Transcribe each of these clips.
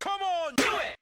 Come on, do it!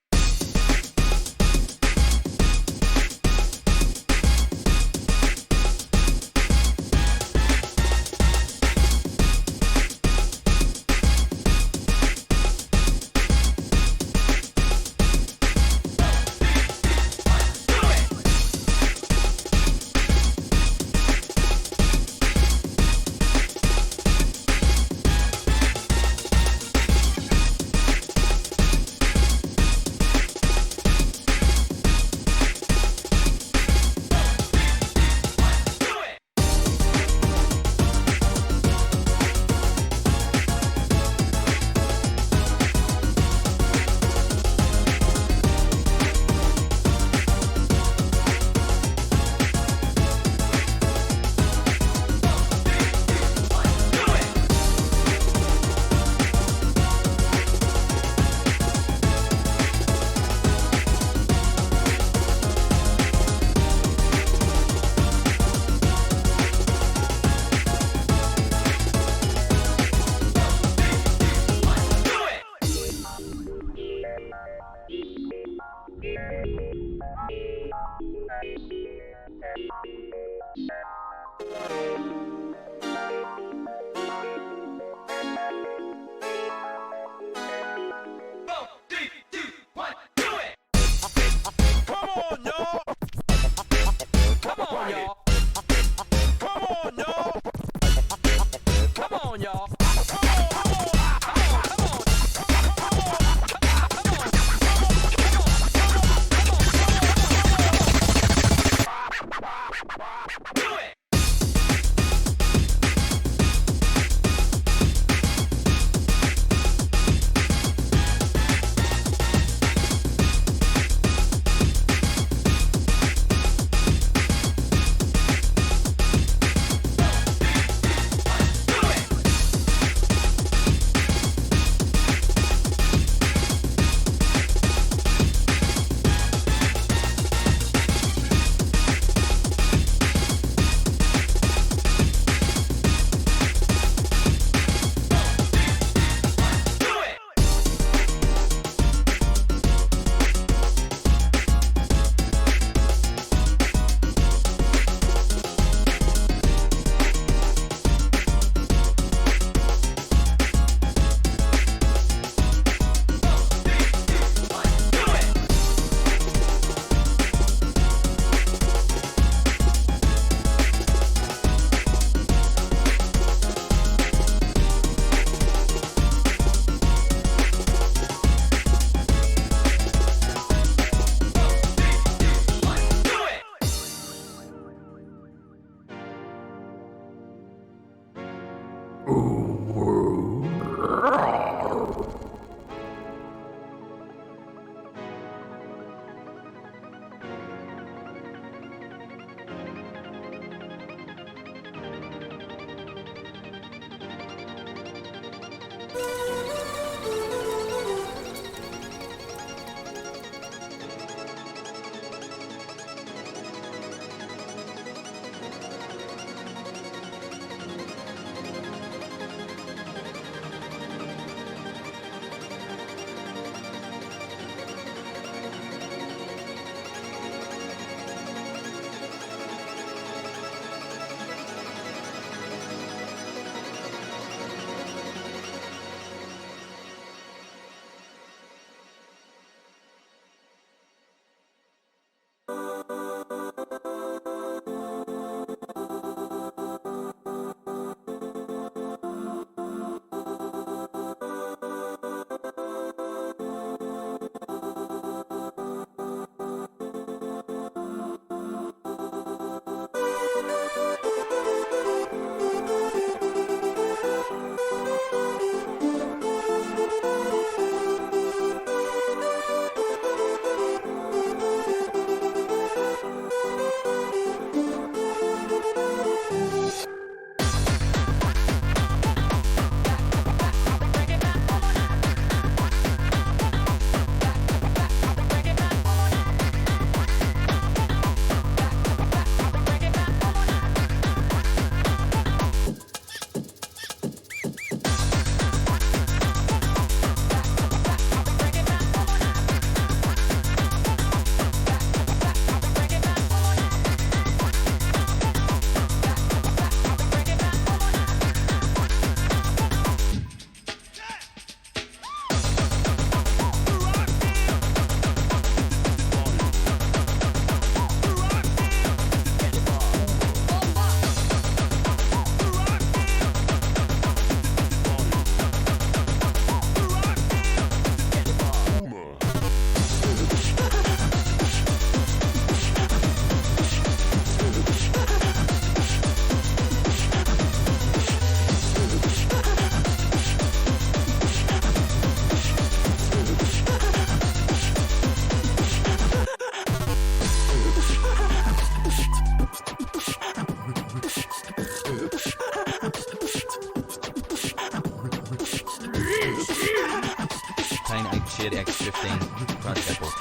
Pain 8, Shit X 15, Crud Apple.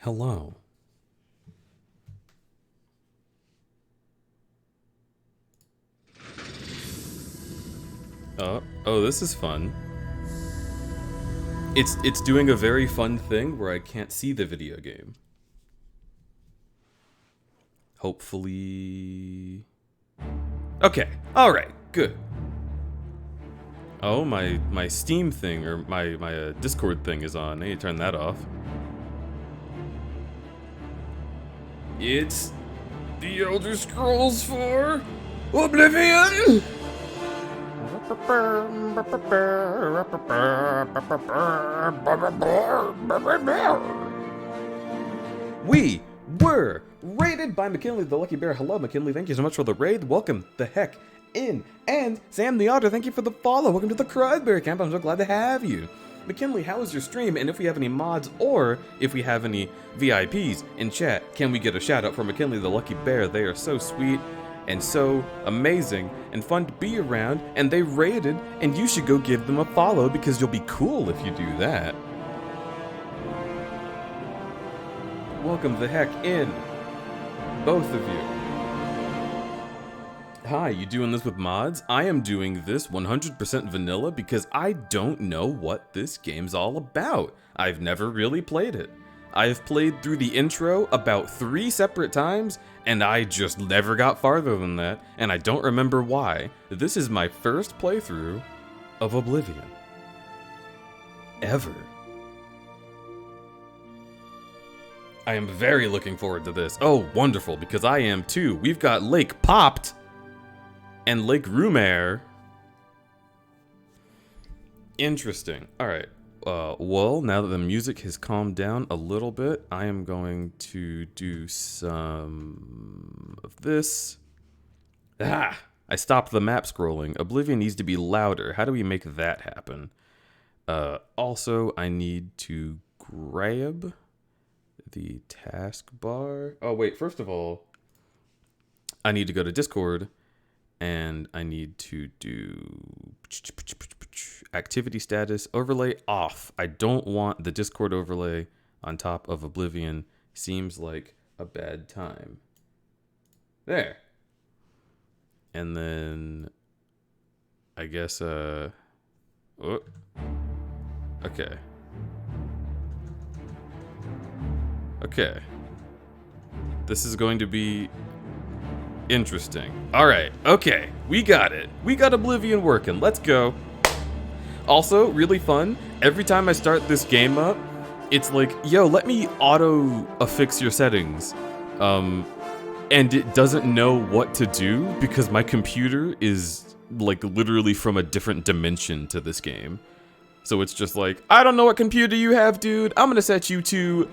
Hello. Oh, this is fun. It's doing a very fun thing where I can't see the video game. Hopefully Okay, alright, good. Oh, my Steam thing, or my Discord thing is on. I need to turn that off. It's the Elder Scrolls 4 Oblivion! We were raided by McKinley the Lucky Bear. Hello, McKinley. Thank you so much for the raid. Welcome the heck in. And Sam the Otter, thank you for the follow. Welcome to the Crudberry Camp. I'm so glad to have you. McKinley, how was your stream? And if we have any mods or if we have any VIPs in chat, can we get a shout out for McKinley the Lucky Bear? They are so sweet and so amazing and fun to be around, and they raided, and you should go give them a follow because you'll be cool if you do that. Welcome the heck in, both of you. Hi, you doing this with mods? I am doing this 100% vanilla because I don't know what this game's all about. I've never really played it. I've played through the intro about 3 separate times, and I just never got farther than that, and I don't remember why. This is my first playthrough of Oblivion. Ever. I am very looking forward to this. Oh, wonderful, because I am too. We've got Lake Popped and Lake Rumaire. Interesting. Alright. Well, now that the music has calmed down a little bit, I am going to do some of this. I stopped the map scrolling. Oblivion needs to be louder. How do we make that happen? Also, I need to grab the taskbar. Oh, wait, first of all, I need to go to Discord, and I need to do activity status overlay off. I don't want the Discord overlay on top of Oblivion. Seems like a bad time. There. And then I guess okay. Okay. This is going to be interesting. Alright, okay. We got it. We got Oblivion working. Let's go. Also, really fun. Every time I start this game up, it's like, yo, let me auto-affix your settings. And it doesn't know what to do because my computer is like literally from a different dimension to this game. So it's just like, I don't know what computer you have, dude. I'm gonna set you to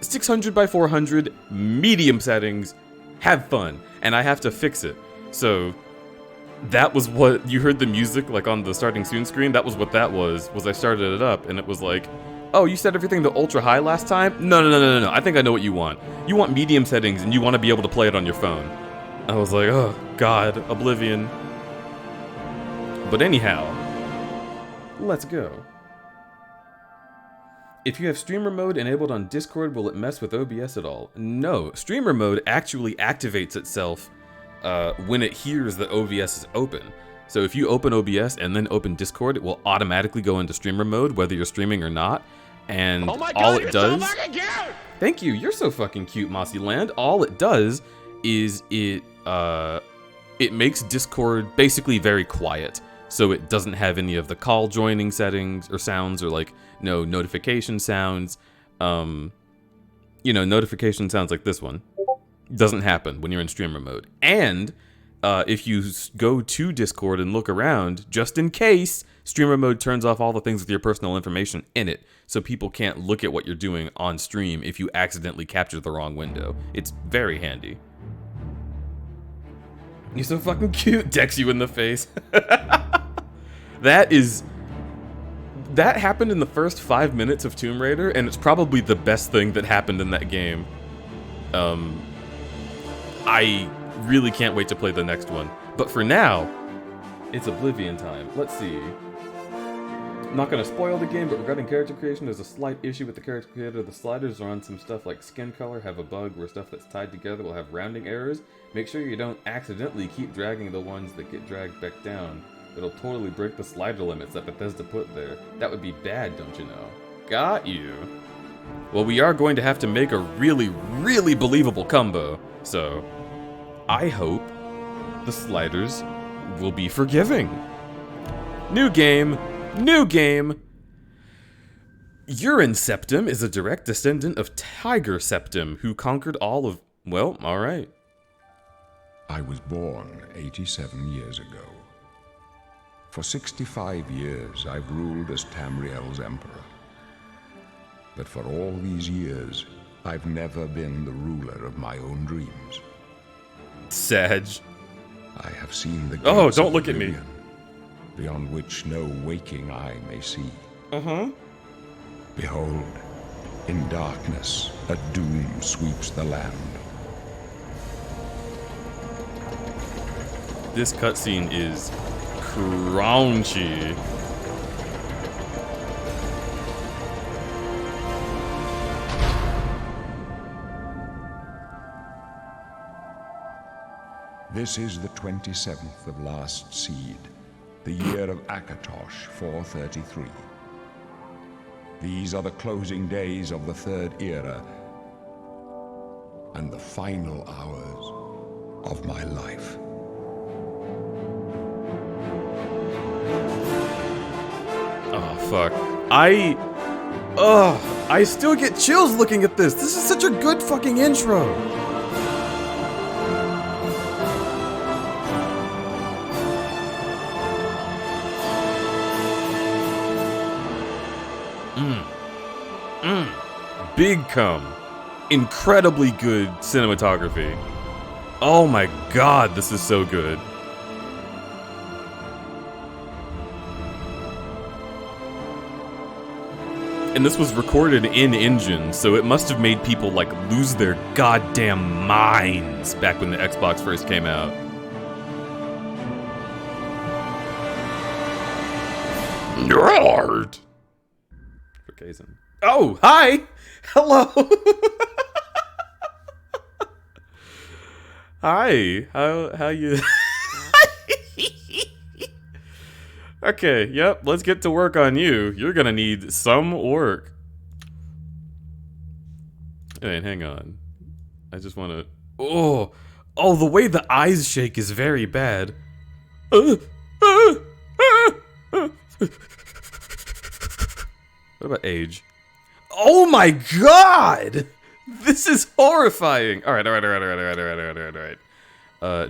600 by 400 medium settings. Have fun. And I have to fix it. So that was what you heard the music like on the starting soon screen. That was what that was I started it up and it was like, oh, you set everything to ultra high last time? No. I think I know what you want. You want medium settings and you want to be able to play it on your phone. I was like, oh God, Oblivion. But anyhow, let's go. If you have streamer mode enabled on Discord, will it mess with OBS at all? No, streamer mode actually activates itself when it hears that OBS is open. So if you open OBS and then open Discord, it will automatically go into streamer mode, whether you're streaming or not. And oh my God, all it does, so fucking cute! Thank you, you're so fucking cute, Mossy Land. All it does is it makes Discord basically very quiet. So it doesn't have any of the call joining settings or sounds or like no notification sounds. Notification sounds like this one. Doesn't happen when you're in streamer mode. And if you go to Discord and look around, just in case, streamer mode turns off all the things with your personal information in it. So people can't look at what you're doing on stream if you accidentally capture the wrong window. It's very handy. You're so fucking cute. Decks you in the face. That happened in the first 5 minutes of Tomb Raider, and it's probably the best thing that happened in that game. I really can't wait to play the next one. But for now, it's Oblivion time. Let's see. I'm not going to spoil the game, but regarding character creation, there's a slight issue with the character creator. The sliders are on some stuff like skin color have a bug where stuff that's tied together will have rounding errors. Make sure you don't accidentally keep dragging the ones that get dragged back down. It'll totally break the slider limits that Bethesda put there. That would be bad, don't you know? Got you. Well, we are going to have to make a really, really believable CUMBO. So, I hope the sliders will be forgiving. New game, new game. Urine Septim is a direct descendant of Tiger Septim, who conquered all of... Well, alright. I was born 87 years ago. For 65 years, I've ruled as Tamriel's emperor. But for all these years, I've never been the ruler of my own dreams. Sag. I have seen the Oh, gates don't of look at me. oblivion, beyond which no waking eye may see. Behold, in darkness, a doom sweeps the land. This cutscene is crunchy. This is the 27th of last seed, the year of Akatosh 433. These are the closing days of the Third Era and the final hours of my life. Oh, fuck. I still get chills looking at this. This is such a good fucking intro. Big cum. Incredibly good cinematography. Oh my god, this is so good. And this was recorded in engine, so it must have made people like lose their goddamn minds back when the Xbox first came out. Nerd. For Kazin. Oh, hi! Hello! Hi, how you... Okay, yep, let's get to work on you. You're gonna need some work. Wait, hang on. I just wanna... Oh, the way the eyes shake is very bad. What about age? Oh my god! This is horrifying! Alright.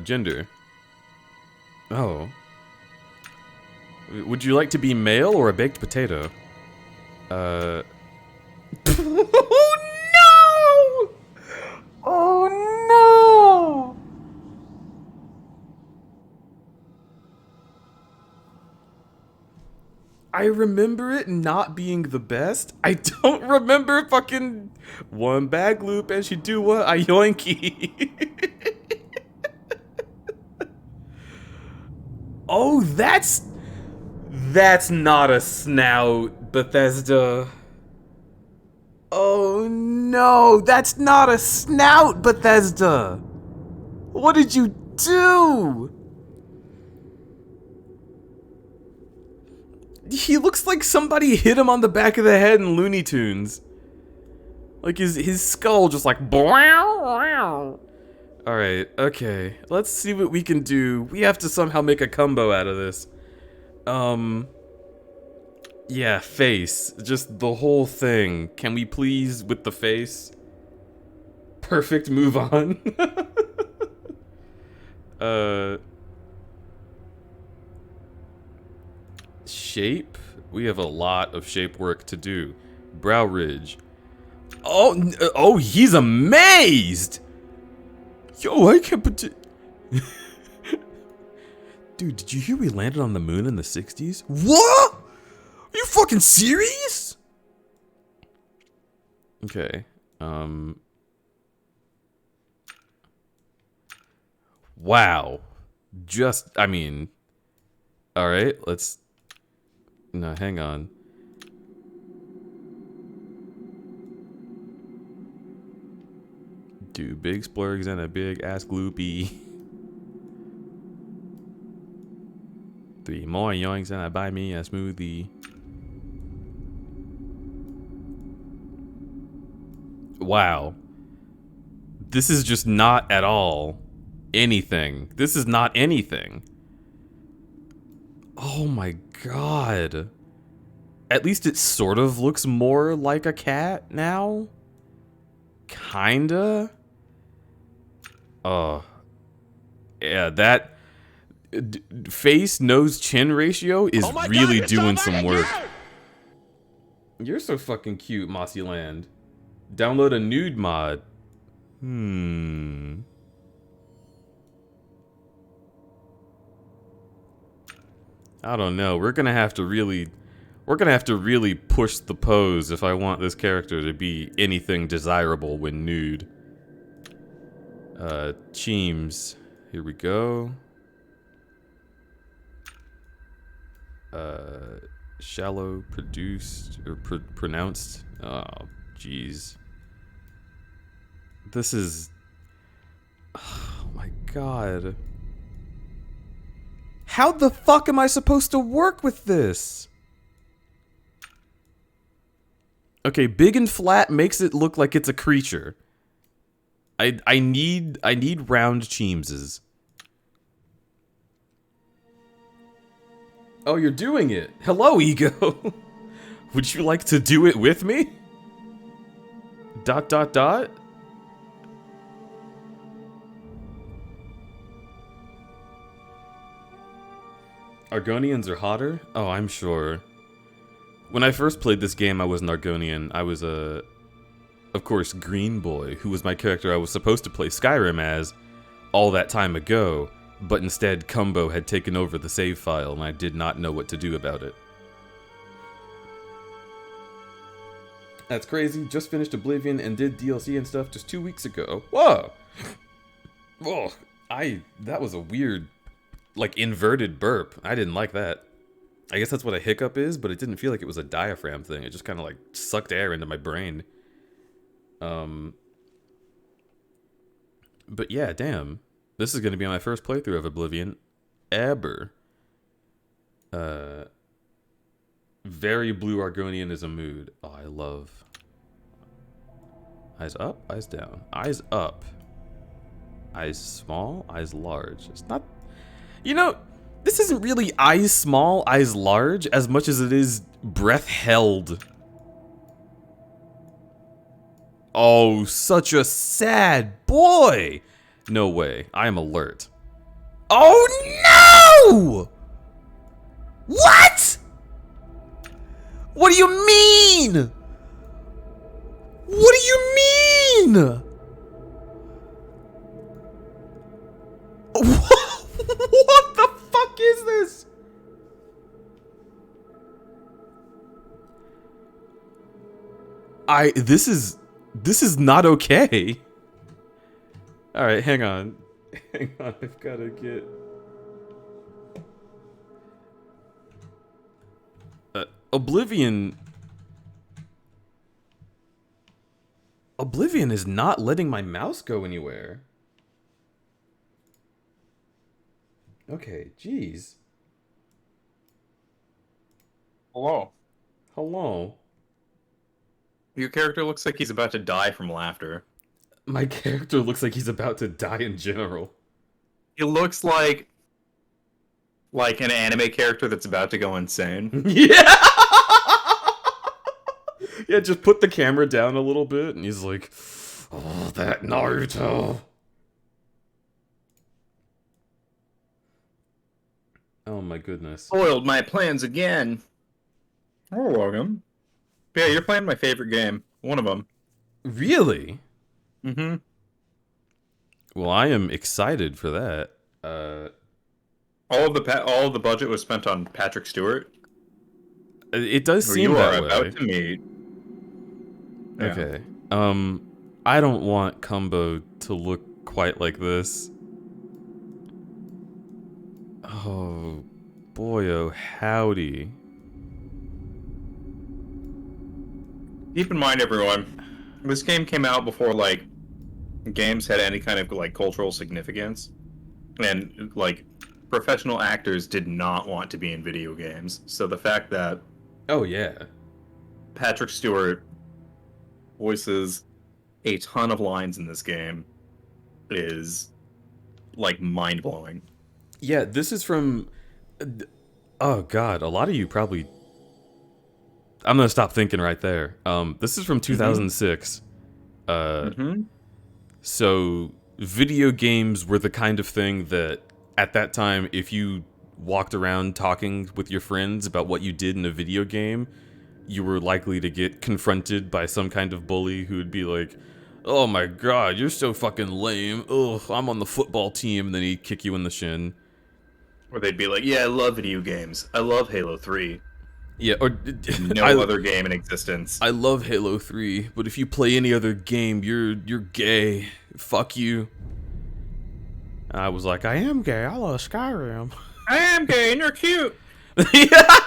Gender. Oh. Would you like to be male or a baked potato? Oh no! Oh no! I remember it not being the best. I don't remember fucking one bag loop and she do what? A yoinky. Oh, that's not a snout, Bethesda. Oh no, that's not a snout, Bethesda. What did you do? He looks like somebody hit him on the back of the head in Looney Tunes. Like his skull just like... Alright, okay. Let's see what we can do. We have to somehow make a combo out of this. Yeah, face. Just the whole thing. Can we please with the face? Perfect, move on. Shape? We have a lot of shape work to do. Brow ridge. Oh, he's amazed! Yo, I can't put it. Dude, did you hear we landed on the moon in the 60s? What? Are you fucking serious? Okay. Wow. I mean. Alright, let's... No, hang on. Two big splurgs and a big ass gloopy. 3 more yoinks and I buy me a smoothie. Wow. This is just not at all anything. This is not anything. Oh my god. At least it sort of looks more like a cat now. Kinda. Oh. Yeah, that face, nose, chin ratio is really doing some work. You're so fucking cute, Mossy Land. Download a nude mod. I don't know. We're gonna have to really push the pose if I want this character to be anything desirable when nude. Cheems. Here we go. Shallow, produced, or pronounced. Oh, jeez. This is... Oh my god. How the fuck am I supposed to work with this? Okay, big and flat makes it look like it's a creature. I need round Cheemses. Oh, you're doing it. Hello, Ego. Would you like to do it with me? ... Argonians are hotter? Oh, I'm sure. When I first played this game, I was an Argonian. I was of course, Green Boy, who was my character I was supposed to play Skyrim as all that time ago, but instead CUMBO had taken over the save file and I did not know what to do about it. That's crazy. Just finished Oblivion and did DLC and stuff just 2 weeks ago. Whoa! Whoa. That was a weird, like, inverted burp. I didn't like that. I guess that's what a hiccup is, but it didn't feel like it was a diaphragm thing. It just kind of, like, sucked air into my brain. But yeah, damn. This is going to be my first playthrough of Oblivion ever. Very blue Argonianism mood. Oh, I love. Eyes up, eyes down. Eyes up. Eyes small, eyes large. It's not... You know, this isn't really eyes small, eyes large, as much as it is breath held. Oh, such a sad boy! No way. I am alert. Oh no! What? What do you mean? What do you mean? What the fuck is this? This is not okay. All right, hang on. Hang on, I've got to get... Oblivion is not letting my mouse go anywhere. Okay, jeez. Hello. Hello. Your character looks like he's about to die from laughter. My character looks like he's about to die in general. He looks like an anime character that's about to go insane. Yeah! Yeah, just put the camera down a little bit, and he's like, oh, that Naruto. Oh my goodness. Spoiled my plans again. Oh, welcome. Yeah, you're playing my favorite game. One of them. Really? Mm-hmm. Well, I am excited for that. All of the budget was spent on Patrick Stewart. It does Who seem you that are way. about to meet. Yeah. Okay. I don't want CUMBO to look quite like this. Oh, boy, oh, howdy. Keep in mind, everyone, this game came out before, like, games had any kind of, like, cultural significance. And, like, professional actors did not want to be in video games. So the fact that... Oh, yeah. Patrick Stewart voices a ton of lines in this game is like mind blowing. Yeah, this is from. Oh God, a lot of you probably. I'm gonna stop thinking right there. This is from 2006. So video games were the kind of thing that at that time, if you walked around talking with your friends about what you did in a video game, you were likely to get confronted by some kind of bully who would be like, "Oh my God, you're so fucking lame. Ugh, I'm on the football team," and then he'd kick you in the shin. Or they'd be like, "Yeah, I love video games. I love Halo 3. Yeah, or No other game in existence." I love Halo 3, but if you play any other game, you're gay. Fuck you. I was like, I am gay. I love Skyrim. I am gay and you're cute. Yeah,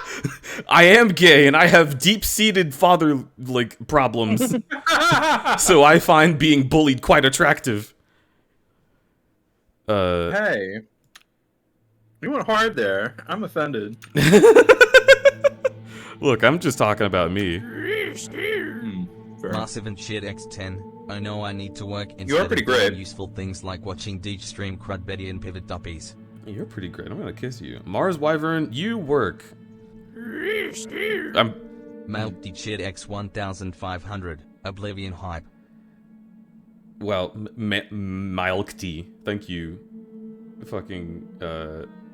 I am gay and I have deep-seated father problems. So I find being bullied quite attractive. Hey, you went hard there. I'm offended. Look, I'm just talking about me. Fair. Massive and shit X10. I know I need to work instead You are pretty of doing great. useful things like watching Deej stream crudberry and pivot duppies. You're pretty great. I'm gonna kiss you. Mars Wyvern, you work. I'm. Malty shit X1500. Oblivion hype. Well, Milkty. Thank you. Fucking,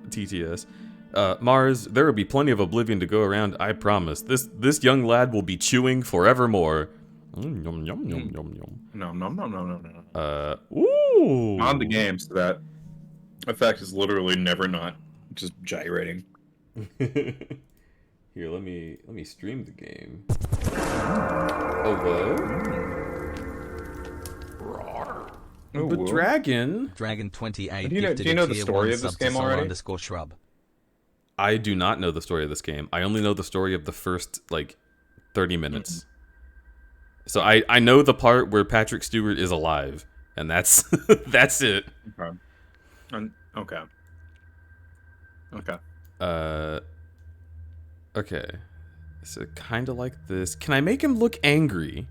TTS. Mars, there will be plenty of Oblivion to go around, I promise. This young lad will be chewing forevermore. Yum, yum, yum, yum, yum. No. Ooh. On the games, that effect is literally never not just gyrating. Here, let me stream the game. Oh, whoa. But Dragon. Dragon 28 Do you gifted know a the tier story 1 of this sub to game Solar already? underscore shrub. I do not know the story of this game. I only know the story of the first, 30 minutes. So I know the part where Patrick Stewart is alive, and that's that's it. Okay. Okay. Okay. So kind of like this. Can I make him look angry?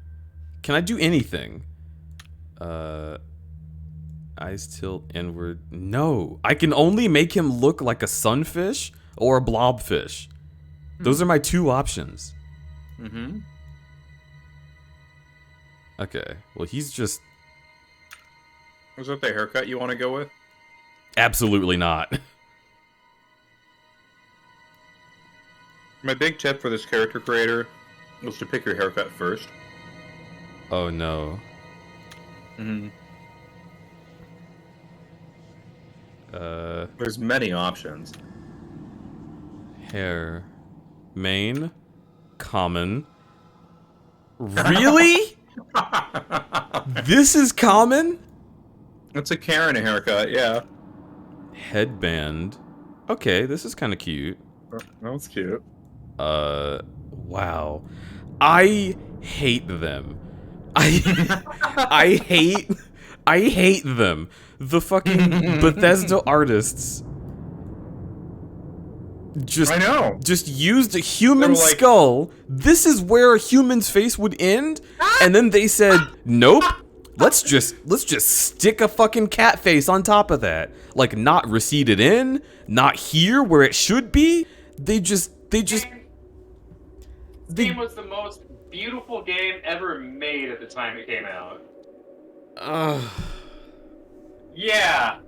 Can I do anything? Eyes tilt inward. No. I can only make him look like a sunfish or a blobfish. Those are my two options. Mm-hmm. Okay. Well, he's just... Was that the haircut you want to go with? Absolutely not. My big tip for this character creator was to pick your haircut first. Oh, no. Mm-hmm. There's many options. Hair. Mane. Common. Really? This is common? It's a Karen haircut, yeah. Headband. Okay, this is kind of cute. That was cute. Wow. I hate them. I hate them. The fucking Bethesda artists I know. just used a human They were like- skull. This is where a human's face would end, and then they said, "Nope. Let's just stick a fucking cat face on top of that. Like, not receded in, not here where it should be. They just This game was the most beautiful game ever made at the time it came out. Yeah.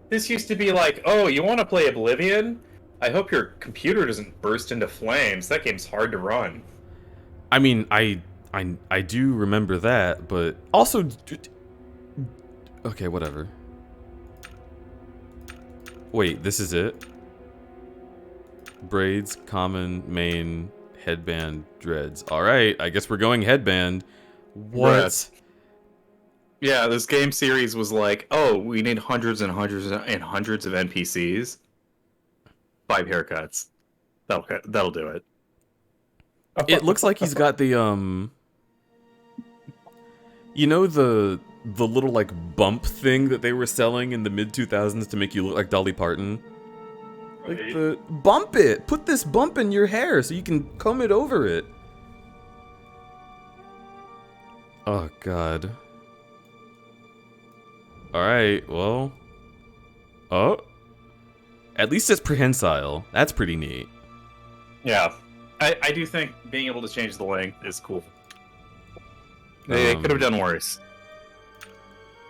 This used to be like, oh, you want to play Oblivion? I hope your computer doesn't burst into flames. That game's hard to run. I mean, I do remember that, but also, okay, whatever. Wait, this is it? Braids, common, mane, headband, dreads. All right, I guess we're going headband. What? Dreads. Yeah, this game series was like, oh, we need hundreds and hundreds and hundreds of NPCs. 5 haircuts. That'll do it. It looks like he's got the you know the little bump thing that they were selling in the mid 2000s to make you look like Dolly Parton. Like the bump it. Put this bump in your hair so you can comb it over it. Oh god. All right. Well, Oh. At least it's prehensile. That's pretty neat. Yeah. I do think being able to change the length is cool. They could have done worse.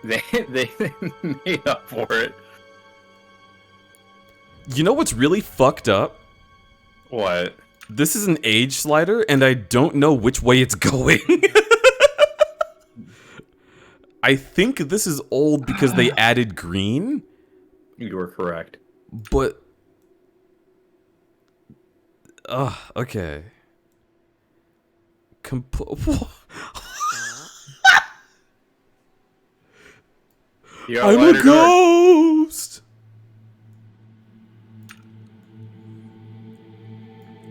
They made up for it. You know what's really fucked up? What? This is an age slider, and I don't know which way it's going. I think this is old because they added green. You were correct. But... okay. I'm a ghost!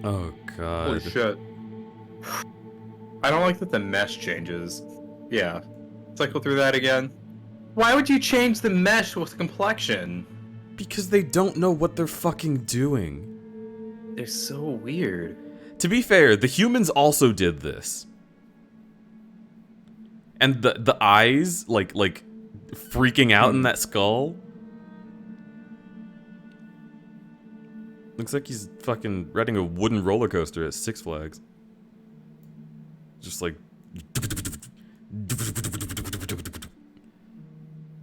Oh, God. Holy shit. I don't like that the mesh changes. Yeah. Cycle through that again. Why would you change the mesh with complexion? Because they don't know what they're fucking doing. They're so weird. To be fair, the humans also did this. And the eyes, like freaking out in that skull. Looks like he's fucking riding a wooden roller coaster at Six Flags. Just like...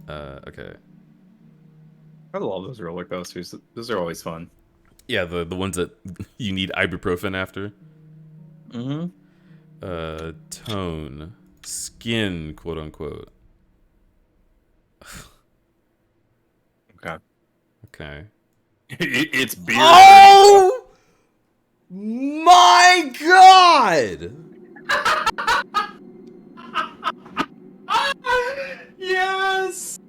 okay. I love those roller coasters. Those are always fun. Yeah, the ones that you need ibuprofen after. Mm-hmm. Tone. Skin, quote unquote. Okay. Okay. It's beer. Oh! My God! Yes!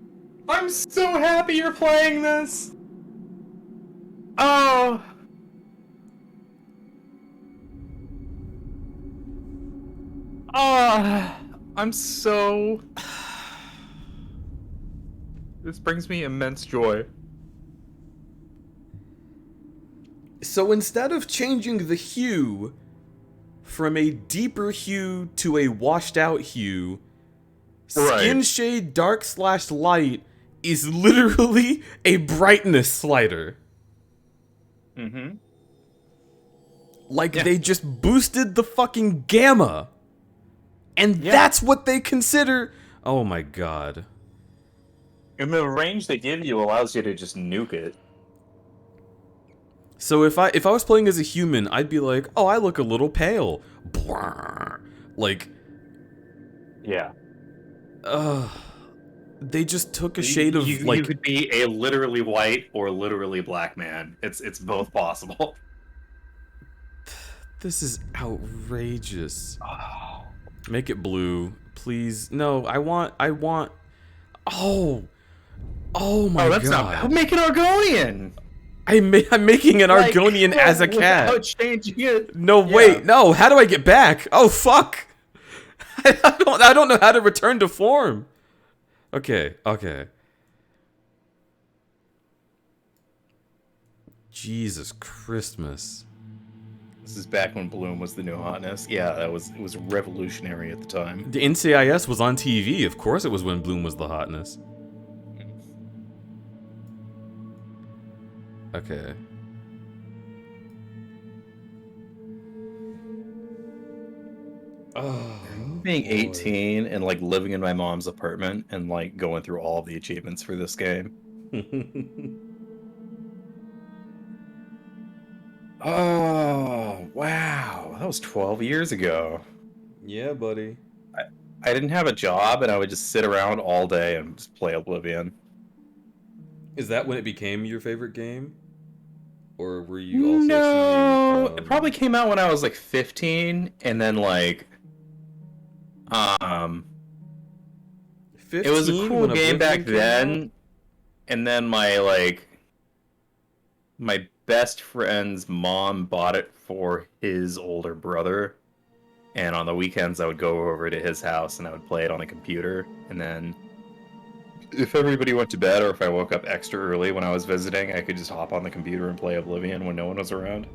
I'm so happy you're playing this! Oh! I'm so... This brings me immense joy. So instead of changing the hue from a deeper hue to a washed out hue, skin shade dark/light is literally a brightness slider. Mm-hmm. Like they just boosted the fucking gamma. And that's what they consider. Oh my God. And the range they give you allows you to just nuke it. So if I was playing as a human, I'd be like, oh, I look a little pale. Like, yeah. They just took a shade of like. You could be a literally white or literally black man. It's both possible. This is outrageous. Make it blue, please. No, I want. Oh my that's God. not. Make it Argonian. I'm making an Argonian as a cat. Without changing it. No, wait, no. How do I get back? Oh fuck! I don't know how to return to form. Okay. Jesus Christmas. This is back when Bloom was the new hotness. Yeah, it was revolutionary at the time. The NCIS was on TV. Of course, it was when Bloom was the hotness. Okay. Oh, being 18 and like living in my mom's apartment and like going through all of the achievements for this game. Oh, wow. That was 12 years ago. Yeah, buddy. I didn't have a job and I would just sit around all day and just play Oblivion. Is that when it became your favorite game? Or were you also No, seeing, it probably came out when I was like 15 and then like 15 it was a cool when game Oblivion back came then. out? And then my best friend's mom bought it for his older brother. And on the weekends, I would go over to his house and I would play it on a computer. And then if everybody went to bed or if I woke up extra early when I was visiting, I could just hop on the computer and play Oblivion when no one was around.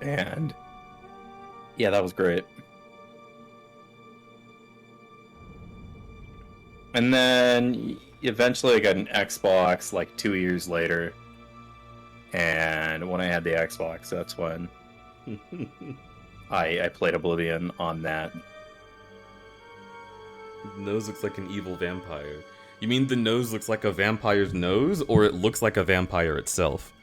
And yeah, that was great. And then eventually I got an Xbox like 2 years later. And when I had the Xbox, that's when I played Oblivion on that. Nose looks like an evil vampire. You mean the nose looks like a vampire's nose, or it looks like a vampire itself?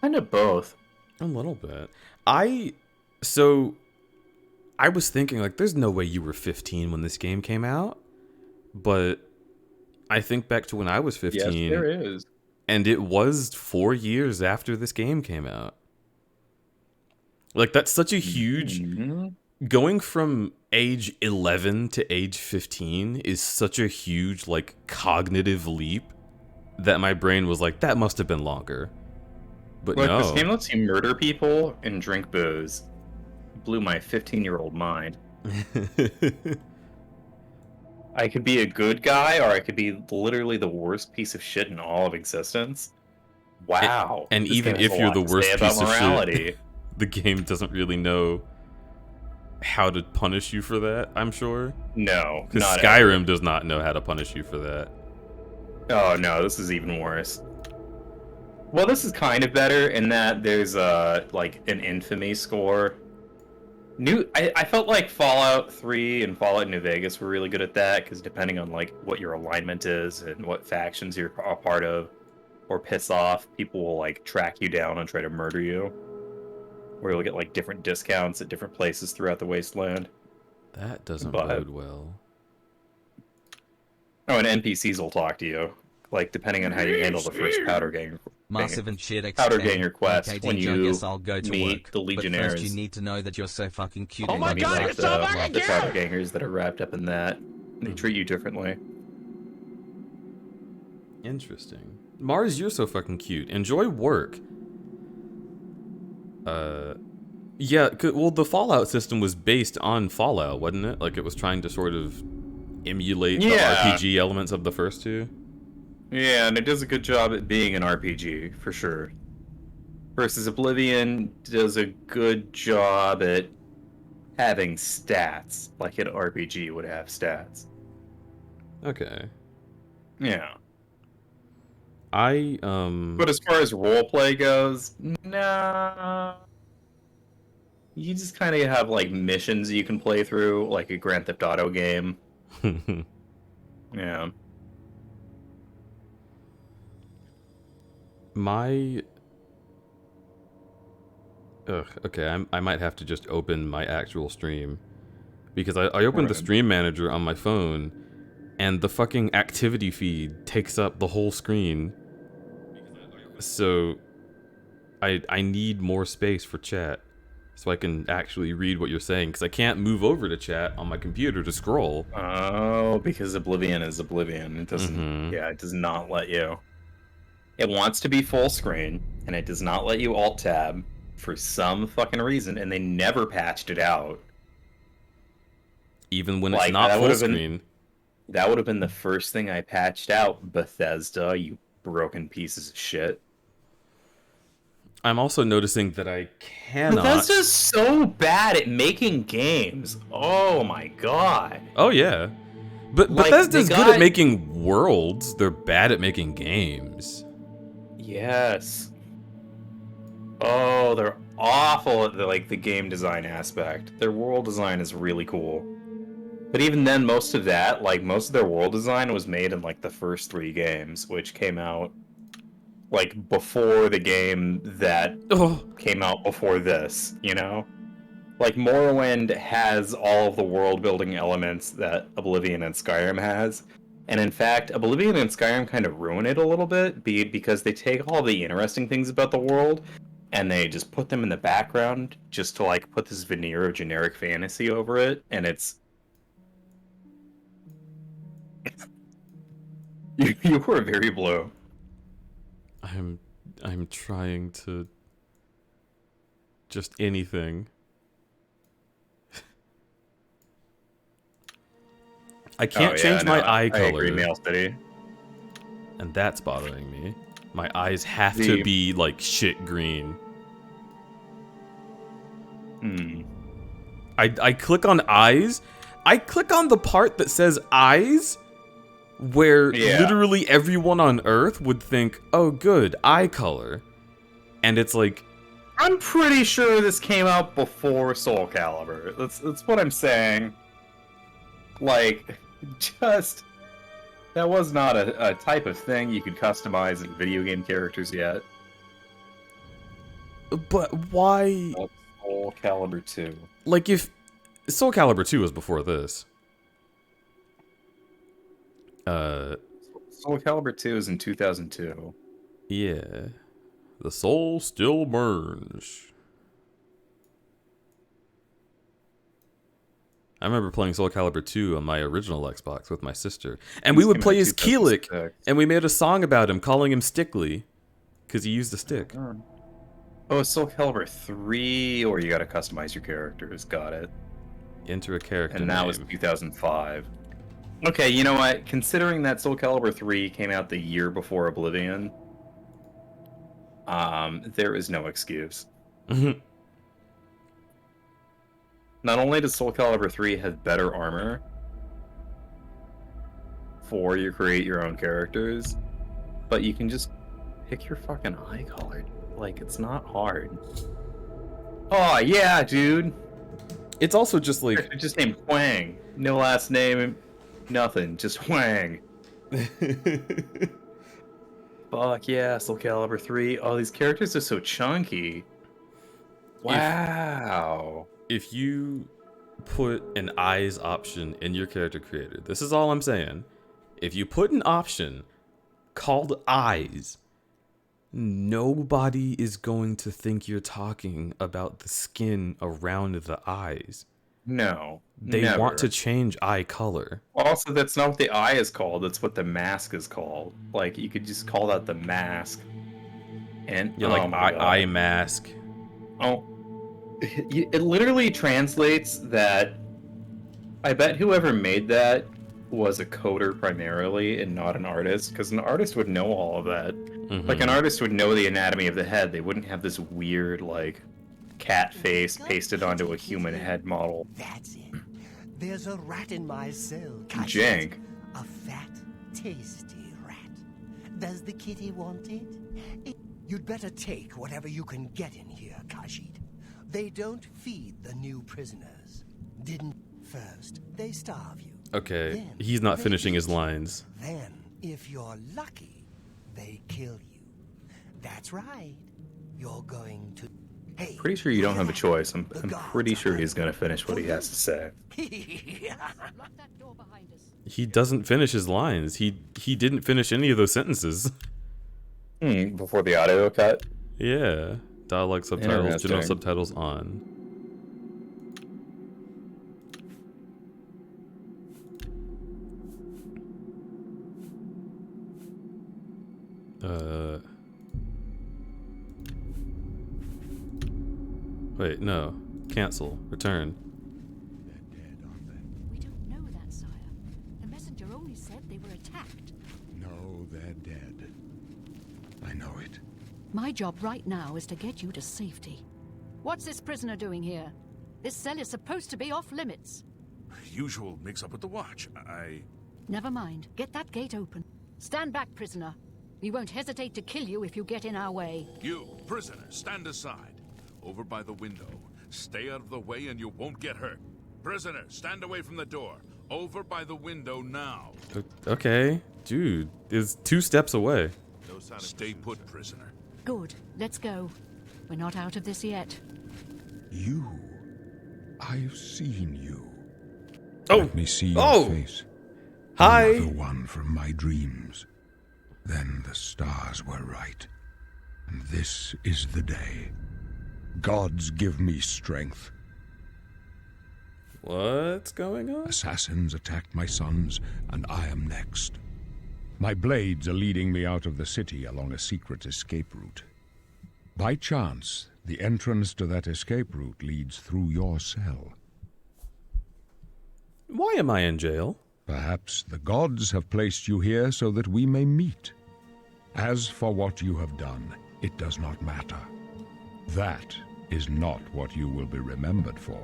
Kind of both. A little bit. I was thinking, like, there's no way you were 15 when this game came out. But I think back to when I was 15. Yes, there is. And it was 4 years after this game came out. Like, that's such a huge... Going from age 11 to age 15 is such a huge, like, cognitive leap that my brain was like, that must have been longer. But Look, no. this game lets you murder people and drink booze. Blew my 15-year-old mind. I could be a good guy, or I could be literally the worst piece of shit in all of existence. Wow. And This even game has if a you're lot the to worst say piece about of morality. shit, the game doesn't really know how to punish you for that, I'm sure. No, Because not Skyrim ever. does not know how to punish you for that. Oh no, this is even worse. Well, this is kind of better in that there's like an infamy score. I felt like Fallout 3 and Fallout New Vegas were really good at that, because depending on like what your alignment is and what factions you're a part of or piss off, people will like track you down and try to murder you. Or you'll get like different discounts at different places throughout the wasteland. That doesn't But- bode well. Oh, and NPCs will talk to you, like depending on how you handle the first powder gang. Massive and shit Powder expand. ganger quest Okay, when DJ, I you guess I'll go to meet work. the But Legionnaires. first you need to know that you're so fucking cute. Oh and my you Meet, God, like it's all back the again! powder gangers that are wrapped up in that. They treat you differently. Interesting. Mars, you're so fucking cute. Enjoy work. Yeah, well, the Fallout system was based on Fallout, wasn't it? Like, it was trying to sort of emulate the Yeah. RPG elements of the first two. Yeah, and it does a good job at being an RPG, for sure. Versus Oblivion does a good job at having stats, like an RPG would have stats. Okay. Yeah. But But as far as roleplay goes, nah. You just kind of have, like, missions you can play through, like a Grand Theft Auto game. Yeah. Okay, I might have to just open my actual stream. Because I opened the Right. stream manager on my phone, and the fucking activity feed takes up the whole screen. So, I need more space for chat, so I can actually read what you're saying, because I can't move over to chat on my computer to scroll. Oh, because Oblivion is Oblivion. It doesn't. Mhm. Yeah, it does not let you. It wants to be full screen, and it does not let you alt tab for some fucking reason, and they never patched it out. Even when Like, it's not that full would've been- screen. That would have been the first thing I patched out, Bethesda, you broken pieces of shit. I'm also noticing that I cannot... Bethesda's so bad at making games. Oh my god. Oh, yeah. But Like, Bethesda's they good got- at making worlds. They're bad at making games. Yes. Oh, they're awful at the game design aspect. Their world design is really cool. But even then, most of their world design was made in like the first 3 games, which came out like before the game that Oh, came out before this, you know? Like, Morrowind has all of the world-building elements that Oblivion and Skyrim has. And in fact, Oblivion and Skyrim kind of ruin it a little bit, because they take all the interesting things about the world, and they just put them in the background, just to, like, put this veneer of generic fantasy over it, and it's... you were very blue. I'm trying to... Just anything. I can't change my eye I color, agree, Mail City. and that's bothering me. My eyes have to be, like, shit green. Hmm. I click on eyes, I click on the part that says eyes, where literally everyone on Earth would think, oh good, eye color. And it's like... I'm pretty sure this came out before Soul Calibur. That's what I'm saying. Like, just... That was not a type of thing you could customize in video game characters yet. But why... Soul Calibur 2. Like, if... Soul Calibur 2 was before this. Soul Calibur 2 is in 2002. Yeah. The soul still burns. I remember playing Soul Calibur 2 on my original Xbox with my sister. And we would play as Keelik, and we made a song about him, calling him Stickly, because he used a stick. Oh, it's Soul Calibur 3, or you gotta customize your characters. Got it. Enter a character And that was 2005. Okay, you know what? Considering that Soul Calibur 3 came out the year before Oblivion, there is no excuse. Not only does Soul Calibur 3 have better armor for you create your own characters, but you can just pick your fucking eye color. Like, it's not hard. Oh, yeah, dude. It's also just like... It's just named Huang. No last name, nothing. Just Huang. Fuck yeah, Soul Calibur 3. Oh, these characters are so chunky. Wow. If you put an eyes option in your character creator, this is all I'm saying. If you put an option called eyes, nobody is going to think you're talking about the skin around the eyes. No. They never. want to change eye color. Also, that's not what the eye is called. That's what the mask is called. Like, you could just call that the mask. And yeah, like eye mask. Oh. It literally translates that... I bet whoever made that was a coder primarily and not an artist, because an artist would know all of that. Mm-hmm. Like, an artist would know the anatomy of the head. They wouldn't have this weird, like, cat face pasted onto a human head model. That's it. There's a rat in my cell. Jank. A fat, tasty rat. Does the kitty want it? You'd better take whatever you can get in here, Kashid. They don't feed the new prisoners. Didn't first. They starve you. Okay, Then he's not they finishing his eat you. lines. Then, if you're lucky, they kill you. That's right. You're going to... Hey, Pretty sure you don't have a choice. I'm The guards pretty are sure he's coming. gonna finish what he has to say. Lock that door behind us. He doesn't finish his lines. He didn't finish any of those sentences. Before the audio cut? Yeah. Dialogue subtitles, general Interesting. subtitles on. Wait, no. Cancel. Return. They're dead, aren't they? We don't know that, sire. The messenger only said they were attacked. No, they're dead. I know it. My job right now is to get you to safety. What's this prisoner doing here? This cell is supposed to be off limits. Usual mix-up with the watch. Never mind. Get that gate open. Stand back, prisoner. We won't hesitate to kill you if you get in our way. You, prisoner, stand aside. Over by the window. Stay out of the way and you won't get hurt. Prisoner, stand away from the door. Over by the window now. Okay. Dude, is 2 steps away. Stay put, prisoner. Good. Let's go. We're not out of this yet. You. I've seen you. Oh! Let me see your Oh! face. Hi! Another one from my dreams. Then the stars were right. And this is the day. Gods give me strength. What's going on? Assassins attacked my sons, and I am next. My blades are leading me out of the city along a secret escape route. By chance, the entrance to that escape route leads through your cell. Why am I in jail? Perhaps the gods have placed you here so that we may meet. As for what you have done, it does not matter. That is not what you will be remembered for.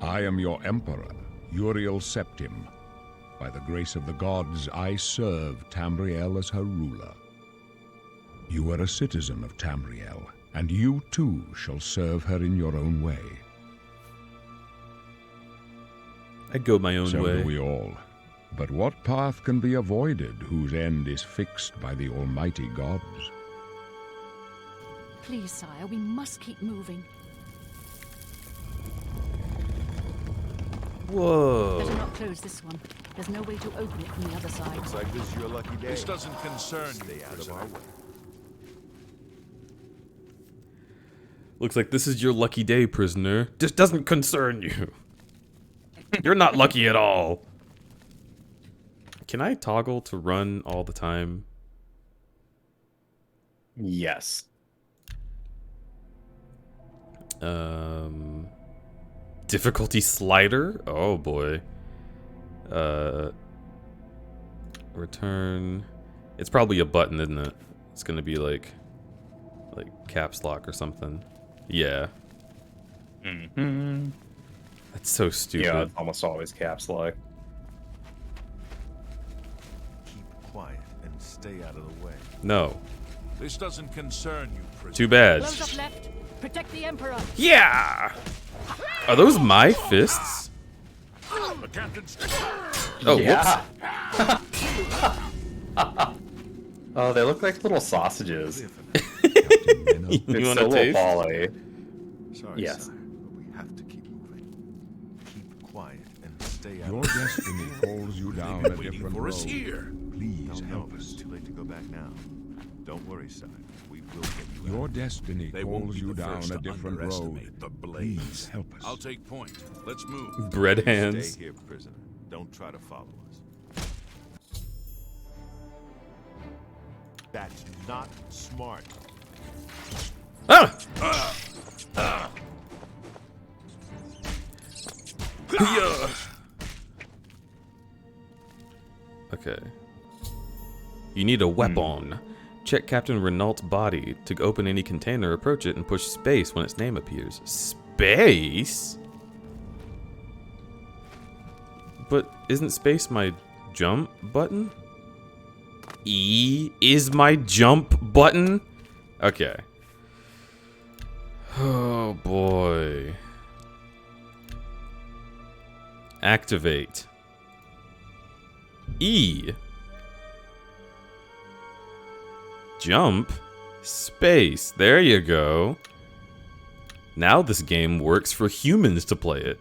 I am your emperor, Uriel Septim. By the grace of the gods, I serve Tamriel as her ruler. You are a citizen of Tamriel, and you too shall serve her in your own way. I go my own So way. do we all. But what path can be avoided whose end is fixed by the almighty gods? Please, sire, we must keep moving. Whoa. Better not close this one. There's no way to open it from the other side. Looks like this is your lucky day. This doesn't concern you. Stay out of our way. Looks like this is your lucky day, prisoner. This doesn't concern you. You're not lucky at all. Can I toggle to run all the time? Yes. Difficulty slider? Oh boy. Return. It's probably a button, isn't it? It's gonna be like caps lock or something. Yeah. Mm-hmm. That's so stupid. Yeah, it's almost always caps lock. Keep quiet and stay out of the way. No. This doesn't concern you, prisoner. Too bad. Close up left. Protect the Emperor. Yeah! Are those my fists? The captain's... Oh, Yeah. Oh, they look like little sausages. whoops. You It's want so to taste? Polly. Sorry, Yes. sire, but we have to keep moving. Keep quiet and stay out Your of the way. destiny calls you down a Waiting different for us road. here. Please No, help it's us. too late to go back now. Don't worry, sire. We will get you Your out. destiny They won't calls be you the down first a to different road. underestimate the Please blades. help us. I'll take point. Let's move. Bread hands. Stay here, prisoner. Don't try to follow us. That's not smart. Ah! Yeah. Okay. You need a weapon. Check Captain Renault's body. To open any container, approach it and push space when its name appears. Space? But isn't space my jump button? E is my jump button? Okay. Oh boy. Activate. E. Jump. Space. There you go. Now this game works for humans to play it.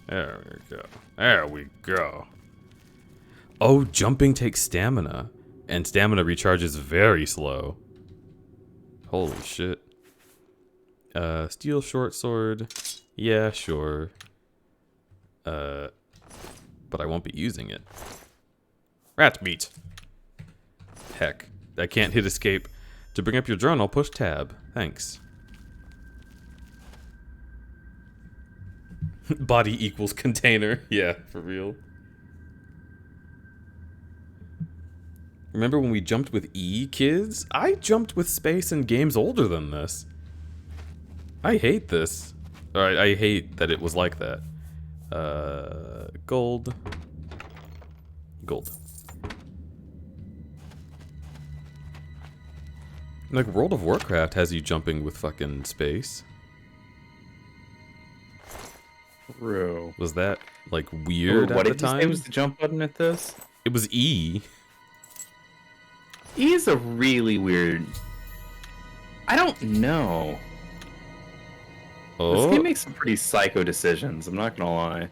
There we go. There we go. Oh, jumping takes stamina. And stamina recharges very slow. Holy shit. Steel short sword. Yeah, sure. But I won't be using it. Rat meat. Heck. I can't hit escape. To bring up your drone, I'll push tab. Thanks. Body equals container. Yeah, for real. Remember when we jumped with E, kids? I jumped with space in games older than this. I hate this. Alright, I hate that it was like that. Gold. Gold. Like, World of Warcraft has you jumping with fucking space. True. Was that, like, weird What at the did you say time? was the jump button at this? It was E. E is a really weird... I don't know. This Oh. game makes some pretty psycho decisions, I'm not gonna lie.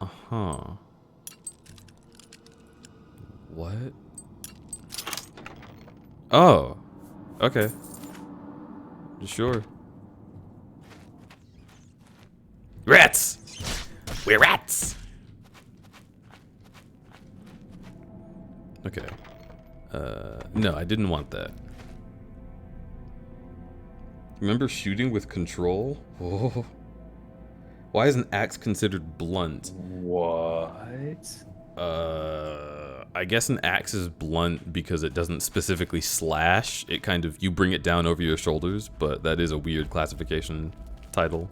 Uh-huh. What? Oh. Okay. Sure. Rats! We're rats! Okay. No, I didn't want that. Remember shooting with control? Oh. Why is an axe considered blunt? What? I guess an axe is blunt because it doesn't specifically slash. It kind of, you bring it down over your shoulders, but that is a weird classification title.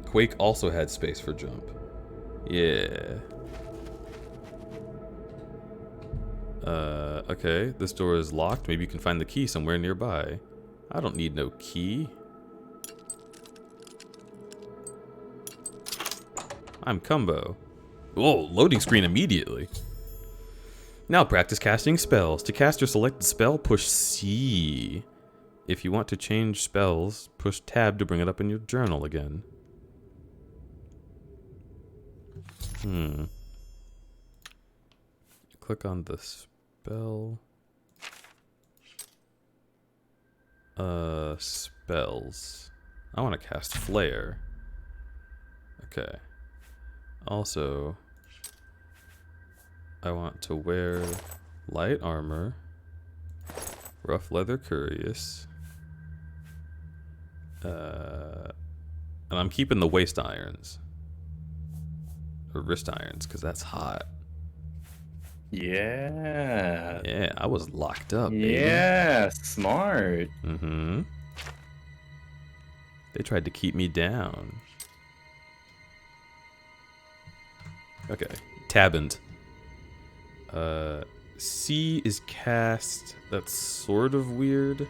Quake also had space for jump. Yeah. Okay, this door is locked. Maybe you can find the key somewhere nearby. I don't need no key. I'm CUMBO. Whoa, loading screen immediately. Now practice casting spells. To cast your selected spell, push C. If you want to change spells, push tab to bring it up in your journal again. Click on the spell. Spells. I want to cast Flare. Okay. Also, I want to wear light armor, rough leather cuirass, and I'm keeping the waist irons. Or wrist irons, because that's hot. Yeah. Yeah, I was locked up, baby. Yeah, smart. Mm-hmm. They tried to keep me down. Okay, tabined. C is cast. That's sort of weird.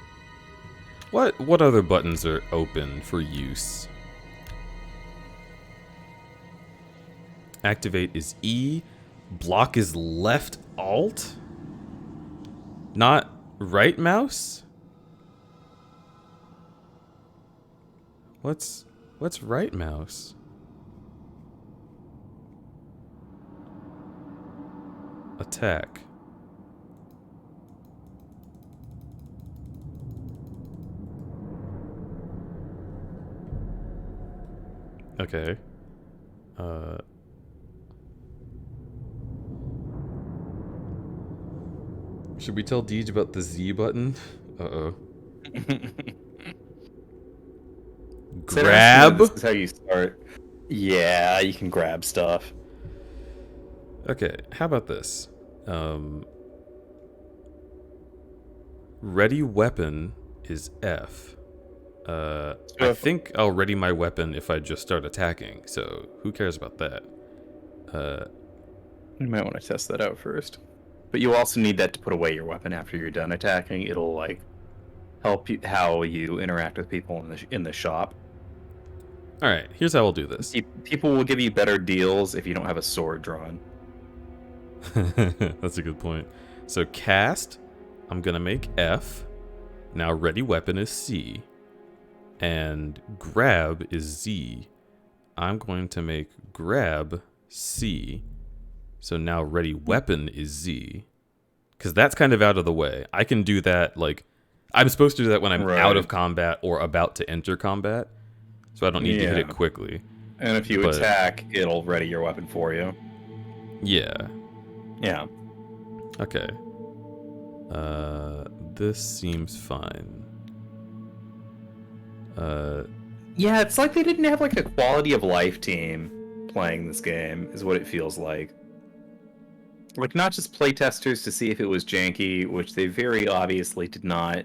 What other buttons are open for use? Activate is E. Block is left alt. Not right mouse? What's right mouse? Attack. Okay. Should we tell Deej about the Z button? Uh-oh. Grab? This is how you start. Yeah, you can grab stuff. Okay, how about this? Ready weapon is F. I think I'll ready my weapon if I just start attacking, so who cares about that? You might want to test that out first. But you also need that to put away your weapon after you're done attacking. It'll like help you how you interact with people in the shop. All right, here's how we'll do this. People will give you better deals if you don't have a sword drawn. That's a good point. So cast, I'm gonna make F. Now ready weapon is C. And grab is Z. I'm going to make grab C. So now ready weapon is Z. Because that's kind of out of the way. I can do that, like, I'm supposed to do that when I'm out of combat or about to enter combat. So I don't need to hit it quickly. And if you attack, it'll ready your weapon for you. Yeah. Yeah. Okay. This seems fine. Yeah, it's like they didn't have like a quality of life team playing this game, is what it feels like. Like, not just playtesters to see if it was janky, which they very obviously did not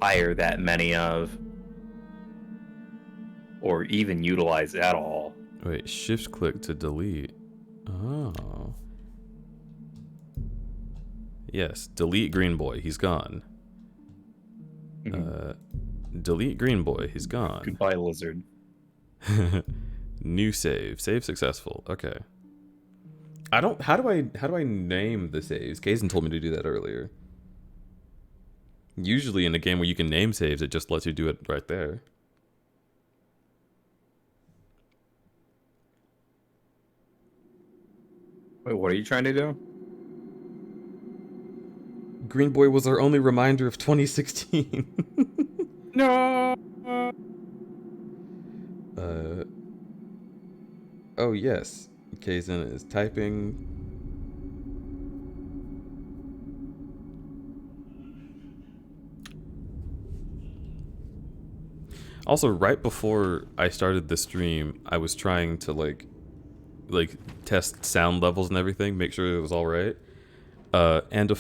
hire that many of, or even utilize at all. Wait, shift click to delete. Oh. Yes, delete Green Boy, he's gone. Delete Green Boy, he's gone. Goodbye, lizard. New save. Save successful. Okay. How do I name the saves? Kaizen told me to do that earlier. Usually in a game where you can name saves, it just lets you do it right there. Wait, what are you trying to do? Green Boy was our only reminder of 2016. No. Oh yes, Kaizen is typing. Also, right before I started the stream, I was trying to like like test sound levels and everything, make sure it was all right. And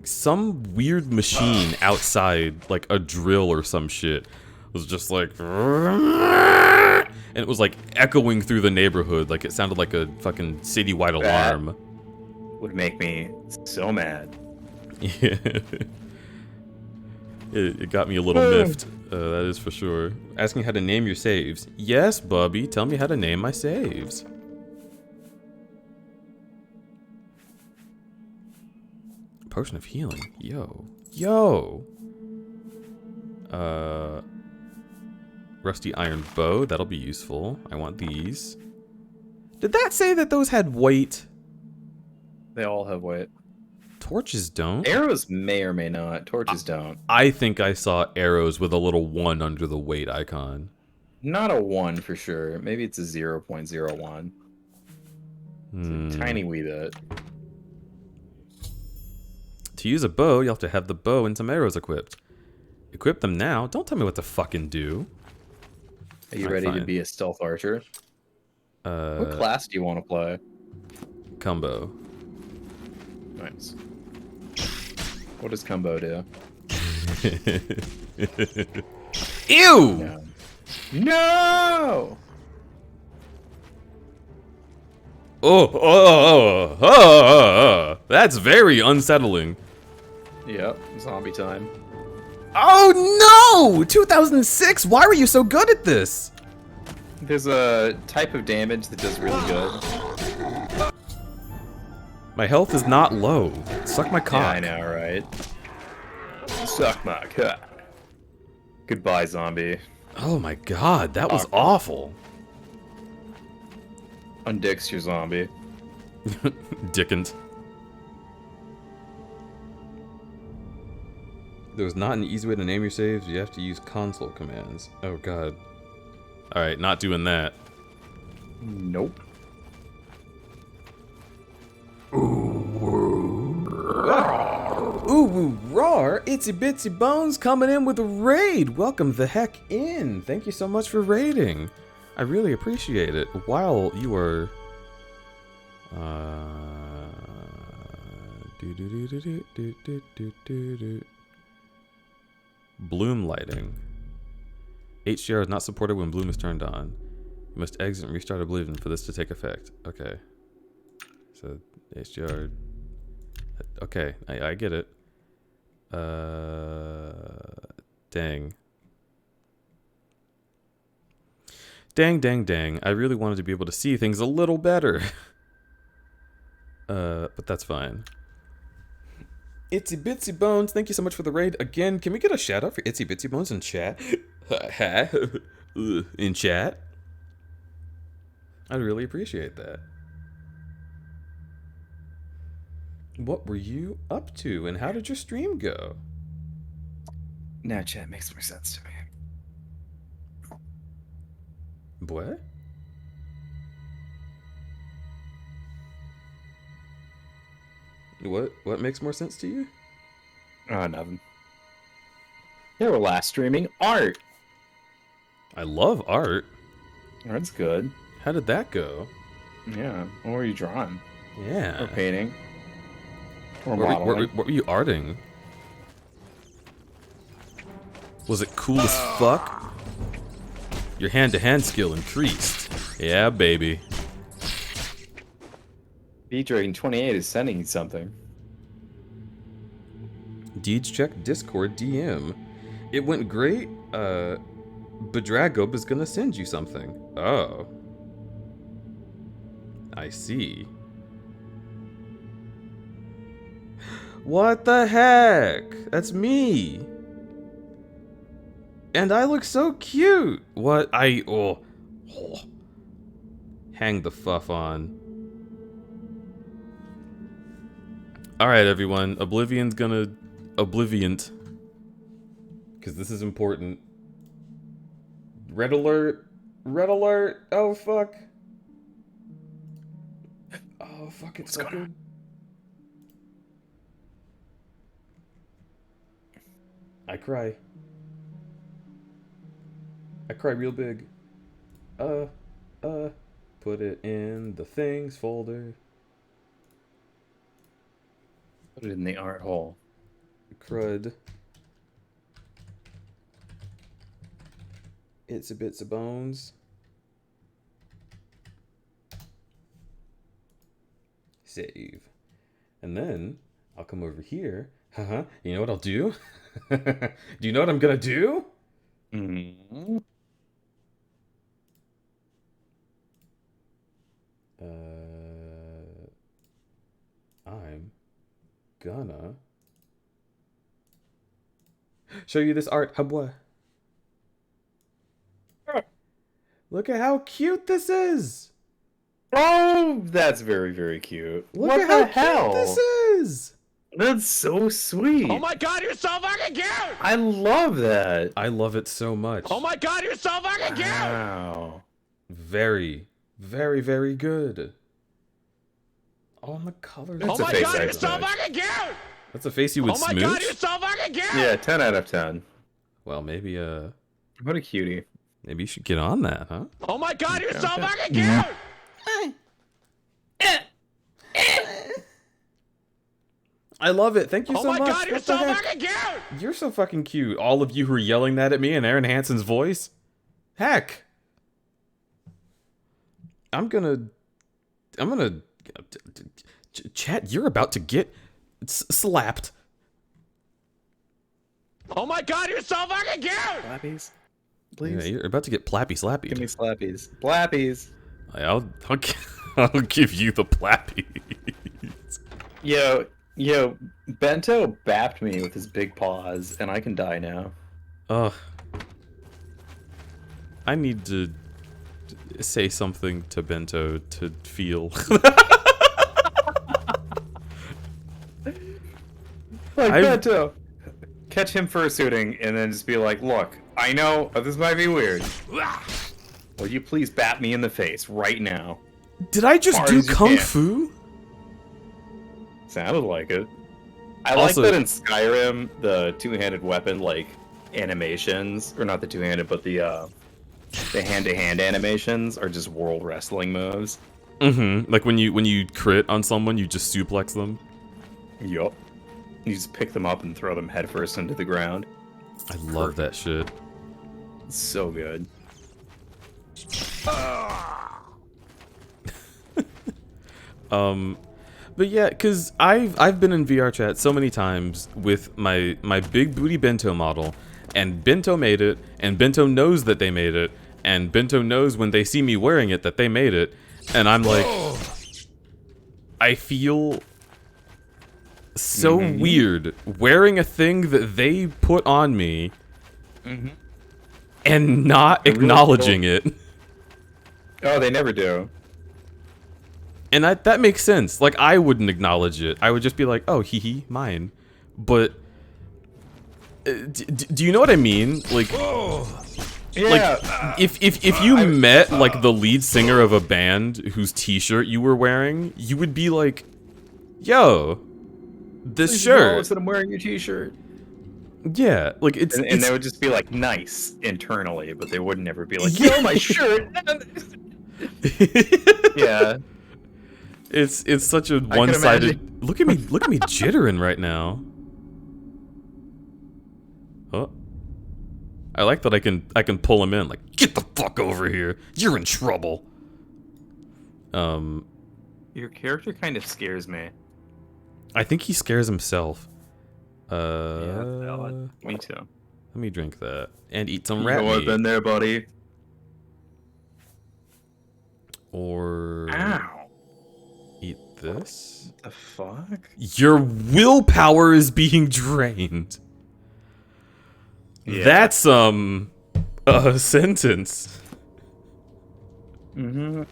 some weird machine outside, like a drill or some shit, was just like, and it was like echoing through the neighborhood, like it sounded like a fucking citywide alarm. Would make me so mad. Yeah. It got me a little miffed, that is for sure. Asking how to name your saves. Yes, Bubby, tell me how to name my saves. Potion of healing. Yo. Rusty iron bow, that'll be useful. I want these. Did that say that those had weight? They all have weight. Torches don't. Arrows may or may not. Torches don't. I think I saw arrows with a little 1 under the weight icon. Not a 1 for sure. Maybe it's a 0.01. It's a tiny wee bit. To use a bow, you'll have to have the bow and some arrows equipped. Equip them now. Don't tell me what to fucking do. Are you ready to be a stealth archer? What class do you want to play? CUMBO. Nice. What does CUMBO do? Ew! No! That's very unsettling. Yep, zombie time. Oh no! 2006! Why were you so good at this? There's a type of damage that does really good. My health is not low. Suck my cock. Yeah, I know, right? Suck my cock. Goodbye, zombie. Oh my god, that was awful. Undicks your zombie. Dickens. There's not an easy way to name your saves. You have to use console commands. Oh god. Alright, not doing that. Nope. Ooh, roar! Itsy Bitsy Bones coming in with a raid! Welcome the heck in! Thank you so much for raiding. I really appreciate it. While you are... Bloom lighting. HDR is not supported when bloom is turned on. You must exit and restart Oblivion for this to take effect. Okay. So, HDR... Okay, I get it. Dang. Dang. I really wanted to be able to see things a little better. But that's fine. Itsy Bitsy Bones, thank you so much for the raid. Again, can we get a shout out for Itsy Bitsy Bones in chat? In chat? I'd really appreciate that. What were you up to, and how did your stream go? Now chat makes more sense to me. What? What makes more sense to you? Oh, nothing. Yeah, we're last streaming art. I love art. Art's good. How did that go? Yeah. What were you drawing? Yeah. Or painting? Or What modeling? were you arting? Was it cool as fuck? Your hand-to-hand skill increased. Yeah, baby. BeatDragon28 is sending you something. Deeds check Discord DM. It went great. Bedragob is gonna send you something. Oh. I see. What the heck? That's me. And I look so cute. What? Oh. Hang the fuff on. Alright, everyone. Oblivion's gonna... Obliviant. Because this is important. Red alert. Red alert. Oh, fuck. Oh, fuck. It's fucking... I cry. I cry real big. put it in the things folder. Put it in the art hole. Crud. It's a bits of bones. Save. And then I'll come over here. Haha. You know what I'll do? Do you know what I'm gonna do? Mm-hmm. I'm gonna show you this art. Habwa. Look at how cute this is. Oh, that's very, very cute. Look What at the how hell? cute this is. That's so sweet. Oh my god, you're so fucking cute! I love that. I love it so much. Oh my god, you're so fucking cute! Wow. Very, very, very good. Oh, and the colors. That's Oh a my face god, I'd you're so smudge. fucking cute! That's a face you would Oh my smooch? god, you're so fucking cute! Yeah, 10 out of 10. Well, maybe What a cutie. maybe you should get on that, huh? Oh my god, you're so Okay. fucking cute! I love it. Thank you Oh so my much. god, you're What the so heck? fucking cute! You're so fucking cute. All of you who are yelling that at me in Aaron Hansen's voice. Heck. I'm gonna chat, you're about to get slapped. Oh my god, you're so fucking cute! Slappies? Please? Yeah, you're about to get plappy slappy. Give me slappies. Blappies. I'll give you the plappy. Yo, Bento bapped me with his big paws, and I can die now. Ugh. I need to say something to Bento to feel. Like, I've- Bento! Catch him fursuiting, and then just be like, look, I know this might be weird. Will you please bat me in the face right now? Did I just Hard do as you kung can. fu? Sounded like it. I Also- like that in Skyrim, the two-handed weapon, like, animations, or not the two-handed, but the hand-to-hand animations are just world wrestling moves. Mm-hmm. Like when you crit on someone, you just suplex them. Yup. You just pick them up and throw them headfirst into the ground. I love that shit. It's so good. But yeah, cause I've been in VR chat so many times with my big booty Bento model, and Bento made it, and Bento knows that they made it, and Bento knows when they see me wearing it that they made it, and I'm like, I feel so weird wearing a thing that they put on me and not really acknowledging it. Oh, they never do. And that makes sense. Like, I wouldn't acknowledge it. I would just be like, oh, hee hee, mine. But, do you know what I mean? Like, Yeah. if you met, like, the lead singer of a band whose t-shirt you were wearing, you would be like, yo, this shirt. that I'm wearing your t-shirt. Yeah, like, And it's they would just be like nice internally, but they would never be like, Yeah. yo, my shirt. Yeah. It's such a can one-sided. Look at me jittering right now. Oh, I like that I can pull him in. Like, get the fuck over here. You're in trouble. Your character kind of scares me. I think he scares himself. Yeah, me too. Let me drink that and eat some You rat know what, meat. been there, buddy. Or Ow. eat this. The fuck? Your willpower is being drained. Yeah. That's a sentence. Mm-hmm.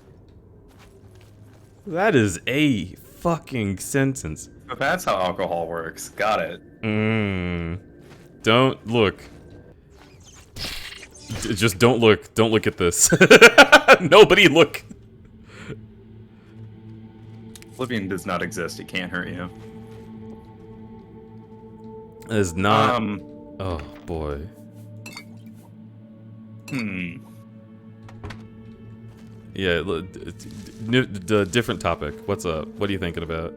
That is a fucking sentence. But that's how alcohol works. Got it. Don't look. Just don't look. Don't look at this. Nobody look. Oblivion does not exist. It can't hurt you. That is not. Oh boy. Yeah, different topic. What's up? What are you thinking about?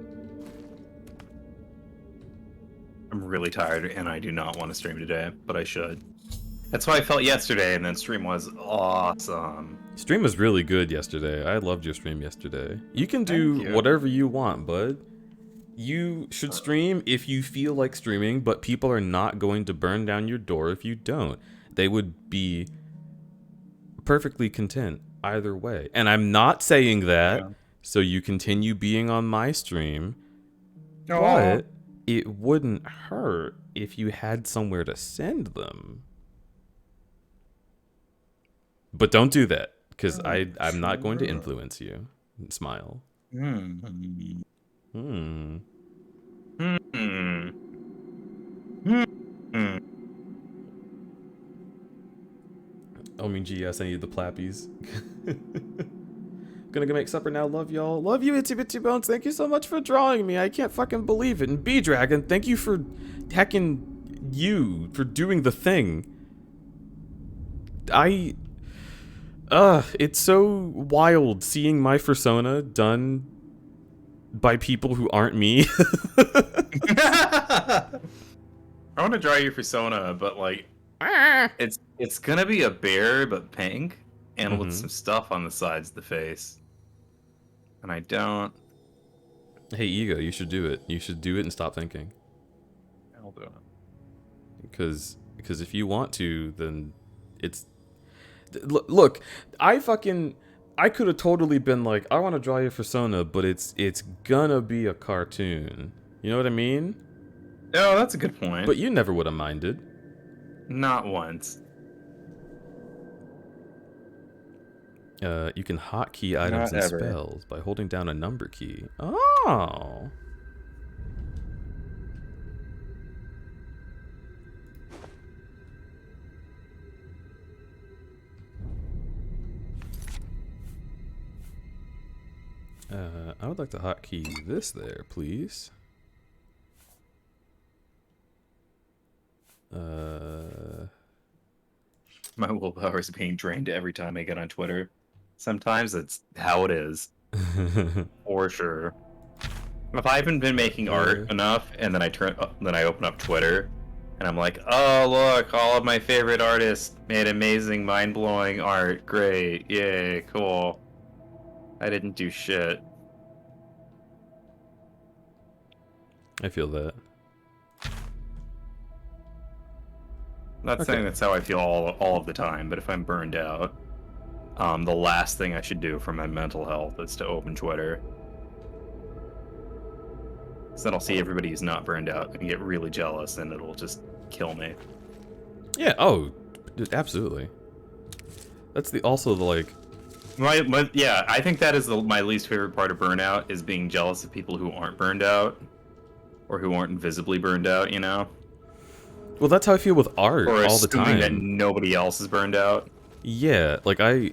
I'm really tired, and I do not want to stream today, but I should. That's how I felt yesterday, and then stream was awesome. Stream was really good yesterday. I loved your stream yesterday. You can do whatever you want, bud. You should stream if you feel like streaming, but people are not going to burn down your door if you don't. They would be perfectly content either way. And I'm not saying that so you continue being on my stream, but it wouldn't hurt if you had somewhere to send them. But don't do that, because I'm not going to influence you. Smile. Oh, mean, GS, I need the plappies. Gonna go make supper now. Love y'all. Love you, Itsy Bitsy Bones. Thank you so much for drawing me. I can't fucking believe it. And B-Dragon, thank you for hecking you for doing the thing. It's so wild seeing my persona done by people who aren't me. I want to draw your persona, but like, it's gonna be a bear, but pink, and with some stuff on the sides of the face. And I don't. Hey, Ego, you should do it. You should do it and stop thinking. I'll do it. Because if you want to, then it's. Look, I could have totally been like, I want to draw your persona, but it's gonna be a cartoon. You know what I mean? Oh, that's a good point. But you never would have minded. Not once. You can hotkey items and spells by holding down a number key. Oh. I would like to hotkey this there, please. My willpower is being drained every time I get on Twitter. Sometimes it's how it is. For sure. If I haven't been making art enough, and then I open up Twitter, and I'm like, oh look, all of my favorite artists made amazing, mind-blowing art. Great, yay, cool. I didn't do shit. I feel that. Not saying that's how I feel all of the time, but if I'm burned out, the last thing I should do for my mental health is to open Twitter. So then I'll see everybody who's not burned out and get really jealous, and it'll just kill me. Yeah. Oh, absolutely. That's also the like. Yeah, I think that is my least favorite part of burnout, is being jealous of people who aren't burned out, or who aren't visibly burned out. You know. Well, that's how I feel with art or all the time. That nobody else is burned out. Yeah, like I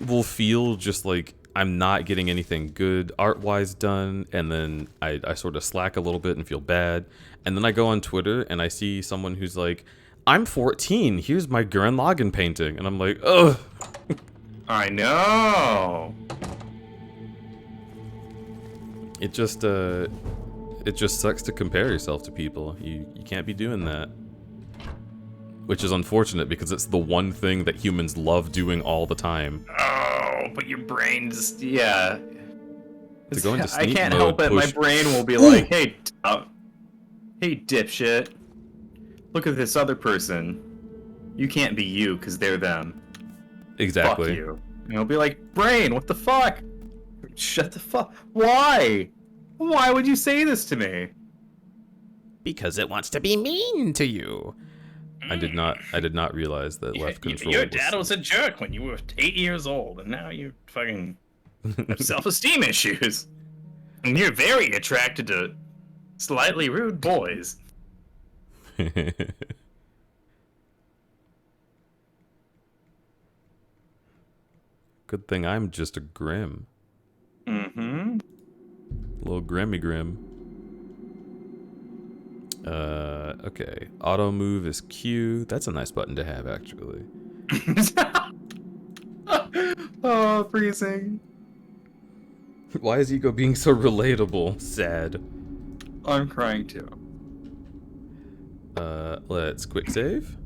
will feel just like I'm not getting anything good art-wise done, and then I sort of slack a little bit and feel bad, and then I go on Twitter and I see someone who's like, I'm 14, here's my Gurren Lagann painting, and I'm like, ugh. I know. It just sucks to compare yourself to people. You can't be doing that. Which is unfortunate, because it's the one thing that humans love doing all the time. Oh, but your brain just, yeah. To go into I sleep can't mode, help it. My brain will be like, hey, hey, dipshit. Look at this other person. You can't be you, because they're them. Exactly. Fuck you. And it'll be like, brain, what the fuck? Shut the fuck. Why? Why would you say this to me? Because it wants to be mean to you. I did not realize that left control. Your dad was a jerk when you were 8 years old, and now you fucking have self-esteem issues. And you're very attracted to slightly rude boys. Good thing I'm just a Grim. Mm-hmm. Little Grimmy Grim. Okay. Auto move is Q. That's a nice button to have, actually. Oh, freezing. Why is Ego being so relatable? Sad. I'm crying too. Let's quick save.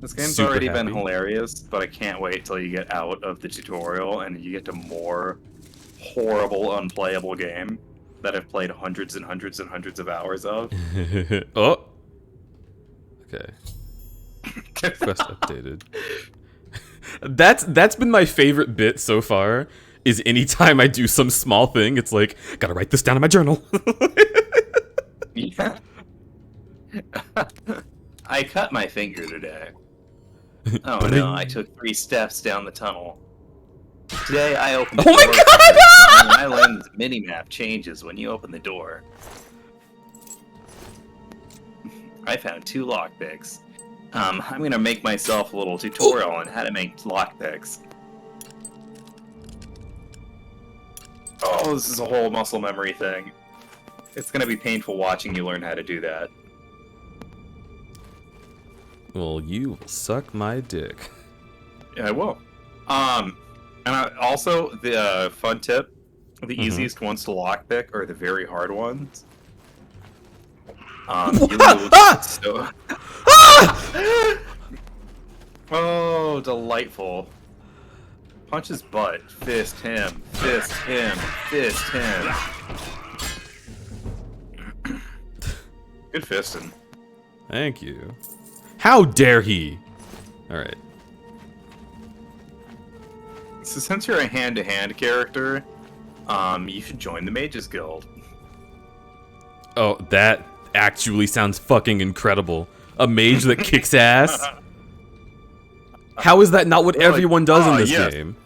This game's Super already been happy. hilarious, but I can't wait till you get out of the tutorial and you get to more horrible, unplayable game that I've played hundreds and hundreds and hundreds of hours of. Oh. Okay. Quest updated. That's been my favorite bit so far. Is anytime I do some small thing, it's like, gotta write this down in my journal. Yeah. I cut my finger today. Oh no, I took 3 steps down the tunnel. Today I opened the Oh my door God! and I learned that the minimap changes when you open the door. I found 2 lockpicks. I'm gonna make myself a little tutorial on how to make lockpicks. Oh, this is a whole muscle memory thing. It's gonna be painful watching you learn how to do that. Well, you will suck my dick. Yeah, I will. And also, the fun tip, the easiest ones to lockpick are the very hard ones. So... Oh, delightful. Punch his butt. Fist him. Fist him. Fist him. Good fisting. Thank you. How dare he? Alright. So since you're a hand-to-hand character, you should join the Mages Guild. Oh, that actually sounds fucking incredible. A mage that kicks ass? How is that not what everyone does in this game?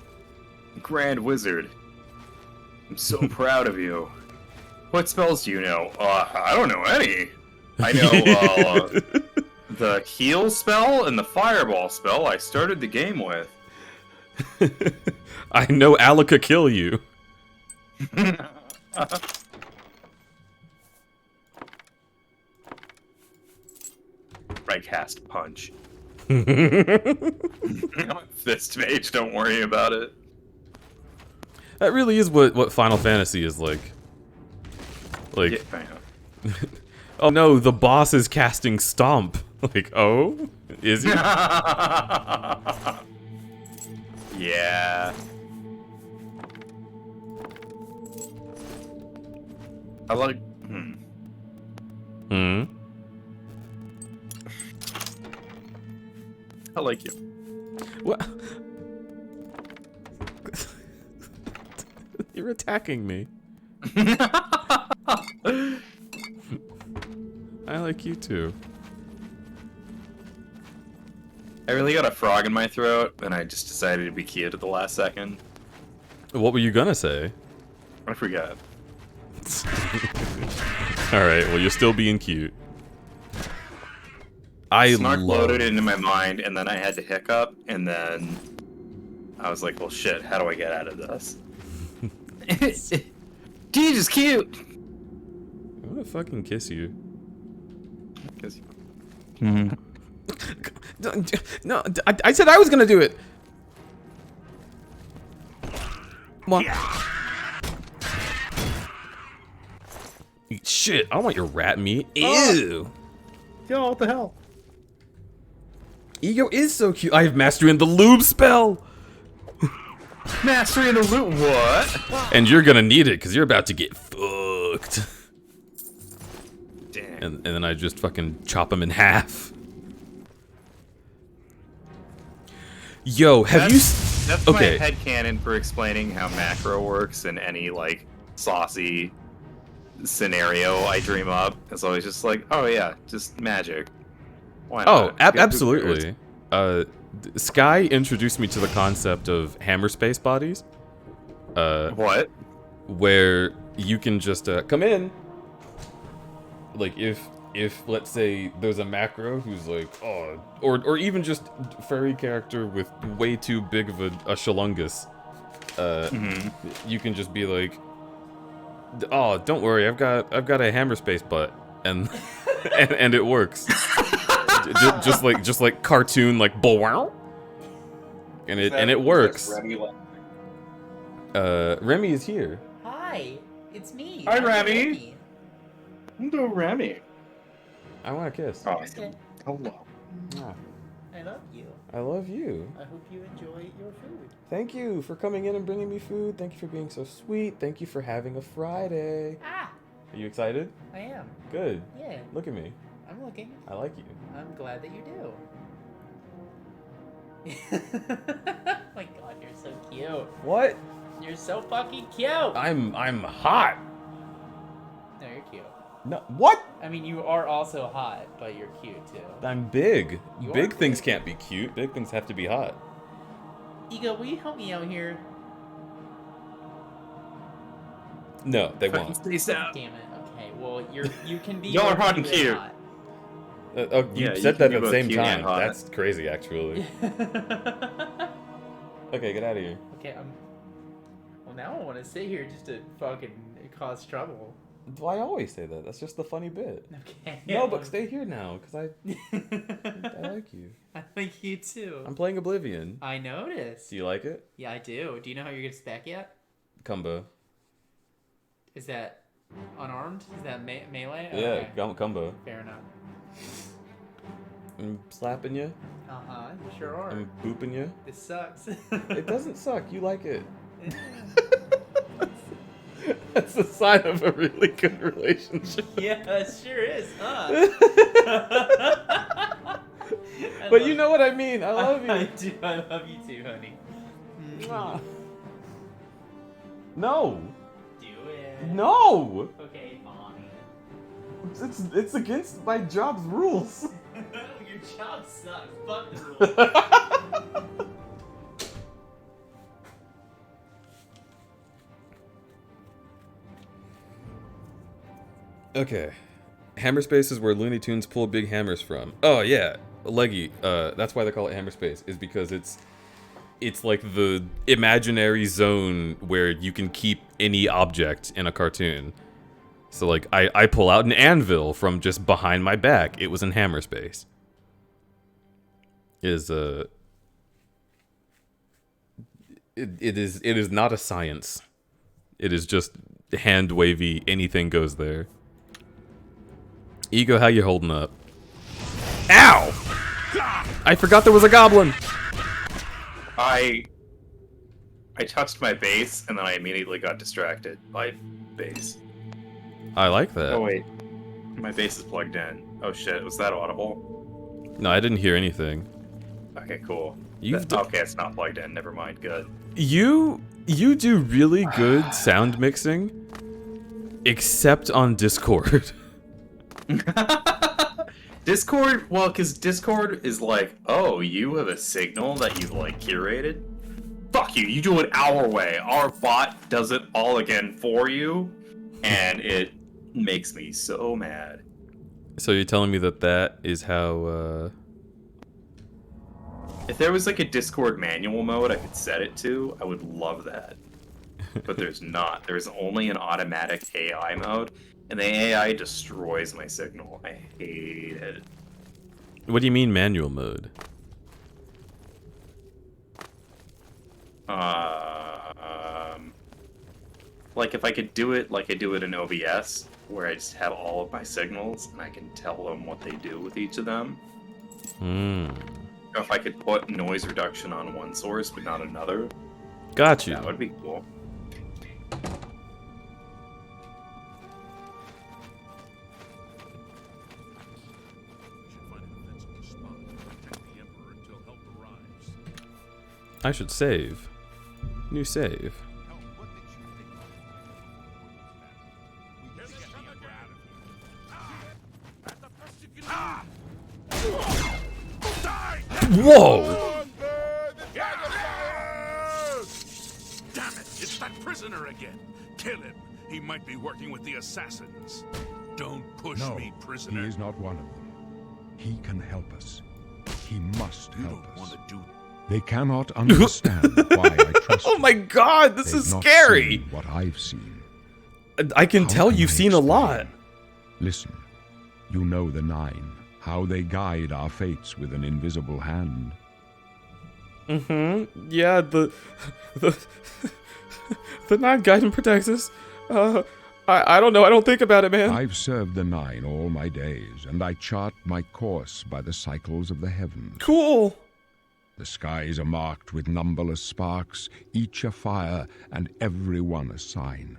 Grand Wizard. I'm so proud of you. What spells do you know? I don't know any. I know, the heal spell and the fireball spell I started the game with. I know Alaka kill you. I cast punch. Fist mage, don't worry about it. That really is what Final Fantasy is like. Like, Yeah, I know. oh no, the boss is casting Stomp. Like, oh? Is he? Yeah. I like... I like you. What? You're attacking me. I like you too. I really got a frog in my throat, and I just decided to be cute at the last second. What were you gonna say? I forgot. Alright, well, you're still being cute. Snark loaded into my mind, and then I had to hiccup, and then I was like, well, shit, how do I get out of this? Deej is cute! I wanna fucking kiss you. Kiss you. No, I said I was gonna do it! Come on. Eat shit, I don't want your rat meat. Ew! Yo, what the hell? Ego is so cute. I have mastery in the lube spell! Mastery in the loot, what? And you're gonna need it, because you're about to get fucked. Damn. And then I just fucking chop him in half. Yo, have you... That's okay. my headcanon for explaining how macro works in any, like, saucy scenario I dream up. It's always just like, oh yeah, just magic. Why not? Absolutely. Sky introduced me to the concept of hammer space bodies. What? Where you can just come in. Like if let's say there's a macro who's like, oh, or even just furry character with way too big of a shalungus, you can just be like, oh, don't worry, I've got a hammer space butt, and and it works. just like cartoon like bow, and it works. Remy is here. Hi, it's me. Hi, I'm Remy. Hello, Remy. I want a kiss. Awesome. Okay. Hello. Ah, I love you. I love you. I hope you enjoy your food. Thank you for coming in and bringing me food. Thank you for being so sweet. Thank you for having a Friday. Ah, Are you excited? I am. Good. Yeah, Look at me. I'm looking. I like you. I'm glad that you do. Oh my god, you're so cute. What? You're so fucking cute. I'm hot. No, you're cute. No, what? I mean, you are also hot, but you're cute too. I'm big. You are Big things big. can't be cute. Big things have to be hot. Ego, will you help me out here? No, they won't. Space out. Damn it. Okay, well, you can be. Y'all are both hot and cute. hot. Oh, you Yeah, you said can that be at the both same cute and time. hot. That's crazy, actually. Okay, get out of here. Okay, well, now I want to sit here just to fucking cause trouble. Well, I always say that. That's just the funny bit. Okay. No, but stay here now, because I like you. I like you too. I'm playing Oblivion. I noticed. Do you like it? Yeah, I do. Do you know how you're gonna spec yet? Cumbo. Is that unarmed? Is that melee? Yeah, Okay. Cumbo. Fair enough. I'm slapping you. Uh-huh, you sure are. I'm booping you. This sucks. It doesn't suck. You like it. That's a sign of a really good relationship. Yeah, it sure is, huh? But you know what I mean. I love you. I do. I love you too, honey. Mwah. No. Do it. No. Okay, fine. It's against my job's rules. Your job sucks. Fuck the rules. Okay. Hammerspace is where Looney Tunes pull big hammers from. Oh yeah, Leggy. That's why they call it Hammerspace, is because it's like the imaginary zone where you can keep any object in a cartoon. So like I pull out an anvil from just behind my back. It was in Hammerspace. It is not a science. It is just hand wavy. Anything goes there. Ego, how you holding up? Ow! I forgot there was a goblin. I touched my base and then I immediately got distracted by base. I like that. Oh wait, my base is plugged in. Oh shit, was that audible? No, I didn't hear anything. Okay, cool. You've Okay, it's not plugged in. Never mind. Good. You do really good sound mixing, except on Discord. Discord, well, because Discord is like, oh, you have a signal that you've like curated. Fuck you! You do it our way. Our bot does it all again for you, and it makes me so mad. So you're telling me that is how? If there was like a Discord manual mode I could set it to, I would love that. But there's not. There's only an automatic AI mode, and the AI destroys my signal. I hate it. What do you mean manual mode? Like if I could do it like I do it in OBS, where I just have all of my signals and I can tell them what they do with each of them. Or if I could put noise reduction on one source but not another. Got you. That would be cool. I should save. New save. Whoa! Damn it! It's that prisoner again. Kill him. He might be working with the assassins. Don't push me, prisoner. He is not one of them. He can help us. He must You help don't us. want to do. They cannot understand why I trust Oh my god, this They've is not scary! seen what I've seen. I can How tell can you've I seen a explain? lot. Listen, you know the Nine, how they guide our fates with an invisible hand. Mm-hmm. Yeah, the the Nine guide and protects us. I don't know. I don't think about it, man. I've served the Nine all my days, and I chart my course by the cycles of the heavens. Cool. The skies are marked with numberless sparks, each a fire, and every one a sign.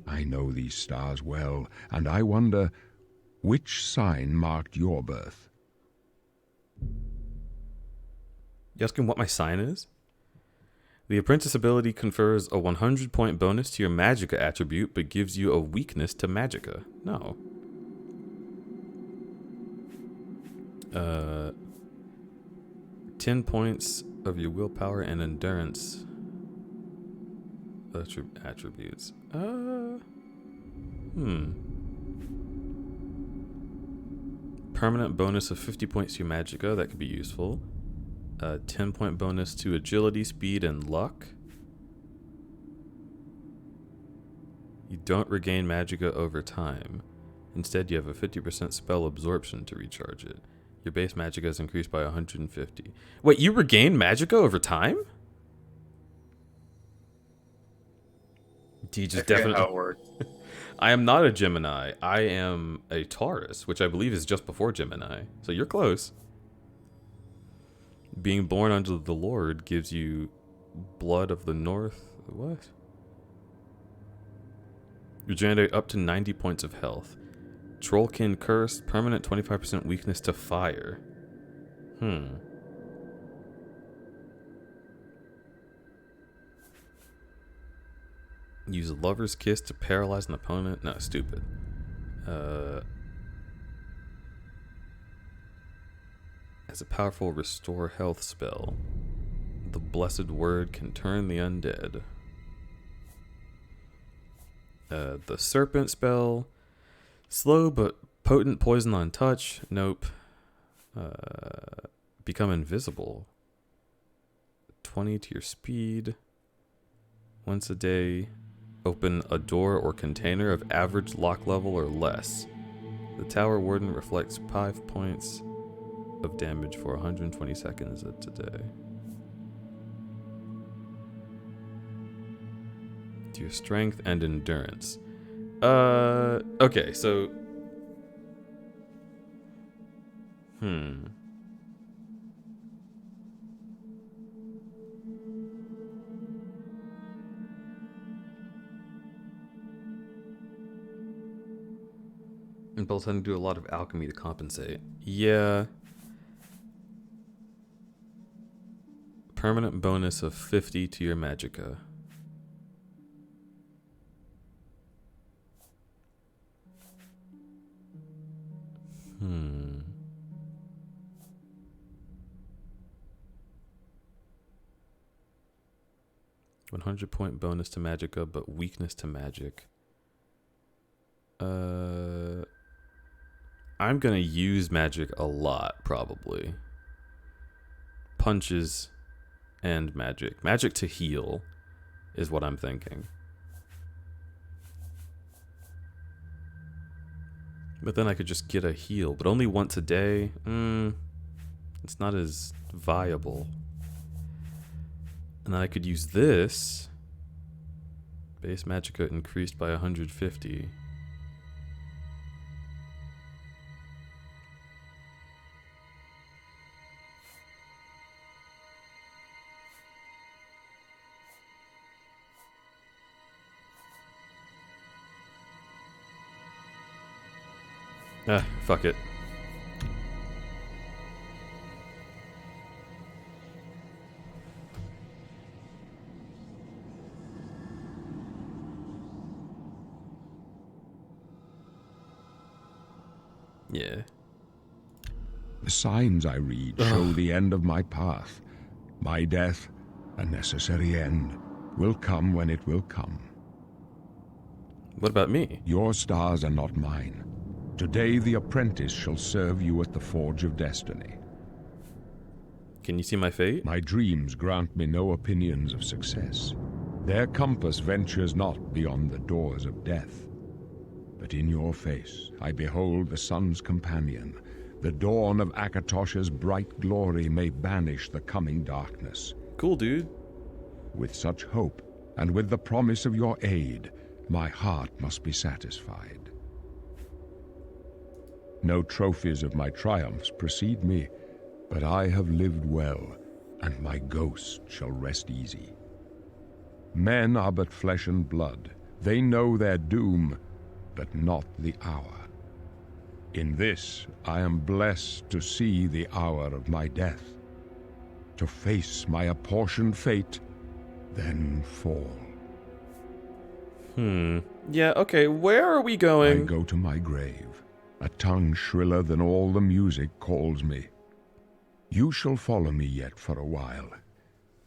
I know these stars well, and I wonder, which sign marked your birth? You asking what my sign is? The apprentice ability confers a 100-point bonus to your magicka attribute, but gives you a weakness to magicka. No. 10 points of your willpower and endurance attributes. Permanent bonus of 50 points to your magicka. That could be useful. 10-point bonus to agility, speed, and luck. You don't regain magicka over time. Instead, you have a 50% spell absorption to recharge it. Your base magicka is increased by 150. Wait, you regain magicka over time? You just definitely. How it works. I am not a Gemini. I am a Taurus, which I believe is just before Gemini. So you're close. Being born under the Lord gives you blood of the North. What? Regenerate up to 90 points of health. Trollkin curse, permanent 25% weakness to fire. Use Lover's Kiss to paralyze an opponent. No, stupid. As a powerful restore health spell, the Blessed Word can turn the undead. The Serpent spell, slow but potent poison on touch. Nope. Become invisible. 20 to your speed. Once a day, open a door or container of average lock level or less. The Tower Warden reflects 5 points of damage for 120 seconds today. To your strength and endurance. Okay, so and both having to do a lot of alchemy to compensate. Yeah. Permanent bonus of 50 to your magicka. 100-point bonus to magicka, but weakness to magic. I'm gonna use magic a lot, probably. Punches and magic. Magic to heal is what I'm thinking. But then I could just get a heal, but only once a day. It's not as viable. And then I could use this. Base magicka increased by 150. Fuck it. Yeah. The signs I read show the end of my path. My death, a necessary end, will come when it will come. What about me? Your stars are not mine. Today the apprentice shall serve you at the Forge of Destiny. Can you see my fate? My dreams grant me no opinions of success. Their compass ventures not beyond the doors of death. But in your face I behold the sun's companion, the dawn of Akatosh's bright glory may banish the coming darkness. Cool, dude. With such hope, and with the promise of your aid, my heart must be satisfied. No trophies of my triumphs precede me, but I have lived well, and my ghost shall rest easy. Men are but flesh and blood. They know their doom, but not the hour. In this, I am blessed to see the hour of my death, to face my apportioned fate, then fall. Yeah, okay, where are we I going? go to my grave. A tongue shriller than all the music calls me. You shall follow me yet for a while.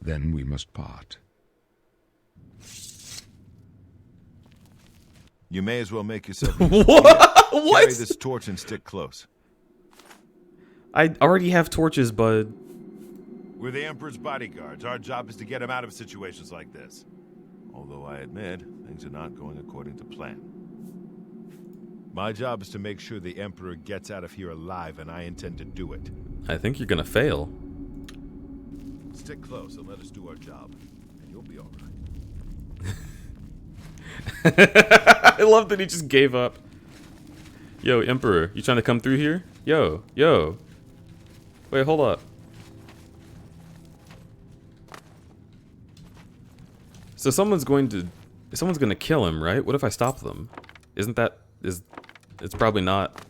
Then we must part. You may as well make yourself. What? Carry this torch and stick close. I already have torches, bud. We're the Emperor's bodyguards. Our job is to get him out of situations like this. Although I admit, things are not going according to plan. My job is to make sure the Emperor gets out of here alive, and I intend to do it. I think you're gonna fail. Stick close and let us do our job, and you'll be all right. I love that he just gave up. Yo, Emperor, you trying to come through here? Yo. Wait, hold up. So someone's gonna kill him, right? What if I stop them? It's probably not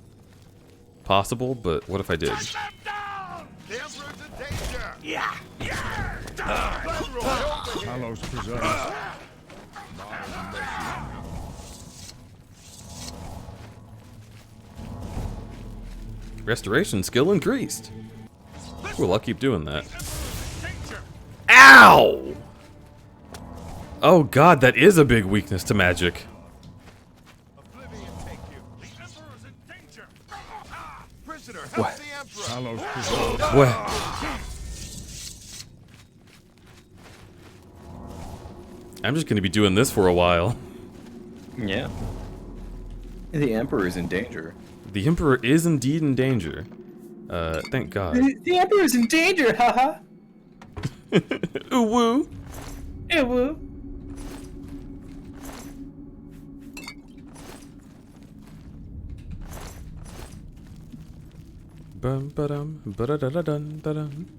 possible, but what if I did? The Emperor's in danger! Yeah! Talos preserves. Restoration skill increased. Well, I'll keep doing that. Ow! Oh god, that is a big weakness to magic. Oblivion take you. The Emperor's in danger! Prisoner, help the Emperor! Talos preserves. What? I'm just gonna be doing this for a while. Yeah. The Emperor's in danger. The Emperor is indeed in danger. Thank God. The Emperor's in danger, haha! Ooh woo! Ew woo! Bum ba-dum, ba-da-da-da-dun, da-dun.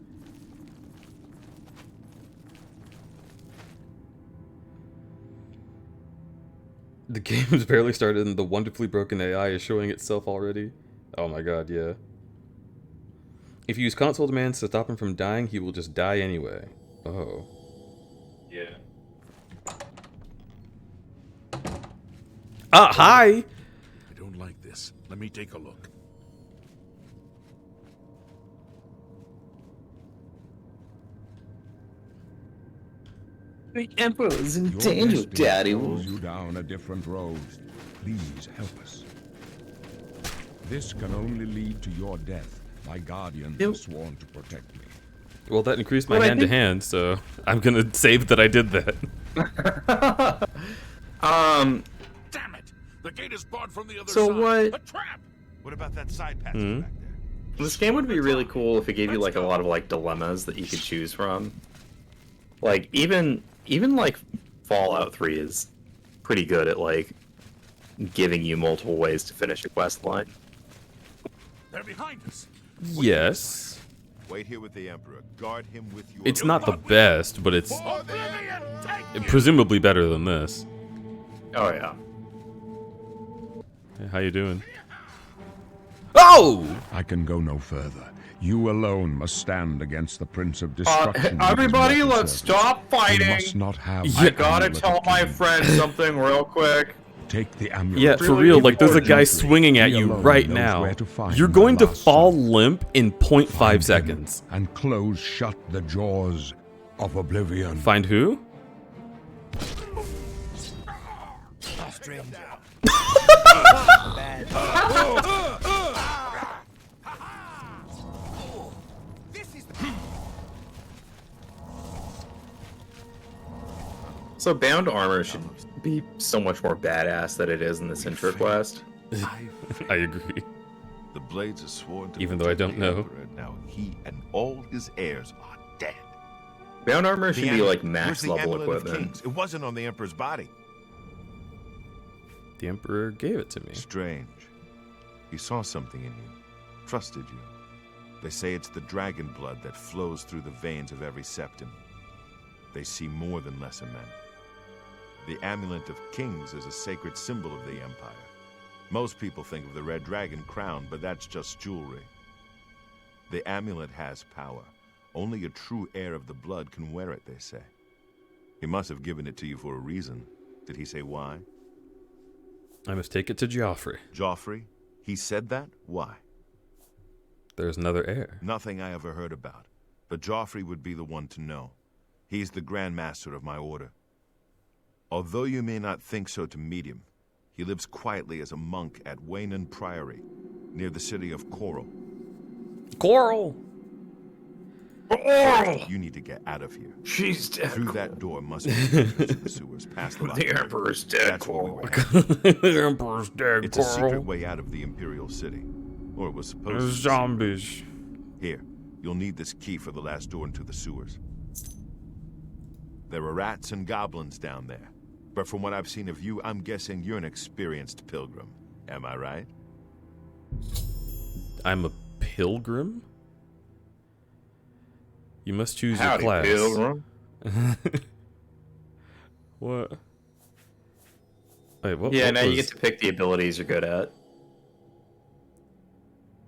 The game's barely started and the wonderfully broken AI is showing itself already. Oh my god, yeah. If you use console demands to stop him from dying, he will just die anyway. Oh. Yeah. Hi! I don't like this. Let me take a look. The Emperor's in Your danger, destiny Daddy. calls you down a different road. Please help us. This can only lead to your death. My guardian has sworn to protect me. Well, that increased my hand to hand, so I'm gonna save that I did that. Damn it! The gate is barred from the other So side. what? A trap! What about that side passage back there? This game would be really cool if it gave you like a lot of like dilemmas that you could choose from. Like even like Fallout 3 is pretty good at like giving you multiple ways to finish a quest line. They're behind us. Yes. Wait here with the Emperor. Guard him with your... It's not the best, but it's Oblivion, take you! presumably better than this. Oh yeah. Hey, how you doing? Oh! I can go no further. You alone must stand against the Prince of Destruction. with his Everybody, mortal let's servants. stop You fighting. must not have. Yeah. my I gotta amulet tell of my King. friend something real quick. Take the amulet. Yeah, for Really real, like there's a guy important. swinging at He you alone right knows now. where to find You're my going to last fall son. limp in 0.5 Find him seconds. and close shut the jaws of oblivion. Find who? Stranger. So bound armor should be so much more badass than it is in this intro quest. I agree. The Blades is sworn to Even though I don't protect the know. Emperor. Now he and all his heirs are dead. Bound armor should be like max Where's the level amulet of equipment. kings? It wasn't on the Emperor's body. The Emperor gave it to me. Strange. He saw something in you. Trusted you. They say it's the dragon blood that flows through the veins of every septum. They see more than lesser men. The amulet of kings is a sacred symbol of the Empire. Most people think of the red dragon crown, but that's just jewelry. The amulet has power. Only a true heir of the blood can wear it, they say. He must have given it to you for a reason. Did he say why? I must take it to Joffrey. Joffrey? He said that? Why? There's another heir. Nothing I ever heard about. But Joffrey would be the one to know. He's the Grand Master of my order. Although you may not think so to meet him, he lives quietly as a monk at Waynon Priory, near the city of Coral. Coral! You need to get out of here. She's dead. Through that door must be the entrance to the sewers, past the The Emperor's dead, That's where we Coral. were headed. The Emperor's dead, It's a Coral. secret way out of the Imperial City. Or it was supposed There's to. zombies. Here, you'll need this key for the last door into the sewers. There are rats and goblins down there. But from what I've seen of you, I'm guessing you're an experienced pilgrim. Am I right? I'm a pilgrim? You must choose Howdy, your class. pilgrim. What? Wait, what? Yeah, what now you was get to pick the abilities you're good at.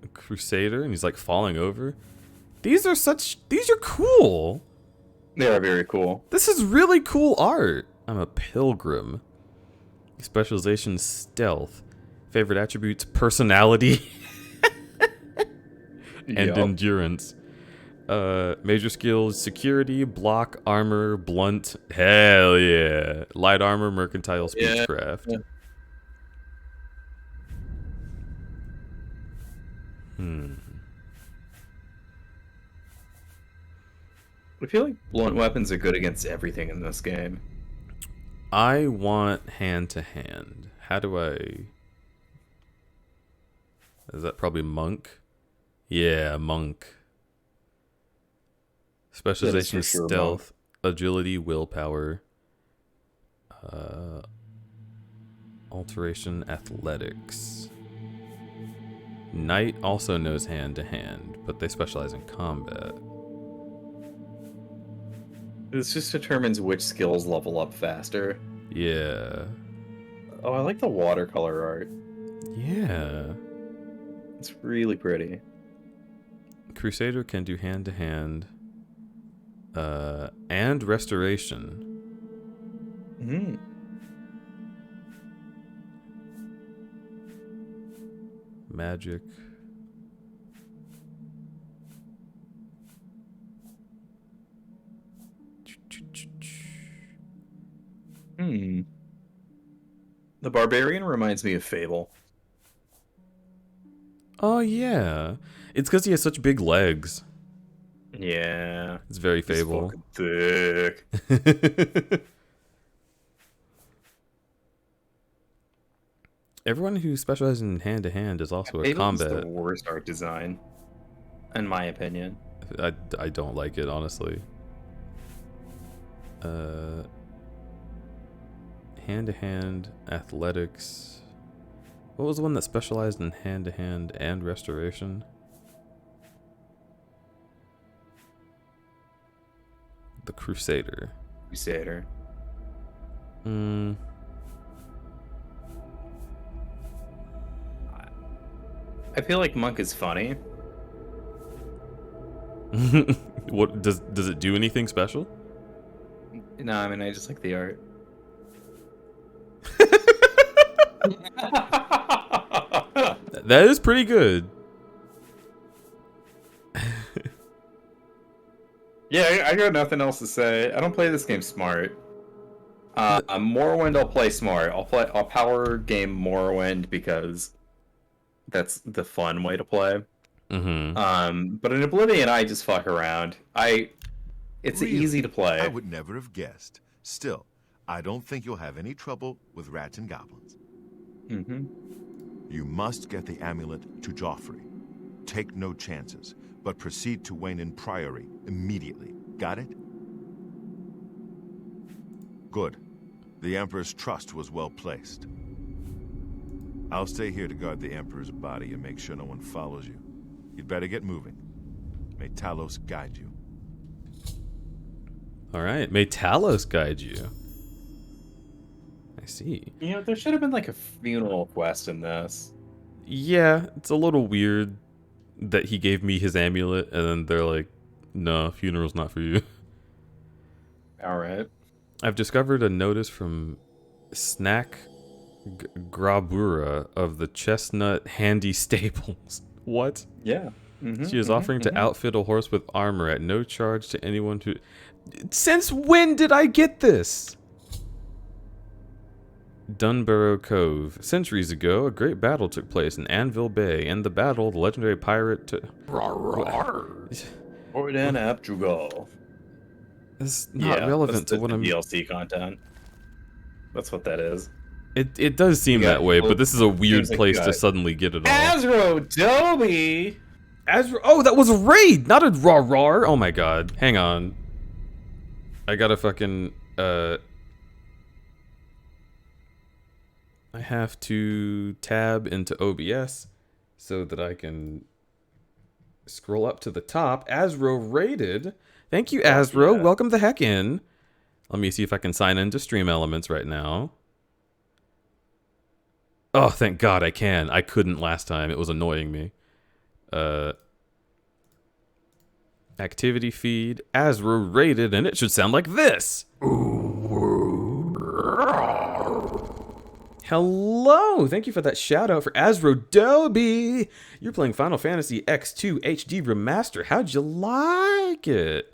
a Crusader, and he's like falling over. These are cool. They are very cool. This is really cool art. I'm a pilgrim. Specialization stealth. Favorite attributes personality and Yup. endurance. Major skills security, block, armor, blunt. Hell yeah. Light armor, mercantile, speechcraft. Yeah. I feel like blunt weapons are good against everything in this game. I want hand to hand. How do I? Is that probably monk? Yeah, monk. Specialization for sure stealth, agility, willpower, alteration, athletics. Knight also knows hand to hand, but they specialize in combat. This just determines which skills level up faster. Yeah. Oh, I like the watercolor art. Yeah. It's really pretty. Crusader can do hand to hand. And restoration. Hmm. Magic. Hmm. The barbarian reminds me of Fable. Oh yeah. It's because he has such big legs. Yeah. It's very He's Fable. fucking thick. Everyone who specializes in hand to hand is also a Fable's combat. the worst art design, in my opinion. I don't like it, honestly. Hand to hand, athletics. What was the one that specialized in hand to hand and restoration? The Crusader. Crusader. I feel like Monk is funny. What does it do anything special? No, I mean I just like the art. That is pretty good. Yeah, I got nothing else to say. I don't play this game smart. Morrowind, I'll play smart. I'll power game Morrowind because that's the fun way to play. Mm-hmm. But in Oblivion, I just fuck around. It's Really? easy to play. I would never have guessed. Still, I don't think you'll have any trouble with rats and goblins. Mm-hmm. You must get the amulet to Joffrey. Take no chances, but proceed to Wayne Priory immediately. Got it? Good. The Emperor's trust was well placed. I'll stay here to guard the Emperor's body and make sure no one follows you. You'd better get moving. May Talos guide you. Alright, may Talos guide you. I see. You know, there should have been like a funeral quest in this. Yeah, it's a little weird that he gave me his amulet and then they're like, no, funeral's not for you. Alright. I've discovered a notice from Snack Grabura of the Chestnut Handy Stables. What? Yeah. She is offering to outfit a horse with armor at no charge to anyone who... Since when did I get this? Dunbarrow Cove. Centuries ago, a great battle took place in Anvil Bay. In the battle, the legendary pirate... Ordan Abjugal. It's not relevant to what I'm... DLC content. That's what that is. It does seem that way, but this is a weird place to suddenly get it all. Azro Dobie! Oh, that was a raid, not a raw. Oh my god. Hang on. I gotta fucking... I have to tab into OBS so that I can scroll up to the top. Azro raided. Thank you, Azro. Yeah. Welcome the heck in. Let me see if I can sign into Stream Elements right now. Oh, thank God I can. I couldn't last time. It was annoying me. Activity feed. Azro raided, and it should sound like this. Hello! Thank you for that shout out for Azro Dobie. You're playing Final Fantasy X2 HD Remaster. How'd you like it?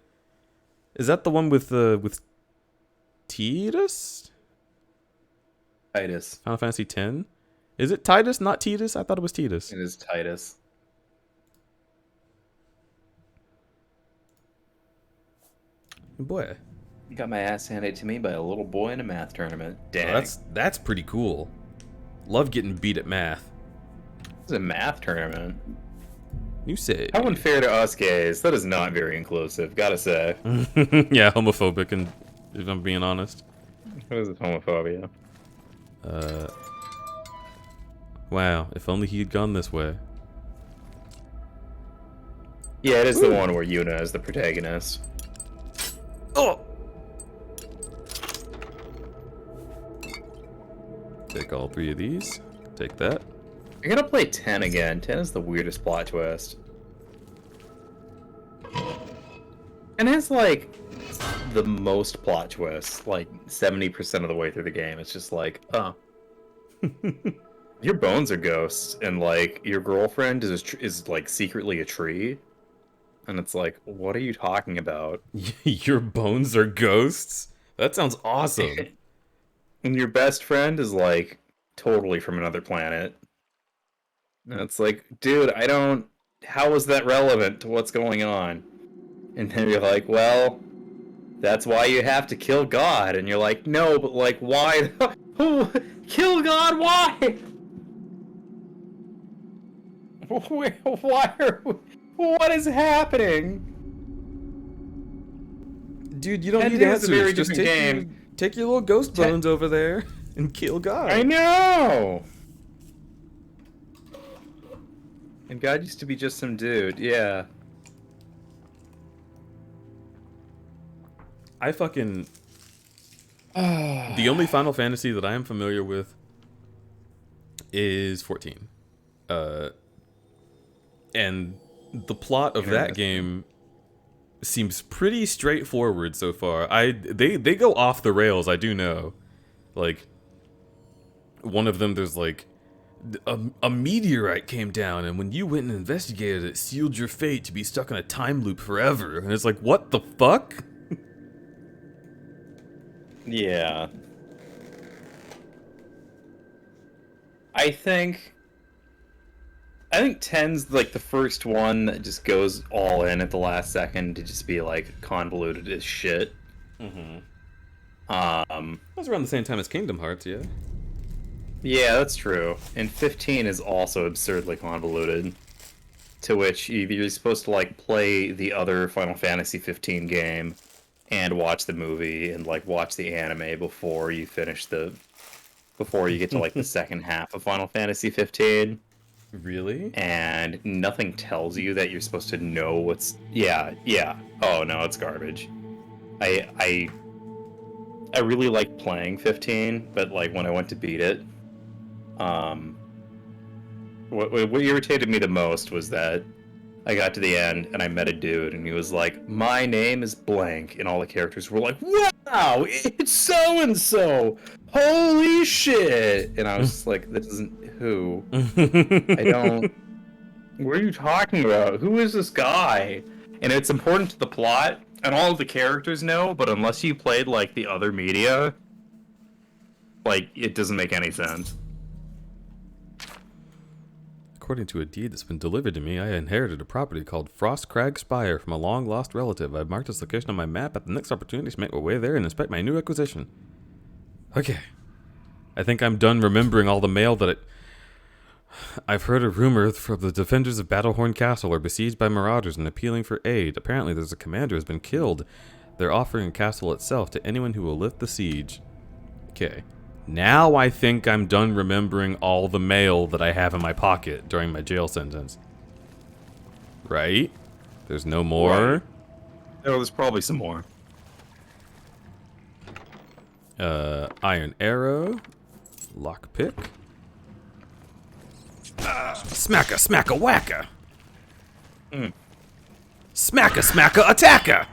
Is that the one with Titus? Titus. Final Fantasy X? Is it Titus, not Titus? I thought it was Titus. It is Titus. Boy. Got my ass handed to me by a little boy in a math tournament. Dang. Oh, that's pretty cool. Love getting beat at math. It's a math tournament. You say. How unfair to us gays. That is not very inclusive, gotta say. Yeah, homophobic, and if I'm being honest. What is homophobia? Wow, if only he had gone this way. Yeah, it is the one where Yuna is the protagonist. Oh! Take all 3 of these. Take that. I gotta play 10 again. 10 is the weirdest plot twist. And it's like the most plot twists, like 70% of the way through the game. It's just like, oh. Your bones are ghosts, and like your girlfriend is like secretly a tree. And it's like, what are you talking about? Your bones are ghosts? That sounds awesome. And your best friend is like totally from another planet. And it's like, dude, how is that relevant to what's going on? And then you're like, well, that's why you have to kill God. And you're like, no, but like, why? Kill God, why? What is happening? Dude, you don't need answers. Just take your little ghost bones over there and kill God. I know! And God used to be just some dude, yeah. I fucking... The only Final Fantasy that I am familiar with is 14. And the plot of that game seems pretty straightforward so far. They go off the rails, I do know. Like, one of them, there's like, a meteorite came down, and when you went and investigated it, sealed your fate to be stuck in a time loop forever. And it's like, what the fuck? Yeah. I think 10's like the first one that just goes all in at the last second to just be like convoluted as shit. Mm-hmm. That's around the same time as Kingdom Hearts, yeah. Yeah, that's true. And 15 is also absurdly convoluted. to which you're supposed to like play the other Final Fantasy 15 game and watch the movie and like watch the anime before you get to like the second half of Final Fantasy 15. Really? And nothing tells you that you're supposed to know what's yeah. Oh no, it's garbage. I really like playing 15, but like when I went to beat it, what irritated me the most was that I got to the end and I met a dude and he was like, "My name is blank," and all the characters were like, "Wow, it's so and so! Holy shit!" And I was just like, "This isn't who. I don't. What are you talking about? Who is this guy?" And it's important to the plot, and all of the characters know, but unless you played like the other media, like it doesn't make any sense. According to a deed that's been delivered to me, I inherited a property called Frost Crag Spire from a long-lost relative. I've marked its location on my map at the next opportunity to make my way there and inspect my new acquisition. Okay. I think I'm done remembering all the mail that I've heard a rumor from the defenders of Battlehorn Castle are besieged by marauders and appealing for aid. Apparently there's a commander who has been killed. They're offering the castle itself to anyone who will lift the siege. Okay. Now I think I'm done remembering all the mail that I have in my pocket during my jail sentence. Right? There's no more? Right. Oh, there's probably some more. Iron arrow. Lockpick. Smacka, smacka, whacka. Smacka, smacka, attacker.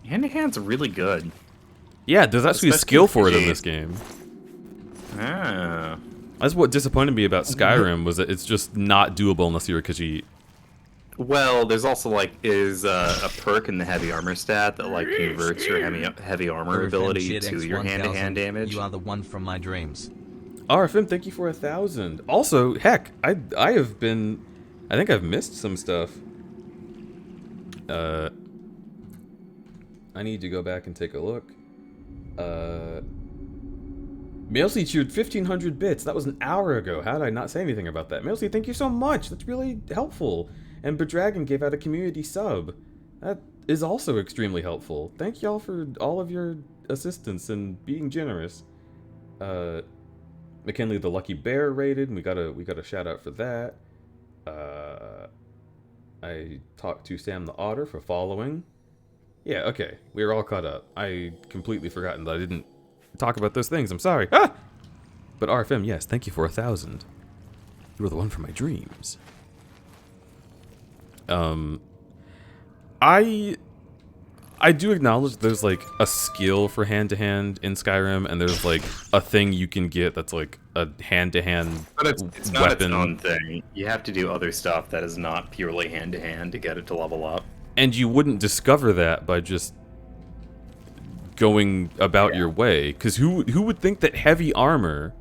Hand-to-hand's really good. Yeah, there's actually a skill for it in this game. Ah. That's what disappointed me about Skyrim, was that it's just not doable unless you're a Khajiit. Well, there's also like a perk in the heavy armor stat that like converts your heavy armor ability to your hand-to-hand damage. You are the one from my dreams. RFM, thank you for 1,000. Also, heck, I think I've missed some stuff. I need to go back and take a look. Mailsy cheered 1,500 bits. That was an hour ago. How did I not say anything about that? Mailsy, thank you so much. That's really helpful. And Bedragon gave out a community sub. That is also extremely helpful. Thank y'all for all of your assistance and being generous. McKinley the Lucky Bear rated, and we got a shout out for that. I talked to Sam the Otter for following. Yeah, okay. We are all caught up. I completely forgotten that I didn't talk about those things. I'm sorry. Ah! But RFM, yes, thank you for 1,000. You were the one from my dreams. I do acknowledge there's like a skill for hand-to-hand in Skyrim, and there's like a thing you can get that's like a hand-to-hand But it's not its own thing. You have to do other stuff that is not purely hand-to-hand to get it to level up. And you wouldn't discover that by just going about your way, because who would think that heavy armor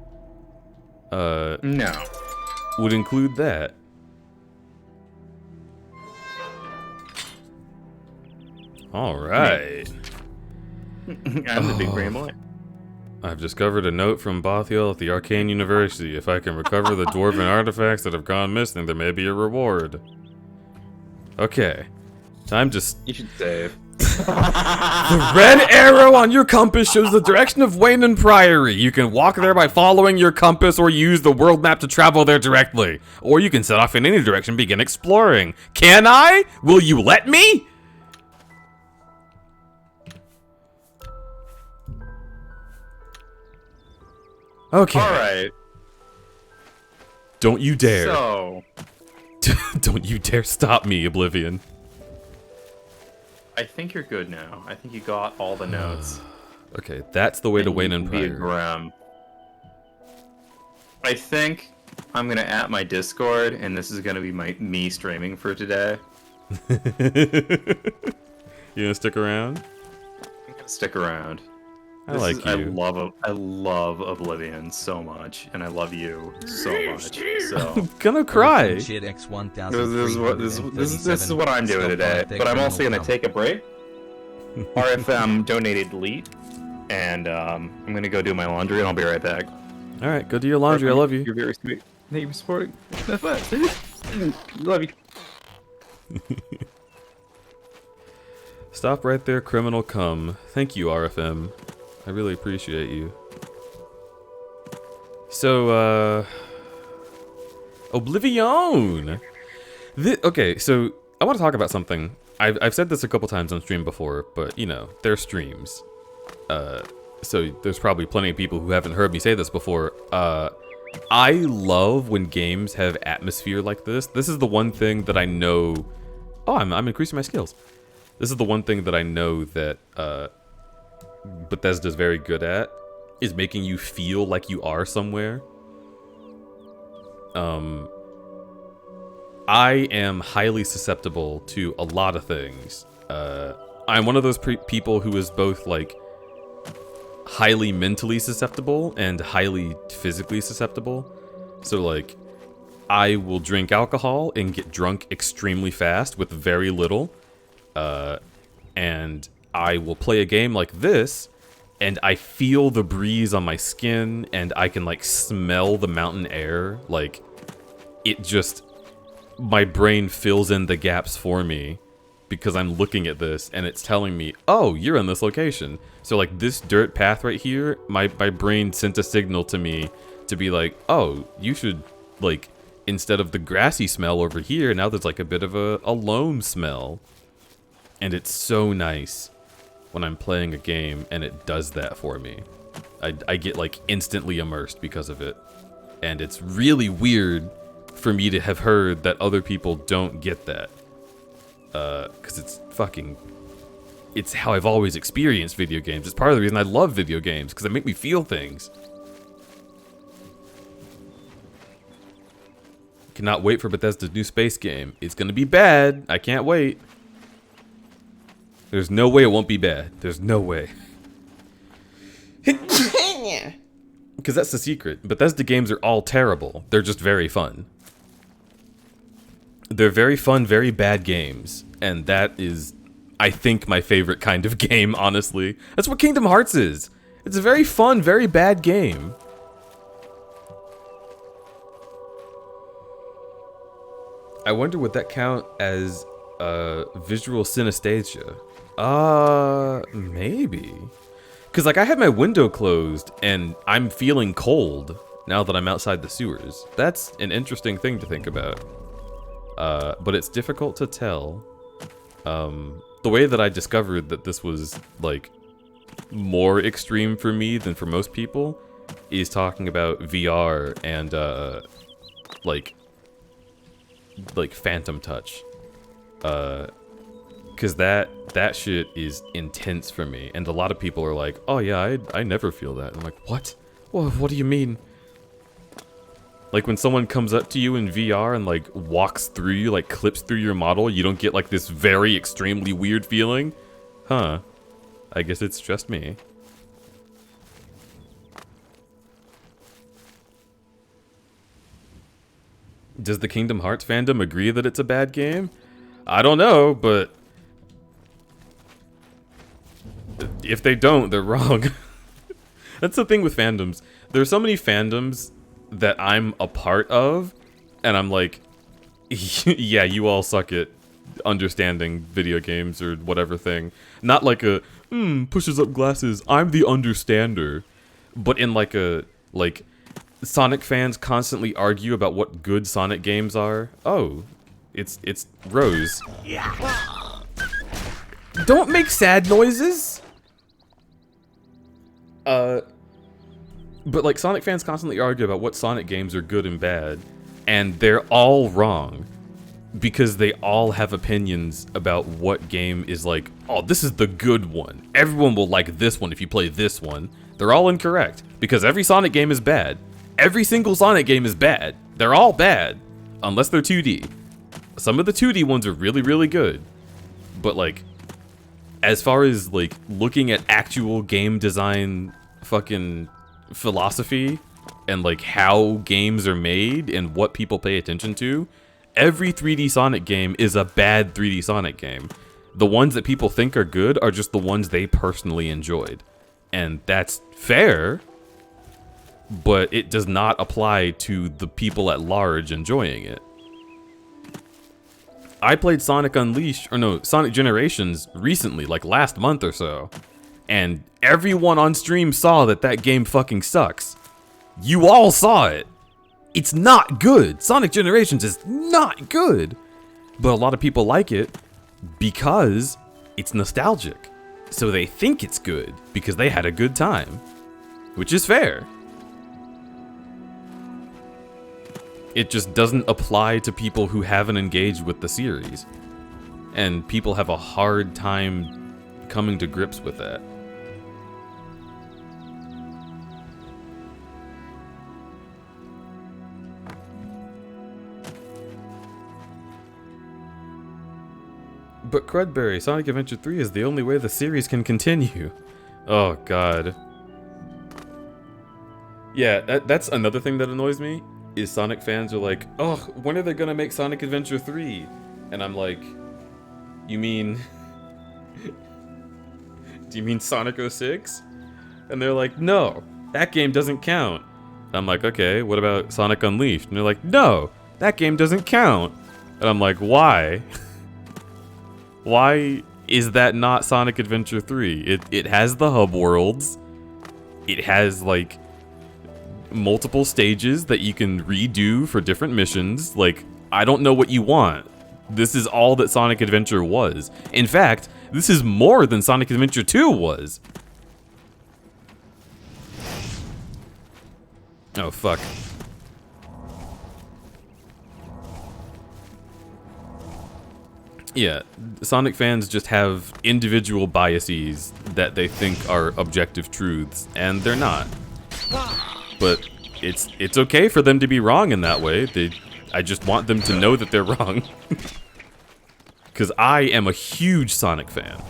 no would include that? All right. I'm the big brain boy. I've discovered a note from Bothiel at the Arcane University. If I can recover the dwarven artifacts that have gone missing, there may be a reward. Okay. Time to... You should save. The red arrow on your compass shows the direction of Wayne Priory. You can walk there by following your compass or use the world map to travel there directly. Or you can set off in any direction and begin exploring. Can I? Will you let me? Okay. Alright. Don't you dare. So... Don't you dare stop me, Oblivion. I think you're good now. I think you got all the notes. Okay, that's the way to Wayne and Priory. Graham. I think I'm gonna at my Discord, and this is gonna be me streaming for today. You gonna stick around? I'm gonna stick around. I like you. I love Oblivion so much, and I love you so much. So I'm gonna cry. This is what I'm doing today. But I'm also gonna take a break. RFM donated Leet, and I'm gonna go do my laundry, and I'll be right back. All right, go do your laundry. I love you. You're very sweet. Thank you for supporting. Love you. Stop right there, criminal cum. Thank you, RFM. I really appreciate you. So, Oblivion! Okay, so I want to talk about something. I've said this a couple times on stream before, but, you know, they're streams. So there's probably plenty of people who haven't heard me say this before. I love when games have atmosphere like this. This is the one thing that I know... Oh, I'm increasing my skills. This is the one thing that I know that Bethesda's very good at, is making you feel like you are somewhere. I am highly susceptible to a lot of things. I'm one of those people who is both, like, highly mentally susceptible and highly physically susceptible. So, like, I will drink alcohol and get drunk extremely fast with very little. And I will play a game like this, and I feel the breeze on my skin, and I can, like, smell the mountain air. Like, it just... My brain fills in the gaps for me because I'm looking at this, and it's telling me, oh, you're in this location. So, like, this dirt path right here, my brain sent a signal to me to be like, oh, you should, like, instead of the grassy smell over here, now there's, like, a bit of a loam smell. And it's so nice when I'm playing a game and it does that for me. I get, like, instantly immersed because of it. And it's really weird for me to have heard that other people don't get that. Because it's fucking... It's how I've always experienced video games. It's part of the reason I love video games, because they make me feel things. Cannot wait for Bethesda's new space game. It's gonna be bad. I can't wait. There's no way it won't be bad. There's no way. Because that's the secret. Bethesda games are all terrible. They're just very fun. They're very fun, very bad games. And that is, I think, my favorite kind of game, honestly. That's what Kingdom Hearts is. It's a very fun, very bad game. I wonder would that count as visual synesthesia? Maybe. Because, like, I have my window closed, and I'm feeling cold now that I'm outside the sewers. That's an interesting thing to think about. But it's difficult to tell. The way that I discovered that this was, like, more extreme for me than for most people is talking about VR and, like Phantom Touch. Because that shit is intense for me. And a lot of people are like, oh yeah, I never feel that. And I'm like, what? What do you mean? Like when someone comes up to you in VR and like walks through you, like clips through your model, you don't get like this very extremely weird feeling? Huh. I guess it's just me. Does the Kingdom Hearts fandom agree that it's a bad game? I don't know, but if they don't, they're wrong. That's the thing with fandoms. There's so many fandoms that I'm a part of, and I'm like, yeah, you all suck at understanding video games or whatever thing. Not like a, pushes up glasses, I'm the understander. But in like a, like, Sonic fans constantly argue about what good Sonic games are. Oh, it's Rose. Yeah. Don't make sad noises! But like Sonic fans constantly argue about what Sonic games are good and bad, and they're all wrong. Because they all have opinions about what game is like, oh, this is the good one. Everyone will like this one if you play this one. They're all incorrect, because every Sonic game is bad. Every single Sonic game is bad. They're all bad, unless they're 2D. Some of the 2D ones are really, really good. But like, as far as like looking at actual game design fucking philosophy and like how games are made and what people pay attention to, every 3D Sonic game is a bad 3D Sonic game. The ones that people think are good are just the ones they personally enjoyed. And that's fair, but it does not apply to the people at large enjoying it. I played Sonic Unleashed, or no, Sonic Generations recently, like last month or so. And everyone on stream saw that that game fucking sucks. You all saw it. It's not good. Sonic Generations is not good. But a lot of people like it because it's nostalgic. So they think it's good because they had a good time. Which is fair. It just doesn't apply to people who haven't engaged with the series. And people have a hard time coming to grips with that. But crudberry, Sonic Adventure 3 is the only way the series can continue. Oh god. Yeah, that's another thing that annoys me, is Sonic fans are like, oh, when are they gonna make Sonic Adventure 3? And I'm like, you mean... do you mean Sonic 06? And they're like, no, that game doesn't count. I'm like, okay, what about Sonic Unleashed? And they're like, no, that game doesn't count. And I'm like, why? Why is that not Sonic Adventure 3? It has the hub worlds. It has, like, multiple stages that you can redo for different missions. Like, I don't know what you want. This is all that Sonic Adventure was. In fact, this is more than Sonic Adventure 2 was. Oh, fuck. Yeah, Sonic fans just have individual biases that they think are objective truths, and they're not. But it's okay for them to be wrong in that way. I just want them to know that they're wrong. Because I am a huge Sonic fan.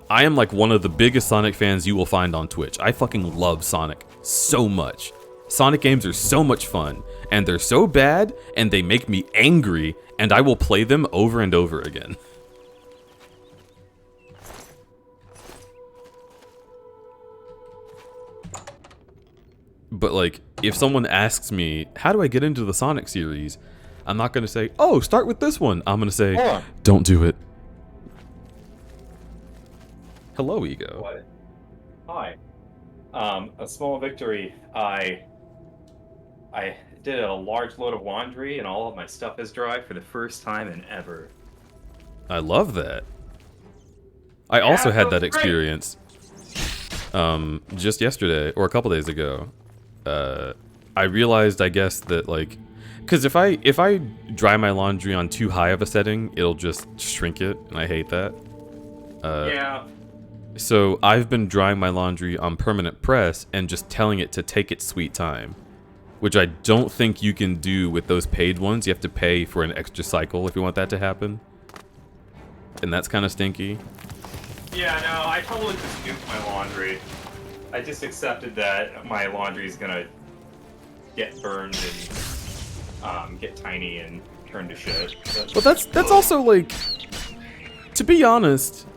I am like one of the biggest Sonic fans you will find on Twitch. I fucking love Sonic so much. Sonic games are so much fun, and they're so bad, and they make me angry, and I will play them over and over again. But like, if someone asks me, how do I get into the Sonic series? I'm not gonna say, oh, start with this one. I'm gonna say, don't do it. Hello, Ego. What? Hi. A small victory. I did a large load of laundry and all of my stuff is dry for the first time in ever. I love that. I also had that experience. Just yesterday, or a couple days ago. I realized, I guess, that like, because if I dry my laundry on too high of a setting, it'll just shrink it, and I hate that. Yeah. So I've been drying my laundry on permanent press and just telling it to take its sweet time, which I don't think you can do with those paid ones. You have to pay for an extra cycle if you want that to happen, and that's kind of stinky. Yeah, no, I totally just nuked my laundry. I just accepted that my laundry is gonna get burned and get tiny and turn to shit. Well, that's also like, to be honest,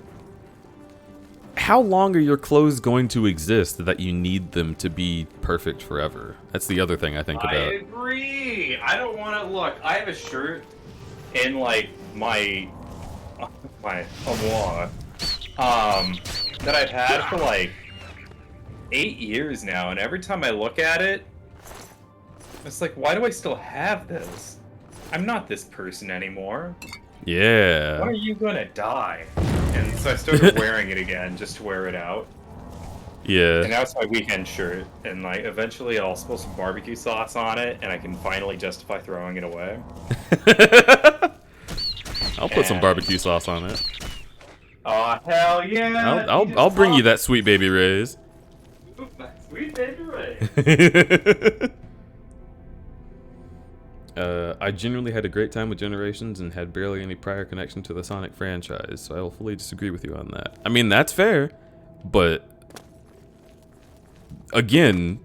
how long are your clothes going to exist that you need them to be perfect forever? That's the other thing I think about. I agree. I don't want to look. I have a shirt in like my armoire that I've had for like 8 years now, and every time I look at it, it's like, why do I still have this? I'm not this person anymore. Yeah. When are you gonna die? And so I started wearing it again just to wear it out. Yeah. And now it's my weekend shirt, and like eventually I'll spill some barbecue sauce on it, and I can finally justify throwing it away. I'll put some barbecue sauce on it. Oh hell yeah! I'll bring you that Sweet Baby Ray's. Sweet Baby Ray's. I genuinely had a great time with Generations and had barely any prior connection to the Sonic franchise, so I will fully disagree with you on that. I mean, that's fair, but again,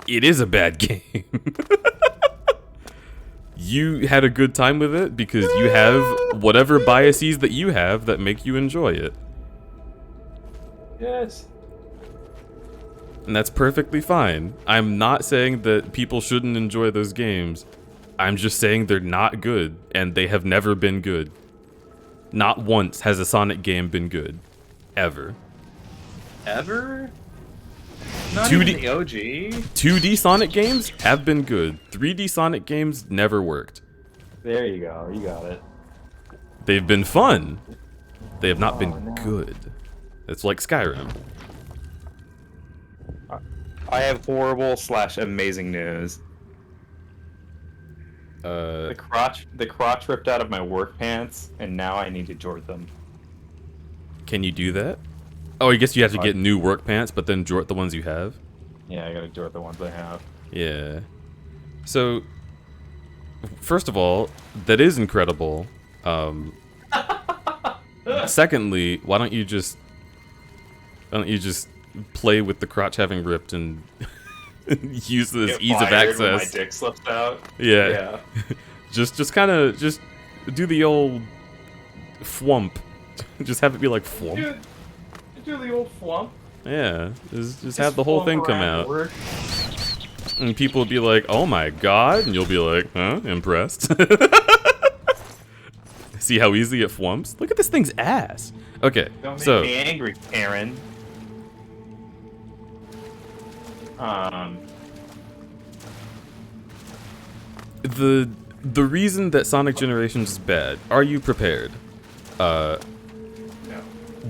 it is a bad game. You had a good time with it because you have whatever biases that you have that make you enjoy it. Yes. And that's perfectly fine. I'm not saying that people shouldn't enjoy those games. I'm just saying they're not good, and they have never been good. Not once has a Sonic game been good. Ever. Ever? Not 2D even the OG? 2D Sonic games have been good. 3D Sonic games never worked. There you go. You got it. They've been fun. They have not been good. It's like Skyrim. I have horrible / amazing news. The crotch ripped out of my work pants, and now I need to jort them. Can you do that? Oh, I guess you have to get new work pants, but then jort the ones you have? Yeah, I gotta jort the ones I have. Yeah. So, first of all, that is incredible. Secondly, why don't you just play with the crotch having ripped and use this Get ease of fired access? when my dick slips out. Yeah. just kind of do the old fwump. Just have it be like fwump. Do the old flump. Yeah, just have the whole thing come out. And people will be like, oh my god, and you'll be like, huh, impressed? See how easy it flumps? Look at this thing's ass. Okay, Don't so... make me angry, Karen. The reason that Sonic Generations is bad, are you prepared? No.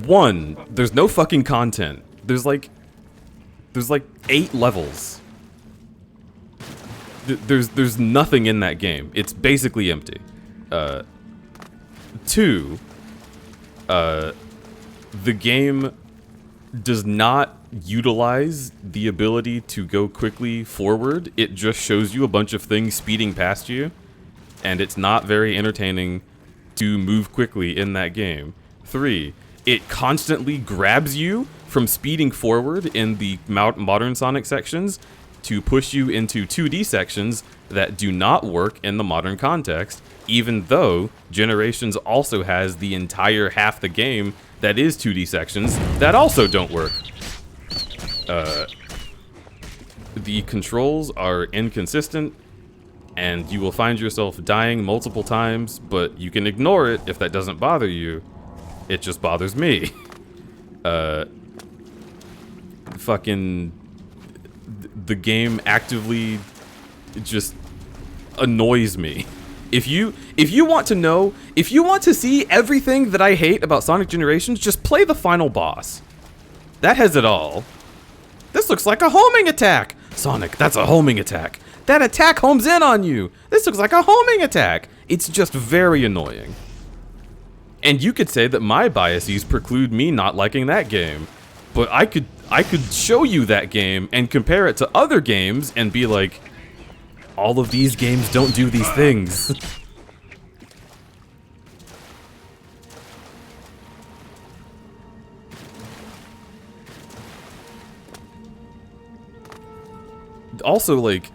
One, there's no fucking content. There's like 8 levels. There's nothing in that game. It's basically empty. 2, the game does not utilize the ability to go quickly forward. It just shows you a bunch of things speeding past you, and it's not very entertaining to move quickly in that game. 3, it constantly grabs you from speeding forward in the modern Sonic sections to push you into 2D sections that do not work in the modern context, even though Generations also has the entire half the game that is 2D sections that also don't work. The controls are inconsistent, and you will find yourself dying multiple times, but you can ignore it if that doesn't bother you. It just bothers me. Fucking... The game actively just annoys me. If you want to know, if you want to see everything that I hate about Sonic Generations, just play the final boss. That has it all. This looks like a homing attack! Sonic, that's a homing attack. That attack homes in on you! This looks like a homing attack! It's just very annoying. And you could say that my biases preclude me not liking that game. But I could show you that game and compare it to other games and be like, all of these games don't do these things. Also, like,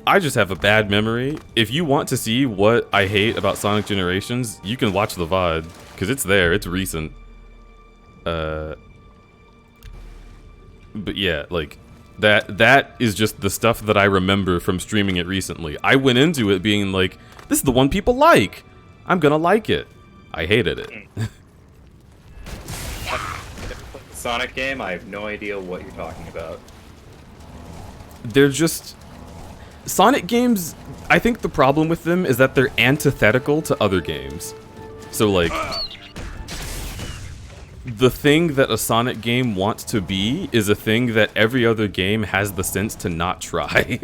I just have a bad memory. If you want to see what I hate about Sonic Generations, you can watch the VOD, because it's there, it's recent. But yeah, like, that is just the stuff that I remember from streaming it recently. I went into it being like, this is the one people like. I'm gonna like it. I hated it. Sonic game, I have no idea what you're talking about. They're just... Sonic games, I think the problem with them is that they're antithetical to other games. So, like... The thing that a Sonic game wants to be is a thing that every other game has the sense to not try.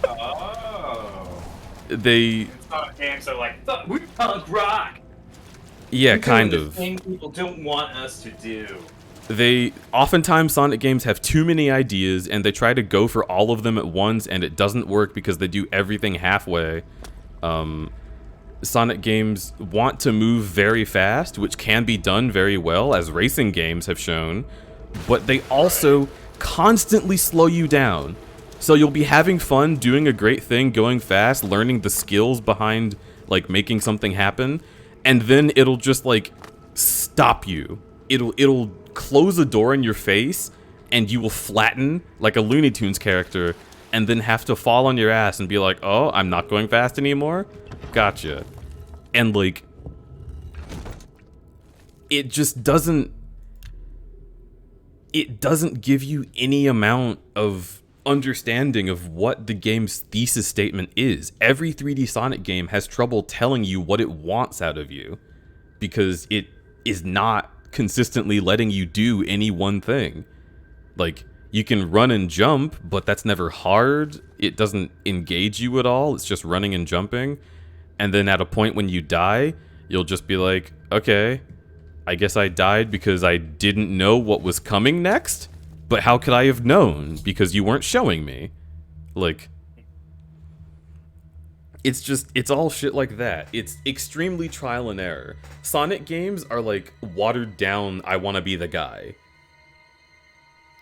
Oh. Sonic games are like, We punk rock! Yeah, kind of. The thing people don't want us to do. Oftentimes Sonic games have too many ideas and they try to go for all of them at once and it doesn't work because they do everything halfway. Sonic games want to move very fast, which can be done very well, as racing games have shown, but they also constantly slow you down. So you'll be having fun, doing a great thing, going fast, learning the skills behind, like, making something happen, and then it'll just, like, stop you. It'll close a door in your face, and you will flatten, like a Looney Tunes character, and then have to fall on your ass and be like, oh, I'm not going fast anymore? Gotcha. And, like, it just doesn't... It doesn't give you any amount of understanding of what the game's thesis statement is. Every 3D Sonic game has trouble telling you what it wants out of you, because it is not consistently letting you do any one thing. Like, you can run and jump, but that's never hard. It doesn't engage you at all. It's just running and jumping. And then at a point when you die, you'll just be like, okay, I guess I died because I didn't know what was coming next? But how could I have known? Because you weren't showing me. Like, it's just, it's all shit like that. It's extremely trial and error. Sonic games are like watered down, I wanna be the guy.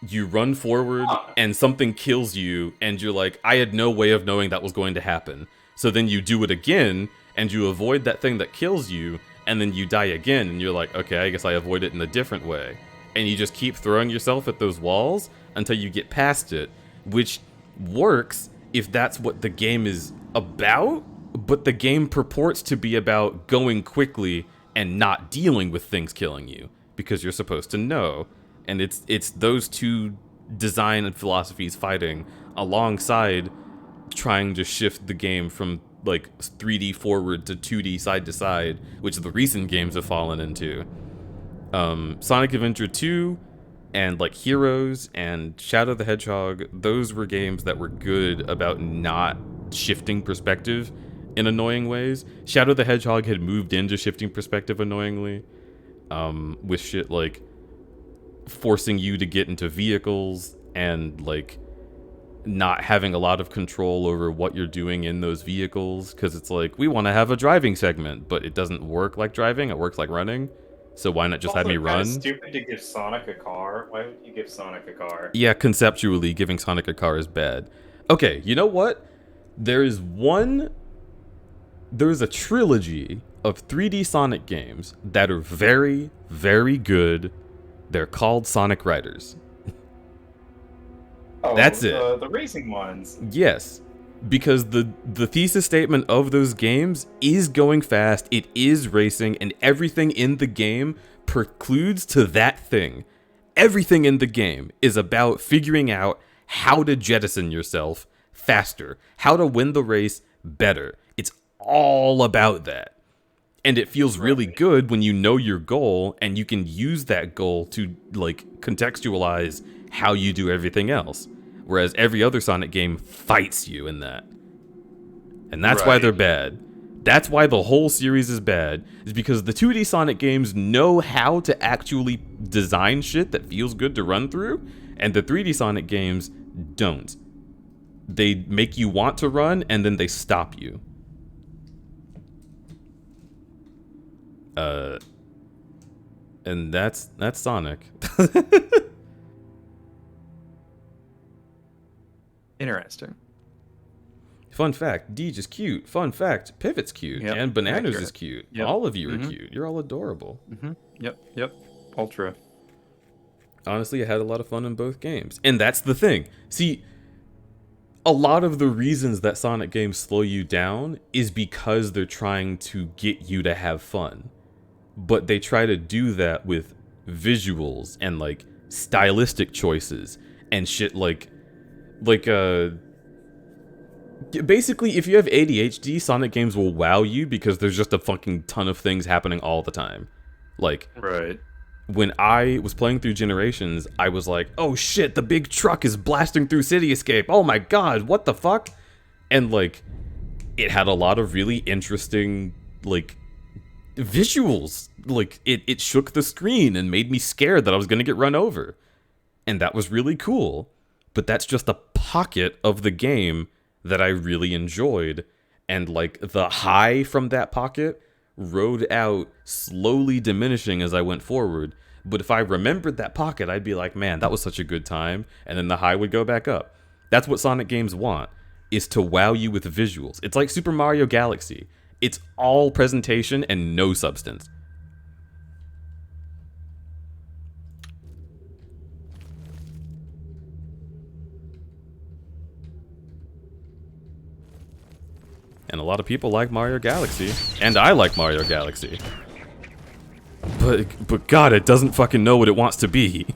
You run forward and something kills you and you're like, I had no way of knowing that was going to happen. So then you do it again and you avoid that thing that kills you, and then you die again and you're like, okay, I guess I avoid it in a different way. And you just keep throwing yourself at those walls until you get past it, which works if that's what the game is about, but the game purports to be about going quickly and not dealing with things killing you, because you're supposed to know. And it's those two design and philosophies fighting alongside trying to shift the game from like 3D forward to 2D side to side, which the recent games have fallen into. Sonic Adventure 2 and like Heroes and Shadow the Hedgehog, those were games that were good about not shifting perspective in annoying ways. Shadow the Hedgehog had moved into shifting perspective annoyingly, with shit like forcing you to get into vehicles and like not having a lot of control over what you're doing in those vehicles, because it's like, we want to have a driving segment, but it doesn't work like driving, it works like running. So why not just have me run? It's stupid to give Sonic a car. Why would you give Sonic a car? Yeah, conceptually, giving Sonic a car is bad. Okay, you know what? There's a trilogy of 3D Sonic games that are very, very good. They're called Sonic Riders. Oh, that's it. The racing ones. Yes. Because the thesis statement of those games is going fast, it is racing, and everything in the game precludes to that thing. Everything in the game is about figuring out how to jettison yourself faster, how to win the race better. It's all about that. And it feels really good when you know your goal and you can use that goal to like contextualize how you do everything else. Whereas every other Sonic game fights you in that. And that's why they're bad. That's why the whole series is bad, is because the 2D Sonic games know how to actually design shit that feels good to run through, and the 3D Sonic games don't. They make you want to run, and then they stop you. And that's Sonic. Interesting. Fun fact, Deej is cute. Fun fact, Pivot's cute. Yep. And Bananas Accurate. is cute. Yep. All of you are cute. You're all adorable. Yep. Ultra. Honestly, I had a lot of fun in both games. And that's the thing. See, a lot of the reasons that Sonic games slow you down is because they're trying to get you to have fun. But they try to do that with visuals and like stylistic choices and shit like basically, if you have ADHD, Sonic games will wow you because there's just a fucking ton of things happening all the time. Like, when I was playing through Generations, I was like, oh shit, the big truck is blasting through City Escape. Oh my god, what the fuck? And like, it had a lot of really interesting, like, visuals. Like, it shook the screen and made me scared that I was gonna get run over. And that was really cool. But that's just a pocket of the game that I really enjoyed. And like the high from that pocket rode out, slowly diminishing as I went forward. But if I remembered that pocket, I'd be like, man, that was such a good time. And then the high would go back up. That's what Sonic games want, is to wow you with visuals. It's like Super Mario Galaxy. It's all presentation and no substance. And a lot of people like Mario Galaxy. And I like Mario Galaxy. But God, it doesn't fucking know what it wants to be.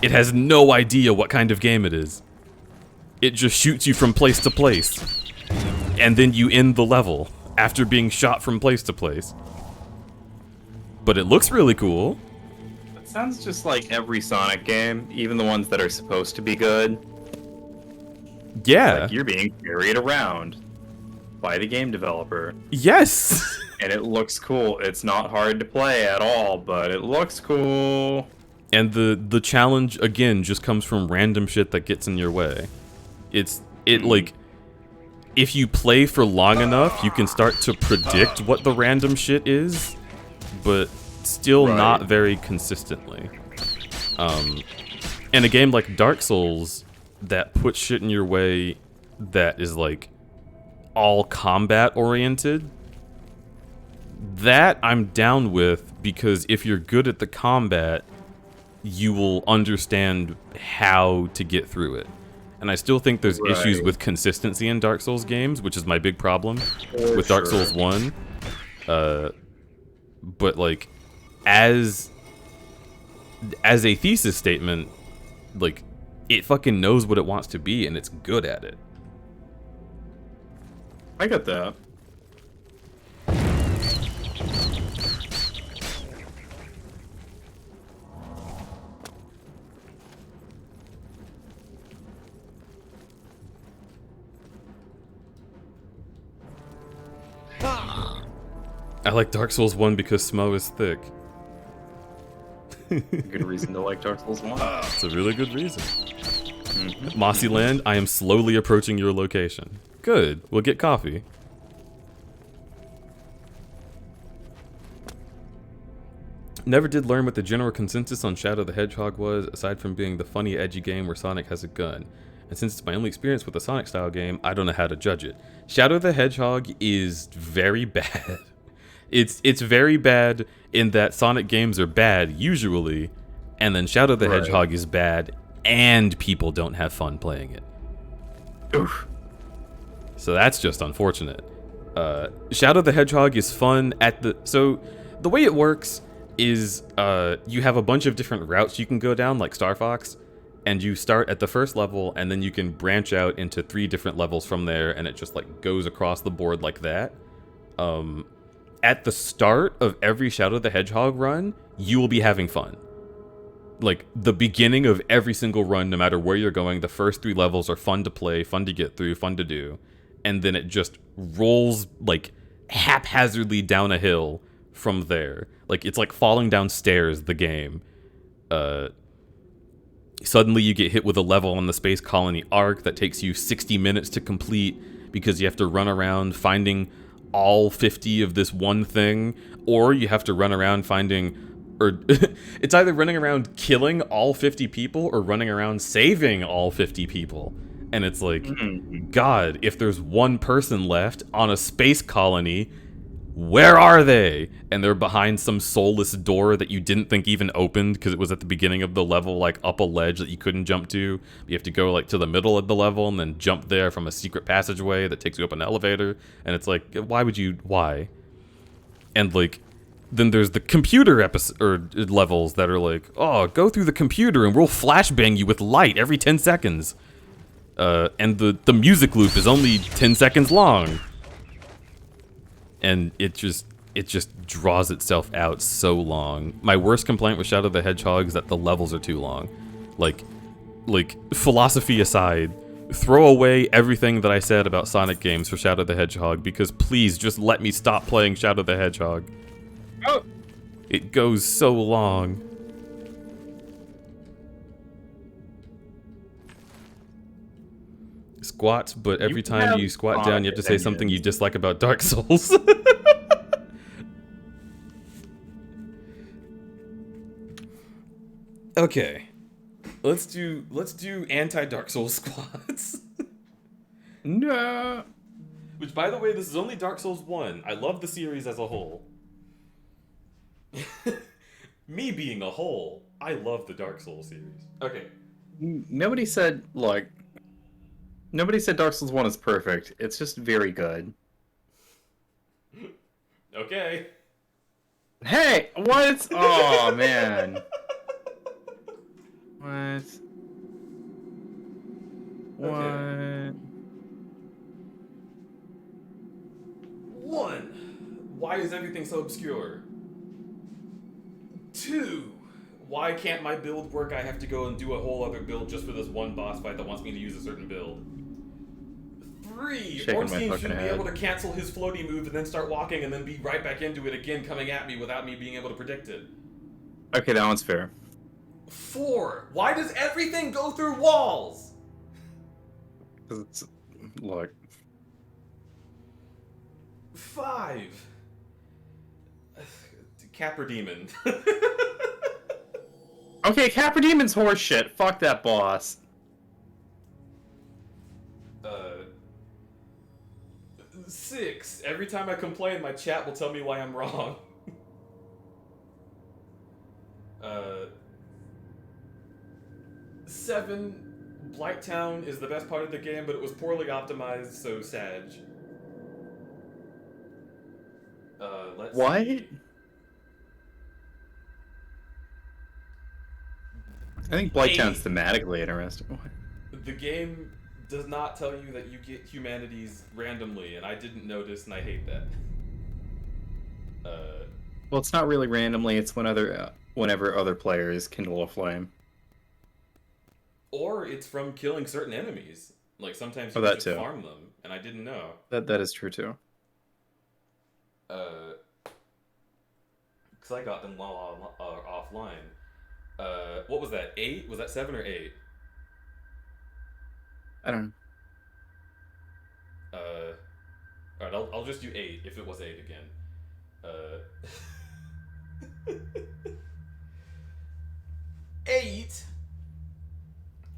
It has no idea what kind of game it is. It just shoots you from place to place. And then you end the level after being shot from place to place. But it looks really cool. It sounds just like every Sonic game, even the ones that are supposed to be good. Yeah. Like you're being carried around by the game developer. Yes! And it looks cool. It's not hard to play at all, but it looks cool. And the challenge, again, just comes from random shit that gets in your way. Like, if you play for long enough, you can start to predict what the random shit is, but still not very consistently. And a game like Dark Souls that puts shit in your way that is, like, all combat-oriented, that I'm down with, because if you're good at the combat, you will understand how to get through it. And I still think there's issues with consistency in Dark Souls games, which is my big problem with Dark Souls 1. But, like, as a thesis statement, like, it fucking knows what it wants to be, and it's good at it. I get that. I like Dark Souls 1 because Smo is thick. Good reason to like Dark Souls 1. It's a really good reason. Mossy Land, I am slowly approaching your location. Good, we'll get coffee. Never did learn what the general consensus on Shadow the Hedgehog was, aside from being the funny, edgy game where Sonic has a gun. And since it's my only experience with a Sonic-style game, I don't know how to judge it. Shadow the Hedgehog is very bad. It's very bad in that Sonic games are bad, usually, and then Shadow the Hedgehog is bad, and people don't have fun playing it. Oof. So that's just unfortunate. Shadow the Hedgehog is fun at the... So, the way it works is you have a bunch of different routes you can go down, like Star Fox, and you start at the first level, and then you can branch out into 3 different levels from there, and it just, like, goes across the board like that. At the start of every Shadow the Hedgehog run, you will be having fun. Like, the beginning of every single run, no matter where you're going, the first 3 levels are fun to play, fun to get through, fun to do. And then it just rolls, like, haphazardly down a hill from there. Like, it's like falling down stairs, the game. Suddenly you get hit with a level on the Space Colony Arc that takes you 60 minutes to complete because you have to run around finding all 50 of this one thing, or you have to run around finding, or it's either running around killing all 50 people or running around saving all 50 people. And it's like, God, if there's one person left on a space colony, where are they? And they're behind some soulless door that you didn't think even opened because it was at the beginning of the level, like up a ledge that you couldn't jump to. You have to go like to the middle of the level and then jump there from a secret passageway that takes you up an elevator. And it's like, why? And like, then there's the computer levels that are like, oh, go through the computer and we'll flashbang you with light every 10 seconds. And the music loop is only 10 seconds long. And it just draws itself out so long. My worst complaint with Shadow the Hedgehog is that the levels are too long. Like philosophy aside, throw away everything that I said about Sonic games for Shadow the Hedgehog, because please just let me stop playing Shadow the Hedgehog. Oh. It goes so long. Squats, but every time you squat down, you have to say something you dislike about Dark Souls. Okay, let's do anti-Dark Souls squats. No. Which, by the way, this is only Dark Souls 1. I love the series as a whole. Me being a whole, I love the Dark Souls series. Okay. Nobody said Dark Souls 1 is perfect. It's just very good. Okay. Hey, what? Oh man. What? What? 1. Why is everything so obscure? 2. Why can't my build work? I have to go and do a whole other build just for this one boss fight that wants me to use a certain build. 3. Shaking my Ornstein fucking should be head. able to cancel his floaty move and then start walking and then be right back into it again, coming at me without me being able to predict it. Okay, that one's fair. 4. Why does everything go through walls? Look. 5. Capper Demon. Okay, Capra Demon's horseshit. Fuck that boss. 6. Every time I complain, my chat will tell me why I'm wrong. 7. Blighttown is the best part of the game, but it was poorly optimized, so Sag. Let's What? see. I think Blighttown's thematically interesting. The game does not tell you that you get humanities randomly, and I didn't notice, and I hate that. Well, it's not really randomly. It's whenever other players kindle a flame. Or it's from killing certain enemies. Like, sometimes you that just too. farm them, and I didn't know. That is true too. Because I got them while offline. What was that, 8? Was that 7 or 8? I don't know. Alright, I'll just do 8, if it was 8 again. 8!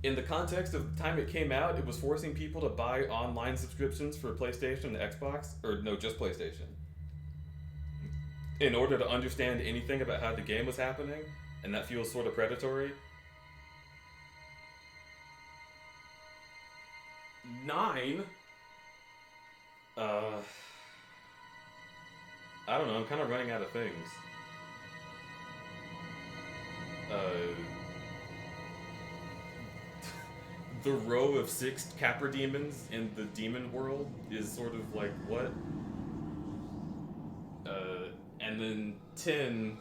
In the context of the time it came out, it was forcing people to buy online subscriptions for PlayStation and Xbox, or no, just PlayStation, in order to understand anything about how the game was happening, and that feels sort of predatory. 9. I don't know, I'm kind of running out of things. The row of 6 Capra demons in the demon world is sort of like, what? And then 10...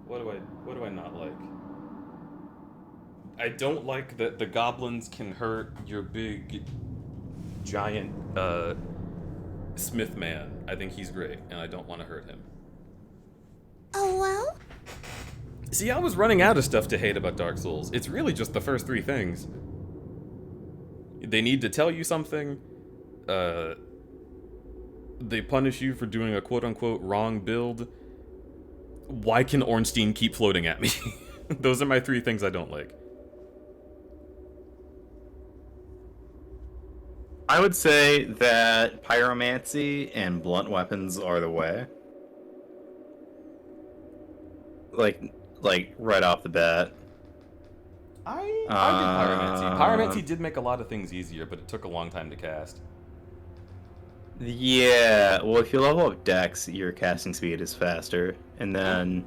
What do I not like? I don't like that the goblins can hurt your big, giant, Smith man. I think he's great, and I don't want to hurt him. Oh, well? See, I was running out of stuff to hate about Dark Souls. It's really just the first 3 things. They need to tell you something. They punish you for doing a quote-unquote wrong build. Why can Ornstein keep floating at me? Those are my 3 things I don't like. I would say that pyromancy and blunt weapons are the way. Like right off the bat. I did pyromancy. Pyromancy did make a lot of things easier, but it took a long time to cast. Yeah, well, if you level up Dex, your casting speed is faster, and then...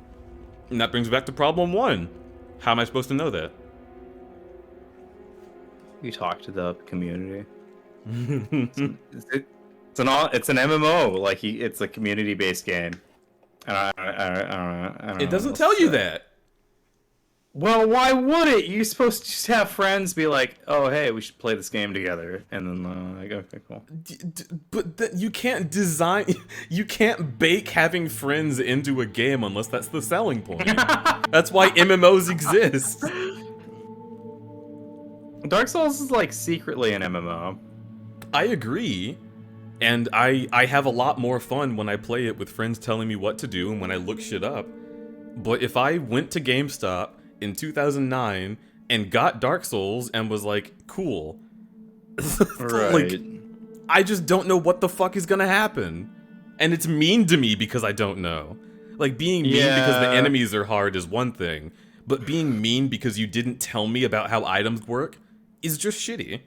And that brings me back to problem 1. How am I supposed to know that? You talk to the community. It's an MMO, like it's a community-based game. I don't know. It doesn't tell you that. Well, why would it? You're supposed to just have friends be like, "Oh, hey, we should play this game together," and then like, okay, cool. But you can't design, you can't bake having friends into a game unless that's the selling point. That's why MMOs exist. Dark Souls is like secretly an MMO. I agree. And I have a lot more fun when I play it with friends telling me what to do and when I look shit up. But if I went to GameStop in 2009 and got Dark Souls and was like, cool. Right. Like, I just don't know what the fuck is gonna happen. And it's mean to me because I don't know. Like, being mean because the enemies are hard is one thing. But being mean because you didn't tell me about how items work is just shitty.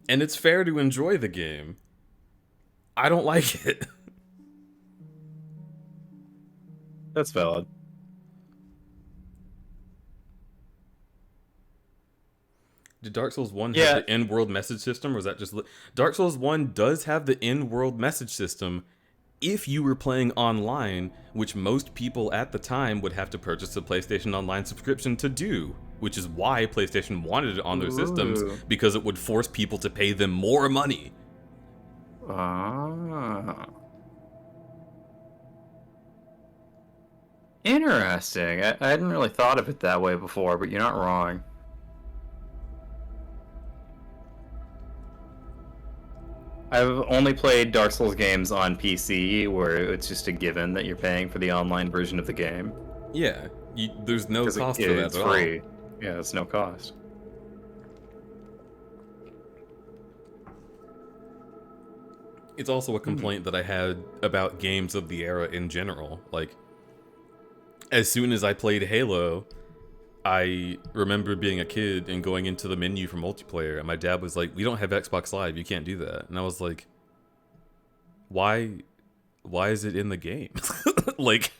And it's fair to enjoy the game. I don't like it. That's valid. Did Dark Souls 1 have the in-world message system, or was that just... Dark Souls 1 does have the in-world message system if you were playing online, which most people at the time would have to purchase a PlayStation Online subscription to do, which is why PlayStation wanted it on their systems, because it would force people to pay them more money. Ah. Interesting. I hadn't really thought of it that way before, but you're not wrong. I've only played Dark Souls games on PC, where it's just a given that you're paying for the online version of the game. Yeah, there's no cost for that it's at all. free. Yeah, it's no cost. It's also a complaint that I had about games of the era in general. Like, as soon as I played Halo, I remember being a kid and going into the menu for multiplayer, and my dad was like, "We don't have Xbox Live, you can't do that." And I was like, why is it in the game? Like,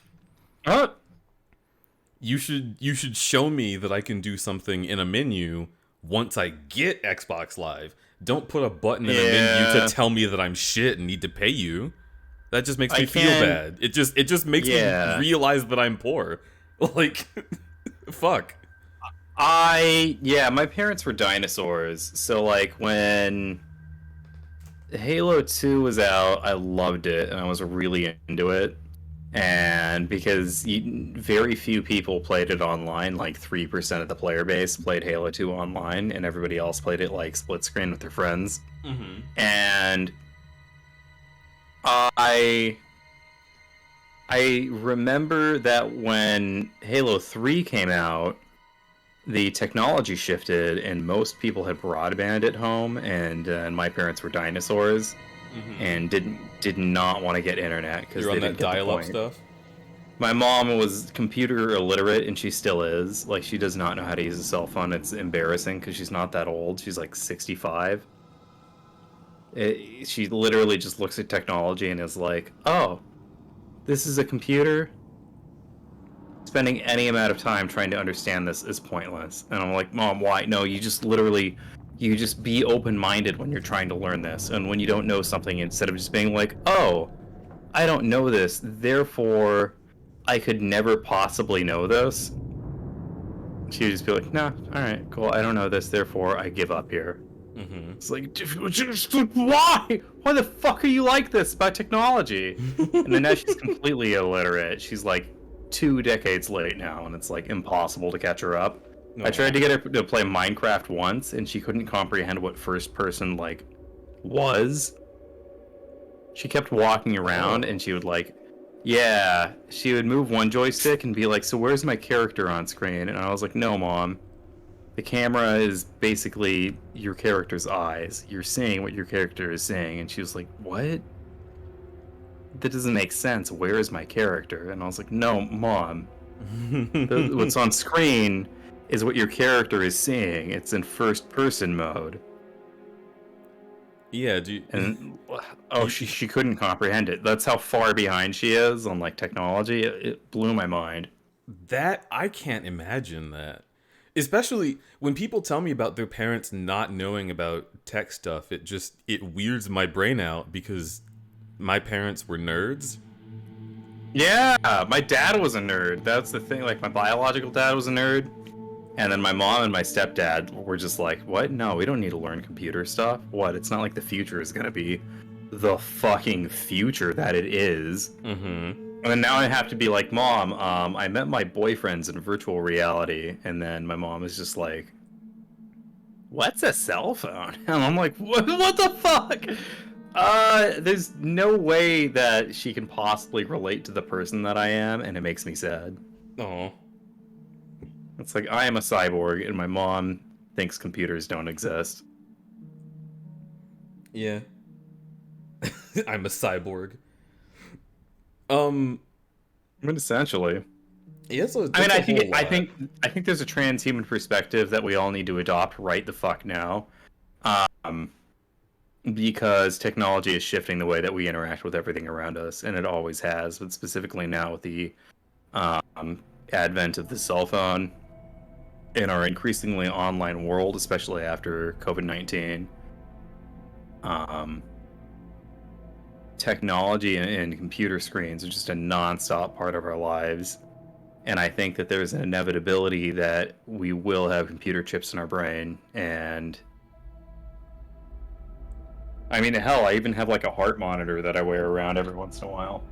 you should show me that I can do something in a menu once I get Xbox Live. Don't put a button in a menu to tell me that I'm shit and need to pay you. That just makes me feel bad. It just makes me realize that I'm poor. Like, fuck. My parents were dinosaurs, so like when Halo 2 was out, I loved it and I was really into it. And because very few people played it online, like 3% of the player base played Halo 2 online, and everybody else played it like split screen with their friends. Mm-hmm. And I remember that when Halo 3 came out, the technology shifted, and most people had broadband at home, and my parents were dinosaurs, and did not want to get internet because you're they on didn't that get the dial-up point. stuff. My mom was computer illiterate, and she still is. Like, she does not know how to use a cell phone. It's embarrassing because she's not that old. She's like 65. She literally just looks at technology and is like, "Oh, this is a computer." Spending any amount of time trying to understand this is pointless. And I'm like, "Mom, why? No, you just be open-minded when you're trying to learn this. And when you don't know something, instead of just being like, oh, I don't know this, therefore I could never possibly know this." She would just be like, "No, alright, cool, I don't know this, therefore I give up here." Mm-hmm. It's like, why? Why the fuck are you like this about technology? And then now she's completely illiterate. She's like 2 decades late now, and it's like impossible to catch her up. I tried to get her to play Minecraft once, and she couldn't comprehend what first person like was. She kept walking around, and she would like, she would move one joystick and be like, "So where's my character on screen?" And I was like, "No, Mom. The camera is basically your character's eyes. You're seeing what your character is seeing." And she was like, "What? That doesn't make sense. Where is my character?" And I was like, "No, Mom. What's on screen is what your character is seeing. It's in first person mode." Yeah, she couldn't comprehend it. That's how far behind she is on like technology. It blew my mind. That I can't imagine that. Especially when people tell me about their parents not knowing about tech stuff, it weirds my brain out because my parents were nerds. Yeah, my dad was a nerd. That's the thing. Like, my biological dad was a nerd. And then my mom and my stepdad were just like, "What? No, we don't need to learn computer stuff. What? It's not like the future is going to be the fucking future that it is." Mm-hmm. And then now I have to be like, "Mom, I met my boyfriends in virtual reality." And then my mom is just like, "What's a cell phone?" And I'm like, what the fuck? There's no way that she can possibly relate to the person that I am, and it makes me sad. Oh. It's like, I am a cyborg, and my mom thinks computers don't exist. Yeah. I'm a cyborg. I mean, essentially. I think there's a transhuman perspective that we all need to adopt right the fuck now, because technology is shifting the way that we interact with everything around us, and it always has. But specifically now with the advent of the cell phone in our increasingly online world, especially after COVID-19, technology and computer screens are just a non-stop part of our lives. And I think that there's an inevitability that we will have computer chips in our brain. And I mean, hell, I even have like a heart monitor that I wear around every once in a while.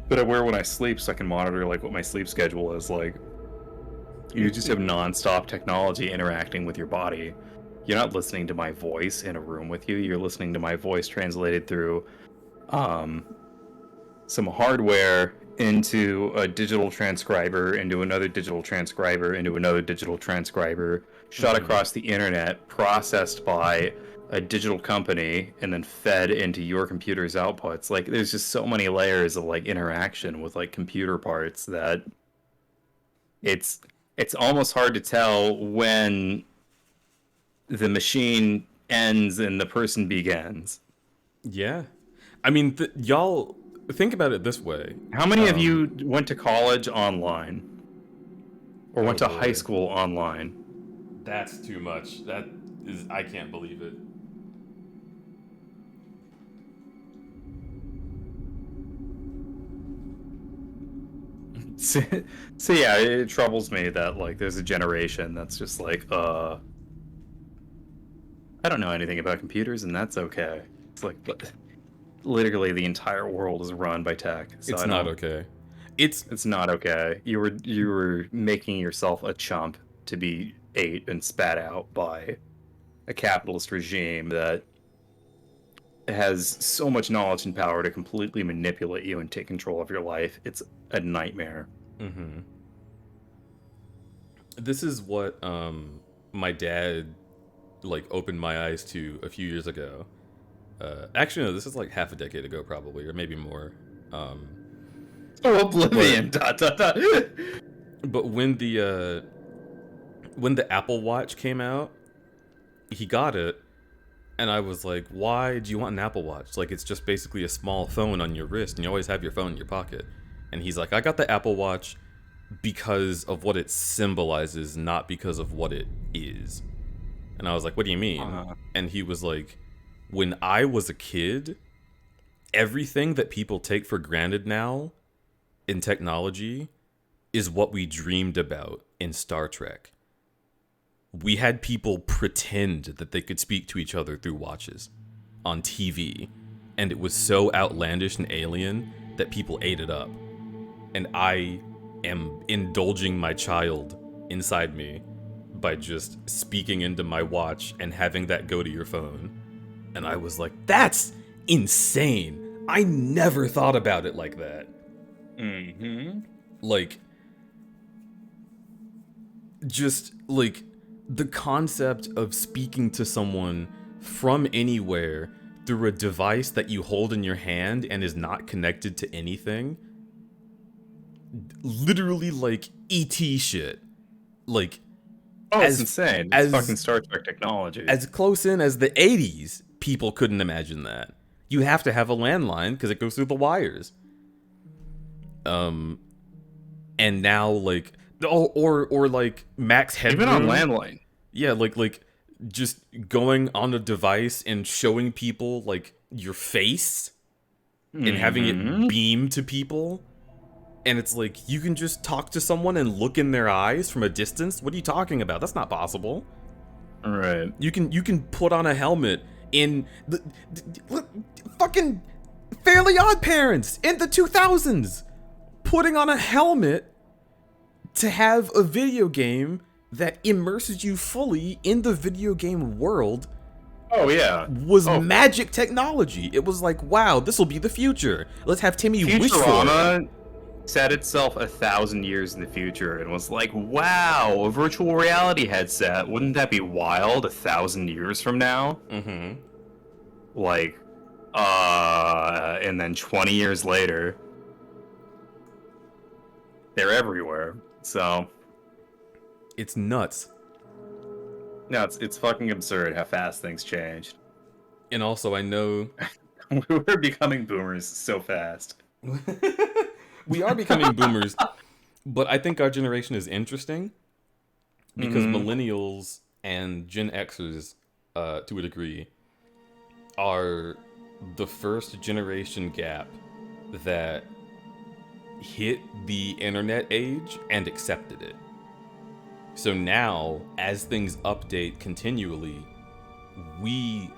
But I wear when I sleep so I can monitor like what my sleep schedule is like. You just have non-stop technology interacting with your body. You're not listening to my voice in a room with you. You're listening to my voice translated through some hardware into a digital transcriber, into another digital transcriber, into another digital transcriber, shot across the internet, processed by a digital company, and then fed into your computer's outputs. Like, there's just so many layers of like interaction with like computer parts that it's almost hard to tell when the machine ends and the person begins. Yeah. I mean, y'all think about it this way. How many of you went to college online? Or went to high school online? That's too much. That is, I can't believe it. So yeah, it troubles me that like there's a generation that's just like, I don't know anything about computers, and that's okay. It's like, but literally the entire world is run by tech. So It's not okay. It's not okay. You were making yourself a chump to be ate and spat out by a capitalist regime that has so much knowledge and power to completely manipulate you and take control of your life. It's a nightmare. Mm-hmm. This is what my dad like opened my eyes to a few years ago. Actually, no, this is like half a decade ago, probably, or maybe more. Oblivion. But when the Apple Watch came out, he got it, and I was like, "Why do you want an Apple Watch? Like, it's just basically a small phone on your wrist, and you always have your phone in your pocket." And he's like, "I got the Apple Watch because of what it symbolizes, not because of what it is." And I was like, "What do you mean?" And he was like, "When I was a kid, everything that people take for granted now in technology is what we dreamed about in Star Trek. We had people pretend that they could speak to each other through watches on TV, and it was so outlandish and alien that people ate it up. And I am indulging my child inside me by just speaking into my watch and having that go to your phone." And I was like, that's insane. I never thought about it like that. Mm-hmm. Like, just like the concept of speaking to someone from anywhere through a device that you hold in your hand and is not connected to anything. Literally like ET shit. Like, it's insane. It's fucking Star Trek technology. As close in as the 80s, people couldn't imagine that. You have to have a landline because it goes through the wires. And now like, or like max headroom. Even on landline. Yeah, like just going on a device and showing people like your face and having it beam to people. And it's like, you can just talk to someone and look in their eyes from a distance? What are you talking about? That's not possible. All right. You can put on a helmet in the fucking Fairly Odd Parents in the 2000s. Putting on a helmet to have a video game that immerses you fully in the video game world. Oh, yeah. Was magic technology. It was like, wow, this will be the future. Let's have Timmy wish for it. Set itself 1,000 years in the future and was like, wow, a virtual reality headset. Wouldn't that be wild 1,000 years from now? Mm-hmm. Like, and then 20 years later, they're everywhere. So it's nuts. No, it's fucking absurd how fast things changed. And also, I know we're becoming boomers so fast. We are becoming boomers, but I think our generation is interesting because millennials and Gen Xers, to a degree, are the first generation gap that hit the internet age and accepted it. So now, as things update continually, we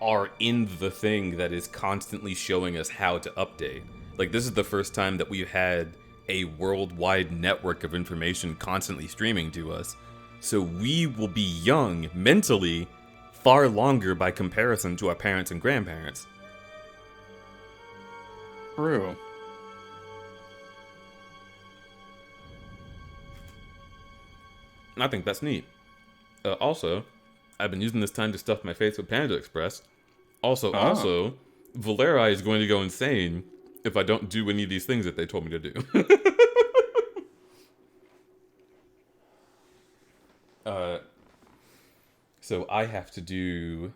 are in the thing that is constantly showing us how to update. Like, this is the first time that we've had a worldwide network of information constantly streaming to us. So we will be young, mentally, far longer by comparison to our parents and grandparents. True. I think that's neat. Also, I've been using this time to stuff my face with Panda Express. Also, Valerii is going to go insane if I don't do any of these things that they told me to do. So I have to do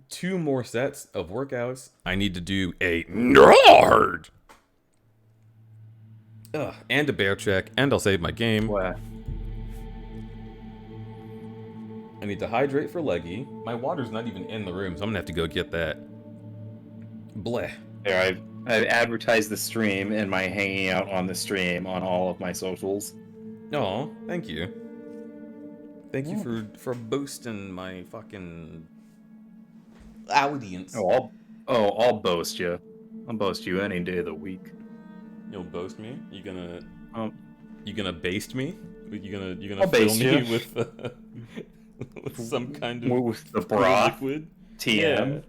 2 more sets of workouts. I need to do a Nard! And a bear check, and I'll save my game. Wow. I need to hydrate for Leggy. My water's not even in the room, so I'm gonna have to go get that. Bleh. There, I've advertised the stream and my hanging out on the stream on all of my socials. Oh, thank you. Thank you for boosting my fucking audience. I'll boast you. I'll boast you any day of the week. You'll boast me? You gonna baste me? You gonna I'll fill baste me you. with some kind of with the broth liquid? TM.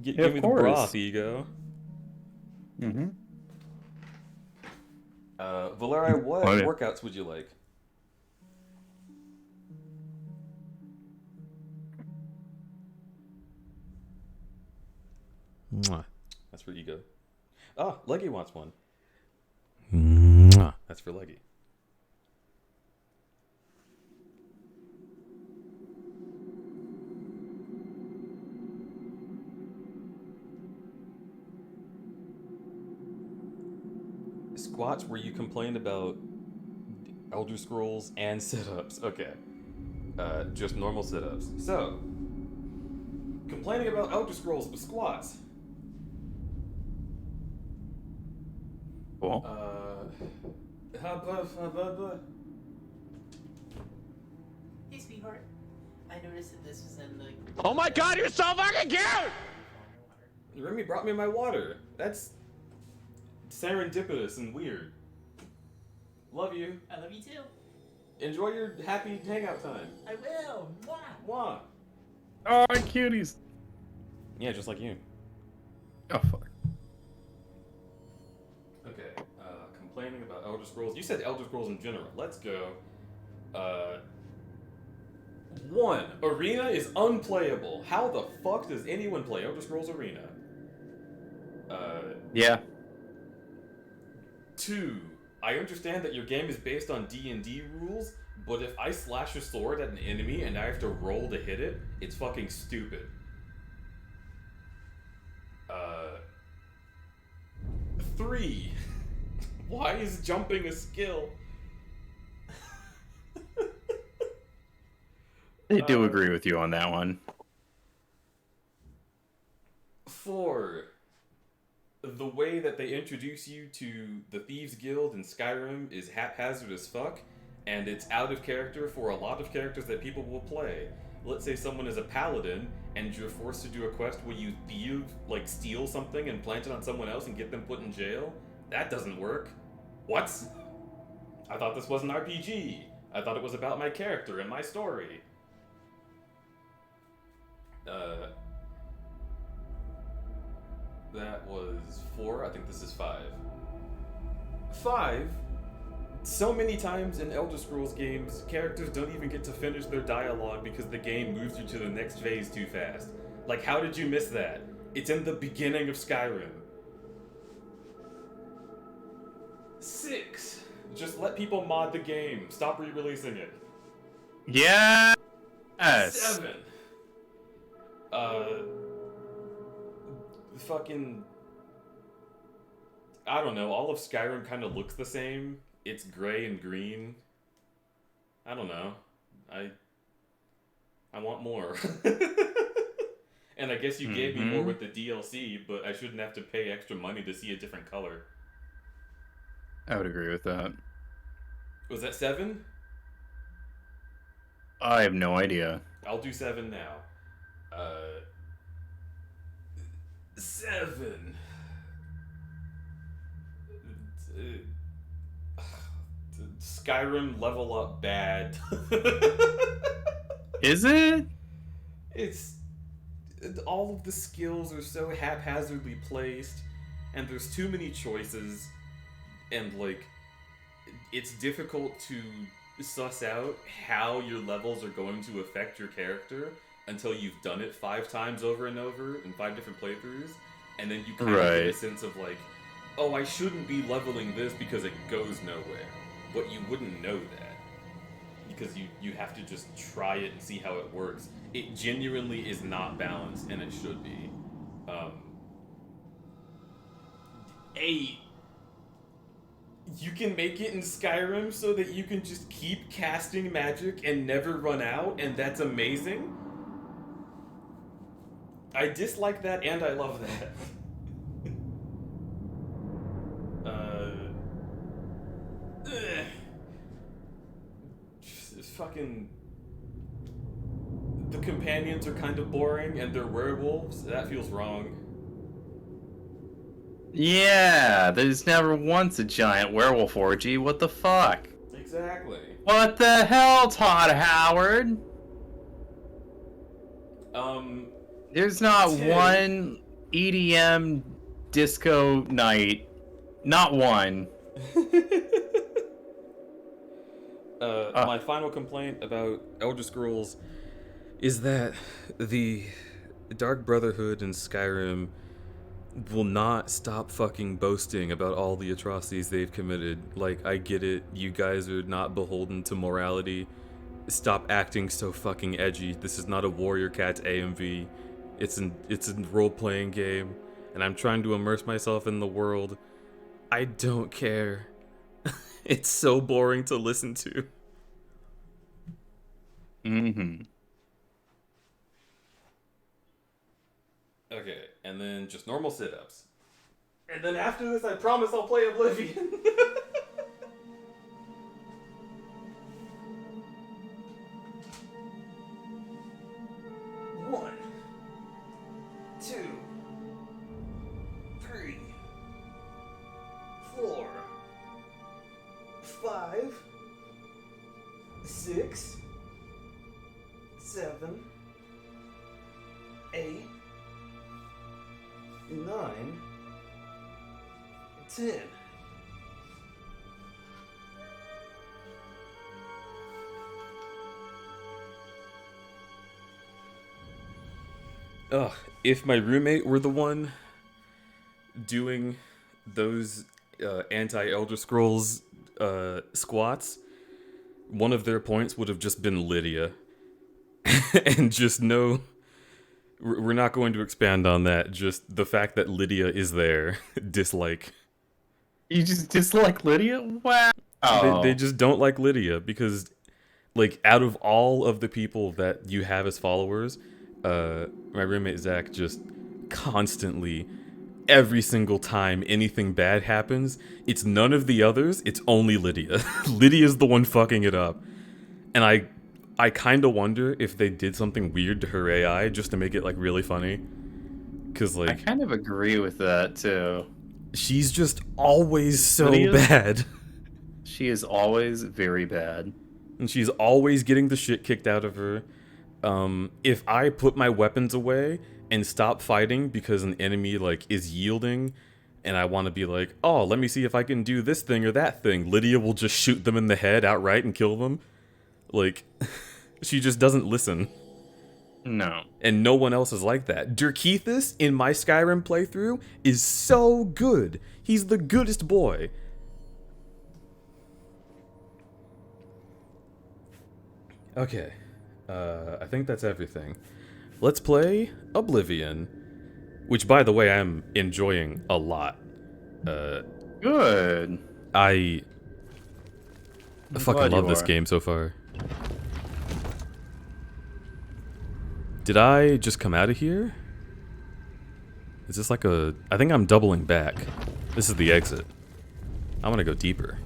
Yeah. Give me the broth, ego. Valerii, what workouts would you like? Mwah. That's for ego. Ah, Leggy wants one. Mwah. That's for Leggy. Squats where you complained about Elder Scrolls and sit-ups. Okay. Just normal sit-ups. So, complaining about Elder Scrolls with squats. Cool. Hey, sweetheart. I noticed that this was in the... Oh my god, you're so fucking cute! Remy brought me my water. That's serendipitous and weird. Love you. I love you too. Enjoy your happy hangout time. I will. Mwah. Mwah. Oh, cuties. Yeah, just like you. Oh, fuck. Okay, complaining about Elder Scrolls. You said Elder Scrolls in general. Let's go. 1. Arena is unplayable. How the fuck does anyone play Elder Scrolls Arena? Yeah. 2. I understand that your game is based on D&D rules, but if I slash a sword at an enemy and I have to roll to hit it, it's fucking stupid. 3. Why is jumping a skill? I do agree with you on that one. 4. The way that they introduce you to the Thieves Guild in Skyrim is haphazard as fuck, and it's out of character for a lot of characters that people will play. Let's say someone is a paladin, and you're forced to do a quest where you steal something and plant it on someone else and get them put in jail. That doesn't work. What? I thought this was an RPG. I thought it was about my character and my story. That was 4. I think this is 5. 5. So many times in Elder Scrolls games, characters don't even get to finish their dialogue because the game moves you to the next phase too fast. Like, how did you miss that? It's in the beginning of Skyrim. 6. Just let people mod the game. Stop re-releasing it. Yes. 7. Fucking... I don't know, all of Skyrim kind of looks the same. It's gray and green. I don't know. I want more. And I guess you gave me more with the DLC, but I shouldn't have to pay extra money to see a different color. I would agree with that. Was that 7? I have no idea. I'll do 7 now. 7. Skyrim level up bad. Is it? It's... all of the skills are so haphazardly placed, and there's too many choices, and, like, it's difficult to suss out how your levels are going to affect your character until you've done it 5 times over and over in 5 different playthroughs, and then you kind of get a sense of, like, oh, I shouldn't be leveling this because it goes nowhere. But you wouldn't know that, because you have to just try it and see how it works. It genuinely is not balanced, and it should be. 8. You can make it in Skyrim so that you can just keep casting magic and never run out, and that's amazing. I dislike that, and I love that. Fucking... the companions are kind of boring, and they're werewolves. That feels wrong. Yeah, there's never once a giant werewolf orgy. What the fuck? Exactly. What the hell, Todd Howard? There's not 10. one EDM disco night. Not one. My final complaint about Elder Scrolls is that the Dark Brotherhood in Skyrim will not stop fucking boasting about all the atrocities they've committed. Like, I get it, you guys are not beholden to morality. Stop acting so fucking edgy. This is not a Warrior Cats AMV. It's a role-playing game, and I'm trying to immerse myself in the world. I don't care. It's so boring to listen to. Okay, and then just normal sit-ups. And then after this, I promise I'll play Oblivion. 1, 2, 3, 4, 5, 6, 7, 8, 9, 10. Ugh, if my roommate were the one doing those anti-Elder Scrolls squats, one of their points would have just been Lydia. And just no... We're not going to expand on that, just the fact that Lydia is there. Dislike. You just dislike Lydia? Wow. They just don't like Lydia because, like, out of all of the people that you have as followers, my roommate Zach just constantly, every single time anything bad happens, it's none of the others, it's only Lydia. Lydia's the one fucking it up. And I kind of wonder if they did something weird to her AI just to make it, like, really funny. Because, like... I kind of agree with that, too. She's just always so bad. She is always very bad. And she's always getting the shit kicked out of her. If I put my weapons away and stop fighting because an enemy, like, is yielding, and I want to be like, oh, let me see if I can do this thing or that thing, Lydia will just shoot them in the head outright and kill them. Like, she just doesn't listen. No. And no one else is like that. Dirkethus, in my Skyrim playthrough, is so good. He's the goodest boy. Okay. I think that's everything. Let's play Oblivion, which, by the way, I'm enjoying a lot. Good. I fucking love this game so far. Did I just come out of here? Is this like a... I think I'm doubling back. This is the exit. I want to go deeper.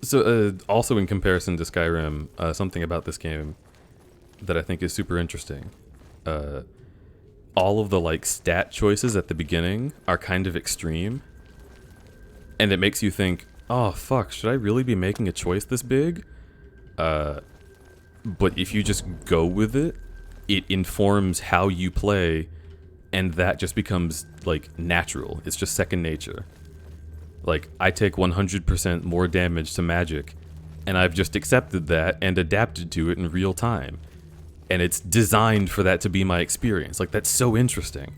So, also in comparison to Skyrim, something about this game that I think is super interesting. All of the, like, stat choices at the beginning are kind of extreme. And it makes you think, oh, fuck, should I really be making a choice this big? But if you just go with it, it informs how you play, and that just becomes, like, natural. It's just second nature. Like, I take 100% more damage to magic, and I've just accepted that and adapted to it in real time. And it's designed for that to be my experience. Like, that's so interesting.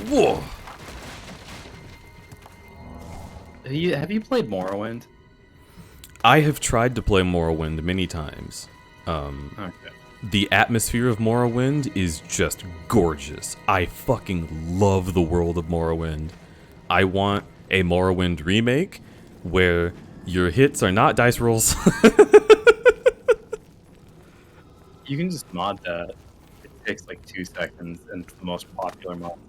Whoa! Have you played Morrowind? I have tried to play Morrowind many times. Okay. The atmosphere of Morrowind is just gorgeous. I fucking love the world of Morrowind. I want a Morrowind remake where your hits are not dice rolls. You can just mod that. It takes like 2 seconds, and it's the most popular mod.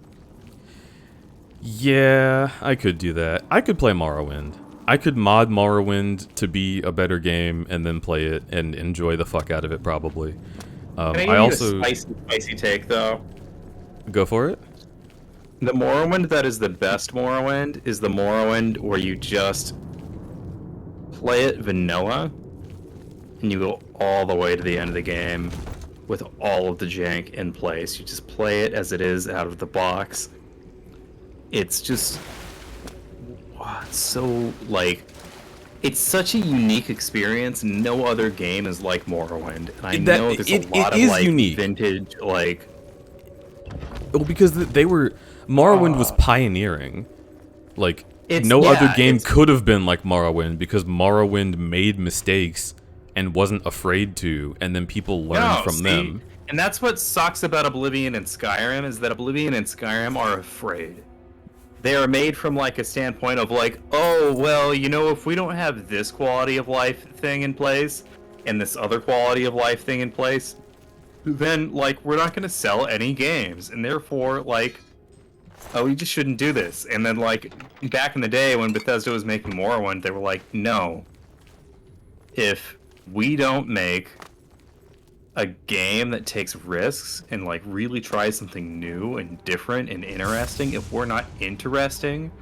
Yeah, I could do that. I could play Morrowind. I could mod Morrowind to be a better game and then play it and enjoy the fuck out of it, probably. Can I also a spicy take, though? Go for it. The Morrowind that is the best Morrowind is the Morrowind where you just play it vanilla, and you go all the way to the end of the game with all of the jank in place. You just play it as it is out of the box. It's just... so, like... It's such a unique experience. No other game is like Morrowind. And I know there's a lot of, like, unique. Vintage, like... Well, because they were... Morrowind was pioneering. Like, no other game could have been like Morrowind, because Morrowind made mistakes and wasn't afraid to, and then people learned from them. And that's what sucks about Oblivion and Skyrim, is that Oblivion and Skyrim are afraid. They are made from, like, a standpoint of, like, oh, well, you know, if we don't have this quality of life thing in place, and this other quality of life thing in place, then, like, we're not going to sell any games, and therefore, like, oh, we just shouldn't do this. And then, like, back in the day when Bethesda was making Morrowind, they were like, no, if we don't make a game that takes risks and, like, really tries something new and different and interesting, if we're not interesting,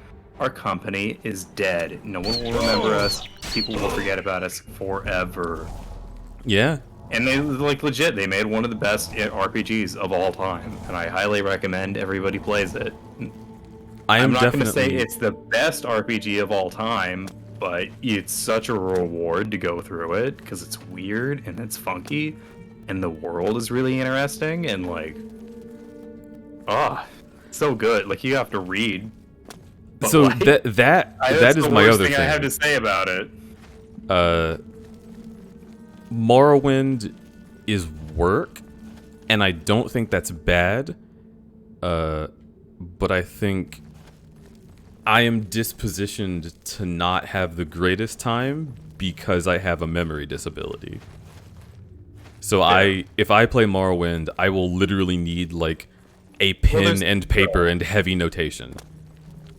our company is dead. No one will remember us. People will forget about us forever. Yeah. And they, like, legit, they made one of the best RPGs of all time, and I highly recommend everybody plays it. I'm not going to say it's the best RPG of all time, but it's such a reward to go through it, because it's weird and it's funky, and the world is really interesting, and, like, so good. Like, you have to read. But, so like, that is my other thing I have to say about it. Morrowind is work, and I don't think that's bad. But I think I am dispositioned to not have the greatest time because I have a memory disability. So if I play Morrowind, I will literally need, like, a pen and paper and heavy notation.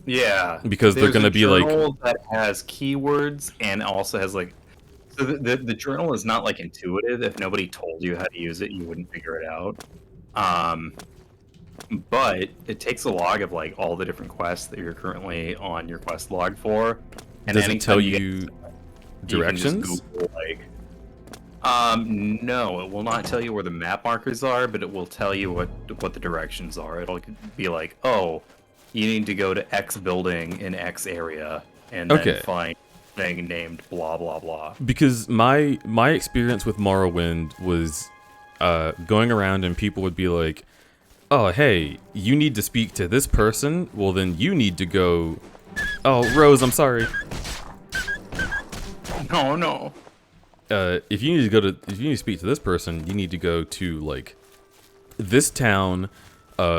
Yeah, because they're going to be like... There's a journal that has keywords and also has, like... So the journal is not, like, intuitive. If nobody told you how to use it, you wouldn't figure it out. But it takes a log of, like, all the different quests that you're currently on your quest log for. And does it tell you directions? You can just Google, like... no, it will not tell you where the map markers are, but it will tell you what the directions are. It'll be like, oh, you need to go to X building in X area, and then find thing named blah blah blah. Because my experience with Morrowind was going around and people would be like, oh, hey, you need to speak to this person. Well, then you need to go. Oh, Rose, I'm sorry. No. If you need to speak to this person, you need to go to like this town,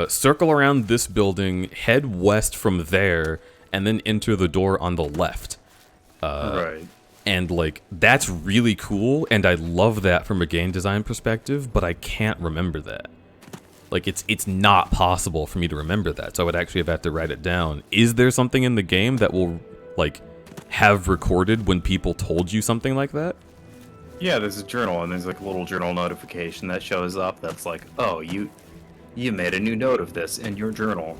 circle around this building, head west from there, and then enter the door on the left. Right. And like that's really cool, and I love that from a game design perspective, but I can't remember that. Like it's not possible for me to remember that, so I would actually have had to write it down. Is there something in the game that will like have recorded when people told you something like that? Yeah, there's a journal, and there's like a little journal notification that shows up that's like, oh, you made a new note of this in your journal.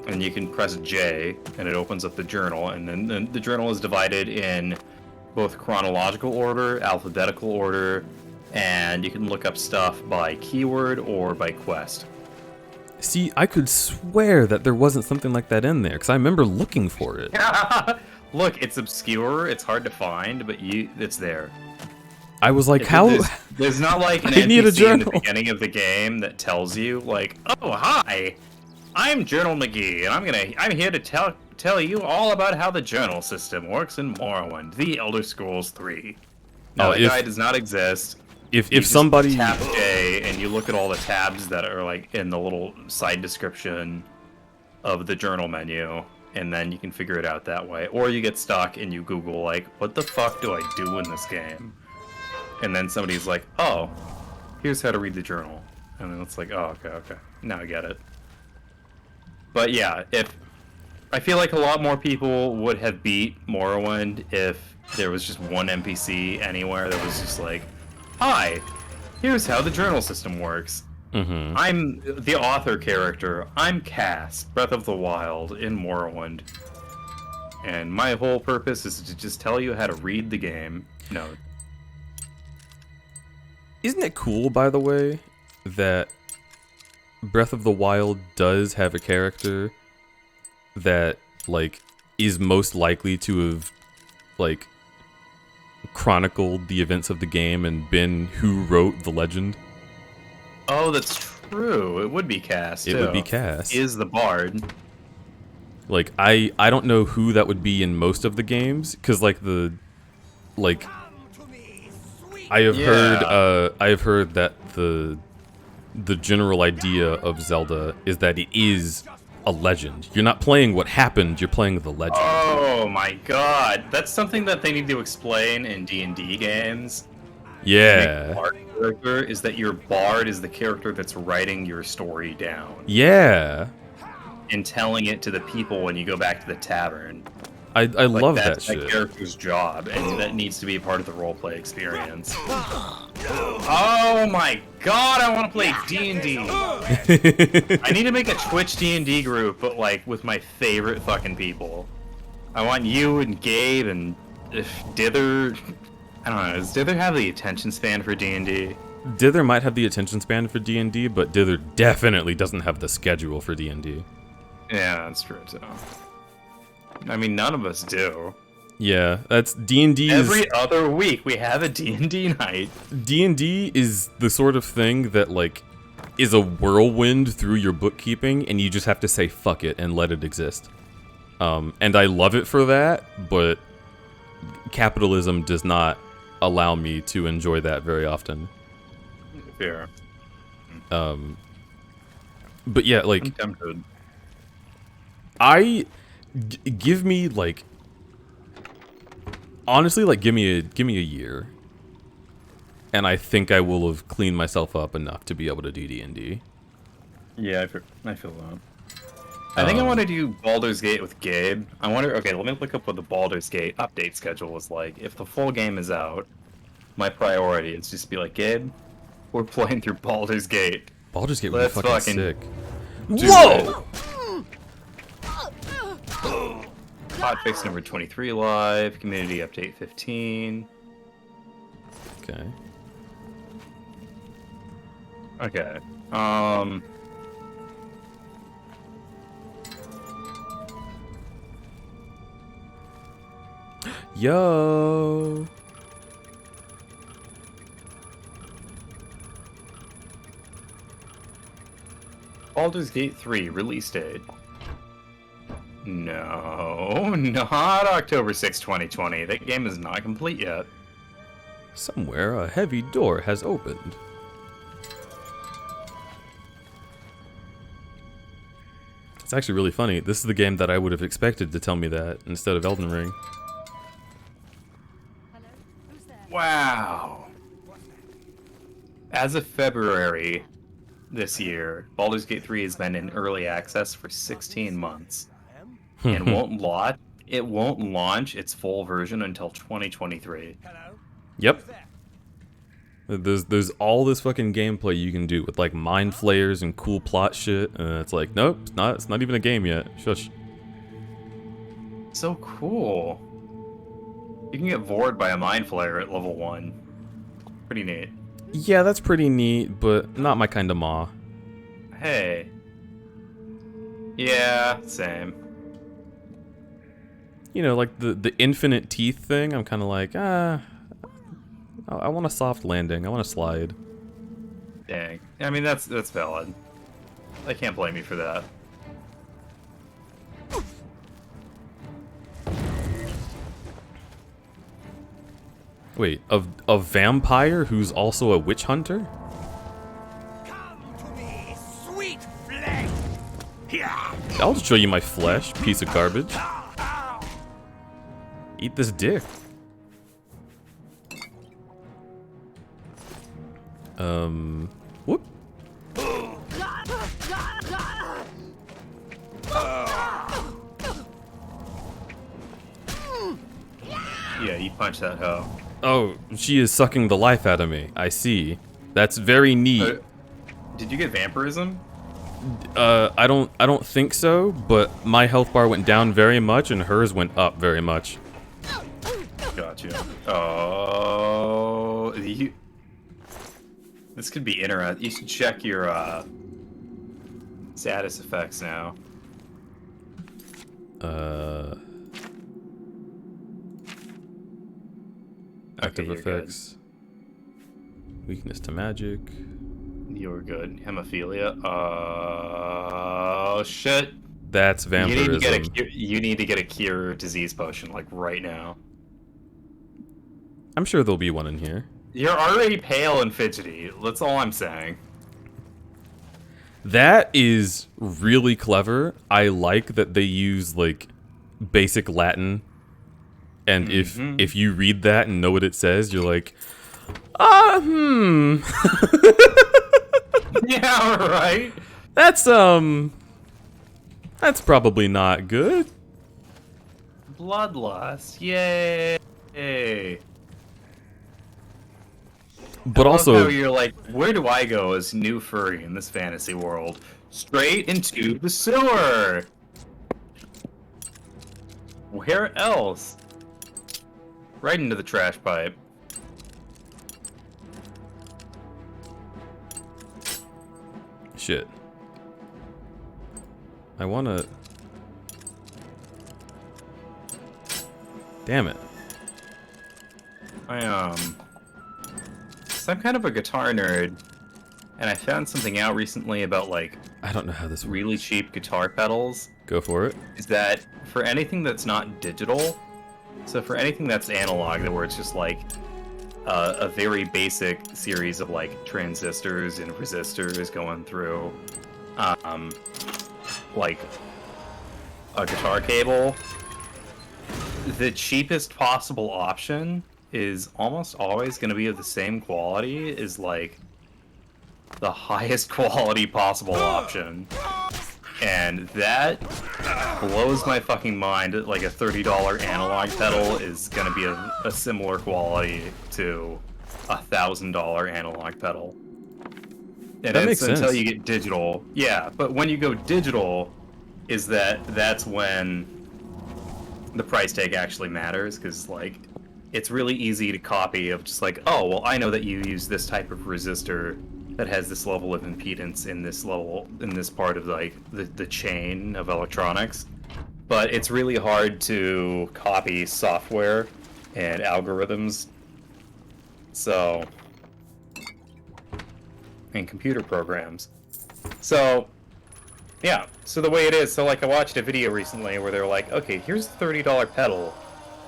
And you can press J, and it opens up the journal, and then the journal is divided in both chronological order, alphabetical order, and you can look up stuff by keyword or by quest. See, I could swear that there wasn't something like that in there, because I remember looking for it. Look, it's obscure, it's hard to find, but it's there. I was like, how? There's not like an I need a NPC in the journal. beginning of the game that tells you, like, oh, hi, I'm Journal McGee, and I'm here to tell you all about how the journal system works in Morrowind, the Elder Scrolls 3. No, that guy does not exist. If somebody tap J and you look at all the tabs that are like in the little side description of the journal menu, and then you can figure it out that way. Or you get stuck and you Google like, what the fuck do I do in this game? And then somebody's like, oh, here's how to read the journal. And then it's like, oh, okay, now I get it. But yeah, I feel like a lot more people would have beat Morrowind if there was just one NPC anywhere that was just like, hi, here's how the journal system works. Mm-hmm. I'm the author character. I'm Cass, Breath of the Wild in Morrowind. And my whole purpose is to just tell you how to read the game. No. Isn't it cool, by the way, that Breath of the Wild does have a character that, like, is most likely to have, like, chronicled the events of the game and been who wrote the legend? Oh, that's true. It would be Cass, too. It would be Cass. He is the bard. Like, I don't know who that would be in most of the games, because, like, I have heard that the general idea of Zelda is that it is a legend. You're not playing what happened, you're playing the legend. Oh my god. That's something that they need to explain in D&D games. Yeah. Bard character is that your bard is the character that's writing your story down. Yeah. And telling it to the people when you go back to the tavern. I love that that's shit. That character's job, and that needs to be part of the roleplay experience. Oh my god, I want to play D&D. I need to make a Twitch D&D group, but like with my favorite fucking people. I want you and Gabe and Dither. I don't know. Does Dither have the attention span for D&D? Dither might have the attention span for D&D, but Dither definitely doesn't have the schedule for D&D. Yeah, that's true too. I mean, none of us do. Yeah, that's D&D. Every other week we have a D&D night. D&D is the sort of thing that like is a whirlwind through your bookkeeping, and you just have to say fuck it and let it exist. And I love it for that, but capitalism does not allow me to enjoy that very often. Fair. But yeah, like I'm tempted. Give me like honestly, like give me a year, and I think I will have cleaned myself up enough to be able to do D&D. Yeah, I feel that. I think I want to do Baldur's Gate with Gabe. I wonder. Okay, let me look up what the Baldur's Gate update schedule is like. If the full game is out, my priority is just be like, Gabe, we're playing through Baldur's Gate. Baldur's Gate would be fucking sick. Whoa! Hotfix number 23 live. Community update 15. Okay. Okay. Yo. Baldur's Gate 3 release date. No, not October 6, 2020. That game is not complete yet. Somewhere a heavy door has opened. It's actually really funny. This is the game that I would have expected to tell me that instead of Elden Ring. Wow. As of February this year, Baldur's Gate 3 has been in early access for 16 months. And it won't launch its full version until 2023. Yep. There's all this fucking gameplay you can do with like mind flayers and cool plot shit, and it's like, nope, it's not even a game yet. Shush. So cool. You can get vored by a mind flayer at level 1. Pretty neat. Yeah, that's pretty neat, but not my kind of maw. Hey. Yeah, same. You know, like the infinite teeth thing, I'm kind of like, I want a soft landing. I want to slide. Dang. I mean, that's valid. I can't blame you for that. Wait, a vampire who's also a witch hunter? Come to me, sweet flesh. I'll show you my flesh, piece of garbage. Eat this dick. Whoop. Yeah, you punch that hoe. Oh, she is sucking the life out of me. I see. That's very neat. Did you get vampirism? I don't think so, but my health bar went down very much and hers went up very much. Gotcha. Oh, this could be interesting. You should check your status effects now. Active effects. Weakness to magic. You're good. Hemophilia. Oh shit. That's vampirism. You need to get a cure disease potion like right now. I'm sure there'll be one in here. You're already pale and fidgety. That's all I'm saying. That is really clever. I like that they use like basic Latin, and if you read that and know what it says, you're like, Yeah, right. That's probably not good. Bloodlust. Yay. But I love also, how you're like, where do I go as new furry in this fantasy world? Straight into the sewer. Where else? Right into the trash pipe. shit. I wanna... Damn it. So I'm kind of a guitar nerd, and I found something out recently about, like... I don't know how this really works. cheap guitar pedals. Go for it. Is that for anything that's not digital, so for anything that's analog, where it's just like a very basic series of like transistors and resistors going through, like a guitar cable, the cheapest possible option is almost always going to be of the same quality as like the highest quality possible option. And that blows my fucking mind. Like a $30 analog pedal is going to be a similar quality to a $1,000 analog pedal. And that makes sense. Until you get digital. Yeah, but when you go digital, that's when the price tag actually matters, because like it's really easy to copy of just like, oh, well, I know that you use this type of resistor that has this level of impedance in this part of like the chain of electronics, but it's really hard to copy software and algorithms, and computer programs. So Yeah, so the way it is, so like I watched a video recently where they're like, okay, here's the $30 pedal.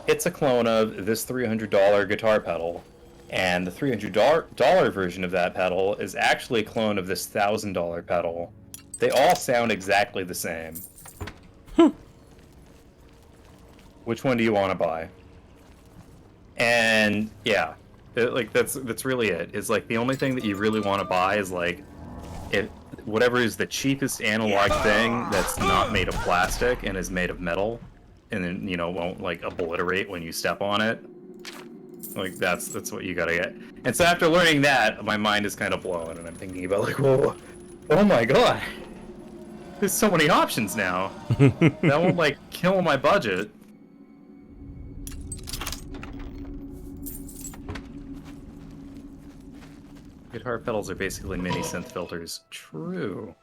It's a clone of this $300 guitar pedal. And the $300 version of that pedal is actually a clone of this $1,000 pedal. They all sound exactly the same. Which one do you want to buy? And yeah, that's really it. It's like the only thing that you really want to buy is like whatever is the cheapest analog thing that's not made of plastic and is made of metal, and then won't like obliterate when you step on it. Like that's what you gotta get. And so after learning that, my mind is kind of blown, and I'm thinking about like, whoa, oh my god, there's so many options now. That won't like kill my budget. Guitar pedals are basically mini synth filters. True.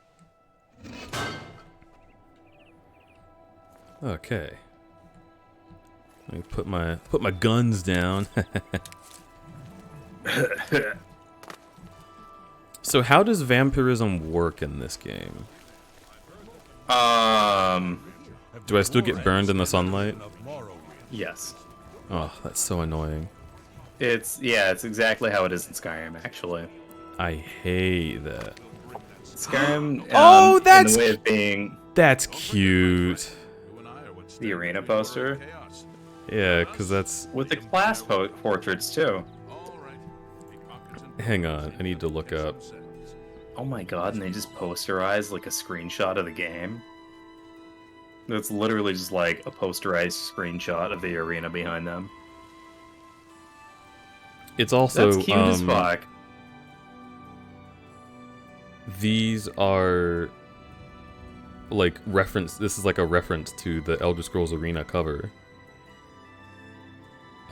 Okay. Let me put my guns down. So how does vampirism work in this game? Do I still get burned in the sunlight? Yes. Oh, that's so annoying. It's exactly how it is in Skyrim, actually. I hate that. Skyrim. Oh, that's in the way of being that's cute. The arena poster. Yeah, because that's with the class portraits too. Hang on, I need to look up. Oh my god! And they just posterize like a screenshot of the game. It's literally just like a posterized screenshot of the arena behind them. It's also that's cute as fuck. These are like reference. This is like a reference to the Elder Scrolls Arena cover.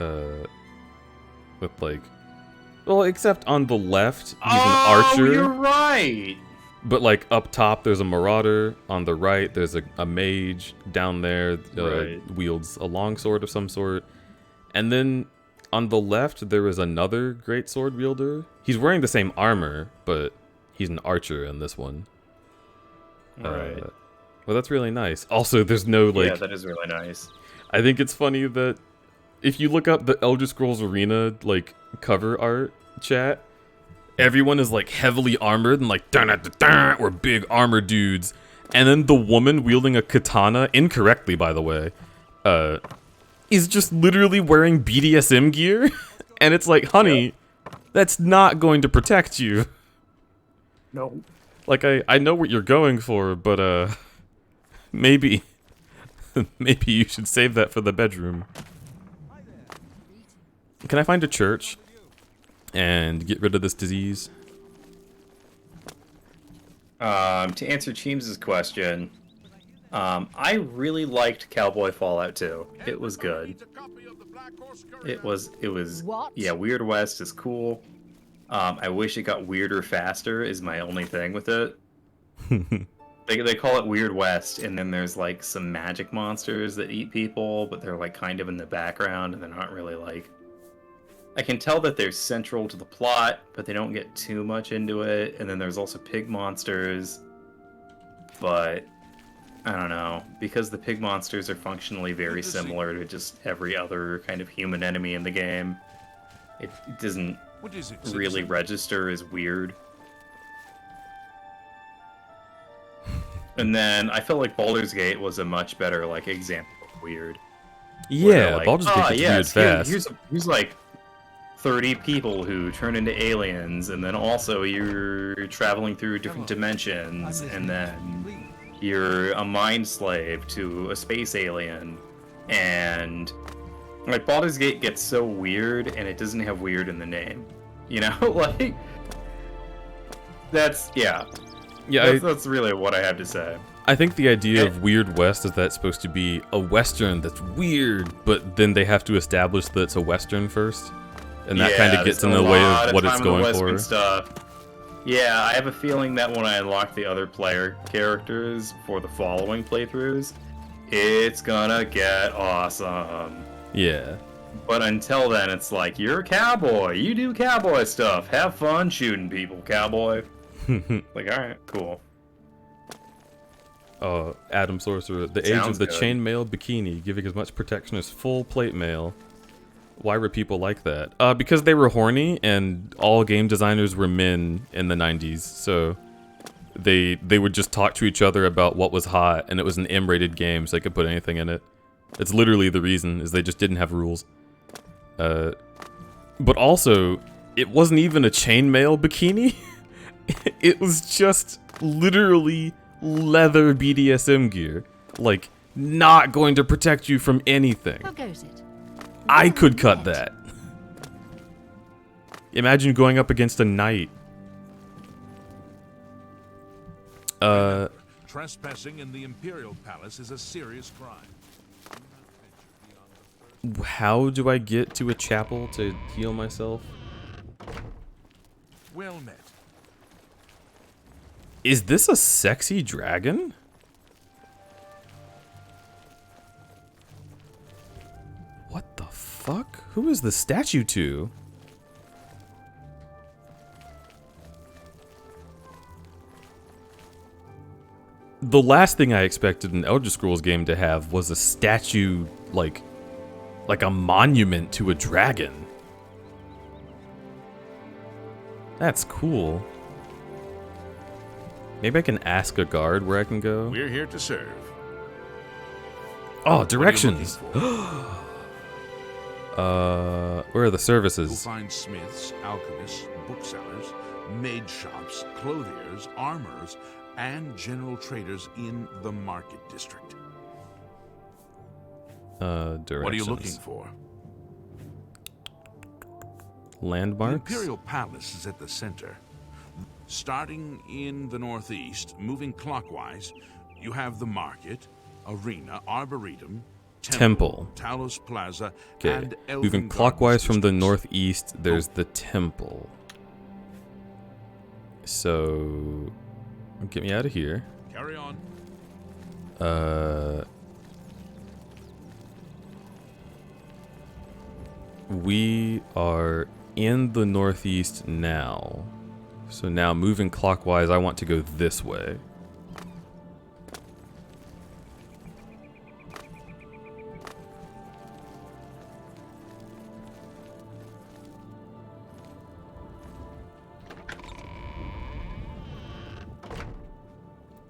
With like, well, except on the left, he's an archer. Oh, you're right. But like up top, there's a marauder. On the right, there's a mage. Down there, wields a longsword of some sort. And then on the left, there is another great sword wielder. He's wearing the same armor, but he's an archer in this one. Right. Well, that's really nice. Also, there's no like. Yeah, that is really nice. I think it's funny that if you look up the Elder Scrolls Arena like cover art chat, everyone is like heavily armored and like dun-dun-dun-dun, we're big armor dudes, and then the woman wielding a katana, incorrectly by the way, is just literally wearing BDSM gear, and it's like, honey, that's not going to protect you. No. Like I know what you're going for, but maybe you should save that for the bedroom. Can I find a church and get rid of this disease? To answer Cheems's question, I really liked Cowboy Fallout 2. It was good. It was What? Yeah, Weird West is cool. I wish it got weirder faster is my only thing with it. They call it Weird West, and then there's like some magic monsters that eat people, but they're like kind of in the background, and they're not really like... I can tell that they're central to the plot, but they don't get too much into it. And then there's also pig monsters, but I don't know, because the pig monsters are functionally very similar to just every other kind of human enemy in the game. It doesn't really register as weird. And then I felt like Baldur's Gate was a much better like example of weird. Yeah, like, Baldur's Gate gets weird fast. Here's like 30 people who turn into aliens, and then also you're traveling through different dimensions, and then you're a mind slave to a space alien, and like Baldur's Gate gets so weird, and it doesn't have weird in the name, you know? Like that's that's really what I have to say. I think the idea of Weird West is that it's supposed to be a Western that's weird, but then they have to establish that it's a Western first. And that kind of gets in the way of what it's going for. Stuff. Yeah, I have a feeling that when I unlock the other player characters for the following playthroughs, it's gonna get awesome. Yeah. But until then, it's like, you're a cowboy. You do cowboy stuff. Have fun shooting people, cowboy. Like, alright, cool. Adam Sorcerer. The age Sounds of the good. chainmail bikini, giving as much protection as full plate mail. Why were people like that? Because they were horny, and all game designers were men in the 90s, so they would just talk to each other about what was hot, and it was an M-rated game, so they could put anything in it. It's literally the reason, is they just didn't have rules. But also, it wasn't even a chainmail bikini. It was just literally leather BDSM gear. Like, not going to protect you from anything. How goes it? I could cut that. Imagine going up against a knight. Trespassing in the Imperial Palace is a serious crime. How do I get to a chapel to heal myself? Well met. Is this a sexy dragon? What the fuck? Who is the statue to? The last thing I expected an Elder Scrolls game to have was a statue, like a monument to a dragon. That's cool. Maybe I can ask a guard where I can go. We're here to serve. Oh, directions. Where are the services? You'll find smiths, alchemists, booksellers, maid shops, clothiers, armorers, and general traders in the market district. Directions. What are you looking for? Landmarks? The Imperial Palace is at the center. Starting in the northeast, moving clockwise, you have the market, arena, arboretum, temple, Talos Plaza, Okay, and Elven moving Gardens clockwise from the districts. northeast, there's the temple. So, get me out of here. Carry on. We are in the northeast now. So now moving clockwise, I want to go this way.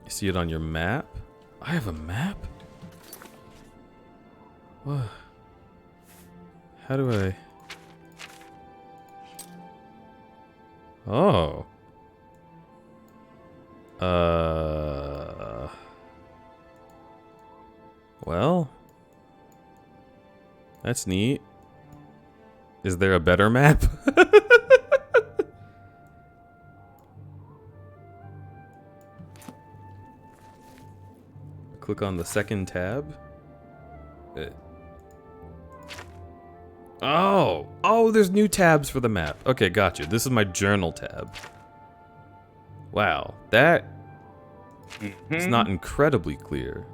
You see it on your map? I have a map? What? How do I... Oh. Well. That's neat. Is there a better map? Click on the second tab. Oh, there's new tabs for the map. Okay, gotcha. This is my journal tab. Wow, that is not incredibly clear.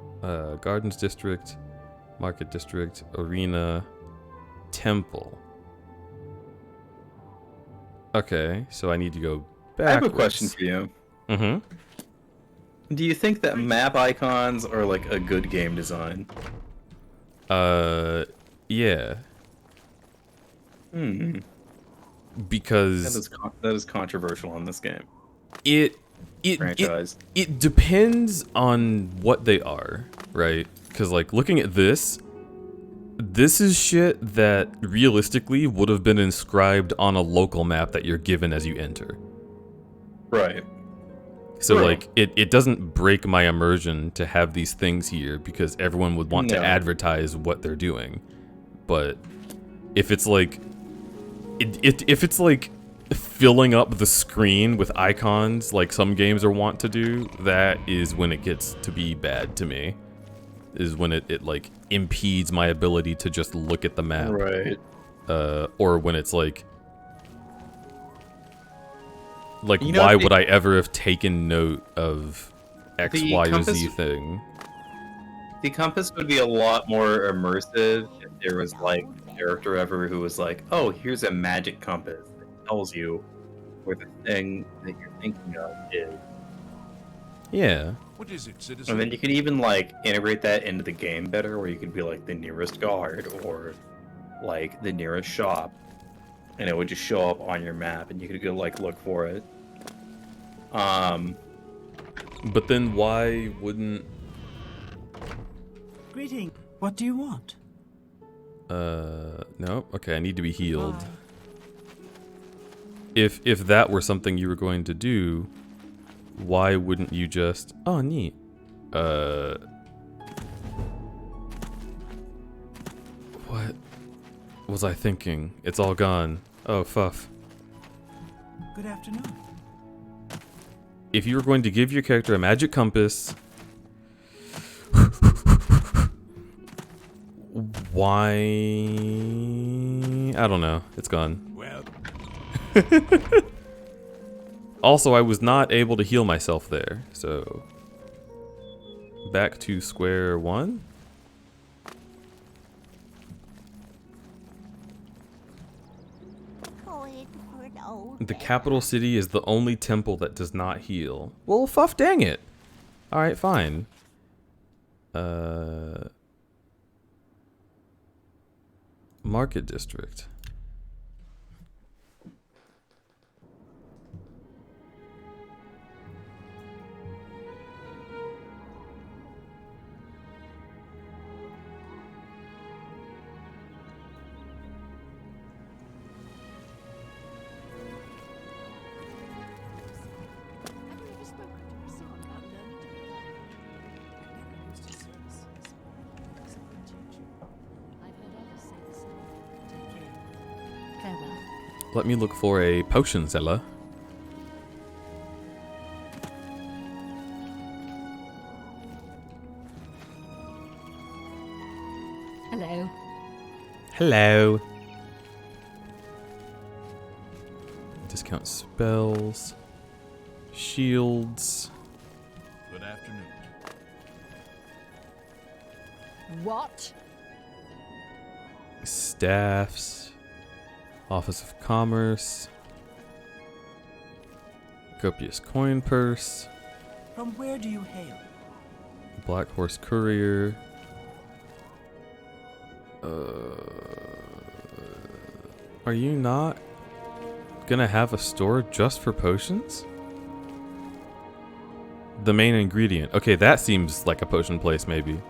Gardens District, Market District, Arena, Temple. Okay, so I need to go backwards. I have a question for you. Do you think that map icons are like a good game design? Yeah. Because that is controversial in this game. It depends on what they are, right? Because like looking at this is shit that realistically would have been inscribed on a local map that you're given as you enter. Right. So like it doesn't break my immersion to have these things here because everyone would want to advertise what they're doing. But if it's like if it's like filling up the screen with icons like some games are wont to do, that is when it gets to be bad to me. Is when it like impedes my ability to just look at the map. Right. Or when it's like why would I ever have taken note of X, Y, or Z thing? The compass would be a lot more immersive if there was like a character ever who was like, oh, here's a magic compass that tells you where the thing that you're thinking of is. Yeah. What is it, citizen? And then you could even like integrate that into the game better, where you could be like the nearest guard or like the nearest shop, and it would just show up on your map, and you could go like look for it. But then why wouldn't? Greeting. What do you want? No. Okay, I need to be healed. If that were something you were going to do, why wouldn't you just... Oh, neat. What was I thinking? It's all gone. Oh, fuff. Good afternoon. If you were going to give your character a magic compass... Why... I don't know. It's gone. Well... Also, I was not able to heal myself there, so... Back to square one? The capital city is the only temple that does not heal. Well, fuff dang it! Alright, fine. Market district. Let me look for a potion seller. Hello. Hello. Discount spells. Shields. Good afternoon. What? Staffs. Office of Commerce. Copious coin purse. From where do you hail? Black Horse Courier. Are you not gonna have a store just for potions? The main ingredient. Okay, that seems like a potion place, maybe.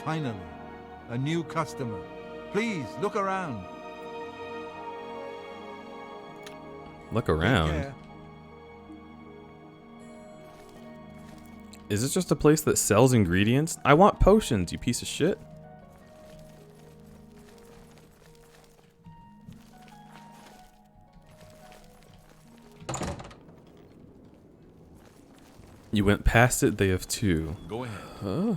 Finally, a new customer. Please, look around. Look around. Is this just a place that sells ingredients? I want potions, you piece of shit. You went past it, they have two. Go ahead. Huh?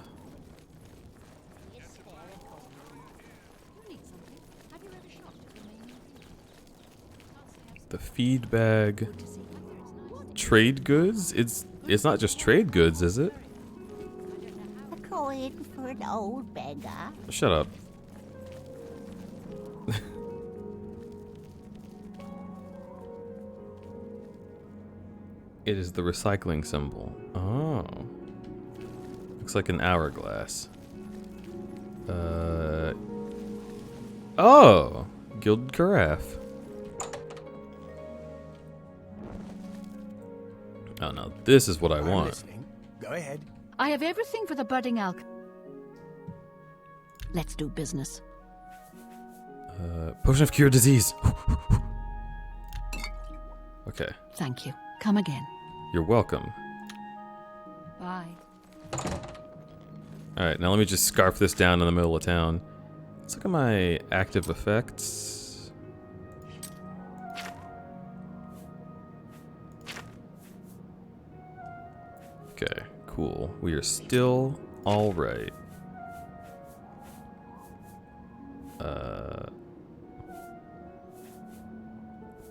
The feed bag. Trade goods? It's not just trade goods, is it? A coin for an old beggar. Shut up. It is the recycling symbol. Oh. Looks like an hourglass. Oh! Gilded carafe. Oh no, this is what I want. Listening. Go ahead. I have everything for the budding alch. Let's do business. Potion of cure disease. Okay. Thank you. Come again. You're welcome. Bye. Alright, now let me just scarf this down in the middle of town. Let's look at my active effects. Okay, cool. We are still alright.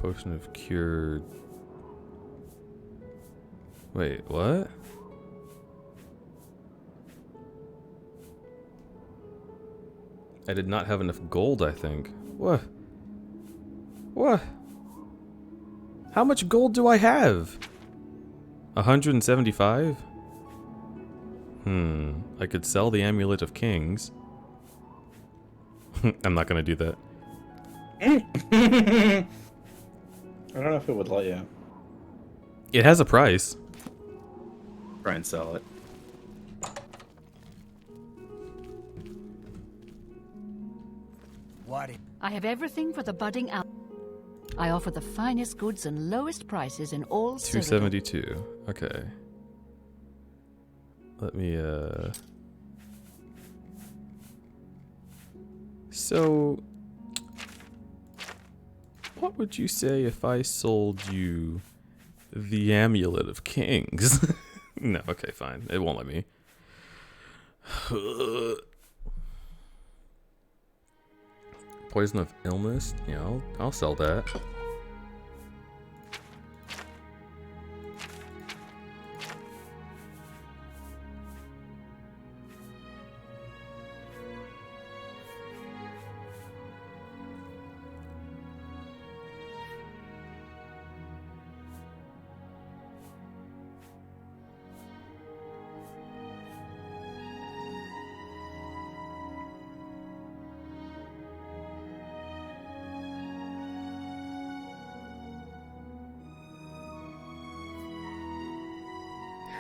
Potion of cure. Wait, what? I did not have enough gold, I think. What? What? How much gold do I have? 175? I could sell the Amulet of Kings. I'm not gonna do that. I don't know if it would let you. It has a price. Try and sell it. I have everything for the budding out. I offer the finest goods and lowest prices in all Cyrodiil. 272. Okay. Let me, So, what would you say if I sold you the Amulet of Kings? No, okay, fine. It won't let me. Poison of Illness? Yeah, I'll sell that.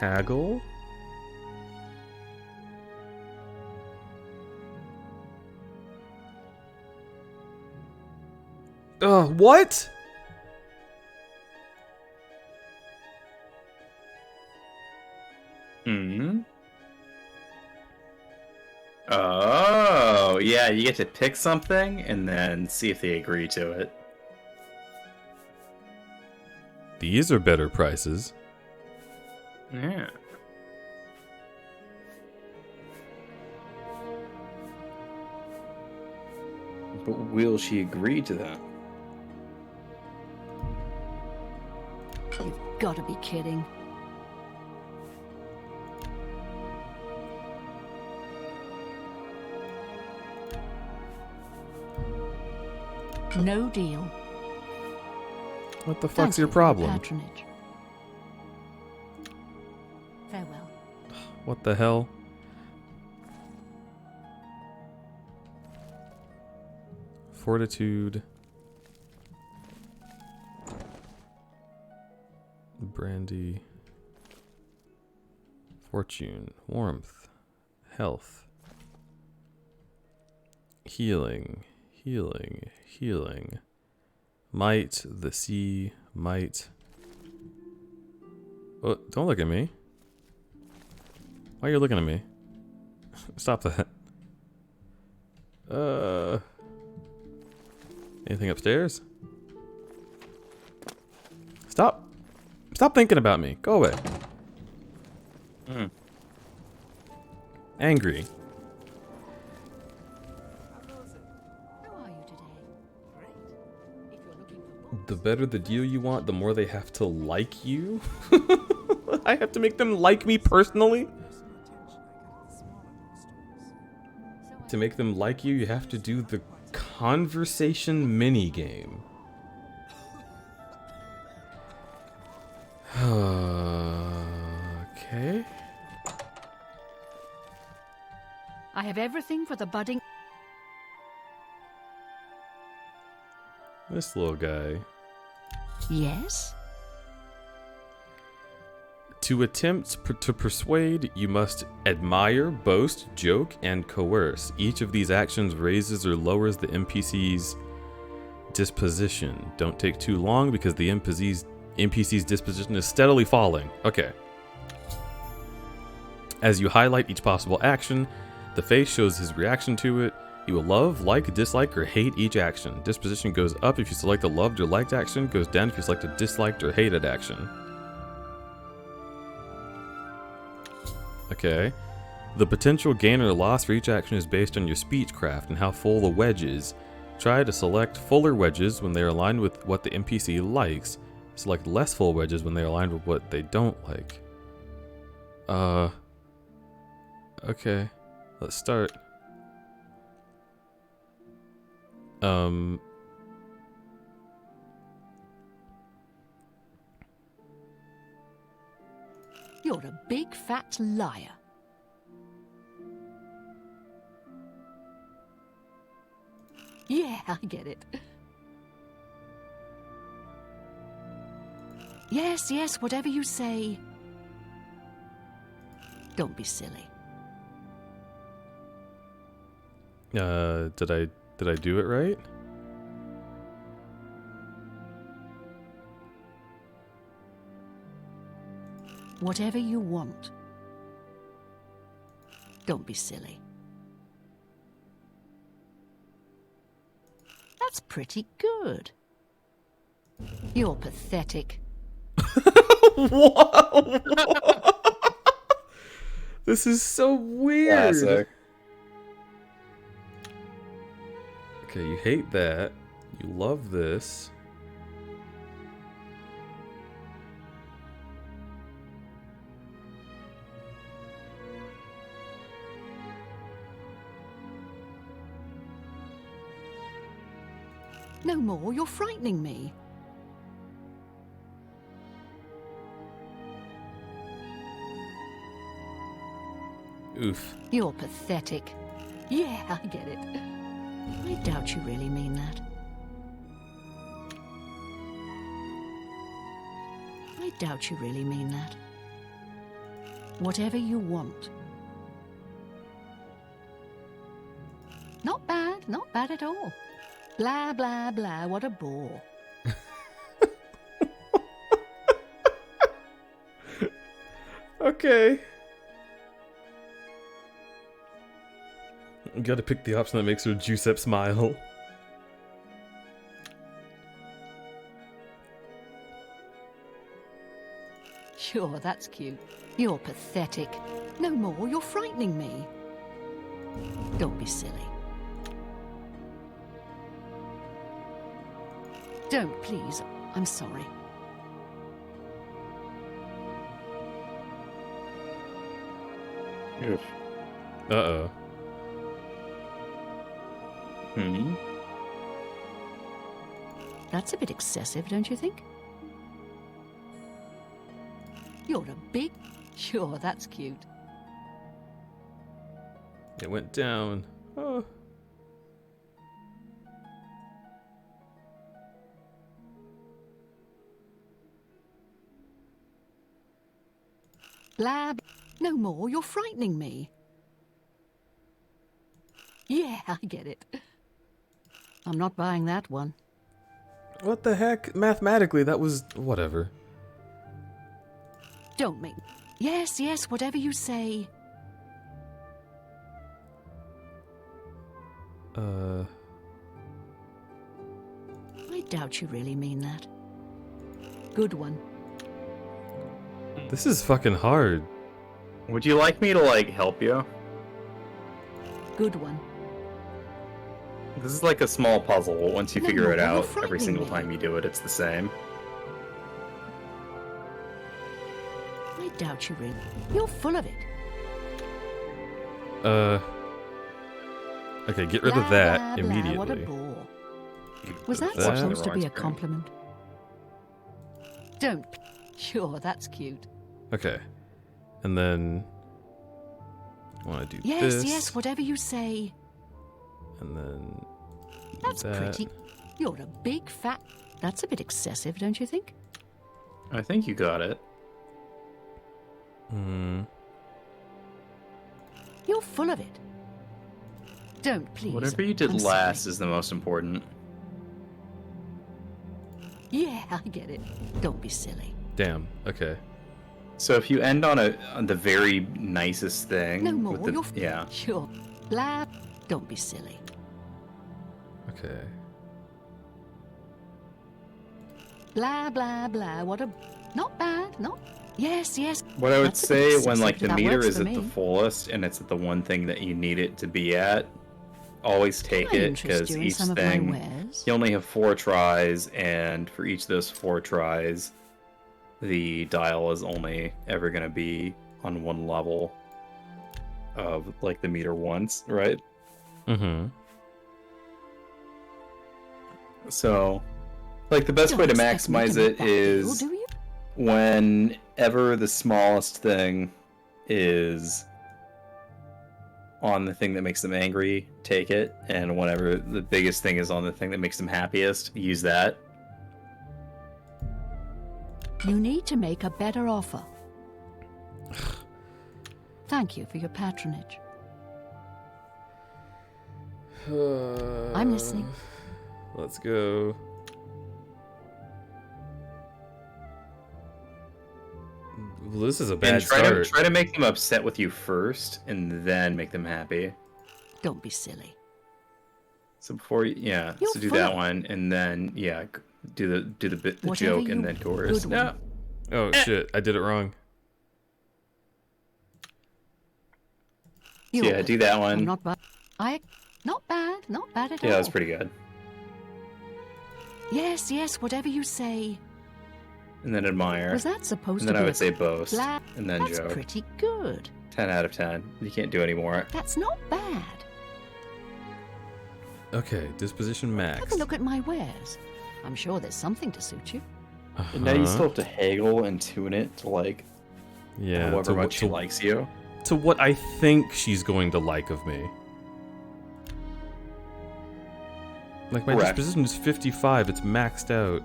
Haggle? What? Oh, yeah, you get to pick something and then see if they agree to it. These are better prices. Yeah. But will she agree to that? You've got to be kidding. No deal. What the Thank fuck's your you for your problem? patronage. Farewell. What the hell? Fortitude. Brandy. Fortune. Warmth. Health. Healing. Healing. Healing. Might. The sea. Might. Oh, don't look at me. Why are you looking at me? Stop that. Anything upstairs? Stop. Stop thinking about me. Go away. Angry. The better the deal you want, the more they have to like you? I have to make them like me personally? To make them like you, you have to do the conversation minigame. Okay. I have everything for the budding. This little guy. Yes? To attempt to persuade, you must admire, boast, joke, and coerce. Each of these actions raises or lowers the NPC's disposition. Don't take too long because the NPC's disposition is steadily falling. Okay. As you highlight each possible action, the face shows his reaction to it. He will love, like, dislike, or hate each action. Disposition goes up if you select a loved or liked action, goes down if you select a disliked or hated action. Okay. The potential gain or loss for each action is based on your speechcraft and how full the wedge is. Try to select fuller wedges when they are aligned with what the NPC likes. Select less full wedges when they are aligned with what they don't like. Okay. Let's start. You're a big fat liar. Yeah, I get it. Yes, yes, whatever you say. Don't be silly. Did I do it right? Whatever you want. Don't be silly. That's pretty good. You're pathetic. Whoa! This is so weird. Classic. Okay, you hate that. You love this. No more, you're frightening me. Oof. You're pathetic. Yeah, I get it. I doubt you really mean that. I doubt you really mean that. Whatever you want. Not bad at all. Blah, blah, blah, what a bore. Okay. You gotta pick the option that makes her Giuseppe smile. Sure, that's cute. You're pathetic. No more, you're frightening me. Don't be silly. Don't, please. I'm sorry. Uh-oh. Hmm? That's a bit excessive, don't you think? You're a big... Sure, that's cute. It went down. Oh. Blab. No more, you're frightening me. Yeah, I get it. I'm not buying that one. What the heck? Mathematically, that was... whatever. Don't make... Yes, yes, whatever you say. I doubt you really mean that. Good one. This is fucking hard. Would you like me to, like, help you? Good one. This is like a small puzzle. Once you No, figure it you're out, frightening every single me. time you do it, it's the same. I doubt you really... You're full of it. Okay, get rid Blah, of that blah, blah, immediately. what a bore. Was that That's supposed to wrong be a screen. compliment? Don't... Sure, that's cute. Okay. And then... I want to do Yes, this. yes, whatever you say. And then... That's that. pretty. You're a big fat... That's a bit excessive, don't you think? I think you got it. Hmm. You're full of it. Don't, please. Whatever you did I'm last sorry. is the most important. Yeah, I get it. Don't be silly. Damn. Okay. So if you end on the very nicest thing, No more, with the, you're... yeah, Sure. Blah. Don't be silly. Okay. Blah, blah, blah. What a... Not bad, not... Yes, yes. what I would That's a bit say when excessive, like the but that meter works is for at the me. fullest and it's at the one thing that you need it to be at, always take Can I it interest because you in each some of my thing wares? you only have 4 tries, and for each of those 4 tries, the dial is only ever going to be on one level of like the meter once, right? Mm-hmm. So, like the best Don't way to expect me maximize make it that deal, is do you? when whatever the smallest thing is on the thing that makes them angry, take it, and whatever the biggest thing is on the thing that makes them happiest, use that. You need to make a better offer. Thank you for your patronage. I'm listening. Let's go. Well, this is a bad start. Try to make them upset with you first, and then make them happy. Don't be silly. So before, yeah, You're so do fine. that one, and then yeah, do the Whatever joke, and you then chorus. good No. one. Oh shit, I did it wrong. So, yeah, do that one. I'm not bad. Not bad at all. Yeah, that's pretty good. Yes, whatever you say. And then admire. Was that supposed and to then be I would say boast, glad? and then That's joke. pretty good. 10 out of 10. You can't do any more. That's not bad. Okay, disposition max. Have a look at my wares. I'm sure there's something to suit you. And now you still have to haggle and tune it to like Yeah, however much she likes you. To what I think she's going to like of me. Like, my Correct. disposition is 55, it's maxed out.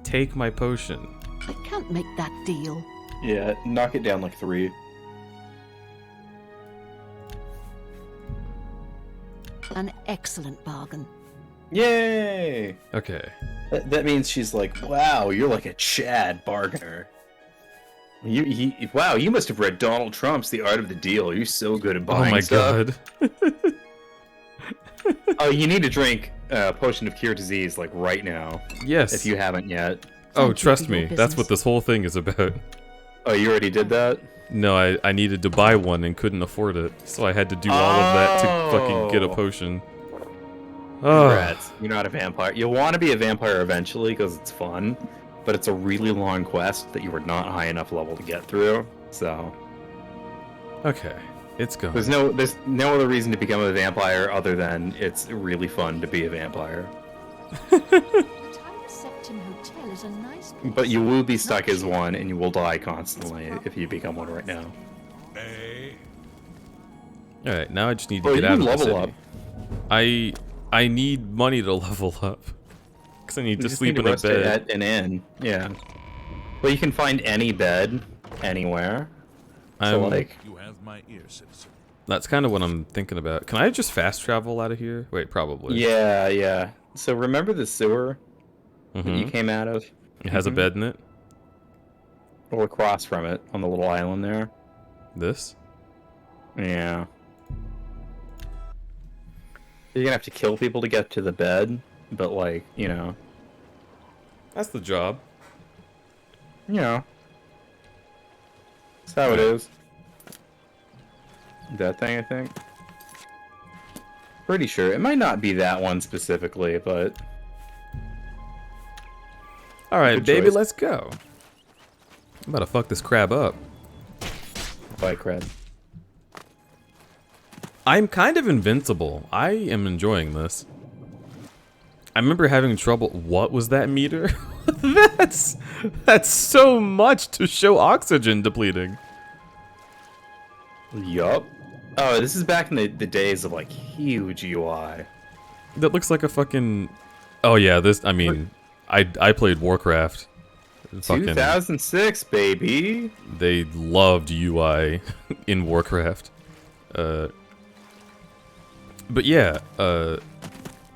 Take my potion. I can't make that deal. Yeah, knock it down like 3. An excellent bargain. Yay! Okay. That means she's like, wow, you're like a Chad bargainer. Wow, you must have read Donald Trump's The Art of the Deal. You're so good at buying Oh my stuff. god. Oh, you need to drink Potion of Cure Disease, like, right now. Yes. If you haven't yet. Oh, trust me, that's what this whole thing is about. Oh, you already did that? No, I needed to buy one and couldn't afford it, so I had to do all of that to fucking get a Oh. potion. Oh. Congrats. You're not a vampire. You'll want to be a vampire eventually because it's fun, but it's a really long quest that you were not high enough level to get through. So Okay, it's going. there's no other reason to become a vampire other than it's really fun to be a vampire. Septim Hotel is a nice place. But you will be stuck as one, and you will die constantly if you become one right now. Alright, now I just need to Oh, get you out can of the level city. up. I need money to level up. Because I need You to just sleep need in to a rest bed. at an inn. Yeah. But you can find any bed anywhere. So like, You have my ear, citizen. That's kind of what I'm thinking about. Can I just fast travel out of here? Wait, probably. yeah. So remember the sewer that you Mhm. came out of? It has a bed in it. Or across from it on the little island there. This? Yeah. You're gonna have to kill people to get to the bed, but like, you know. That's the job. Yeah. That's how it is. That thing, I think. Pretty sure. It might not be that one specifically, but... Alright, Good baby, choice. let's go. I'm about to fuck this crab up. Bye, crab. I'm kind of invincible. I am enjoying this. I remember having trouble. What was that meter? that's so much to show oxygen depleting. Yup. Oh, this is back in the days of like huge UI. That looks like a fucking. Oh yeah, this. I mean, I played Warcraft. Fucking, 2006, baby. they loved UI in Warcraft. But yeah,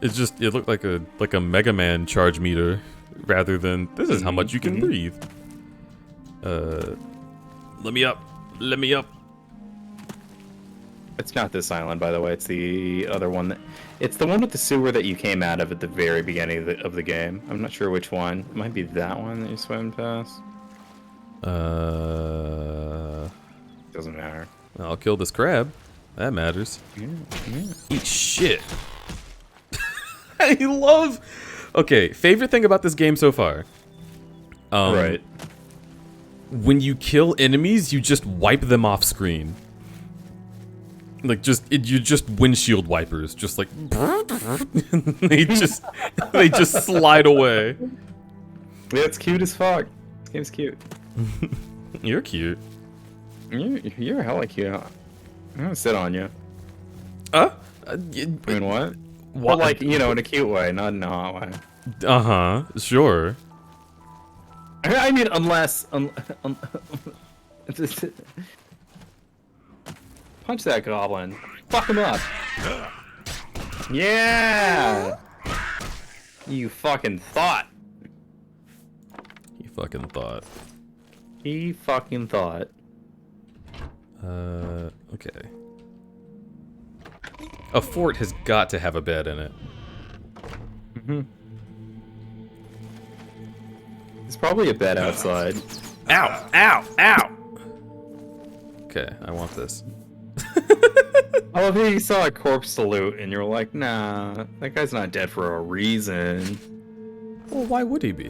it's just it looked like a Mega Man charge meter rather than this is how much you can breathe. Let me up. Let me up. It's not this island, by the way. It's the other one. It's the one with the sewer that you came out of at the very beginning of the game. I'm not sure which one. It might be that one that you swam past. Doesn't matter. I'll kill this crab. That matters. Yeah. Eat shit. I love. Okay, favorite thing about this game so far. Right. When you kill enemies, you just wipe them off screen. Like you just windshield wipers, just like they just slide away. Yeah, it's cute as fuck. This game's cute. You're cute. You're hella cute. I'm gonna sit on you. I mean, what? Well, like, you know, in a cute way, not in a hot way. Uh-huh, sure. I mean, unless... Punch that goblin. Fuck him up. Yeah! You fucking thought. He fucking thought. He fucking thought. Okay. A fort has got to have a bed in it. Mm-hmm. There's probably a bed outside. Ow! Ow! Ow! Okay, I want this. I love how you saw a corpse salute and you're like, nah, that guy's not dead for a reason. Well, why would he be?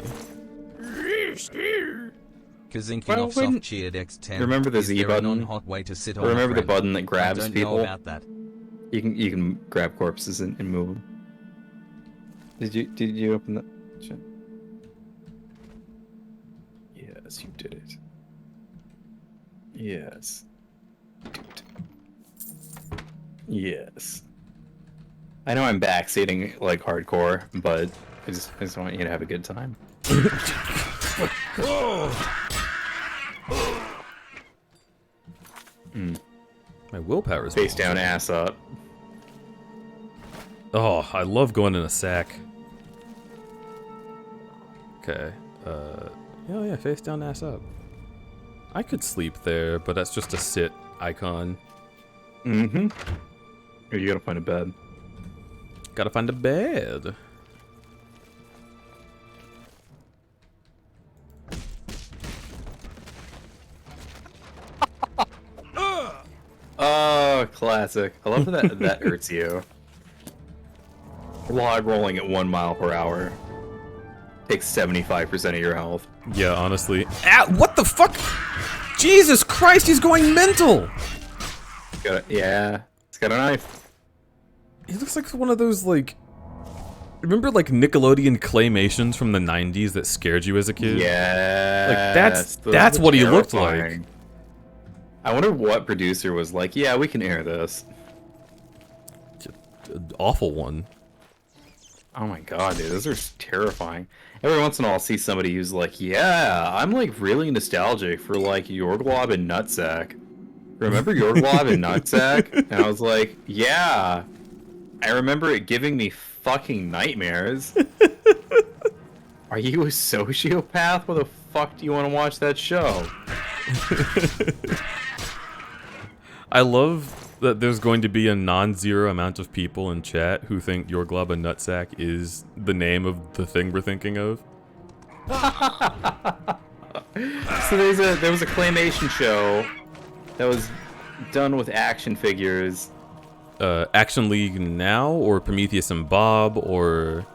Kazinki Well, knocks off cheered X10. Remember the Is Z there a button? non-hot way to sit on Remember a the friend? button that grabs I don't people? know about that. You can grab corpses and move them. Did you open that? Shit. Yes, you did it. Yes. Yes. I know I'm backseating like hardcore, but I just want you to have a good time. My willpower is face down, ass up. Oh, I love going in a sack. Okay. Yeah, face down, ass up. I could sleep there, but that's just a sit icon. Mm-hmm. You gotta find a bed. Gotta find a bed. Oh, classic. I love that that hurts you. Log rolling at 1 mile per hour takes 75% of your health. Yeah, honestly. Ah, what the fuck? Jesus Christ, he's going mental! Yeah, he's got a knife. He looks like one of those, like... Remember, like, Nickelodeon claymations from the 90s that scared you as a kid? Yeah. Like, that's what he looked like. I wonder what producer was like, yeah, we can air this. Awful one. Oh my god, dude, those are terrifying. Every once in a while I'll see somebody who's like, yeah, I'm like really nostalgic for like Yorglob and Nutsack. Remember Yorglob and Nutsack? And I was like, yeah. I remember it giving me fucking nightmares. Are you a sociopath? Why the fuck do you want to watch that show? I love that there's going to be a non-zero amount of people in chat who think Yorglob and Nutsack is the name of the thing we're thinking of. So there was a claymation show that was done with action figures. Action League Now, or Prometheus and Bob, or...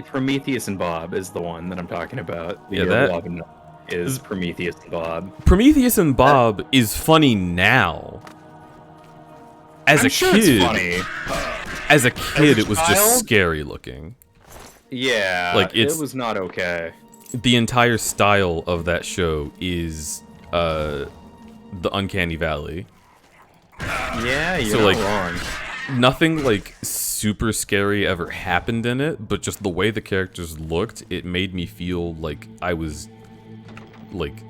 Prometheus and Bob is the one that I'm talking about. The Yeah, that- Yorglob and is Prometheus and Bob. Prometheus and Bob is funny now. As I'm a sure kid, it's funny. As a kid, it was just child? scary looking. Yeah, Like, it was not okay. The entire style of that show is the Uncanny Valley. Yeah, you're So, not like, wrong. nothing like super scary ever happened in it, but just the way the characters looked, it made me feel like I was like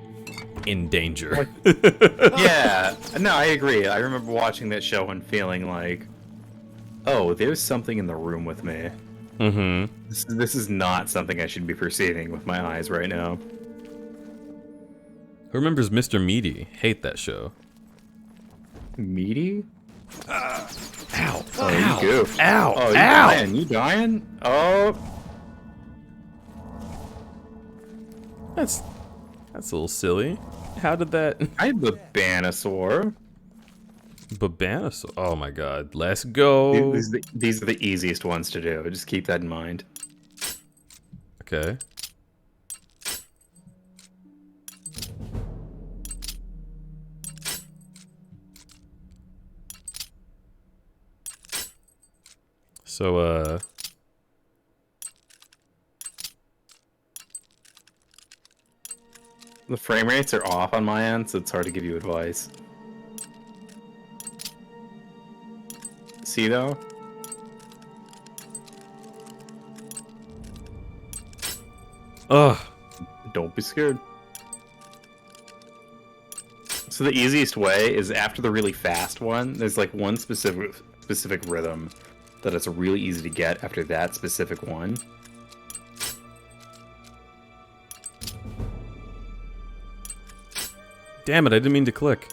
in danger. Yeah, no, I agree. I remember watching that show and feeling like, oh, there's something in the room with me. Mm-hmm. This is not something I should be perceiving with my eyes right now. Who remembers Mr. Meaty? Hate that show. Meaty? Ow. Oh, Ow. you goof. Ow. Oh, you Ow. dying? You dying? Oh. That's a little silly. How did that... I have the Banosaur. Babanosaur. Oh my god. Let's go. These are the easiest ones to do. Just keep that in mind. Okay. So, The frame rates are off on my end, so it's hard to give you advice. See though? Ugh. Don't be scared. So the easiest way is after the really fast one, there's like one specific rhythm that it's really easy to get after that specific one. Damn it, I didn't mean to click.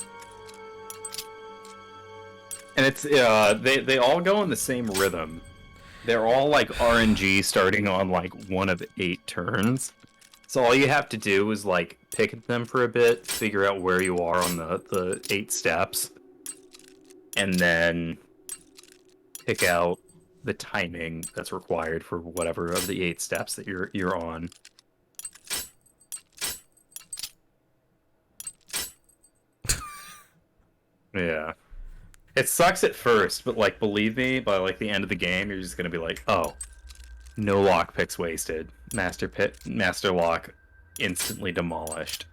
And it's they all go in the same rhythm. They're all like RNG starting on like one of 8 turns. So all you have to do is like pick at them for a bit, figure out where you are on the 8 steps, and then pick out the timing that's required for whatever of the 8 steps that you're on. Yeah. It sucks at first, but like believe me, by like the end of the game, you're just gonna be like, oh, no lockpicks wasted. Master lock instantly demolished.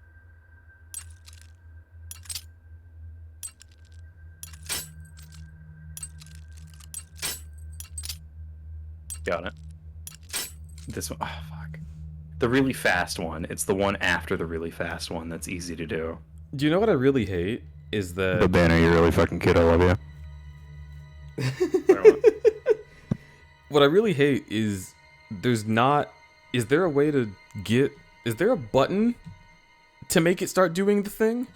Got it. This one, oh fuck. The really fast one. It's the one after the really fast one that's easy to do. Do you know what I really hate? Is that... The Banner, you're really fucking cute, I love you. What I really hate is there's not... Is there a way to get... Is there a button to make it start doing the thing?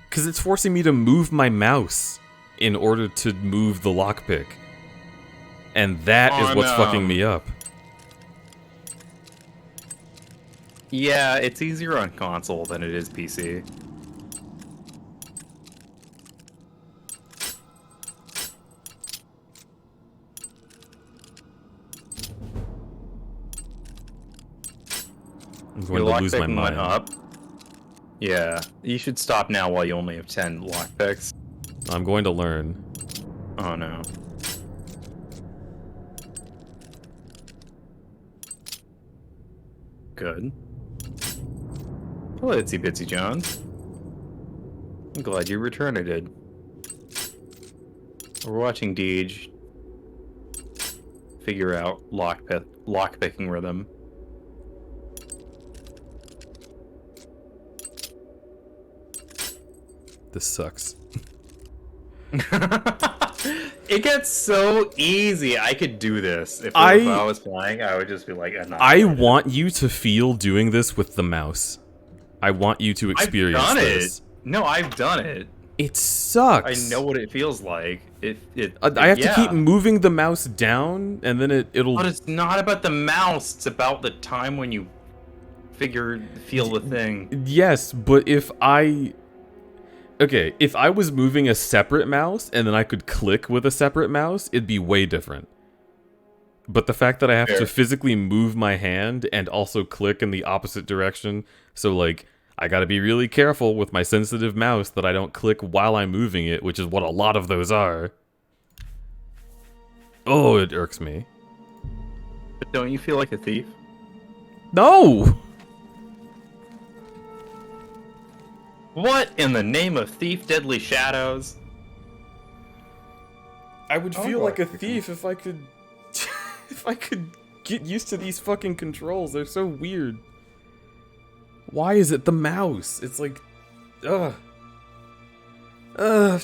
Because it's forcing me to move my mouse in order to move the lockpick. And that is what's fucking me up. Yeah, it's easier on console than it is PC. I'm going to lose my mind. Went up. Yeah, you should stop now while you only have 10 lockpicks. I'm going to learn. Oh no. Good. Hello, Itsy Bitsy Jones. I'm glad you returned, I did. We're watching Deej figure out lockpicking rhythm. This sucks. It gets so easy. I could do this. If I was playing, I would just be like, I want you to feel doing this with the mouse. I want you to experience I've done this. it. No, I've done it. It sucks. I know what it feels like. I have to keep moving the mouse down, and then it'll... But it's not about the mouse. It's about the time when you feel the thing. Yes, but if I... Okay, if I was moving a separate mouse, and then I could click with a separate mouse, it'd be way different. But the fact that I have to physically move my hand and also click in the opposite direction, so like, I gotta be really careful with my sensitive mouse that I don't click while I'm moving it, which is what a lot of those are. Oh, it irks me. But don't you feel like a thief? No! What in the name of Thief Deadly Shadows? I would feel like a thief if I could... if I could get used to these fucking controls. They're so weird. Why is it the mouse? It's like... Ugh.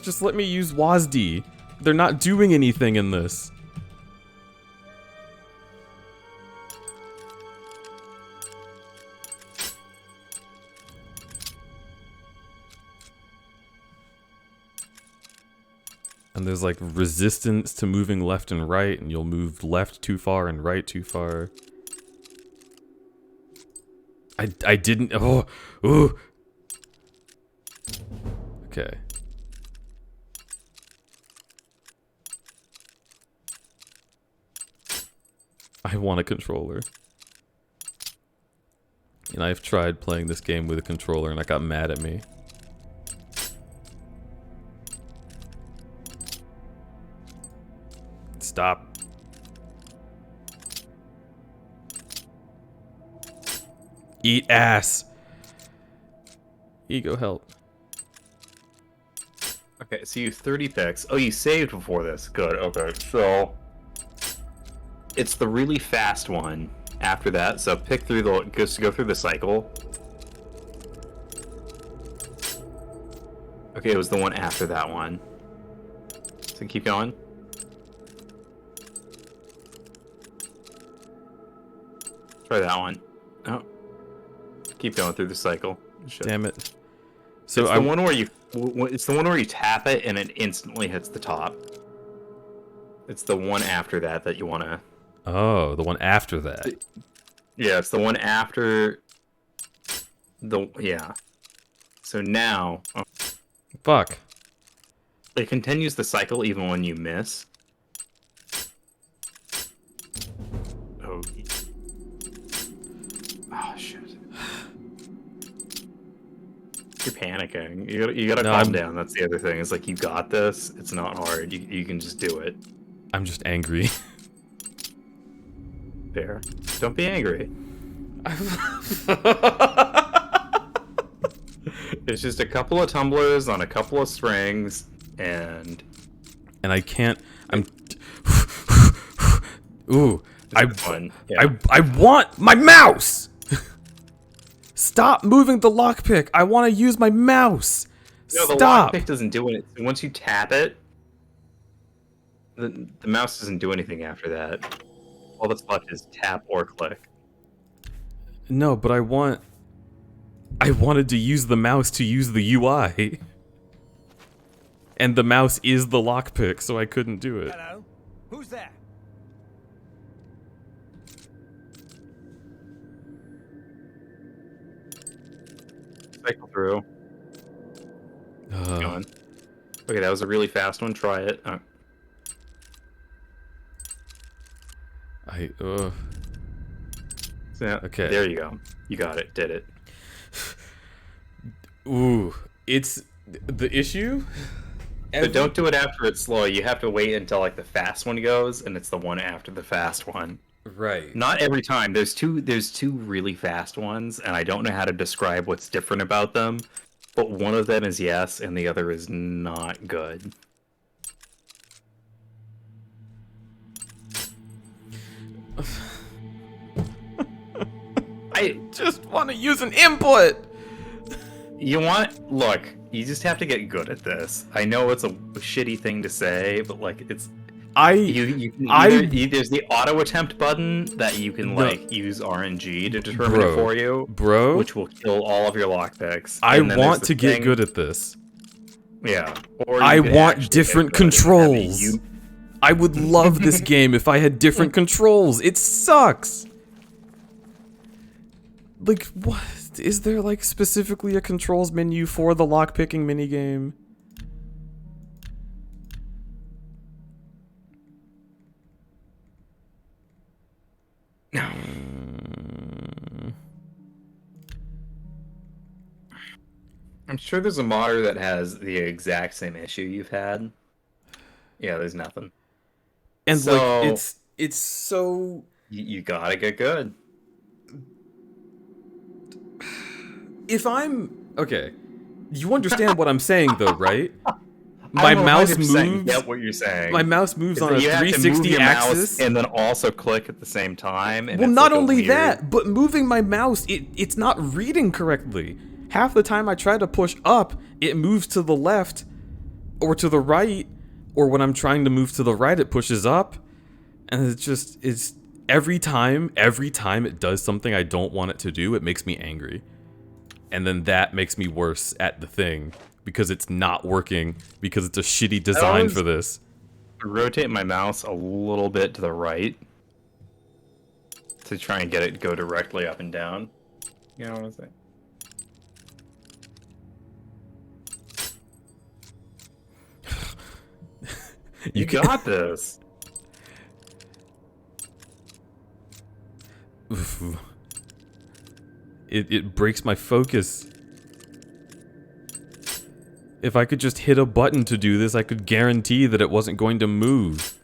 Just let me use WASD. They're not doing anything in this. And there's like resistance to moving left and right, and you'll move left too far and right too far. I didn't... Oh! Ooh! Okay. I want a controller. And I've tried playing this game with a controller and it got mad at me. Stop. Eat ass. Ego help. Okay, so you have 30 picks. Oh, you saved before this. Good, okay. So, it's the really fast one after that. So pick through just go through the cycle. Okay, it was the one after that one. So keep going. Try that one. Oh. Keep going through the cycle. Shit. Damn it. So it's the one where it's the one where you tap it and it instantly hits the top. It's the one after that that you want to... Oh, the one after that. Yeah, it's the one after yeah. So now... Oh. Fuck. It continues the cycle even when you miss. Oh. Oh, shit. You're panicking. You gotta calm down. That's the other thing. It's like, you got this. It's not hard. You can just do it. I'm just angry. Fair. Don't be angry. It's just a couple of tumblers on a couple of strings, and I can't. I'm. Ooh. I want my mouse. Stop moving the lockpick. I want to use my mouse. No, the Stop. lockpick doesn't do anything. Once you tap it, the mouse doesn't do anything after that. All that's left is tap or click. No, but I wanted to use the mouse to use the UI. And the mouse is the lockpick, so I couldn't do it. Hello? Who's there? Cycle through. Going. Okay, that was a really fast one. Try it. Okay. There you go. You got it. Did it. Ooh, it's the issue. But don't do it after it's slow. You have to wait until like the fast one goes, and it's the one after the fast one. Right. Not every time. There's two really fast ones, and I don't know how to describe what's different about them. But one of them is yes, and the other is not good. I just want to use an input. Look, you just have to get good at this. I know it's a shitty thing to say, but like it's there's the auto attempt button that you can use RNG to determine it for you, which will kill all of your lockpicks. I want to get good at this. Yeah. I want different controls. I would love this game if I had different controls. It sucks. Like, what? Is there, like, specifically a controls menu for the lockpicking minigame? No. I'm sure there's a modder that has the exact same issue you've had. Yeah, there's nothing. And, like, it's so... You gotta get good. If I'm... Okay. You understand what I'm saying, though, right? My mouse moves... Get what you're saying. My mouse moves on a 360 axis. And then also click at the same time. And well, not only that, but moving my mouse, it's not reading correctly. Half the time I try to push up, it moves to the left or to the right. Or when I'm trying to move to the right, it pushes up. And it's every time it does something I don't want it to do, it makes me angry. And then that makes me worse at the thing because it's not working because it's a shitty design for this. Rotate my mouse a little bit to the right to try and get it to go directly up and down. You know what I'm saying? You got this. It breaks my focus. If I could just hit a button to do this, I could guarantee that it wasn't going to move.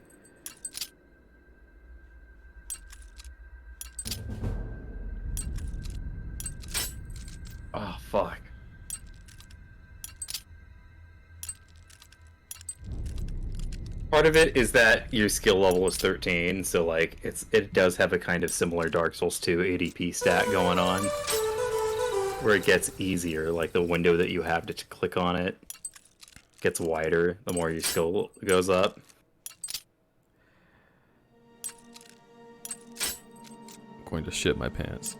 Oh, fuck. Part of it is that your skill level is 13, so like it does have a kind of similar Dark Souls 2 ADP stat going on, where it gets easier. Like the window that you have to click on it gets wider the more your skill goes up. I'm going to shit my pants.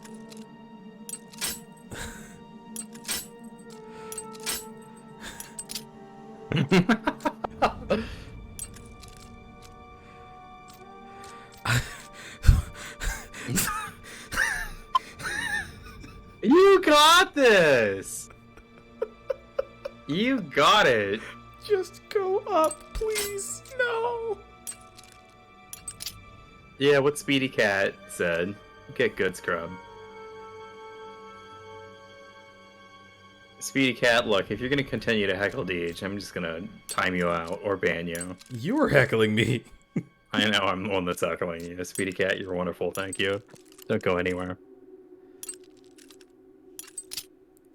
You got this! You got it! Just go up, please. No! Yeah, what Speedy Cat said. Get good, scrub. Speedy Cat, look, if you're gonna continue to heckle DH, I'm just gonna time you out or ban you. You were heckling me. I know, I'm the one that's heckling you. Speedy Cat, you're wonderful, thank you. Don't go anywhere.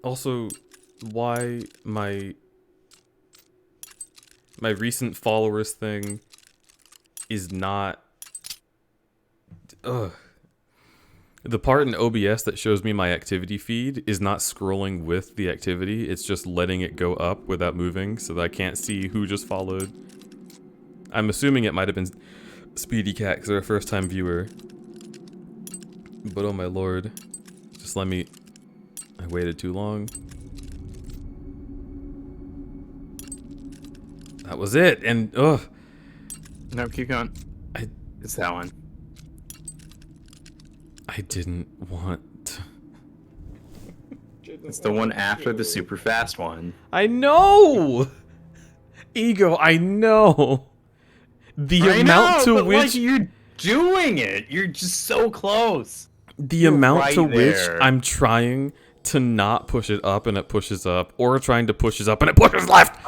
Also, why my recent followers thing is not... Ugh. The part in OBS that shows me my activity feed is not scrolling with the activity. It's just letting it go up without moving so that I can't see who just followed. I'm assuming it might have been Speedy Cat because they're a first-time viewer. But oh my lord. Just let me... I waited too long. That was it, and ugh. No, keep going. It's that one. I didn't want to. It's the one after the super fast one. I know! Ego, I know! The amount to which... Like, you're doing it! You're just so close! The amount to which I'm trying to not push it up and it pushes up, or trying to push it up and it pushes left!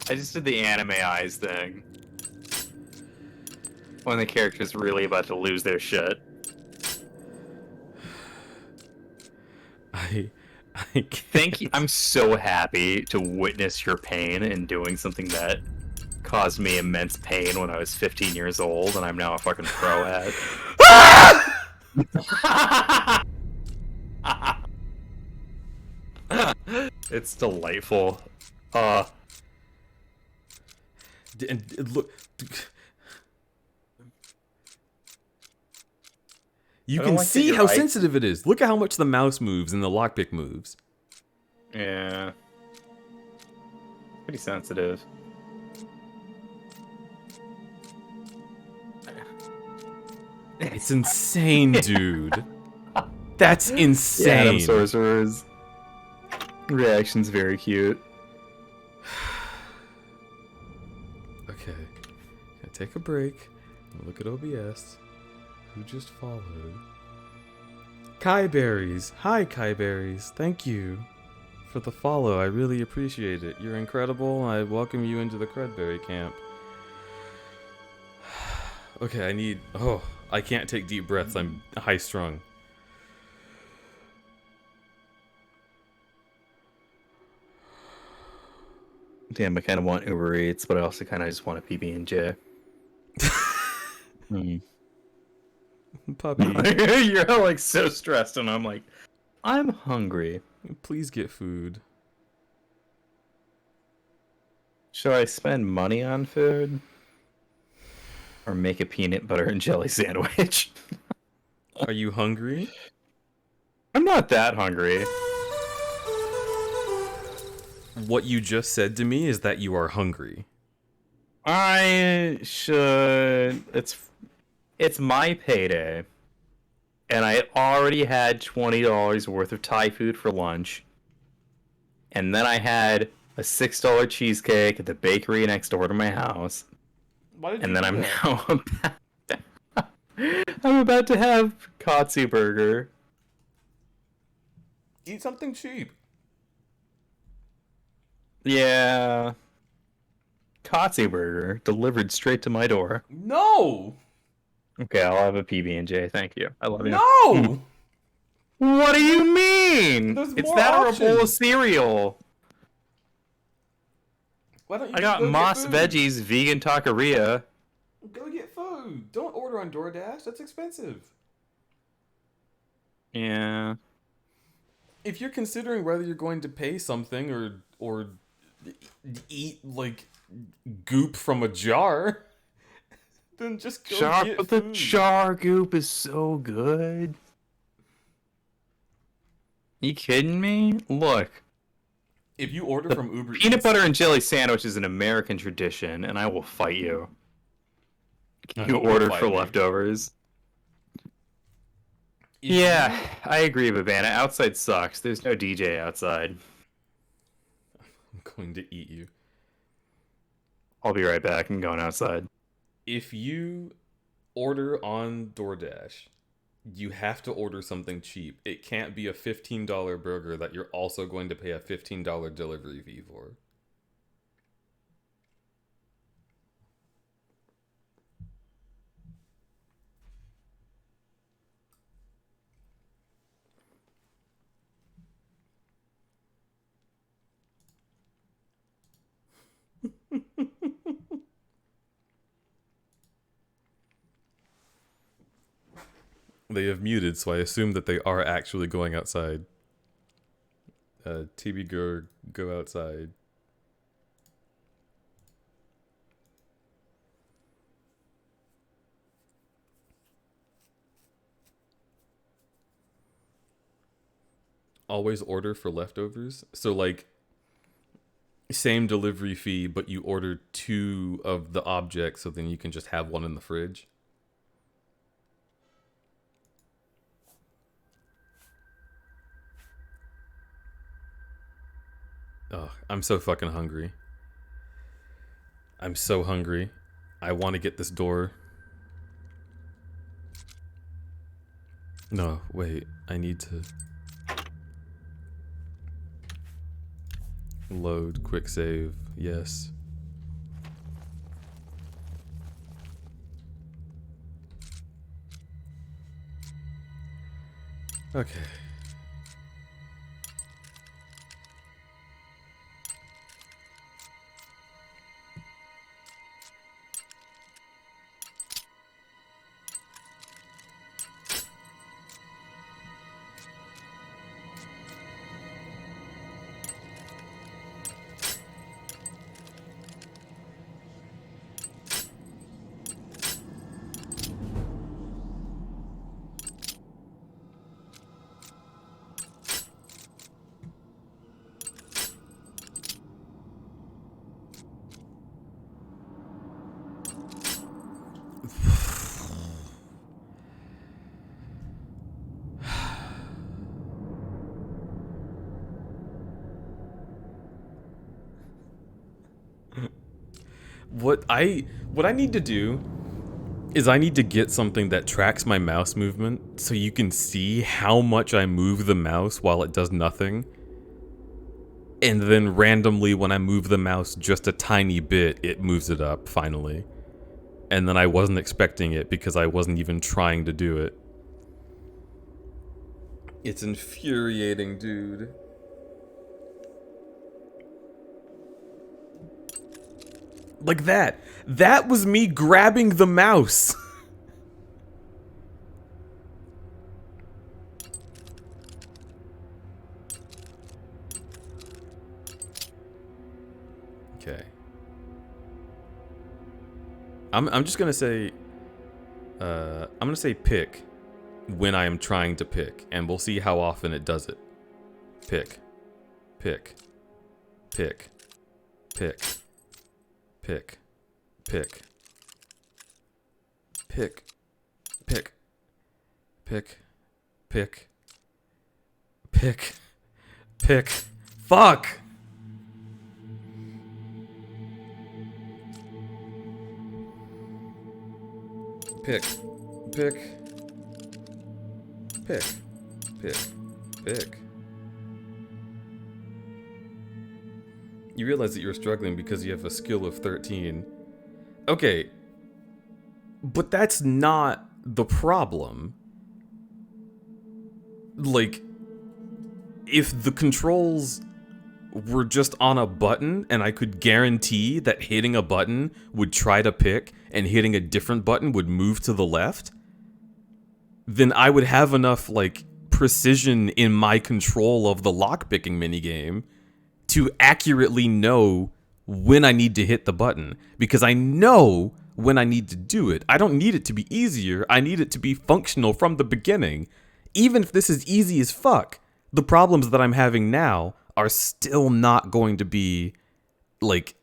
I just did the anime eyes thing. When the character's really about to lose their shit. I'm so happy to witness your pain in doing something that caused me immense pain when I was 15 years old, and I'm now a fucking pro at. It's delightful. And look, you can see how sensitive it is. Look at how much the mouse moves and the lockpick moves. Yeah. Pretty sensitive. It's insane, dude. That's insane. Adam Sorcerer's reaction's very cute. Okay. Gonna take a break. Look at OBS. Who just followed? Kai Berries. Hi, Kai Berries. Thank you for the follow. I really appreciate it. You're incredible. I welcome you into the crudberry camp. Okay, I need... Oh, I can't take deep breaths. I'm high-strung. Damn, I kind of want Uber Eats, but I also kind of just want a PB&J. Puppy. You're like so stressed, and I'm like, I'm hungry. Please get food. Should I spend money on food? Or make a peanut butter and jelly sandwich? Are you hungry? I'm not that hungry. What you just said to me is that you are hungry. I should... It's my payday. And I already had $20 worth of Thai food for lunch. And then I had a $6 cheesecake at the bakery next door to my house. And then I'm now about to have Katsu burger. Eat something cheap. Yeah. Katsu burger delivered straight to my door. No! Okay, I'll have a PB&J. Thank you. I love you. No! What do you mean? There's It's more that or a bowl of options. cereal. Why don't you I just got go get Moss food? Veggies vegan taqueria. Go get food. Don't order on DoorDash. That's expensive. Yeah. If you're considering whether you're going to pay something or eat like goop from a jar, then just go get But food. the jar goop is so good. You kidding me? Look. If you order from Uber Peanut Eats, butter and jelly sandwich is an American tradition, and I will fight you. I You hope you'll ordered fight for me. leftovers. If Yeah, I agree, Babana. Outside sucks. There's no DJ outside. I'm going to eat you. I'll be right back. I'm going outside. If you order on DoorDash, you have to order something cheap. It can't be a $15 burger that you're also going to pay a $15 delivery fee for. They have muted, so I assume that they are actually going outside. TB go outside. Always order for leftovers. So like, same delivery fee, but you order 2 of the objects, so then you can just have one in the fridge. Oh, I'm so fucking hungry. I'm so hungry. I want to get this door. No, wait. I need to load quick save. Yes. Okay. What I need to do is I need to get something that tracks my mouse movement so you can see how much I move the mouse while it does nothing. And then randomly when I move the mouse just a tiny bit, it moves it up finally. And then I wasn't expecting it because I wasn't even trying to do it. It's infuriating, dude. Like that. That was me grabbing the mouse. Okay. I'm just gonna say I'm gonna say pick when I am trying to pick, and we'll see how often it does it. Pick. Pick. Pick. Pick. Pick. Pick. Pick. Pick. Pick. Pick. Pick. Pick. Fuck! Pick. Pick. Pick. Pick. Pick. You realize that you're struggling because you have a skill of 13. Okay. But that's not the problem. Like, if the controls were just on a button and I could guarantee that hitting a button would try to pick and hitting a different button would move to the left, then I would have enough, like, precision in my control of the lockpicking minigame to accurately know when I need to hit the button. Because I know when I need to do it. I don't need it to be easier. I need it to be functional from the beginning. Even if this is easy as fuck, the problems that I'm having now are still not going to be, like,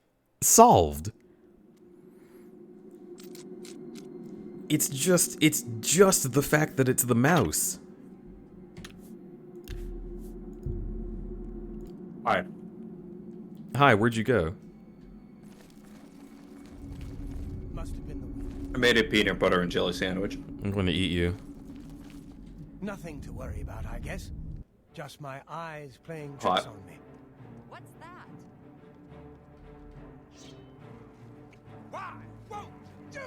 solved. It's just the fact that it's the mouse. Hi. Hi, where'd you go? I made a peanut butter and jelly sandwich. I'm going to eat you. Nothing to worry about, I guess. Just my eyes playing tricks Hot. on me. What's that? Why won't you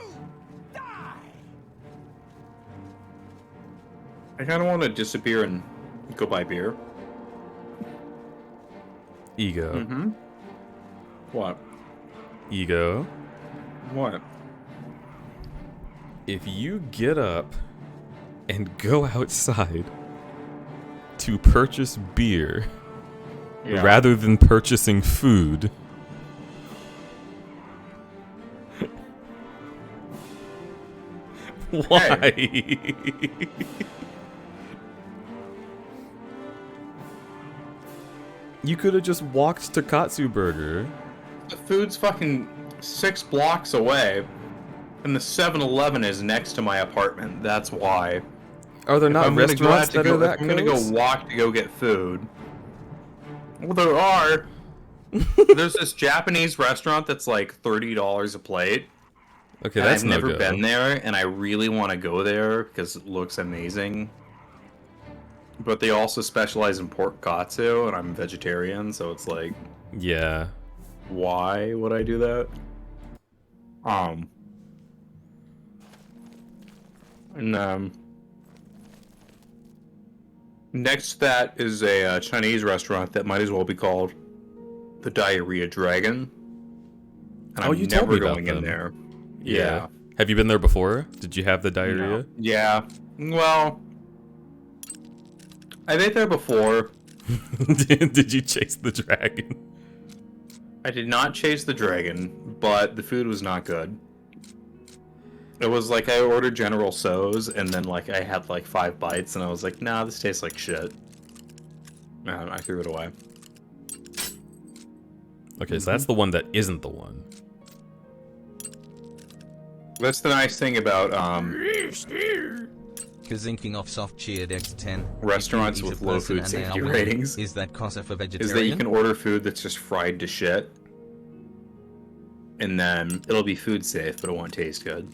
die? I kind of want to disappear and go buy beer. Ego. Mm-hmm. What? Ego. What? If you get up and go outside to purchase beer rather than purchasing food, why? You could have just walked to Katsu Burger. The food's fucking 6 blocks away, and the 7-Eleven is next to my apartment. That's why. Are there not restaurants that are that close? I'm gonna go walk to go get food. Well, there are. There's this Japanese restaurant that's like $30 a plate. Okay, that's I've no never go. been there, and I really want to go there because it looks amazing. But they also specialize in pork katsu, and I'm vegetarian, so it's like, yeah. Why would I do that? And next to that is a Chinese restaurant that might as well be called the Diarrhea Dragon. And Oh, I'm you told never me about going in them. there. Yeah. Have you been there before? Did you have the diarrhea? No. Yeah. Well, I've ate there before. Did you chase the dragon? I did not chase the dragon, but the food was not good. It was like I ordered General Tso's, and then like I had like 5 bites, and I was like, nah, this tastes like shit. And I threw it away. Okay, so that's the one that isn't the one. That's the nice thing about Kazinking off soft cheered X10. restaurants with low food safety ratings. Is that COSA for vegetarian? Is that you can order food that's just fried to shit, and then it'll be food safe, but it won't taste good.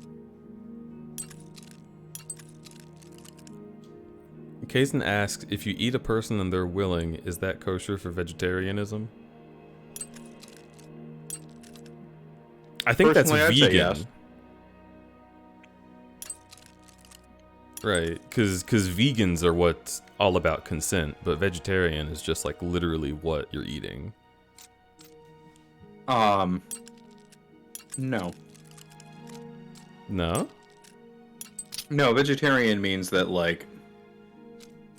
Kazan asks, if you eat a person and they're willing, is that kosher for vegetarianism? I think Personally, that's I'd vegan. say yes. Right, because vegans are what's all about consent, but vegetarian is just like literally what you're eating. No. No? No, vegetarian means that, like,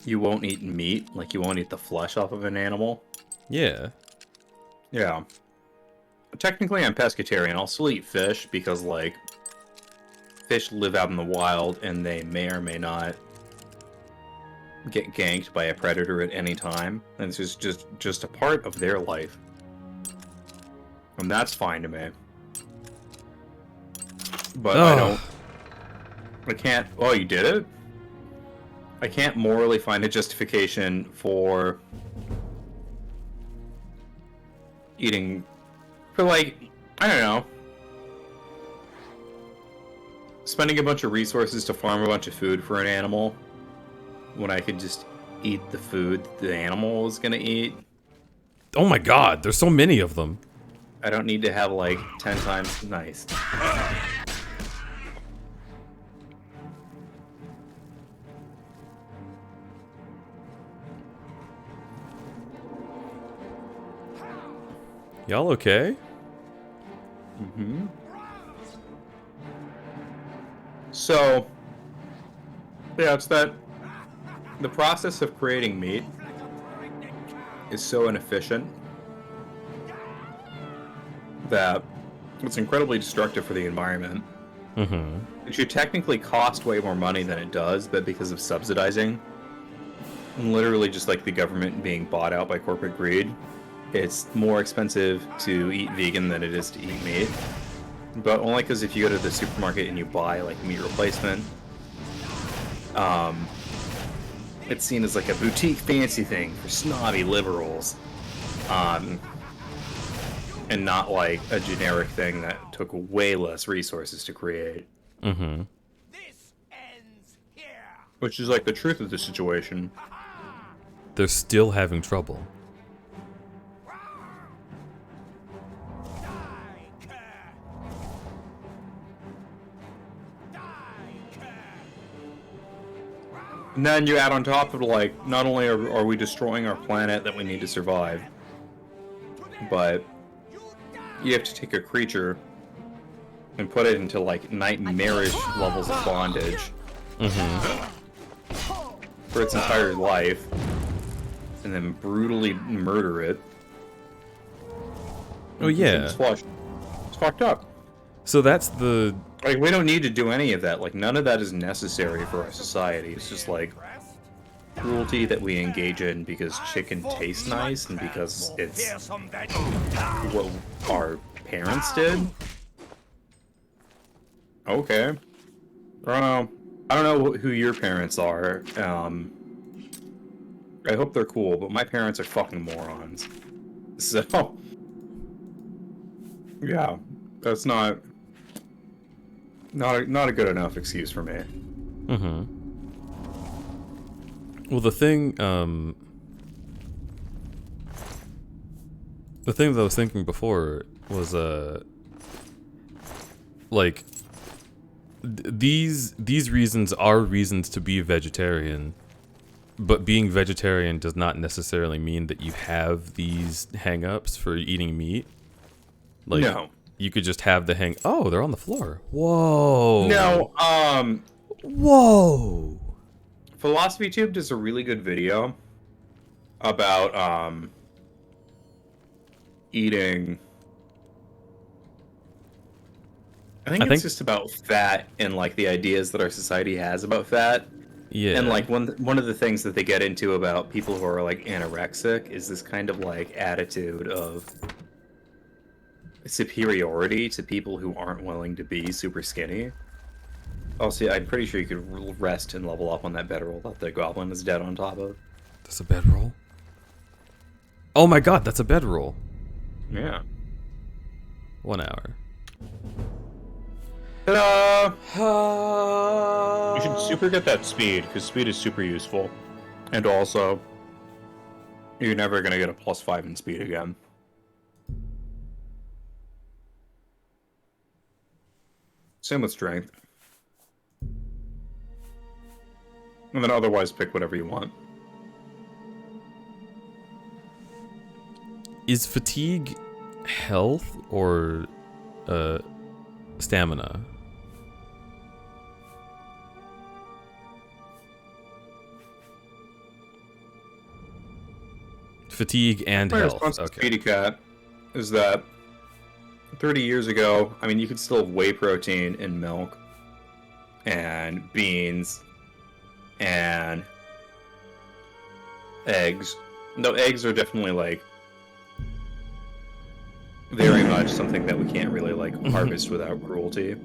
you won't eat meat, like you won't eat the flesh off of an animal. Yeah. Yeah. Technically, I'm pescatarian. I'll still eat fish because, like, fish live out in the wild and they may or may not get ganked by a predator at any time. And it's just a part of their life. And that's fine to me. But I can't... Oh, you did it? I can't morally find a justification for eating... For, like, I don't know. Spending a bunch of resources to farm a bunch of food for an animal when I could just eat the food the animal is gonna eat. Oh my god, there's so many of them. I don't need to have, like, 10 times... Nice. Y'all okay? Mm-hmm. So, yeah, it's that the process of creating meat is so inefficient that it's incredibly destructive for the environment. Mm-hmm. It should technically cost way more money than it does, but because of subsidizing, and literally just like the government being bought out by corporate greed, it's more expensive to eat vegan than it is to eat meat. But only because if you go to the supermarket and you buy like meat replacement, it's seen as like a boutique fancy thing for snobby liberals, and not like a generic thing that took way less resources to create. Mm-hmm. Which is like the truth of the situation. They're still having trouble. And then you add on top of like, not only are we destroying our planet that we need to survive, but you have to take a creature and put it into like nightmarish levels of bondage for its entire life, and then brutally murder it. Oh yeah, It's fucked up. So that's the... Like, we don't need to do any of that. Like, none of that is necessary for our society. It's just, like, cruelty that we engage in because chicken tastes nice and because it's what our parents did. Okay. I don't know who your parents are. I hope they're cool, but my parents are fucking morons. So... yeah, that's not a good enough excuse for me. Mm-hmm. Well, the thing that I was thinking before was like these reasons are reasons to be vegetarian, but being vegetarian does not necessarily mean that you have these hang-ups for eating meat. Like, no. You could just have the oh, they're on the floor. Whoa. No, Whoa. Philosophy Tube does a really good video about eating. I think it's just about fat and like the ideas that our society has about fat. Yeah. And like one of the things that they get into about people who are like anorexic is this kind of like attitude of superiority to people who aren't willing to be super skinny. Also, I'm pretty sure you could rest and level up on that bedroll that the goblin is dead on top of. That's a bedroll? Oh my god, that's a bedroll. Yeah. 1 hour. Ta-da! You should super get that speed, because speed is super useful. And also, you're never going to get a +5 in speed again. Same with strength. And then otherwise pick whatever you want. Is fatigue health or stamina? Fatigue and My health. response to Okay. Speedy Cat is that 30 years ago, I mean, you could still have whey protein in milk and beans and eggs. No, eggs are definitely like very much something that we can't really like harvest without cruelty.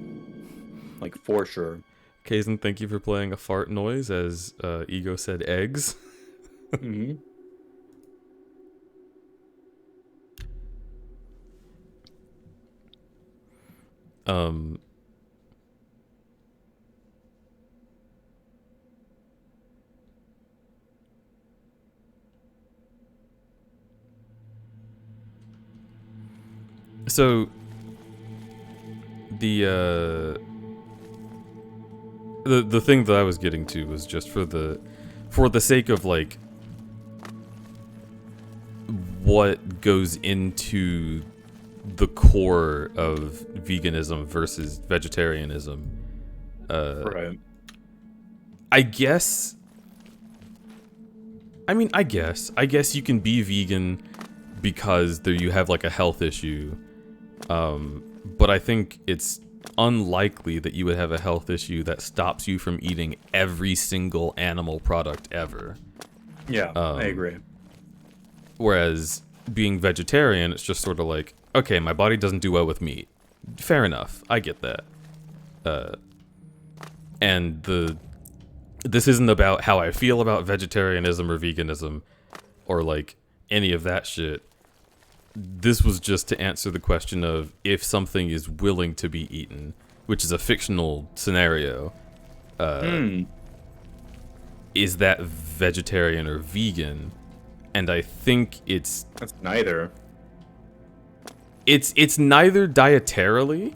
Like for sure. Kaizen, thank you for playing a fart noise as Ego said eggs. Mm-hmm. So the thing that I was getting to was just for the sake of like what goes into the core of veganism versus vegetarianism. Right. I guess you can be vegan because you have like a health issue. But I think it's unlikely that you would have a health issue that stops you from eating every single animal product ever. Yeah, I agree. Whereas being vegetarian, it's just sort of like, okay, my body doesn't do well with meat. Fair enough. I get that. And this isn't about how I feel about vegetarianism or veganism or like any of that shit. This was just to answer the question of if something is willing to be eaten, which is a fictional scenario. Is that vegetarian or vegan? And I think it's neither. It's neither dietarily,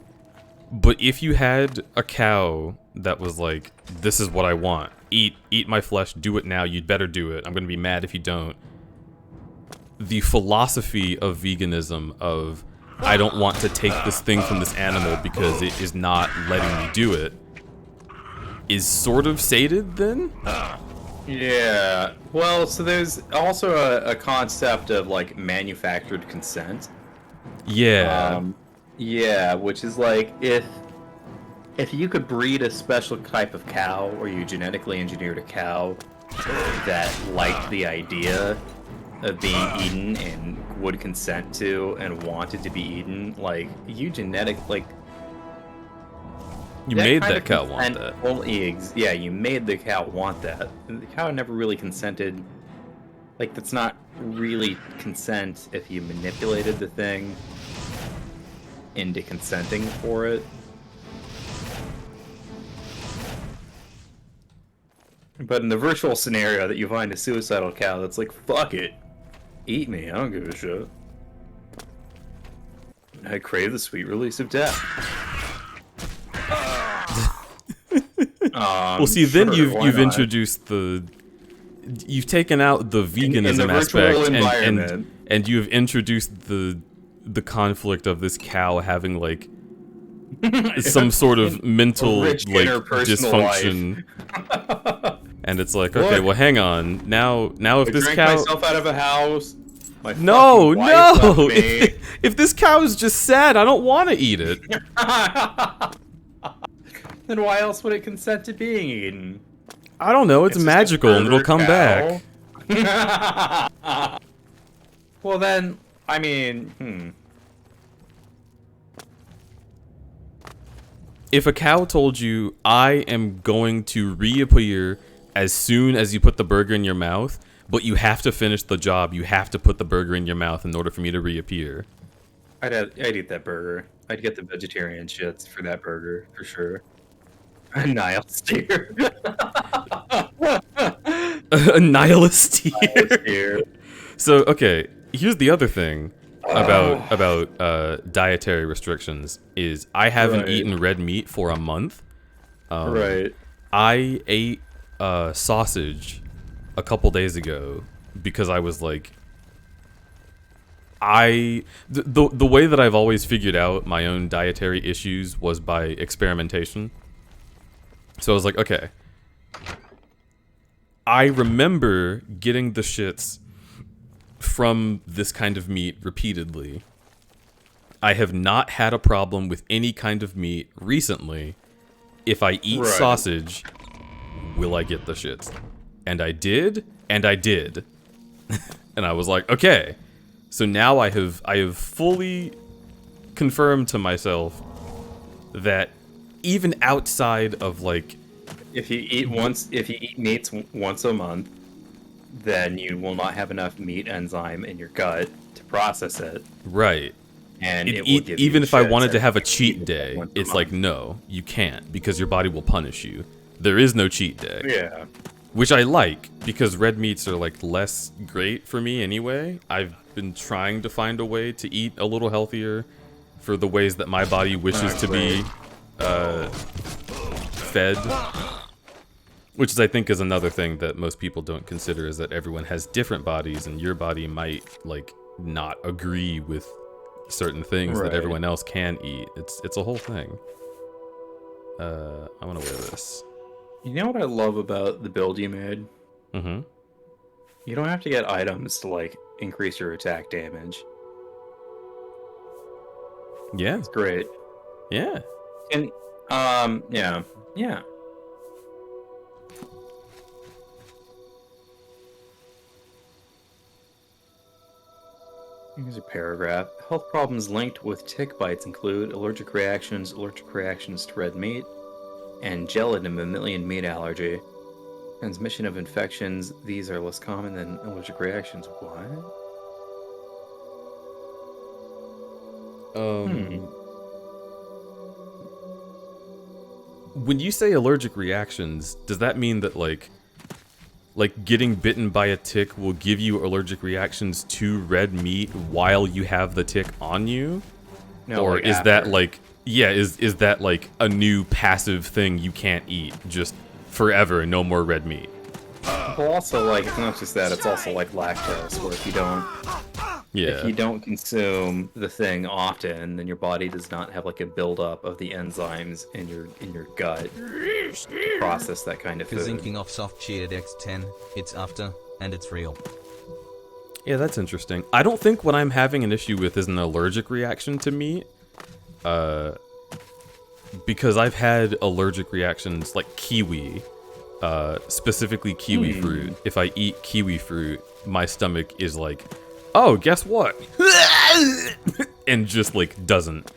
but if you had a cow that was like, this is what I want, eat my flesh, do it now, you'd better do it, I'm gonna be mad if you don't. The philosophy of veganism of, I don't want to take this thing from this animal because it is not letting me do it, is sort of sated then? Yeah. Well, so there's also a concept of like manufactured consent. Yeah. Yeah, which is like if you could breed a special type of cow, or you genetically engineered a cow that liked the idea of being eaten and would consent to and wanted to be eaten, like you made that cow want that. Yeah, you made the cow want that. And the cow never really consented. Like, that's not really consent if you manipulated the thing into consenting for it. But in the virtual scenario that you find a suicidal cow that's like, fuck it, eat me, I don't give a shit. I crave the sweet release of death. Well, see, then you've introduced you've taken out the veganism aspect, and you've introduced the conflict of this cow having like some sort of mental like dysfunction. And it's like, okay, well, hang on. Now if this cow, myself out of a house. No. If this cow is just sad, I don't want to eat it. Then why else would it consent to being eaten? I don't know. It's magical and it'll come back. Well, then, I mean, If a cow told you, I am going to reappear as soon as you put the burger in your mouth, but you have to finish the job, you have to put the burger in your mouth in order for me to reappear. I'd eat that burger. I'd get the vegetarian shits for that burger, for sure. A nihilist steer. A nihilist steer. So, okay, here's the other thing about dietary restrictions is I haven't eaten red meat for a month. Right. I ate sausage a couple days ago because I was like, the way that I've always figured out my own dietary issues was by experimentation. So I was like, okay, I remember getting the shits from this kind of meat repeatedly. I have not had a problem with any kind of meat recently. If I eat sausage, will I get the shits? And I did, and I did. And I was like, okay. So now I have fully confirmed to myself that even outside of like, if you eat meats once a month, then you will not have enough meat enzyme in your gut to process it. Right. And even if I wanted to have a cheat day, it's like, no, you can't, because your body will punish you. There is no cheat day. Yeah. Which I like, because red meats are like less great for me anyway. I've been trying to find a way to eat a little healthier for the ways that my body wishes to be fed. Which is, I think, is another thing that most people don't consider, is that everyone has different bodies, and your body might like not agree with certain things that Right. everyone else can eat. It's a whole thing. I want to wear this. You know what I love about the build you made? Mm-hmm. You don't have to get items to like increase your attack damage. Yeah. It's great. Yeah. And yeah. Here's a paragraph. Health problems linked with tick bites include allergic reactions to red meat, and gelatin mammalian meat allergy. Transmission of infections, these are less common than allergic reactions. What? When you say allergic reactions, does that mean that like getting bitten by a tick will give you allergic reactions to red meat while you have the tick on you? No, or like is after. that like, yeah, is that like a new passive thing you can't eat just forever, no more red meat? Well, also, like, it's not just that, it's also like lactose, where if you don't consume the thing often, then your body does not have like a buildup of the enzymes in your gut to process that kind of food. Gazinking off soft cheered X10. It's after, and it's real. Yeah, that's interesting. I don't think what I'm having an issue with is an allergic reaction to meat. Because I've had allergic reactions like kiwi, specifically kiwi fruit. If I eat kiwi fruit, my stomach is like, oh, guess what? And just like doesn't.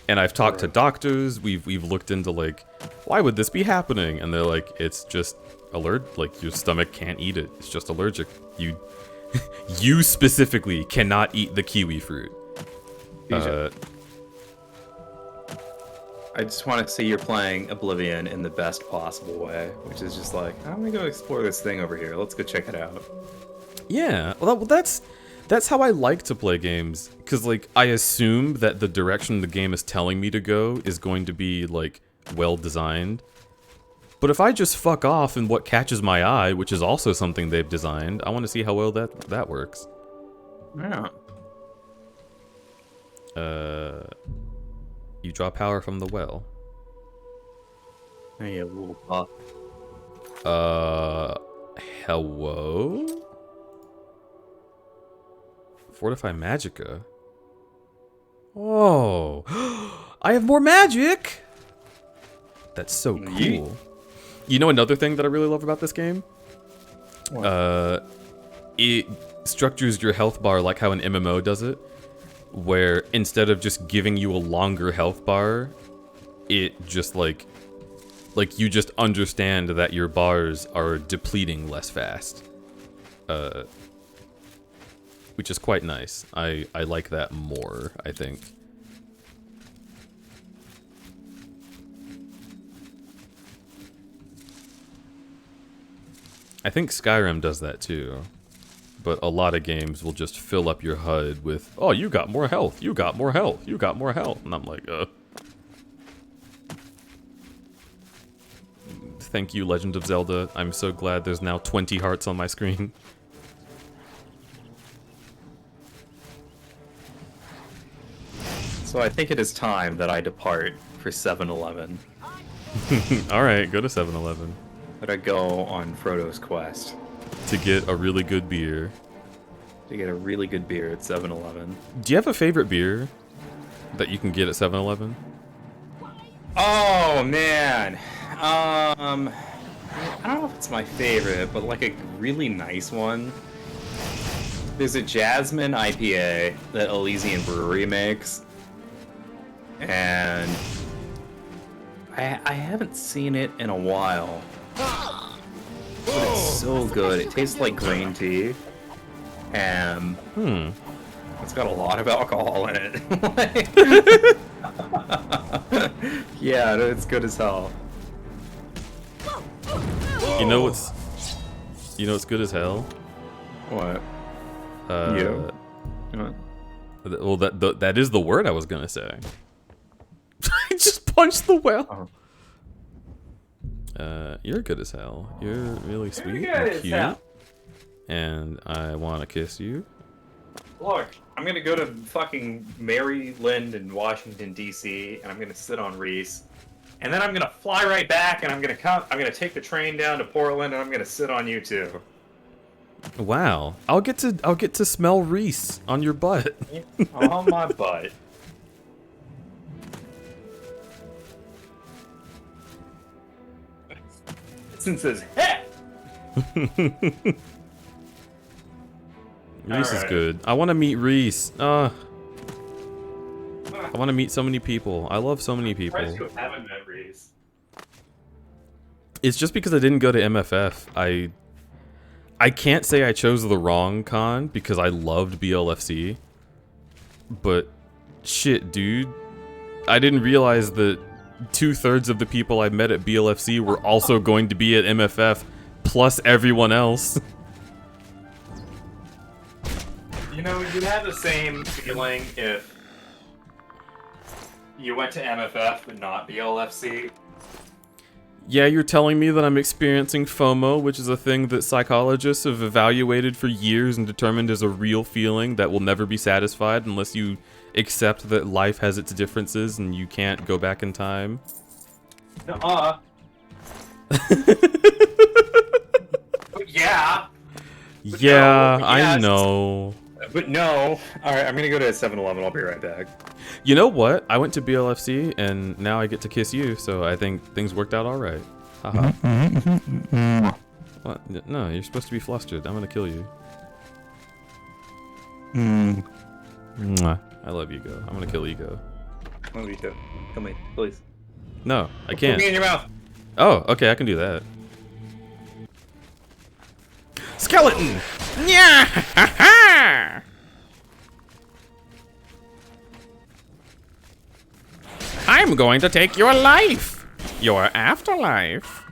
And I've talked to doctors, we've looked into like, why would this be happening? And they're like, it's just like your stomach can't eat it. It's just allergic. You specifically cannot eat the kiwi fruit. I just want to see you're playing Oblivion in the best possible way, which is just like, I'm gonna go explore this thing over here. Let's go check it out. Yeah, well, that's how I like to play games, because like I assume that the direction the game is telling me to go is going to be like well designed. But if I just fuck off in what catches my eye, which is also something they've designed, I want to see how well that works. Yeah. You draw power from the well. Hey, a little puff. Hello? Fortify Magicka. Oh, I have more magic! That's so cool. Yeet. You know another thing that I really love about this game? What? It structures your health bar like how an MMO does it, where instead of just giving you a longer health bar, it just like you just understand that your bars are depleting less fast. Which is quite nice. I like that more, I think. I think Skyrim does that too. But a lot of games will just fill up your HUD with, oh, you got more health, you got more health, you got more health. And I'm like, Thank you, Legend of Zelda. I'm so glad there's now 20 hearts on my screen. So I think it is time that I depart for 7-Eleven. Alright, go to 7-Eleven. That I go on Frodo's quest. To get a really good beer. To get a really good beer at 7-Eleven. Do you have a favorite beer that you can get at 7-Eleven? Oh, man. I don't know if it's my favorite, but like a really nice one. There's a Jasmine IPA that Elysian Brewery makes. And I haven't seen it in a while. But it's so good. It tastes like green tea. And it's got a lot of alcohol in it. Yeah, it's good as hell. You know what's good as hell? What? Well, that is the word I was gonna say. I just punched the well. You're good as hell. You're really sweet and cute. And I want to kiss you. Look, I'm gonna go to fucking Maryland and Washington D.C. and I'm gonna sit on Reese, and then I'm gonna fly right back and I'm gonna take the train down to Portland and I'm gonna sit on you too. Wow, I'll get to smell Reese on your butt. On my butt. It says, "Hey." Reese is good. I want to meet Reese. I want to meet so many people. I love so many people. You haven't met Reese. It's just because I didn't go to MFF. I can't say I chose the wrong con because I loved BLFC. But shit, dude. I didn't realize that 2/3 of the people I met at BLFC were also going to be at MFF, plus everyone else. You know, you'd have the same feeling if you went to MFF but not BLFC. Yeah, you're telling me that I'm experiencing FOMO, which is a thing that psychologists have evaluated for years and determined is a real feeling that will never be satisfied unless you accept that life has its differences and you can't go back in time. Nuh-uh. Yeah. Yeah, no, I yes. know. But no. Alright, I'm gonna go to 7-Eleven. I'll be right back. You know what? I went to BLFC and now I get to kiss you, so I think things worked out alright. Haha. What? No, you're supposed to be flustered. I'm gonna kill you. Mwah. I love Ego. I'm gonna kill Ego. I love you too. Kill me, please. No, I can't. Put me in your mouth. Oh, okay, I can do that. Skeleton! Yeah! I'm going to take your life! Your afterlife!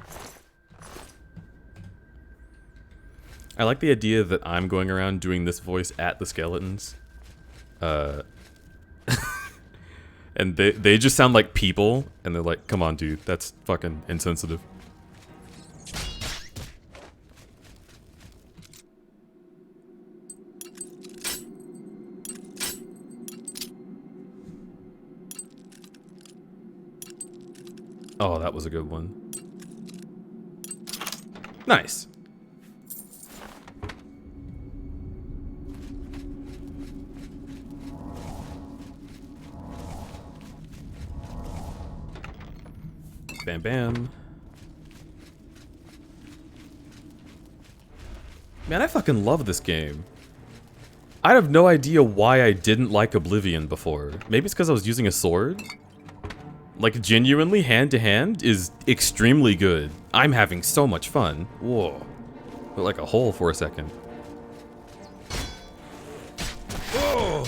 I like the idea that I'm going around doing this voice at the skeletons. And they just sound like people, and they're like, come on, dude, that's fucking insensitive. Oh, that was a good one. Nice. Bam, bam. Man, I fucking love this game. I have no idea why I didn't like Oblivion before. Maybe it's because I was using a sword? Like, genuinely, hand-to-hand is extremely good. I'm having so much fun. Whoa. Felt like a hole for a second. Whoa!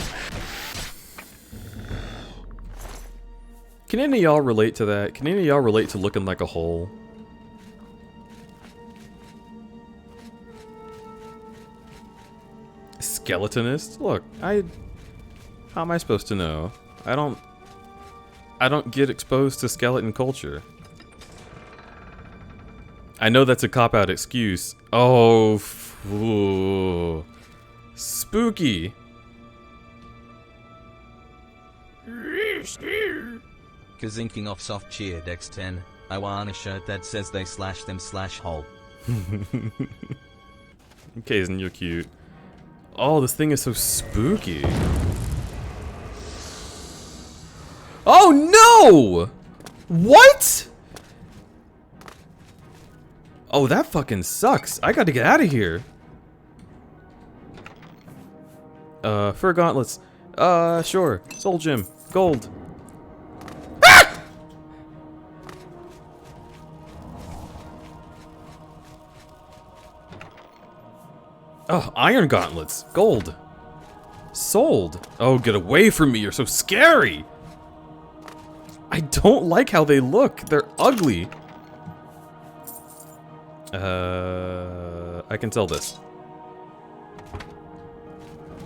Can any of y'all relate to that? Can any of y'all relate to looking like a hole? Skeletonist? Look, how am I supposed to know? I don't get exposed to skeleton culture. I know that's a cop-out excuse. Oh, ooh. Spooky. Kazinking off soft cheered X10. I want a shirt that says they slash them slash hole. Okay, isn't you cute? Oh, this thing is so spooky. Oh no! What? Oh, that fucking sucks. I gotta get out of here. Fur gauntlets. Sure. Soul gem. Gold. Ah! Oh, iron gauntlets. Gold. Sold. Oh, get away from me. You're so scary. I don't like how they look. They're ugly. I can sell this.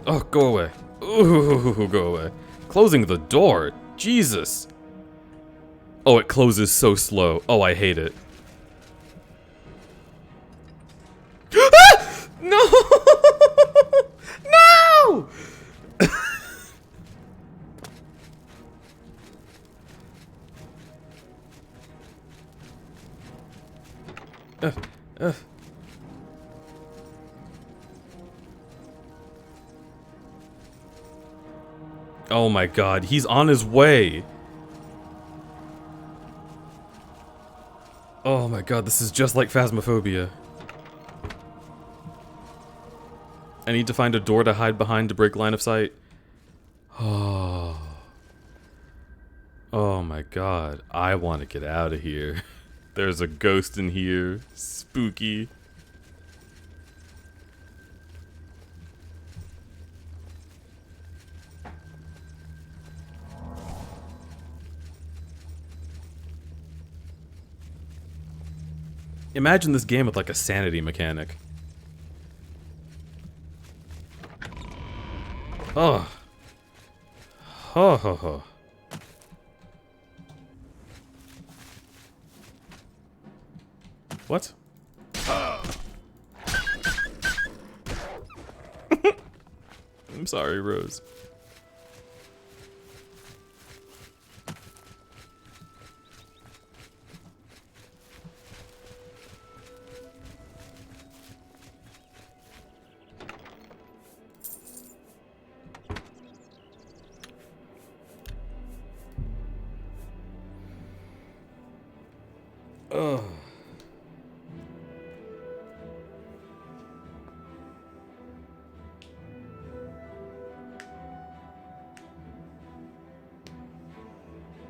Oh, go away. Ooh, go away. Closing the door. Jesus. Oh, it closes so slow. Oh, I hate it. Ah! No! No! Oh my god, he's on his way. Oh my god, this is just like Phasmophobia. I need to find a door to hide behind to break line of sight. Oh. Oh my god, I want to get out of here. There's a ghost in here. Spooky. Imagine this game with like a sanity mechanic. Oh. Ho ho ho. What? I'm sorry, Rose. Ugh.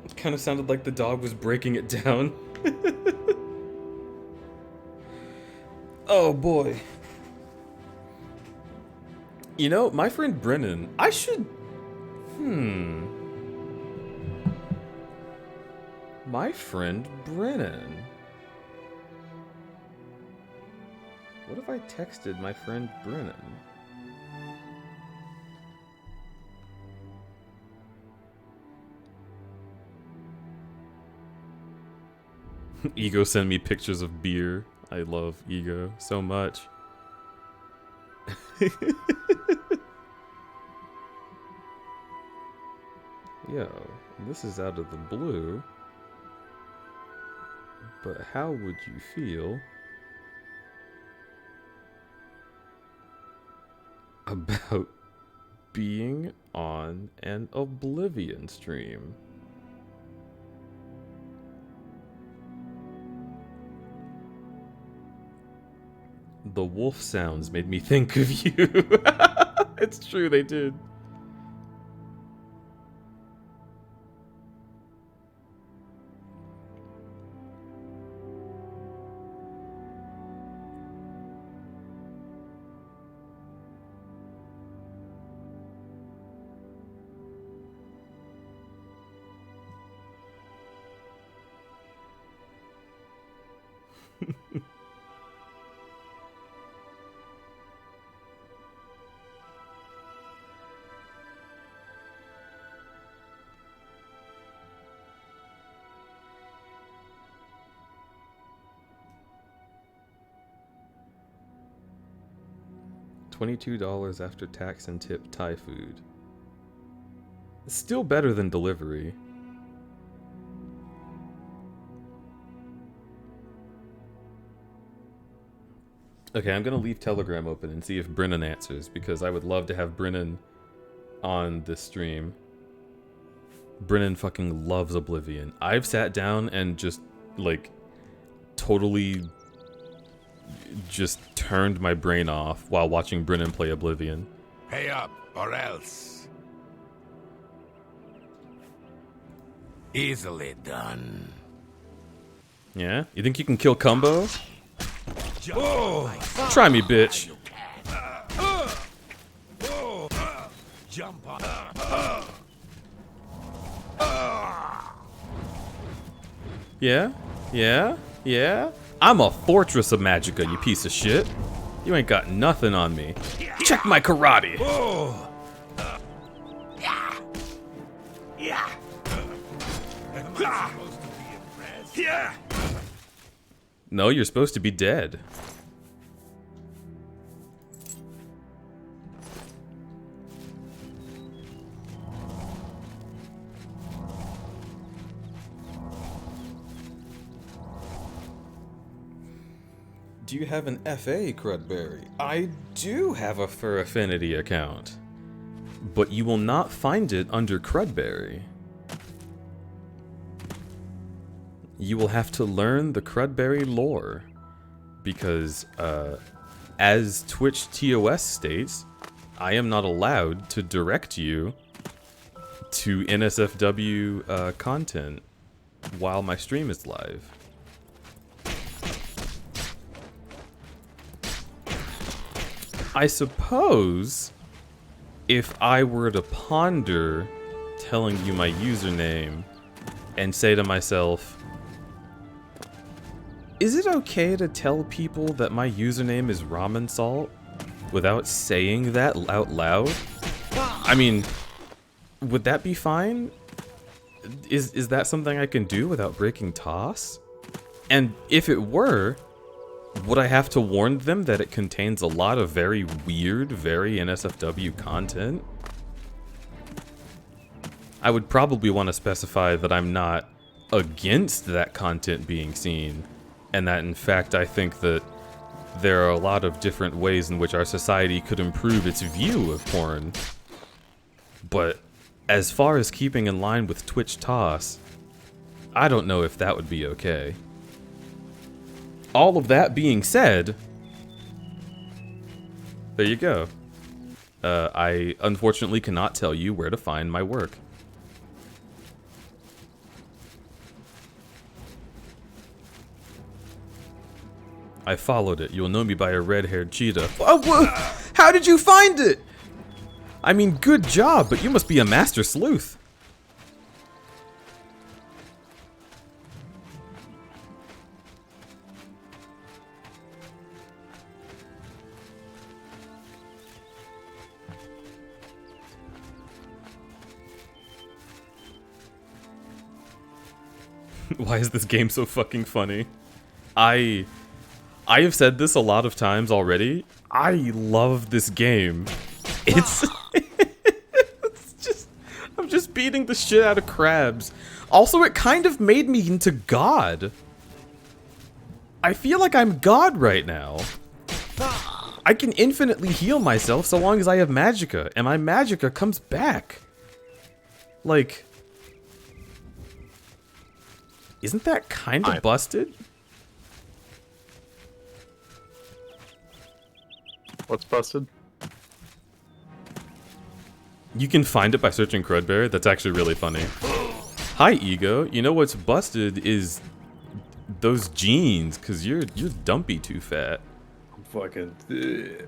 It kind of sounded like the dog was breaking it down. Oh boy. You know, my friend Brennan, I should... My friend Brennan. What if I texted my friend Brennan? Ego sent me pictures of beer. I love Ego so much. Yo, this is out of the blue. But how would you feel about being on an Oblivion stream? The wolf sounds made me think of you. It's true, they did. $22 after tax and tip Thai food. Still better than delivery. Okay, I'm gonna leave Telegram open and see if Brennan answers, because I would love to have Brennan on this stream. Brennan fucking loves Oblivion. I've sat down and just, like, totally just turned my brain off while watching Brennan play Oblivion. Pay up, or else. Easily done. Yeah? You think you can kill CUMBO? Oh, try me, bitch. Jump on. Yeah? Yeah? Yeah? I'm a fortress of Magicka, you piece of shit. You ain't got nothing on me. Check my karate. No, you're supposed to be dead. Do you have an FA, Crudberry? I do have a Fur Affinity account. But you will not find it under Crudberry. You will have to learn the Crudberry lore. Because, as Twitch TOS states, I am not allowed to direct you to NSFW content while my stream is live. I suppose if I were to ponder telling you my username and say to myself, is it okay to tell people that my username is ramen salt without saying that out loud? I mean, would that be fine? Is that something I can do without breaking TOS? And if it were, would I have to warn them that it contains a lot of very weird, very NSFW content? I would probably want to specify that I'm not against that content being seen, and that in fact I think that there are a lot of different ways in which our society could improve its view of porn. But as far as keeping in line with Twitch TOS, I don't know if that would be okay. All of that being said, there you go. I unfortunately cannot tell you where to find my work. I followed it. You'll know me by a red-haired cheetah. Oh, how did you find it? I mean, good job, but you must be a master sleuth. Why is this game so fucking funny? I have said this a lot of times already. I love this game. It's I'm just beating the shit out of crabs. Also, it kind of made me into God. I feel like I'm God right now. I can infinitely heal myself so long as I have magicka, and my magicka comes back. Like, isn't that kind of busted? What's busted? You can find it by searching Crudberry. That's actually really funny. Hi, Ego. You know what's busted is those jeans, cause you're dumpy too fat. I'm fucking thick.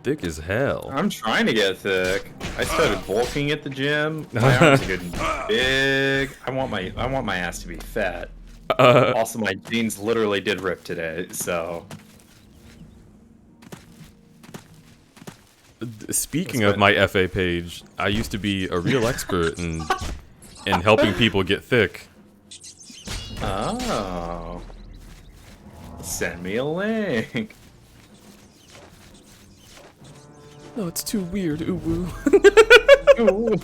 Thick as hell. I'm trying to get thick. I started bulking at the gym. My arms are getting big. I want my ass to be fat. Also, my jeans literally did rip today, so. Speaking of my FA page, I used to be a real expert in helping people get thick. Oh. Send me a link. No, it's too weird, uwu.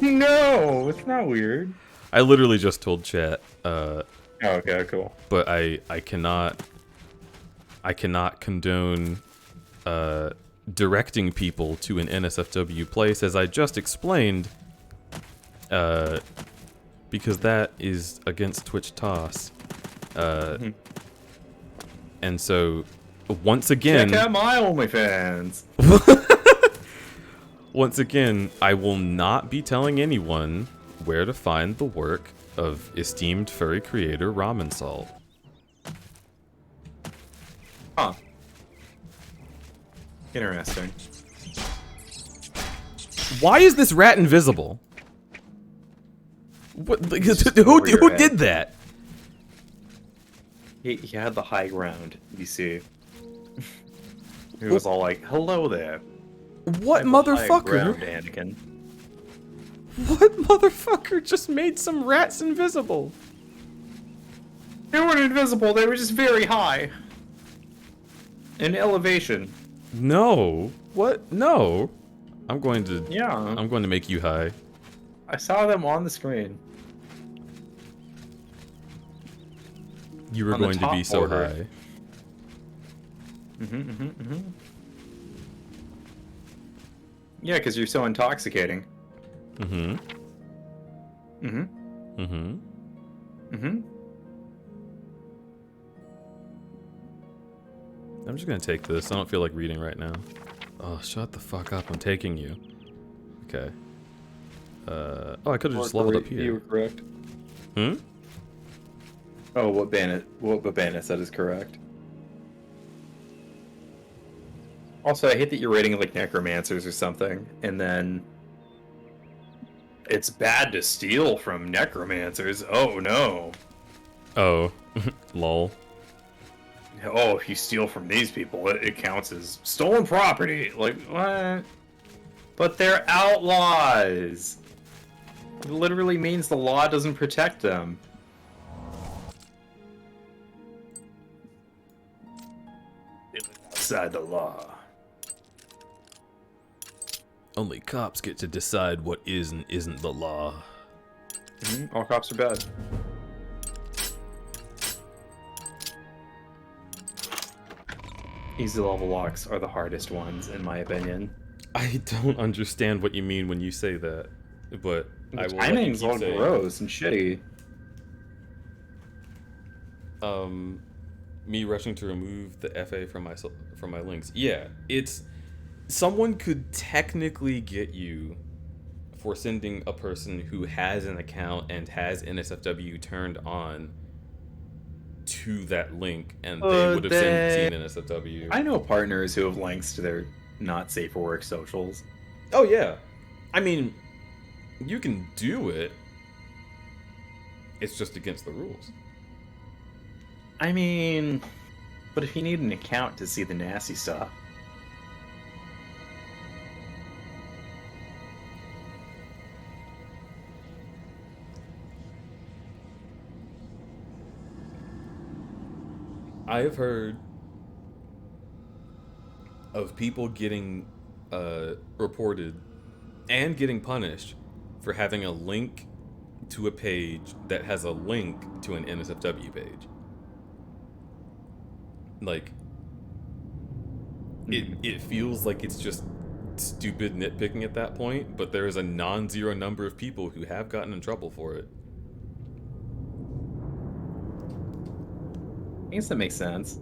No, it's not weird. I literally just told chat. Okay, cool. But I cannot condone directing people to an NSFW place, as I just explained, because that is against Twitch TOS. And so, once again... Check out my OnlyFans! Once again, I will not be telling anyone where to find the work of esteemed furry creator Ramen Salt. Huh. Interesting. Why is this rat invisible? What? Who did that? He had the high ground, you see. He was all like, "Hello there." What motherfucker? High ground, Anakin. What motherfucker just made some rats invisible? They weren't invisible. They were just very high. In elevation. No. What? No. I'm going to. Yeah. I'm going to make you high. I saw them on the screen. You were going to be so high. Yeah, because you're so intoxicating. Mm-hmm. I'm just gonna take this. I don't feel like reading right now. Oh, shut the fuck up. I'm taking you. Okay. Oh, I could have just leveled up here. You were correct. Hmm? Oh, what Bandit said is correct. Also, I hate that you're rating like necromancers or something, and then it's bad to steal from necromancers. Oh no. Oh, lol. Oh, if you steal from these people, it counts as stolen property. Like, what? But they're outlaws. It literally means the law doesn't protect them. Outside the law. Only cops get to decide what is and isn't the law. All cops are bad. Easy level locks are the hardest ones, in my opinion. I don't understand what you mean when you say that, but I will let you Timing's keep all saying. gross and shitty. Me rushing to remove the FA from my links. Yeah, it's someone could technically get you for sending a person who has an account and has NSFW turned on to that link, and they would have seen NSFW. I know partners who have links to their not safe for work socials. Oh yeah, I mean, you can do it. It's just against the rules. I mean, but if you need an account to see the nasty stuff. I have heard of people getting reported and getting punished for having a link to a page that has a link to an NSFW page. Like, it feels like it's just stupid nitpicking at that point, but there is a non-zero number of people who have gotten in trouble for it. I guess that makes sense.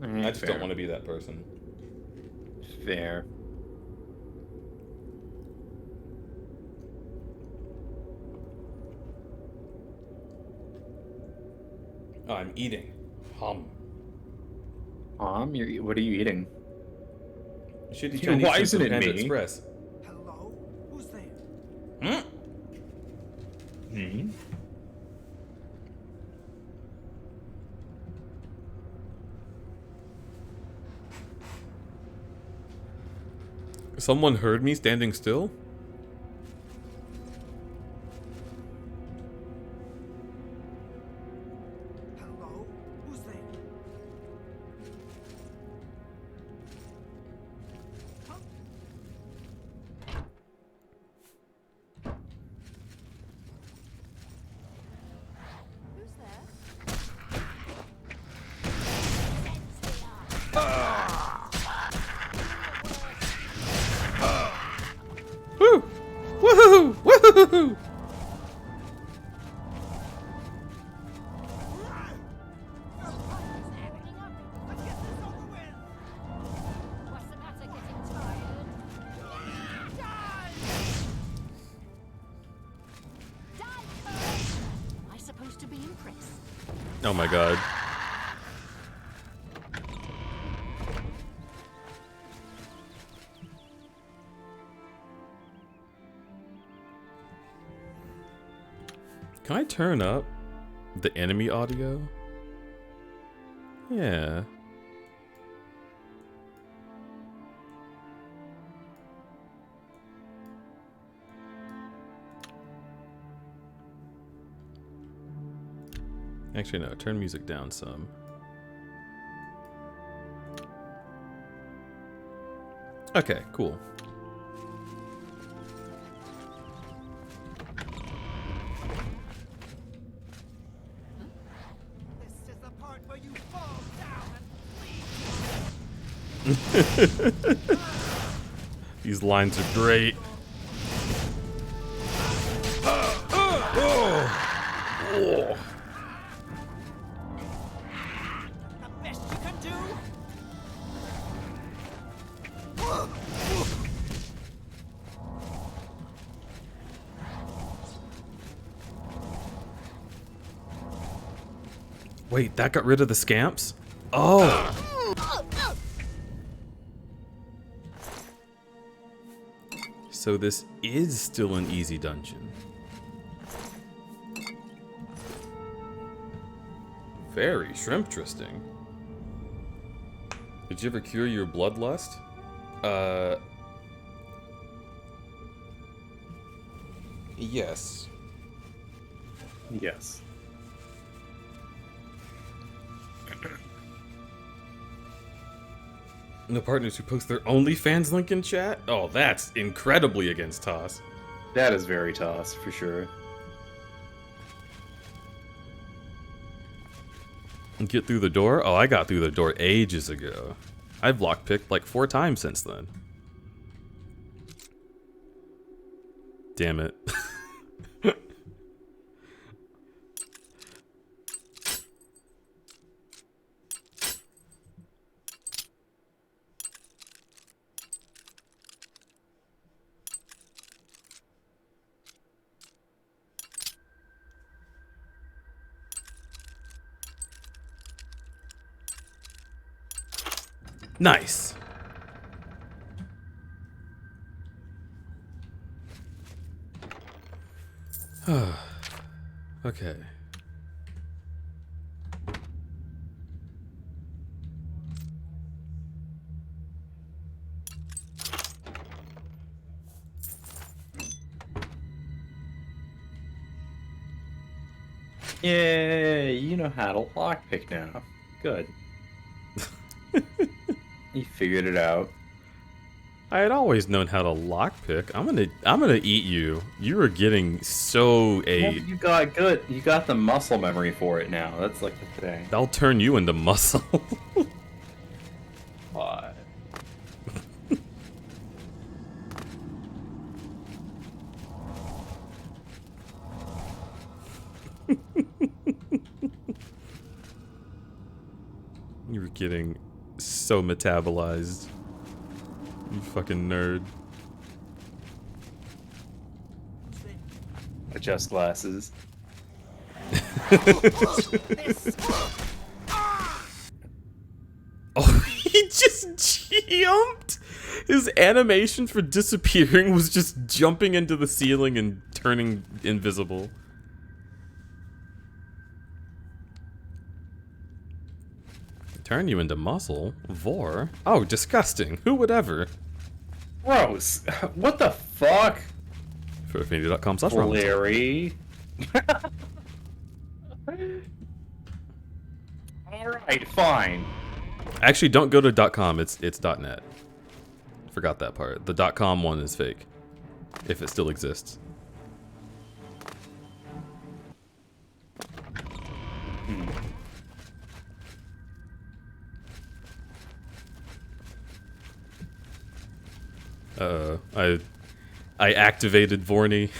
I just don't want to be that person. Fair. Oh, I'm eating. What are you eating? Shitty Chinese Why food isn't from it Panda me? Express. Hello? Who's there? Someone heard me standing still? Hello? Who's there? Who's there? Woo! Woohoo! Woohoo! What's the matter, getting tired? Die, Kurt! Am I supposed to be impressed? Oh my god. Can I turn up the enemy audio? Yeah. Actually, no. Turn music down some. Okay, cool. This is the part where you fall down and These lines are great. Oh. The best you can do? Wait, that got rid of the scamps? Oh. So this is still an easy dungeon. Very shrimp-tristing. Did you ever cure your bloodlust? Yes. Yes. No partners who post their OnlyFans link in chat? Oh, that's incredibly against Toss. That is very Toss, for sure. Get through the door? Oh, I got through the door ages ago. I've lockpicked like 4 times since then. Damn it. Nice. Okay. Yay, you know how to lockpick now. Good. You figured it out. I had always known how to lockpick. I'm gonna eat you. You are getting so Well, you got the muscle memory for it now. That's like the thing. I'll turn you into muscle. Why? You were getting so metabolized. You fucking nerd. Adjust glasses. Oh, he just jumped! His animation for disappearing was just jumping into the ceiling and turning invisible. Turn you into muscle? Vor? Oh, disgusting. Who would ever? Gross. What the fuck? FurFinity.com/ramen. Larry. Alright, fine. Actually, don't go to .com. It's .net. Forgot that part. The .com one is fake. If it still exists. I activated Vorny.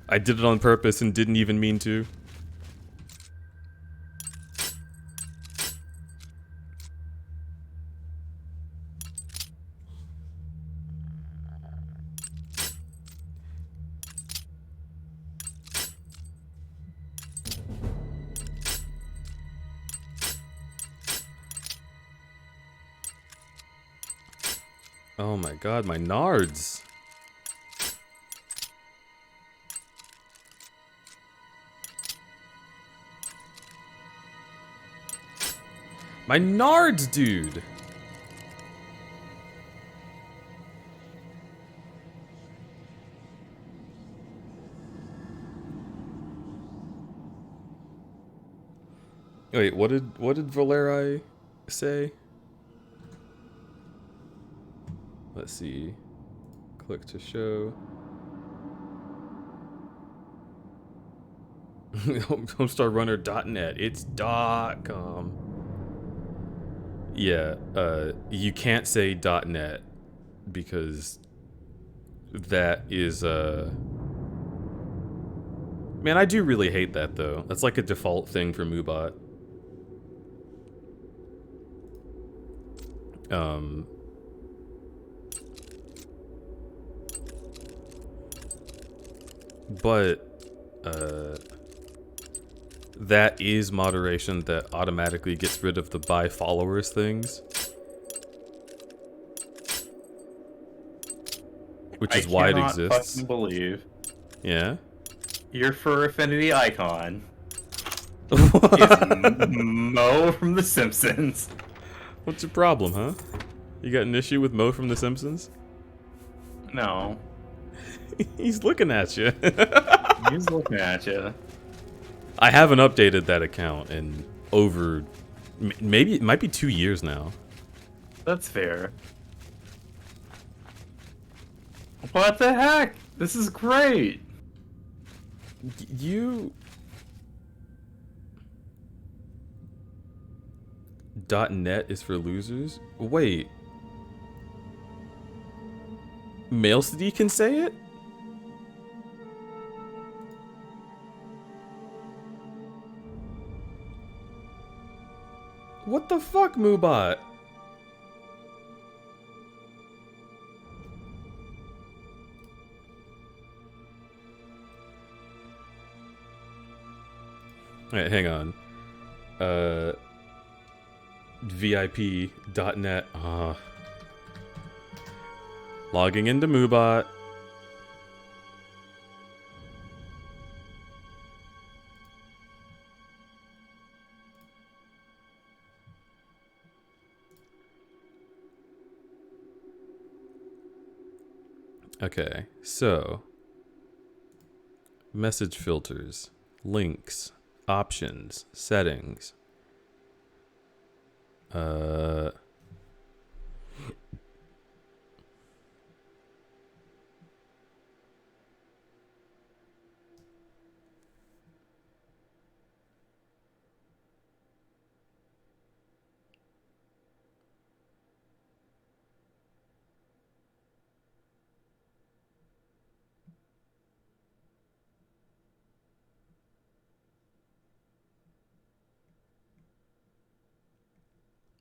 I did it on purpose and didn't even mean to. Oh my god, my nards. My nards, dude. Wait, what did Valeri say? Let's see. Click to show. Homestarrunner.net. It's .com. Yeah, you can't say .net because that is, Man, I do really hate that, though. That's like a default thing for Moobot. But, that is moderation that automatically gets rid of the buy followers things. Which is why it exists. I cannot fucking believe. Yeah? Your fur affinity icon is Mo from The Simpsons. What's your problem, huh? You got an issue with Mo from The Simpsons? No. He's looking at you. He's looking at you. I haven't updated that account in over... Maybe it might be 2 years now. That's fair. What the heck? This is great. You... .net is for losers? Wait. Male City can say it? What the fuck, Moobot? Alright, hang on. VIP.net. Logging into Moobot. Okay, so message filters, links, options, settings.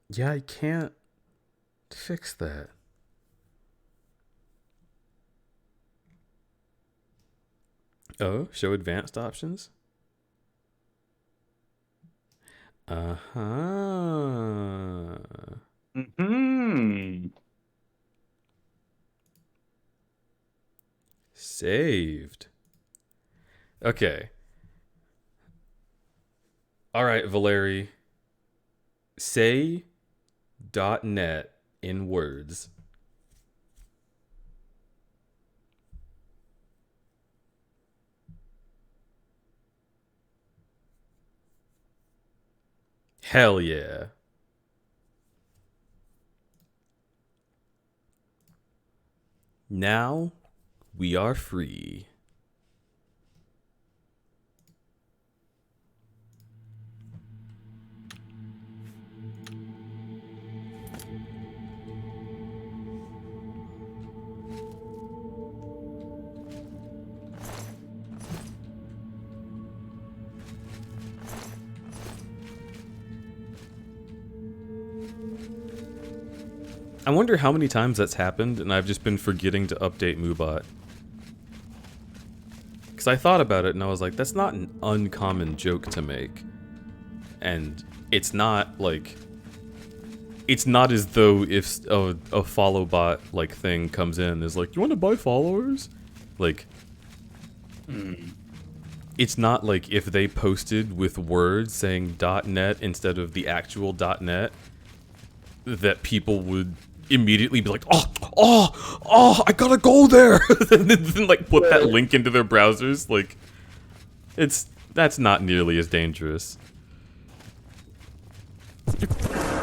Yeah, I can't fix that. Oh, show advanced options? Uh-huh. Mm-hmm. Saved. Okay. Alright, Valeri. Say .net in words. Hell yeah. Now we are free. I wonder how many times that's happened and I've just been forgetting to update Moobot. Because I thought about it and I was like, that's not an uncommon joke to make. And it's not like... It's not as though if a follow bot like thing comes in and is like, you want to buy followers? Like... It's not like if they posted with words saying .net instead of the actual .net that people would immediately be like, oh, I gotta go there, and then like put that link into their browsers. Like, that's not nearly as dangerous.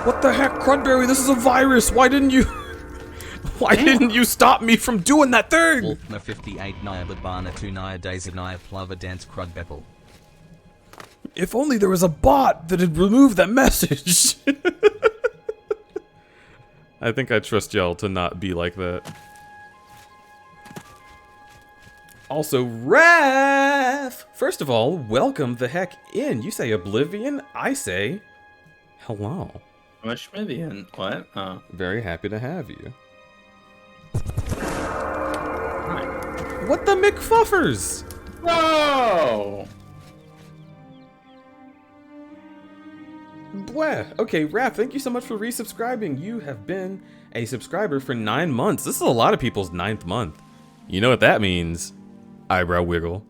What the heck, Crudberry? This is a virus. Why didn't you stop me from doing that thing? Wolfma 58 Naya Badbana 2 Naya Days of Naya Plover Dance Crudbeppel. If only there was a bot that had removed that message. I think I trust y'all to not be like that. Also, Raph! First of all, welcome the heck in. You say Oblivion, I say hello. Much Oblivion. What? Oh. Very happy to have you. Hi. What the McFuffers? Whoa! Bleh. Okay, Raph, thank you so much for resubscribing. You have been a subscriber for 9 months. This is a lot of people's 9th month. You know what that means? Eyebrow wiggle.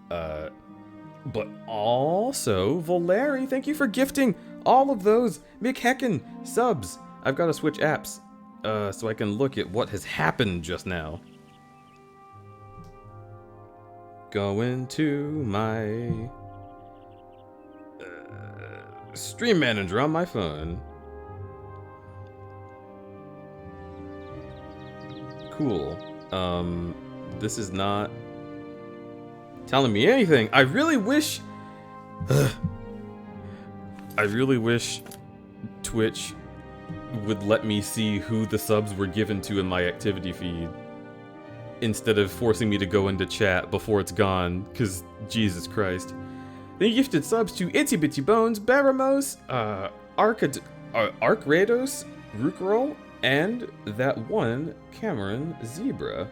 But also, Valeri, thank you for gifting all of those McHecken subs. I've got to switch apps so I can look at what has happened just now. Go into my stream manager on my phone. Cool. This is not telling me anything. I really wish Twitch would let me see who the subs were given to in my activity feed instead of forcing me to go into chat before it's gone, because Jesus Christ. They gifted subs to Itsy Bitsy Bones, Baramos, Arkrados, Rukrol, and that one Cameron Zebra.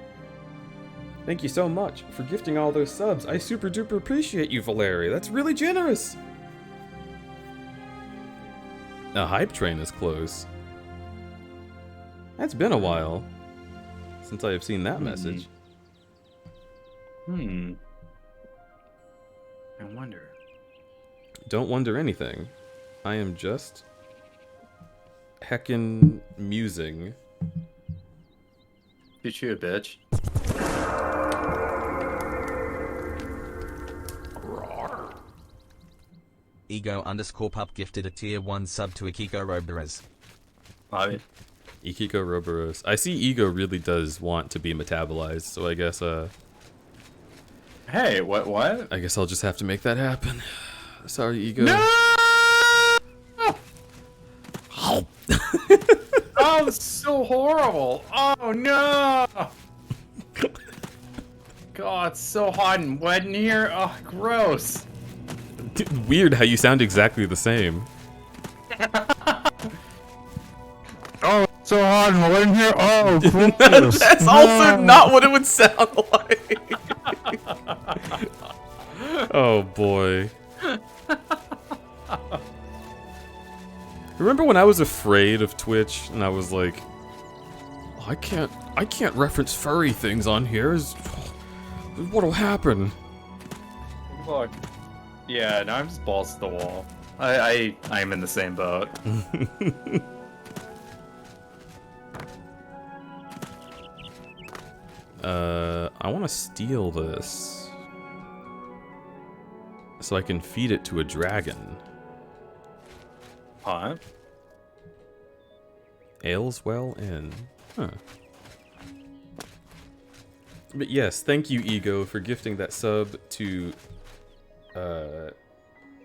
Thank you so much for gifting all those subs. I super duper appreciate you, Valeri. That's really generous. A hype train is close. That's been a while since I have seen that message. I wonder. Don't wonder anything. I am just heckin' musing. Shoot you a bitch. Ego_pup gifted a tier 1 sub to Ikiko Roberes. Ikiko Roberos. I see Ego really does want to be metabolized, so I guess Hey, what? I guess I'll just have to make that happen. Sorry, Ego. No! Oh, it's so horrible. Oh no! God, it's so hot and wet in here. Oh, gross. Weird how you sound exactly the same. Oh, it's so hot and wet in here. Oh, gross. That's also not what it would sound like. Oh boy. Remember when I was afraid of Twitch and I was like, I can't reference furry things on here. What'll happen? Look. Yeah, now I'm just balls to the wall. I am in the same boat. I want to steal this so I can feed it to a dragon. Huh? Ayleswell Inn. Huh. But yes, thank you, Ego, for gifting that sub to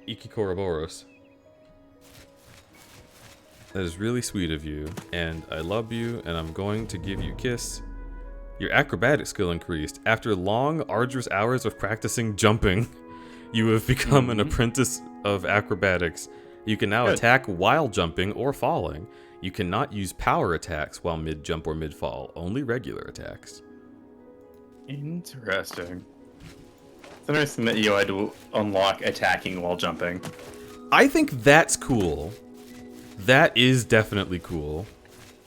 Ikikoroboros. That is really sweet of you, and I love you, and I'm going to give you a kiss. Your acrobatic skill increased. After long, arduous hours of practicing jumping, you have become an apprentice of acrobatics. You can now attack while jumping or falling. You cannot use power attacks while mid-jump or mid-fall, only regular attacks. Interesting. It's interesting that you had to unlock attacking while jumping. I think that's cool. That is definitely cool.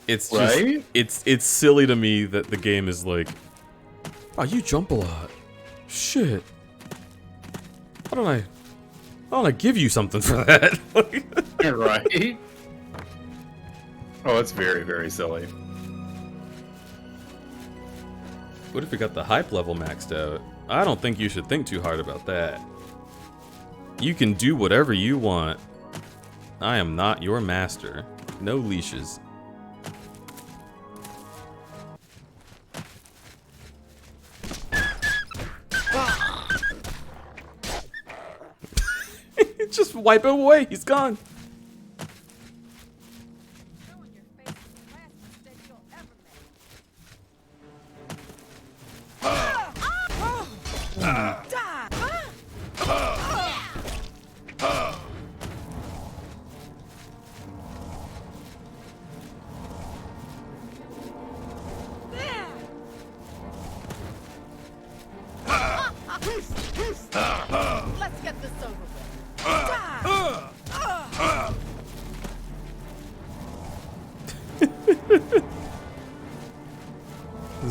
It's just, right? It's silly to me that the game is like, oh, you jump a lot. Shit. Why don't I give you something for that? Right? Oh, it's very, very silly. What if we got the hype level maxed out? I don't think you should think too hard about that. You can do whatever you want. I am not your master. No leashes. Just wipe him away. He's gone.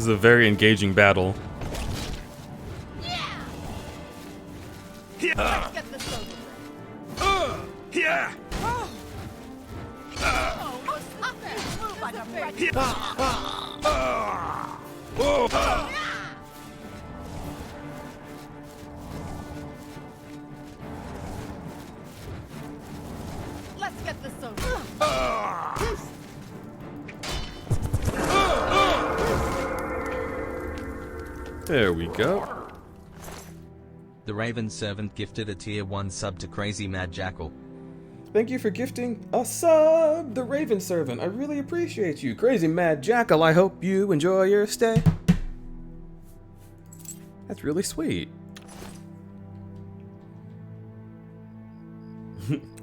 is a very engaging battle. Let's get this over with. Yeah. Almost there. Move like a friend. Let's get this over with. There we go. The Raven Servant gifted a tier 1 sub to Crazy Mad Jackal. Thank you for gifting a sub, the Raven Servant. I really appreciate you. Crazy Mad Jackal, I hope you enjoy your stay. That's really sweet.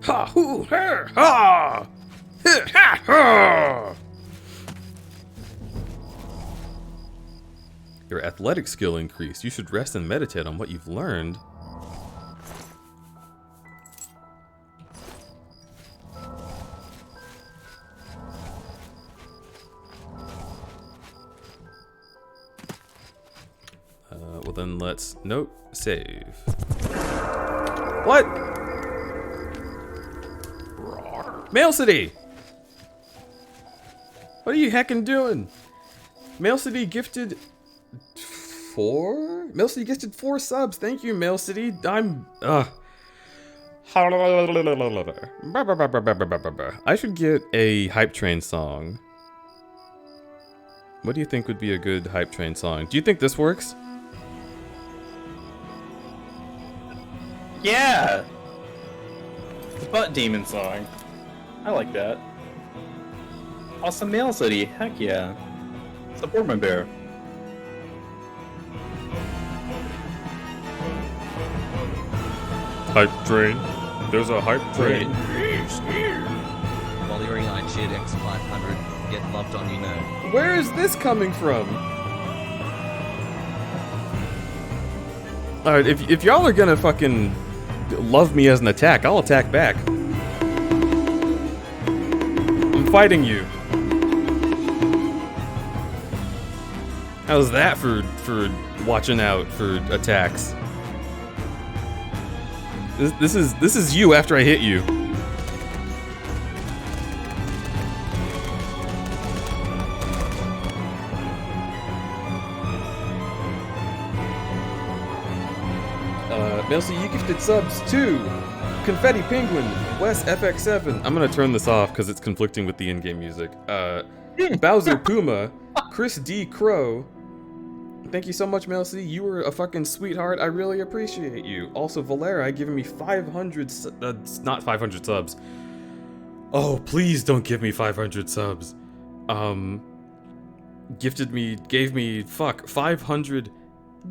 Ha hoo ha ha! Ha ha! Your athletic skill increased. You should rest and meditate on what you've learned. Well then let's note save. What? Mail City! What are you heckin' doing? Mail City gifted 4? Mail City gifted 4 subs. Thank you, Mail City. I should get a Hype Train song. What do you think would be a good Hype Train song? Do you think this works? Yeah! The Butt Demon song. I like that. Awesome Mail City. Heck yeah. Support my bear. Hype Train. There's a Hype Train. Valerie I cheered X500. Get loved on you know. Where is this coming from? Alright, if y'all are gonna fucking love me as an attack, I'll attack back. I'm fighting you. How's that for watching out for attacks? This is you after I hit you. Melcy, you gifted subs too. Confetti Penguin, Wes FX7. I'm gonna turn this off because it's conflicting with the in-game music. Bowser Puma, Chris D. Crow. Thank you so much, Melcy. You were a fucking sweetheart. I really appreciate you. Also, Valera giving me 500 not 500 subs. Oh, please don't give me 500 subs. Gave me 500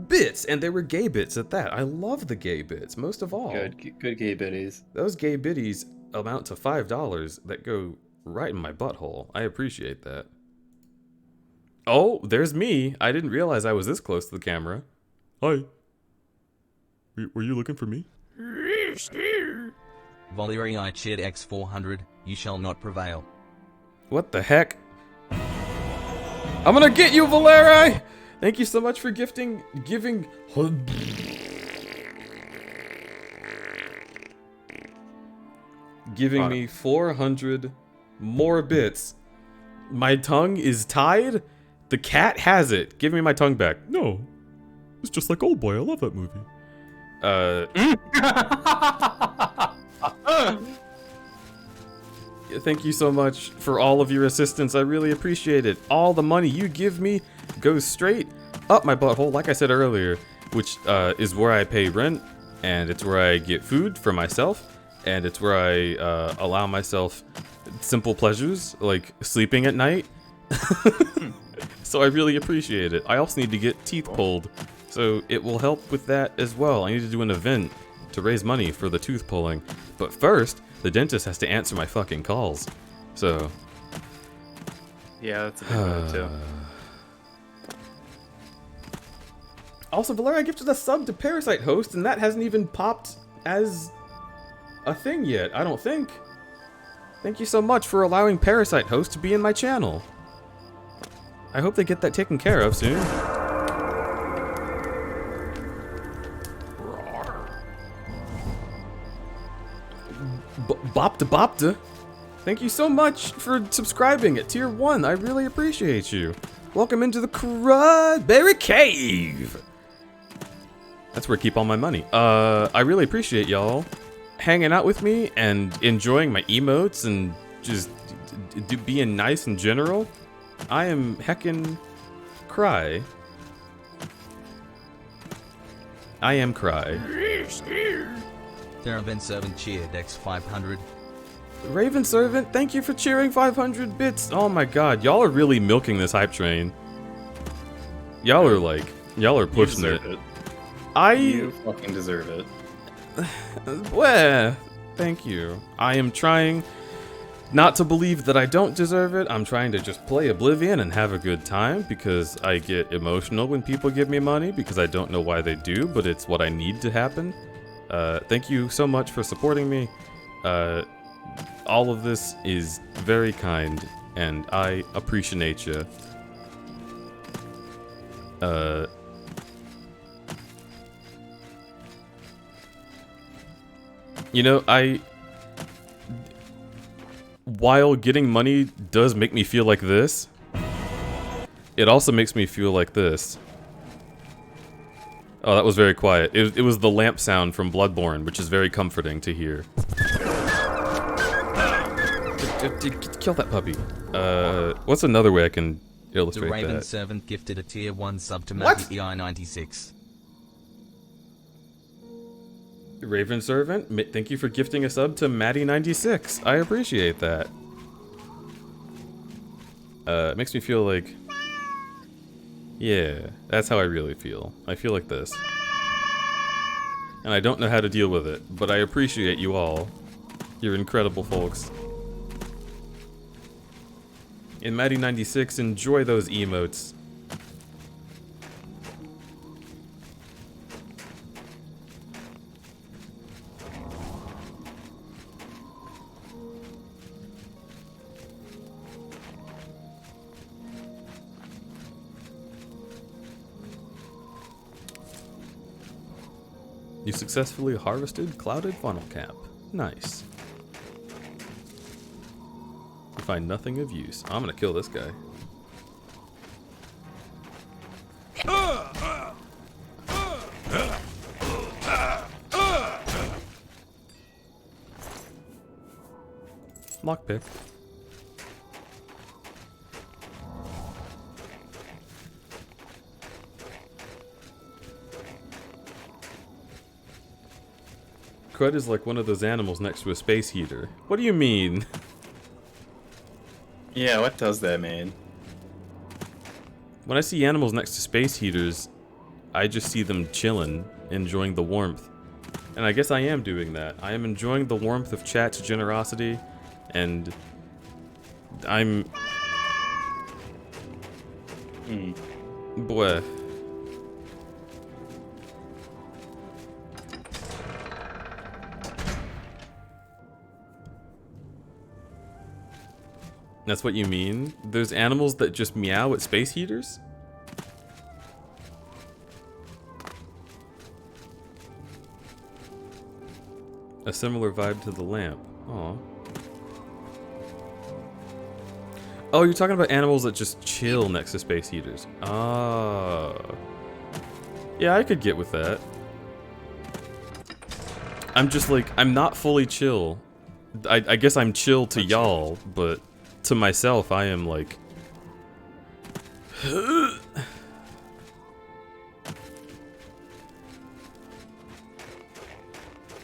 bits, and they were gay bits at that. I love the gay bits, most of all. Good gay biddies. Those gay biddies amount to $5 that go right in my butthole. I appreciate that. Oh, there's me. I didn't realize I was this close to the camera. Hi. Were you looking for me? Valerie I cheered X400. You shall not prevail. What the heck? I'm gonna get you, Valeri! Thank you so much for giving me 400 more bits. My tongue is tied. The cat has it. Give me my tongue back. No. It's just like Old Boy. I love that movie. Thank you so much for all of your assistance. I really appreciate it. All the money you give me goes straight up my butthole, like I said earlier, which is where I pay rent, and it's where I get food for myself, and it's where I allow myself simple pleasures, like sleeping at night. So I really appreciate it. I also need to get teeth pulled, so it will help with that as well. I need to do an event to raise money for the tooth pulling. But first, the dentist has to answer my fucking calls. So... yeah, that's a big one too. Also, Valeria gifted a sub to Parasite Host, and that hasn't even popped as a thing yet, I don't think. Thank you so much for allowing Parasite Host to be in my channel. I hope they get that taken care of soon. Bopta Bopta, thank you so much for subscribing at tier 1. I really appreciate you. Welcome into the Crudberry Cave. That's where I keep all my money. I really appreciate y'all hanging out with me and enjoying my emotes and just being nice in general. I am heckin' Cry. I am Cry. Raven Servant cheered X500. Raven Servant, thank you for cheering 500 bits. Oh my god, y'all are really milking this hype train. Y'all are pushing it. You fucking deserve it. Well, thank you. I am trying not to believe that I don't deserve it. I'm trying to just play Oblivion and have a good time because I get emotional when people give me money because I don't know why they do, but it's what I need to happen. Thank you so much for supporting me. All of this is very kind, and I appreciate you. You know, while getting money does make me feel like this, it also makes me feel like this. Oh, that was very quiet. It was the lamp sound from Bloodborne, which is very comforting to hear. Kill that puppy. What's another way I can illustrate The Raven that? Servant gifted a tier 1 sub to What? Matty EI96. Raven Servant, thank you for gifting a sub to Maddie96. I appreciate that. It makes me feel like... Yeah, that's how I really feel. I feel like this. And I don't know how to deal with it, but I appreciate you all. You're incredible folks. And Maddie96, enjoy those emotes. You successfully harvested Clouded Funnel Cap. Nice. You find nothing of use. I'm gonna kill this guy. Lockpick. Crud is like one of those animals next to a space heater. What do you mean? Yeah, what does that mean? When I see animals next to space heaters, I just see them chilling, enjoying the warmth. And I guess I am doing that. I am enjoying the warmth of chat's generosity, and I'm... Bleh. That's what you mean? There's animals that just meow at space heaters? A similar vibe to the lamp. Aw. Oh, you're talking about animals that just chill next to space heaters. Ah. Yeah, I could get with that. I'm just like, I'm not fully chill. I guess I'm chill to y'all, but to myself, I am like...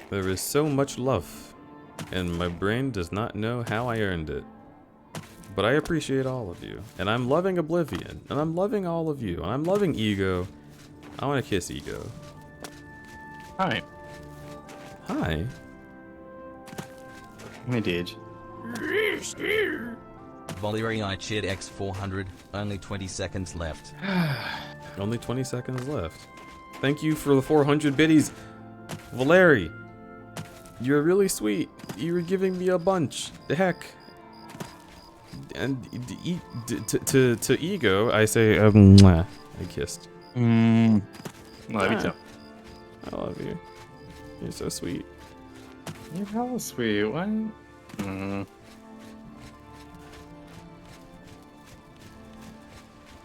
There is so much love, and my brain does not know how I earned it. But I appreciate all of you, and I'm loving Oblivion, and I'm loving all of you, and I'm loving Ego. I want to kiss Ego. Hi. Hi. I did. Valerie I cheered X400, only 20 seconds left. Only 20 seconds left. Thank you for the 400 biddies. Valerie, you're really sweet. You were giving me a bunch. The heck. And to Ego, I say, mwah. I kissed. Love you too. I love you. You're so sweet. You're hella sweet. What?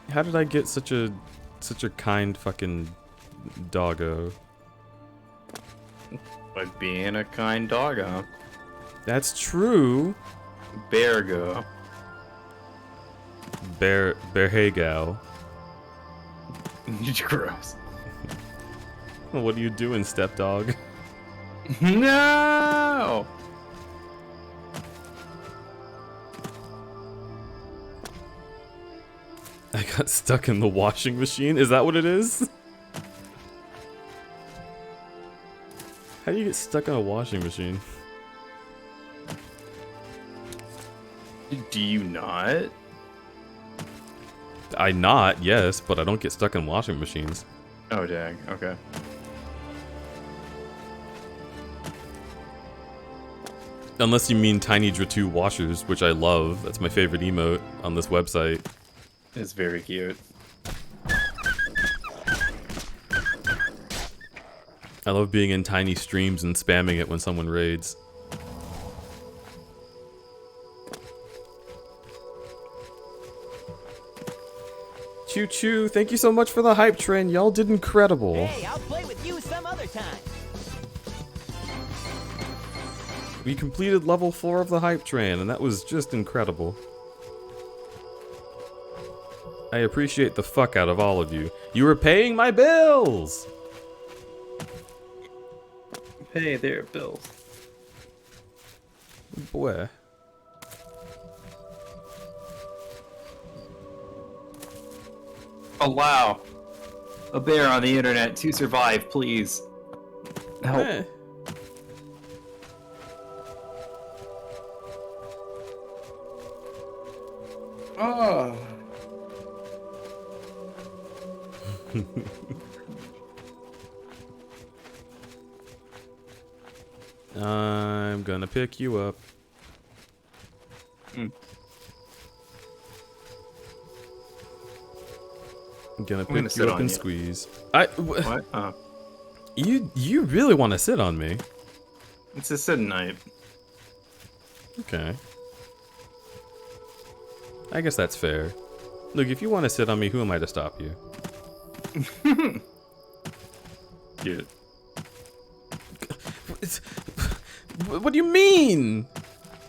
How did I get such a kind fucking doggo? By being a kind doggo. That's true. Beargo. Bearhagal. Gross. What are you doing, stepdog? No! I got stuck in the washing machine? Is that what it is? How do you get stuck in a washing machine? Do you not? Yes, but I don't get stuck in washing machines. Oh, dang. Okay. Unless you mean Tiny Dra2 washers, which I love. That's my favorite emote on this website. It's very cute. I love being in tiny streams and spamming it when someone raids. Choo Choo, thank you so much for the hype train. Y'all did incredible. Hey, I'll play with you some other time. We completed level 4 of the hype train, and that was just incredible. I appreciate the fuck out of all of you. You were paying my bills! Hey there, bills. Boy. Allow a bear on the internet to survive, please. Help. Eh. Oh. I'm gonna pick you up. I'm gonna pick you up and squeeze. What? You really want to sit on me? It's a sit night. Okay. I guess that's fair. Look, if you want to sit on me, who am I to stop you? Dude. What do you mean?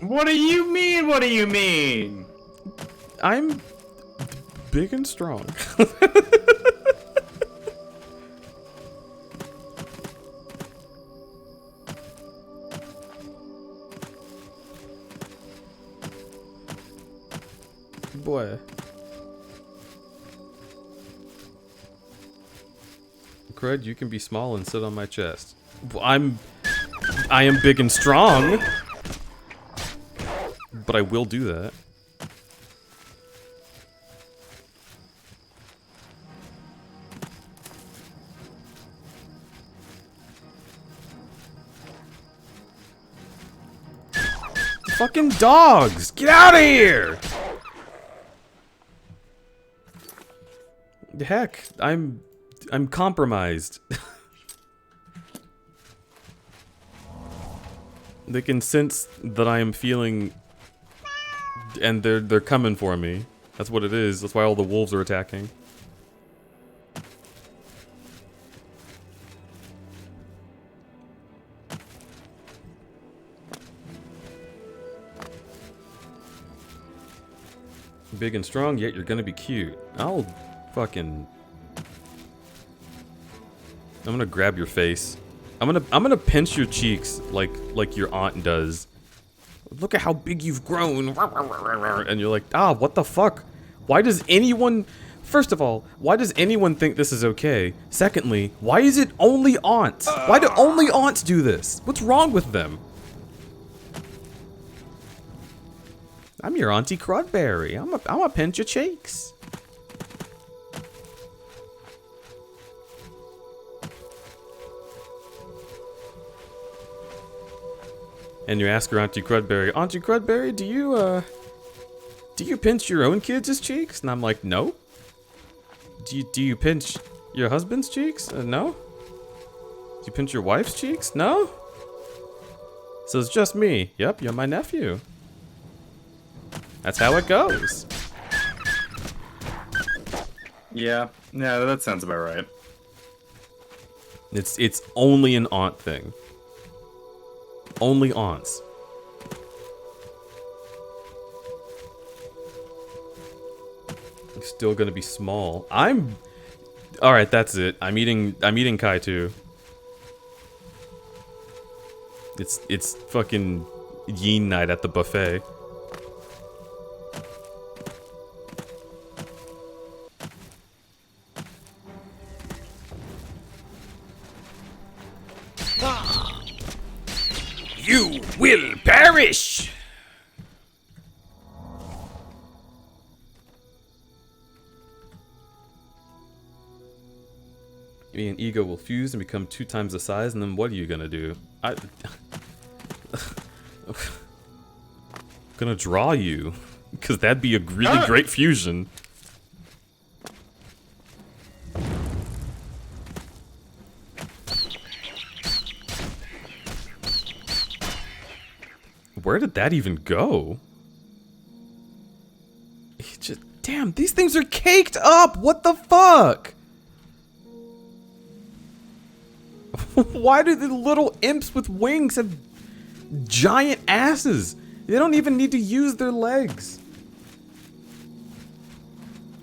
What do you mean? What do you mean? I'm big and strong. Boy. Crud, you can be small and sit on my chest. I am big and strong. But I will do that. Fucking dogs! Get out of here! Heck, I'm compromised. They can sense that I am feeling, and they're coming for me. That's what it is. That's why all the wolves are attacking. Big and strong, yet you're gonna be cute. I'll fucking... I'm gonna grab your face. I'm gonna pinch your cheeks like your aunt does. Look at how big you've grown. And you're like, ah, what the fuck? Why does anyone... First of all, why does anyone think this is okay? Secondly, why is it only aunts? Why do only aunts do this? What's wrong with them? I'm your Auntie Crudberry. I'm a pinch your cheeks. And you ask her Auntie Crudberry, do do you pinch your own kids' cheeks? And I'm like, no. Do you pinch your husband's cheeks? No. Do you pinch your wife's cheeks? No. So it's just me. Yep, you're my nephew. That's how it goes. Yeah, that sounds about right. It's only an aunt thing. Only aunts. I'm still gonna be small. All right, that's it. I'm eating Kai too. It's fucking Yin night at the buffet. You will perish! Me and ego will fuse and become 2 times the size, and then what are you gonna do? I'm gonna draw you, because that'd be a really great fusion. Where did that even go? Damn, these things are caked up! What the fuck? Why do the little imps with wings have giant asses? They don't even need to use their legs.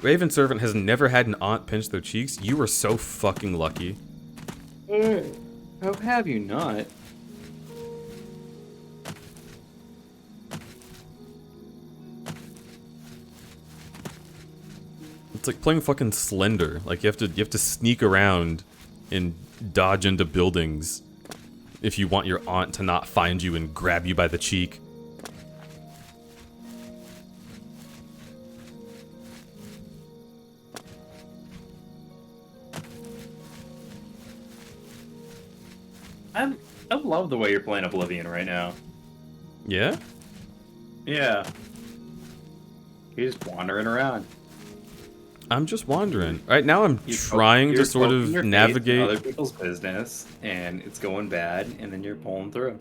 Raven Servant has never had an aunt pinch their cheeks. You are so fucking lucky. How have you not? It's like playing fucking Slender. Like you have to sneak around and dodge into buildings if you want your aunt to not find you and grab you by the cheek. I love the way you're playing Oblivion right now. Yeah? Yeah. You're just wandering around. I'm just wandering. Right now I'm trying to sort of navigate other people's business, and it's going bad, and then you're pulling through.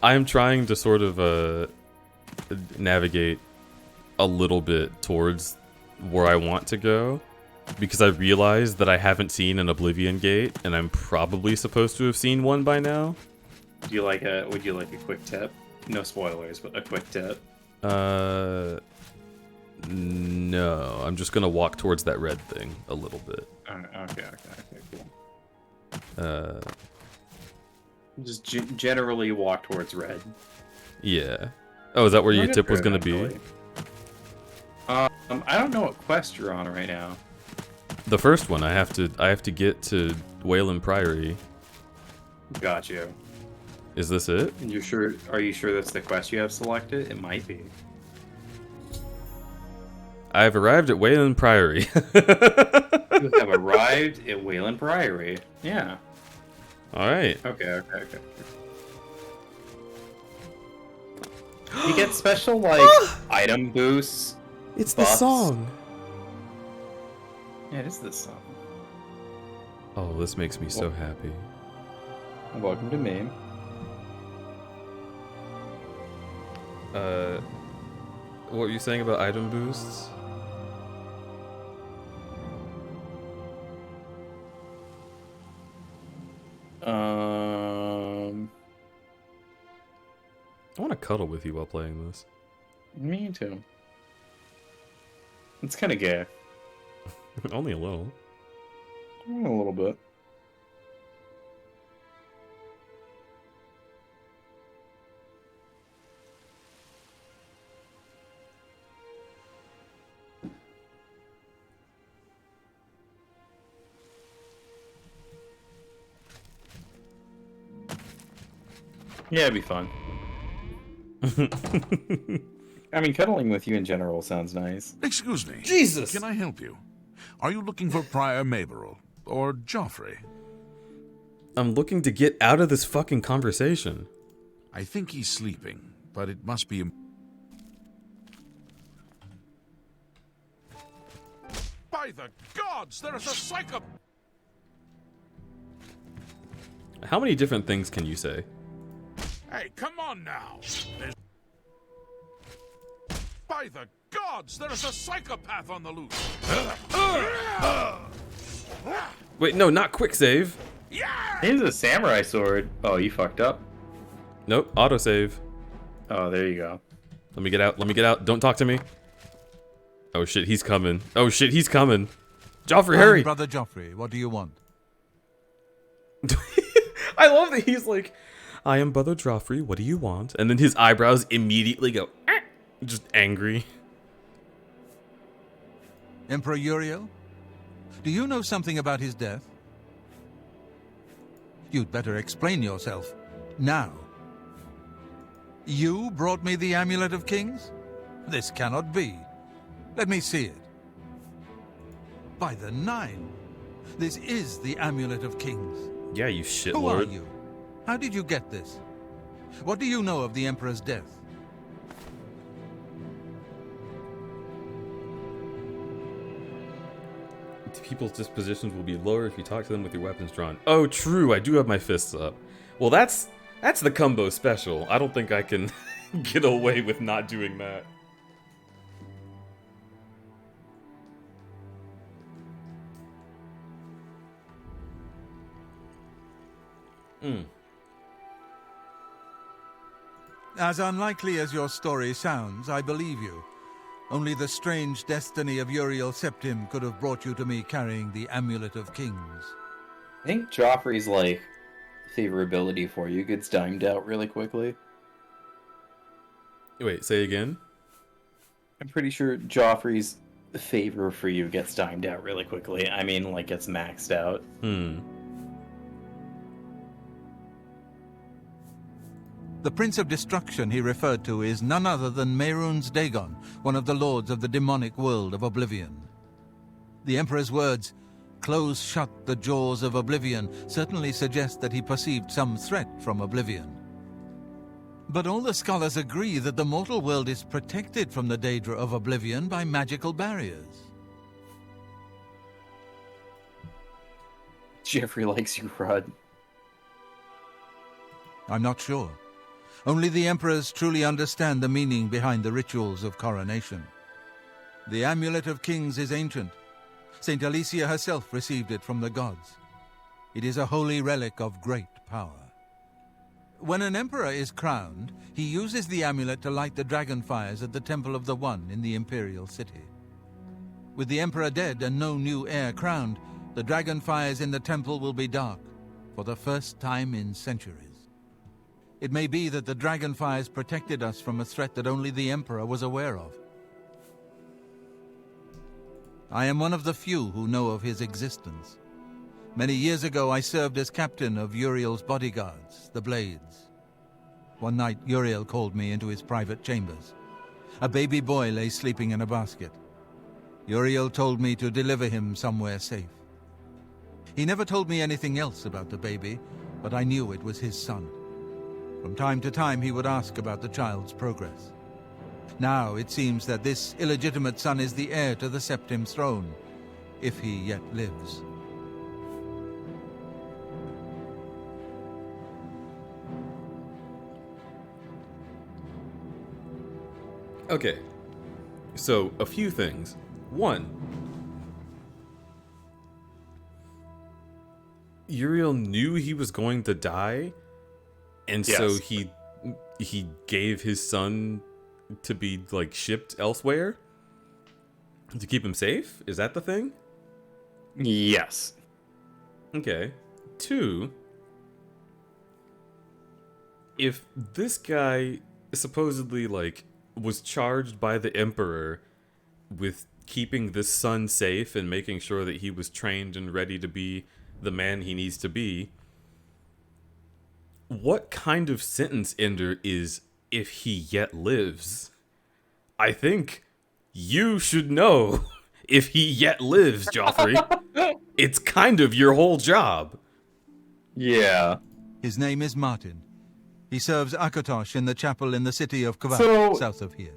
I'm trying to sort of navigate a little bit towards where I want to go, because I realized that I haven't seen an Oblivion gate, and I'm probably supposed to have seen one by now. Would you like a quick tip? No spoilers, but a quick tip. No, I'm just gonna walk towards that red thing a little bit. Okay, cool. Just generally walk towards red. Yeah. Oh, is that where your tip was gonna be? I don't know what quest you're on right now. The first one, I have to get to Wayland Priory. Got you. Is this it? You're sure? Are you sure that's the quest you have selected? It might be. I've arrived at Wayland Priory. You have arrived at Wayland Priory. Yeah. Alright. Okay. You get special, item boosts. It's buffs. the song. Yeah, it is this song. Oh, this makes me so happy. Welcome to me. What were you saying about item boosts? I want to cuddle with you while playing this. Me too. It's kind of gay. Only a little. A little bit. Yeah, it'd be fun. I mean, cuddling with you in general sounds nice. Excuse me. Jesus! Can I help you? Are you looking for Prior Maberel or Joffrey? I'm looking to get out of this fucking conversation. I think he's sleeping, but it must be... By the gods, there is a psycho... How many different things can you say? Hey, come on now. By the gods, there is a psychopath on the loose. Wait, no, not quick save. He's a samurai sword. Oh, you fucked up. Nope, autosave. Oh, there you go. Let me get out. Let me get out. Don't talk to me. Oh shit, he's coming. Oh shit, he's coming. Joffrey, hurry! Brother Joffrey, what do you want? I love that he's like, I am Brother Joffrey, what do you want? And then his eyebrows immediately go, just angry. Emperor Uriel? Do you know something about his death? You'd better explain yourself. Now. You brought me the Amulet of Kings? This cannot be. Let me see it. By the Nine. This is the Amulet of Kings. Yeah, you shitlord. Who are you? How did you get this? What do you know of the Emperor's death? People's dispositions will be lower if you talk to them with your weapons drawn. Oh, true, I do have my fists up. Well, that's the CUMBO special. I don't think I can get away with not doing that. As unlikely as your story sounds, I believe you. Only the strange destiny of Uriel Septim could have brought you to me carrying the Amulet of Kings. I think Joffrey's, like, favorability for you gets dimed out really quickly. Wait, say again? I'm pretty sure Joffrey's favor for you gets dimed out really quickly. I mean, like, gets maxed out. The Prince of Destruction he referred to is none other than Mehrunes Dagon, one of the lords of the demonic world of Oblivion. The Emperor's words, "Close shut the jaws of Oblivion," certainly suggest that he perceived some threat from Oblivion. But all the scholars agree that the mortal world is protected from the danger of Oblivion by magical barriers. Jeffrey likes you, Rod. I'm not sure. Only the emperors truly understand the meaning behind the rituals of coronation. The Amulet of Kings is ancient. Saint Alicia herself received it from the gods. It is a holy relic of great power. When an emperor is crowned, he uses the amulet to light the dragon fires at the Temple of the One in the imperial city. With the emperor dead and no new heir crowned, the dragon fires in the temple will be dark for the first time in centuries. It may be that the dragon fires protected us from a threat that only the Emperor was aware of. I am one of the few who know of his existence. Many years ago, I served as captain of Uriel's bodyguards, the Blades. One night, Uriel called me into his private chambers. A baby boy lay sleeping in a basket. Uriel told me to deliver him somewhere safe. He never told me anything else about the baby, but I knew it was his son. From time to time, he would ask about the child's progress. Now, it seems that this illegitimate son is the heir to the Septim throne, if he yet lives. Okay, so a few things. One, Uriel knew he was going to die, and so he gave his son to be, like, shipped elsewhere to keep him safe? Is that the thing? Yes. Okay. Two, if this guy supposedly, like, was charged by the Emperor with keeping this son safe and making sure that he was trained and ready to be the man he needs to be, what kind of sentence ender is "if he yet lives"? I think you should know if he yet lives, Joffrey. It's kind of your whole job. Yeah. His name is Martin. He serves Akatosh in the chapel in the city of Kvat, south of here.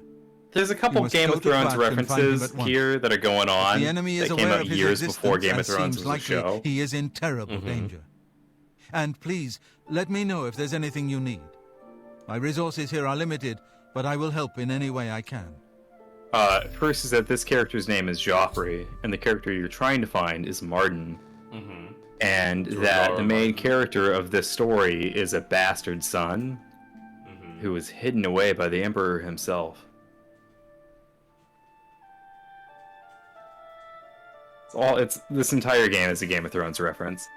There's a couple Game of Thrones references here that are going on. The enemy is that came aware out of his years existence, before Game of as Thrones seems was a likely show. he is in terrible danger. And please, let me know if there's anything you need. My resources here are limited, but I will help in any way I can. First is that this character's name is Joffrey, and the character you're trying to find is Martin. And that the main character of this story is a bastard son who was hidden away by the Emperor himself. It's this entire game is a Game of Thrones reference.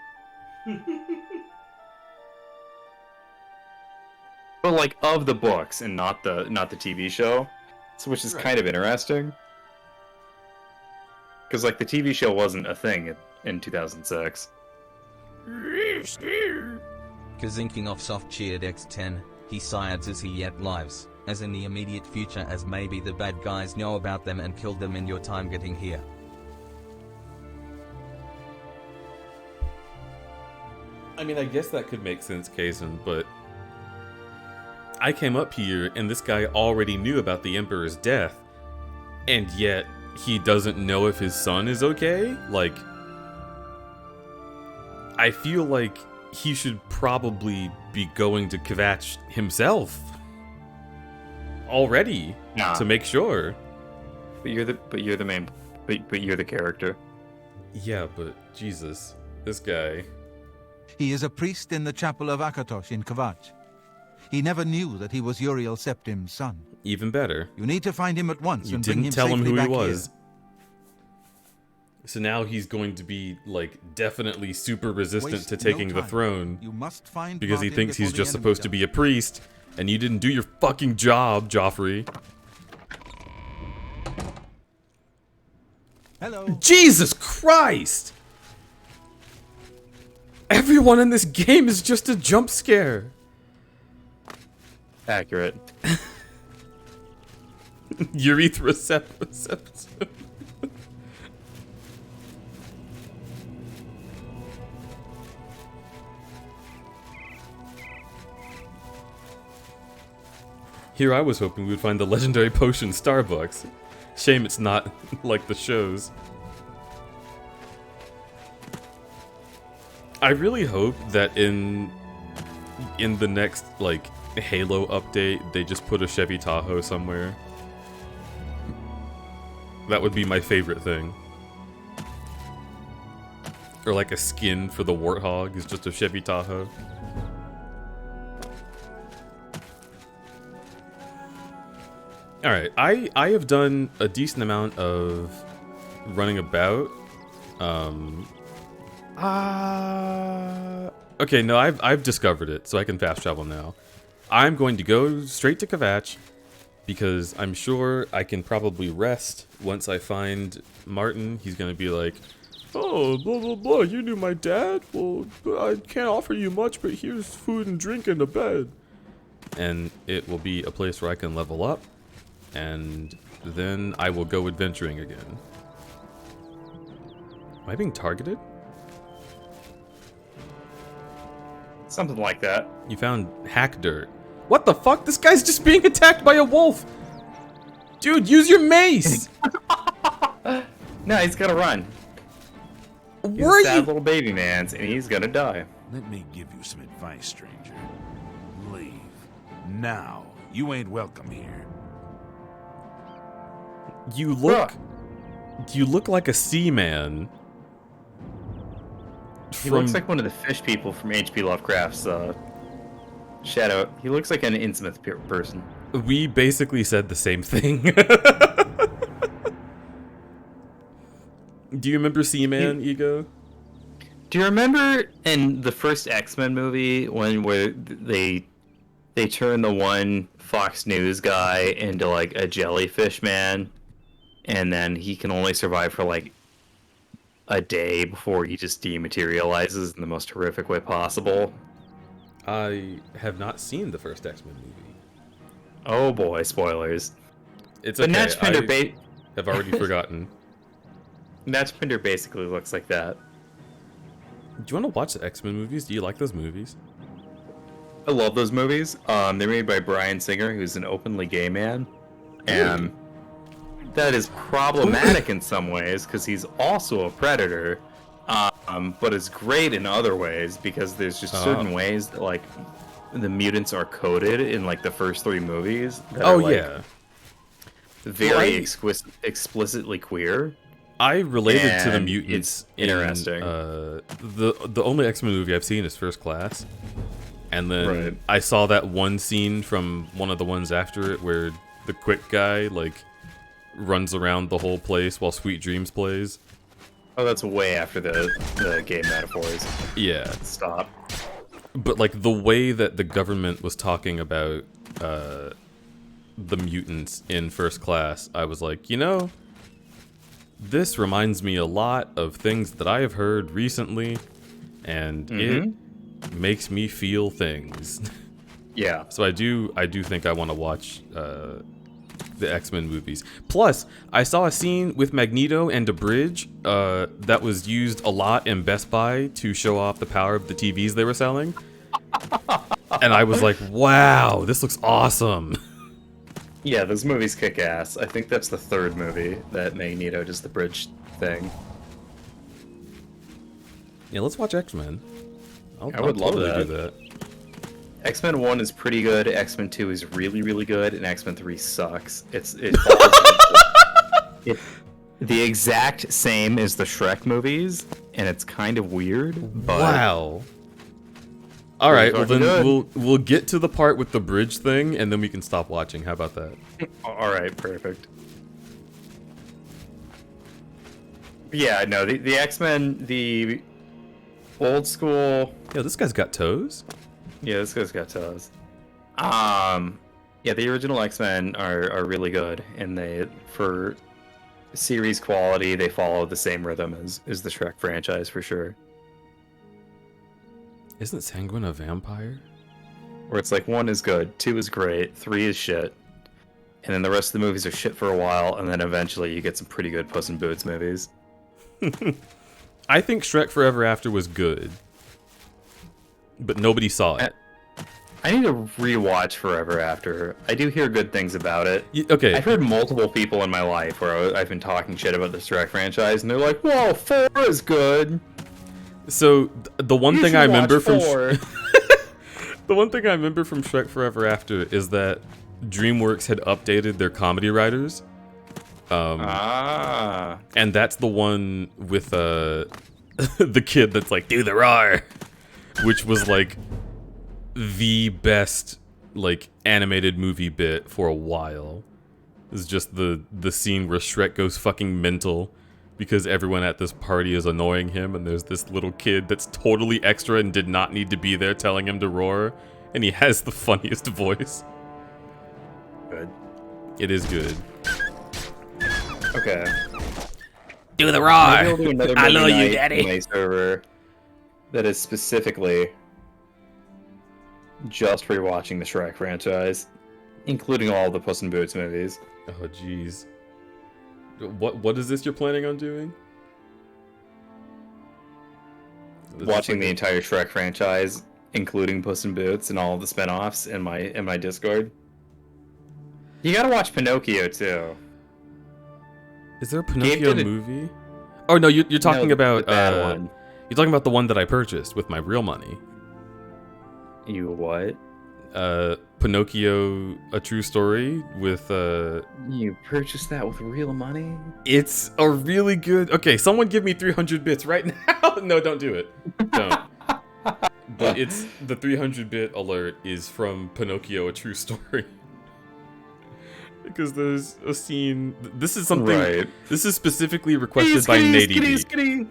But like of the books and not the TV show, so which is kind of interesting. Because like the TV show wasn't a thing in 2006. Kazinking off soft cheered X10, he sides as he yet lives, as in the immediate future as maybe the bad guys know about them and killed them in your time getting here. I mean, I guess that could make sense, Kazan, but I came up here and this guy already knew about the Emperor's death, and yet he doesn't know if his son is okay? Like, I feel like he should probably be going to Kvatch himself already to make sure. But you're the character. Yeah, but Jesus, this guy. He is a priest in the chapel of Akatosh in Kvatch. He never knew that he was Uriel Septim's son. Even better. You need to find him at once and bring didn't him tell him safely who he back was. here. So now he's going to be, like, definitely super resistant Waste to taking no the time. throne. You must find because he Martin thinks he's before the just enemy supposed to be a priest, and you didn't do your fucking job, Joffrey. Hello. Jesus Christ! Everyone in this game is just a jump scare. Accurate. Urethra sepsis. Here I was hoping we would find the legendary potion Starbucks. Shame it's not like the shows. I really hope that in the next, like, Halo update, they just put a Chevy Tahoe somewhere. That would be my favorite thing. Or like a skin for the Warthog is just a Chevy Tahoe. Alright, I have done a decent amount of running about. Okay, no, I've discovered it, so I can fast travel now. I'm going to go straight to Kvatch, because I'm sure I can probably rest once I find Martin. He's going to be like, oh, blah, blah, blah, you knew my dad? Well, I can't offer you much, but here's food and drink and a bed. And it will be a place where I can level up, and then I will go adventuring again. Am I being targeted? Something like that. You found hack dirt. What the fuck? This guy's just being attacked by a wolf! Dude, use your mace! No, he's gotta run. He's Where are a sad you? little baby man's, and he's gonna die. Let me give you some advice, stranger. Leave. Now. You ain't welcome here. You look... You look like a seaman. He looks like one of the fish people from H.P. Lovecraft's Shadow. He looks like an Innsmouth person. We basically said the same thing. Do you remember Seaman, Ego? Do you remember in the first X-Men movie where they turn the one Fox News guy into like a jellyfish man, and then he can only survive for like a day before he just dematerializes in the most horrific way possible? I have not seen the first X-Men movie. Oh boy, spoilers. It's but okay, I have already forgotten. Natchpinder basically looks like that. Do you want to watch the X-Men movies? Do you like those movies? I love those movies. They're made by Bryan Singer, who's an openly gay man. And that is problematic in some ways because he's also a predator, but it's great in other ways because there's just certain ways that like the mutants are coded in like the first 3 movies. That are, like, very explicitly queer. I related to the mutants. It's interesting. The only X-Men movie I've seen is First Class, and then I saw that one scene from one of the ones after it where the quick guy like runs around the whole place while Sweet Dreams plays. Oh, that's way after the game metaphors. Yeah. Stop. But like the way that the government was talking about the mutants in First Class, I was like, you know, this reminds me a lot of things that I have heard recently, and it makes me feel things. Yeah. So I do think I want to watch the X-Men movies. Plus, I saw a scene with Magneto and a bridge that was used a lot in Best Buy to show off the power of the TVs they were selling. And I was like, wow, this looks awesome. Yeah, those movies kick ass. I think that's the 3rd movie that Magneto does the bridge thing. Yeah, let's watch X-Men. I would love totally that. do that. X-Men 1 is pretty good, X-Men 2 is really, really good, and X-Men 3 sucks. It's the exact same as the Shrek movies, and it's kind of weird, but... Wow. All right, well then we'll get to the part with the bridge thing, and then we can stop watching. How about that? All right, perfect. Yeah, no, the X-Men, the old school... Yo, this guy's got toes? Yeah, this guy's got toes. Yeah, the original X-Men are really good, and they, for series quality, they follow the same rhythm as the Shrek franchise, for sure. Isn't Sanguine a vampire? Where it's like 1 is good, 2 is great, 3 is shit, and then the rest of the movies are shit for a while, and then eventually you get some pretty good Puss in Boots movies. I think Shrek Forever After was good, but nobody saw it. I need to rewatch Forever After. I do hear good things about it. Okay. I've heard multiple people in my life where I've been talking shit about the Shrek franchise, and they're like, "Whoa, 4 is good." So the one thing I remember from the one thing I remember from Shrek Forever After is that DreamWorks had updated their comedy writers. And that's the one with the kid that's like, "Do the roar," which was like the best like animated movie bit for a while. It's just the scene where Shrek goes fucking mental because everyone at this party is annoying him, and there's this little kid that's totally extra and did not need to be there telling him to roar, and he has the funniest voice. Good. It is good. Okay. Do the roar! I love you, Daddy. My server that is specifically just rewatching the Shrek franchise, including all the Puss in Boots movies. Oh, jeez. What is this you're planning on doing? Watching the entire Shrek franchise, including Puss in Boots and all of the spin-offs in my Discord. You gotta watch Pinocchio too. Is there a Pinocchio movie? Oh no, you're talking about the bad one. You're talking about the one that I purchased with my real money. You what? Pinocchio, A True Story with You purchased that with real money? It's a really good... Okay, someone give me 300 bits right now. No, don't do it. Don't. But it's... The 300 bit alert is from Pinocchio, A True Story. Because there's a scene... This is something... Right. This is specifically requested by Nady.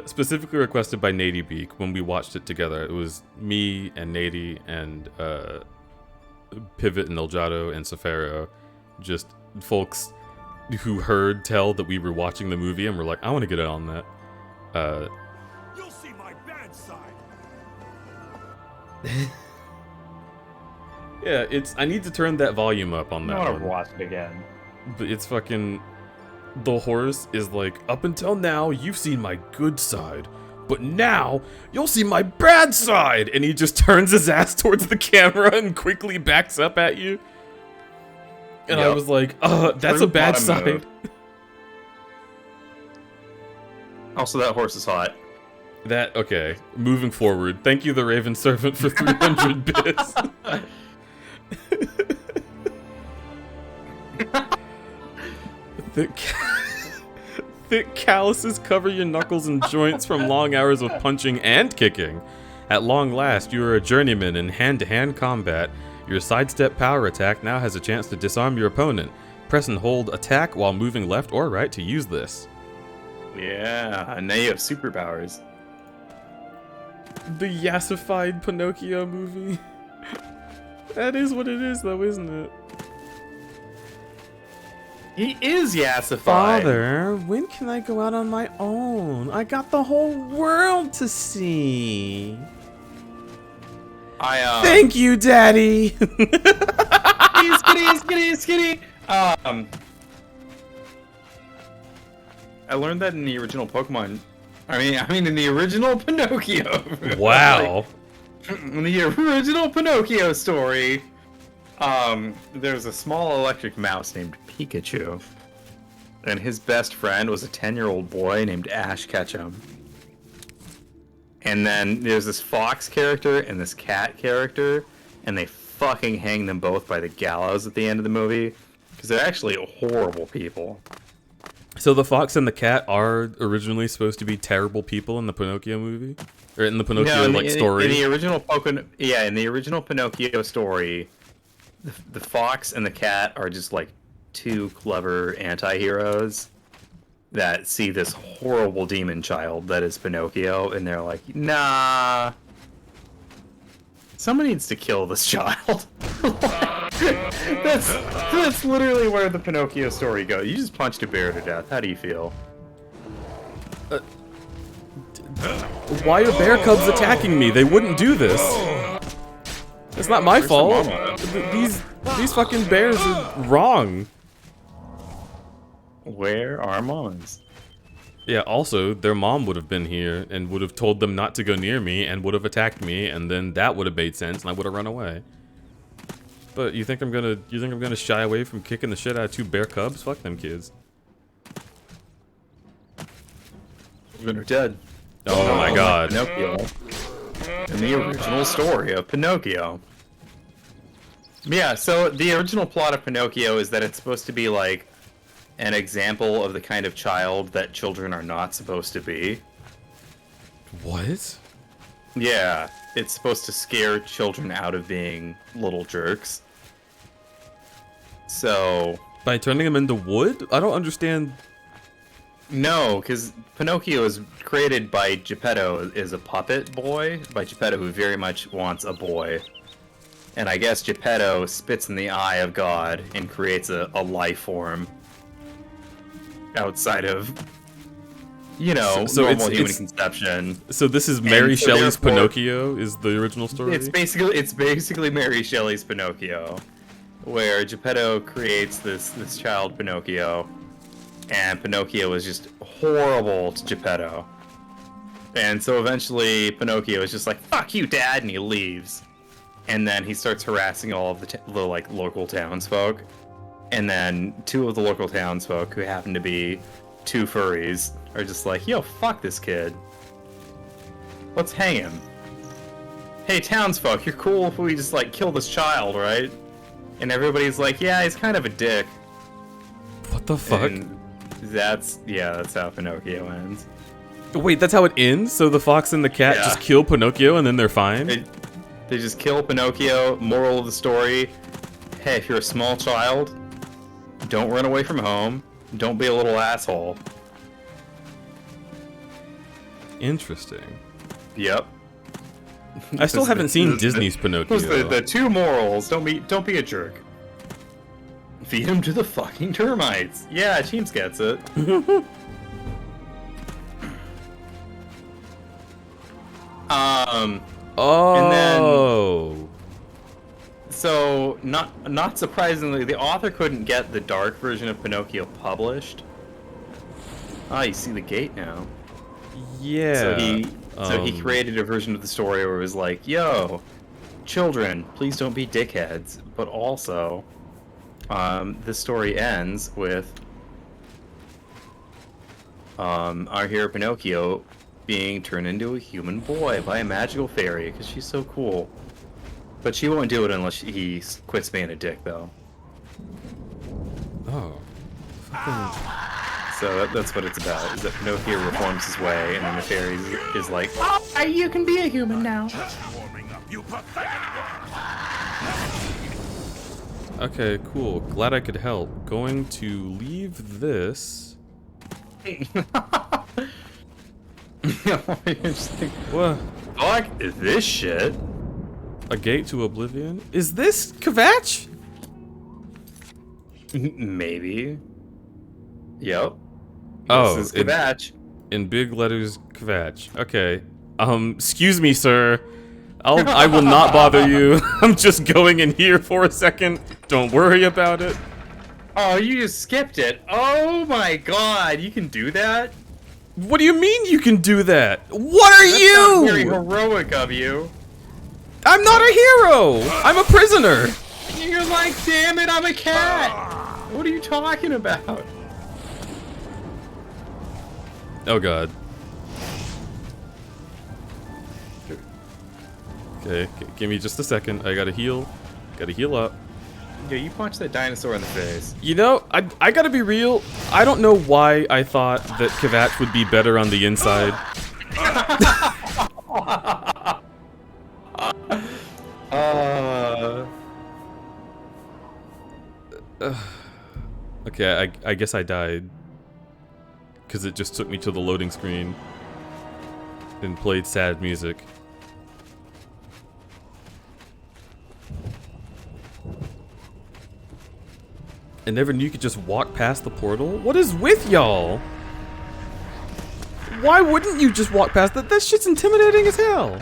Specifically requested by Nady Beak when we watched it together. It was me and Nady and Pivot and Elgato and Safaro, just folks who heard tell that we were watching the movie and were like, I want to get in on that. You'll see my bad side. Yeah, it's. I need to turn that volume up on that I want one. to watch it again. But it's fucking... The horse is like, up until now, you've seen my good side, but now, you'll see my bad side! And he just turns his ass towards the camera and quickly backs up at you. And I was like, oh, that's a bad bottom sign. move. Also, that horse is hot. That, okay. Moving forward. Thank you, the Raven Servant, for 300 bits. Thick calluses cover your knuckles and joints from long hours of punching and kicking. At long last, you are a journeyman in hand-to-hand combat. Your sidestep power attack now has a chance to disarm your opponent. Press and hold attack while moving left or right to use this. Yeah, and now you have superpowers. The yassified Pinocchio movie. That is what it is, though, isn't it? He is yassified. Father, when can I go out on my own? I got the whole world to see. Thank you, Daddy. Skitty. I learned that in the original Pokemon. I mean, in the original Pinocchio. Wow. In the original Pinocchio story, there's a small electric mouse named Pikachu, and his best friend was a 10-year-old boy named Ash Ketchum. And then there's this fox character and this cat character, and they fucking hang them both by the gallows at the end of the movie, because they're actually horrible people. So the fox and the cat are originally supposed to be terrible people in the Pinocchio movie? Or in the Pinocchio story? In the original in the original Pinocchio story, the fox and the cat are just like two clever anti-heroes that see this horrible demon child that is Pinocchio, and they're like, nah, someone needs to kill this child. That's literally where the Pinocchio story goes. You just punched a bear to death. How do you feel? Why are bear cubs attacking me? They wouldn't do this. It's not my fault. These fucking bears are wrong. Where are moms? Yeah, also, their mom would have been here and would have told them not to go near me and would have attacked me, and then that would have made sense and I would have run away. But you think I'm gonna shy away from kicking the shit out of two bear cubs? Fuck them kids. They're dead. Oh my god. Pinocchio. In the original story of Pinocchio. Yeah, so the original plot of Pinocchio is that it's supposed to be like an example of the kind of child that children are not supposed to be. What? Yeah, it's supposed to scare children out of being little jerks. So... By turning them into wood? I don't understand. No, because Pinocchio is created by Geppetto as a puppet boy, by Geppetto, who very much wants a boy. And I guess Geppetto spits in the eye of God and creates a life form outside of, you know, normal human conception. So this is Mary Shelley's Pinocchio, is the original story? It's basically Mary Shelley's Pinocchio, where Geppetto creates this child Pinocchio, and Pinocchio is just horrible to Geppetto. And so eventually Pinocchio is just like, fuck you, Dad, and he leaves. And then he starts harassing all of the like local townsfolk. And then two of the local townsfolk, who happen to be two furries, are just like, yo, fuck this kid. Let's hang him. Hey, townsfolk, you're cool if we just, like, kill this child, right? And everybody's like, yeah, he's kind of a dick. What the fuck? And that's how Pinocchio ends. Wait, that's how it ends? So the fox and the cat just kill Pinocchio and then they're fine? They just kill Pinocchio. Moral of the story, hey, if you're a small child, don't run away from home. Don't be a little asshole. Interesting. Yep. I still haven't seen Disney's Pinocchio. The two morals: don't be a jerk. Feed him to the fucking termites. Yeah, Teams gets it. And then, so not surprisingly, the author couldn't get the dark version of Pinocchio published. Ah, you see the gate now. Yeah. So he created a version of the story where it was like, yo, children, please don't be dickheads, but also the story ends with our hero Pinocchio being turned into a human boy by a magical fairy because she's so cool. But she won't do it unless he quits being a dick, though. Oh. So that's what it's about, is that Pinocchio reforms his way, and then the fairy is like, oh, you can be a human now. Okay, cool. Glad I could help. Going to leave this. What? Fuck this shit. A gate to oblivion? Is this Kvatch? Maybe. Yep. Oh, this is Kvatch. In big letters, Kvatch. Okay. Excuse me, sir. I will not bother you. I'm just going in here for a second. Don't worry about it. Oh, you just skipped it. Oh my god, you can do that? What do you mean you can do that? What are you? That's not very heroic of you. I'm not a hero. I'm a prisoner. You're like, damn it, I'm a cat. What are you talking about? Oh god. Okay, give me just a second. I gotta heal. Gotta heal up. Yeah, you punched that dinosaur in the face. You know, I gotta be real. I don't know why I thought that Kvatch would be better on the inside. Okay, I guess I died. Because it just took me to the loading screen. And played sad music. I never knew you could just walk past the portal? What is with y'all? Why wouldn't you just walk past that? That shit's intimidating as hell.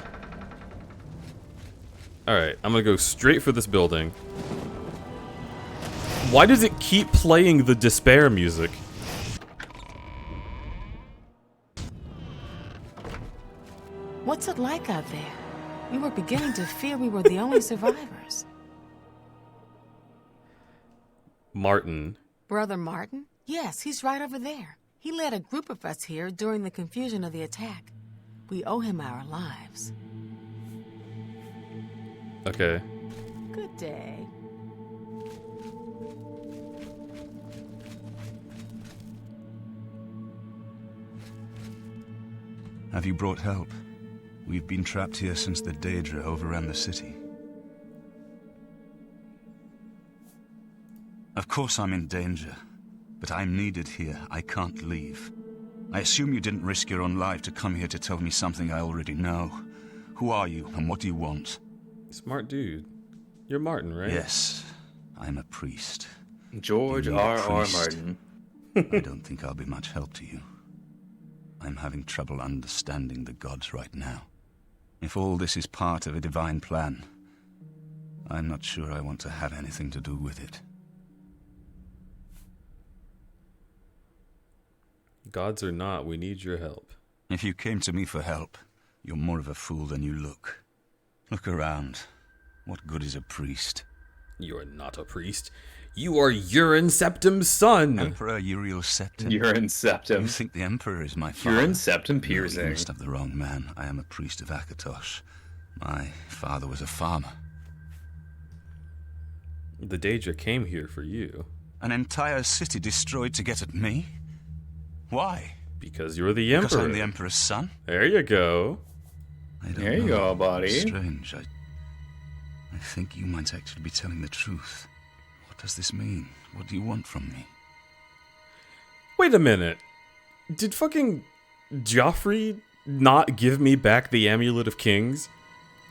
Alright, I'm gonna go straight for this building. Why does it keep playing the despair music? What's it like out there? We were beginning to fear we were the only survivors. Martin. Brother Martin? Yes, he's right over there. He led a group of us here during the confusion of the attack. We owe him our lives. Okay. Good day. Have you brought help? We've been trapped here since the Daedra overran the city. Of course I'm in danger, but I'm needed here. I can't leave. I assume you didn't risk your own life to come here to tell me something I already know. Who are you, and what do you want? Smart dude. You're Martin, right? Yes, I'm a priest. George R.R. Martin. I don't think I'll be much help to you. I'm having trouble understanding the gods right now. If all this is part of a divine plan, I'm not sure I want to have anything to do with it. Gods or not, we need your help. If you came to me for help, you're more of a fool than you look. Look around. What good is a priest? You're not a priest. You are Urine Septim's son. Emperor Uriel Septim. Urine Septim. You think the Emperor is my father? Urine Septim piercing. No, you must have the wrong man. I am a priest of Akatosh. My father was a farmer. The Daedra came here for you. An entire city destroyed to get at me? Why? Because you're the Emperor. Because I'm the Emperor's son? There you go. There you go, buddy. Strange. I think you might actually be telling the truth. What does this mean? What do you want from me? Wait a minute. Did fucking Joffrey not give me back the Amulet of Kings?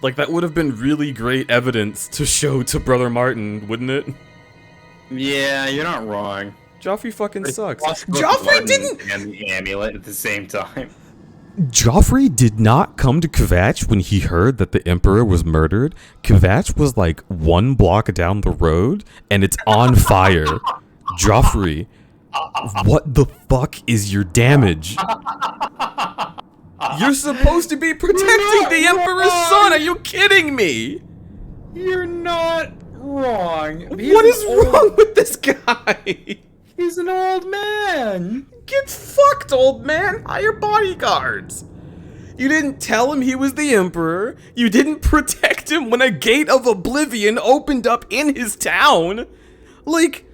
Like, that would have been really great evidence to show to Brother Martin, wouldn't it? Yeah, you're not wrong. Joffrey fucking sucks. Joffrey didn't... And the amulet at the same time. Joffrey did not come to Kvatch when he heard that the Emperor was murdered. Kvatch was like 1 block down the road, and it's on fire. Joffrey, what the fuck is your damage? You're supposed to be protecting the Emperor's son! Are you kidding me? You're not wrong? What is wrong with this guy? He's an old man. Get fucked, old man. Hire bodyguards. You didn't tell him he was the Emperor. You didn't protect him when a gate of oblivion opened up in his town. Like...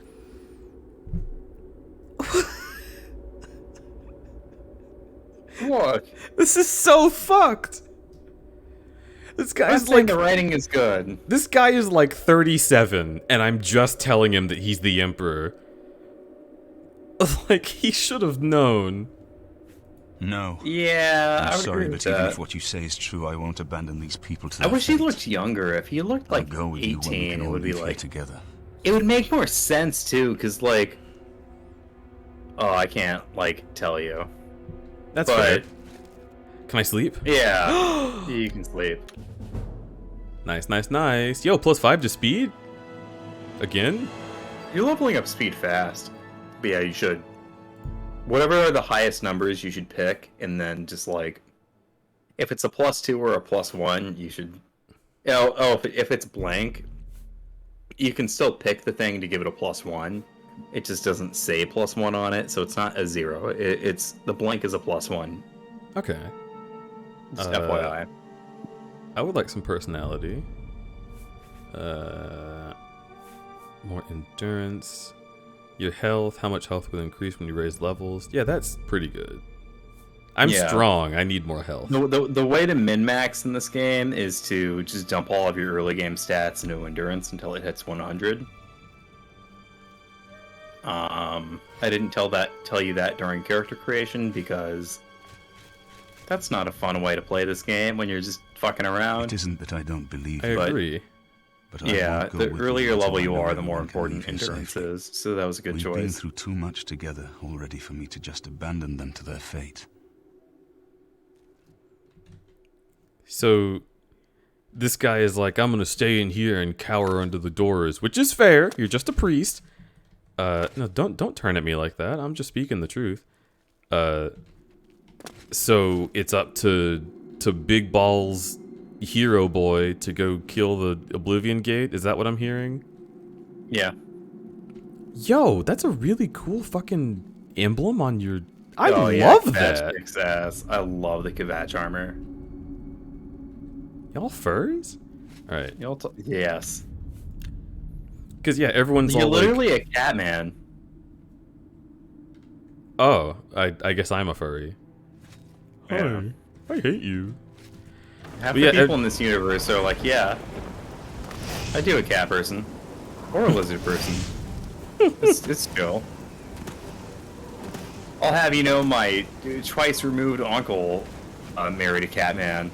Look. This is so fucked. This guy's like... the writing is good. This guy is like 37, and I'm just telling him that he's the Emperor. Like, he should have known. No. Yeah, I'm I would sorry, agree but with even that. if what you say is true, I won't abandon these people to I their wish he fate. looked younger. If he looked like I'll go with you when we 18, can it all would be live here like... together. It would make more sense, too, because, like... Oh, I can't, like, tell you. That's but, fair. Can I sleep? Yeah, you can sleep. Nice, nice, nice. Yo, +5 to speed? Again? You're leveling up speed fast. But yeah, you should. Whatever are the highest numbers, you should pick, and then just, like... If it's a +2 or a +1, you should... if it's blank, you can still pick the thing to give it a +1. It just doesn't say +1 on it, so it's not a 0. It's the blank is a +1. Okay. Just FYI. I would like some personality. More endurance. Your health. How much health will increase when you raise levels? Yeah, that's pretty good. I'm strong. I need more health. The way to min-max in this game is to just dump all of your early game stats into endurance until it hits 100. I didn't tell you that during character creation because that's not a fun way to play this game when you're just fucking around. It isn't that I don't believe I you. agree. But Yeah, I won't go the with earlier you level until you I know are, the more everyone can important leave here endurance safely. is. So that was a good We've been choice. through too much together already for me to just abandon them to their fate. So, this guy is like, I'm gonna stay in here and cower under the doors, which is fair. You're just a priest. No, don't turn at me like that. I'm just speaking the truth. So it's up to Big Balls Hero Boy to go kill the Oblivion Gate. Is that what I'm hearing? Yeah. Yo, that's a really cool fucking emblem on your. I love Kvatch that. kicks ass. I love the Kvatch armor. Y'all furries? All right. Yes. Because yeah, everyone's You're all like, literally a cat man. oh, I guess I'm a furry. Yeah. I hate you. Half But the yeah, people in this universe are like, yeah, I do a cat person. Or a lizard person. It's chill. I'll have you know my twice removed uncle married a cat man.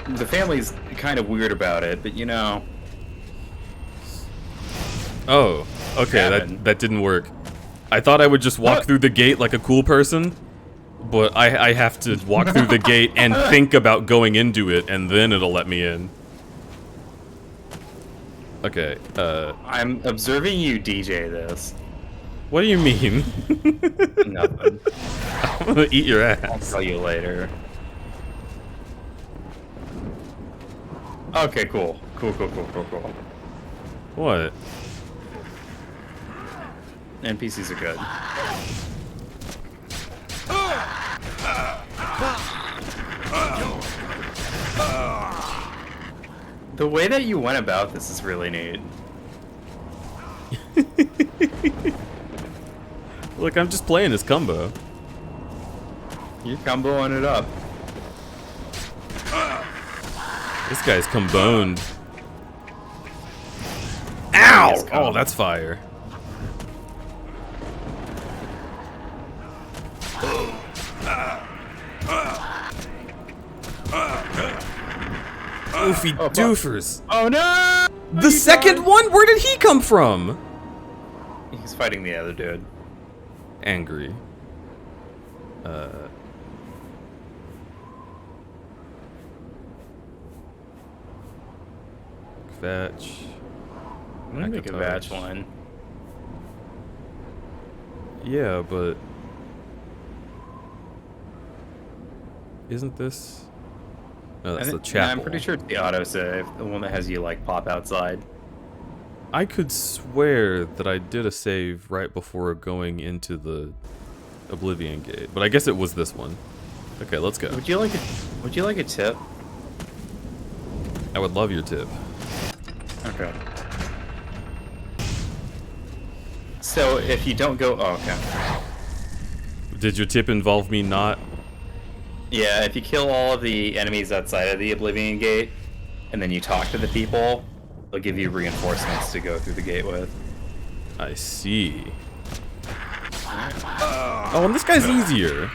The family's kind of weird about it, but you know. Oh, okay, that didn't work. I thought I would just walk through the gate like a cool person, but I have to walk through the gate and think about going into it, and then it'll let me in. Okay, I'm observing you DJ this. What do you mean? Nothing. I'm gonna eat your ass. I'll tell you later. Okay, cool. Cool. What? NPCs are good. The way that you went about this is really neat. Look, I'm just playing as CUMBO. You're comboing it up. This guy's comboned. Ow! Oh, that's fire. Oofy doofers. Oh no! The second one? Where did he come from? He's fighting the other dude. Angry. Kvatch. I'm gonna make a Kvatch one. Yeah, but isn't this? No, that's the chapel. I'm pretty sure it's the autosave, the one that has you like pop outside. I could swear that I did a save right before going into the Oblivion Gate, but I guess it was this one. Okay, let's go. Would you like a tip? I would love your tip. Okay. So if you don't go, oh, okay. Did your tip involve me not? Yeah, if you kill all of the enemies outside of the Oblivion Gate, and then you talk to the people, they'll give you reinforcements to go through the gate with. I see. Oh, and this guy's easier.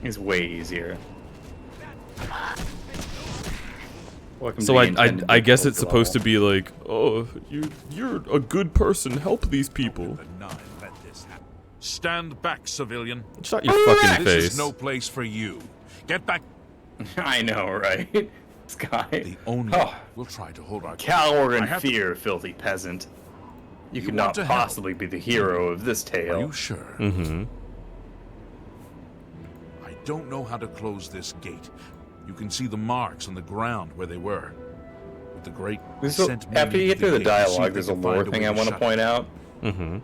He's way easier. So I guess it's supposed to be like, oh, you're a good person. Help these people. Stand back, civilian. Shut your fucking This face. is no place for you. Get back. I know, right? This guy. The only we'll try to hold our Cower in I have fear, filthy peasant. You could want not to help? possibly be the hero of this tale. Are you sure? Mm-hmm. I don't know how to close this gate. You can see the marks on the ground where they were. But the great After you get through the dialogue, there's a lore thing I want to point out. Mm-hmm.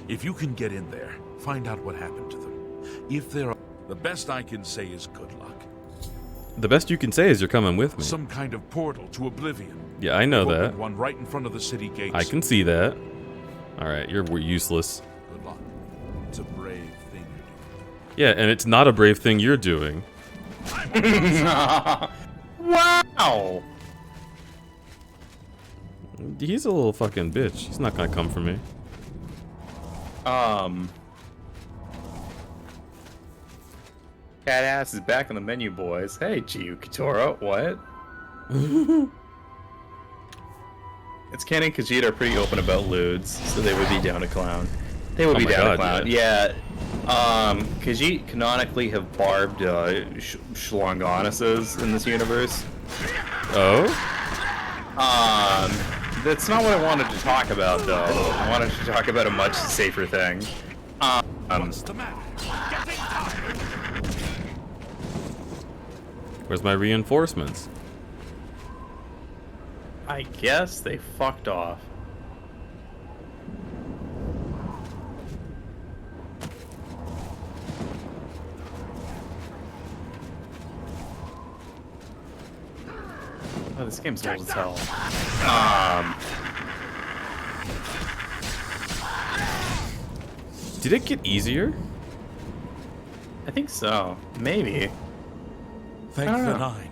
If you can get in there, find out what happened to them. If there are... The best I can say is good luck. The best you can say is you're coming with me. Some kind of portal to Oblivion. Yeah, I know We've that. opened one right in front of the city gates. I can see that. Alright, you're useless. Good luck. It's a brave thing you're doing. Yeah, and it's not a brave thing you're doing. Wow! He's a little fucking bitch. He's not gonna come for me. Cat ass is back on the menu, boys. Hey, Chiyu Kitoro, what? It's canon Khajiit are pretty open about lewds, so they would be down to clown. They would be down to clown. Yeah. Khajiit canonically have barbed Shlongonuses in this universe. Oh? That's not what I wanted to talk about, though. I wanted to talk about a much safer thing. What's the matter? Getting tired? Where's my reinforcements? I guess they fucked off. Oh, this game's old as hell. Did it get easier? I think so. Maybe. Thank the Nine.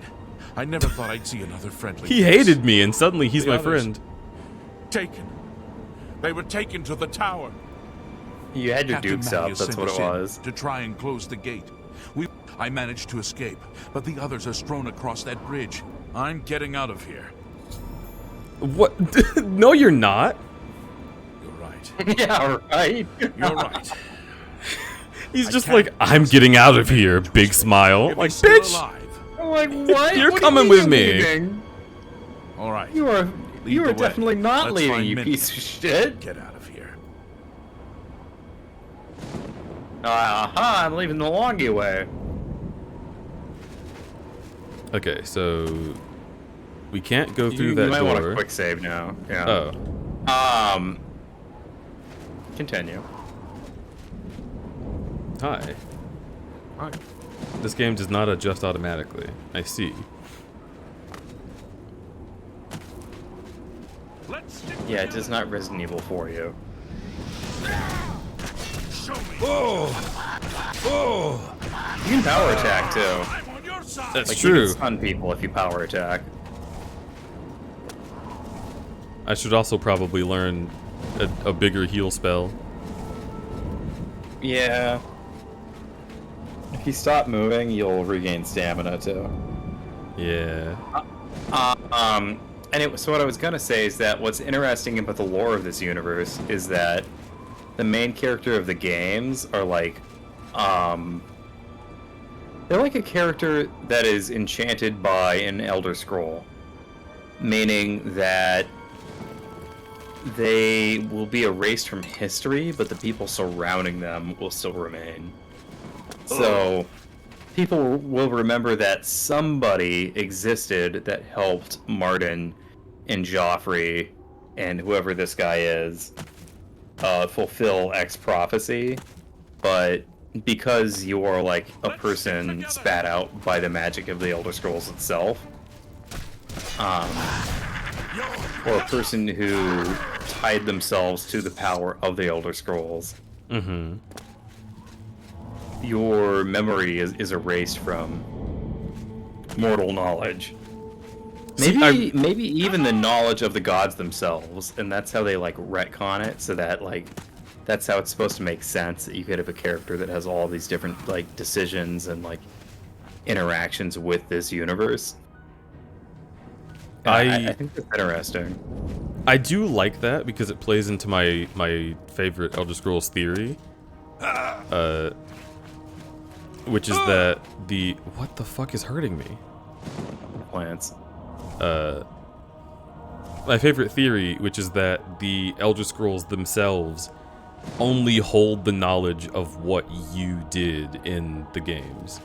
I never thought I'd see another friendly He face. hated me, and suddenly he's The my others, friend. Taken. They were taken to the tower. You had your Captain dukes up, Mathias that's sent what us it in was. To try and close the gate. I managed to escape, but the others are strewn across that bridge. I'm getting out of here. What? No, you're not. You're right. Yeah, right. You're right. He's just like, I'm getting out of here, big smile. If Like, he's still bitch, alive. I'm like, what? You're What do coming you with mean me. leaving? All right. You are the way. definitely not Let's leaving, find you Minton. piece of shit. Get out of here. Aha, I'm leaving the longy way. Okay, so we can't go through that you might door. want a quick save now. Yeah. Oh. Continue. Hi. Hi. This game does not adjust automatically. I see. Yeah, it does not Resident Evil for you. Oh! Oh! You can power attack too. That's like, true. You can stun people if you power attack. I should also probably learn a bigger heal spell. Yeah. If you stop moving, you'll regain stamina too. Yeah. So what I was gonna say is that what's interesting about the lore of this universe is that the main character of the games are like, they're like a character that is enchanted by an Elder Scroll, meaning that they will be erased from history, but the people surrounding them will still remain. So people will remember that somebody existed that helped Martin and Joffrey and whoever this guy is fulfill X prophecy, but because you're like a person spat out by the magic of the Elder Scrolls itself, or a person who tied themselves to the power of the Elder Scrolls, your memory is erased from mortal knowledge. Maybe even the knowledge of the gods themselves, and that's how they like retcon it, so that like that's how it's supposed to make sense, that you could have a character that has all these different like decisions and like interactions with this universe. I think that's interesting. I do like that because it plays into my favorite Elder Scrolls theory, which is that what the fuck is hurting me? Plants. My favorite theory, which is that the Elder Scrolls themselves only hold the knowledge of what you did in the games.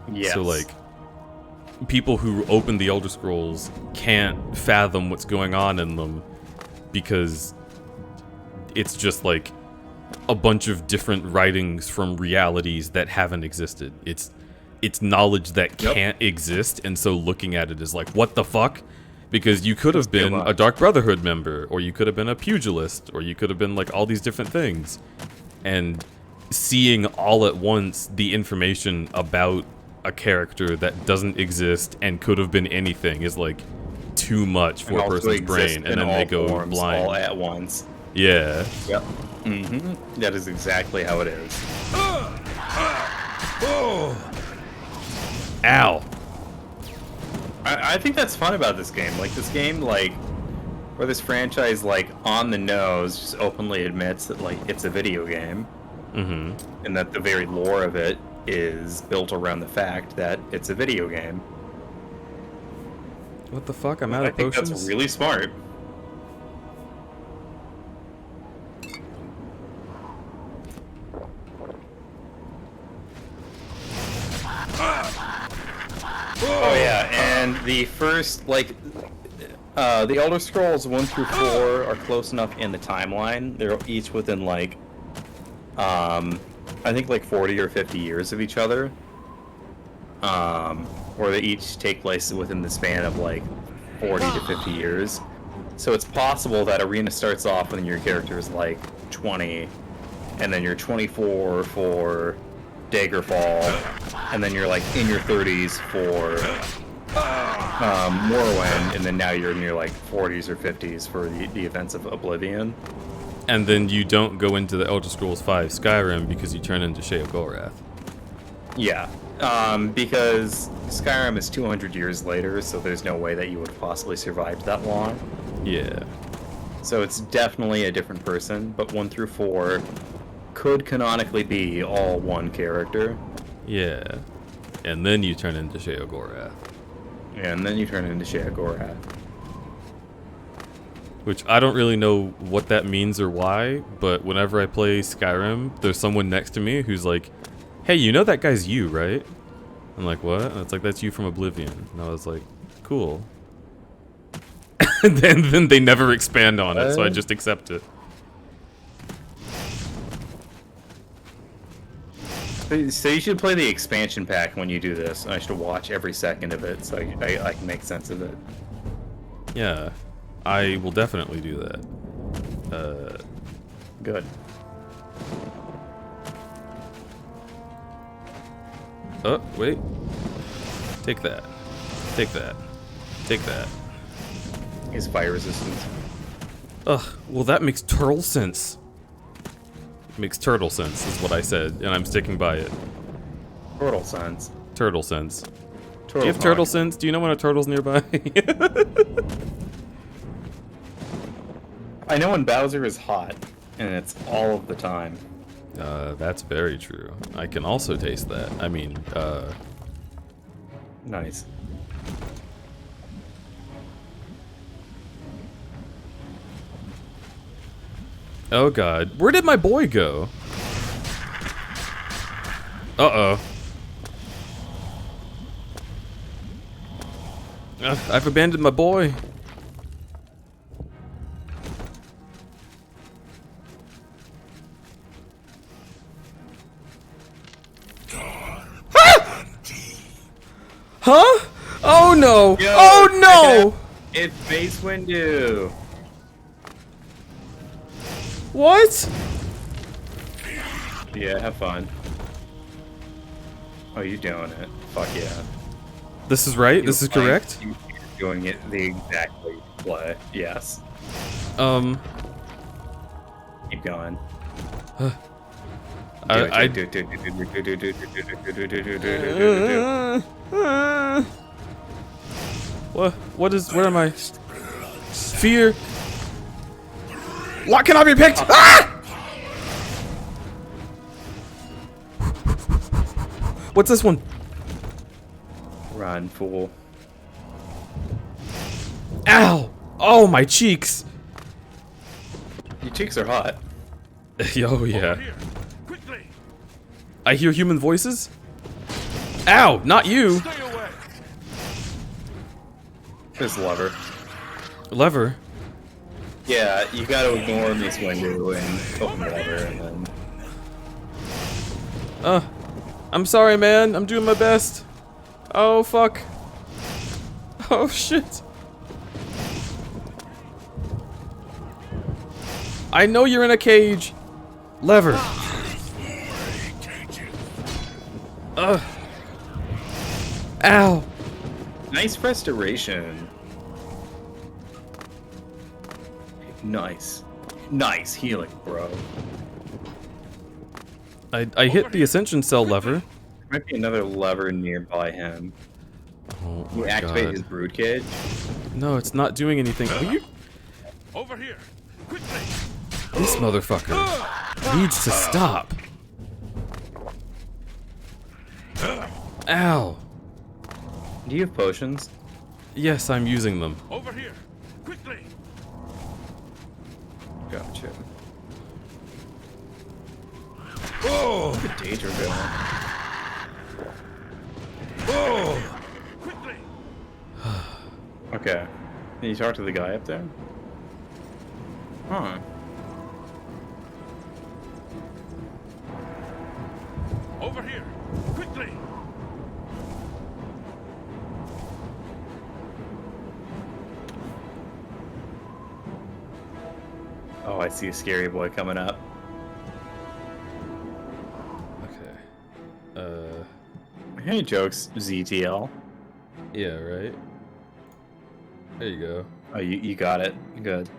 Yes. So like, people who open the Elder Scrolls can't fathom what's going on in them because it's just like a bunch of different writings from realities that haven't existed. It's knowledge that can't exist, and so looking at it is like, what the fuck? Because you could have been a Dark Brotherhood member, or you could have been a pugilist, or you could have been like all these different things. And seeing all at once the information about a character that doesn't exist and could have been anything is like too much for a person's brain, and then they go blind all at once. Yeah. Yep. That is exactly how it is. Ow. I think that's fun about this game. Like this game, like, or this franchise, like on the nose, just openly admits that like it's a video game, and that the very lore of it is built around the fact that it's a video game. What the fuck? I'm out of potions? I think that's really smart. Oh yeah, and the first, like, the Elder Scrolls 1 through 4 are close enough in the timeline. They're each within, like, I think like 40 or 50 years of each other. Or they each take place within the span of, like, 40 to 50 years. So it's possible that Arena starts off when your character is, like, 20, and then you're 24 for Daggerfall, and then you're like in your 30s for Morrowind, and then now you're in your like 40s or 50s for the events of Oblivion. And then you don't go into the Elder Scrolls V Skyrim because you turn into Sheogorath. Yeah, because Skyrim is 200 years later, so there's no way that you would have possibly survived that long. Yeah. So it's definitely a different person, but 1 through 4 could canonically be all one character. Yeah. And then you turn into Sheogorath. And then you turn into Sheogorath. Which I don't really know what that means or why, but whenever I play Skyrim, there's someone next to me who's like, hey, you know that guy's you, right? I'm like, what? And it's like, that's you from Oblivion. And I was like, cool. And then they never expand on it, so I just accept it. So you should play the expansion pack when you do this. I should watch every second of it so I can make sense of it. Yeah, I will definitely do that. Good. Oh, wait. Take that. Take that. Take that. Is fire resistance. Ugh, well that makes turtle sense. Makes turtle sense is what I said, and I'm sticking by it. Turtle sense. Turtle sense. Turtle Do you have turtle sense? Do you know when a turtle's nearby? I know when Bowser is hot, and it's all of the time. That's very true. I can also taste that. I mean, Nice. Oh god. Where did my boy go? Uh-oh. I've abandoned my boy. no! Yo, Oh no! It's Mace Windu. What? Yeah, have fun. Oh, you're doing it. Fuck yeah. This is right? This is correct? You're doing it the exact way you play. Yes. Keep going. What am I? Fear. What can I be picked? Ah! What's this one? Run, fool. Ow! Oh, my cheeks. Your cheeks are hot. Oh, yeah. I hear human voices. Ow! Not you. This lever. Lever? Yeah, you gotta ignore this window and open the lever and then... I'm sorry, man. I'm doing my best. Oh, fuck. Oh, shit. I know you're in a cage. Lever. Ow. Nice restoration. Nice. Nice healing, bro. I hit the Ascension Cell lever. There might be another lever nearby him. Oh You my activate God. his brood cage. No, it's not doing anything. Will you? Over here. This motherfucker needs to stop. Ow. Do you have potions? Yes, I'm using them. Over here. Quickly. Gotcha. Oh! Look at Daedra going. Oh! Okay. Can you talk to the guy up there? Huh. Over here. Quickly. Oh, I see a scary boy coming up. Okay. Hey, jokes, ZTL. Yeah, right? There you go. Oh, you got it. Good.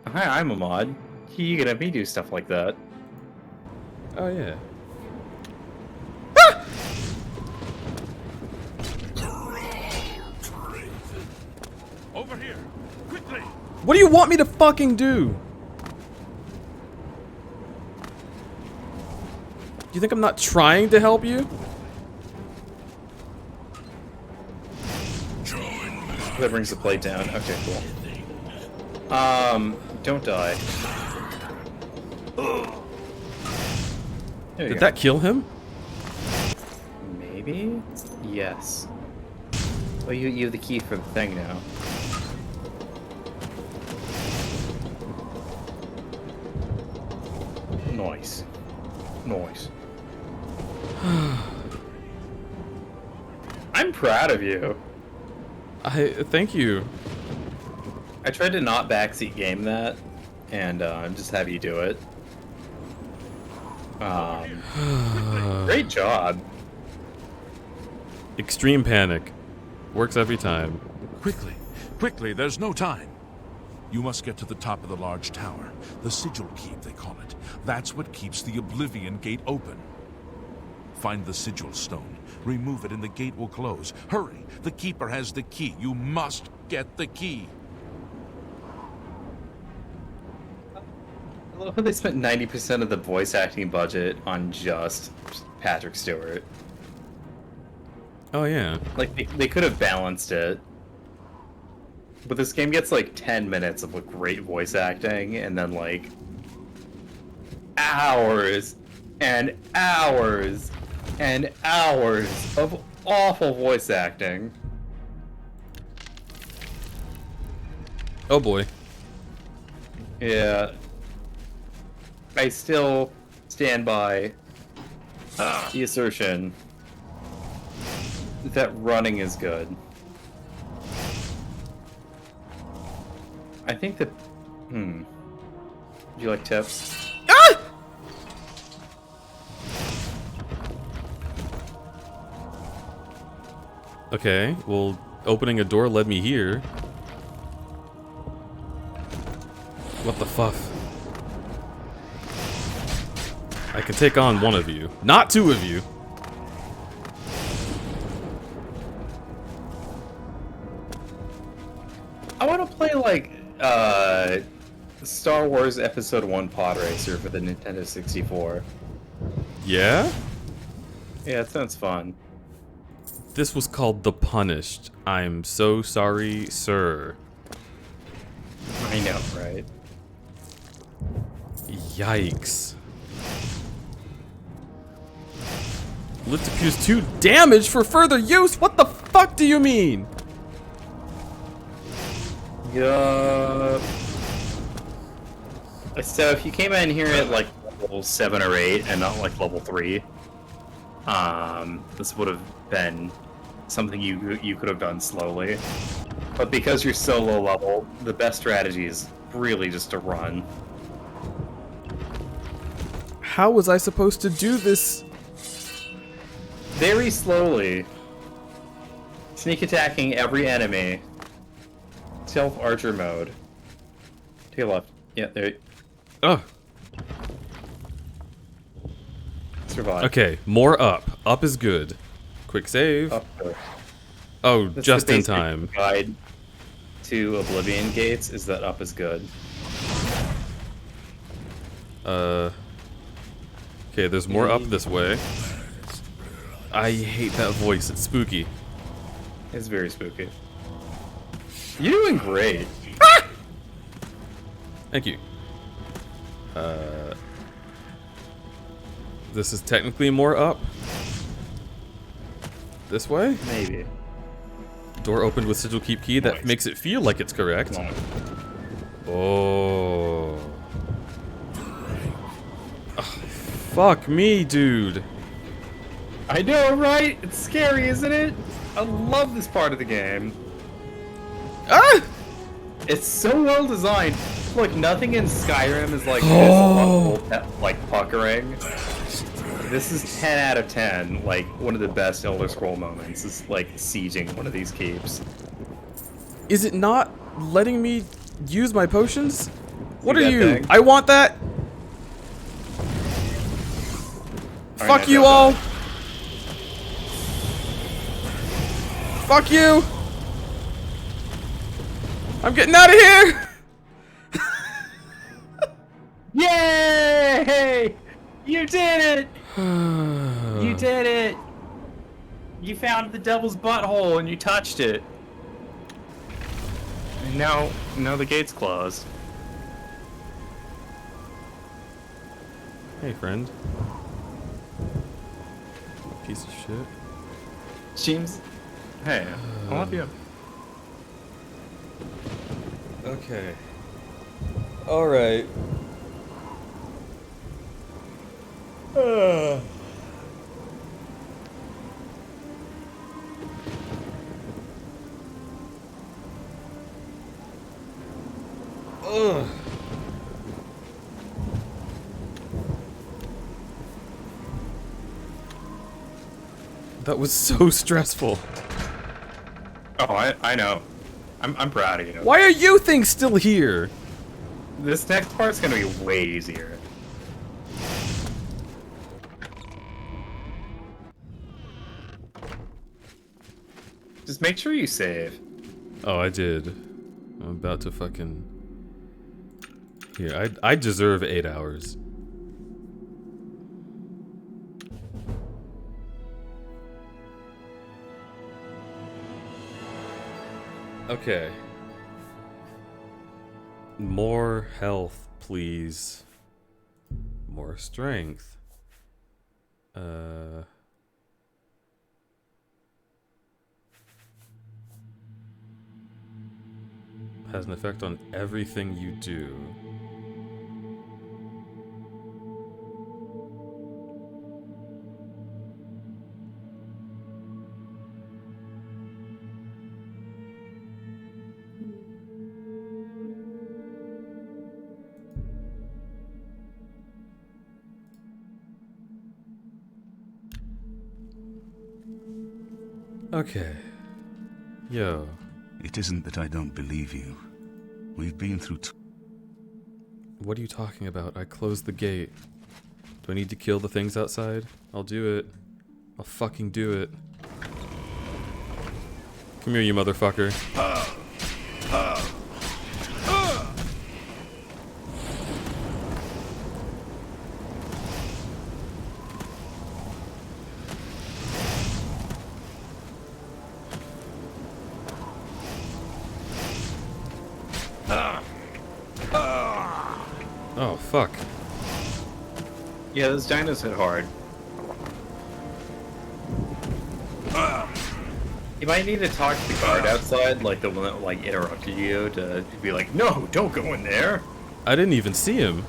Hi, I'm a mod. You can have me do stuff like that. Oh, yeah. Over here. Quickly. What do you want me to fucking do? You think I'm not trying to help you? That brings the plate down. Okay, cool. Don't die. Did that kill him? Maybe? Yes. Well, you have the key for the thing now. Nice. Nice. I'm proud of you. Thank you. I tried to not backseat game that, and just have you do it. Great job. Extreme panic. Works every time. Quickly. Quickly, there's no time. You must get to the top of the large tower. The sigil keep, they call it. That's what keeps the Oblivion Gate open. Find the sigil stone. Remove it and the gate will close. Hurry! The Keeper has the key. You must get the key. I love how they spent 90% of the voice acting budget on just Patrick Stewart. Oh, yeah. Like, they could have balanced it. But this game gets like 10 minutes of like great voice acting, and then like hours and hours and hours of awful voice acting. Oh boy. Yeah. I still stand by the assertion that running is good. I think that... Would you like tips? Ah! Okay, well, opening a door led me here. What the fuff? I can take on one of you, not two of you. I want to play, like, Star Wars Episode 1 Pod Racer for the Nintendo 64. Yeah? Yeah, it sounds fun. This was called The Punished. I'm so sorry, sir. I know, right? Yikes. Lit appears 2 damage for further use? What the fuck do you mean? Yup. So if you came in here at like level 7 or 8 and not like level 3, this would have been something you could have done slowly. But because you're so low level, the best strategy is really just to run. How was I supposed to do this? Very slowly. Sneak attacking every enemy. Stealth archer mode. Take a left. Yeah, there. Oh. Survive. Okay, more up. Up is good. Quick save. Up there. Oh, That's just the in basic time. Guide to Oblivion gates is that up is good. Okay, there's more up this way. I hate that voice. It's spooky. It's very spooky. You're doing great. Thank you. This is technically more up. This way? Maybe. Door opened with sigil keep key. That makes it feel like it's correct. Oh. Ugh, fuck me, dude. I know, right? It's scary, isn't it? I love this part of the game. Ah! It's so well designed. Look, nothing in Skyrim is like this level, like puckering. This is 10 out of 10. Like one of the best Elder Scroll moments is like sieging one of these keeps. Is it not letting me use my potions? What are that you? thing? I want that. Alright, Fuck you all. Fuck you. I'm getting out of here. Yay! You did it! You did it! You found the devil's butthole and you touched it. And now the gate's closed. Hey, friend. Piece of shit. James, hey, I love you. Okay. All right. Ugh. That was so stressful. Oh, I know. I'm proud of you. Why are you things still here? This next part's gonna be way easier. Just make sure you save. Oh, I did. I'm about to fucking... Here, I deserve 8 hours. Okay. More health, please. More strength. Has an effect on everything you do. Okay. Yo. It isn't that I don't believe you. We've been through What are you talking about? I closed the gate. Do I need to kill the things outside? I'll do it. I'll fucking do it. Come here, you motherfucker. Oh, fuck. Yeah, those dinos hit hard. You might need to talk to the guard outside, like the one that like interrupted you, to be like, no, don't go in there. I didn't even see him.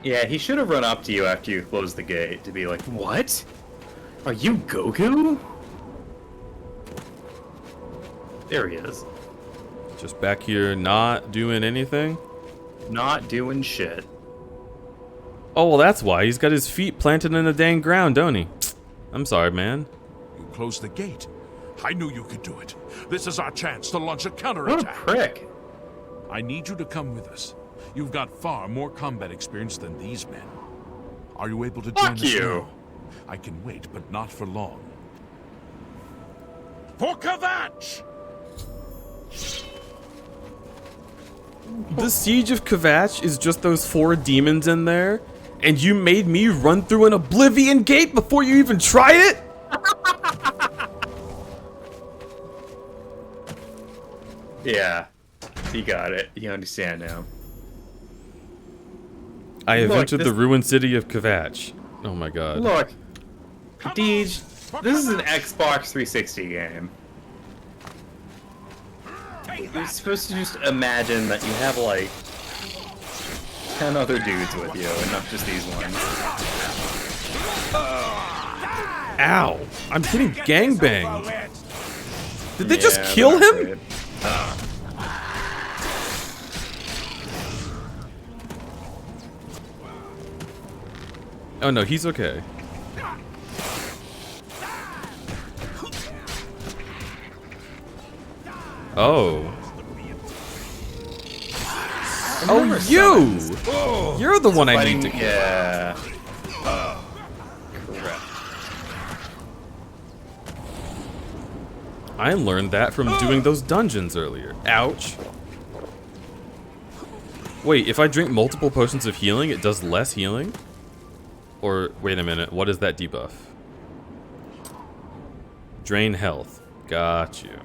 Yeah, he should have run up to you after you closed the gate to be like, what? Are you Goku? There he is. Just back here not doing anything? Not doing shit. Oh, well, that's why. He's got his feet planted in the dang ground, don't he? I'm sorry, man. You closed the gate. I knew you could do it. This is our chance to launch a counterattack. What a prick. I need you to come with us. You've got far more combat experience than these men. Are you able to join us now? I can wait, but not for long. For Kvatch! The Siege of Kvatch is just those 4 demons in there, and you made me run through an Oblivion gate before you even tried it? Yeah, you got it. You understand now. I have Look, entered the ruined city of Kvatch. Oh my god. Look, Deej, this is an Xbox 360 game. You're supposed to just imagine that you have like 10 other dudes with you and not just these ones. Ow! I'm getting gangbanged. Did they just kill him? Oh no, he's okay. Oh. Oh, you! You're the one I need to kill. Yeah. Correct. I learned that from doing those dungeons earlier. Ouch. Wait, if I drink multiple potions of healing, it does less healing? Or, wait a minute, what is that debuff? Drain health. Got you.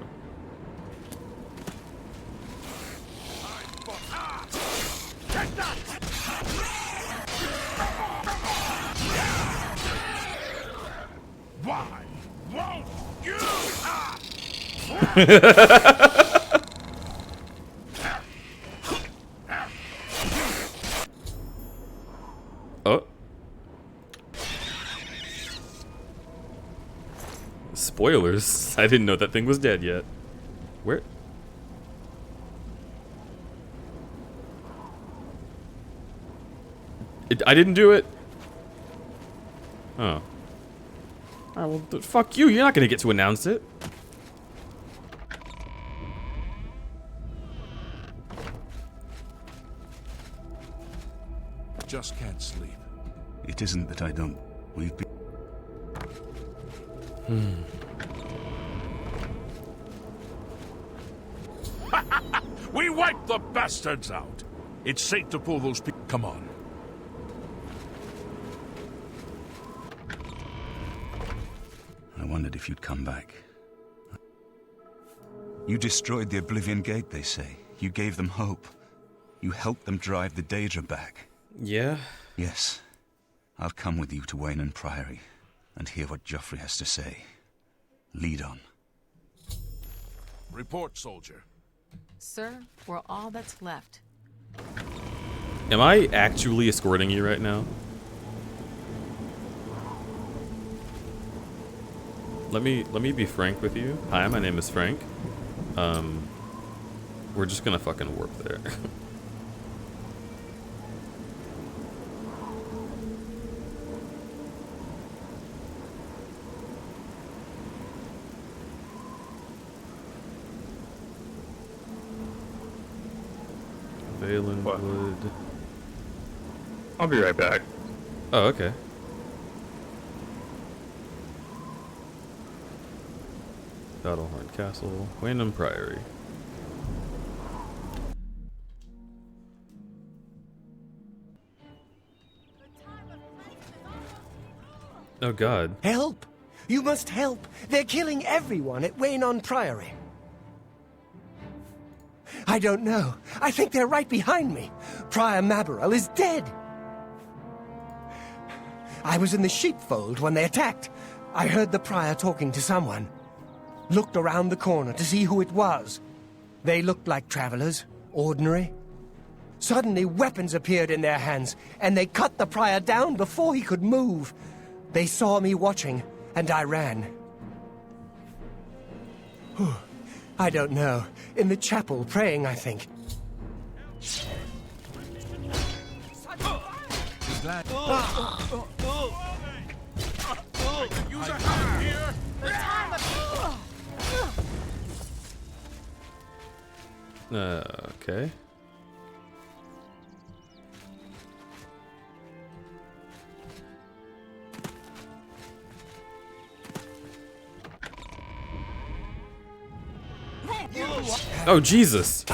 Why won't you? Oh. Spoilers. I didn't know that thing was dead yet. Where? I didn't do it. Oh. Alright, well, fuck you. You're not gonna get to announce it. Just can't sleep. It isn't that I don't. We've been. We wiped the bastards out. It's safe to pull those people. Come on. I wondered if you'd come back. You destroyed the Oblivion Gate, they say. You gave them hope. You helped them drive the Daedra back. Yeah? Yes. I'll come with you to Wayne Priory and hear what Joffrey has to say. Lead on. Report, soldier. Sir, we're all that's left. Am I actually escorting you right now? Let me be frank with you. Hi, my name is Frank. We're just gonna fucking warp there. Valenwood. I'll be right back. Oh, okay. Battlehorn Castle, Wyndham Priory. Oh God. Help! You must help! They're killing everyone at Waynon Priory. I don't know. I think they're right behind me. Prior Mabarel is dead. I was in the sheepfold when they attacked. I heard the prior talking to someone. Looked around the corner to see who it was. They looked like travelers, ordinary. Suddenly weapons appeared in their hands, and they cut the prior down before he could move. They saw me watching, and I ran. Whew. I don't know. In the chapel, praying, I think. Okay. Oh Jesus!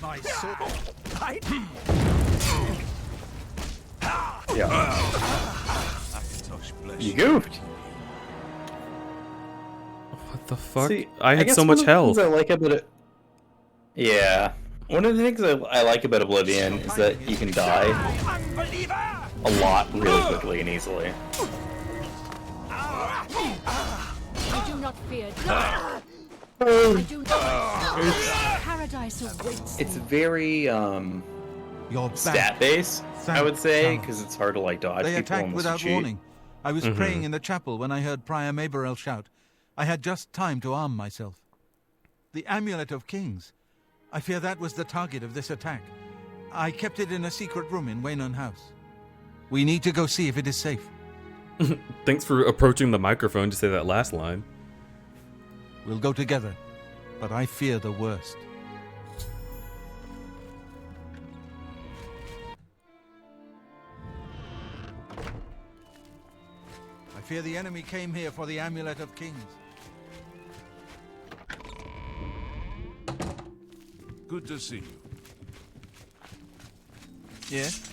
My soul. Yeah. You goofed. What the fuck? See, I had guess so much one of the health. things I like about it. Yeah. One of the things I like about Oblivion is that you can die a lot really quickly and easily. I do not fear death. I do not. Paradise awaits. It's very stat based, I would say, because it's hard to like dodge They people attacked unless without you cheat. warning. I was praying in the chapel when I heard Prior Mabarel shout. I had just time to arm myself. The Amulet of Kings. I fear that was the target of this attack. I kept it in a secret room in Waynon House. We need to go see if it is safe. Thanks for approaching the microphone to say that last line. We'll go together, but I fear the worst. I fear the enemy came here for the Amulet of Kings. Good to see you. Yes?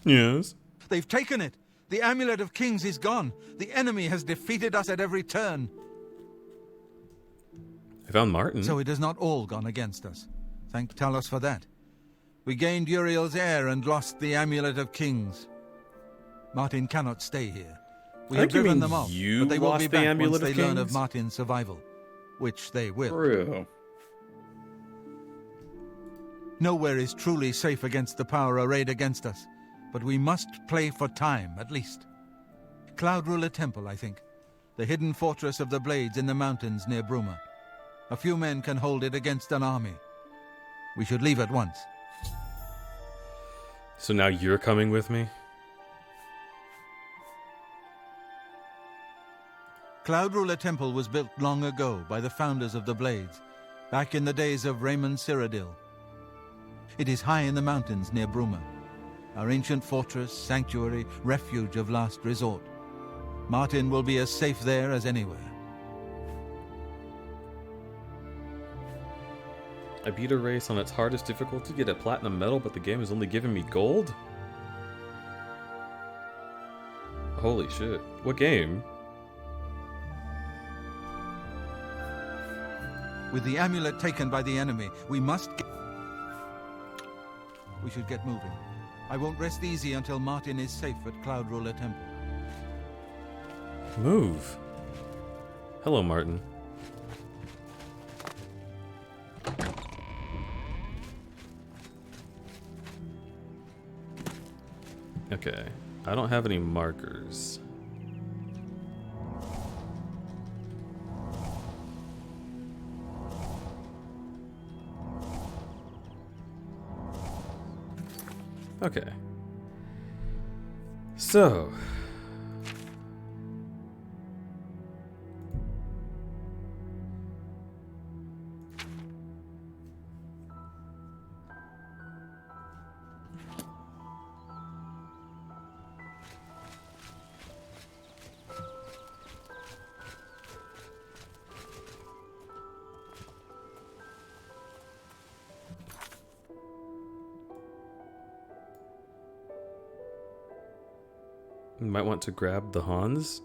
Yes? They've taken it! The Amulet of Kings is gone! The enemy has defeated us at every turn! I found Martin. So it has not all gone against us. Thank Talos for that. We gained Uriel's heir and lost the Amulet of Kings. Martin cannot stay here. We have driven them off, but they will be back once they learn of Martin's survival. Which they will. True. Nowhere is truly safe against the power arrayed against us, but we must play for time, at least. Cloud Ruler Temple, I think. The hidden fortress of the Blades in the mountains near Bruma. A few men can hold it against an army. We should leave at once. So now you're coming with me? Cloud Ruler Temple was built long ago by the founders of the Blades, back in the days of Raymond Cyrodiil. It is high in the mountains near Bruma, our ancient fortress, sanctuary, refuge of last resort. Martin will be as safe there as anywhere. I beat a race on its hardest difficulty, get a platinum medal, but the game is only giving me gold? Holy shit. What game? With the amulet taken by the enemy, we should get moving. I won't rest easy until Martin is safe at Cloud Ruler Temple. Move. Hello, Martin. Okay, I don't have any markers. Okay. So. You might want to grab the Hans.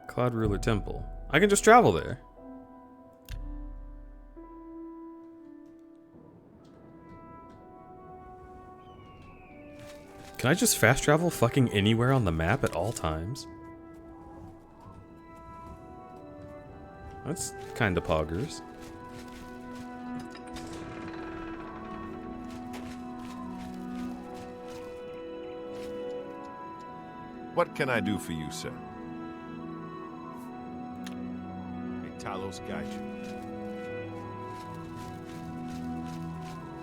Cloud Ruler Temple. I can just travel there. Can I just fast travel fucking anywhere on the map at all times? That's kinda poggers. What can I do for you, sir? May Talos guide you.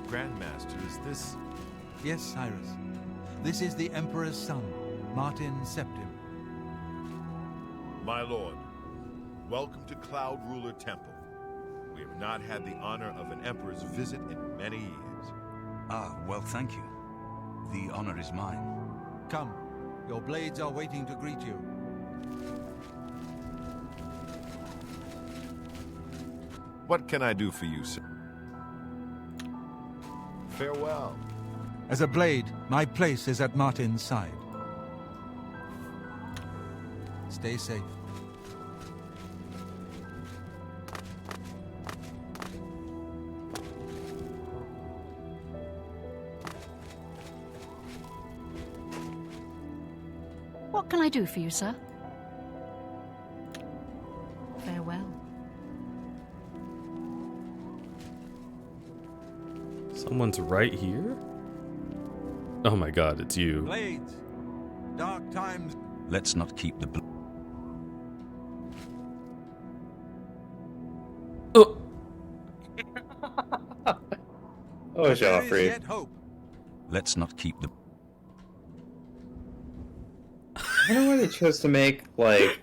Grandmaster, is this... Yes, Cyrus. This is the Emperor's son, Martin Septim. My lord, welcome to Cloud Ruler Temple. We have not had the honor of an emperor's visit in many years. Ah, well, thank you. The honor is mine. Come, your blades are waiting to greet you. What can I do for you, sir? Farewell. As a blade, my place is at Martin's side. Stay safe. What can I do for you, sir? Farewell. Someone's right here? Oh my god, it's you. Blades, dark times. Let's not keep the Oh, Joffrey. Let's not keep the... I don't know why they chose to make, like...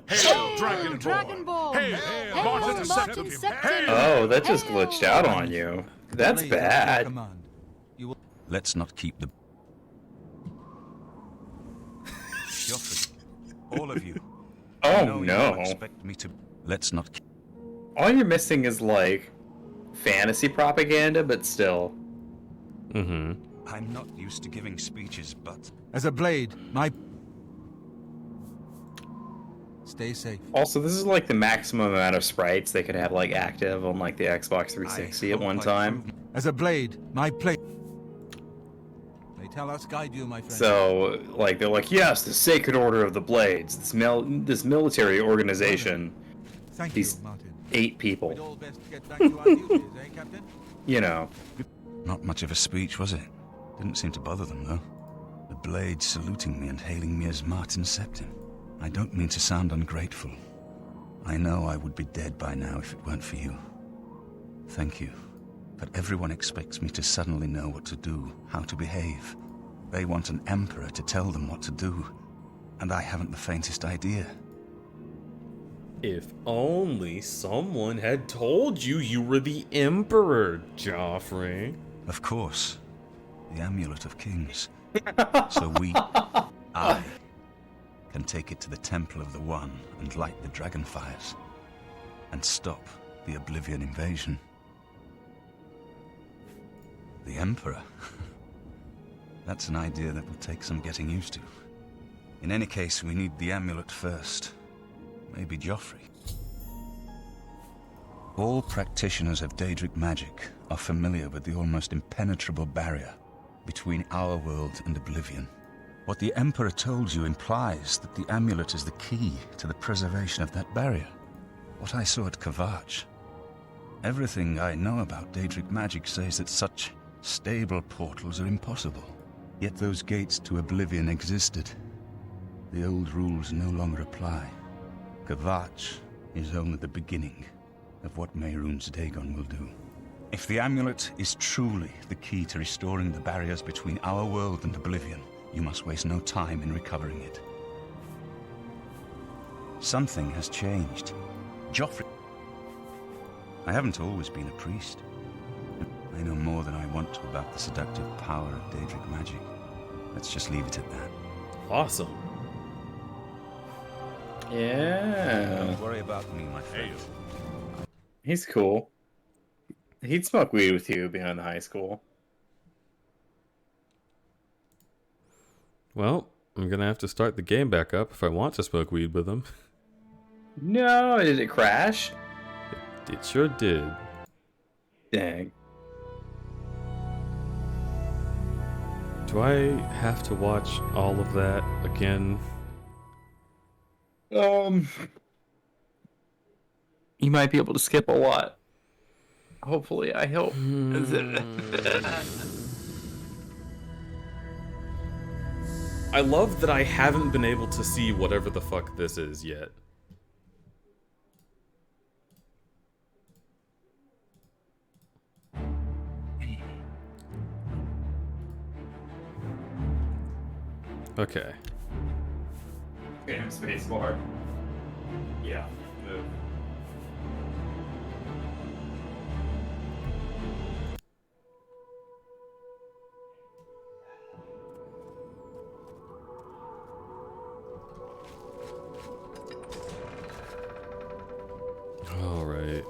Hail, Dragonborn! Hail, Martin Septim! Oh, that just glitched out on you. That's bad. Let's not keep the... Joffrey, all of you. I know no. You expect me to... Let's not keep... All you're missing is, like, fantasy propaganda, but still. I'm not used to giving speeches, but... As a blade, my... Stay safe. Also, this is like the maximum amount of sprites they could have like active on like the Xbox 360 at one time. As a blade, my plate. May Talos guide you, my friend. So, like, they're like, yes, the Sacred Order of the Blades, this military organization. Thank these you, Martin. 8 people. We'd all best get back to our duties, Captain? You know. Not much of a speech, was it? Didn't seem to bother them, though. The blade saluting me and hailing me as Martin Septim. I don't mean to sound ungrateful. I know I would be dead by now if it weren't for you. Thank you. But everyone expects me to suddenly know what to do, how to behave. They want an emperor to tell them what to do, and I haven't the faintest idea. If only someone had told you you were the Emperor, Joffrey. Of course. The Amulet of Kings. So I can take it to the Temple of the One and light the dragon fires. And stop the Oblivion invasion. The Emperor? That's an idea that will take some getting used to. In any case, we need the amulet first. Maybe Joffrey. All practitioners of Daedric magic are familiar with the almost impenetrable barrier between our world and Oblivion. What the Emperor told you implies that the amulet is the key to the preservation of that barrier. What I saw at Kvatch. Everything I know about Daedric magic says that such stable portals are impossible. Yet those gates to Oblivion existed. The old rules no longer apply. Kvatch is only the beginning of what Mehrunes Dagon will do. If the amulet is truly the key to restoring the barriers between our world and Oblivion, you must waste no time in recovering it. Something has changed. Joffrey... I haven't always been a priest. I know more than I want to about the seductive power of Daedric magic. Let's just leave it at that. Awesome. Yeah. Don't worry about me, my friend. He's cool. He'd smoke weed with you behind the high school. Well, I'm gonna have to start the game back up if I want to smoke weed with him. No, did it crash? It sure did. Dang. Do I have to watch all of that again? You might be able to skip a lot. Hopefully, I hope. I love that I haven't been able to see whatever the fuck this is yet. Okay. Game space bar. Yeah. Move. All right.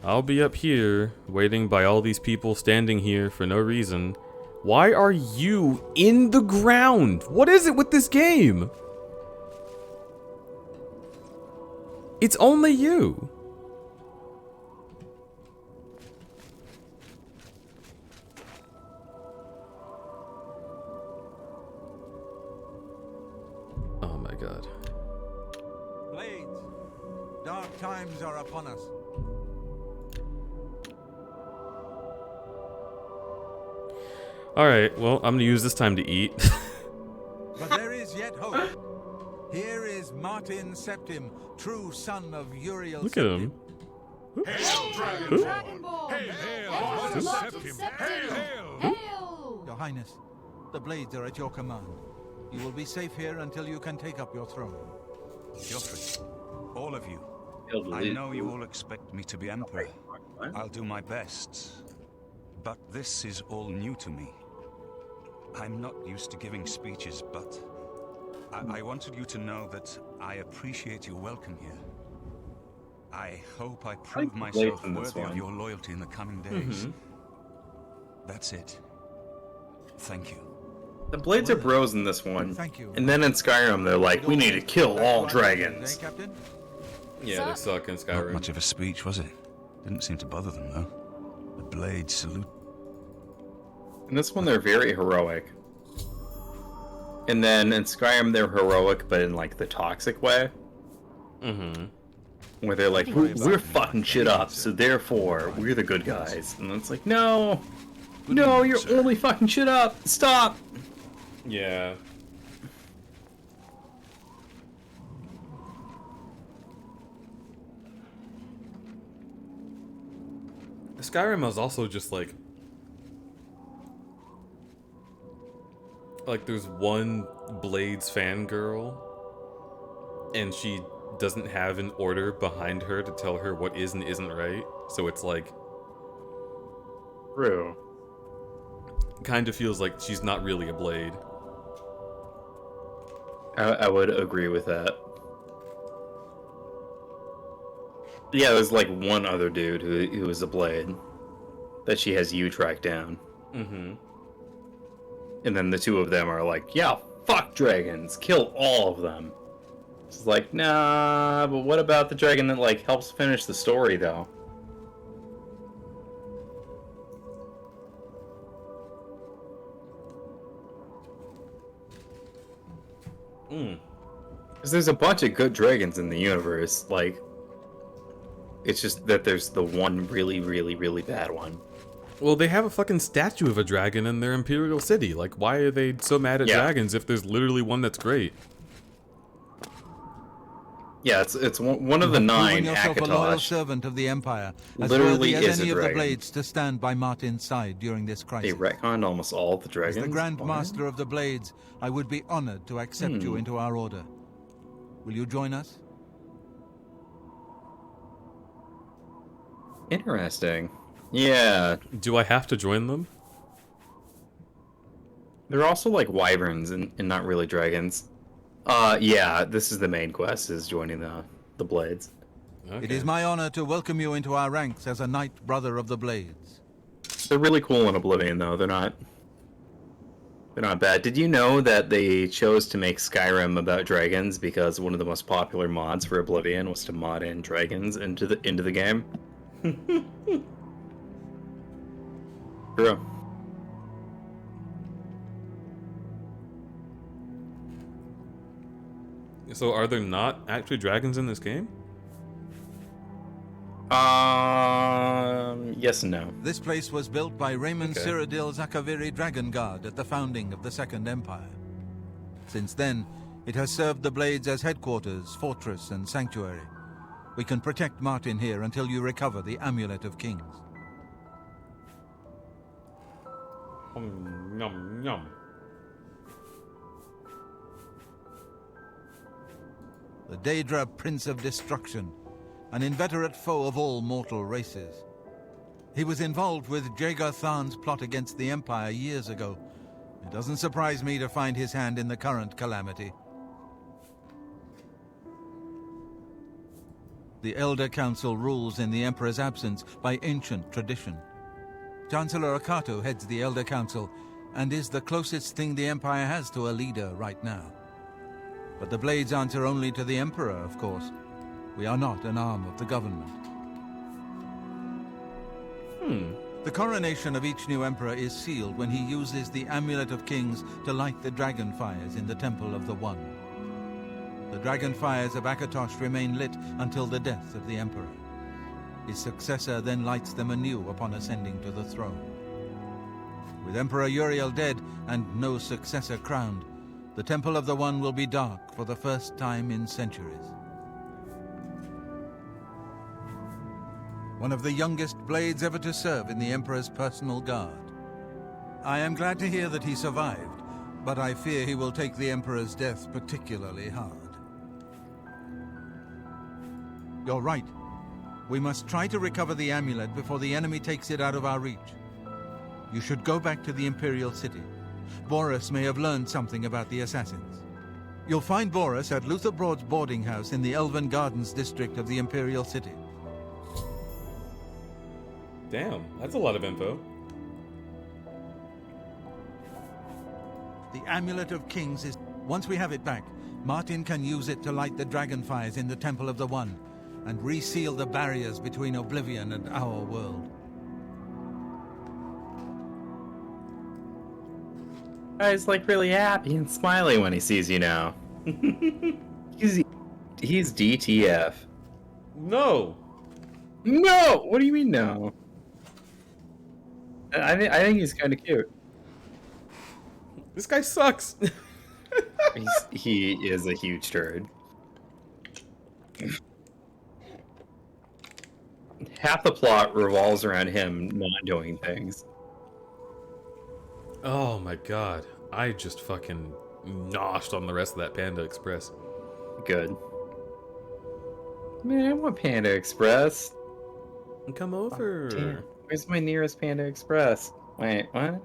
I'll be up here, waiting by all these people standing here for no reason. Why are you in the ground? What is it with this game? It's only you. Oh my god. Blades, dark times are upon us. Alright, well, I'm gonna use this time to eat. But there is yet hope. Here is Martin Septim, true son of Uriel. Look at him. Hail, Dragonborn! Hail, hail, Martin Septim! Hail, hail! Your Highness, the blades are at your command. You will be safe here until you can take up your throne. Joffrey, all of you. I know you all expect me to be emperor. I'll do my best. But this is all new to me. I'm not used to giving speeches, but I wanted you to know that I appreciate your welcome here. I hope I prove myself worthy of your loyalty in the coming days. That's it. Thank you. The Blades are bros in this one. Thank you. And then in Skyrim, they're like, we need to kill all dragons. Yeah, they suck in Skyrim. Not much of a speech, was it? Didn't seem to bother them, though. The Blades salute. In this one, they're very heroic. And then in Skyrim, they're heroic, but in like the toxic way. Where they're like, we're fucking shit up, so therefore, we're the good guys. And it's like, no! No, you're only fucking shit up! Stop! Yeah. Skyrim was also just like there's one Blades fangirl, and she doesn't have an order behind her to tell her what is and isn't right. So it's like, true. Kind of feels like she's not really a Blade. I would agree with that. Yeah, there's like one other dude who is a Blade that she has you track down. And then the two of them are like, yeah, fuck dragons, kill all of them. It's like, nah, but what about the dragon that like helps finish the story though? Because there's a bunch of good dragons in the universe, like, it's just that there's the one really, really, really bad one. Well, they have a fucking statue of a dragon in their imperial city. Like, why are they so mad at dragons if there's literally one that's great? Yeah, it's one of the 9 yourself a loyal Akatosh. servant of the Empire, as Literally worthy as is a any of the dragon. Blades to stand by Martin's side during this crisis. They retconned almost all of the As dragons. the Grand Master of the Blades, I would be honored to accept you into our order. Will you join us? Interesting. Yeah. Do I have to join them? They're also like wyverns and not really dragons. Yeah, this is the main quest, is joining the Blades. It is my honor to welcome you into our ranks as a knight brother of the Blades. They're really cool in Oblivion, though. They're not bad. Did you know that they chose to make Skyrim about dragons because one of the most popular mods for Oblivion was to mod in dragons into the game? True. So are there not actually dragons in this game? Yes and no. This place was built by Raymond Okay. Cyrodiil Zakaviri Dragon Guard at the founding of the Second Empire. Since then, it has served the Blades as headquarters, fortress, and sanctuary. We can protect Martin here until you recover the Amulet of Kings. Yum, yum. The Daedra Prince of Destruction, an inveterate foe of all mortal races. He was involved with Jagar Tharn's plot against the Empire years ago. It doesn't surprise me to find his hand in the current calamity. The Elder Council rules in the Emperor's absence by ancient tradition. Chancellor Akato heads the Elder Council and is the closest thing the Empire has to a leader right now. But the Blades answer only to the Emperor, of course. We are not an arm of the government. The coronation of each new emperor is sealed when he uses the Amulet of Kings to light the dragon fires in the Temple of the One. The dragon fires of Akatosh remain lit until the death of the emperor. His successor then lights them anew upon ascending to the throne. With Emperor Uriel dead and no successor crowned, the Temple of the One will be dark for the first time in centuries. One of the youngest Blades ever to serve in the Emperor's personal guard. I am glad to hear that he survived, but I fear he will take the Emperor's death particularly hard. You're right. We must try to recover the amulet before the enemy takes it out of our reach. You should go back to the Imperial City. Boris may have learned something about the assassins. You'll find Boris at Luther Broad's boarding house in the Elven Gardens district of the Imperial City. Damn, that's a lot of info. The Amulet of Kings is... Once we have it back, Martin can use it to light the dragon fires in the Temple of the One and reseal the barriers between Oblivion and our world. Guy's like really happy and smiley when he sees you now. He's DTF. No. No. What do you mean no? I think he's kind of cute. This guy sucks. He is a huge turd. Half the plot revolves around him not doing things. Oh my god. I just fucking noshed on the rest of that Panda Express. Good. Man, I want Panda Express. Come over. Damn. Where's my nearest Panda Express? Wait, what?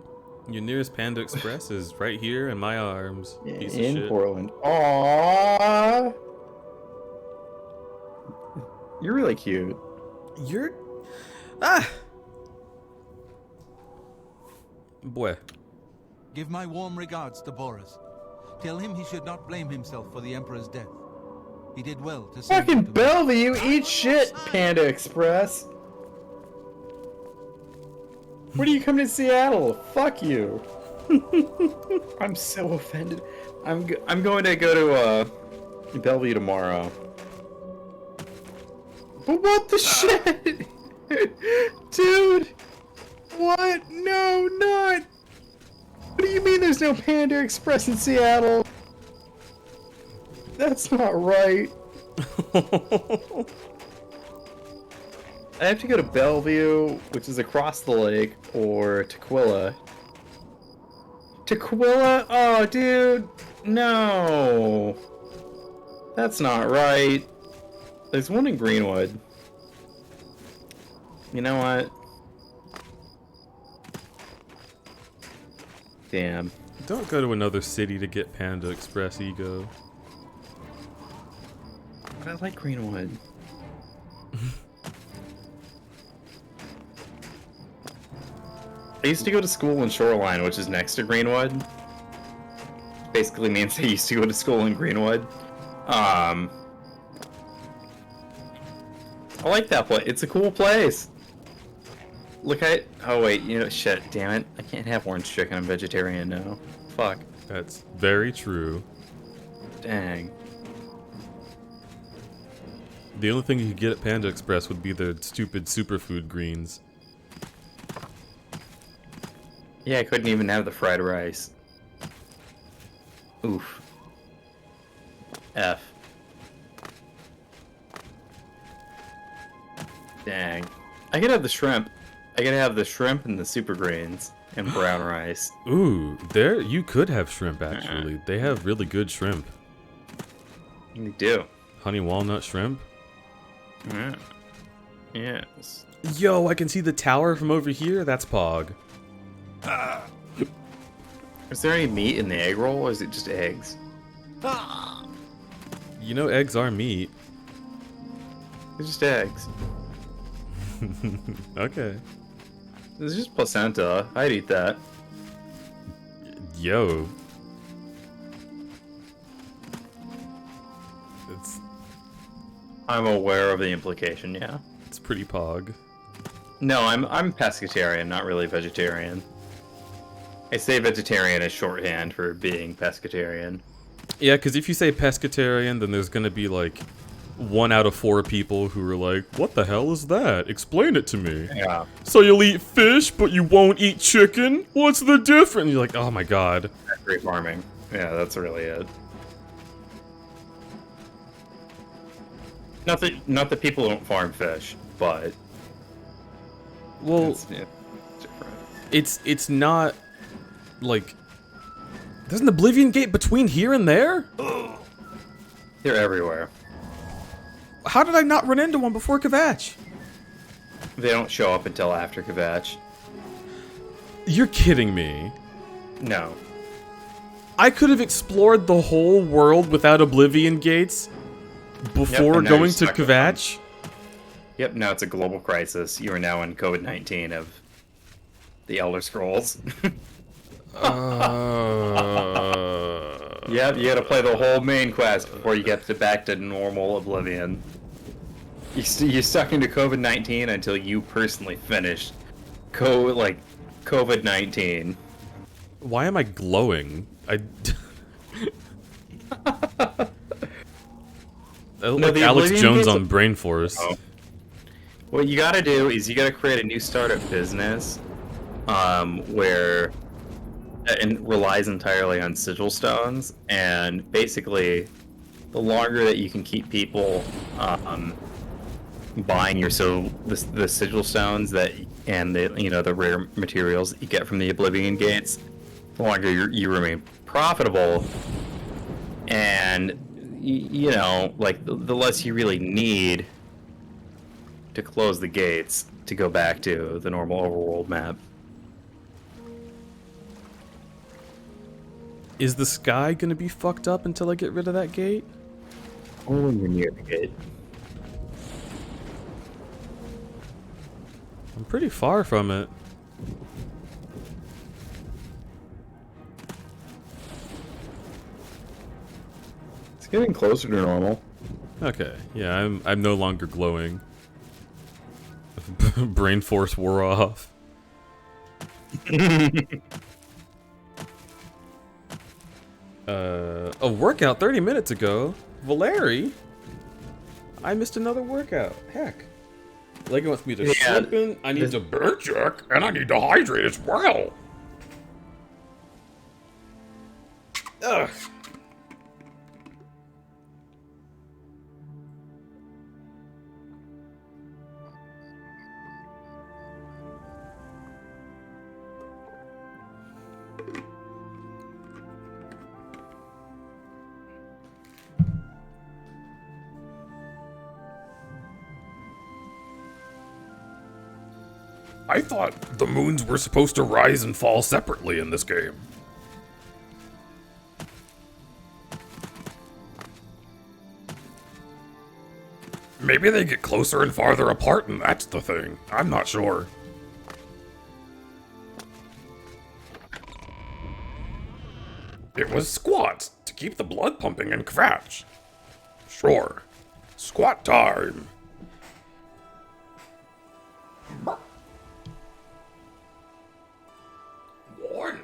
Your nearest Panda Express is right here in my arms. Piece of In shit. Portland. Aww. You're really cute. You're... Boy. Give my warm regards to Boris. Tell him he should not blame himself for the Emperor's death. He did well to save Fucking him to Bellevue, eat shit, Panda Express. What are you coming to Seattle? Fuck you. I'm so offended. I'm going to go to Bellevue tomorrow. But what the shit? Dude! What? No, not! What do you mean there's no Panda Express in Seattle? That's not right. I have to go to Bellevue, which is across the lake, or Tequila. Tequila? Oh, dude. No. That's not right. There's one in Greenwood. You know what? Damn. Don't go to another city to get Panda Express, ego. But I like Greenwood. I used to go to school in Shoreline, which is next to Greenwood. Basically means I used to go to school in Greenwood. I like that place. It's a cool place. Look at. Oh wait, you know, shit. Damn it! I can't have orange chicken. I'm vegetarian now. Fuck. That's very true. Dang. The only thing you could get at Panda Express would be the stupid superfood greens. Yeah, I couldn't even have the fried rice. Oof. F. Dang. I could have the shrimp. I could have the shrimp and the super greens and brown rice. Ooh, there you could have shrimp actually. They have really good shrimp. They do. Honey walnut shrimp. Yeah. Yes. Yo, I can see the tower from over here. That's Pog. Is there any meat in the egg roll, or is it just eggs? You know eggs are meat. It's just eggs. Okay. It's just placenta. I'd eat that. Yo. It's... I'm aware of the implication, yeah. It's pretty Pog. No, I'm pescatarian, not really vegetarian. I say vegetarian as shorthand for being pescatarian. Yeah, because if you say pescatarian, then there's gonna be like 1 out of 4 people who are like, what the hell is that? Explain it to me. Yeah. So you'll eat fish, but you won't eat chicken? What's the difference? And you're like, oh my god. Factory farming. Yeah, that's really it. Not that people don't farm fish, but well, it's it's not like there's an Oblivion Gate between here and there? They're everywhere. How did I not run into one before Kvatch? They don't show up until after Kvatch. You're kidding me. No. I could have explored the whole world without Oblivion Gates before going to Kvatch. Yep, now it's a global crisis. You are now in COVID-19 of the Elder Scrolls. Yep, you gotta play the whole main quest before you get back to normal Oblivion. You're stuck into COVID-19 until you personally finish COVID-19. Why am I glowing? I look like Alex Jones on Brain Force. Oh. What you gotta do is you gotta create a new startup business where it relies entirely on sigil stones, and basically the longer that you can keep people buying the sigil stones and the rare materials that you get from the Oblivion Gates, the longer you remain profitable, and the less you really need to close the gates to go back to the normal overworld map. Is the sky gonna be fucked up until I get rid of that gate? Only when you're near the gate. I'm pretty far from it. It's getting closer to normal. Okay, yeah, I'm no longer glowing. Brain Force wore off. A workout 30 minutes ago? Valeri? I missed another workout. Heck. Lego wants me to slip in. I need to burn check, and I need to hydrate as well. Ugh. I thought the moons were supposed to rise and fall separately in this game. Maybe they get closer and farther apart and that's the thing. I'm not sure. It was squats to keep the blood pumping and crouch. Sure. Squat time. 1,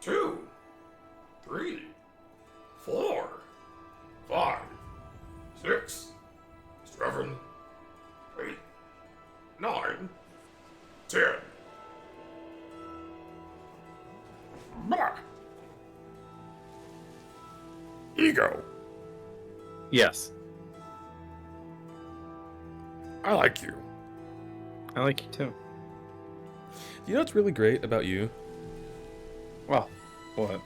2, 3, 4, 5, 6, 7, 8, 9, 10. Back. Ego. Yes. I like you. I like you too. You know what's really great about you? Well, what?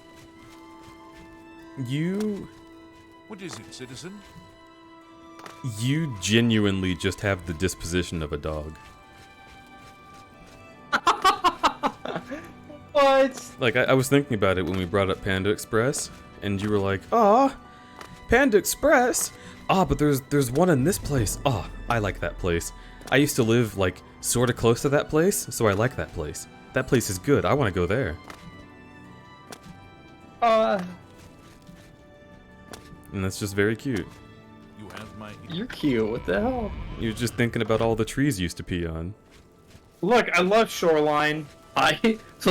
You What is it, citizen? genuinely just have the disposition of a dog. What? Like, I was thinking about it when we brought up Panda Express, and you were like, "Aw, Panda Express? Ah, but there's one in this place. Ah, I like that place. I used to live, like, sort of close to that place, so I like that place. That place is good. I want to go there." And that's just very cute. You have my... You're cute. What the hell? You're just thinking about all the trees you used to pee on. Look, I love Shoreline.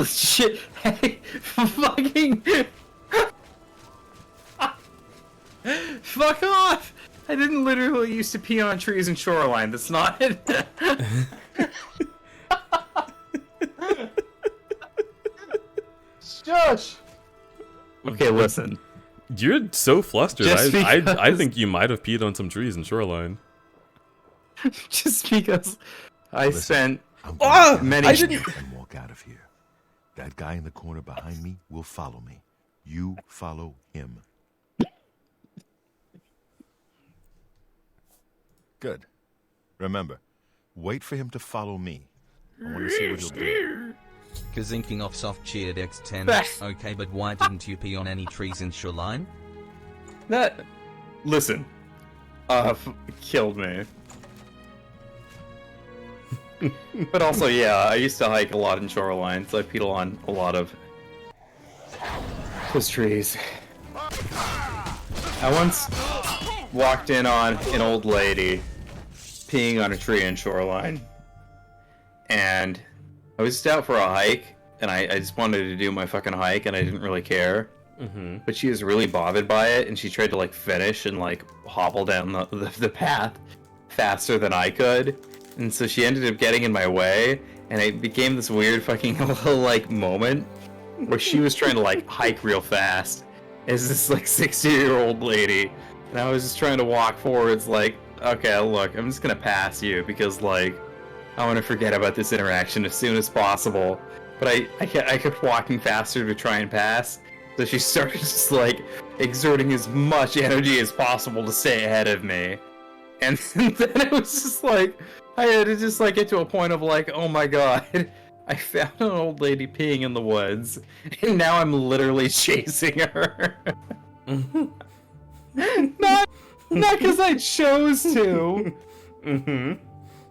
Shit. Hey, fucking. Fuck off! I didn't literally used to pee on trees in Shoreline. That's not it. Shush! Okay, listen. You're so flustered. Just I because- think you might have peed on some trees in Shoreline. Just because I spent many. I didn't. And walk out of here. That guy in the corner behind me will follow me. You follow him. Good. Remember, wait for him to follow me. I want to see what he'll do. Kazinking off soft cheered X10. Okay, but why didn't you pee on any trees in Shoreline? That. Listen. Killed me. But also, yeah, I used to hike a lot in Shoreline, so I peed on a lot of those trees. I once walked in on an old lady peeing on a tree in Shoreline, and I was just out for a hike, and I just wanted to do my fucking hike, and I didn't really care. But she was really bothered by it, and she tried to like finish and like hobble down the path faster than I could. And so she ended up getting in my way, and it became this weird fucking little like moment where she was trying to like hike real fast as this like 60-year-old lady, and I was just trying to walk forwards like, okay, look, I'm just gonna pass you because like I want to forget about this interaction as soon as possible. But I kept walking faster to try and pass, so she started just like exerting as much energy as possible to stay ahead of me, and then it was just like. I had to just like get to a point of like, oh my god, I found an old lady peeing in the woods, and now I'm literally chasing her. not because I chose to,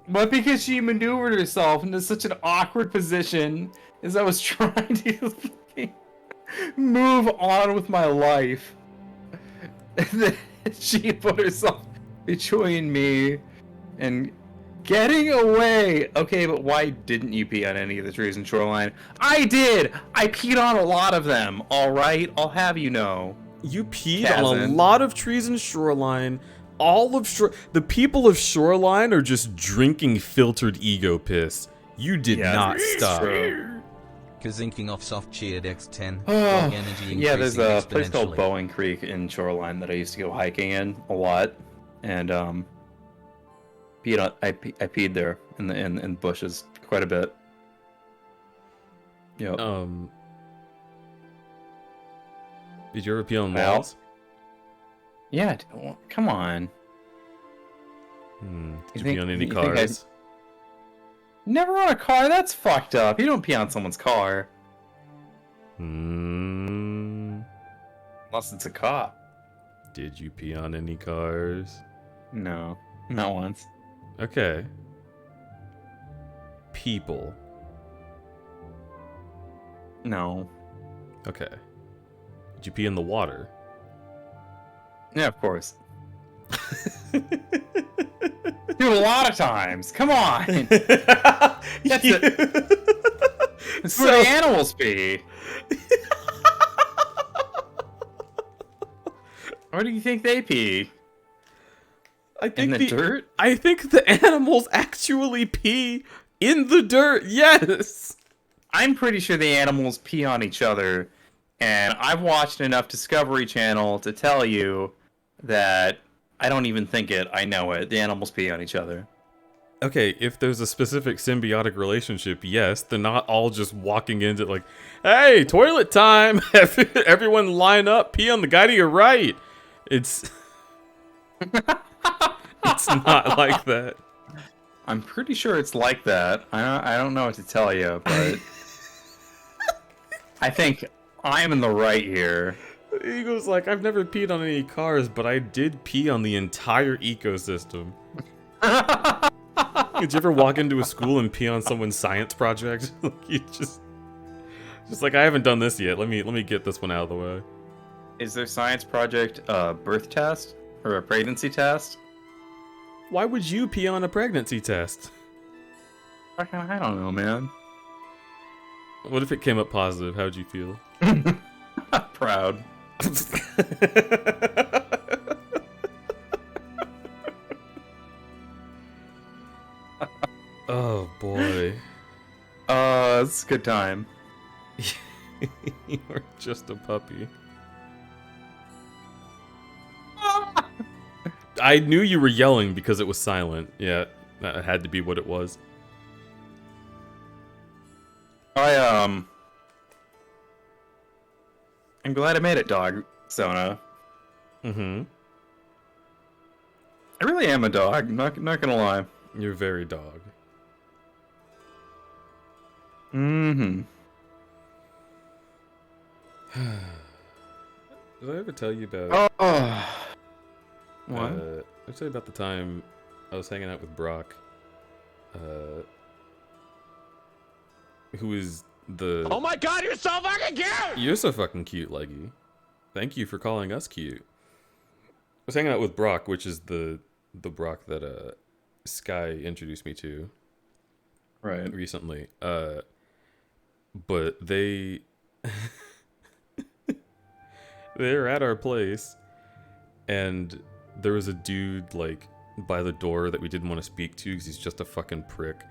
but because she maneuvered herself into such an awkward position as I was trying to move on with my life. And then she put herself between me and getting away! Okay, but why didn't you pee on any of the trees in Shoreline? I did! I peed on a lot of them, alright? I'll have you know. You peed on a lot of trees in Shoreline. All of the people of Shoreline are just drinking filtered ego piss. You did not stop. Kazinking off soft cheered X10. Energy yeah, there's a place called Bowen Creek in Shoreline that I used to go hiking in a lot, and I peed there in the bushes quite a bit. Yep. Did you ever pee on walls? Yeah, come on. Did you pee on any cars? Never on a car? That's fucked up. You don't pee on someone's car. Unless it's a cop. Did you pee on any cars? No, not once. Okay. People. No. Okay. Did you pee in the water? Yeah, of course. Dude, a lot of times. Come on. That's it's where the animals pee. Where do you think they pee? In the dirt? I think the animals actually pee in the dirt. Yes. I'm pretty sure the animals pee on each other, and I've watched enough Discovery Channel to tell you that I don't even think it. I know it. The animals pee on each other. Okay, if there's a specific symbiotic relationship, yes, they're not all just walking into like, hey, toilet time! Everyone line up, pee on the guy to your right. It's it's not like that. I'm pretty sure it's like that. I don't know what to tell you, but I think I'm in the right here. He goes like, I've never peed on any cars, but I did pee on the entire ecosystem. Did you ever walk into a school and pee on someone's science project? You just like, I haven't done this yet. Let me get this one out of the way. Is their science project a birth test or a pregnancy test? Why would you pee on a pregnancy test? I don't know, man. What if it came up positive? How'd you feel? Proud. Oh boy. It's a good time. You're just a puppy. I knew you were yelling because it was silent. Yeah, that had to be what it was. I'm glad I made it, dog, Sona. Mm-hmm. I really am a dog, not gonna lie. You're very dog. Mm-hmm. Did I ever tell you about... What? Did I tell you about the time I was hanging out with Brock? Who is the... Oh my god, you're so fucking cute! You're so fucking cute, Leggy. Thank you for calling us cute. I was hanging out with Brock, which is the Brock that Sky introduced me to. Right. Recently. But they... They're at our place, and there was a dude, like, by the door that we didn't want to speak to because he's just a fucking prick.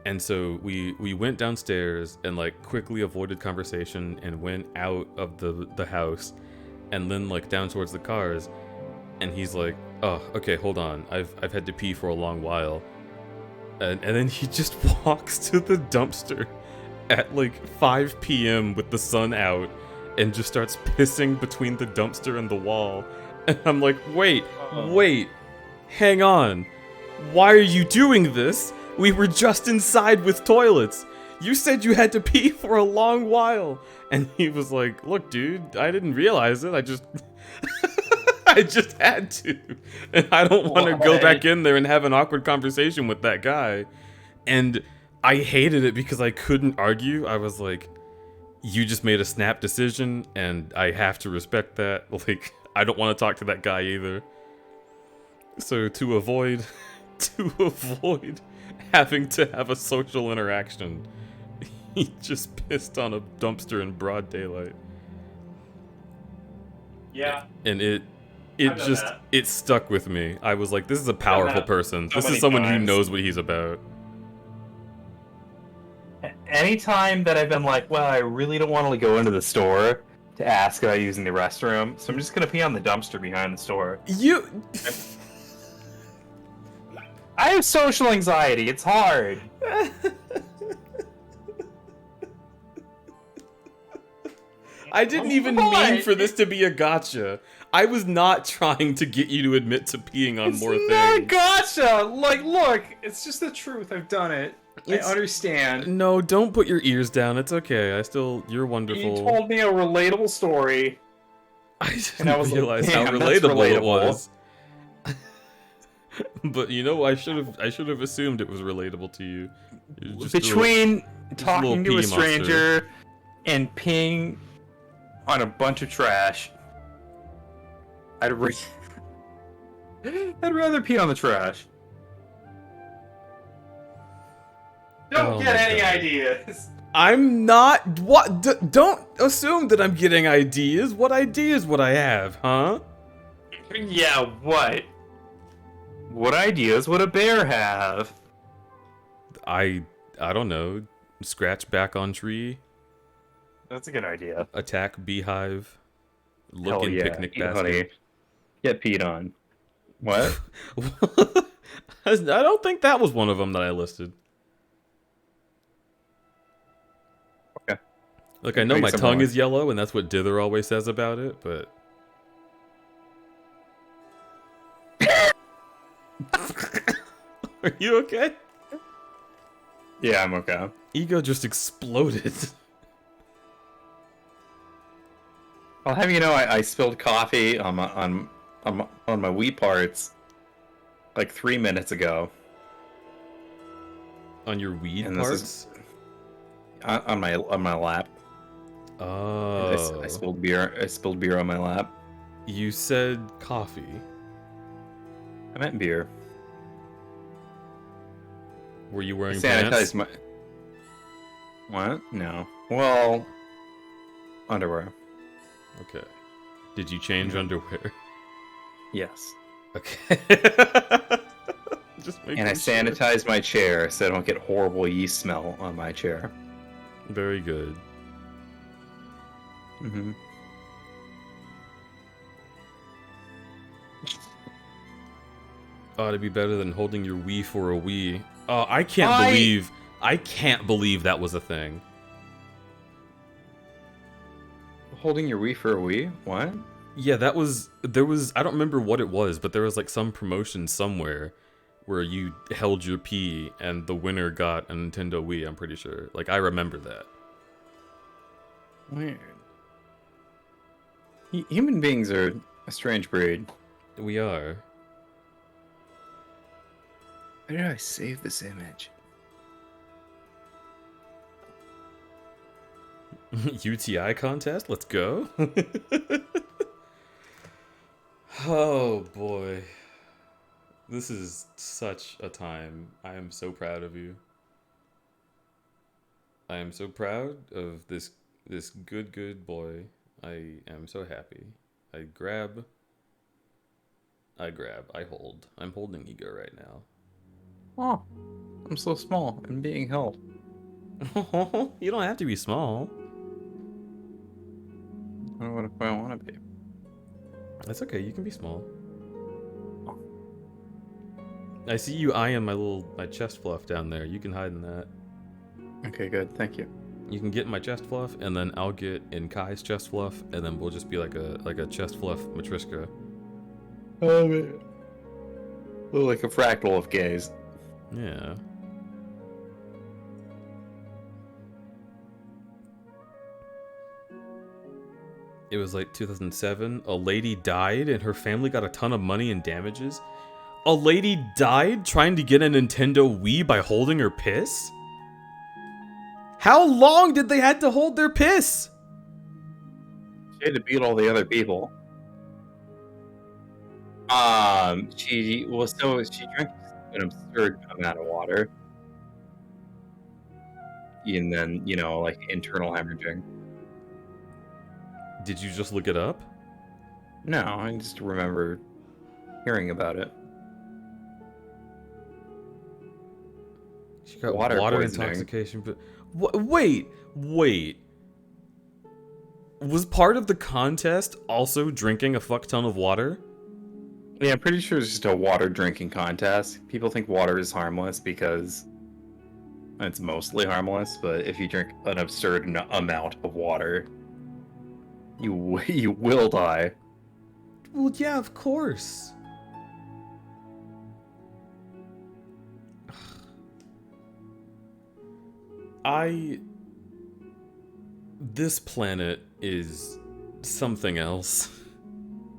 And so we went downstairs and, like, quickly avoided conversation and went out of the house and then, like, down towards the cars. And he's like, oh, okay, hold on. I've had to pee for a long while. And then he just walks to the dumpster at, like, 5 p.m. with the sun out and just starts pissing between the dumpster and the wall. And I'm like, wait, hang on. Why are you doing this? We were just inside with toilets. You said you had to pee for a long while. And he was like, look, dude, I didn't realize it. I just I just had to. And I don't want to go back in there and have an awkward conversation with that guy. And I hated it because I couldn't argue. I was like, you just made a snap decision, and I have to respect that. Like, I don't want to talk to that guy either. So to avoid having to have a social interaction, he just pissed on a dumpster in broad daylight. Yeah. And it stuck with me. I was like, this is a powerful person. This is someone who knows what he's about. Anytime that I've been like, well, I really don't want to go into the store to ask about using the restroom, so I'm just gonna pee on the dumpster behind the store. I have social anxiety. It's hard. I didn't even mean for this to be a gotcha. I was not trying to get you to admit to peeing on more things. It's not gotcha! Like, look, it's just the truth. I've done it. I understand. No, don't put your ears down. It's okay. You're wonderful. You told me a relatable story. I didn't realize how relatable it was. But you know, I should have assumed it was relatable to you. Between talking to a stranger and peeing on a bunch of trash. I'd rather pee on the trash. Don't get any ideas. I'm not. What? Don't assume that I'm getting ideas. What ideas would I have, huh? Yeah, what? What ideas would a bear have? I don't know. Scratch back on tree. That's a good idea. Attack beehive. Look Hell in yeah. picnic Eat basket. honey. Get peed on. What? I don't think that was one of them that I listed. Okay. Look, I know my tongue is yellow, and that's what Dither always says about it, but... Are you okay? Yeah, I'm okay. Ego just exploded. I'll have you know, I spilled coffee on my wheat parts like 3 minutes ago. On your weed And parts? On my lap. Oh. I spilled beer. I spilled beer on my lap. You said coffee. I meant beer. Were you wearing Sanitized pants? my. What? No. Well, underwear. Okay. Did you change underwear? Yes. Okay. Just making And I sure. sanitized my chair so I don't get horrible yeast smell on my chair. Very good. Mm-hmm. Ought to be better than holding your Wii for a Wii. Oh, I can't believe that was a thing. Holding your Wii for a Wii? What? Yeah, there was, I don't remember what it was, but there was like some promotion somewhere where you held your P and the winner got a Nintendo Wii, I'm pretty sure. Like, I remember that. Weird. Human beings are a strange breed. We are. Where did I save this image? UTI contest? Let's go. Oh boy. This is such a time. I am so proud of you. I am so proud of this good boy. I am so happy. I hold. I'm holding Ego right now. Oh, I'm so small and being held. You don't have to be small. What if I want to be? That's okay, you can be small. I see you eyeing my chest fluff down there. You can hide in that. Okay, good. Thank you. You can get in my chest fluff, and then I'll get in Kai's chest fluff, and then we'll just be like a chest fluff matryoshka. Oh man. Like a fractal of gays. Yeah. It was like 2007. A lady died and her family got a ton of money in damages. A lady died trying to get a Nintendo Wii by holding her piss? How long did they have to hold their piss? She had to beat all the other people. She drank an absurd amount of water. And then, like internal hemorrhaging. Did you just look it up? No, I just remember hearing about it. She got Water water poisoning. intoxication, but wait. Was part of the contest also drinking a fuck ton of water? Yeah, I'm pretty sure it's just a water drinking contest. People think water is harmless because it's mostly harmless, but if you drink an absurd amount of water, you will die. Well, yeah, of course. This planet is something else.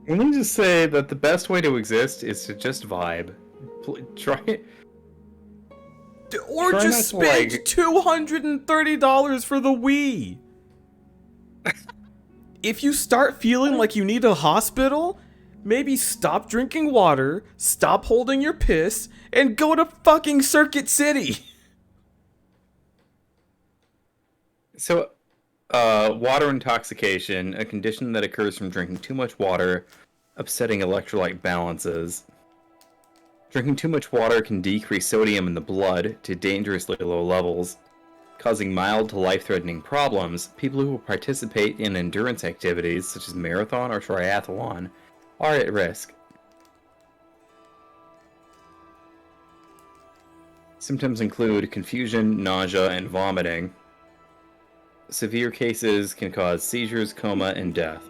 Let me just say that the best way to exist is to just vibe. Try it. Or Try just not to, spend $230 for the Wii. if you start feeling like you need a hospital, maybe stop drinking water, stop holding your piss, and go to fucking Circuit City. So, water intoxication, a condition that occurs from drinking too much water, upsetting electrolyte balances. Drinking too much water can decrease sodium in the blood to dangerously low levels, causing mild to life-threatening problems. People who participate in endurance activities, such as marathon or triathlon, are at risk. Symptoms include confusion, nausea, and vomiting. Severe cases can cause seizures, coma, and death.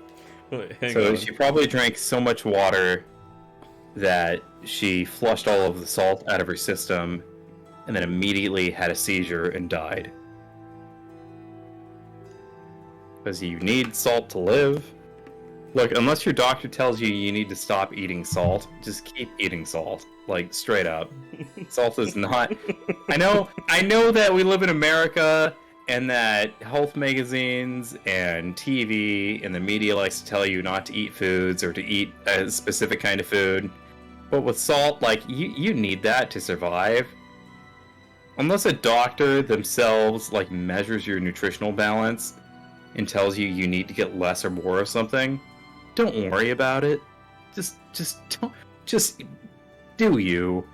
Wait, So she probably drank so much water that she flushed all of the salt out of her system and then immediately had a seizure and died. Because you need salt to live. Look, unless your doctor tells you you need to stop eating salt, just keep eating salt. Like, straight up. Salt is not... I know that we live in America and that health magazines and TV and the media likes to tell you not to eat foods or to eat a specific kind of food. But with salt, like, you need that to survive. Unless a doctor themselves, like, measures your nutritional balance and tells you you need to get less or more of something, don't worry about it. Just do you.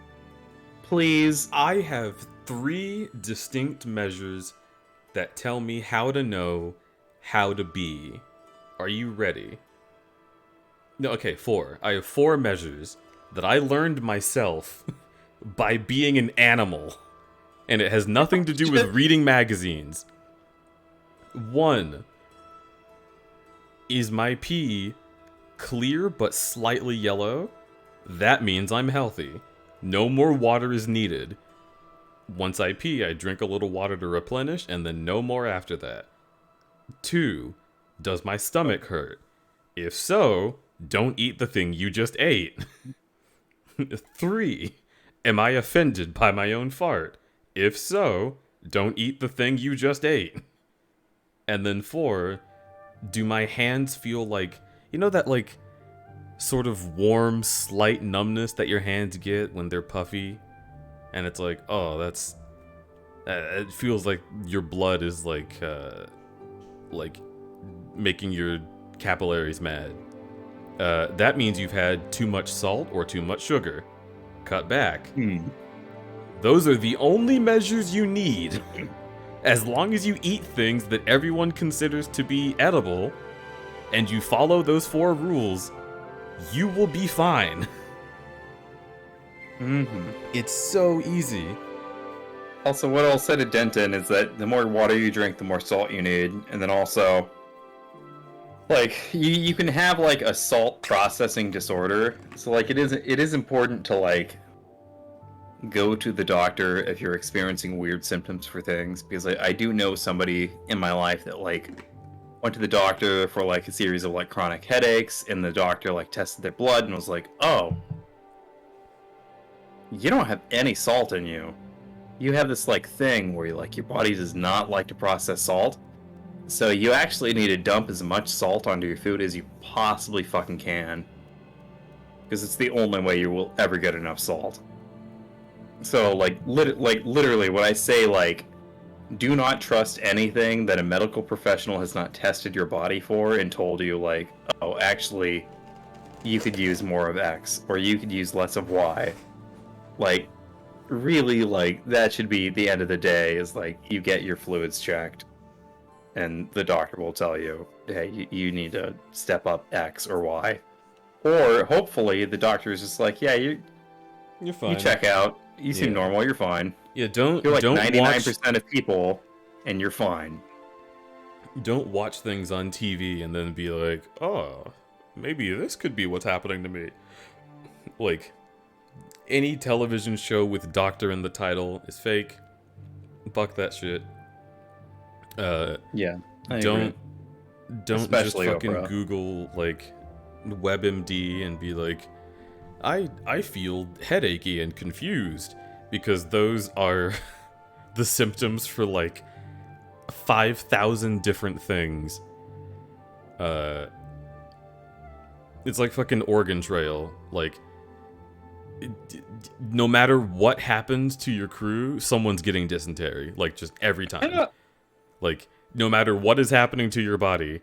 Please. I have 3 distinct measures that tell me how to know how to be. Are you ready? No, okay, 4. I have 4 measures that I learned myself by being an animal. And it has nothing to do with reading magazines. 1. Is my pee clear but slightly yellow? That means I'm healthy. No more water is needed. Once I pee, I drink a little water to replenish, and then no more after that. 2. Does my stomach hurt? If so, don't eat the thing you just ate. 3. Am I offended by my own fart? If so, don't eat the thing you just ate. And then 4. Do my hands feel like, you know that like sort of warm, slight numbness that your hands get when they're puffy? And it's like, oh, that's... it feels like your blood is like making your capillaries mad. That means you've had too much salt or too much sugar. Cut back. Those are the only measures you need. As long as you eat things that everyone considers to be edible, and you follow those 4 rules, you will be fine. It's so easy. Also, what I'll say to Denton is that the more water you drink, the more salt you need. And then also, like, you can have, like, a salt processing disorder. So, like, it is important to, like, go to the doctor if you're experiencing weird symptoms for things. Because I do know somebody in my life that, like, went to the doctor for, like, a series of, like, chronic headaches. And the doctor, like, tested their blood and was like, oh, you don't have any salt in you. You have this, like, thing where, like, your body does not like to process salt. So you actually need to dump as much salt onto your food as you possibly fucking can. Because it's the only way you will ever get enough salt. So, like, literally, when I say, like, do not trust anything that a medical professional has not tested your body for and told you, like, oh, actually, you could use more of X, or you could use less of Y. Like, really, like, that should be the end of the day, is, like, you get your fluids checked. And the doctor will tell you, hey, you need to step up X or Y. Or, hopefully, the doctor is just like, yeah, you're fine. You check out. You seem normal. You're fine. Yeah, You're like 99% of people, and you're fine. Don't watch things on TV and then be like, oh, maybe this could be what's happening to me. Like, any television show with doctor in the title is fake. Buck that shit. Yeah. Don't Especially just fucking Oprah. Google, like, WebMD and be like, I feel headachy and confused, because those are the symptoms for, like, 5,000 different things. It's like fucking Oregon Trail. Like, no matter what happens to your crew, someone's getting dysentery. Like, just every time. Like, no matter what is happening to your body,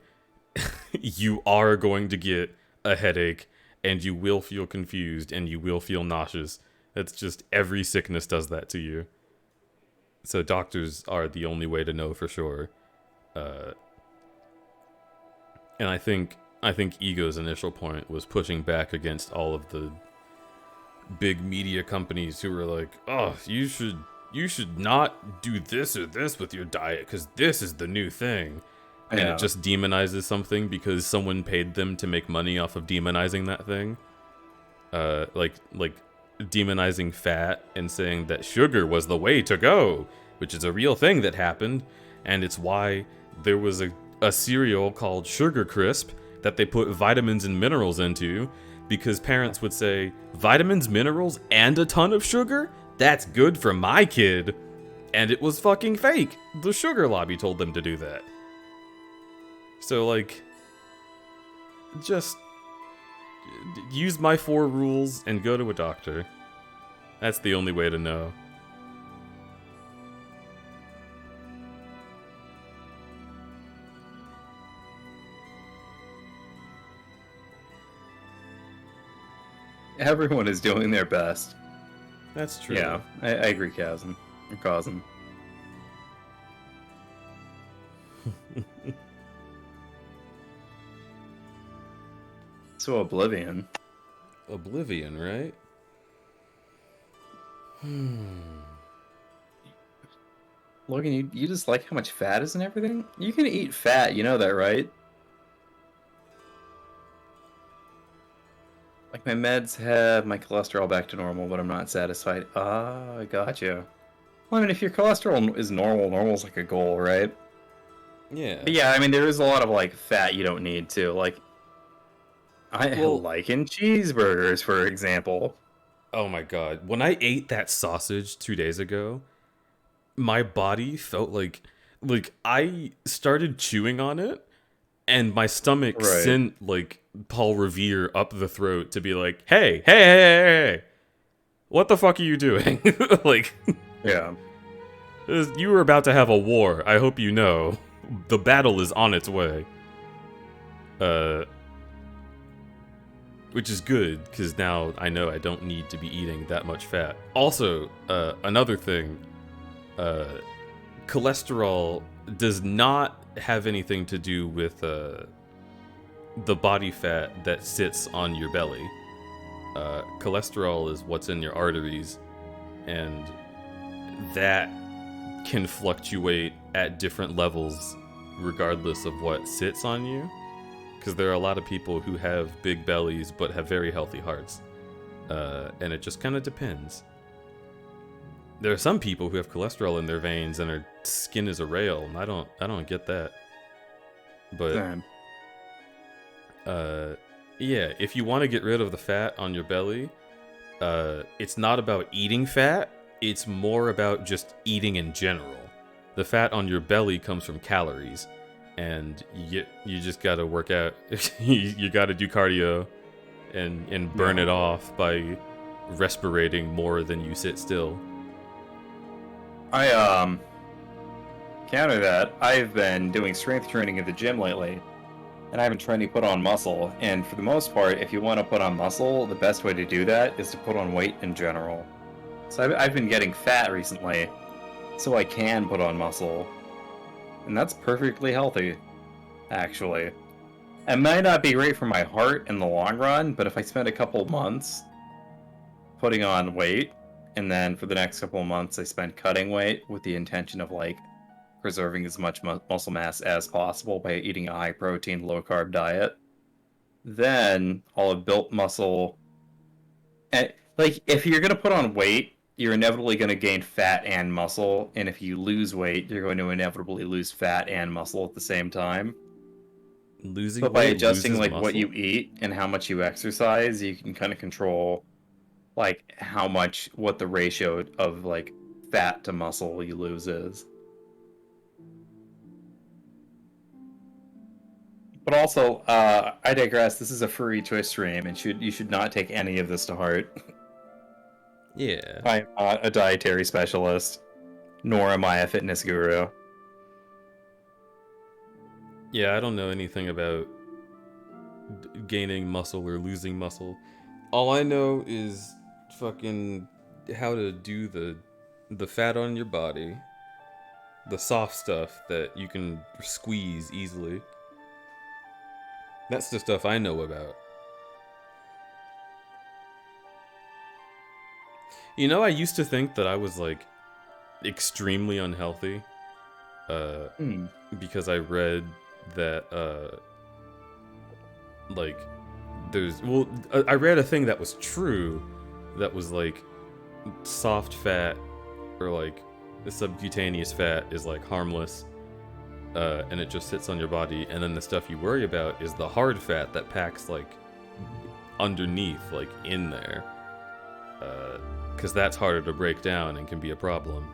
you are going to get a headache, and you will feel confused, and you will feel nauseous. It's just every sickness does that to you. So doctors are the only way to know for sure. And I think Ego's initial point was pushing back against all of the big media companies who were like, oh, you should not do this or this with your diet because this is the new thing. And it just demonizes something because someone paid them to make money off of demonizing that thing. Like demonizing fat and saying that sugar was the way to go, which is a real thing that happened. And it's why there was a cereal called Sugar Crisp that they put vitamins and minerals into, because parents would say, vitamins, minerals, and a ton of sugar? That's good for my kid. And it was fucking fake. The sugar lobby told them to do that. So, like, just use my 4 rules and go to a doctor. That's the only way to know. Everyone is doing their best. That's true. Yeah, I agree, Cousin. So Oblivion. Oblivion, right? Logan, you just like how much fat is in everything? You can eat fat, you know that, right? Like, my meds have my cholesterol back to normal, but I'm not satisfied. Ah, I gotcha. Well, I mean, if your cholesterol is normal, normal's like a goal, right? Yeah. But yeah, I mean, there is a lot of, like, fat you don't need, too. Like, I like in cheeseburgers, for example. Oh my god. When I ate that sausage 2 days ago, my body felt like I started chewing on it, and my stomach sent, like, Paul Revere up the throat to be like, hey, what the fuck are you doing? Like, yeah. You were about to have a war. I hope you know. The battle is on its way. Which is good, because now I know I don't need to be eating that much fat. Also, another thing, cholesterol does not have anything to do with the body fat that sits on your belly. Cholesterol is what's in your arteries, and that can fluctuate at different levels regardless of what sits on you. Because there are a lot of people who have big bellies but have very healthy hearts. And it just kind of depends. There are some people who have cholesterol in their veins and their skin is a rail, and I don't get that. But yeah, if you want to get rid of the fat on your belly, it's not about eating fat, it's more about just eating in general. The fat on your belly comes from calories. And you just gotta work out. You gotta do cardio and burn it off by respirating more than you sit still. I counter that. I've been doing strength training at the gym lately, and I've been trying to put on muscle. And for the most part, if you want to put on muscle, the best way to do that is to put on weight in general. So I've been getting fat recently, so I can put on muscle. And that's perfectly healthy, actually. It might not be great for my heart in the long run, but if I spend a couple months putting on weight, and then for the next couple of months I spend cutting weight with the intention of, like, preserving as much muscle mass as possible by eating a high-protein, low-carb diet, then I'll have built muscle. And, like, if you're going to put on weight, you're inevitably going to gain fat and muscle, and if you lose weight, you're going to inevitably lose fat and muscle at the same time. But by adjusting, like, what you eat and how much you exercise, you can kind of control, like, what the ratio of, like, fat to muscle you lose is. But also, I digress. This is a furry choice stream, and you should not take any of this to heart. Yeah. I'm not a dietary specialist, nor am I a fitness guru. Yeah, I don't know anything about gaining muscle or losing muscle. All I know is fucking how to do the fat on your body, the soft stuff that you can squeeze easily. That's the stuff I know about. You know, I used to think that I was like extremely unhealthy because I read that like I read a thing that was true, that was like soft fat or like the subcutaneous fat is like harmless and it just sits on your body, and then the stuff you worry about is the hard fat that packs like underneath, like in there, because that's harder to break down and can be a problem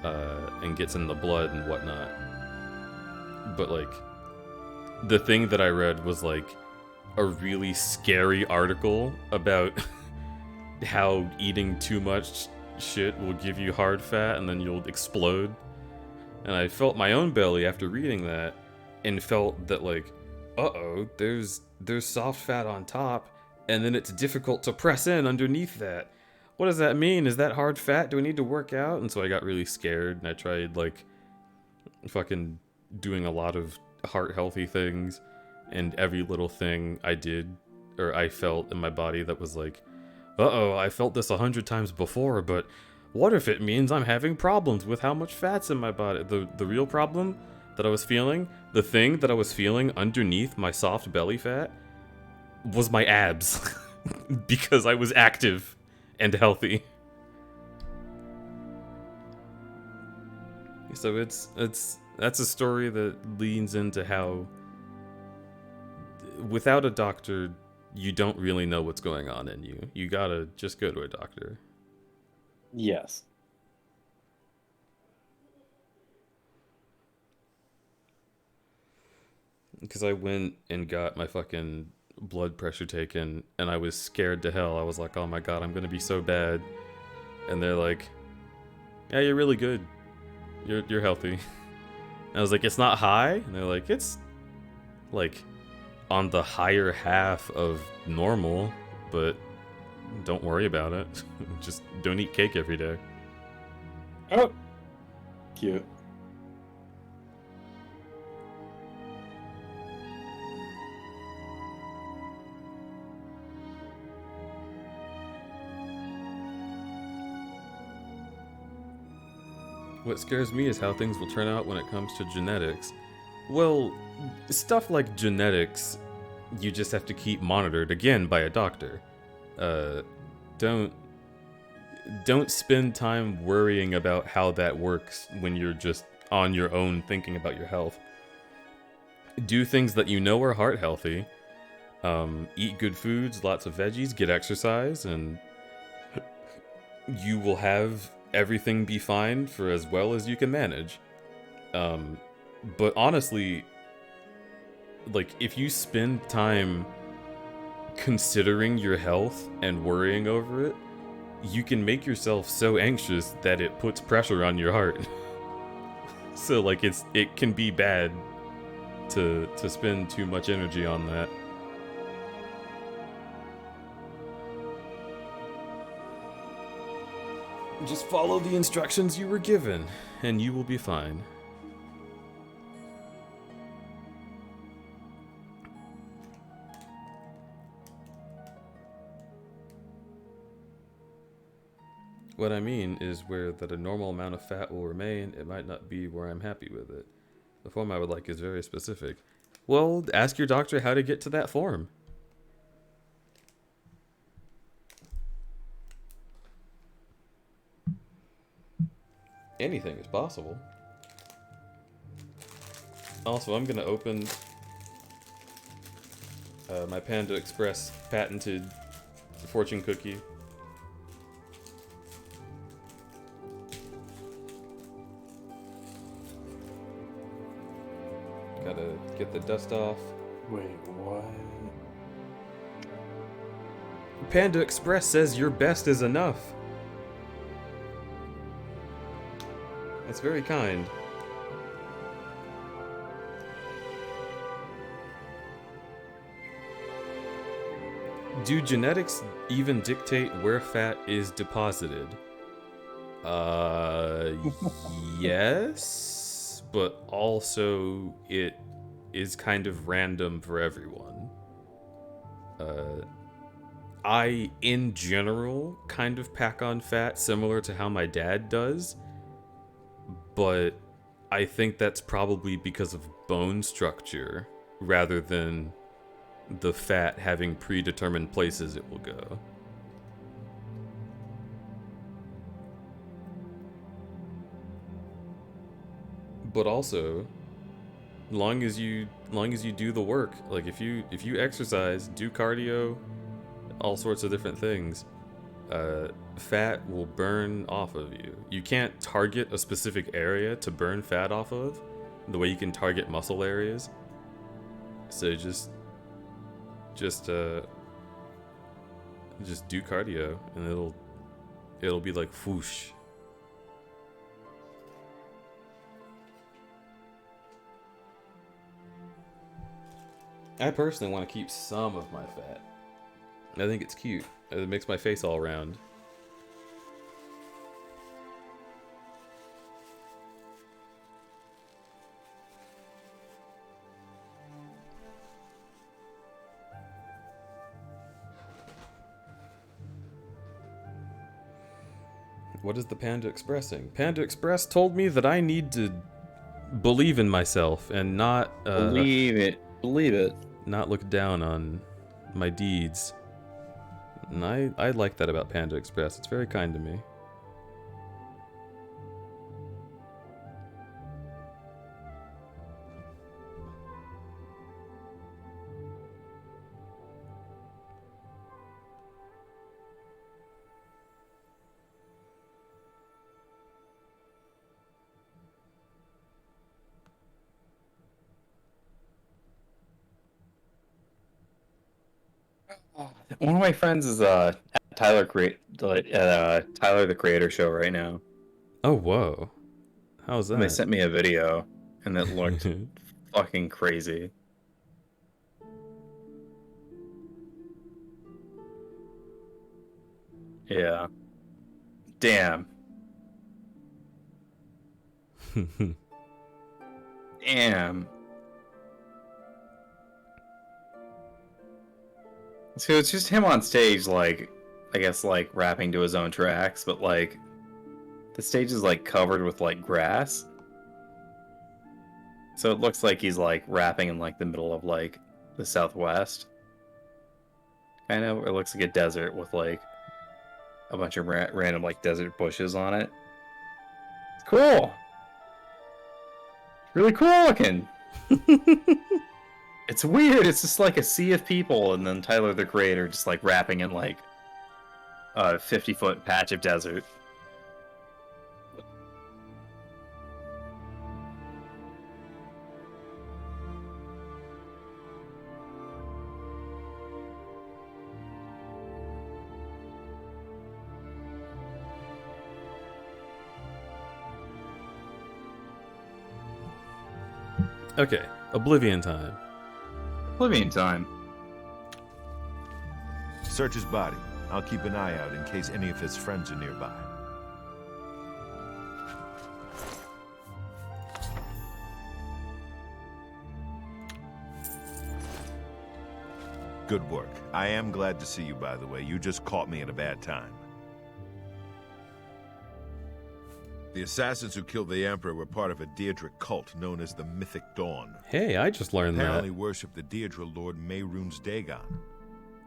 and gets in the blood and whatnot. But like the thing that I read was like a really scary article about how eating too much shit will give you hard fat and then you'll explode. And I felt my own belly after reading that and felt that like, uh-oh, there's soft fat on top and then it's difficult to press in underneath that. What does that mean? Is that hard fat? Do I need to work out? And so I got really scared and I tried like fucking doing a lot of heart healthy things, and every little thing I did or I felt in my body that was like, uh-oh, I felt this 100 times before, but what if it means I'm having problems with how much fat's in my body? The real problem that I was feeling, the thing that I was feeling underneath my soft belly fat was my abs because I was active and healthy. So that's a story that leans into how without a doctor, you don't really know what's going on in you. You gotta just go to a doctor. Yes. Because I went and got my fucking blood pressure taken, and I was scared to hell. I was like, oh my god, I'm gonna be so bad. And they're like, yeah, you're really good. You're healthy. And I was like, it's not high? And they're like, it's like on the higher half of normal, but don't worry about it. Just don't eat cake every day. Oh, cute. What scares me is how things will turn out when it comes to genetics. Well, stuff like genetics, you just have to keep monitored, again, by a doctor. Don't spend time worrying about how that works when you're just on your own thinking about your health. Do things that you know are heart healthy. Eat good foods, lots of veggies, get exercise, and you will have everything be fine for as well as you can manage. But honestly, like, if you spend time considering your health and worrying over it, you can make yourself so anxious that it puts pressure on your heart. So, like, it can be bad to spend too much energy on that. Just follow the instructions you were given, and you will be fine. What I mean is where that a normal amount of fat will remain, it might not be where I'm happy with it. The form I would like is very specific. Well, ask your doctor how to get to that form. Anything is possible. Also, I'm gonna open my Panda Express patented fortune cookie. Gotta get the dust off. Wait, what? Panda Express says your best is enough. That's very kind. Do genetics even dictate where fat is deposited? Yes, but also it is kind of random for everyone. I, in general, kind of pack on fat similar to how my dad does, but I think that's probably because of bone structure rather than the fat having predetermined places it will go. But also, long as you do the work, like if you exercise, do cardio, all sorts of different things, fat will burn off of you. You can't target a specific area to burn fat off of the way you can target muscle areas. So just do cardio and it'll be like whoosh. I personally want to keep some of my fat. I think it's cute. It makes my face all round. What is the Panda expressing? Panda Express told me that I need to believe in myself and not believe it. Not look down on my deeds. And I like that about Panda Express. It's very kind to me. One of my friends is at Tyler the Creator show right now. Oh whoa. How's that? And they sent me a video and it looked fucking crazy. Yeah. Damn. Damn. So it's just him on stage, like, I guess, like, rapping to his own tracks, but, like, the stage is, like, covered with, like, grass. So it looks like he's, like, rapping in, like, the middle of, like, the Southwest. Kind of. It looks like a desert with, like, a bunch of random, like, desert bushes on it. It's cool! Really cool looking! It's weird. It's just like a sea of people, and then Tyler the Creator just like rapping in like a 50-foot patch of desert. Okay, Oblivion time. Oblivion time. Search his body. I'll keep an eye out in case any of his friends are nearby. Good work. I am glad to see you, by the way. You just caught me at a bad time. The assassins who killed the Emperor were part of a Deirdre cult known as the Mythic Dawn. Hey, I just learned that. Apparently worship the Deirdre Lord Mehrunes Dagon.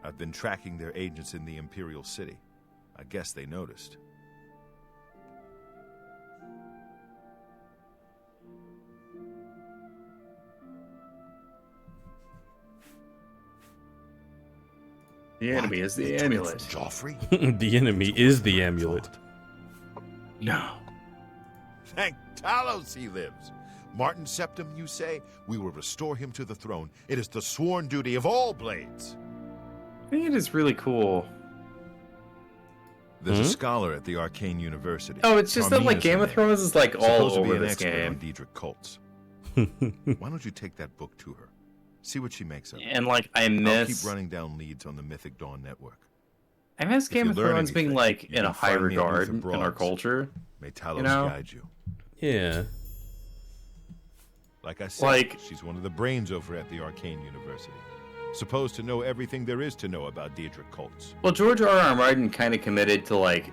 I've been tracking their agents in the Imperial City. I guess they noticed. The enemy is the amulet. Joffrey? The enemy is the amulet. No. Thank Talos he lives. Martin Septim, you say? We will restore him to the throne. It is the sworn duty of all Blades. I think it is really cool. There's a scholar at the Arcane University. Oh, it's just that like Carmina's Game her of name. Thrones is like all Supposed to be over an this expert game. on Daedric cults. Why don't you take that book to her? See what she makes of it. And like I I'll miss keep running down leads on the Mythic Dawn network. I miss If you Game of learn Thrones being anything, like you in a can high find me at regard Luther in our Broad's. culture. May Talos You know? guide you. Yeah. Like I said, Like- she's one of the brains over at the Arcane University. Supposed to know everything there is to know about Daedric cults. Well, George R.R. Martin kind of committed to like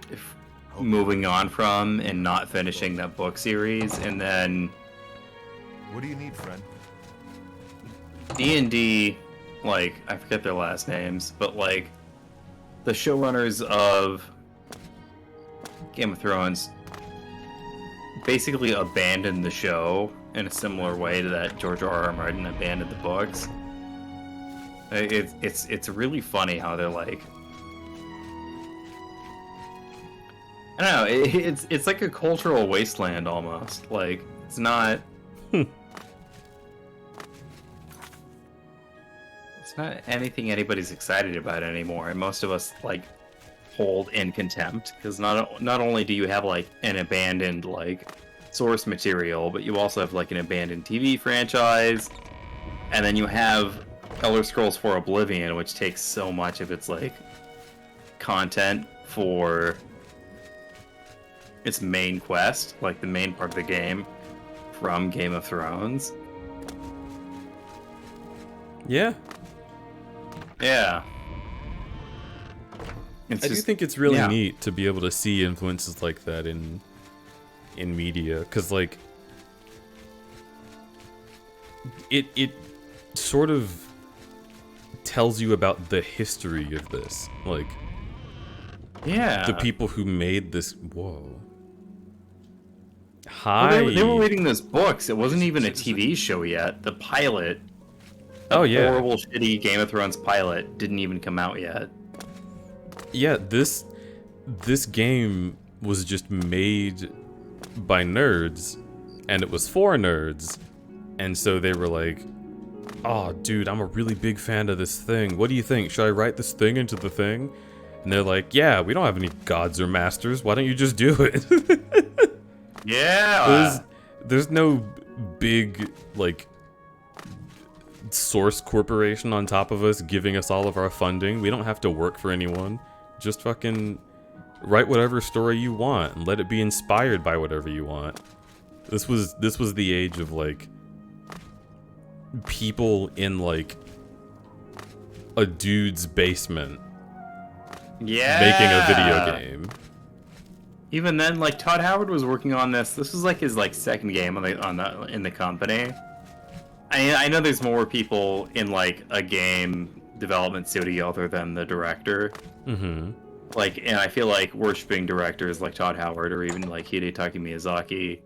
moving on from and not finishing that book series, and then What do you need, friend? D&D, like I forget their last names, but like the showrunners of Game of Thrones basically abandoned the show in a similar way to that George R.R. Martin abandoned the books. It's really funny how they're like, I don't know, it's like a cultural wasteland almost. Like it's not. It's not anything anybody's excited about anymore, and most of us like hold in contempt because not only do you have like an abandoned like source material, but you also have like an abandoned TV franchise, and then you have Elder Scrolls 4 Oblivion, which takes so much of its like content for its main quest, like the main part of the game, from Game of Thrones. Yeah. Yeah. I do think it's really neat to be able to see influences like that in media, because like it sort of tells you about the history of this, like the people who made this. Whoa. Hi. Well, they were reading those books. It wasn't even a TV show yet. The pilot. Oh yeah. Horrible, shitty Game of Thrones pilot didn't even come out yet. Yeah, this game was just made by nerds, and it was for nerds, and so they were like, "Oh, dude, I'm a really big fan of this thing. What do you think? Should I write this thing into the thing?" And they're like, "Yeah, we don't have any gods or masters. Why don't you just do it?" Yeah. There's no big like source corporation on top of us giving us all of our funding. We don't have to work for anyone. Just fucking write whatever story you want and let it be inspired by whatever you want. This was the age of like people in like a dude's basement making a video game. Even then, like Todd Howard was working on this. This was like his like second game in the company. I know there's more people in like a game development studio other than the director. Mm-hmm. Like, and I feel like worshiping directors like Todd Howard or even like Hidetaka Miyazaki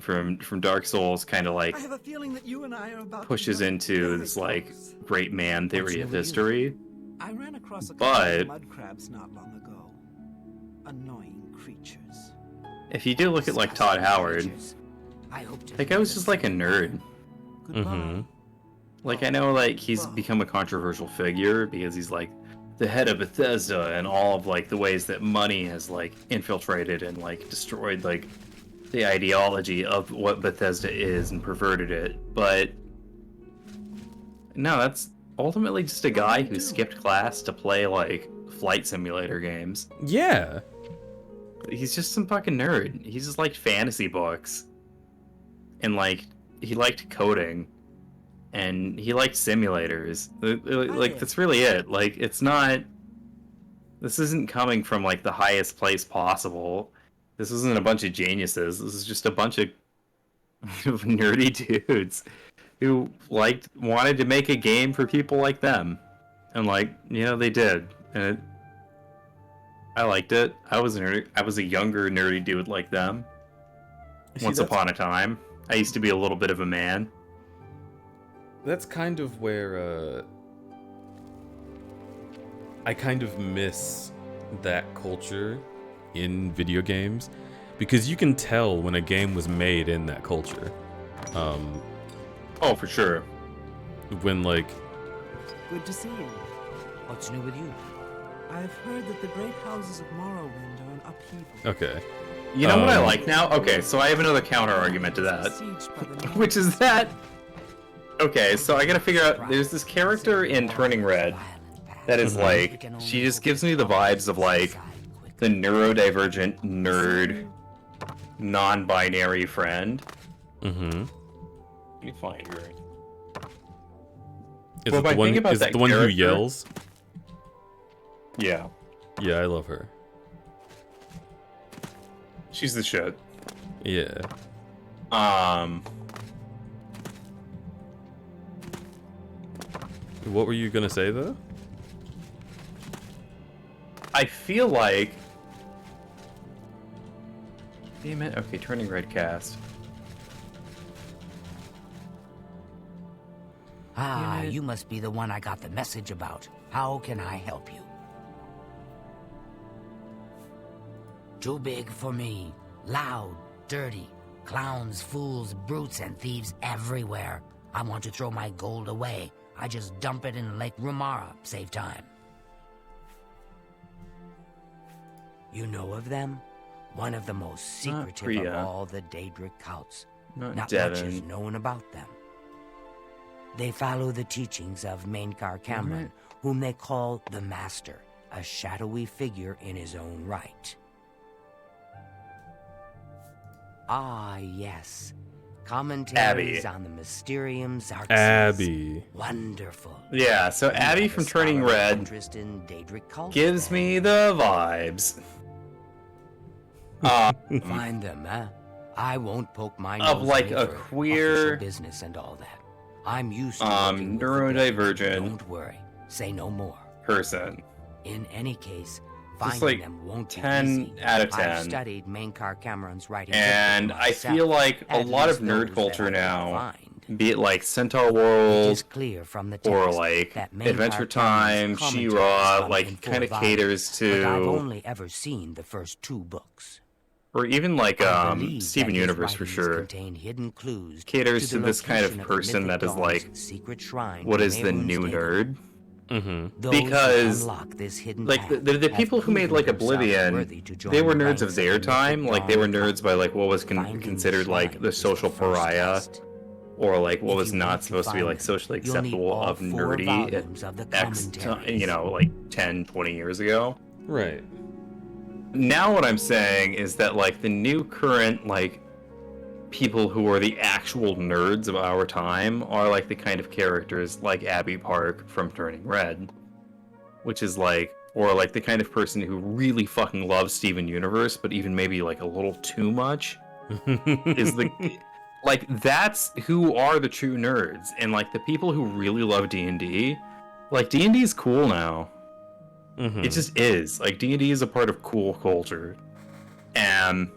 from Dark Souls kind of like I have a feeling that you and I are about pushes into this like great man theory of history. I ran across a couple But of mud crabs not long ago. Annoying creatures. if you do look at like Todd Howard, that guy was just like a nerd. Mm-hmm. Like I know like he's become a controversial figure because he's like the head of Bethesda and all of like the ways that money has like infiltrated and like destroyed like the ideology of what Bethesda is and perverted it. But no, that's ultimately just a guy who skipped class to play like flight simulator games. Yeah. He's just some fucking nerd. He just liked fantasy books. And like he liked coding. And he liked simulators. Like that's really it. Like it's not. This isn't coming from like the highest place possible. This isn't a bunch of geniuses. This is just a bunch of nerdy dudes who wanted to make a game for people like them, and like they did, and I liked it. I was a younger nerdy dude like them. Once upon a time, I used to be a little bit of a man. That's kind of where I kind of miss that culture in video games, because you can tell when a game was made in that culture. Oh, for sure. When like. Good to see you. What's new with you? I've heard that the great houses of Morrowind are in upheaval. Okay. You know what I like now? Okay, so I have another counter argument to that, which is that. Okay, so I gotta figure out. There's this character in Turning Red that is like, she just gives me the vibes of like the neurodivergent nerd, non-binary friend. Mm-hmm. Let me find her. Is it the one who yells? Yeah. Yeah, I love her. She's the shit. Yeah. What were you gonna say though? I feel like. Damn it. Okay, Turning Red cast. Ah, you must be the one I got the message about. How can I help you? Too big for me. Loud, dirty. Clowns, fools, brutes, and thieves everywhere. I want to throw my gold away. I just dump it in Lake Rumara. Save time. You know of them? One of the most secretive of all the Daedric cults. Not much is known about them. They follow the teachings of Mainkar Cameron, whom they call the Master, a shadowy figure in his own right. Ah, yes. Commentaries on the Mysterium Xarxes. Abby. Wonderful. Yeah, so Abby from Turning Red gives me the vibes. Find them, huh? I won't poke my nose of like a for queer official business and all that. I'm used to neurodivergent. Don't worry. Say no more. Person. In any case, Just finding like them won't 10 be easy. out of 10. I've studied Mainkar Cameron's writing. And I feel like a lot of nerd culture now, be it like Centaur World or like Adventure Time, She-Ra, like kind of caters But I've to, only ever seen the first 2 books. or even like Steven Universe for sure, caters to this kind of person that is like, what is the new nerd? Because like the people who made like Oblivion, they were nerds of their time. Like they were nerds by like what was considered like the social pariah, or like what was not supposed to be like socially acceptable of nerdy at X, you know, like 10, 20 years ago. Right. Now what I'm saying is that like the new current like people who are the actual nerds of our time are like the kind of characters like Abby Park from Turning Red, which is like, or like the kind of person who really fucking loves Steven Universe, but even maybe like a little too much, is the like that's who are the true nerds. And like the people who really love D&D, like D&D is cool now. It just is. Like D&D is a part of cool culture, and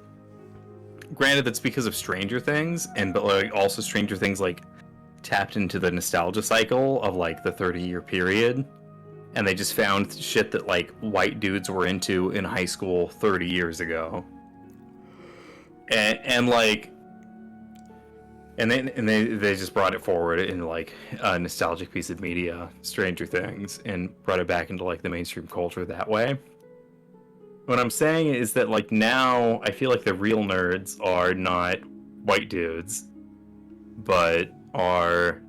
granted that's because of Stranger Things, and but like also Stranger Things like tapped into the nostalgia cycle of like the 30-year period, and they just found shit that like white dudes were into in high school 30 years ago, and like and they just brought it forward in like a nostalgic piece of media, Stranger Things, and brought it back into like the mainstream culture that way. What I'm saying is that like now I feel like the real nerds are not white dudes, but are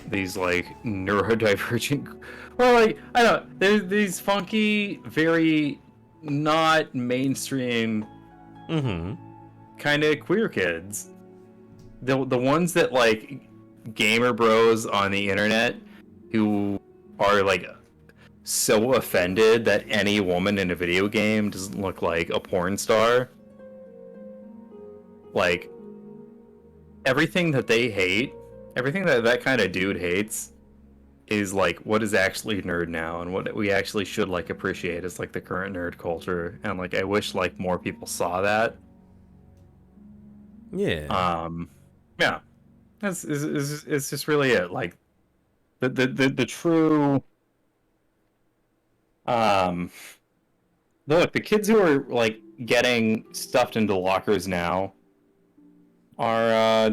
these like neurodivergent, or like I don't know, there's these funky, very not mainstream kind of queer kids. The ones that like gamer bros on the internet who are like so offended that any woman in a video game doesn't look like a porn star. Like everything that they hate, everything that that kind of dude hates is like what is actually nerd now, and what we actually should like appreciate is like the current nerd culture. And like I wish like more people saw that. Yeah. Yeah. That's it's just really it. Like the true look, the kids who are like getting stuffed into lockers now are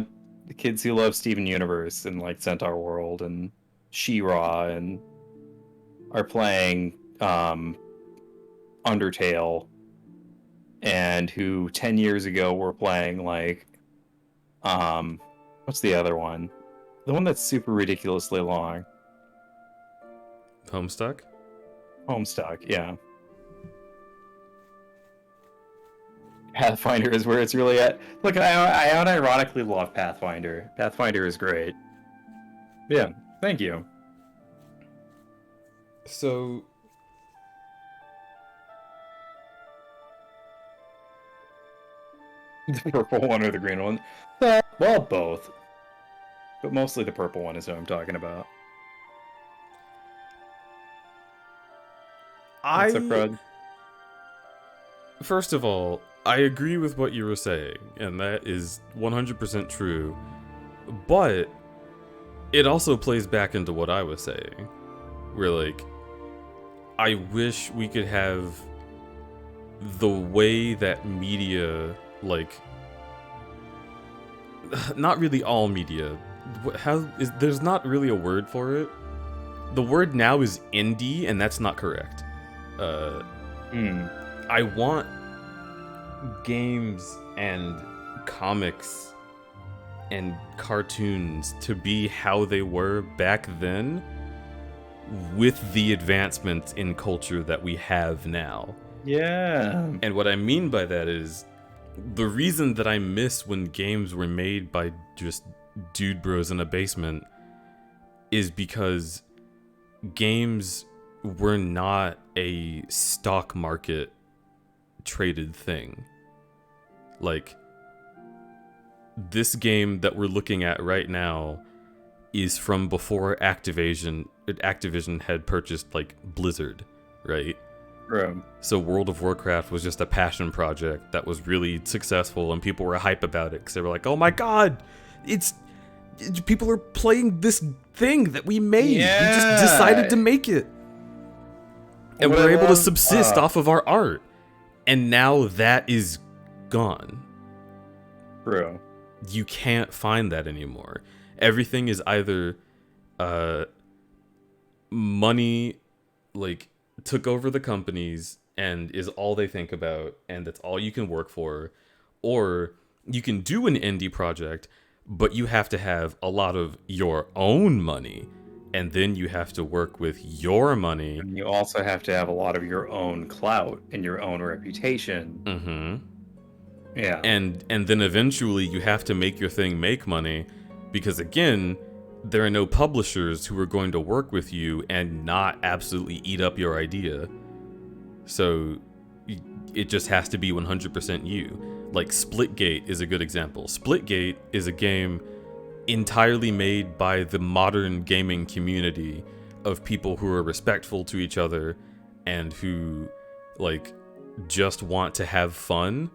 the kids who love Steven Universe and like Centaur World and She-Ra and are playing Undertale, and who 10 years ago were playing like what's the other one? The one that's super ridiculously long. Homestuck? Homestuck, yeah. Pathfinder is where it's really at. Look, I unironically love Pathfinder. Pathfinder is great. Yeah, thank you. So... The purple one or the green one? Well, both. But mostly the purple one is what I'm talking about. What's up, Crud? First of all, I agree with what you were saying, and that is 100% true. But it also plays back into what I was saying, where like, I wish we could have the way that media, like, not really all media. There's not really a word for it. The word now is indie, and that's not correct. I want games and comics and cartoons to be how they were back then, with the advancements in culture that we have now. Yeah. And what I mean by that is, the reason that I miss when games were made by just dude bros in a basement is because games were not a stock market traded thing. Like, this game that we're looking at right now is from before Activision had purchased like Blizzard, right? Right. So World of Warcraft was just a passion project that was really successful, and people were hype about it because they were like, "Oh my god, people are playing this thing that we made. Yeah. We just decided to make it, and we're able to subsist off of our art." And now that is gone. Bro, you can't find that anymore. Everything is either money, like, took over the companies and is all they think about, and that's all you can work for, or you can do an indie project, but you have to have a lot of your own money, and then you have to work with your money. And you also have to have a lot of your own clout and your own reputation. Mm-hmm. Yeah. And then eventually you have to make your thing make money, because again, there are no publishers who are going to work with you and not absolutely eat up your idea. So it just has to be 100% you. Like Splitgate is a good example. Splitgate is a game entirely made by the modern gaming community of people who are respectful to each other and who, like, just want to have fun.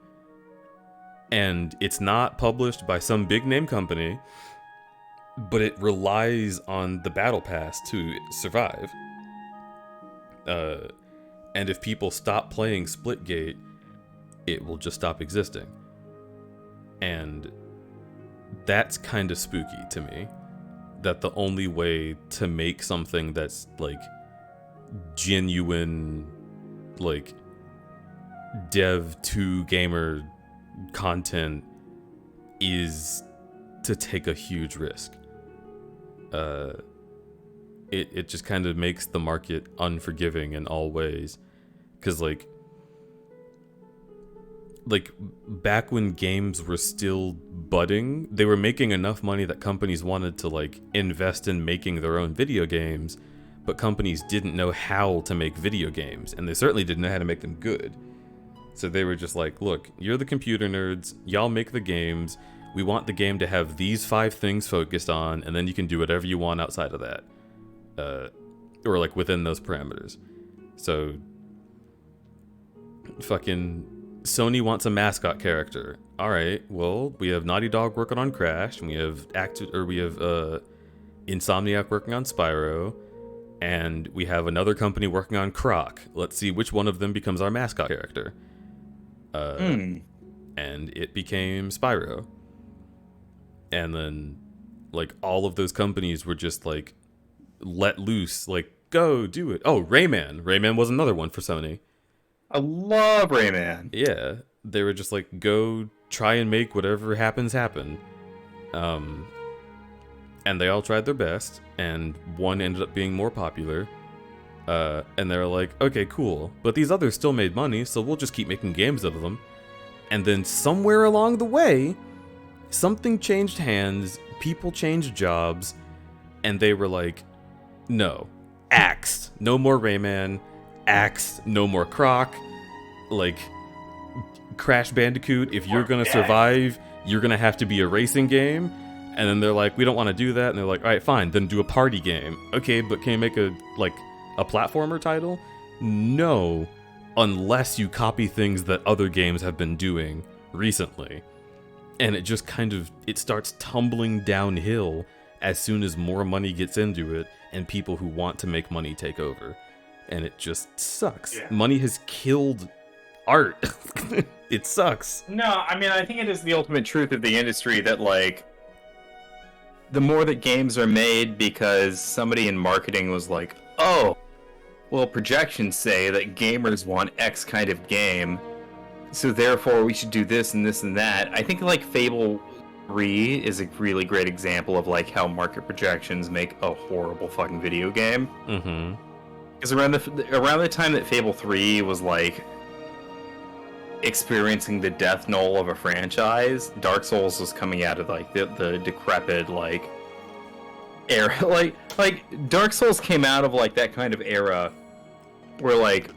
And it's not published by some big name company, but it relies on the battle pass to survive. And if people stop playing Splitgate, it will just stop existing. And that's kind of spooky to me, that the only way to make something that's like genuine, like dev to gamer content is to take a huge risk. It just kind of makes the market unforgiving in all ways, because like back when games were still budding, they were making enough money that companies wanted to like invest in making their own video games, but companies didn't know how to make video games, and they certainly didn't know how to make them good. So they were just like, look, you're the computer nerds, y'all make the games, we want the game to have these 5 things focused on, and then you can do whatever you want outside of that. Or like within those parameters. So fucking Sony wants a mascot character. Alright, well, we have Naughty Dog working on Crash, and we have Insomniac working on Spyro, and we have another company working on Croc. Let's see which one of them becomes our mascot character. And it became Spyro. And then, like, all of those companies were just, like, let loose, like, go, do it. Oh, Rayman. Rayman was another one for Sony. I love Rayman. Yeah. They were just like, go try and make whatever happens happen. And they all tried their best, and one ended up being more popular. And they're like, okay, cool. But these others still made money, so we'll just keep making games out of them. And then somewhere along the way, something changed hands, people changed jobs, and they were like, no. Axed. No more Rayman. Axed. No more Croc. Like, Crash Bandicoot, if you're gonna survive, you're gonna have to be a racing game. And then they're like, we don't want to do that. And they're like, all right, fine, then do a party game. Okay, but can you make a platformer title? No, unless you copy things that other games have been doing recently. And it just it starts tumbling downhill as soon as more money gets into it and people who want to make money take over. And it just sucks. Yeah. Money has killed art. It sucks. No, I mean, I think it is the ultimate truth of the industry that, like, the more that games are made because somebody in marketing was like, oh, well, projections say that gamers want X kind of game, so therefore we should do this and this and that. I think, like, Fable 3 is a really great example of, like, how market projections make a horrible fucking video game. Mm-hmm. Because around the time that Fable 3 was, like, experiencing the death knell of a franchise, Dark Souls was coming out of, like, the decrepit, like, era. Like Dark Souls came out of, like, that kind of era where, like,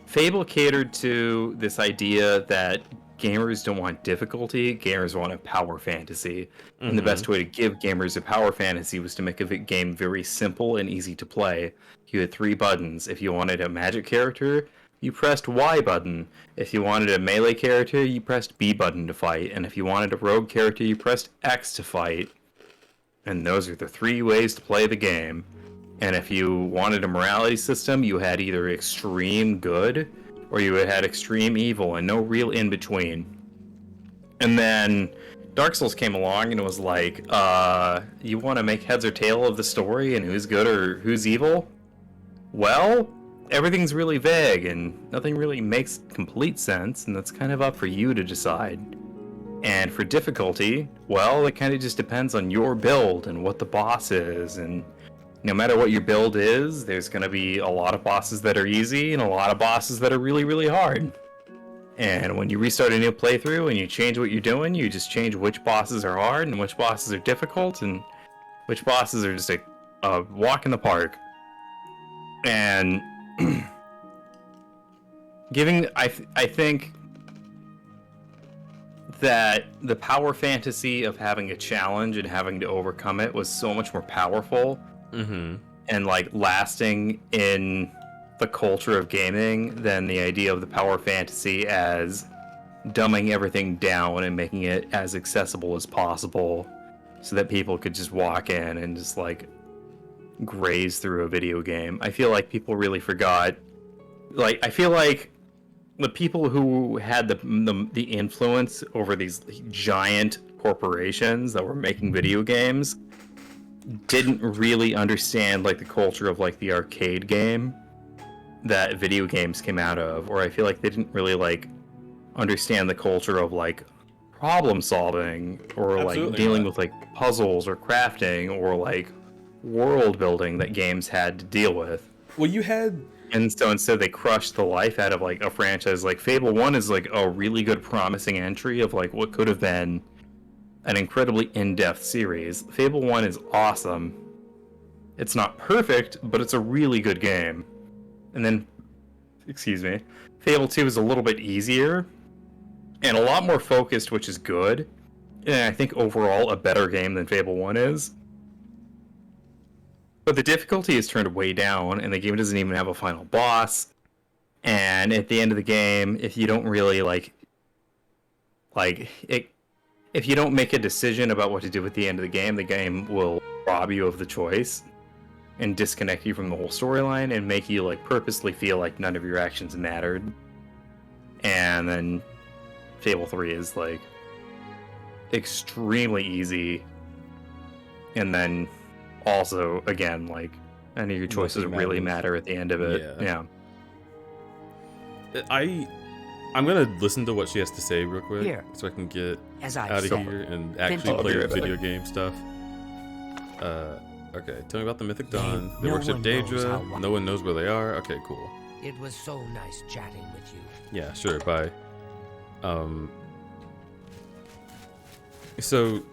Fable catered to this idea that gamers don't want difficulty, gamers want a power fantasy. Mm-hmm. And the best way to give gamers a power fantasy was to make a game very simple and easy to play. You had 3 buttons. If you wanted a magic character, you pressed Y button. If you wanted a melee character, you pressed B button to fight. And if you wanted a rogue character, you pressed X to fight. And those are the 3 ways to play the game. And if you wanted a morality system, you had either extreme good or you had extreme evil and no real in between. And then Dark Souls came along and it was like, you want to make heads or tail of the story and who's good or who's evil? Well, everything's really vague and nothing really makes complete sense, and that's kind of up for you to decide. And for difficulty, well, it kind of just depends on your build and what the boss is, and no matter what your build is, there's going to be a lot of bosses that are easy and a lot of bosses that are really, really hard. And when you restart a new playthrough and you change what you're doing, you just change which bosses are hard and which bosses are difficult and which bosses are just a walk in the park. And I think that the power fantasy of having a challenge and having to overcome it was so much more powerful. Mm-hmm. And, like, lasting in the culture of gaming than the idea of the power fantasy as dumbing everything down and making it as accessible as possible so that people could just walk in and just, like, graze through a video game. I feel like people really forgot. Like, I feel like the people who had the influence over these giant corporations that were making video games didn't really understand, like, the culture of, like, the arcade game that video games came out of, or I feel like they didn't really, like, understand the culture of, like, problem solving or Absolutely like dealing with, like, puzzles or crafting or, like, world building that games had to deal with. Well, you had... And so instead they crushed the life out of, like, a franchise. Like, Fable 1 is, like, a really good promising entry of, like, what could have been an incredibly in-depth series. Fable 1 is awesome. It's not perfect, but it's a really good game. And then, Fable 2 is a little bit easier and a lot more focused, which is good. And I think overall a better game than Fable 1 is. But the difficulty is turned way down, and the game doesn't even have a final boss. And at the end of the game, if you don't really, if you don't make a decision about what to do at the end of the game will rob you of the choice and disconnect you from the whole storyline and make you, like, purposely feel like none of your actions mattered. And then Fable 3 is, like, extremely easy, and then also again like any of your choices really matter at the end of it. Yeah. I'm gonna listen to what she has to say real quick, Here, so I can get as I out of said, here and actually I'll play be the right video back. game stuff. Okay, tell me about the Mythic Dawn. They no worship one knows Daedra. how- No one knows where they are. Okay, cool. It was so nice chatting with you. Yeah, sure, bye. So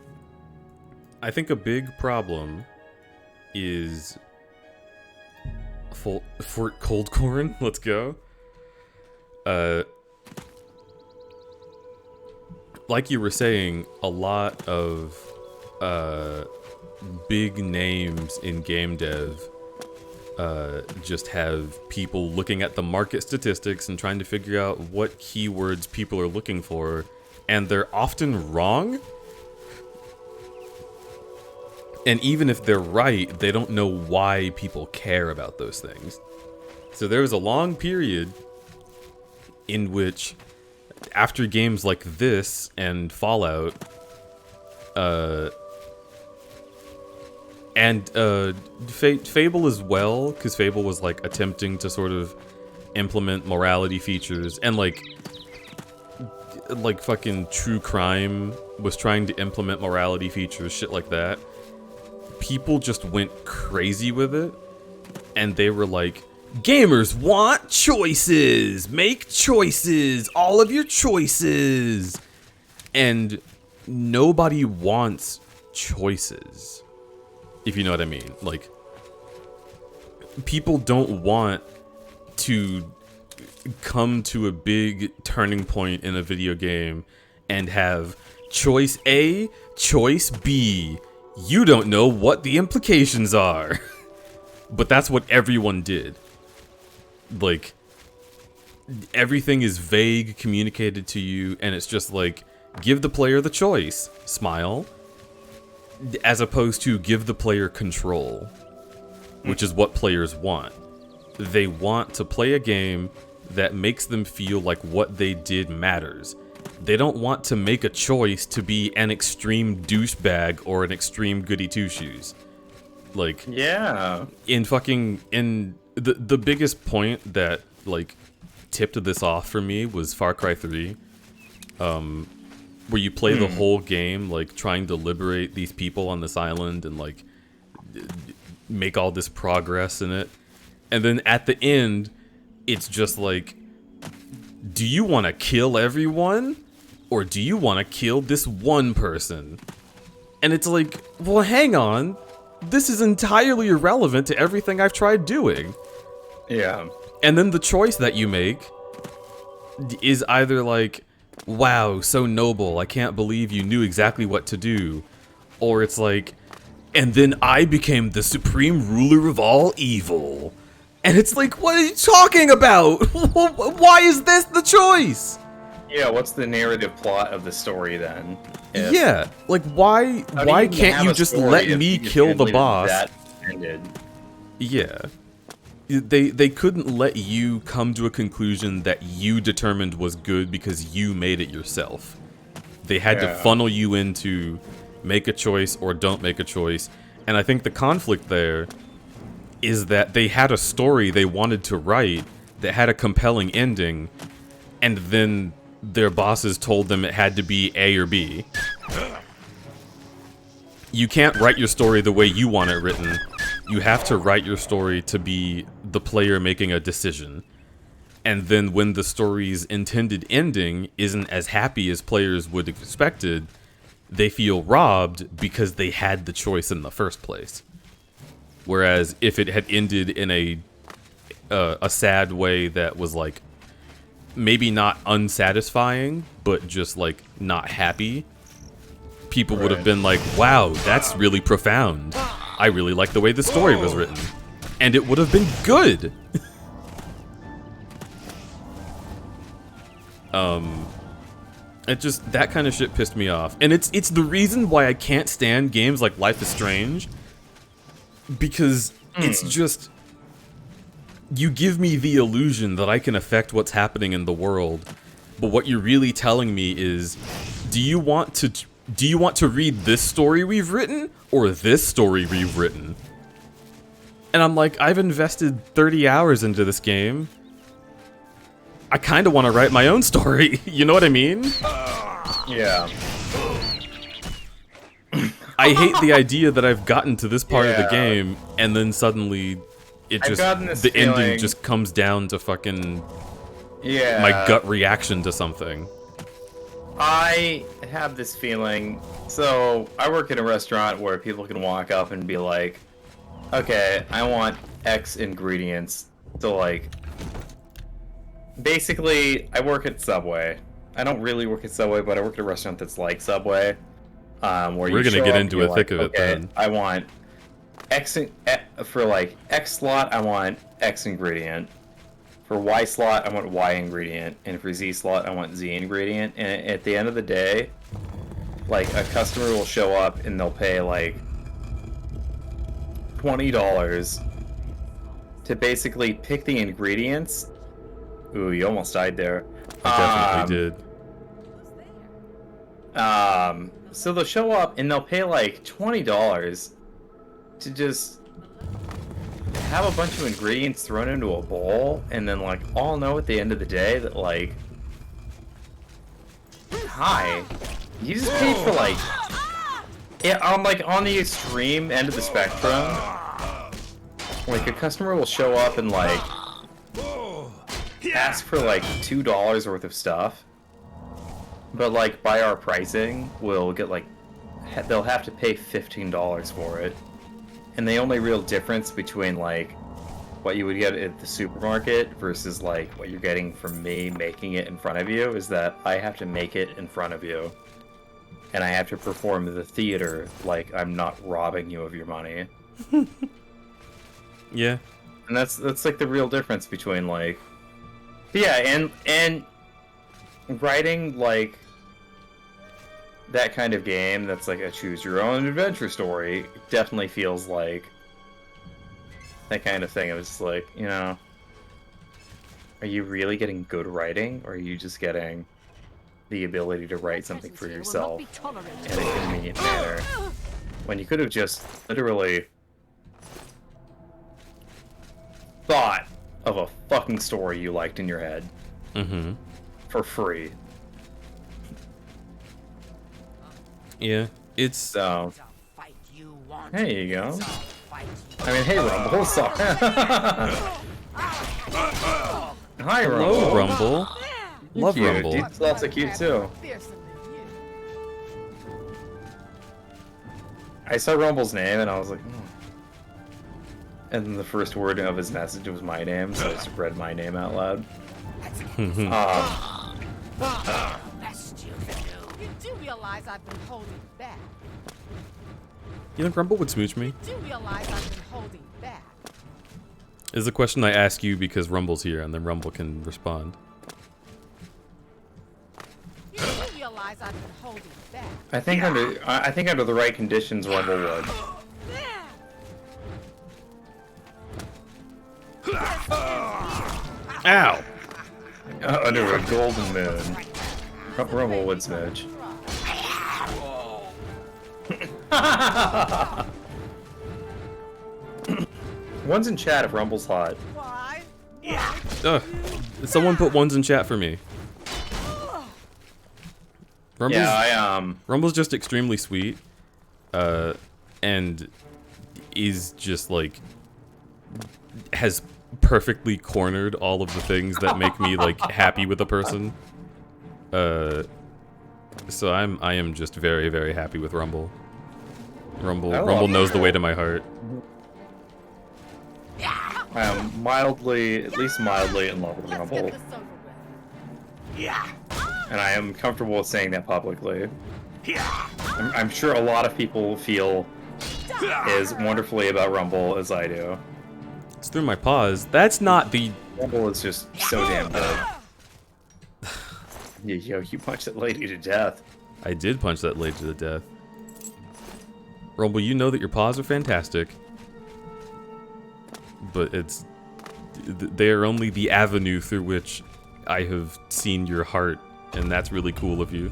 I think a big problem is Fort Cold Corn. Let's go. Like you were saying, a lot of big names in game dev just have people looking at the market statistics and trying to figure out what keywords people are looking for, and they're often wrong. And even if they're right, they don't know why people care about those things. So there was a long period in which, after games like this and Fallout, and Fable as well, because Fable was like attempting to sort of implement morality features, and like fucking True Crime was trying to implement morality features, shit like that. People just went crazy with it, and they were like, gamers want choices! Make choices! All of your choices! And nobody wants choices. If you know what I mean. Like, people don't want to come to a big turning point in a video game and have choice A, choice B. You don't know what the implications are. But that's what everyone did. Like, everything is vague, communicated to you, and it's just like, give the player the choice. Smile. As opposed to give the player control, which is what players want. They want to play a game that makes them feel like what they did matters. They don't want to make a choice to be an extreme douchebag or an extreme goody two-shoes. Like, yeah. In the biggest point that like tipped this off for me was Far Cry 3. Where you play the whole game, like, trying to liberate these people on this island and, like, make all this progress in it. And then at the end, it's just like, do you want to kill everyone? Or do you want to kill this one person? And it's like, well, hang on. This is entirely irrelevant to everything I've tried doing. Yeah. And then the choice that you make is either like, wow, so noble, I can't believe you knew exactly what to do. Or it's like, and then I became the supreme ruler of all evil. And it's like, what are you talking about? Why is this the choice? Yeah, what's the narrative plot of the story then? Yeah, like why can't you just let me kill the boss? That ended. Yeah. They couldn't let you come to a conclusion that you determined was good because you made it yourself. They had to funnel you into make a choice or don't make a choice. And I think the conflict there is that they had a story they wanted to write that had a compelling ending, and then their bosses told them it had to be A or B. You can't write your story the way you want it written. You have to write your story to be the player making a decision. And then when the story's intended ending isn't as happy as players would have expected, they feel robbed because they had the choice in the first place. Whereas if it had ended in a sad way that was like maybe not unsatisfying, but just like not happy, people would have been like, wow, that's really profound. I really like the way the story was written. And it would have been good. It just, that kind of shit pissed me off. And it's the reason why I can't stand games like Life is Strange. Because it's just, you give me the illusion that I can affect what's happening in the world. But what you're really telling me is, do you want to do you want to read this story we've written or this story we've written? And I'm like, I've invested 30 hours into this game. I kind of want to write my own story. You know what I mean? Yeah. I hate the idea that I've gotten to this part of the game and then suddenly it just the ending just comes down to fucking my gut reaction to something. I have this feeling. So I work in a restaurant where people can walk up and be like, okay, I want X ingredients. So like, basically, I work at Subway. I don't really work at Subway, but I work at a restaurant that's like Subway. Where we're gonna get into a thick of it then. I want X for like X slot. I want X ingredient. For Y slot, I want Y ingredient, and for Z slot, I want Z ingredient. And at the end of the day, like a customer will show up and they'll pay like $20 to basically pick the ingredients. Ooh, you almost died there. I definitely did. So they'll show up and they'll pay like $20 to just have a bunch of ingredients thrown into a bowl, and then like all know at the end of the day that like, hi, you just paid for like, yeah, on the extreme end of the spectrum, like a customer will show up and like ask for like $2 worth of stuff, but like by our pricing, we'll get like, they'll have to pay $15 for it. And the only real difference between like what you would get at the supermarket versus like what you're getting from me making it in front of you is that I have to make it in front of you. And I have to perform the theater like I'm not robbing you of your money. Yeah. And that's like the real difference between like, yeah, and writing like that kind of game that's like a choose your own adventure story definitely feels like that kind of thing. It was just like, you know, are you really getting good writing, or are you just getting the ability to write something for yourself in a convenient manner when you could have just literally thought of a fucking story you liked in your head for free? Yeah, it's so. There you go. I mean, hey Rumble, sorry. Hi Rumble. Hello, Rumble. Love cute. Rumble. He's also cute too. I saw Rumble's name and I was like, and then the first word of his message was my name, so I just read my name out loud. You do realize I've been holding back. You think Rumble would smooch me? You do realize I've been holding back. Is a question I ask you because Rumble's here, and then Rumble can respond. You do realize I've been holding back. I think under the right conditions, Rumble would. Ow! Under a golden moon, Rumble would smooch. One's in chat if Rumble's hot. Someone put ones in chat for me. Rumble's just extremely sweet, and is just like has perfectly cornered all of the things that make me like happy with a person. So I am just very, very happy with Rumble. Rumble knows the way to my heart. I am mildly, at least mildly, in love with Rumble. And I am comfortable with saying that publicly. I'm sure a lot of people feel as wonderfully about Rumble as I do. It's through my paws. That's not the... Rumble is just so damn good. Yo, you punched that lady to death. I did punch that lady to death. Rumble, you know that your paws are fantastic. But they are only the avenue through which I have seen your heart, and that's really cool of you.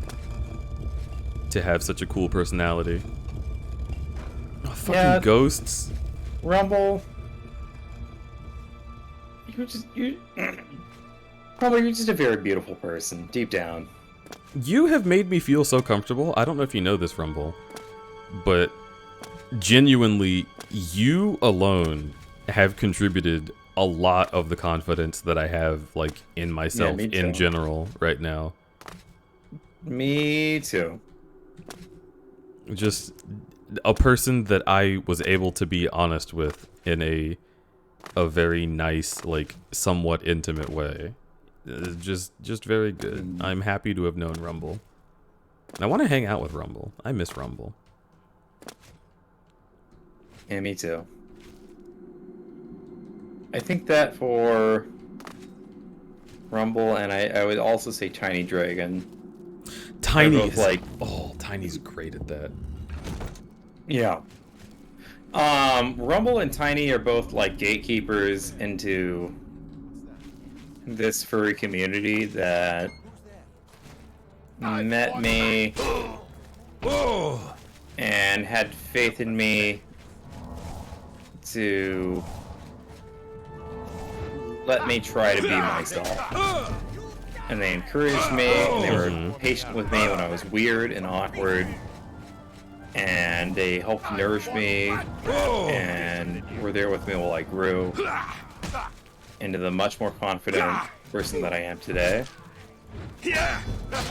to have such a cool personality. Oh, fucking ghosts. Rumble. Rumble, you're just a very beautiful person, deep down. You have made me feel so comfortable. I don't know if you know this, Rumble, but genuinely, you alone have contributed a lot of the confidence that I have, like, in myself in general right now. Me too. Just a person that I was able to be honest with in a very nice, like, somewhat intimate way. Just very good. I'm happy to have known Rumble. I want to hang out with Rumble. I miss Rumble. Yeah, me too. I think that for Rumble, and I would also say Tiny Dragon. Tiny is like, oh, Tiny's great at that. Yeah. Rumble and Tiny are both like gatekeepers into this furry community that met me and had faith in me to let me try to be myself. And they encouraged me, and they were patient with me when I was weird and awkward. And they helped nourish me, and were there with me while I grew into the much more confident person that I am today.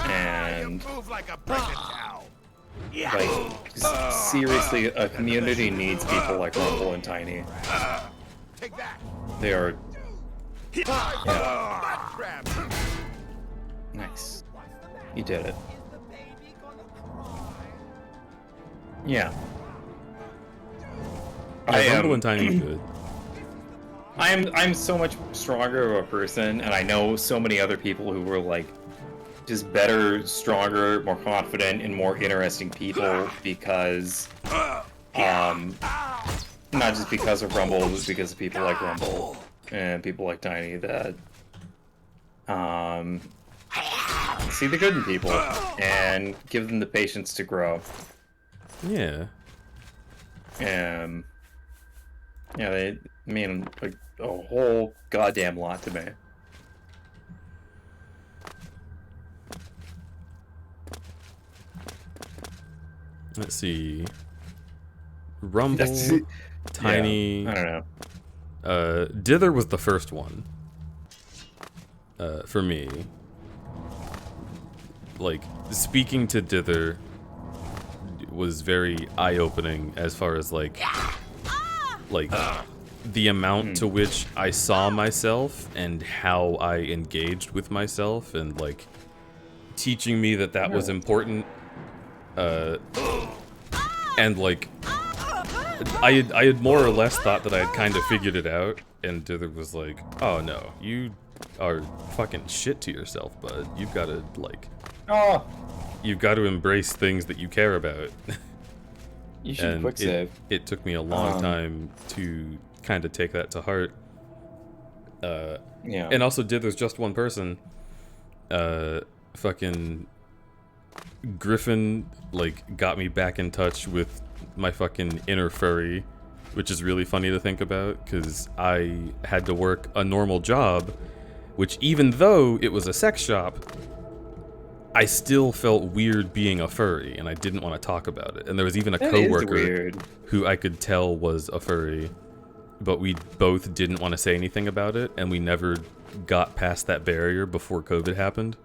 And like, seriously, a community needs people like Rumble and Tiny. They are... Yeah. Nice. You did it. Yeah. Rumble and Tiny is good. I'm so much stronger of a person, and I know so many other people who were like just better, stronger, more confident, and more interesting people because not just because of Rumble, but because of people like Rumble and people like Tiny that see the good in people and give them the patience to grow. Yeah. Yeah, they mean like a whole goddamn lot to me. Let's see. Rumble, Tiny. Yeah, I don't know. Dither was the first one. For me. Like, speaking to Dither was very eye-opening as far as like the amount to which I saw myself and how I engaged with myself, and like teaching me that that was important. And like I had more or less thought that I had kind of figured it out, and Dither was like, "Oh no, you are fucking shit to yourself, bud. You've got to like." You've got to embrace things that you care about. You should quick save. It took me a long time to kind of take that to heart. Yeah. And also, there's just one person. Fucking Griffin, like, got me back in touch with my fucking inner furry, which is really funny to think about, because I had to work a normal job, which even though it was a sex shop, I still felt weird being a furry, and I didn't want to talk about it. And there was even a coworker who I could tell was a furry, but we both didn't want to say anything about it, and we never got past that barrier before COVID happened.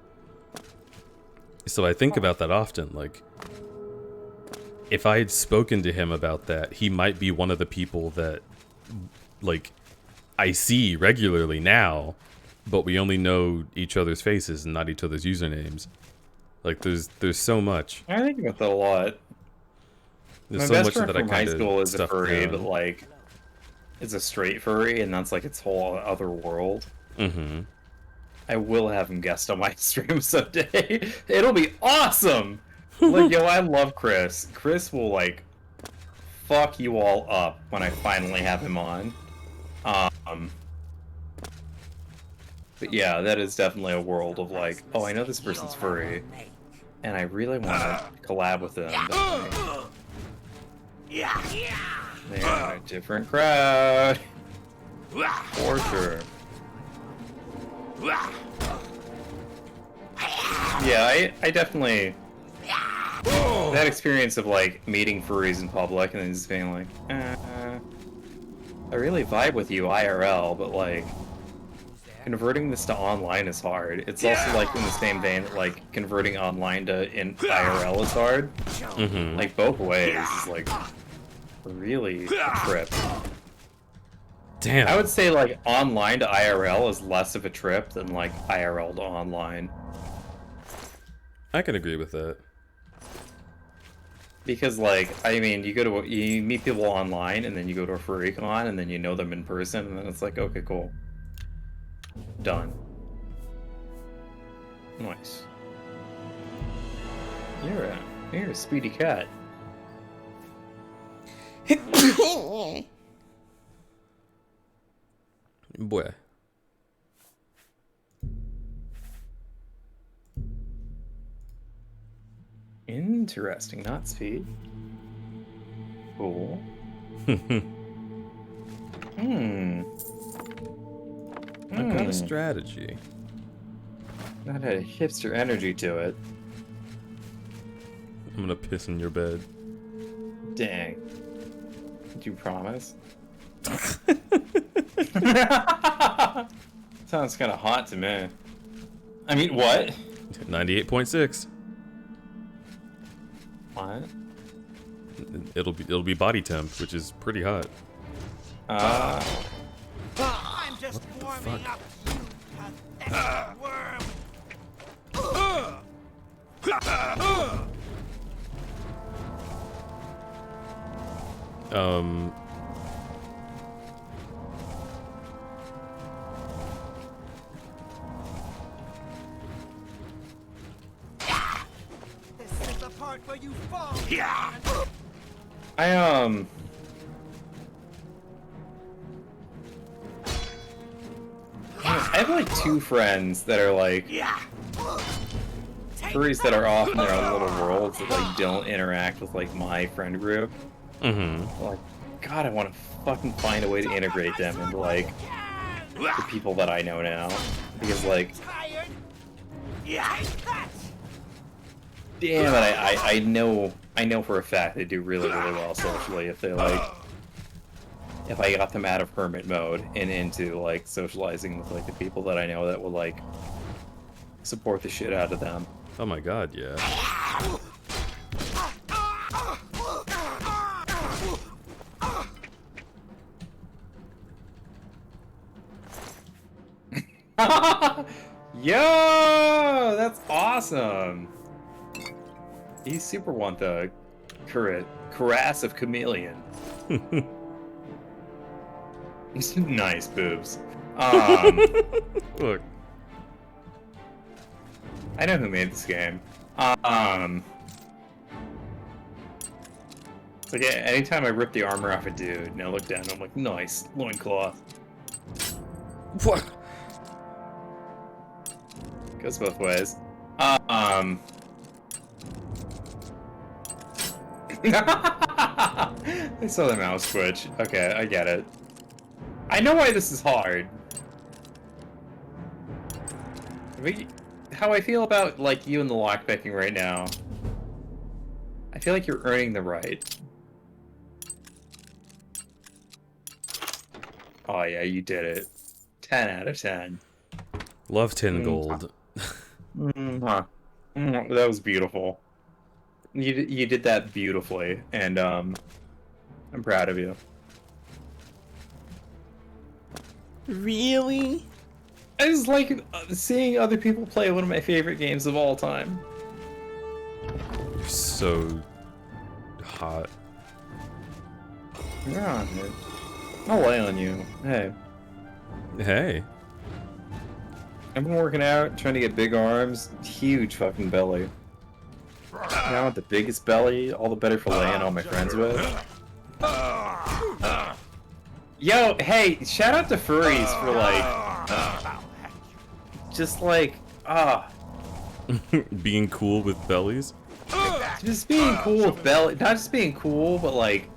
So I think about that often, like, if I had spoken to him about that, he might be one of the people that, like, I see regularly now, but we only know each other's faces and not each other's usernames. Like, there's so much. I think about that a lot. There's My so best much friend that I from high kind school of is a furry, but like, it's a straight furry, and that's like its whole other world. Mm-hmm. I will have him guest on my stream someday. It'll be awesome. Like, yo, I love Chris. Chris will like fuck you all up when I finally have him on. But yeah, that is definitely a world of like, oh, I know this person's furry, and I really want to collab with them. They're a different crowd. For sure. Yeah, I definitely... That experience of, like, meeting furries in public and then just being like, I really vibe with you IRL, but, like, converting this to online is hard. It's also, like, in the same vein that, like, converting online to IRL is hard. Like, both ways is, like, really a trip. Damn. I would say, like, online to IRL is less of a trip than, like, IRL to online. I can agree with that. Because, like, I mean, you meet people online, and then you go to a furry con, and then you know them in person, and then it's like, okay, cool. Done. Nice. You're a speedy cat. Boy. Interesting, not speed. Cool. What kind of strategy? That had a hipster energy to it. I'm gonna piss in your bed. Dang. Did you promise? Sounds kind of hot to me. I mean, what? 98.6. What? It'll be body temp, which is pretty hot. I'm just warming up, you pathetic worm. This is the part where you fall. I have like two friends that are like furries that are off in their own little worlds that like don't interact with like my friend group. Like, God, I want to fucking find a way to integrate them into like the people that I know now, because like, damn it, I know for a fact they do really well socially if they like. If I got them out of hermit mode and into like socializing with like the people that I know that will like support the shit out of them. Oh my god, yeah. Yo, that's awesome. You super want the caress of chameleon. Nice boobs. Look. I know who made this game. It's like anytime I rip the armor off a dude and I look down, I'm like, nice, loincloth. What? Goes both ways. I saw the mouse twitch. Okay, I get it. I know why this is hard. How I feel about, like, you and the lockpicking right now. I feel like you're earning the right. Oh yeah, you did it. 10 out of 10. Love 10 gold. That was beautiful. You did that beautifully, and I'm proud of you. Really? I just like seeing other people play one of my favorite games of all time. You're so hot. You're on it. I'll lay on you. Hey. Hey. I've been working out, trying to get big arms, huge fucking belly. Now I want the biggest belly, all the better for laying all my friends with. Yo, hey, shout out to furries for like, just like, Being cool with bellies? Just being cool with belly, not just being cool, but like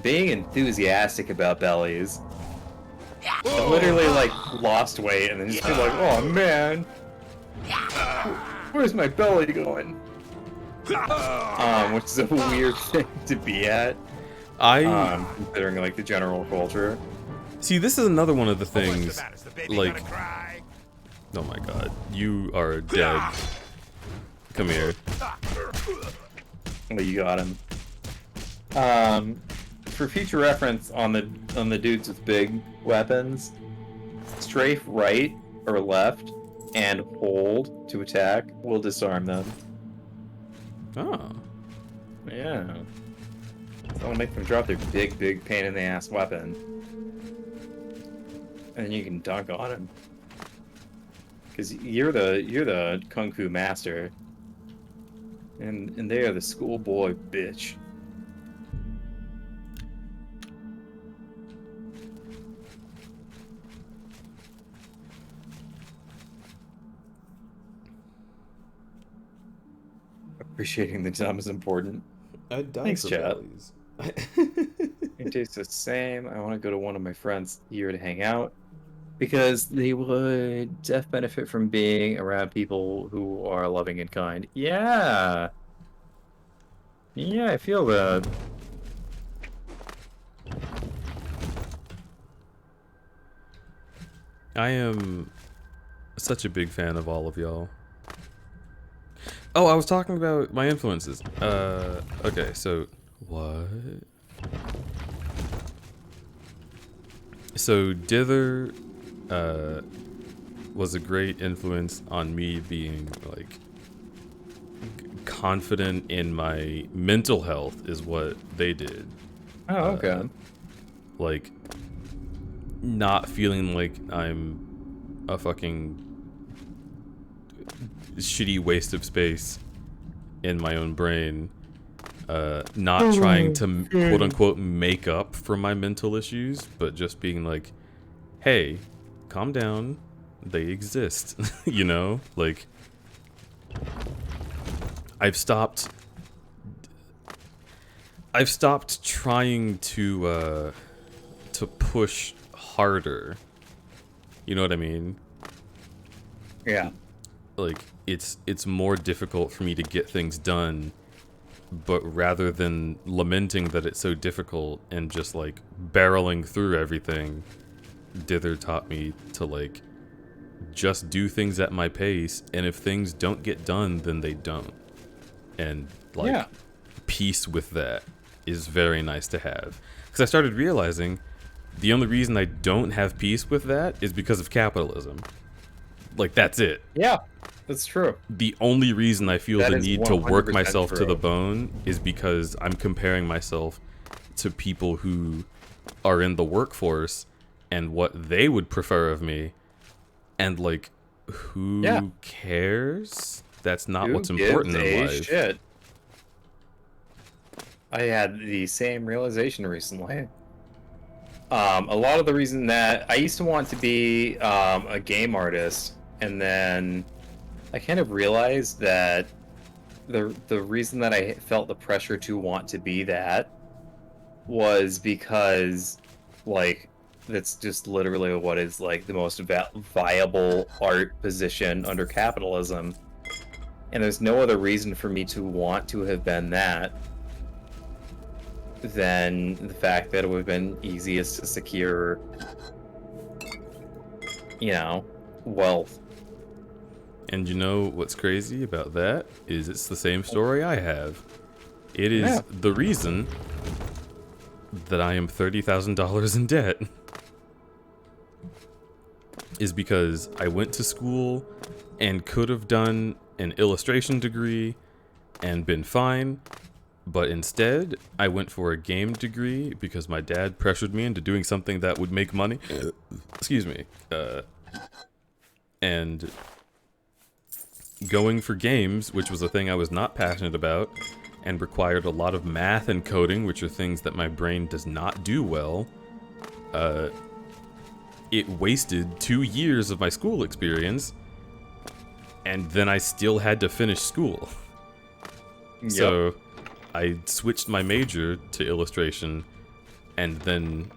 being enthusiastic about bellies. I literally like lost weight and then just be like, oh man, where's my belly going? Which is a weird thing to be at. Considering like the general culture. See, this is another one of the things, like, oh my god, you are dead. Come here. Oh, you got him. For future reference on the dudes with big weapons, strafe right or left and hold to attack will disarm them. Oh. Yeah. That'll make them drop their big pain in the ass weapon. And then you can dunk on him. Because you're the kung fu master. And they are the schoolboy bitch. Appreciating the time is important. Thanks, chat. It tastes the same. I want to go to one of my friends here to hang out because they would def benefit from being around people who are loving and kind. Yeah. Yeah, I feel that. I am such a big fan of all of y'all. Oh, I was talking about my influences. Okay, so what? So Dither was a great influence on me being like confident in my mental health is what they did. Oh, okay. Like not feeling like I'm a fucking shitty waste of space in my own brain. Not trying to quote unquote make up for my mental issues, but just being like, hey, calm down, they exist. You know, like I've stopped trying to push harder. You know what I mean? Yeah. Like it's more difficult for me to get things done, but rather than lamenting that it's so difficult and just like barreling through everything, Dither taught me to like just do things at my pace, and if things don't get done, then they don't. And like peace with that is very nice to have. Because I started realizing the only reason I don't have peace with that is because of capitalism. Like that's it. Yeah. That's true. The only reason I feel the need to work myself to the bone is because I'm comparing myself to people who are in the workforce and what they would prefer of me. And like, who cares? That's not what's important in life. Shit. I had the same realization recently. A lot of the reason that I used to want to be a game artist, and then I kind of realized that the reason that I felt the pressure to want to be that was because, like, that's just literally what is, like, the most viable art position under capitalism. And there's no other reason for me to want to have been that than the fact that it would have been easiest to secure, you know, wealth. And you know what's crazy about that is it's the same story I have. It is the reason that I am $30,000 in debt. Is because I went to school and could have done an illustration degree and been fine, but instead I went for a game degree because my dad pressured me into doing something that would make money. Excuse me. And going for games, which was a thing I was not passionate about and required a lot of math and coding, which are things that my brain does not do well, it wasted 2 years of my school experience and then I still had to finish school. Yep. So I switched my major to illustration, and then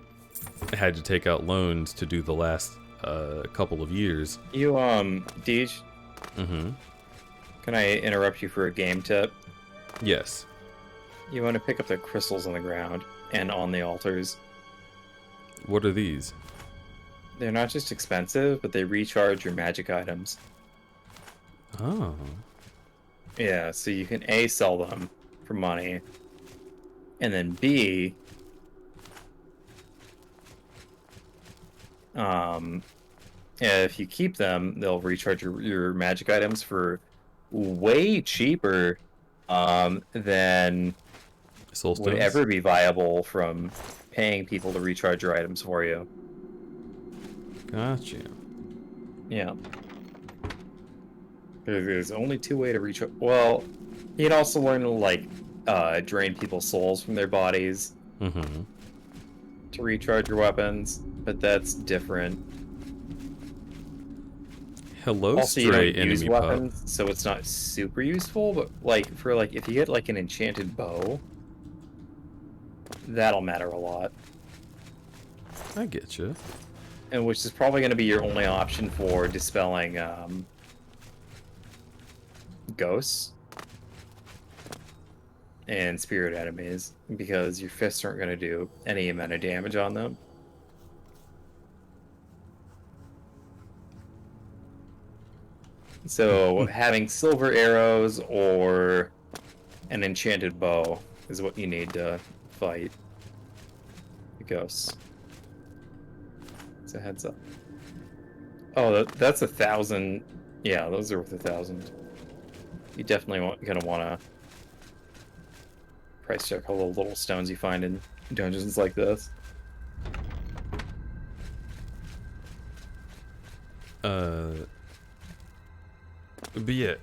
had to take out loans to do the last couple of years. You, Deej? Mm-hmm. Can I interrupt you for a game tip? Yes. You want to pick up the crystals on the ground and on the altars. What are these? They're not just expensive, but they recharge your magic items. Oh. Yeah, so you can A, sell them for money, and then B, if you keep them, they'll recharge your magic items for way cheaper than would ever be viable from paying people to recharge your items for you. Gotcha. Yeah. There's only two ways to recharge. Well, you can also learn to, like, drain people's souls from their bodies to recharge your weapons, but that's different. Hello, also, you stray don't use enemy pup. weapons, so it's not super useful, but, like, for, like, if you get, like, an enchanted bow, that'll matter a lot. I get you. And which is probably going to be your only option for dispelling, ghosts and spirit enemies, because your fists aren't going to do any amount of damage on them. So having silver arrows or an enchanted bow is what you need to fight the ghosts. So heads up. Oh, that's 1,000. Yeah, those are worth 1,000. You definitely gonna want to price check all the little stones you find in dungeons like this. But yeah,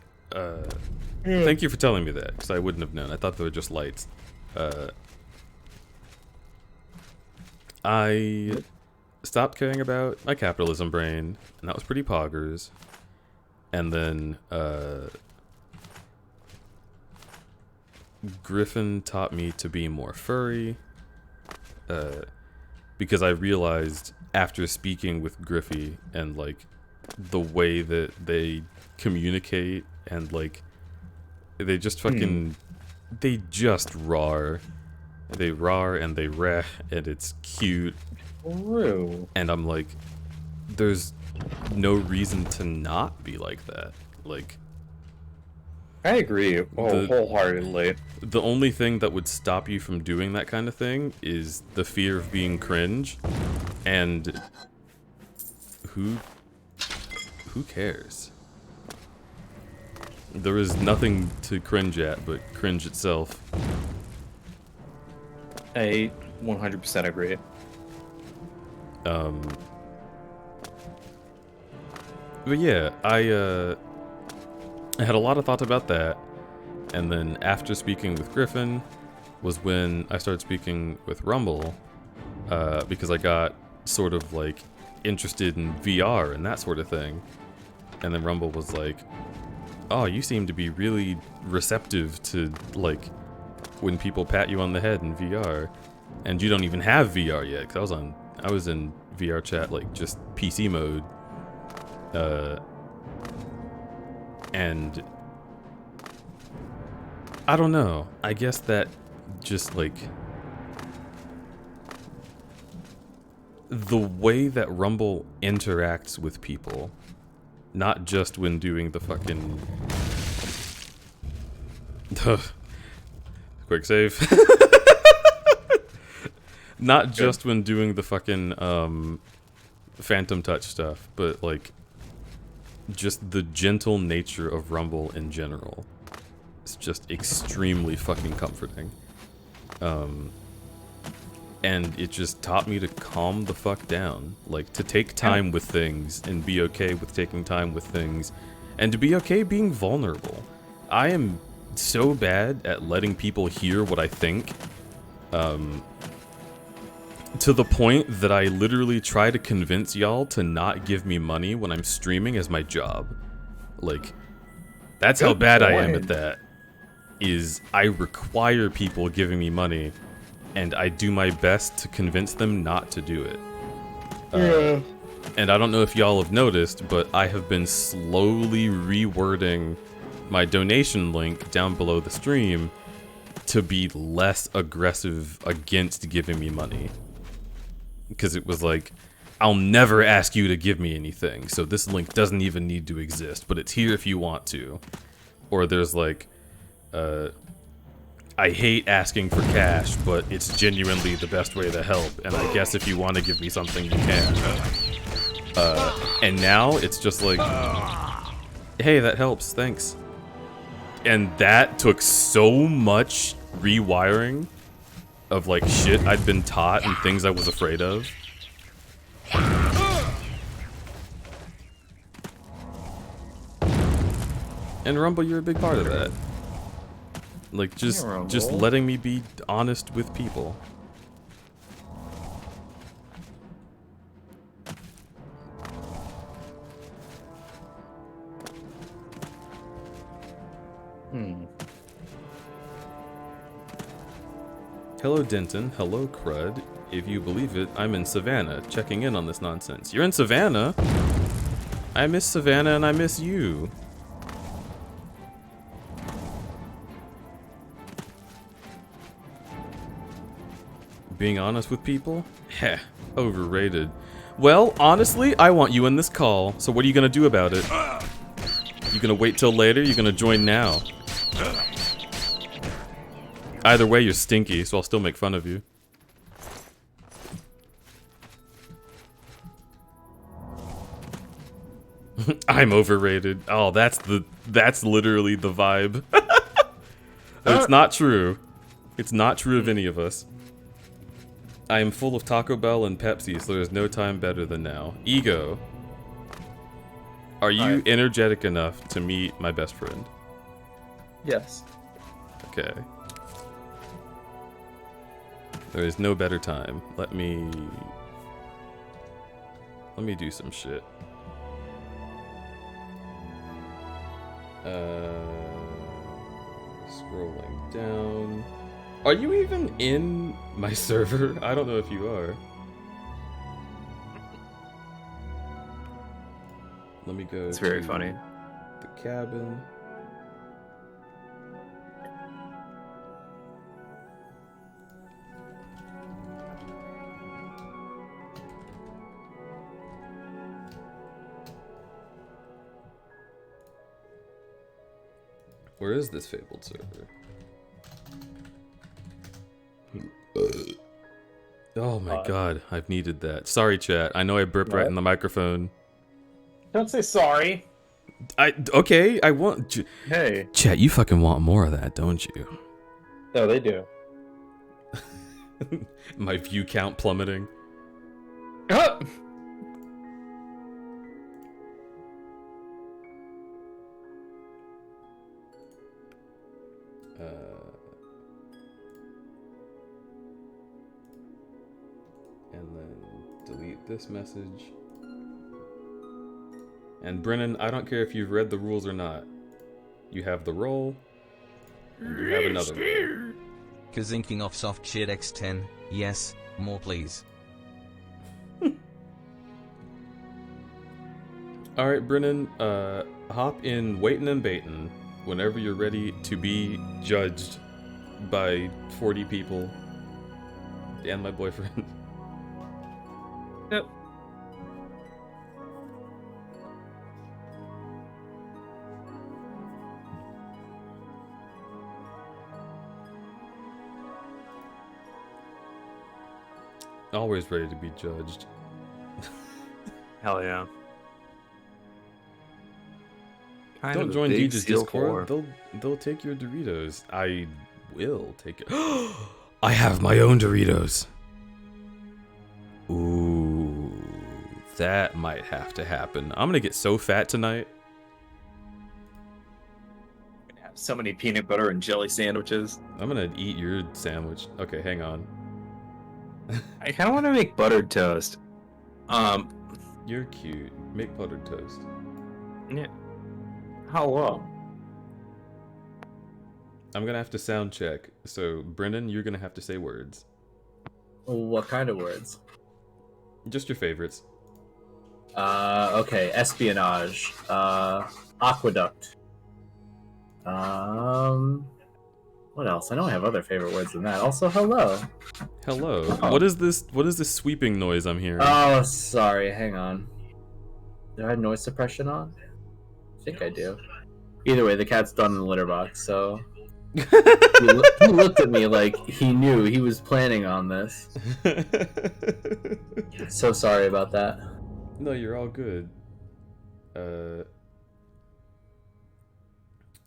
thank you for telling me that, because I wouldn't have known. I thought they were just lights. I stopped caring about my capitalism brain, and that was pretty poggers. And then, Griffin taught me to be more furry, because I realized after speaking with Griffy and, like, the way that they communicate and, like, they just fucking, they just rar. They rar and they reh, and it's cute. True. And I'm like, there's no reason to not be like that. Like, I agree wholeheartedly. The only thing that would stop you from doing that kind of thing is the fear of being cringe, and who cares? There is nothing to cringe at but cringe itself. I 100% agree. But yeah, I had a lot of thoughts about that, and then after speaking with Griffin was when I started speaking with Rumble, because I got sort of like interested in VR and that sort of thing. And then Rumble was like, oh, you seem to be really receptive to, like, when people pat you on the head in VR, and you don't even have VR yet, because I was in VR chat, like, just PC mode, and I don't know, I guess that just, like, the way that Rumble interacts with people, not just when doing the fucking quick save. Not just when doing the fucking Phantom Touch stuff, but like just the gentle nature of Rumble in general. It's just extremely fucking comforting. And it just taught me to calm the fuck down. Like, to take time with things and be okay with taking time with things, and to be okay being vulnerable. I am so bad at letting people hear what I think, to the point that I literally try to convince y'all to not give me money when I'm streaming as my job. Like, That's how Good bad I am point. at that. Is I require people giving me money, and I do my best to convince them not to do it. Yeah. And I don't know if y'all have noticed, but I have been slowly rewording my donation link down below the stream to be less aggressive against giving me money. Because it was like, I'll never ask you to give me anything, so this link doesn't even need to exist, but it's here if you want to. Or there's like, I hate asking for cash, but it's genuinely the best way to help, and I guess if you want to give me something, you can. And now it's just like, hey, that helps, thanks. And that took so much rewiring of like shit I'd been taught and things I was afraid of. And Rumble, you're a big part of that. Like just letting me be honest with people. Hello Denton, hello Crud. If you believe it, I'm in Savannah, checking in on this nonsense. You're in Savannah? I miss Savannah and I miss you. Being honest with people? Heh, overrated. Well, honestly, I want you in this call, so what are you gonna do about it? You gonna wait till later? You gonna join now? Either way, you're stinky, so I'll still make fun of you. I'm overrated. Oh, that's literally the vibe. It's not true. It's not true of any of us. I am full of Taco Bell and Pepsi, so there's no time better than now. Ego. Are you energetic enough to meet my best friend? Yes. Okay. There is no better time. Let me do some shit. Scrolling down. Are you even in my server? I don't know if you are. Let me go. It's very funny. The cabin. Where is this fabled server? Oh my god, I've needed that. Sorry, chat. I know I burped right in the microphone. Don't say sorry. Okay, I want. Hey. Chat, you fucking want more of that, don't you? No, they do. My view count plummeting. And then delete this message. And Brennan, I don't care if you've read the rules or not. You have the role, and you have another role. Kazinking off soft shit X10. Yes, more please. Alright, Brennan, hop in waitin' and baitin' whenever you're ready to be judged by 40 people and my boyfriend. Yep. Always ready to be judged. Hell yeah. Don't join Deej's Discord. They'll take your Doritos. I will take it. I have my own Doritos. Ooh, that might have to happen. I'm gonna get so fat tonight. I have so many peanut butter and jelly sandwiches. I'm gonna eat your sandwich. Okay, hang on. I kind of want to make buttered toast. You're cute. Make buttered toast. Yeah. How low? I'm gonna have to sound check. So, Brennan, you're gonna have to say words. What kind of words? Just your favorites. Okay, espionage. Aqueduct. What else? I know I have other favorite words than that. Also, hello. Hello. Oh. What is this? What is this sweeping noise I'm hearing? Oh, sorry. Hang on. Do I have noise suppression on? I think I do. Either way, the cat's done in the litter box, so... he looked at me like he knew he was planning on this. So sorry about that. No, you're all good.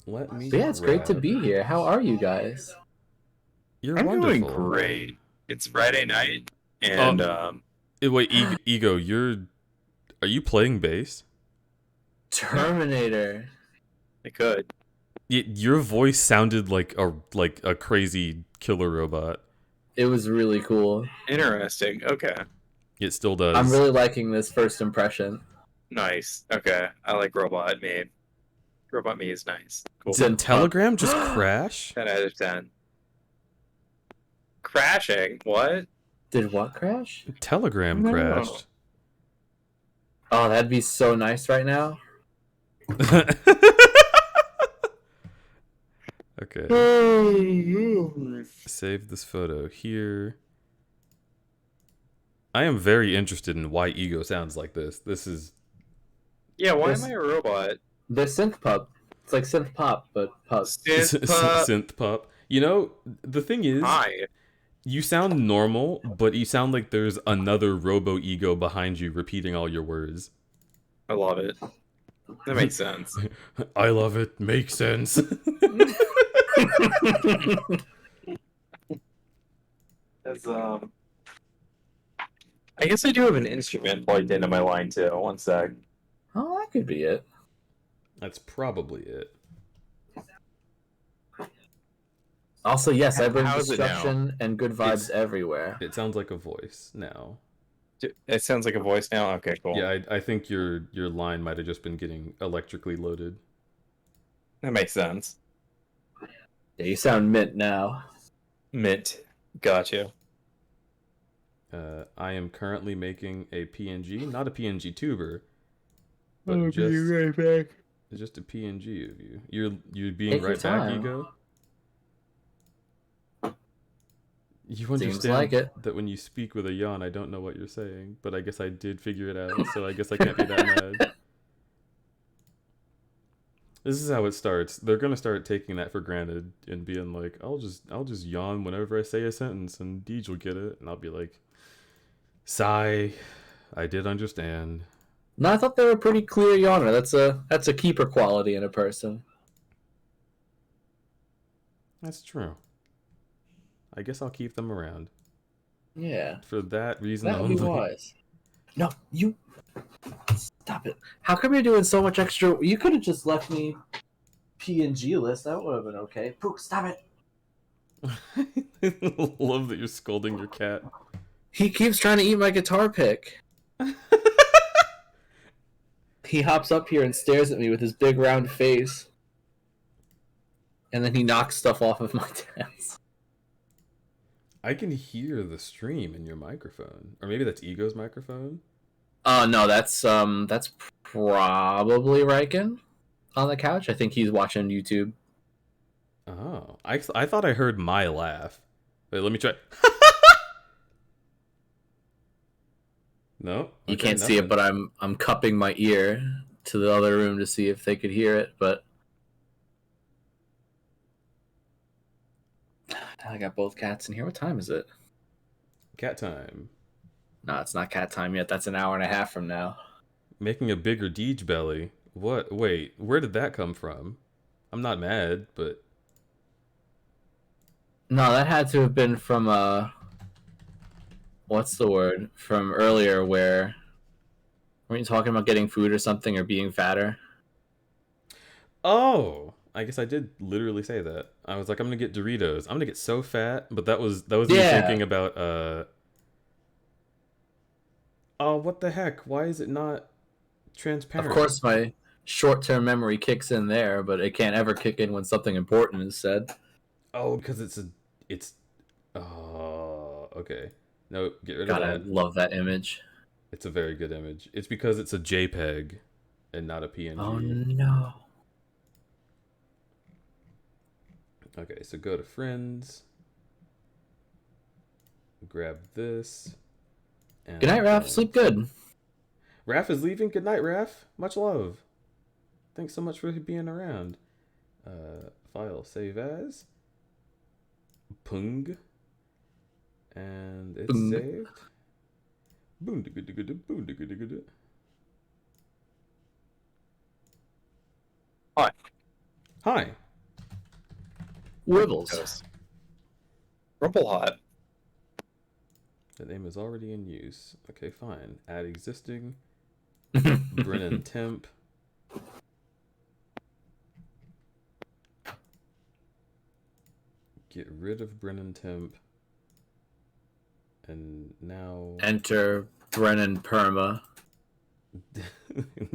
Let me. So yeah, it's great to be here. How are you guys? You're I'm wonderful. doing great. It's Friday night, and wait, Ego, are you playing bass? Terminator. I could. Your voice sounded like a crazy killer robot. It was really cool. Interesting. Okay. It still does. I'm really liking this first impression. Nice. Okay. I like Robot Me. Robot Me is nice. Cool. Did Telegram just crash? 10 out of 10. Crashing? What? Did what crash? Telegram crashed. Oh, that'd be so nice right now. Okay. Save this photo here. I am very interested in why Ego sounds like this. This is... Yeah, why am I a robot? They're synth pop. It's like synth pop, but pop. Synth pop. You know, the thing is... Hi. You sound normal, but you sound like there's another robo-ego behind you repeating all your words. I love it. That makes sense. I love it. Makes sense. That's, I guess I do have an instrument plugged into my line too. One sec. Oh, that could be it. That's probably it. Also, yes, I bring How's it now? destruction and good vibes everywhere. It sounds like a voice now. It sounds like a voice now? Okay, cool. Yeah, I think your line might have just been getting electrically loaded. That makes sense. Yeah, you sound mint now. Mint. Gotcha. I am currently making a PNG, not a PNG tuber, but I'll just be right back. Just a PNG of you. You're being Take your right back, time. Ego. You Seems understand like it. that when you speak with a yawn, I don't know what you're saying, but I guess I did figure it out, so I guess I can't be that mad. This is how it starts. They're gonna start taking that for granted and being like, I'll just yawn whenever I say a sentence, and Deej will get it, and I'll be like, sigh, I did understand. No, I thought they were a pretty clear yawner. That's a keeper quality in a person. That's true. I guess I'll keep them around. Yeah. For that reason That would be only. wise. No, you... Stop it. How come you're doing so much extra... You could have just left me PNG list. That would have been okay. Pook, stop it. Love that you're scolding your cat. He keeps trying to eat my guitar pick. He hops up here and stares at me with his big round face. And then he knocks stuff off of my desk. I can hear the stream in your microphone. Or maybe that's Ego's microphone? Oh, no, that's probably Riken on the couch. I think he's watching YouTube. Oh, I thought I heard my laugh. Wait, let me try. No? You Okay, can't see it, but I'm cupping my ear to the other room to see if they could hear it, but... I got both cats in here. What time is it? Cat time. No, it's not cat time yet. That's an hour and a half from now. Making a bigger Deej belly. What? Wait, where did that come from? I'm not mad, but... No, that had to have been from, what's the word? From earlier where... Weren't you talking about getting food or something or being fatter? Oh! I guess I did literally say that. I was like, I'm gonna get Doritos. I'm gonna get so fat, but that was me thinking about, oh, what the heck? Why is it not transparent? Of course, my short-term memory kicks in there, but it can't ever kick in when something important is said. Oh, because it's. Oh, okay. No, get rid God, of I that. love that image. It's a very good image. It's because it's a JPEG and not a PNG. Oh no. Okay, so go to friends. Grab this. And Good night, Raph. Sleep good. Raph is leaving. Good night, Raph. Much love. Thanks so much for being around. File save as. Pung. And it's Pung. saved. Boondigga-digga-da. Hi. Hi. Wibbles. Rumple hot. The name is already in use. Okay, fine. Add existing. Brennan temp. Get rid of Brennan temp. And now... Enter Brennan perma.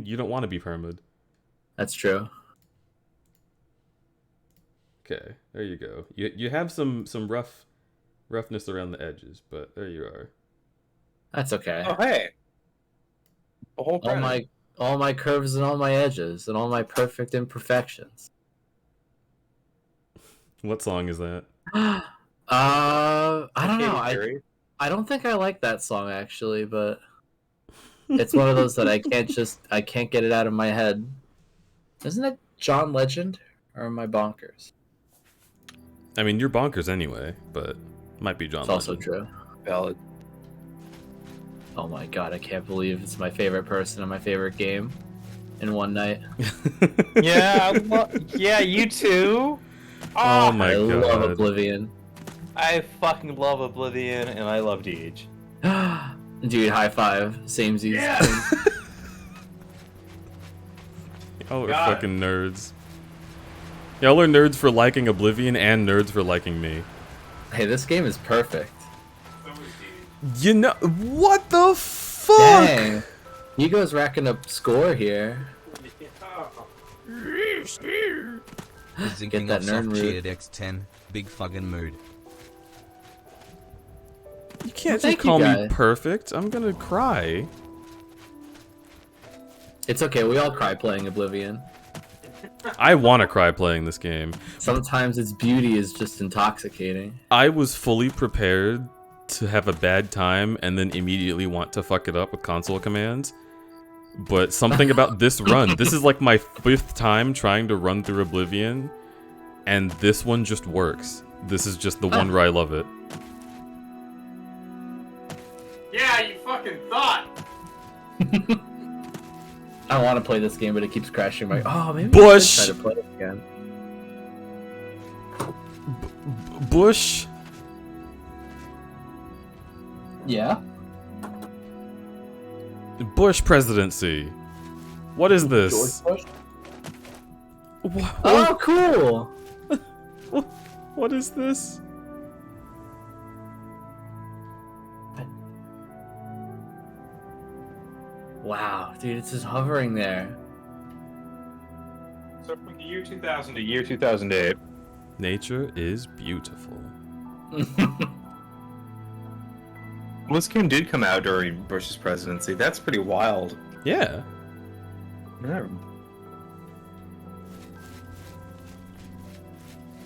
You don't want to be perma'd. That's true. Okay, there you go. You have some roughness around the edges, but there you are. That's okay. Oh hey. All my curves and all my edges and all my perfect imperfections. What song is that? I don't know. I don't think I like that song actually, but it's one of those that I can't get it out of my head. Isn't it John Legend or am I bonkers? I mean, you're bonkers anyway, but might be John It's Legend. also true. Valid. Oh my god, I can't believe it's my favorite person in my favorite game in one night. Yeah, yeah, you too. Oh my I god. love Oblivion. I fucking love Oblivion, and I love DH. Dude, high five. Samesies. Yeah. Y'all are fucking nerds. Y'all are nerds for liking Oblivion and nerds for liking me. Hey, this game is perfect. You know what the fuck? Dang. Ego's racking up score here. Zinking that off nerd soft root. cheered X10. Big fucking mood. You can't Thank just call you, me guy. perfect. I'm gonna cry. It's okay, we all cry playing Oblivion. I want to cry playing this game. Sometimes its beauty is just intoxicating. I was fully prepared to have a bad time and then immediately want to fuck it up with console commands. But something about this run, this is like my 5th time trying to run through Oblivion, and this one just works. This is just the one where I love it. Yeah, you fucking thought. I want to play this game, but it keeps crashing my. Oh, maybe Bush! I should try to play it again. Bush! Yeah? Bush presidency. What is this? George Bush? Oh, cool! What is this? Wow, dude, it's just hovering there. So from the year 2000 to year 2008. Nature is beautiful. Well, this game did come out during Bush's presidency. That's pretty wild. Yeah. Yeah.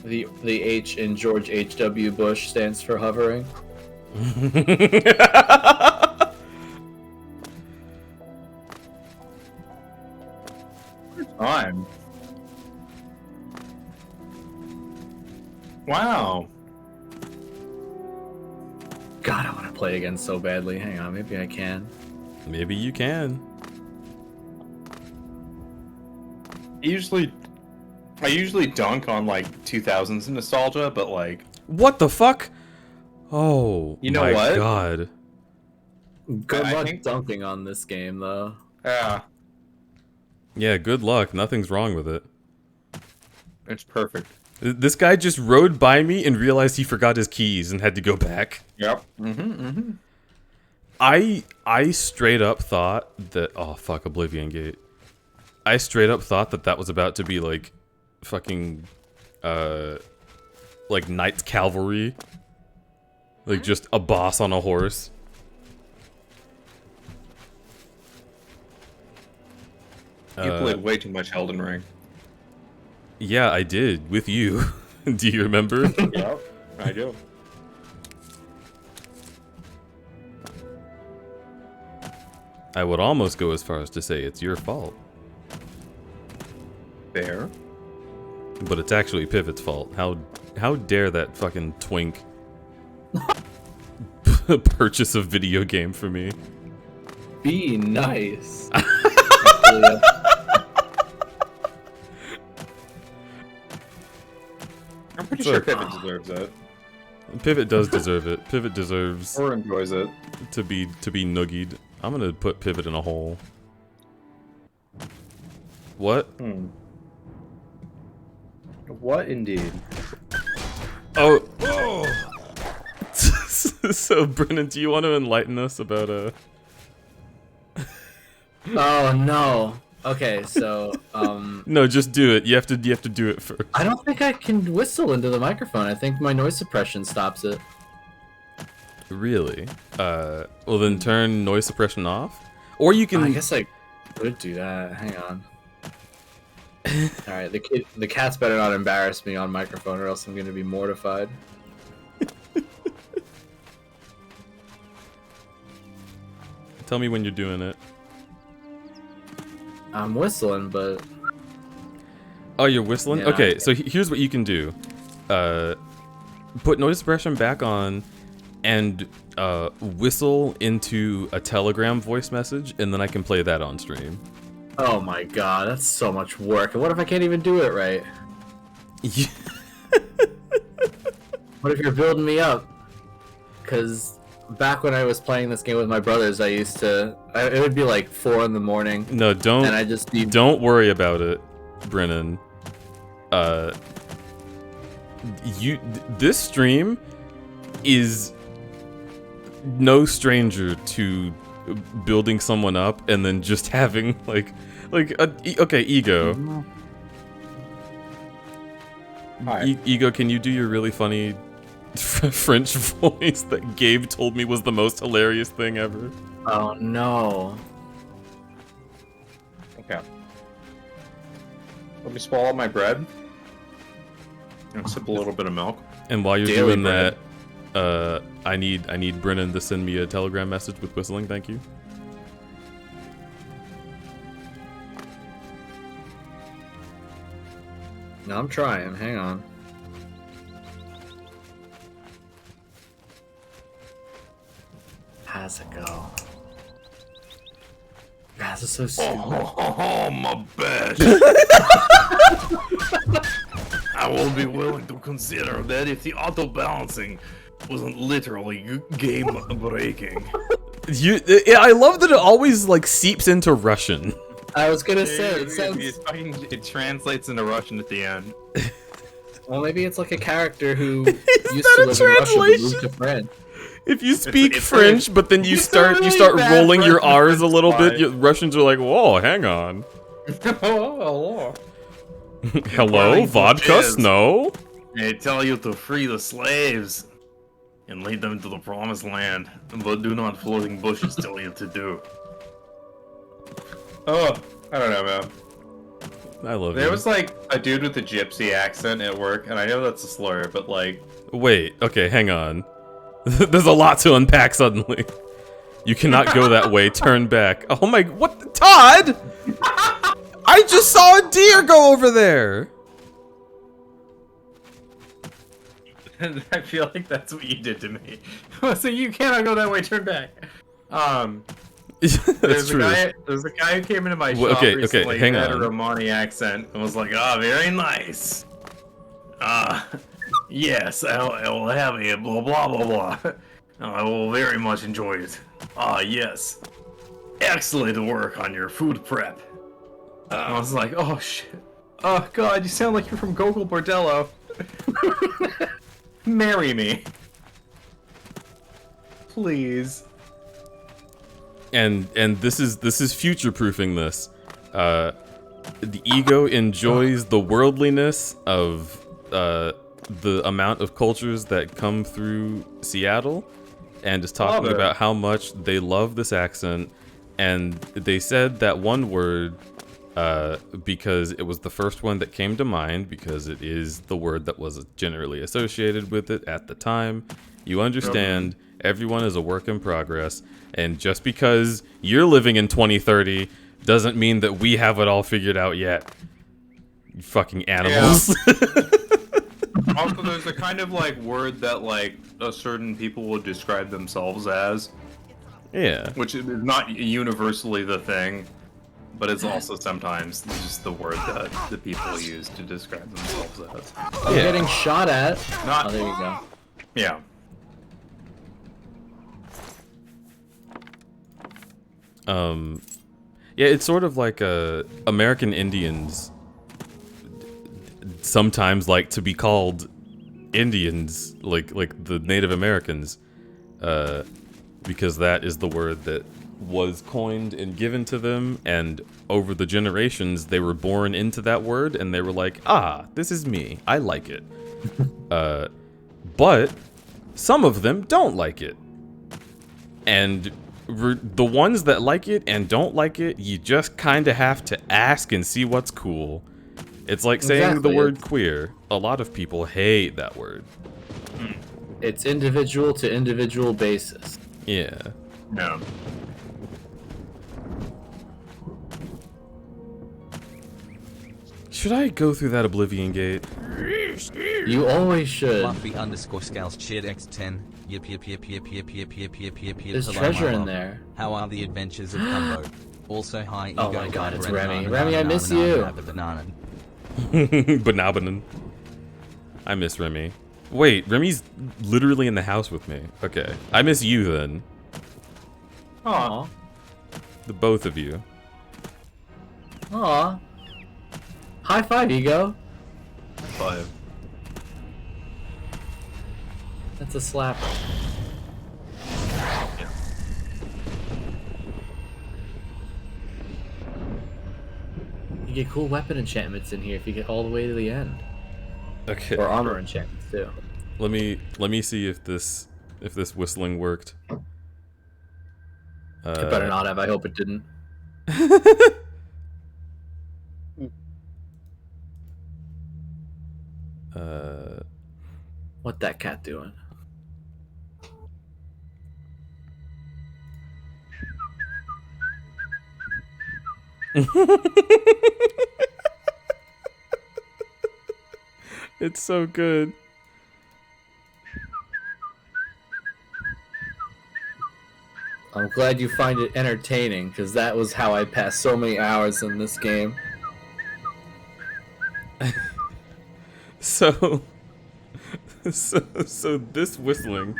The H in George H.W. Bush stands for hovering. Time. Wow. God, I want to play again so badly. Hang on, maybe I can. Maybe you can. I usually dunk on like 2000s nostalgia, but like What the fuck? Oh, You know my what? god. Good I luck think- dunking on this game, though. yeah, Yeah, good luck. Nothing's wrong with it. it's perfect. This guy just rode by me and realized he forgot his keys and had to go back. Yep. Mm-hmm. I straight up thought that... Oh, fuck, Oblivion Gate. I straight up thought that that was about to be, like, fucking, like Knights Cavalry. Like just a boss on a horse. You played way too much Elden Ring. Yeah, I did with you. Do you remember? Yeah, I do. I would almost go as far as to say it's your fault. Fair. But it's actually Pivot's fault. How dare that fucking twink purchase a video game for me? Be nice. I'm pretty sure Pivot deserves it. Pivot does deserve it. Pivot deserves or enjoys it to be noogied. I'm gonna put Pivot in a hole. What? What indeed? Oh. So Brennan, do you want to enlighten us about Oh no. Okay, so No, just do it. You have to do it first. I don't think I can whistle into the microphone. I think my noise suppression stops it. Really? Well then turn noise suppression off. Or you can I guess I could do that. Hang on. Alright, the cat's better not embarrass me on microphone or else I'm gonna be mortified. Tell me when you're doing it. I'm whistling, but... Oh, you're whistling? Yeah, okay, so here's what you can do. Put noise suppression back on and whistle into a Telegram voice message, and then I can play that on stream. Oh my god, that's so much work. And what if I can't even do it right? What if you're building me up? Because back when I was playing this game with my brothers, I used to... it would be like 4 in the morning. No, don't. And I just need... Don't worry about it, Brennan. This stream is no stranger to building someone up and then just having okay, Ego. Ego, can you do your really funny French voice that Gabe told me was the most hilarious thing ever? Oh no. Okay. Let me swallow my bread and sip a little bit of milk. And while you're doing that, I need Brennan to send me a Telegram message with whistling, thank you. No, I'm trying. Hang on. How's it go? Guys, it's so stupid. Oh, my bad. I will be willing to consider that if the auto balancing wasn't literally game breaking. I love that it always like seeps into Russian. I was gonna say it sounds. It translates into Russian at the end. Well, maybe it's like a character who used to live in Russia but moved to France. If you speak French, but then you start rolling your R's a little bit, Russians are like, "Whoa, hang on." Hello. Hello, vodka, snow. They tell you to free the slaves and lead them to the promised land, but do not floating bushes tell you to do. Oh, I don't know, man. I love There you. was like a dude with a gypsy accent at work, and I know that's a slur, but like... Wait, okay, hang on. There's a lot to unpack suddenly. You cannot go that way, turn back. Oh my, what, Todd? I just saw a deer go over there. I feel like that's what you did to me. So you cannot go that way, turn back. That's true. There's a guy who came into my shop recently hang who had a on. Romani accent and was like, "Ah, very nice. Yes, I will have a blah blah blah blah. I will very much enjoy it. Yes. Excellent work on your food prep. I was like, oh shit. Oh god, you sound like you're from Gogol Bordello. Marry me. Please. And this is future-proofing this. The ego enjoys the worldliness of the amount of cultures that come through Seattle, and is talking about how much they love this accent, and they said that one word because it was the first one that came to mind, because it is the word that was generally associated with it at the time. You understand, everyone is a work in progress, and just because you're living in 2030 doesn't mean that we have it all figured out yet. You fucking animals. Yeah. Also, there's a kind of like word that like a certain people will describe themselves as. Yeah. Which is not universally the thing, but it's also sometimes just the word that the people use to describe themselves as. You're getting shot at. Not. Oh, there you go. Yeah. Yeah, it's sort of like American Indians sometimes like to be called Indians, like the Native Americans, because that is the word that was coined and given to them, and over the generations they were born into that word, and they were like, ah, this is me, I like it. But some of them don't like it, and the ones that like it and don't like it, you just kind of have to ask and see what's cool. It's like saying the word queer. A lot of people hate that word. It's individual to individual basis. Yeah. No. Should I go through that Oblivion Gate? You always should. Fluffy_scales cheered X10. Yip. There's treasure in there. How are the adventures of CUMBO? Also, hi, Ego. Oh my god, it's Remy. Banana, Remy, I miss you. Banana. Banabanan. I miss Remy. Wait, Remy's literally in the house with me. Okay. I miss you then. Aw. The both of you. Aw. High five, Ego. High five. That's a slapper. Yeah. You get cool weapon enchantments in here if you get all the way to the end. Okay. Or armor enchantments too. Let me see if this whistling worked. It better not have. I hope it didn't. What that cat doing? It's so good. I'm glad you find it entertaining, because that was how I passed so many hours in this game. So this whistling.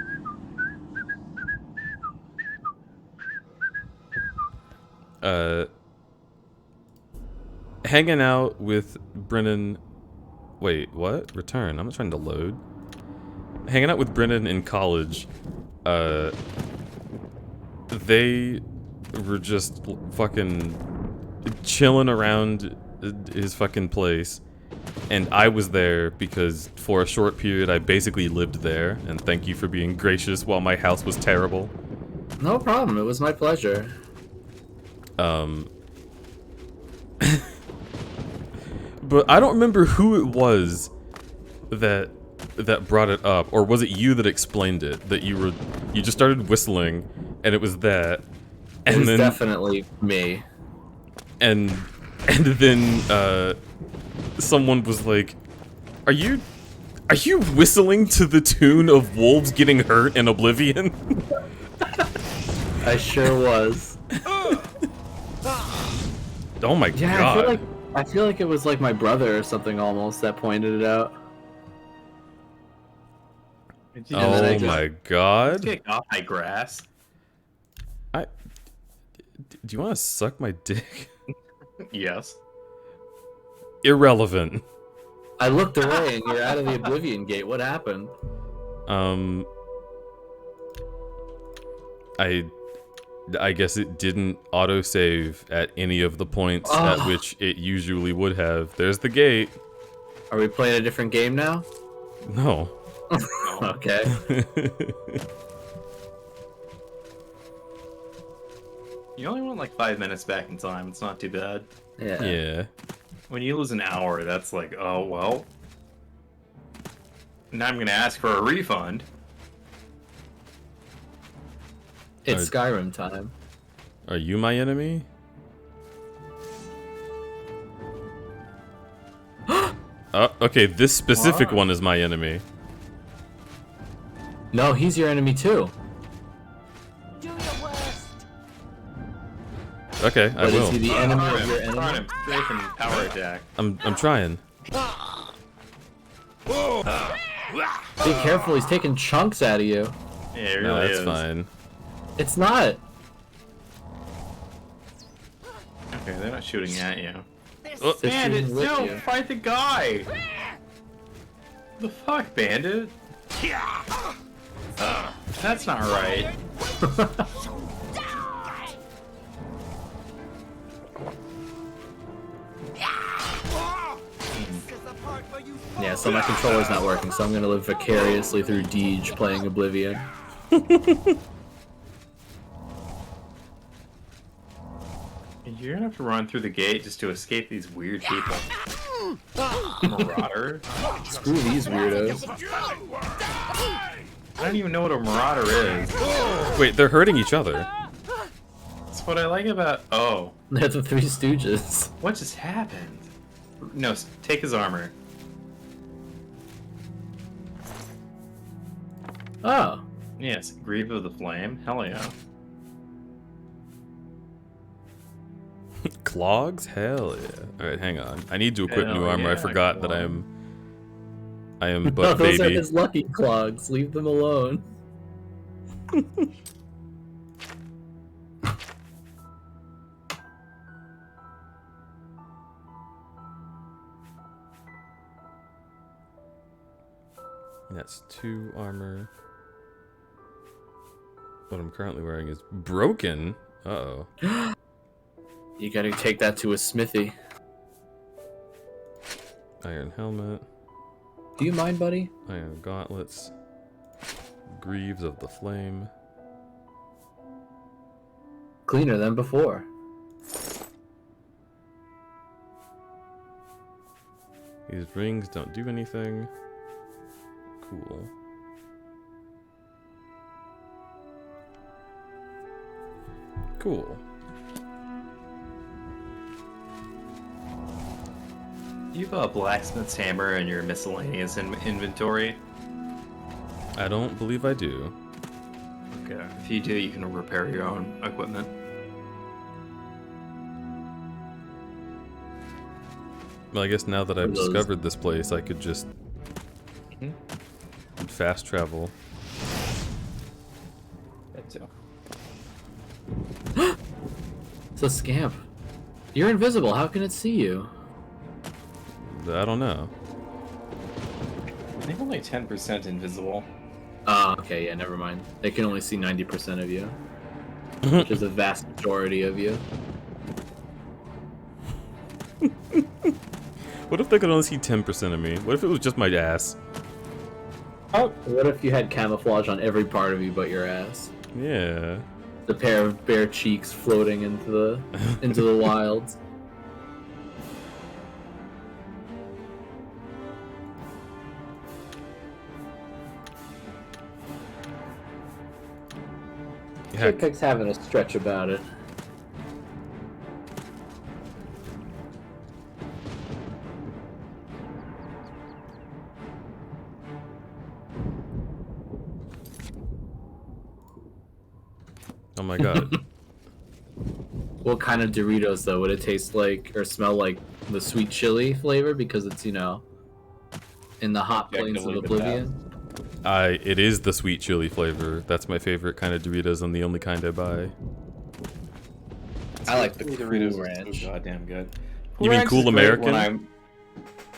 Hanging out with Brennan. Wait, what? Return. I'm not trying to load. Hanging out with Brennan in college. They were just fucking chilling around his fucking place. And I was there because for a short period I basically lived there. And thank you for being gracious while my house was terrible. No problem. It was my pleasure. But I don't remember who it was that brought it up, or was it you that explained it? That you just started whistling, and it was that, and it was then definitely me. And then someone was like, "Are you whistling to the tune of wolves getting hurt in Oblivion?" I sure was. Oh my god. I feel like it was like my brother or something almost that pointed it out. Oh my god. Take off my grass. Do you want to suck my dick? Yes. Irrelevant. I looked away and you're out of the Oblivion Gate. What happened? I guess it didn't autosave at any of the points at which it usually would have. There's the gate. Are we playing a different game now? No. Okay. You only want like 5 minutes back in time. It's not too bad. Yeah. Yeah. When you lose an hour, that's like, oh well. Now I'm gonna ask for a refund. It's Skyrim time. Are you my enemy? Oh, okay, this specific one is my enemy. No, he's your enemy too. Do your worst. Okay, I will. Is he the enemy of your enemy? Trying to break and power attack. I'm trying. Be careful, he's taking chunks out of you. Yeah, it really No, that's is. fine. It's not. Okay, they're not shooting at you. They're Bandit, shooting with no, you. fight the guy! The fuck, Bandit? That's not right. Yeah, so my controller's not working, so I'm gonna live vicariously through Deej playing Oblivion. You're gonna have to run through the gate just to escape these weird people. Marauder? Screw these weirdos. I don't even know what a marauder is. Wait, they're hurting each other. That's what I like about... Oh. They're the Three Stooges. What just happened? No, take his armor. Oh. Yes, Grieve of the Flame. Hell yeah. Clogs? Hell yeah. Alright, hang on. I need to equip new Hell armor. I yeah, forgot that I am No, but those baby. are his lucky clogs. Leave them alone. That's 2 armor. What I'm currently wearing is broken. Uh-oh. You gotta take that to a smithy. Iron helmet. Do you mind, buddy? Iron gauntlets. Greaves of the flame. Cleaner than before. These rings don't do anything. Cool. Cool. Do you have a blacksmith's hammer in your miscellaneous inventory? I don't believe I do. Okay. If you do, you can repair your own equipment. Well, I guess now that I've Those- discovered this place, I could just fast travel. That too. It's a scamp. You're invisible. How can it see you? I don't know. I think only 10% invisible. Oh, okay, yeah, never mind. They can only see 90% of you. Which is a vast majority of you. What if they could only see 10% of me? What if it was just my ass? Oh, what if you had camouflage on every part of you but your ass? Yeah. The pair of bare cheeks floating into the wilds. Chickpick's having a stretch about it. Oh my god. What kind of Doritos though? Would it taste like or smell like the sweet chili flavor because it's, you know, in the hot plains of Oblivion? It is the sweet chili flavor. That's my favorite kind of Doritos and the only kind I buy. I like the Doritos Cool are Ranch. so goddamn good. You mean Ranch Cool is great American? when I'm-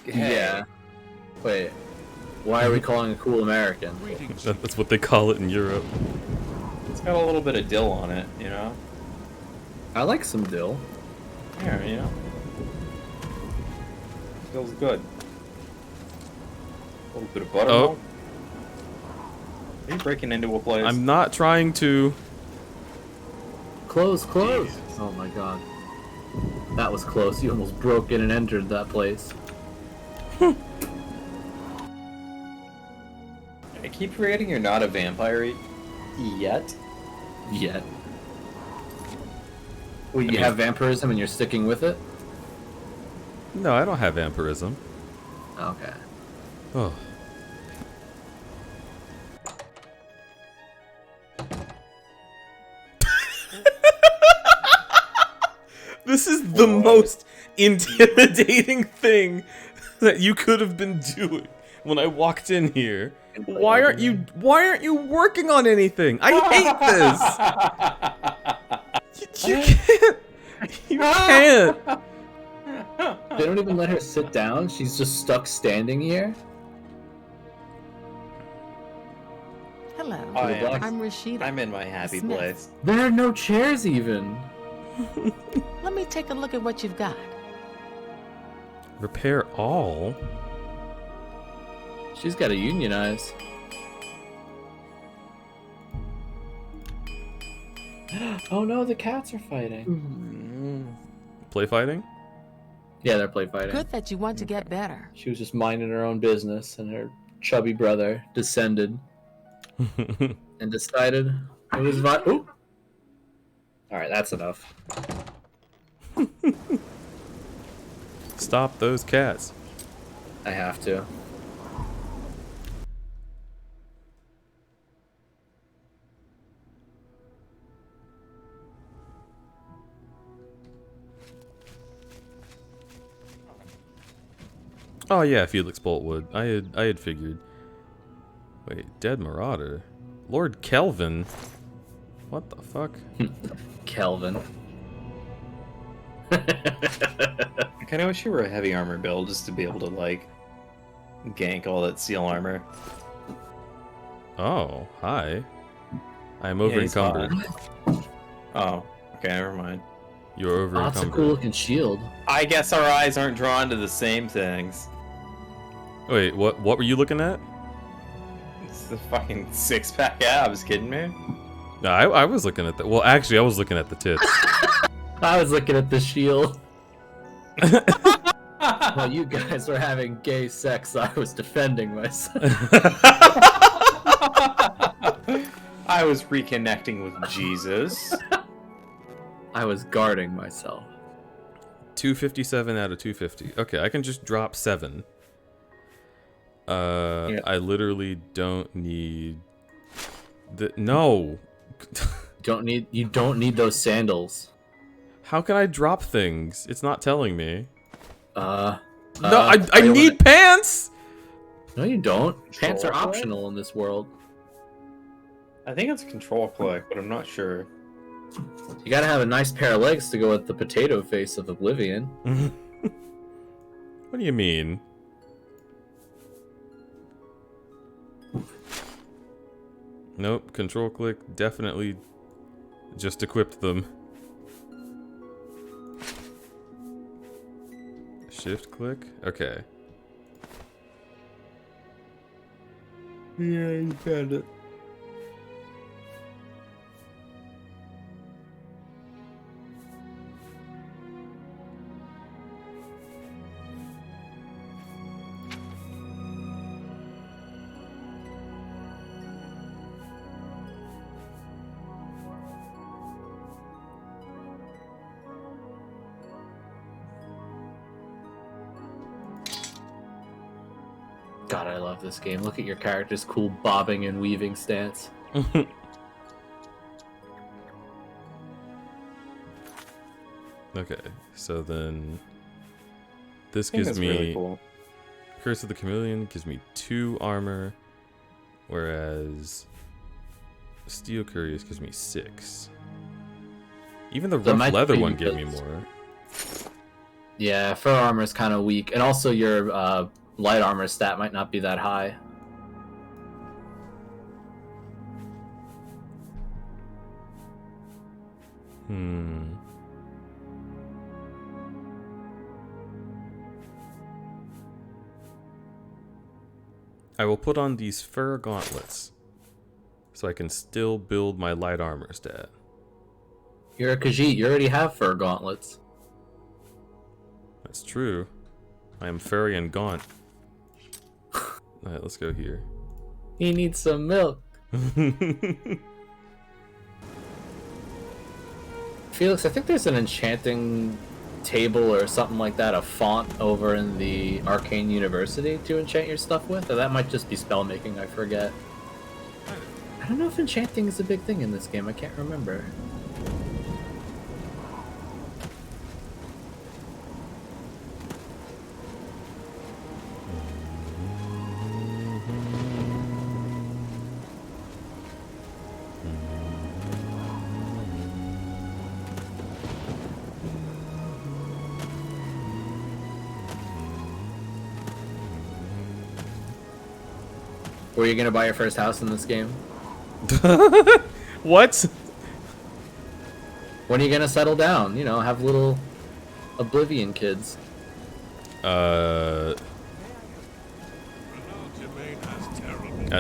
Yeah. Wait. Why are we calling it Cool American? That's what they call it in Europe. It's got a little bit of dill on it, you know? I like some dill. Yeah, you know. Feels good. A little bit of buttermilk. Are you breaking into a place? I'm not trying to. Close, close. Oh my god. That was close. You almost broke in and entered that place. I keep forgetting you're not a vampire yet. Yet. Well, you have vampirism and you're sticking with it? No, I don't have vampirism. Okay. Oh. This is the most intimidating thing that you could have been doing when I walked in here. Why aren't you working on anything? I hate this. You can't. You can't. They don't even let her sit down. She's just stuck standing here. Hello. I'm Rashida. I'm in my happy Smith. place. There are no chairs even. Let me take a look at what you've got. Repair all? She's got to unionize. Oh no, the cats are fighting. Play fighting? Yeah, they're play fighting. Good that you want to get better. She was just minding her own business, and her chubby brother descended and decided it was Ooh. All right, that's enough. Stop those cats. I have to. Oh yeah, Felix Boltwood. I had figured. Wait, Dead Marauder? Lord Kelvin? What the fuck? Kelvin. I kind of wish you were a heavy armor build just to be able to like gank all that steel armor. Oh, hi. I am over encumbered. Oh, okay, never mind. You're over That's a encumbered. cool looking shield. I guess our eyes aren't drawn to the same things. Wait, what were you looking at? It's the fucking six-pack abs, kidding me? No, I was looking at that. Well, actually, I was looking at the tits. I was looking at the shield. While you guys were having gay sex, I was defending myself. I was reconnecting with Jesus. I was guarding myself. 257 out of 250. Okay, I can just drop 7. I literally don't need no. You don't need those sandals. How can I drop things? It's not telling me. No, I need pants. No, you don't. Pants are optional in this world. I think it's control click, but I'm not sure. You gotta have a nice pair of legs to go with the potato face of Oblivion. What do you mean? Nope, control click definitely just equipped them. Shift click? Okay. Yeah, you found it. God, I love this game. Look at your character's cool bobbing and weaving stance. Okay, so then this gives me really cool. Curse of the Chameleon gives me 2 armor, whereas Steel Curious gives me 6. Even the rough leather one gave me more. Yeah, fur armor is kind of weak, and also your light armor stat might not be that high. I will put on these fur gauntlets so I can still build my light armor stat. You're a Khajiit. You already have fur gauntlets. That's true. I am furry and gaunt. Alright, let's go here. He needs some milk. Felix, I think there's an enchanting table or something like that, a font over in the Arcane University to enchant your stuff with, or that might just be spell making, I forget. I don't know if enchanting is a big thing in this game, I can't remember. Were you gonna buy your first house in this game? What? When are you gonna settle down? You know, have little Oblivion kids. At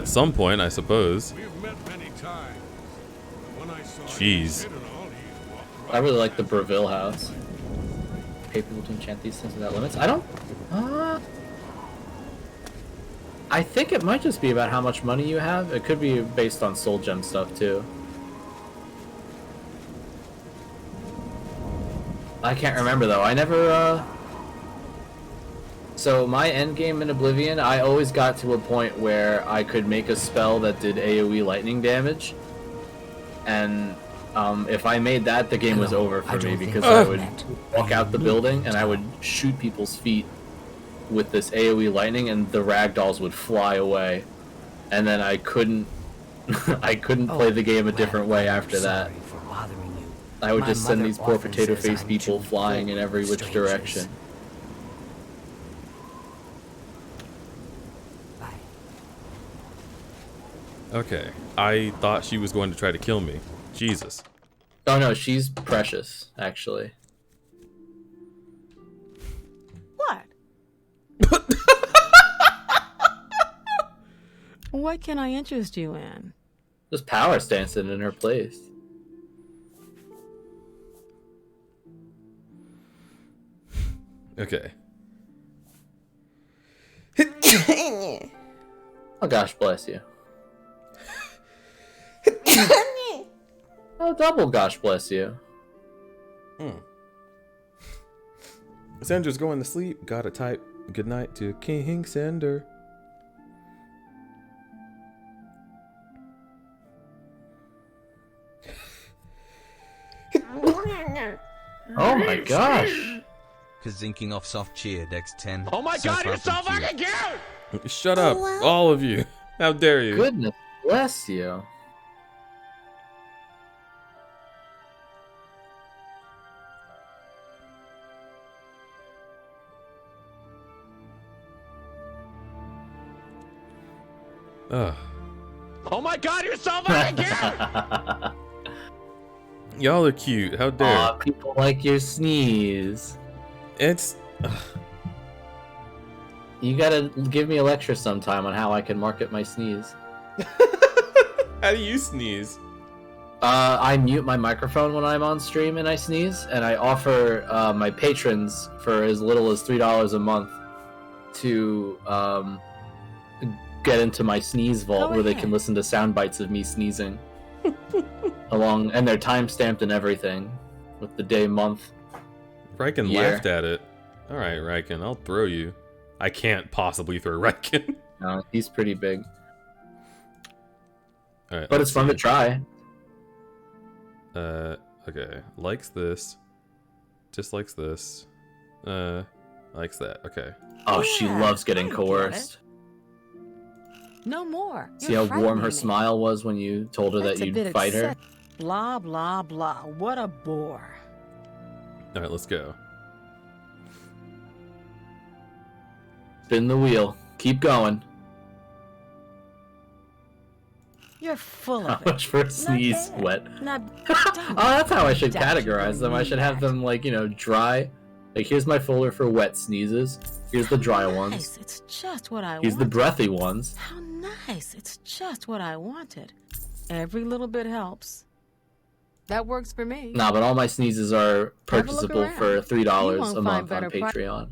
some point, I suppose. Jeez. I really like the Breville house. Pay people to enchant these things without limits. I don't. I think it might just be about how much money you have. It could be based on soul gem stuff too. I can't remember though. I never. So my end game in Oblivion, I always got to a point where I could make a spell that did AoE lightning damage, and if I made that, the game was over for me because I would walk out the building and I would shoot people's feet with this AoE lightning, and the ragdolls would fly away, and then I couldn't play the game a different way after that. I would just send these poor potato-faced people flying in every which direction. Okay, I thought she was going to try to kill me. Jesus. Oh no, she's precious, actually. What? What can I interest you in? Just power stancing in her place. Okay. Oh gosh, bless you. Oh, double gosh bless you. Sandra's going to sleep. Gotta type goodnight to King Sandra. Oh my gosh. Kazinking off soft cheered X10. Oh my god, you're so fucking cute! Shut up, all of you. How dare you? Goodness bless you. Ugh. Oh my god, you're so fucking cute! Y'all are cute. How dare? Aw, people like your sneeze. It's. You gotta give me a lecture sometime on how I can market my sneeze. How do you sneeze? I mute my microphone when I'm on stream and I sneeze, and I offer my patrons for as little as $3 a month to get into my sneeze vault where they can listen to sound bites of me sneezing. And they're time stamped and everything with the day, month. Riken laughed at it. Alright, Riken, I'll throw you. I can't possibly throw Riken. No, he's pretty big. Alright, but it's fun to try. Okay. Likes this. Dislikes this. Likes that. Okay. Oh, she loves getting coerced. No more. See how warm her smile was when you told her that you'd fight her? Blah, blah, blah. What a bore. Alright, let's go. Spin the wheel. Keep going. You're full How of it. much for a sneeze? Wet. Now, Oh, that's how I should categorize them. I should have them, like, you know, dry, Like, here's my folder for wet sneezes. Here's the dry ones. Nice. It's just what I Here's wanted. the breathy ones. How nice. It's just what I wanted. Every little bit helps. That works for me. Nah, but all my sneezes are purchasable for $3 won't a find month on better Patreon.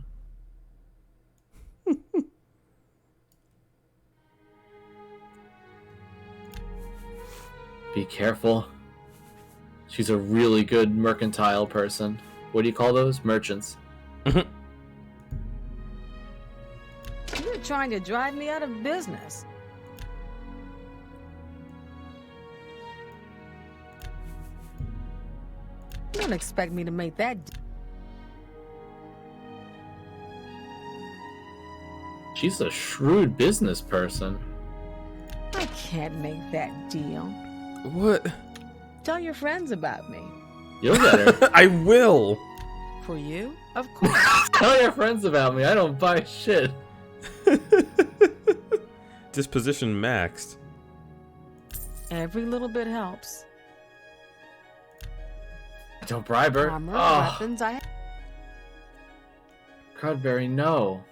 Be careful. She's a really good mercantile person. What do you call those? Merchants. You're trying to drive me out of business. You don't expect me to make that. She's a shrewd business person. I can't make that deal. What? Tell your friends about me. You'll get her. I will. For you? Of course. Tell your friends about me. I don't buy shit. Disposition maxed. Every little bit helps. Don't bribe her. Armor, Oh, weapons, I... Crudberry, no.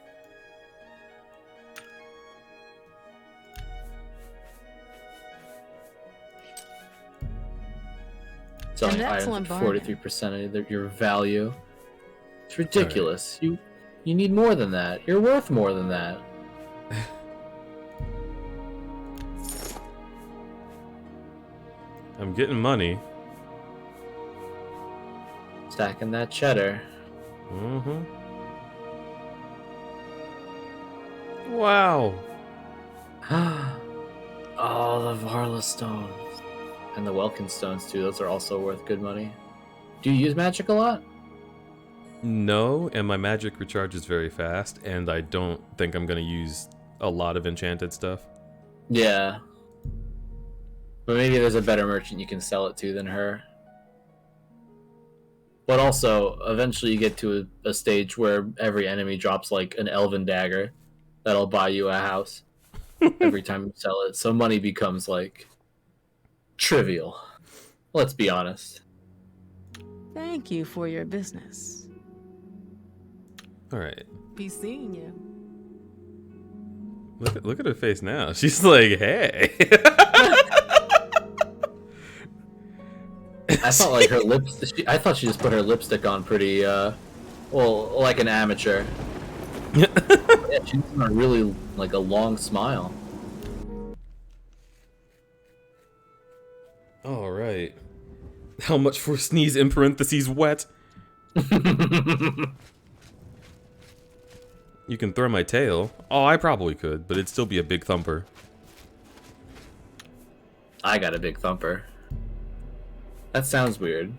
Selling An items excellent at bargain. 43% of your value. It's ridiculous. Right. You need more than that. You're worth more than that. I'm getting money. Stacking that cheddar. Mm-hmm. Wow. Oh, the Varla stones. And the Welkin stones, too. Those are also worth good money. Do you use magic a lot? No, and my magic recharges very fast, and I don't think I'm going to use a lot of enchanted stuff. Yeah. But maybe there's a better merchant you can sell it to than her. But also, eventually you get to a stage where every enemy drops like an elven dagger that'll buy you a house every time you sell it. So money becomes like trivial. Let's be honest. Thank you for your business. All right. Be seeing you. Look at her face now. She's like, hey. I thought like her lips. I thought she just put her lipstick on pretty, well, like an amateur. Yeah, she's got a really like a long smile. All right. How much for sneeze in parentheses wet? You can throw my tail. Oh, I probably could, but it'd still be a big thumper. I got a big thumper. That sounds weird.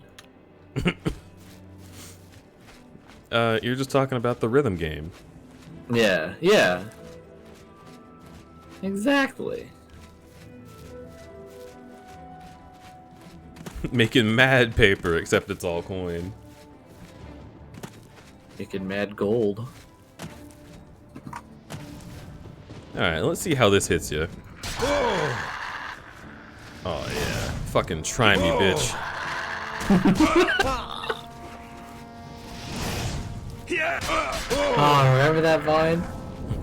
You're just talking about the rhythm game. Yeah, yeah. Exactly. Making mad paper, except it's all coin. Making mad gold. Alright, let's see how this hits you. Oh yeah. Fucking try me, bitch. Oh, remember that vine?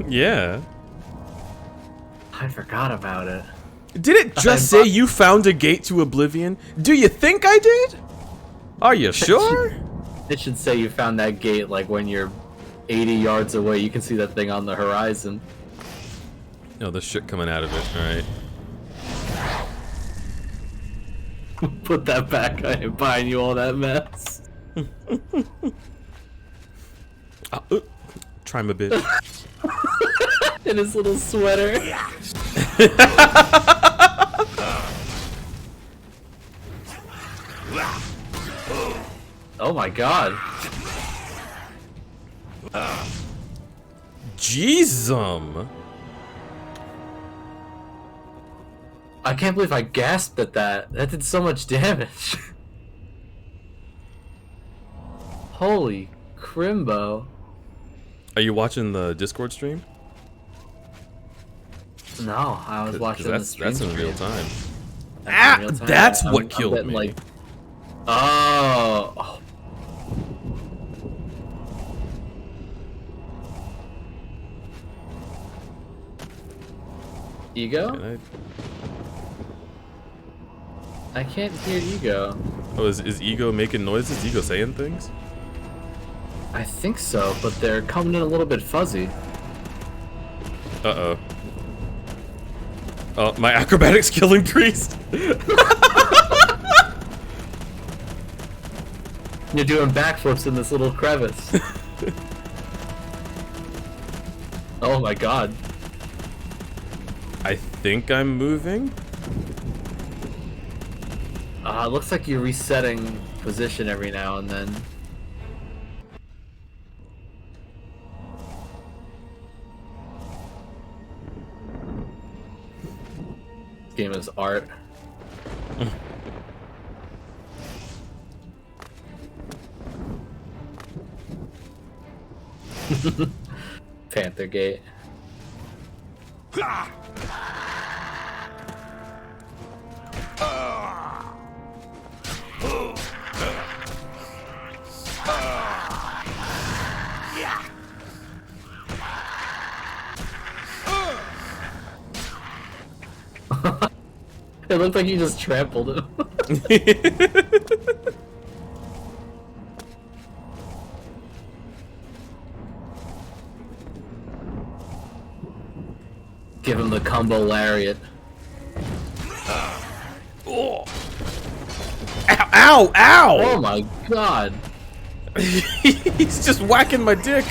Yeah. I forgot about it. Did it just say you found a gate to oblivion? Do you think I did? Are you sure? It should say you found that gate like when you're 80 yards away. You can see that thing on the horizon. Oh, there's shit coming out of it. Alright. Put that back. I ain't buying you all that mess. Try my bitch. In his little sweater. Oh my god. Jeezum. I can't believe I gasped at that. That did so much damage. Holy crimbo. Are you watching the Discord stream? No, I was watching the stream. That's in real time. That's what killed me. Like, oh. Ego? I can't hear Ego. Oh, is Ego making noises? Ego saying things? I think so, but they're coming in a little bit fuzzy. Uh-oh. Oh, my acrobatics killing priest! You're doing backflips in this little crevice. Oh my god. I think I'm moving? It looks like you're resetting position every now and then. This game is art. Panther Gate. It looked like you just trampled him. Give him the combo lariat. Oh. Ow! Ow! Ow! Oh my god! He's just whacking my dick.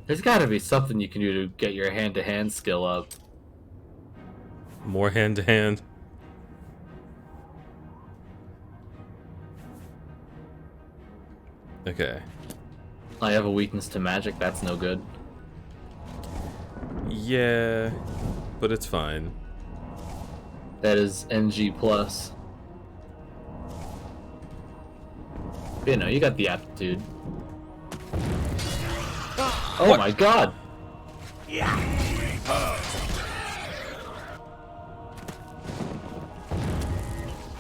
There's gotta be something you can do to get your hand-to-hand skill up. More hand-to-hand. Okay. I have a weakness to magic, that's no good. Yeah, but it's fine. That is NG+. You know, you got the aptitude. Oh what? My god!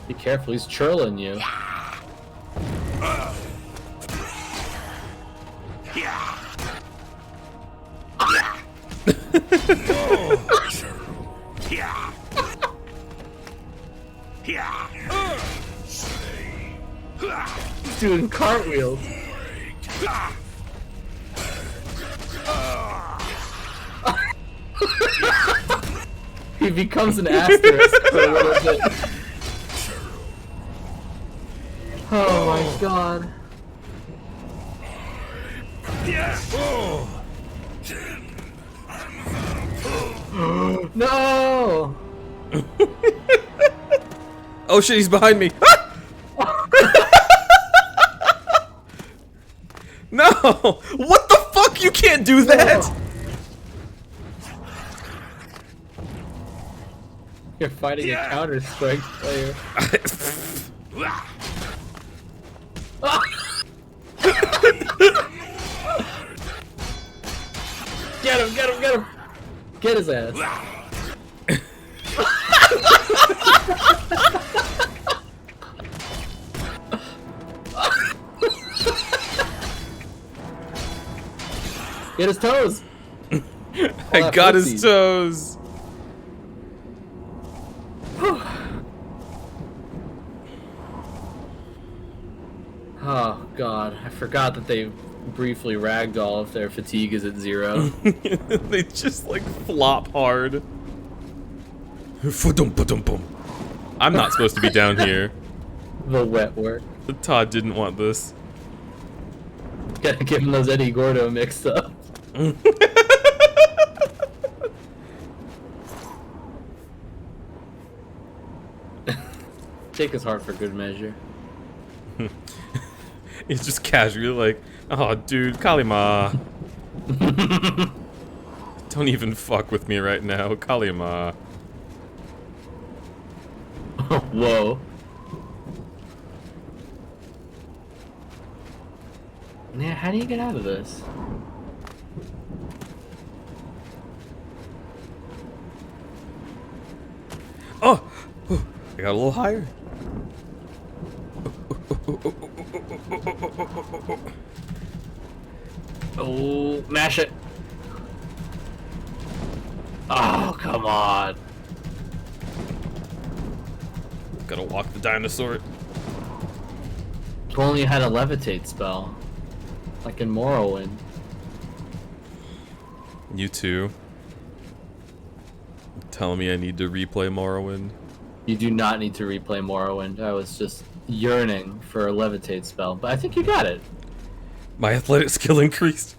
Be careful, he's churling you. He's doing cartwheels. He becomes an asterisk for a little bit. Oh my god. No! Oh shit, he's behind me. No! What the fuck? You can't do that! You're fighting a Counter-Strike player. Get him, get him, get him! Get his ass. Get his toes! I got his toes! Oh god, I forgot that they briefly ragdoll if their fatigue is at 0. They just like flop hard. I'm not supposed to be down here. The wet work. Todd didn't want this. Gotta give him those Eddie Gordo mixed up. Take his heart for good measure. He's just casually like, oh dude, Kalima. Don't even fuck with me right now, Kalima. Whoa. Yeah, how do you get out of this? Oh! I got a little higher. Oh, mash it. Oh, come on. Gotta walk the dinosaur. If only you had a levitate spell. Like in Morrowind. You too. Telling me I need to replay Morrowind. You do not need to replay Morrowind. I was just yearning for a levitate spell, but I think you got it. My athletic skill increased.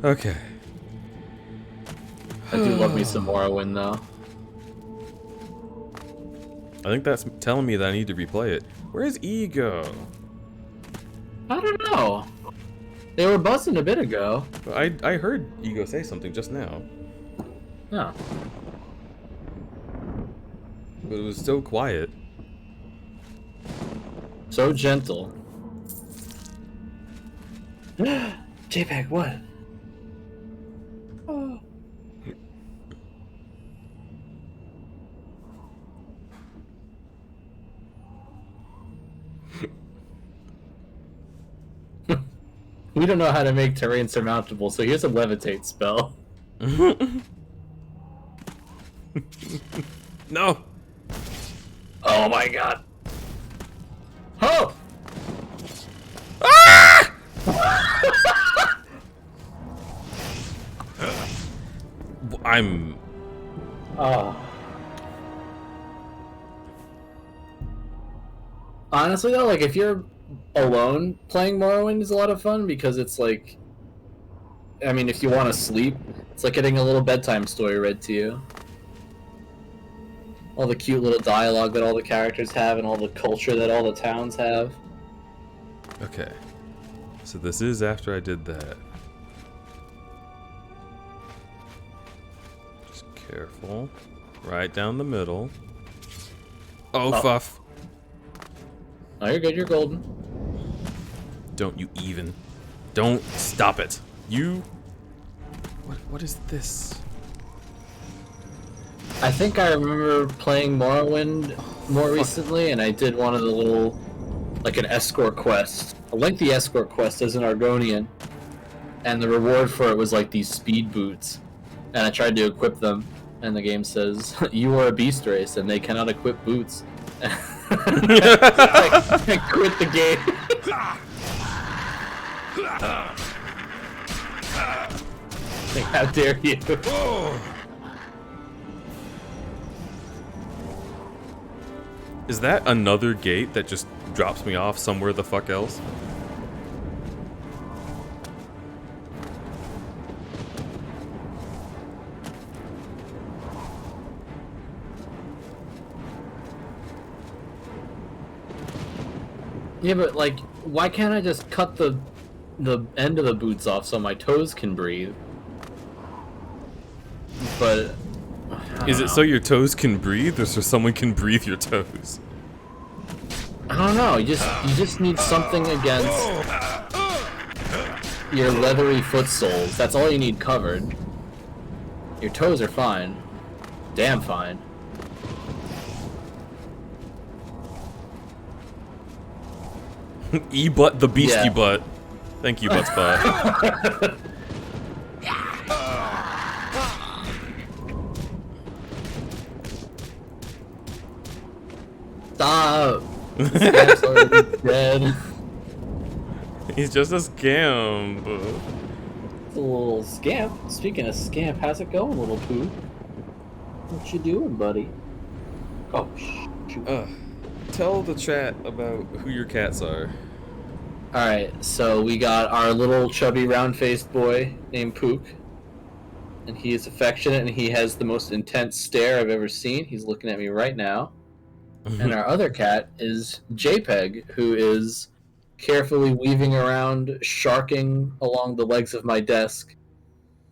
Okay. I do love me some Morrowind, though. I think that's telling me that I need to replay it. Where's Ego? I don't know. They were buzzing a bit ago. I heard Ego say something just now. No. But it was so quiet. So gentle. JPEG, what? Oh. We don't know how to make terrain surmountable, so here's a levitate spell. No! Oh my god. Oh! Ah! I'm... Oh. Honestly though, like if you're alone, playing Morrowind is a lot of fun because it's like, I mean, if you want to sleep, it's like getting a little bedtime story read to you. All the cute little dialogue that all the characters have and all the culture that all the towns have. Okay. So this is after I did that. Just careful. Right down the middle. Oh, fuff. Oh, you're good, you're golden. Don't you even. Don't stop it. You... What is this? I think I remember playing Morrowind more recently, and I did one of the little, like an escort quest, a lengthy escort quest as an Argonian, and the reward for it was like these speed boots, and I tried to equip them, and the game says, you are a beast race, and they cannot equip boots. I quit the game. Like, how dare you? Is that another gate that just drops me off somewhere the fuck else? Yeah, but like, why can't I just cut the end of the boots off so my toes can breathe? But is it so your toes can breathe, or so someone can breathe your toes? I don't know. You just need something against your leathery foot soles. That's all you need covered. Your toes are fine. Damn fine. E-butt the beastie butt. Thank you, Buttspot. Stop! Scamp's already dead. He's just a scamp. It's a little scamp. Speaking of scamp, how's it going, little poo? What you doing, buddy? Oh, shoot. Tell the chat about who your cats are. Alright, so we got our little chubby round-faced boy named Pook. And he is affectionate and he has the most intense stare I've ever seen. He's looking at me right now. And our other cat is JPEG, who is carefully weaving around, sharking along the legs of my desk,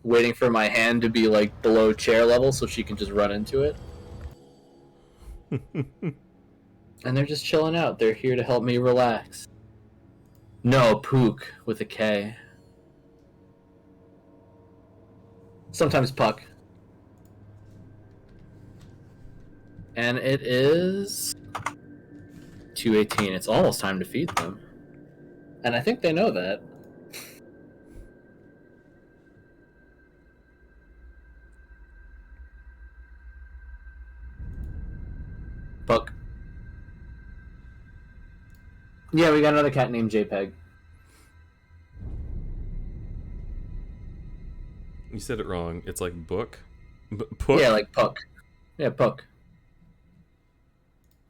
waiting for my hand to be like below chair level so she can just run into it. And they're just chilling out. They're here to help me relax. No, Pook with a K. Sometimes Puck. And it is 2:18. It's almost time to feed them. And I think they know that. Puck. Yeah, we got another cat named JPEG. You said it wrong. It's like book? Puck? Yeah, like Puck. Yeah, Puck.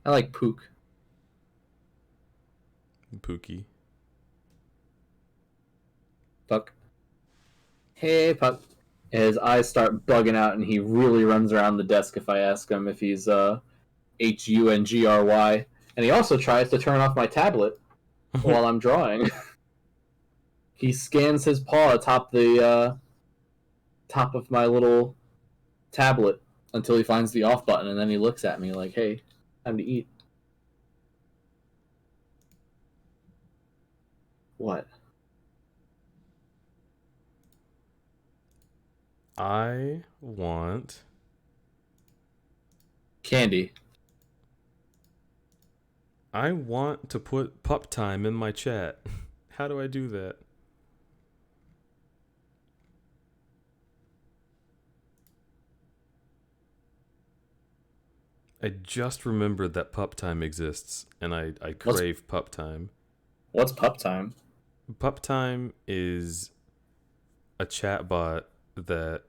I like Pook. Pookie. Puck. Hey, Puck. His eyes start bugging out, and he really runs around the desk if I ask him if he's Hungry. And he also tries to turn off my tablet while I'm drawing. He scans his paw atop the top of my little tablet until he finds the off button, and then he looks at me like, hey, time to eat. What? I want candy. I want to put pup time in my chat. How do I do that? I just remembered that pup time exists, and I crave pup time. What's pup time? Pup time is a chat bot that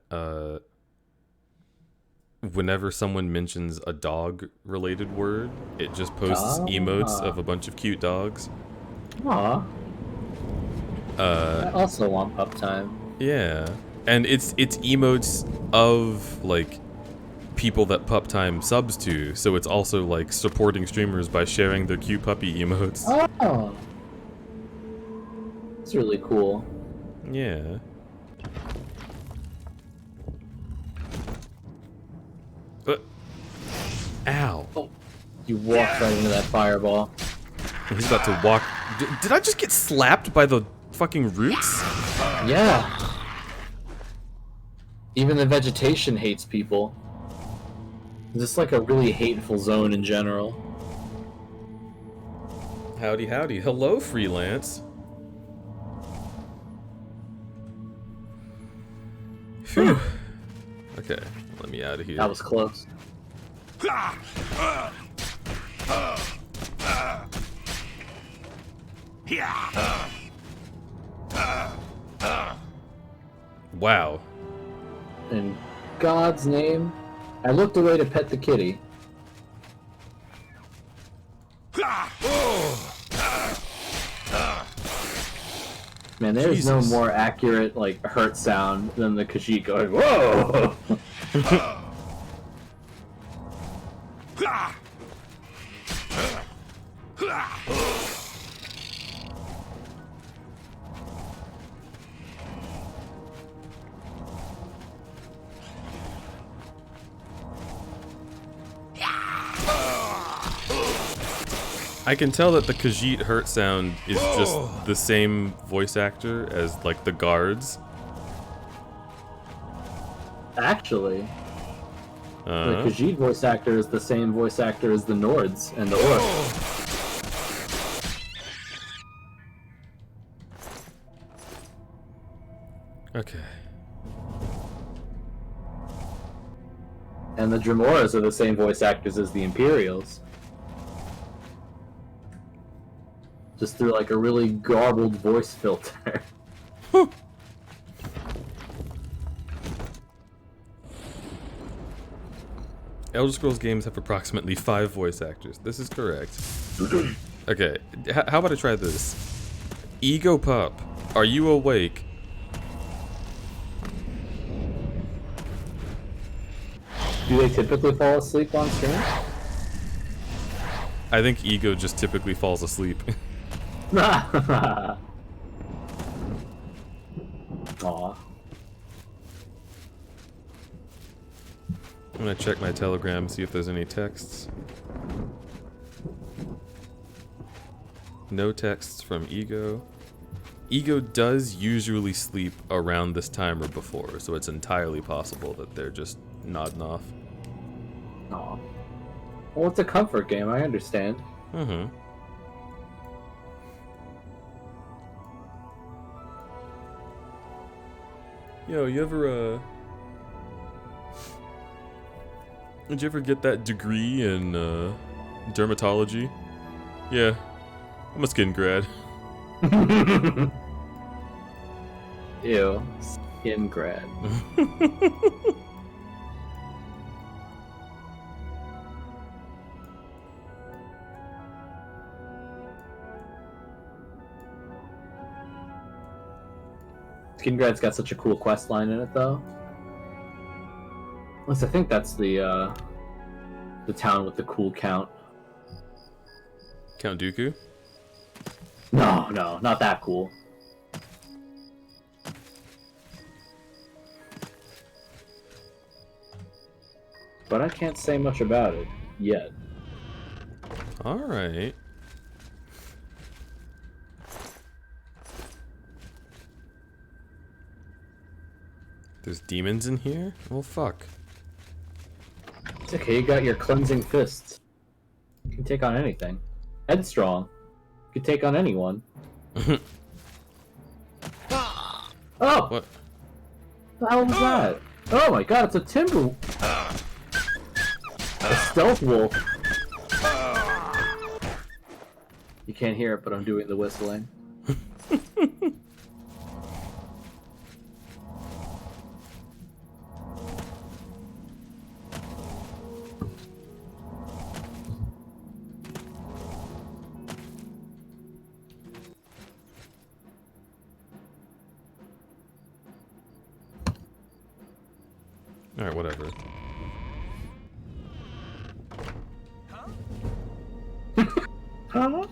whenever someone mentions a dog related word, it just posts emotes of a bunch of cute dogs. Aww. I also want pup time. Yeah. And it's emotes of like people that pup time subs to, so it's also like supporting streamers by sharing their cute puppy emotes. Oh. It's really cool. Yeah. Ow. Oh, you walked right into that fireball. He's about to walk. Did I just get slapped by the fucking roots? Yeah. Even the vegetation hates people. It's just like a really hateful zone in general. Howdy, howdy. Hello, freelance. Phew. Okay, let me out of here. That was close. Wow. In God's name, I looked away to pet the kitty. Man, there's no more accurate, like, hurt sound than the Khajiit going, whoa! I can tell that the Khajiit hurt sound is just the same voice actor as, like, the guards. Actually, the Khajiit voice actor is the same voice actor as the Nords and the Orcs. Okay. And the Dramoras are the same voice actors as the Imperials. Just through like a really garbled voice filter. Elder Scrolls games have approximately 5 voice actors. This is correct. Okay, how about I try this? Ego Pup, are you awake? Do they typically fall asleep on stream? I think Ego just typically falls asleep. Aw. I'm gonna check my Telegram, see if there's any texts. No texts from Ego. Ego does usually sleep around this time or before, so it's entirely possible that they're just nodding off. Aw. Well, it's a comfort game, I understand. Mm-hmm. Yo, did you ever get that degree in dermatology? Yeah, I'm a skin grad. Ew, skin grad. Skin Grad's got such a cool quest line in it, though. At least I think that's the town with the cool count. Count Dooku? No, not that cool. But I can't say much about it yet. Alright. There's demons in here? Well, fuck. It's okay, you got your cleansing fists. You can take on anything. Headstrong. You can take on anyone. Oh! What? The hell was that? Oh my god, it's a timber... A stealth wolf. You can't hear it, but I'm doing the whistling. Alright, whatever. Huh?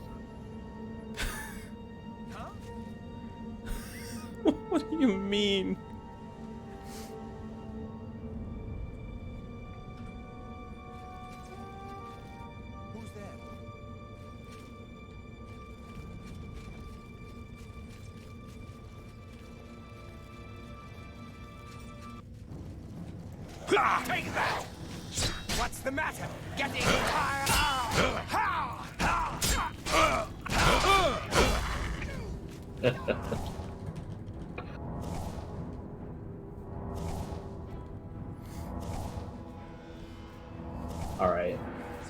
What do you mean? Who's there? Take that! What's the matter? Getting tired? Alright.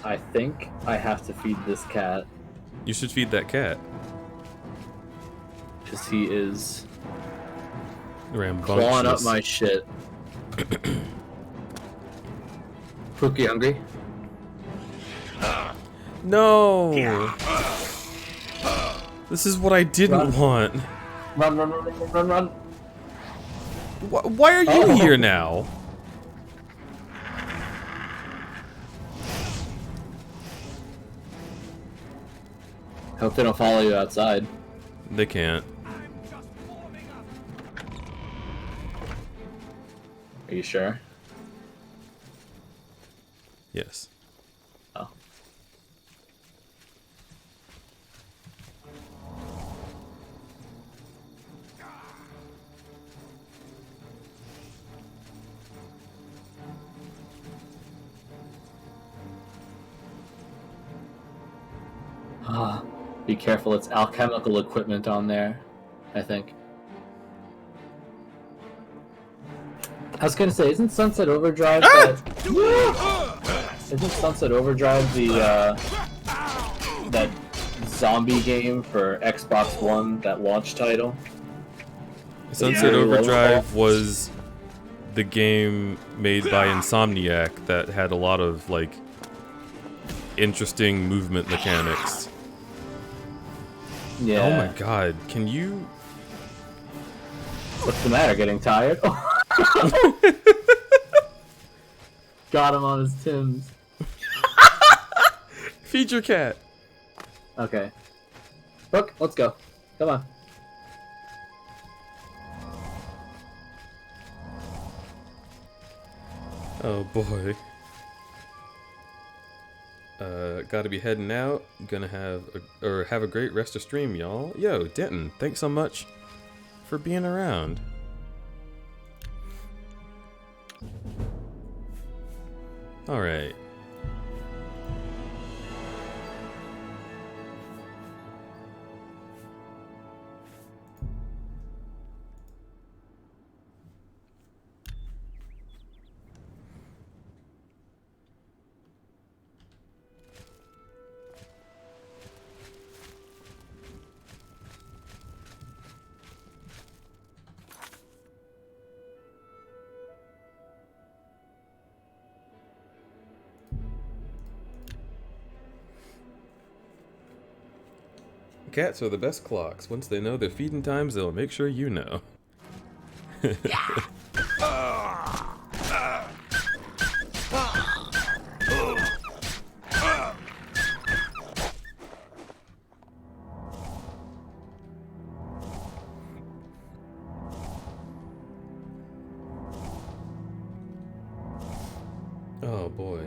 I think I have to feed this cat. You should feed that cat. Because he is... rambunctious. clawing up my shit. Pookie, hungry? No! This is what I didn't want. Run, run, run, run, run, run. Why are you here now? Hope they don't follow you outside. They can't. Are you sure? Yes. Oh. Be careful, it's alchemical equipment on there, I think. I was gonna say, isn't Sunset Overdrive Isn't Sunset Overdrive the that zombie game for Xbox One, that launch title? Sunset Overdrive was the game made by Insomniac that had a lot of like interesting movement mechanics. Yeah. Oh my god, can you... What's the matter, getting tired? Got him on his Tims. Feed your cat. Okay. Look, let's go. Come on. Oh boy. Gotta be heading out. Gonna have a great rest of stream, y'all. Yo, Denton, thanks so much for being around. Alright. Cats are the best clocks. Once they know their feeding times, they'll make sure you know. Oh boy.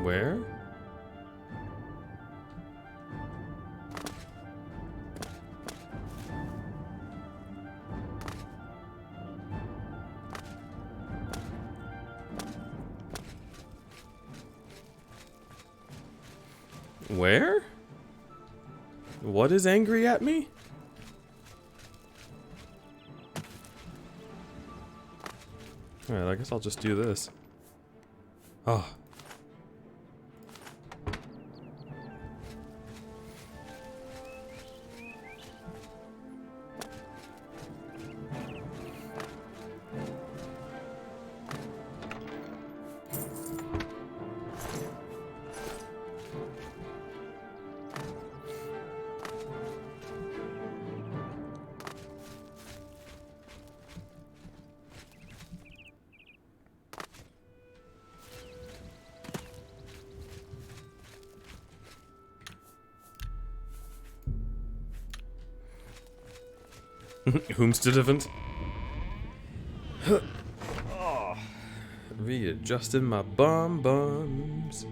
Where? Where? What is angry at me? Alright, I guess I'll just do this. Oh. Whomstedevant. Oh, readjusting my bums.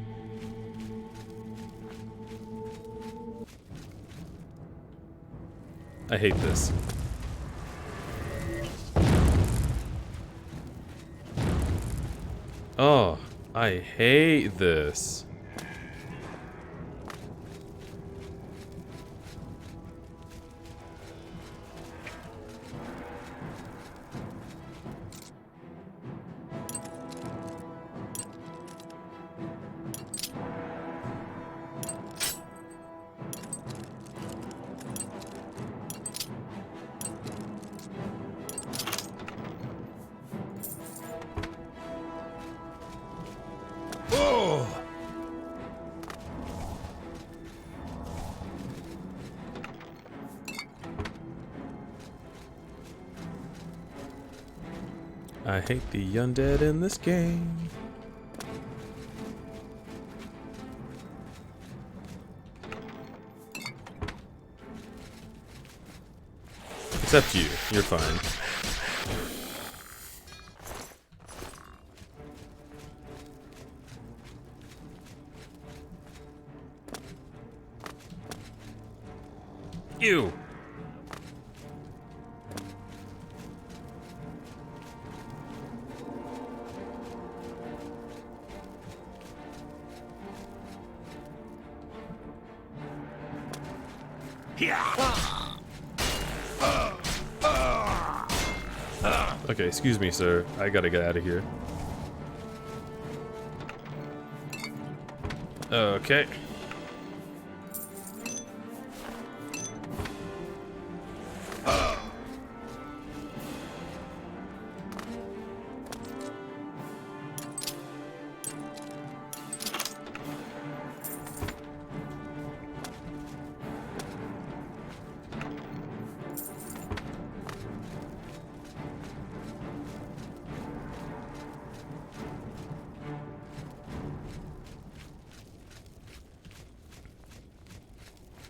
I hate this. Oh, I hate this. I hate the undead in this game. Except you. You're fine. Ew. Okay, excuse me, sir. I gotta get out of here. Okay.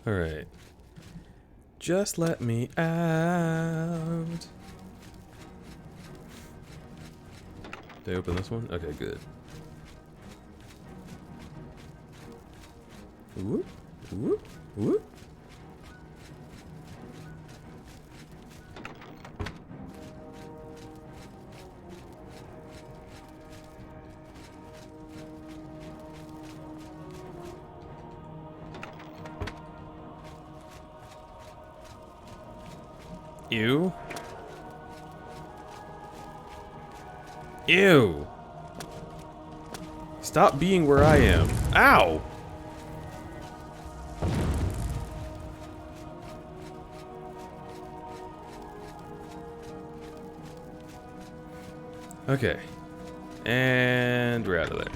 Alright. Just let me out. Did I open this one? Okay, good. Whoop, whoop, whoop. Ew. Ew. Stop being where I am. Ow! Okay. And we're out of there.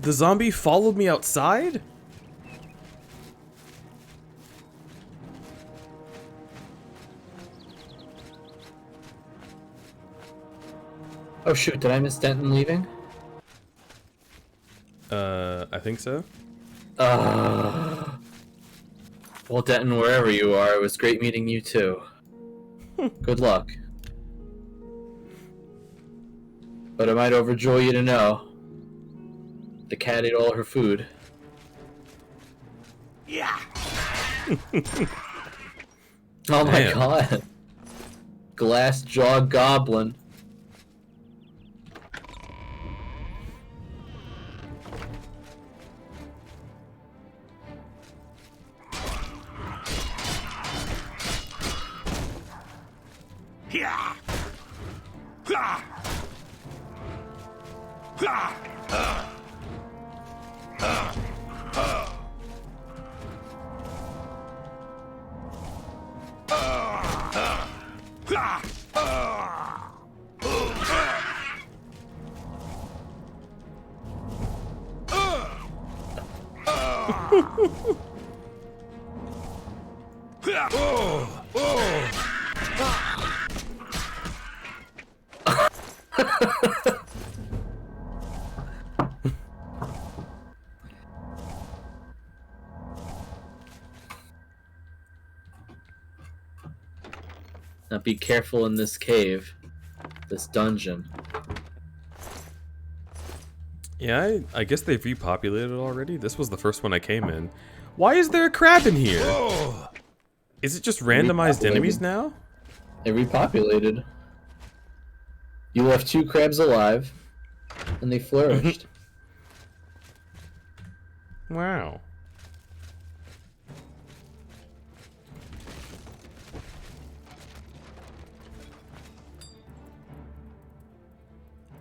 The zombie followed me outside? Oh shoot, did I miss Denton leaving? I think so. Well, Denton, wherever you are, it was great meeting you too. Good luck. But it might overjoy you to know the cat ate all her food. Yeah. Oh my Damn. god. Glass jaw goblin. Yeah. Ha. Ha. Now be careful in this cave, this dungeon. Yeah, I guess they've repopulated it already. This was the first one I came in. Why is there a crab in here? Is it just randomized enemies now? They repopulated. You left 2 crabs alive, and they flourished. Wow.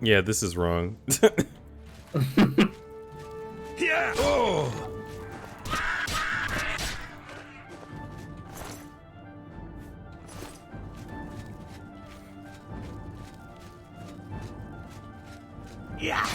Yeah, this is wrong. Yeah. Oh. Yeah.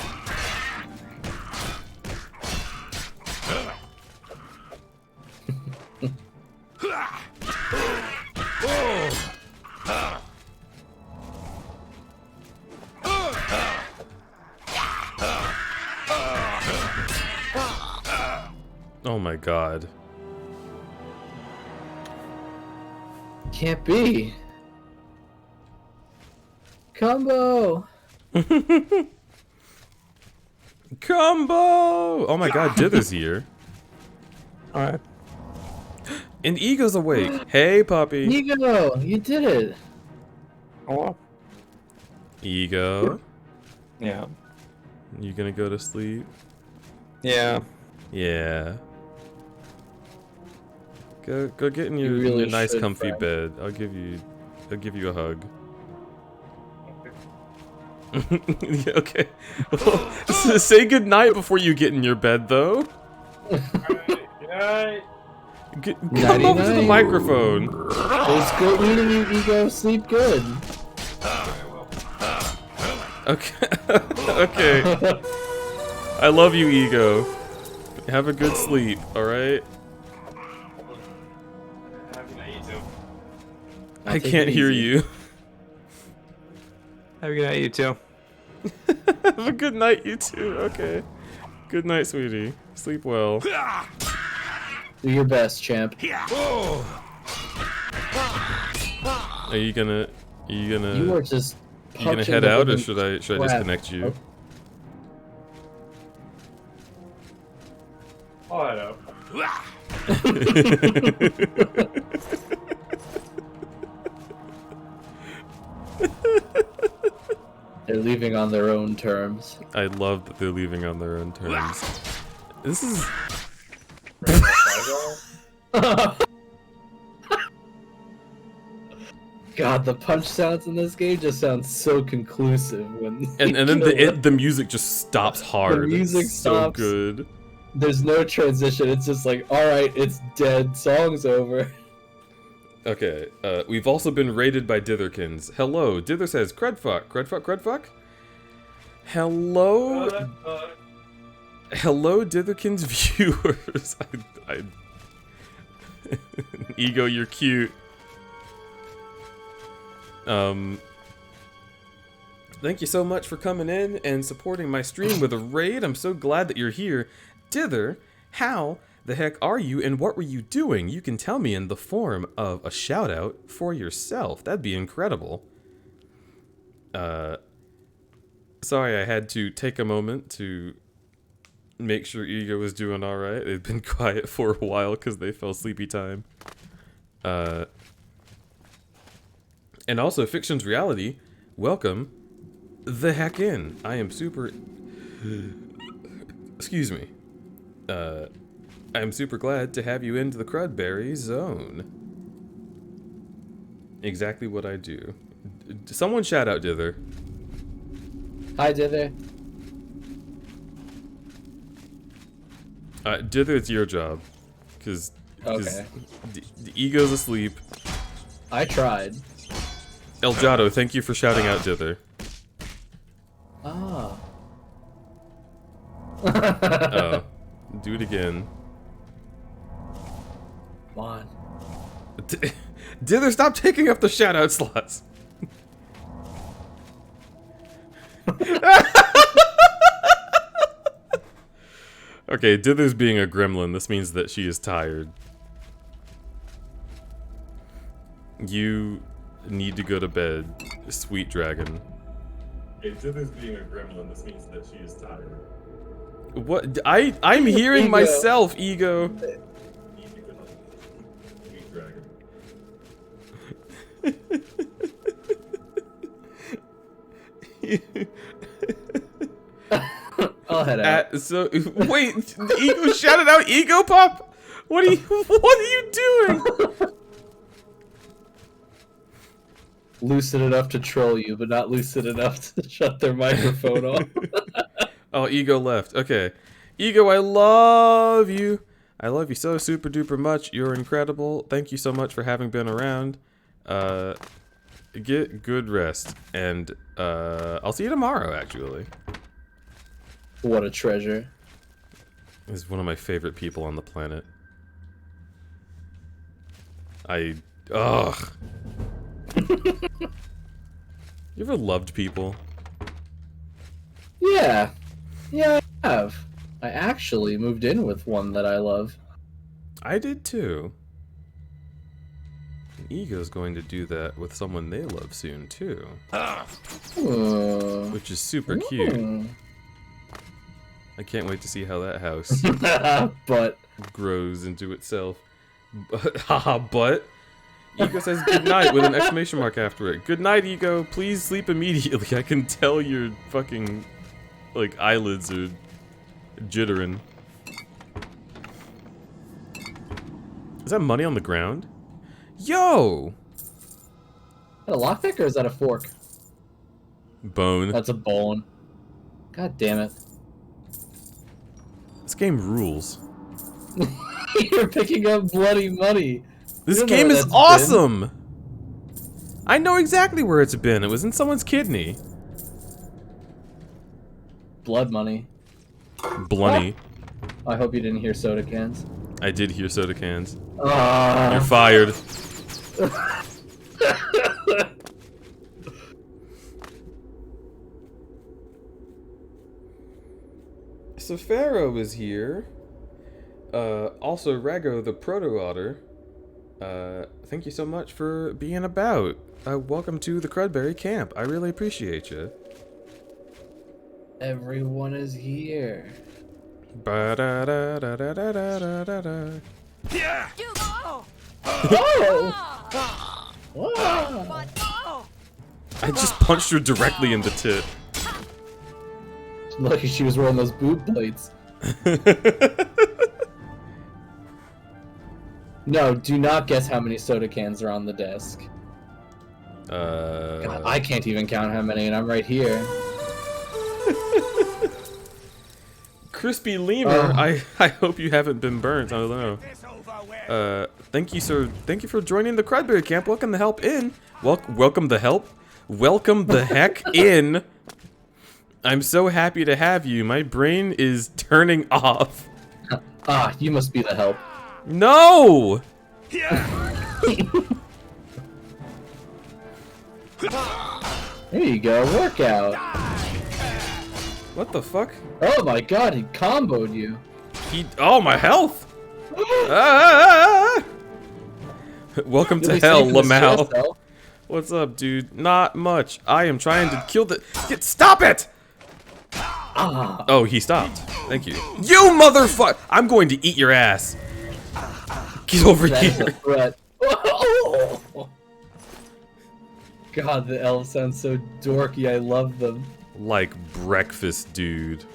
Oh my god. Can't be. CUMBO! CUMBO! Oh my god, Dither's here. Alright. And Ego's awake. Hey, puppy. Ego! You did it! Oh. Ego. Yeah. You gonna go to sleep? Yeah. Yeah. Go get in your, really your nice should, comfy friend. bed. I'll give you a hug. Yeah, okay. Well, say good night before you get in your bed, though. Good night. Come over to the microphone. It was good meeting you, Ego. Sleep good. Okay. Okay. I love you, Ego. Have a good sleep, alright? Have a good night, you too. I can't hear you. Have a good night, you too. Have a good night, you too. Okay. Good night, sweetie. Sleep well. Do your best, champ. Are you gonna You are just you gonna punching head the out, or living should I crap. disconnect you? I'll head out. They're leaving on their own terms. I love that they're leaving on their own terms. This is... God, the punch sounds in this game just sound so conclusive when. And then the music just stops hard. The music it's stops. So good. There's no transition. It's just like, all right, it's dead. Song's over. Okay. We've also been raided by Ditherkins. Hello. Dither says, "Crudfuck, crudfuck, crudfuck." Hello. Hello, Ditherkins viewers. Ego, you're cute. Thank you so much for coming in and supporting my stream with a raid. I'm so glad that you're here. Dither, how the heck are you and what were you doing? You can tell me in the form of a shout out for yourself. That'd be incredible. Sorry I had to take a moment to make sure Ego was doing alright. They've been quiet for a while because they fell sleepy time. And also, Fiction's Reality, welcome the heck in. I am super... Excuse me. I'm super glad to have you into the crudberry zone. Exactly what I do. Someone shout out Dither. Hi, Dither. Dither, it's your job. Because okay. The Ego's asleep. I tried. Elgato, thank you for shouting out Dither. Ah. Oh. Do it again. Come on. Dither, stop taking up the shoutout slots. Okay, Dither's being a gremlin. This means that she is tired. You need to go to bed, sweet dragon. Okay, Dither's being a gremlin. This means that she is tired. What? I'm hearing Ego. myself, Ego. Sweet dragon. I'll head out. So wait, Ego shouted out Ego Pop. What are you doing? Lucid enough to troll you, but not lucid enough to shut their microphone off. Oh, Ego left. Okay, Ego, I love you. I love you so super duper much. You're incredible. Thank you so much for having been around. Get good rest, and I'll see you tomorrow. Actually. What a treasure. He's one of my favorite people on the planet. Ugh. You ever loved people? Yeah. Yeah, I have. I actually moved in with one that I love. I did too. Ego's going to do that with someone they love soon too. Which is super cute. I can't wait to see how that house but grows into itself. Haha, but Ego says good night with an exclamation mark after it. Good night, Ego. Please sleep immediately. I can tell your fucking like eyelids are jittering. Is that money on the ground? Yo! Is that a lockpick or is that a fork? Bone. That's a bone. God damn it. This game rules. You're picking up bloody money. This game is awesome! I know exactly where it's been. It was in someone's kidney. Blood money. Blunny. I hope you didn't hear soda cans. I did hear soda cans. Ah. You're fired. So Pharaoh is here. Also Rago the Proto-Otter. Thank you so much for being about. Welcome to the Crudberry Camp. I really appreciate you. Everyone is here. Ba-da-da-da-da-da-da-da-da. Yeah. I just punched her directly in the tit. Lucky she was wearing those boob plates. No, do not guess how many soda cans are on the desk. God, I can't even count how many, and I'm right here. Crispy Lemur, I hope you haven't been burnt. I don't know. Thank you, sir. Thank you for joining the Crudberry Camp. Welcome the help in. Welcome the help. Welcome the heck in. I'm so happy to have you. My brain is turning off. You must be the help. No! There you go, workout. What the fuck? Oh my god, he comboed you. Oh, my health! Ah! Welcome to hell, Lamau. What's up, dude? Not much. I am trying to kill the... Stop it! Oh, he stopped. Thank you. You motherfucker! I'm going to eat your ass. Get over here. God, the elves sound so dorky. I love them. Like breakfast, dude.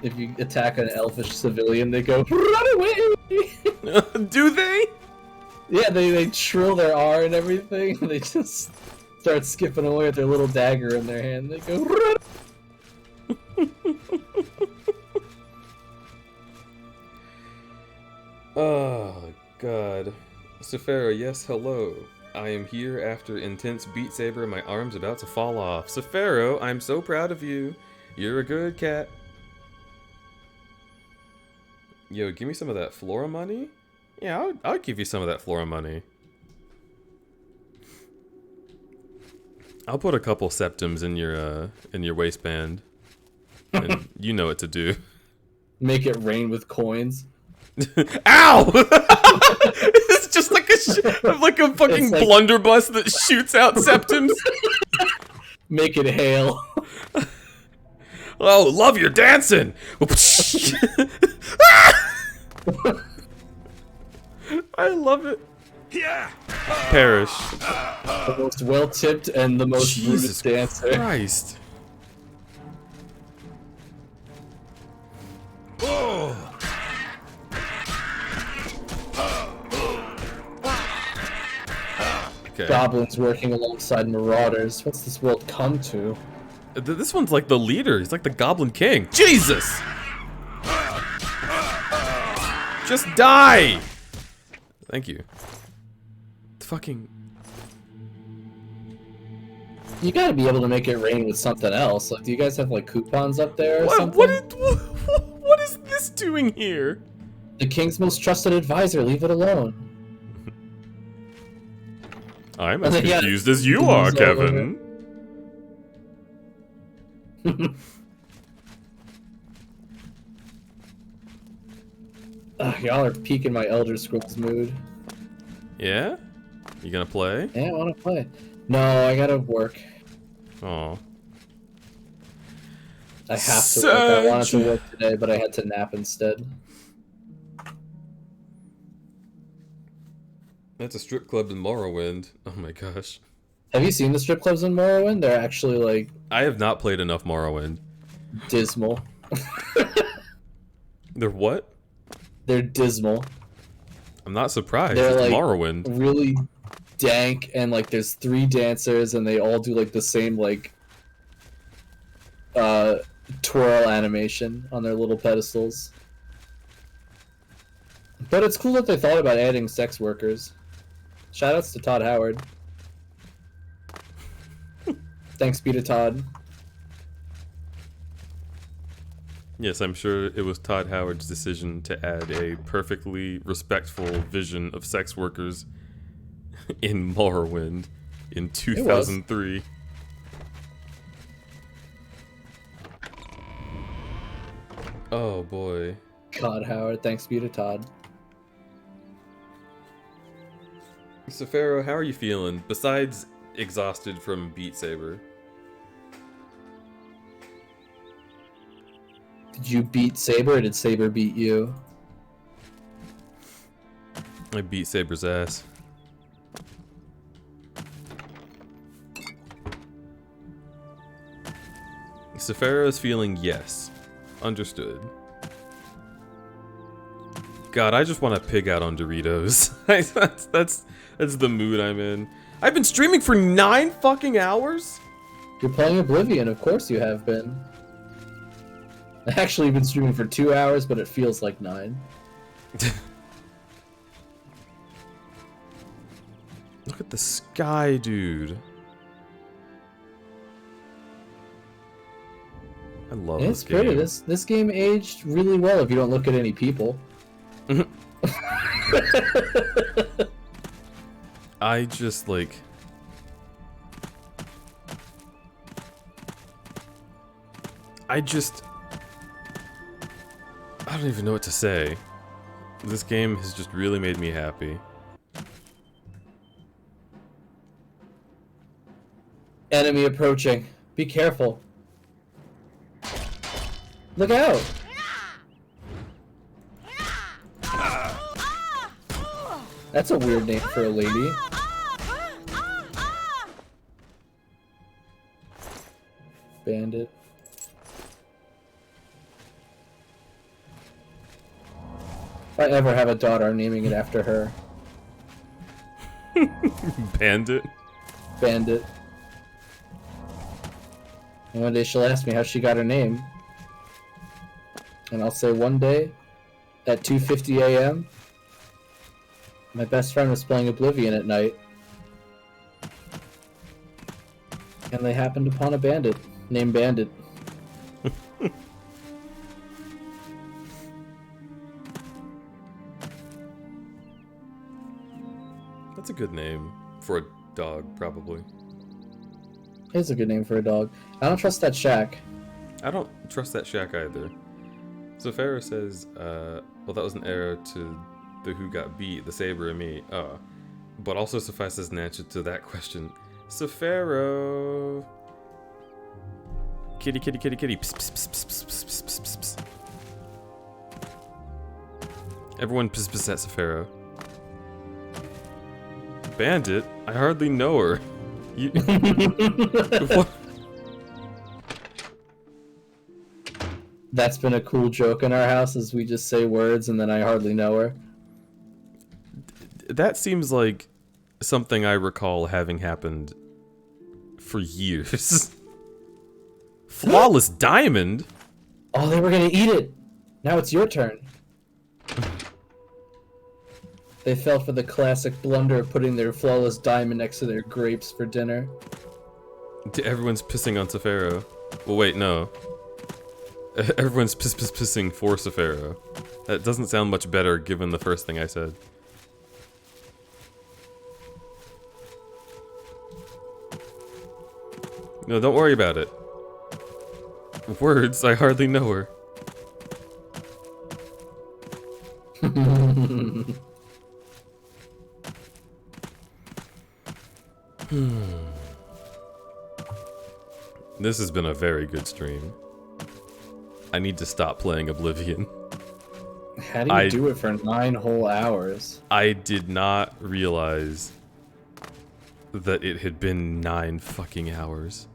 If you attack an elfish civilian, they go, run away! Do they? Yeah, they trill their R and everything. They just start skipping away with their little dagger in their hand. They go, run! Oh, God. Safara, yes, hello. I am here after intense Beat Saber and my arm's about to fall off. Safaro, I'm so proud of you. You're a good cat. Yo, give me some of that Flora money? Yeah, I'll give you some of that Flora money. I'll put a couple septims in your waistband. And you know what to do. Make it rain with coins. Ow! It's just like a fucking blunderbuss that shoots out septims. Make it hail. Oh, love your dancing! I love it. Yeah. Perish. The most well-tipped and the most Jesus dancer. Christ. Oh. Okay. Goblins working alongside marauders. What's this world come to? This one's like the leader. He's like the Goblin King. Jesus! Just die! Thank you. Fucking... You gotta be able to make it rain with something else. Like, do you guys have like coupons up there or something? What is this doing here? The king's most trusted advisor. Leave it alone. I'm as confused as you are, Kevin. Y'all are piquing my Elder Scrolls mood. Yeah? You gonna play? Yeah, I wanna play. No, I gotta work. Oh. I have to work. I wanted to work today, but I had to nap instead. That's a strip club in Morrowind. Oh my gosh. Have you seen the strip clubs in Morrowind? They're actually like... I have not played enough Morrowind. Dismal. They're what? They're dismal. I'm not surprised. They're it's like Morrowind. Really dank, and like there's 3 dancers, and they all do like the same like twirl animation on their little pedestals. But it's cool that they thought about adding sex workers. Shoutouts to Todd Howard. Thanks be to Todd. Yes, I'm sure it was Todd Howard's decision to add a perfectly respectful vision of sex workers in Morrowind in 2003. Oh boy. Todd Howard, thanks be to Todd. Safaro, how are you feeling? Besides exhausted from Beat Saber. Did you beat Saber, or did Saber beat you? I beat Saber's ass. Sephara's feeling yes. Understood. God, I just want to pig out on Doritos. that's the mood I'm in. I've been streaming for 9 fucking hours? You're playing Oblivion, of course you have been. I've actually been streaming for 2 hours, but it feels like 9. Look at the sky, dude. I love this game. It's pretty. This game aged really well if you don't look at any people. I just like... I don't even know what to say. This game has just really made me happy. Enemy approaching. Be careful. Look out! That's a weird name for a lady. Bandit. If I ever have a daughter, I'm naming it after her. Bandit? Bandit. And one day she'll ask me how she got her name. And I'll say one day, at 2:50 a.m., my best friend was playing Oblivion at night. And they happened upon a bandit, named Bandit. That's a good name for a dog, probably. It's a good name for a dog. I don't trust that shack. I don't trust that shack either. So Pharaoh says, well, that was an error to the who got beat, the saber and me. But also suffices an answer to that question. So Pharaoh... Kitty, kitty, kitty, kitty. Pss, pss, pss, pss, pss, pss, pss, pss, pss. Everyone pss, pss at Sephara. Bandit? I hardly know her. You... What? That's been a cool joke in our house, is we just say words and then I hardly know her. That seems like something I recall having happened for years. Flawless diamond? Oh, they were gonna eat it! Now it's your turn. They fell for the classic blunder of putting their flawless diamond next to their grapes for dinner. Everyone's pissing on Sephara. Well, wait, no. Everyone's pissing for Sephara. That doesn't sound much better given the first thing I said. No, don't worry about it. Words, I hardly know her. This has been a very good stream. I need to stop playing Oblivion. How do you do it for 9 whole hours? I did not realize that it had been 9 fucking hours.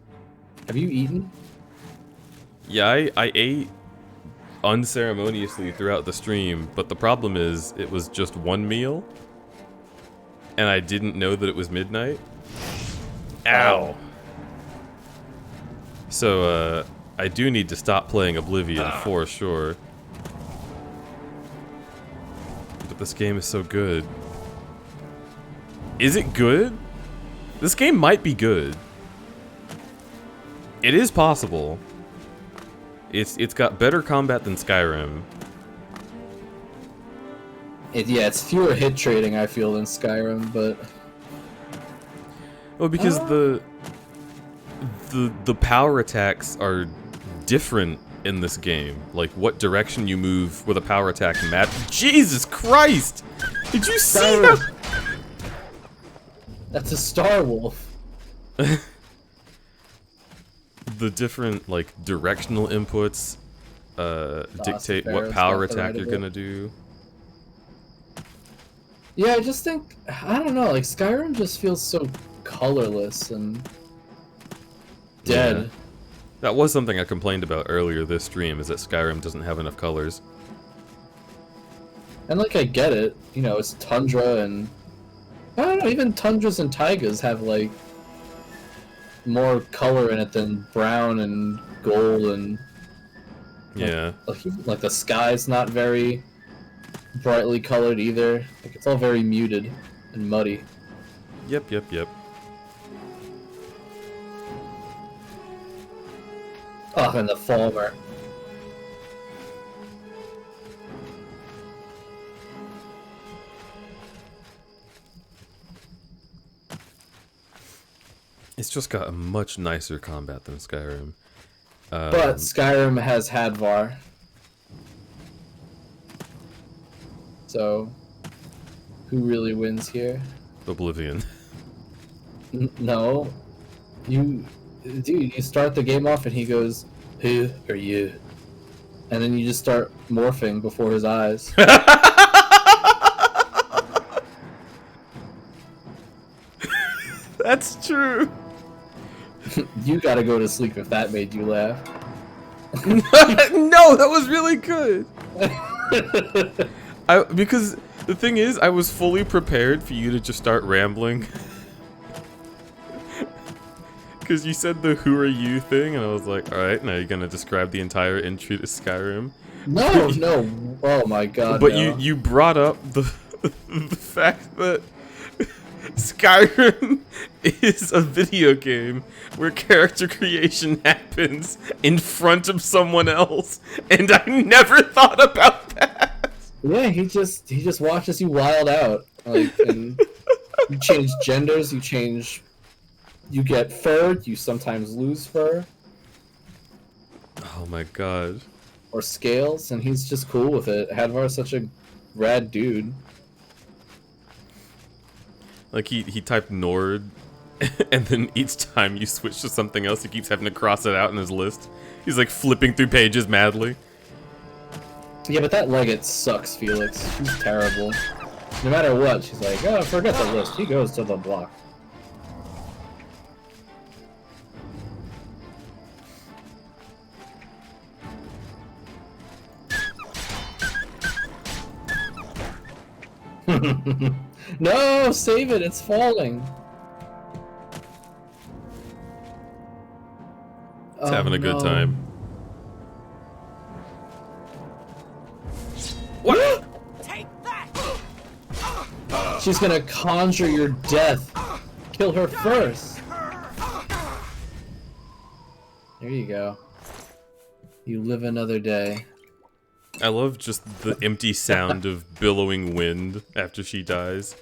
Have you eaten? Yeah, I ate unceremoniously throughout the stream, but the problem is it was just one meal, and I didn't know that it was midnight. Ow. So, I do need to stop playing Oblivion for sure. But this game is so good. Is it good? This game might be good. It is possible. It's got better combat than Skyrim. Yeah, it's fewer hit trading, I feel, than Skyrim, but... Well, because the power attacks are different in this game. Like, what direction you move with a power attack matters. Jesus Christ! Did you see that? That's a Star Wolf. The different, like, directional inputs dictate what power attack you're gonna do. Yeah, I just think, I don't know, like, Skyrim just feels so colorless and dead. That was something I complained about earlier this stream, is that Skyrim doesn't have enough colors. And like, I get it. You know, it's tundra and... I don't know, even tundras and taigas have, like, more color in it than brown and gold and... Yeah. Like the sky's not very brightly colored either. Like, it's all very muted and muddy. Yep. Oh, and the Falmer. It's just got a much nicer combat than Skyrim. But Skyrim has Hadvar. So, who really wins here? Oblivion. No. Dude, you start the game off and he goes, "Who are you?" And then you just start morphing before his eyes. That's true. You gotta go to sleep if that made you laugh. No, that was really good. Because the thing is, I was fully prepared for you to just start rambling. Because you said the "who are you" thing, and I was like, alright, now you're gonna describe the entire entry to Skyrim. No, oh my god. But no. you brought up the fact that Skyrim is a video game where character creation happens in front of someone else, and I never thought about that. Yeah, he just watches you wild out. Like, and you change genders, you get fur, you sometimes lose fur. Oh my god. Or scales, and he's just cool with it. Hadvar is such a rad dude. Like, he typed Nord, and then each time you switch to something else, he keeps having to cross it out in his list. He's like flipping through pages madly. Yeah, but that Leggett sucks, Felix. She's terrible. No matter what, she's like, oh, forget the list. He goes to the block. No, save it, it's falling. It's having a good time. What? Take that! She's gonna conjure your death. Kill her first. There you go. You live another day. I love just the empty sound of billowing wind after she dies.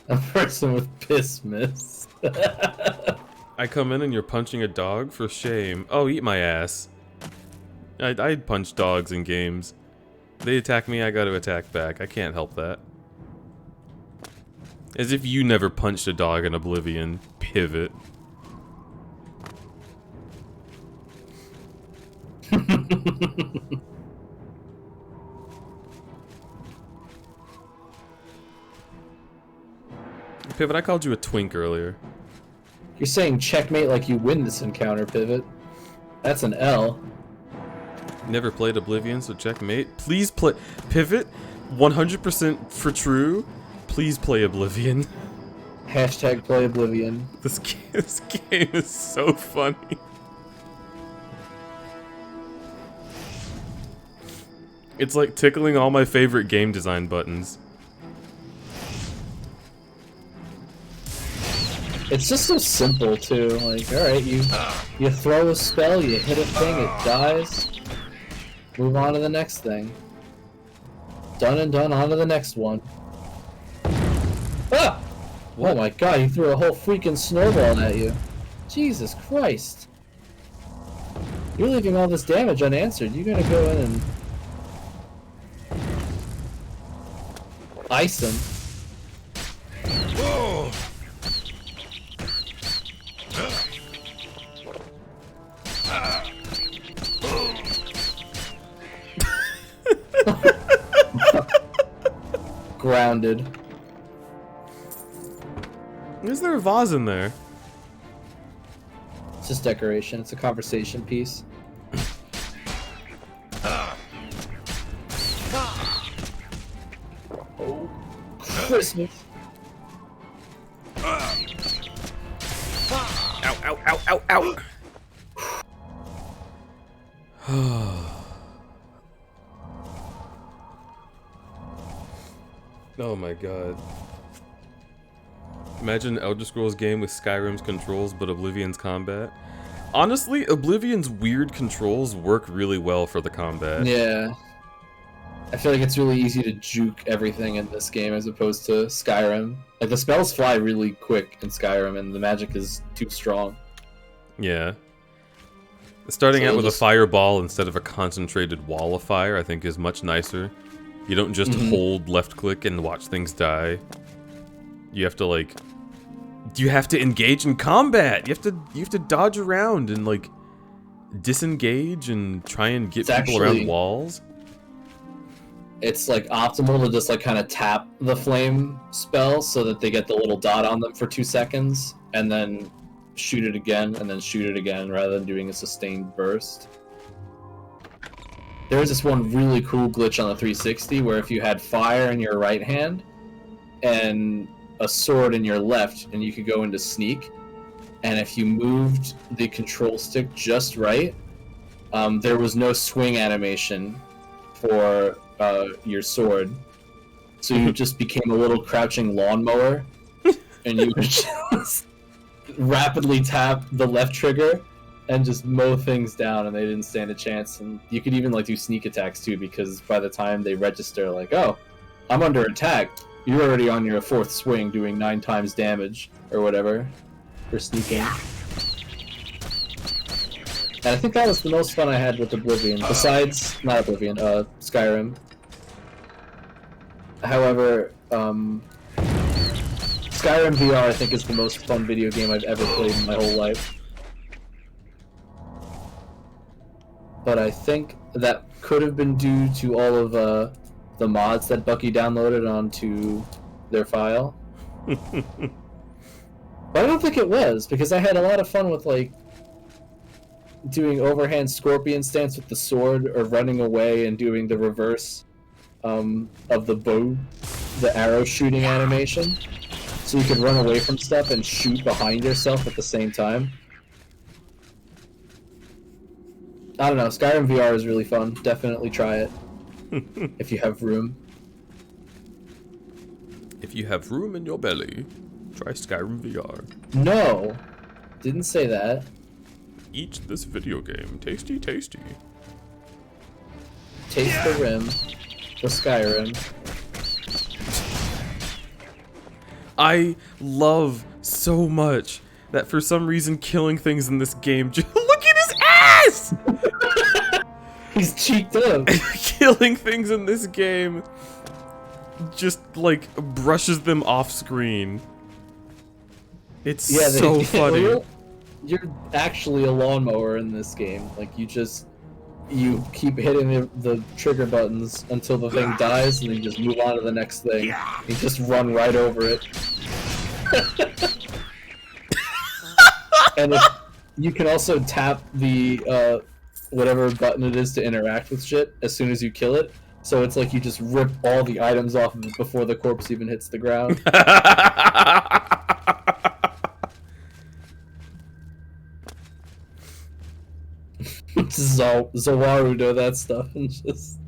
A person with piss miss. I come in and you're punching a dog? For shame. Oh, eat my ass. I punch dogs in games. They attack me, I gotta attack back. I can't help that. As if you never punched a dog in Oblivion. Pivot. Pivot, I called you a twink earlier. You're saying checkmate like you win this encounter, Pivot. That's an L. Never played Oblivion, so checkmate. Please play... Pivot, 100% for true. Please play Oblivion. Hashtag play Oblivion. This game is so funny. It's like tickling all my favorite game design buttons. It's just so simple too. Like, alright, you throw a spell, you hit a thing, it dies. Move on to the next thing. Done and done, on to the next one. Ah! What? Oh my god, he threw a whole freaking snowball at you. Jesus Christ. You're leaving all this damage unanswered. You gotta go in and ice him. Whoa! Grounded. Is there a vase in there? It's just decoration. It's a conversation piece. Oh, Christmas. Ow, ow, ow, ow, ow. Oh my god. Imagine an Elder Scrolls game with Skyrim's controls but Oblivion's combat. Honestly, Oblivion's weird controls work really well for the combat. Yeah. I feel like it's really easy to juke everything in this game as opposed to Skyrim. Like, the spells fly really quick in Skyrim and the magic is too strong. Yeah. Starting out with a fireball instead of a concentrated wall of fire, I think, is much nicer. You don't just hold left click and watch things die. You have to, like... You have to engage in combat! You have to dodge around and, like, disengage and try and get people around walls. It's, like, optimal to just, like, kind of tap the flame spell so that they get the little dot on them for 2 seconds, and then shoot it again, and then shoot it again, rather than doing a sustained burst. There was this one really cool glitch on the 360 where if you had fire in your right hand and a sword in your left, and you could go into sneak, and if you moved the control stick just right, there was no swing animation for your sword, so you just became a little crouching lawnmower, and you would just rapidly tap the left trigger and just mow things down, and they didn't stand a chance. And you could even like do sneak attacks too, because by the time they register, like, oh, I'm under attack, you're already on your 4th swing doing 9 times damage or whatever for sneaking. And I think that was the most fun I had with Oblivion, besides, not Oblivion, Skyrim. However, Skyrim VR, I think, is the most fun video game I've ever played in my whole life. But I think that could have been due to all of the mods that Bucky downloaded onto their file. But I don't think it was, because I had a lot of fun with, like, doing overhand scorpion stance with the sword, or running away and doing the reverse of the bow, the arrow shooting animation. So you can run away from stuff and shoot behind yourself at the same time. I don't know, Skyrim VR is really fun. Definitely try it. If you have room. If you have room in your belly, try Skyrim VR. No! Didn't say that. Eat this video game. Tasty, tasty. Taste the rim. The Skyrim. I love so much that for some reason killing things in this game... Look at his ass! He's cheeked up. Killing things in this game just, like, brushes them off screen. It's so funny. Well, you're actually a lawnmower in this game. Like, you keep hitting the trigger buttons until the thing dies, and then you just move on to the next thing. You just run right over it. And you can also tap the whatever button it is to interact with shit as soon as you kill it. So it's like you just rip all the items off of it before the corpse even hits the ground. Zawaru know that stuff and just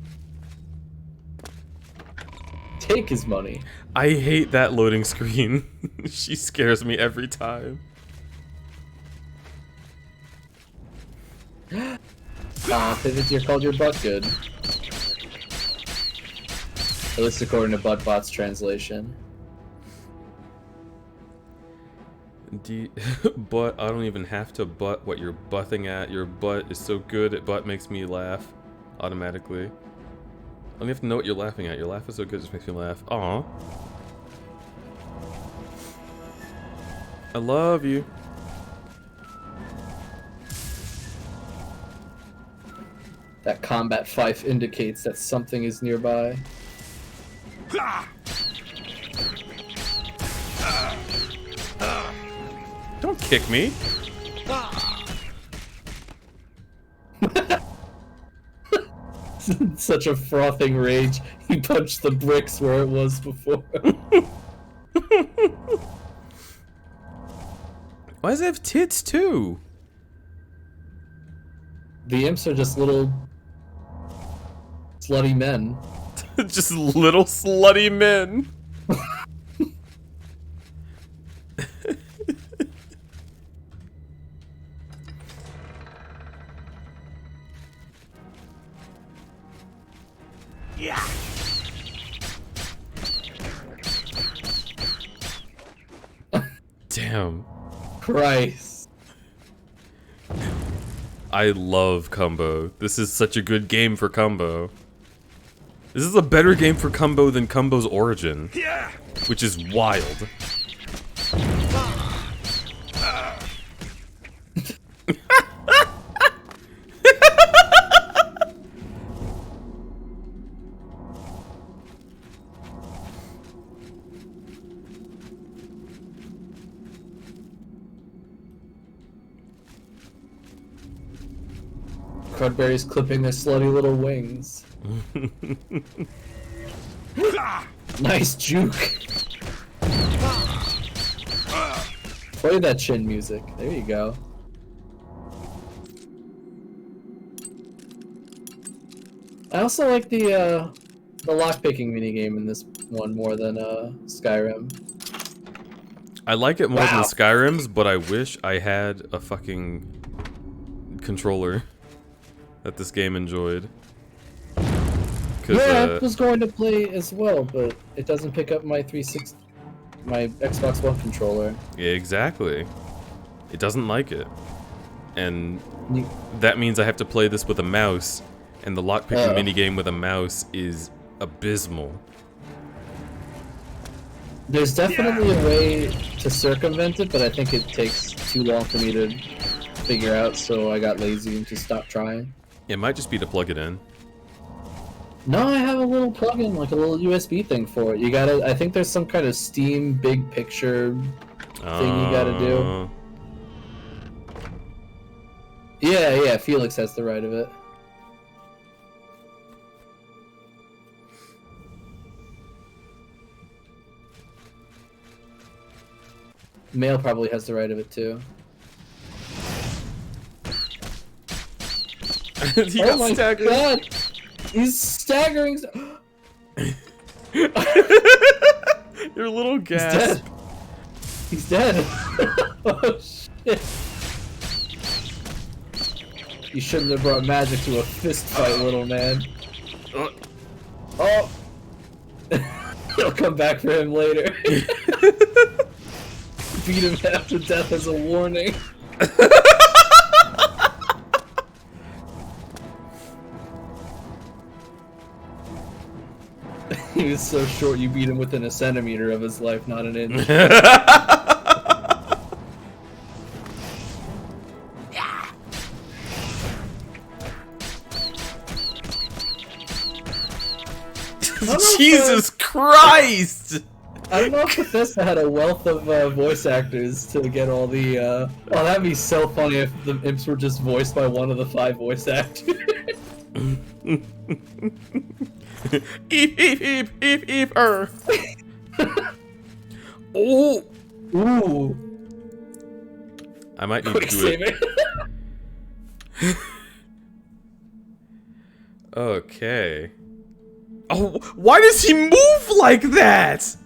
take his money. I hate that loading screen. She scares me every time. Pivot, you're called your butt good. At least according to ButtBot's translation. But I don't even have to butt what you're butting at. Your butt is so good at butt makes me laugh automatically. I don't have to know what you're laughing at. Your laugh is so good it just makes me laugh. Aw. I love you. That combat fife indicates that something is nearby. Don't kick me. Such a frothing rage. He punched the bricks where it was before. Why does it have tits too? The imps are just little slutty men. Just little slutty men. Yeah. Damn. Christ. I love CUMBO. This is such a good game for CUMBO. This is a better game for CUMBO than CUMBO's Origin. Yeah. Which is wild. Crudberry's clipping their slutty little wings. Nice juke. Play that chin music. There you go. I also like the lockpicking minigame in this one more than Skyrim. I like it more than the Skyrims, but I wish I had a fucking controller that this game enjoyed. Yeah, I was going to play as well, but it doesn't pick up my my Xbox One controller. Yeah, exactly. It doesn't like it. And that means I have to play this with a mouse, and the lockpicking minigame with a mouse is abysmal. There's definitely a way to circumvent it, but I think it takes too long for me to figure out, so I got lazy and just stopped trying. It might just be to plug it in. No, I have a little plug-in, like a little USB thing for it. You gotta, I think there's some kind of Steam big picture thing you gotta do. Yeah, Felix has the right of it. Male probably has the right of it too. He got my staggered. God! He's staggering. Your little gasp. He's dead. Oh shit. You shouldn't have brought magic to a fist fight, little man. Oh! He'll come back for him later. Beat him half to death as a warning. He was so short you beat him within a centimeter of his life, not an inch. Jesus Christ! I don't know if Bethesda had a wealth of voice actors to get all the. Oh, that'd be so funny if the imps were just voiced by one of the 5 voice actors. Eep, Oh! Ooh! I might need to do it. Okay. Oh, why does he move like that?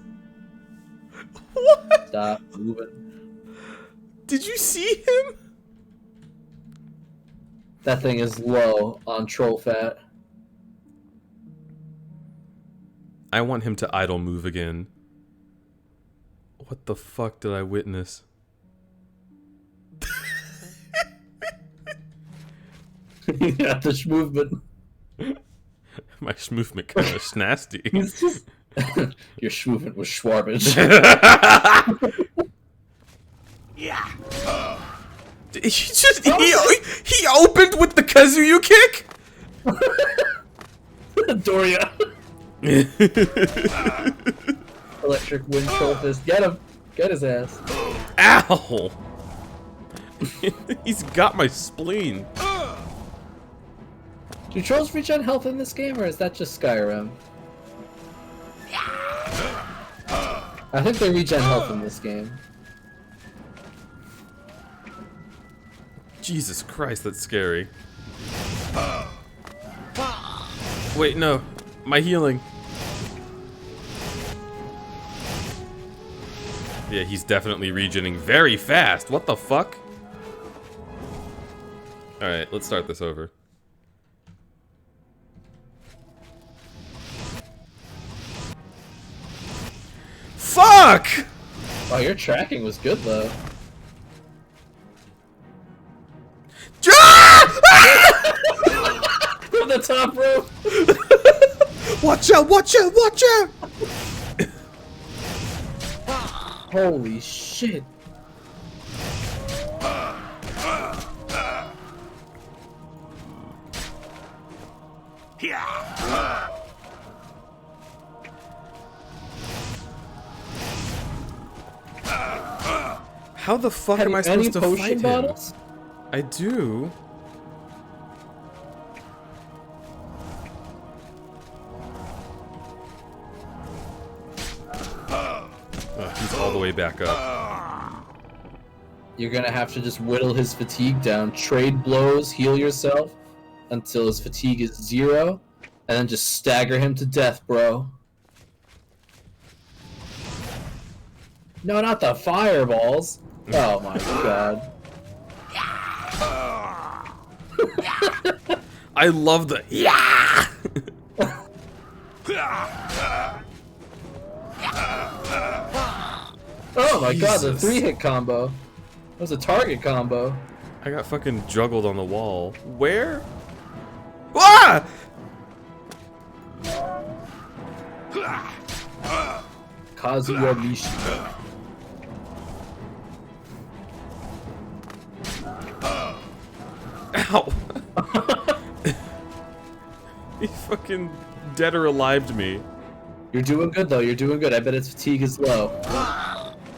What? Stop moving. Did you see him? That thing is low on troll fat. I want him to idle move again. What the fuck did I witness? Yeah, the schmovement. My schmovement kind of snasty. Your schmovement was schwarbage. Yeah. He opened with the Kazuyu kick? Doria. Electric wind troll fist. Get him. Get his ass. Ow. He's got my spleen. Do trolls regen health in this game, or is that just Skyrim? I think they regen health in this game. Jesus Christ, that's scary. Wait, no. My healing. Yeah, he's definitely regening very fast. What the fuck? Alright, let's start this over. Fuck! Wow, your tracking was good though. From the top rope. Watch out! Watch out! Watch out! Holy shit. How the fuck am I supposed to fight him? I do. He's all the way back up. You're gonna have to just whittle his fatigue down. Trade blows, heal yourself until his fatigue is 0, and then just stagger him to death, bro. No, not the fireballs. Oh my god. I love the yeah. Oh my god, the 3-hit combo. That was a target combo. I got fucking juggled on the wall. Where? Ah! Kazuya Mishi. Ow! He fucking dead or alived me. You're doing good though, you're doing good. I bet its fatigue is low.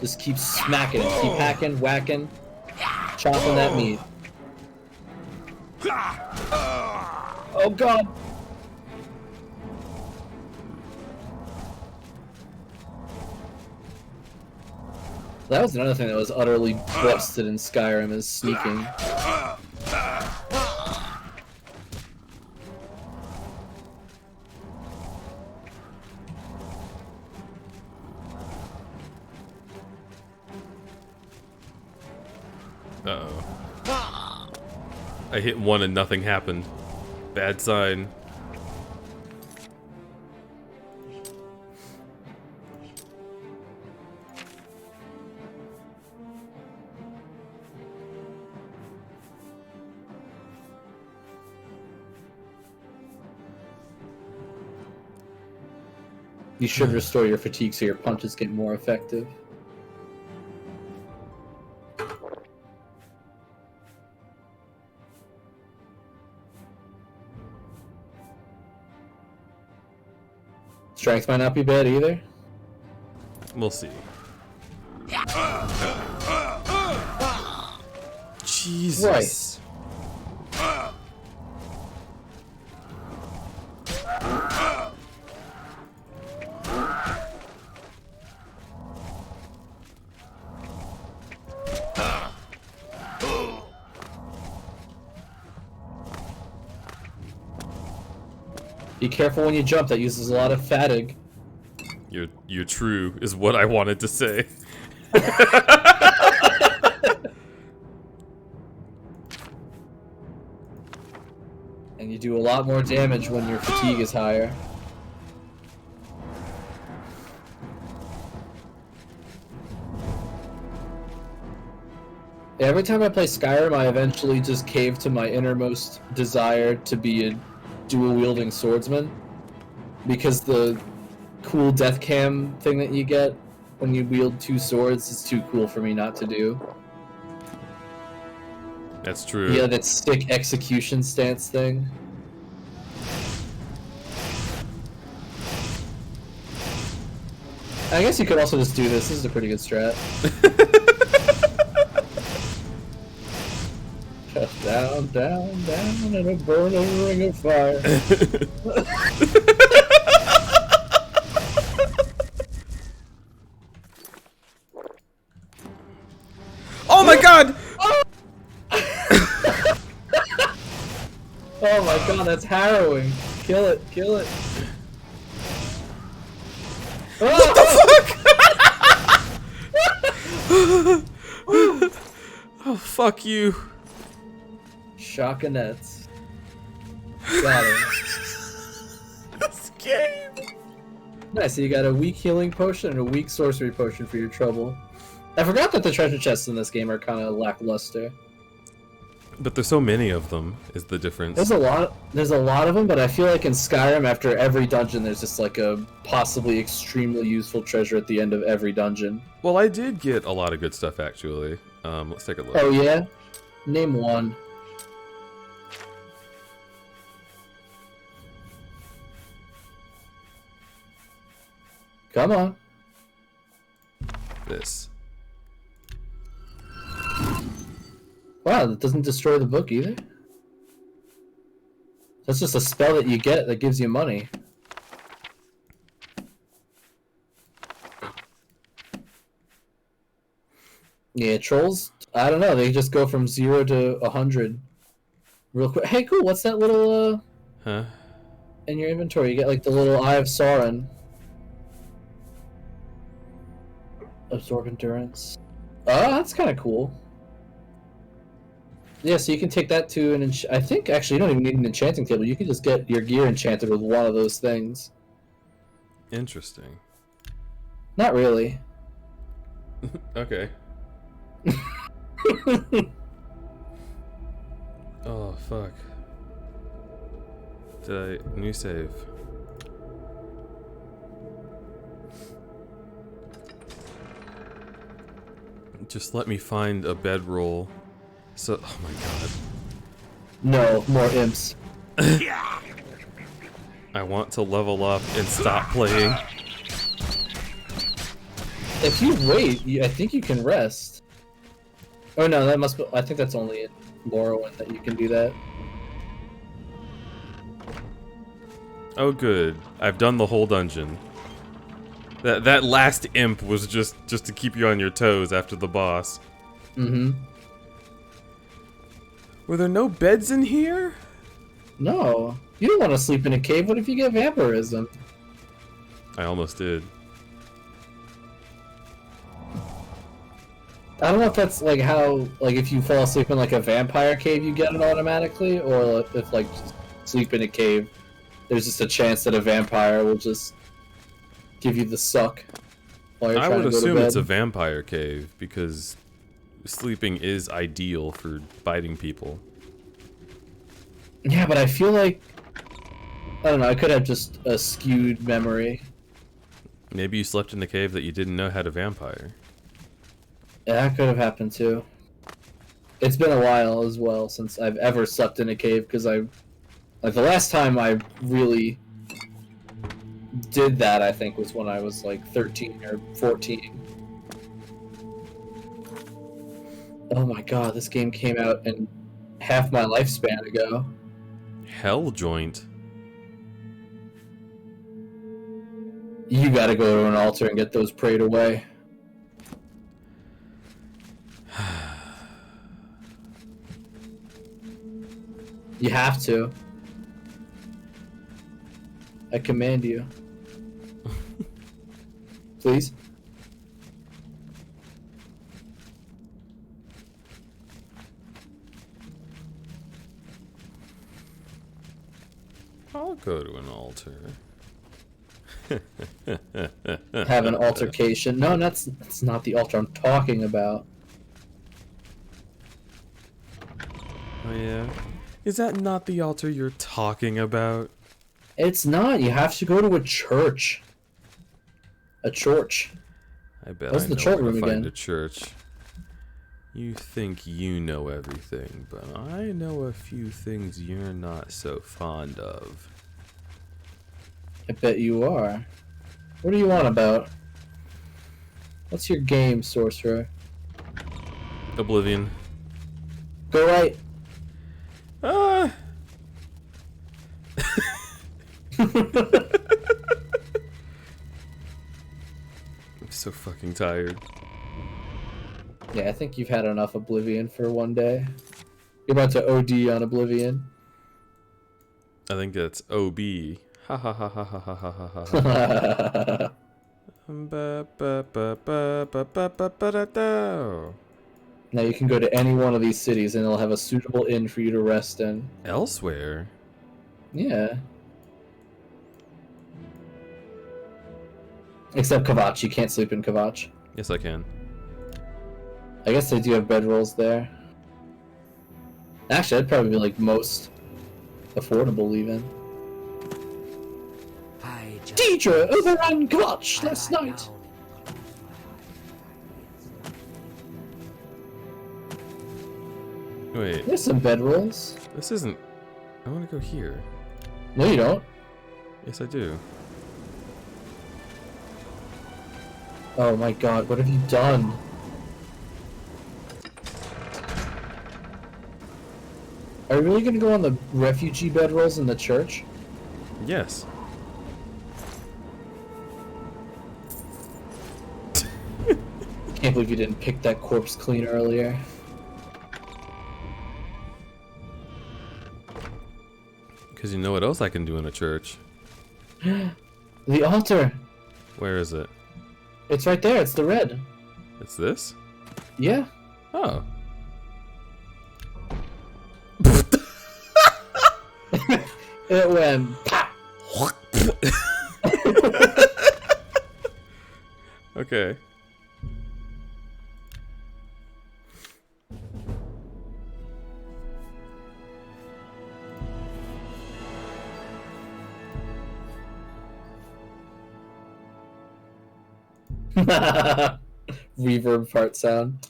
Just keep smacking it. Keep hacking, whacking, chopping that meat. Oh god! That was another thing that was utterly busted in Skyrim, is sneaking. Uh-oh. I hit 1 and nothing happened. Bad sign. You should restore your fatigue so your punches get more effective. Strength might not be bad either. We'll see. Jesus. Right. Be careful when you jump, that uses a lot of fatigue. You're true, is what I wanted to say. And you do a lot more damage when your fatigue is higher. Every time I play Skyrim, I eventually just cave to my innermost desire to be a dual-wielding swordsman, because the cool death cam thing that you get when you wield 2 swords is too cool for me not to do. That's true. Yeah, that stick execution stance thing. I guess you could also just do this. This is a pretty good strat. Down, down, down in a burning ring of fire. Oh my god! Oh my god, that's harrowing. Kill it, kill it. What the fuck? Oh, fuck you. Shockinets. Got it. This game. Nice, so you got a weak healing potion and a weak sorcery potion for your trouble. I forgot that the treasure chests in this game are kind of lackluster. But there's so many of them, is the difference. There's a lot of them, but I feel like in Skyrim, after every dungeon, there's just like a possibly extremely useful treasure at the end of every dungeon. Well, I did get a lot of good stuff, actually. Let's take a look. Oh, yeah? Name one. Come on. This. Wow, that doesn't destroy the book either. That's just a spell that you get that gives you money. Yeah, trolls, I don't know, they just go from 0 to 100 real quick. Hey, cool, what's that little, Huh? in your inventory? You get, like, the little Eye of Sauron. Absorb Endurance. Oh, that's kind of cool. Yeah, so you can take that to an I think, actually, you don't even need an enchanting table. You can just get your gear enchanted with one of those things. Interesting. Not really. Okay. Oh, fuck. Did I... New save. Just let me find a bedroll. So... Oh my god. No, more imps. I want to level up and stop playing. If you wait, I think you can rest. Oh no, that must be... I think that's only in Morrowind that you can do that. Oh good. I've done the whole dungeon. That last imp was just to keep you on your toes after the boss. Mm-hmm. Were there no beds in here? No. You don't want to sleep in a cave. What if you get vampirism? I almost did. I don't know if that's like how, like if you fall asleep in like a vampire cave you get it automatically, or if like sleep in a cave, there's just a chance that a vampire will just give you the suck while you're I trying would to go to assume bed. it's a vampire cave because sleeping is ideal for biting people. Yeah, but I feel like, I don't know, I could have just a skewed memory. Maybe you slept in the cave that you didn't know had a vampire. Yeah, that could have happened too. It's been a while as well since I've ever slept in a cave, because like the last time I really did that, I think, was when I was like 13 or 14. Oh my god, this game came out in half my lifespan ago. Hell joint. You gotta go to an altar and get those prayed away. You have to. I command you. Please? I'll go to an altar. Have an altercation. No, that's not the altar I'm talking about. Oh yeah? Is that not the altar you're talking about? It's not. You have to go to a church. A church. I bet What's I the know church where room to find again? a church. You think you know everything, but I know a few things you're not so fond of. I bet you are. What do you want about? What's your game, sorcerer? Oblivion. Go right. I'm so fucking tired. Yeah, I think you've had enough Oblivion for one day. You're about to OD on Oblivion. I think that's OB. Ha ha ha ha ha ha ha ha ha. Now you can go to any one of these cities and they'll have a suitable inn for you to rest in. Elsewhere? Yeah. Except Kavach. You can't sleep in Kavach. Yes, I can. I guess they do have bedrolls there. Actually, that'd probably be like most affordable even. Deidre overran Kavach last night. Wait. There's some bedrolls. This isn't... I want to go here. No, you don't. Yes, I do. Oh my god, what have you done? Are you really gonna go on the refugee bedrolls in the church? Yes. Can't believe you didn't pick that corpse clean earlier. Because you know what else I can do in a church? The altar! Where is it? It's right there, it's the red. It's this? Yeah. Oh. It went pop! Okay. Reverb fart sound.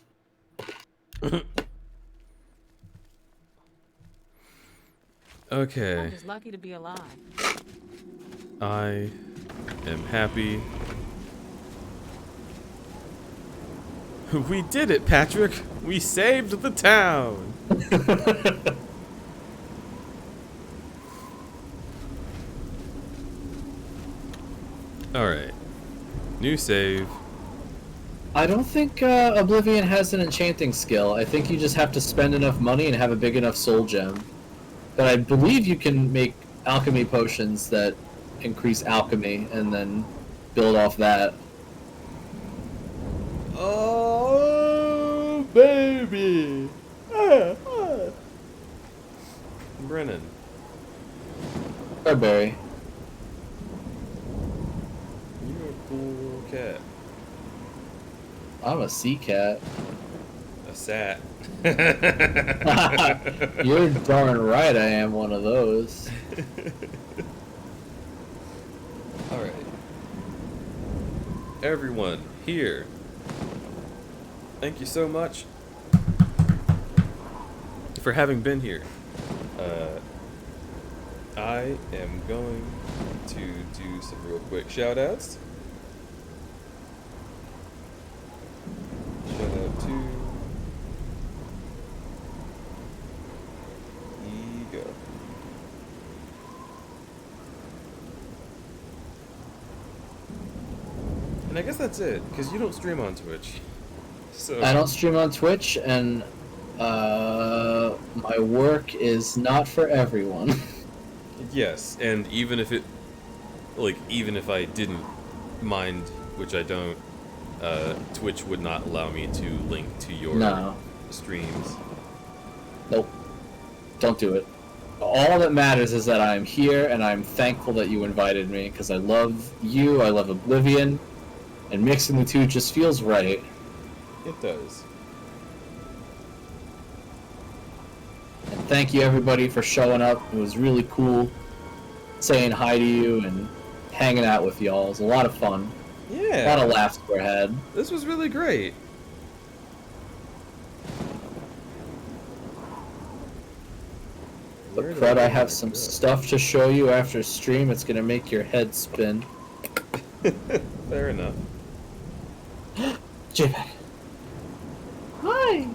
Okay. I'm just lucky to be alive. I am happy. We did it, Patrick! We saved the town! Alright. New save. I don't think Oblivion has an enchanting skill. I think you just have to spend enough money and have a big enough soul gem. But I believe you can make alchemy potions that increase alchemy and then build off that. Oh, baby! Brennan. Crudberry. You're a cool cat. I'm a sea cat. A sat. You're darn right I am one of those. Alright. Everyone, here. Thank you so much for having been here. I am going to do some real quick shout outs. Shout out to Ego. And I guess that's it, because you don't stream on Twitch. So I don't stream on Twitch, and my work is not for everyone. yes, and even if it, like, even if I didn't mind, which I don't, Twitch would not allow me to link to your streams. Nope. Don't do it. All that matters is that I'm here, and I'm thankful that you invited me, because I love you, I love Oblivion, and mixing the two just feels right. It does. And thank you everybody for showing up. It was really cool saying hi to you and hanging out with y'all. It was a lot of fun. Yeah. A lot of laughs were had. This was really great. But Crud, I have some stuff to show you after stream. It's gonna make your head spin. Fair enough. JPEG. Hi.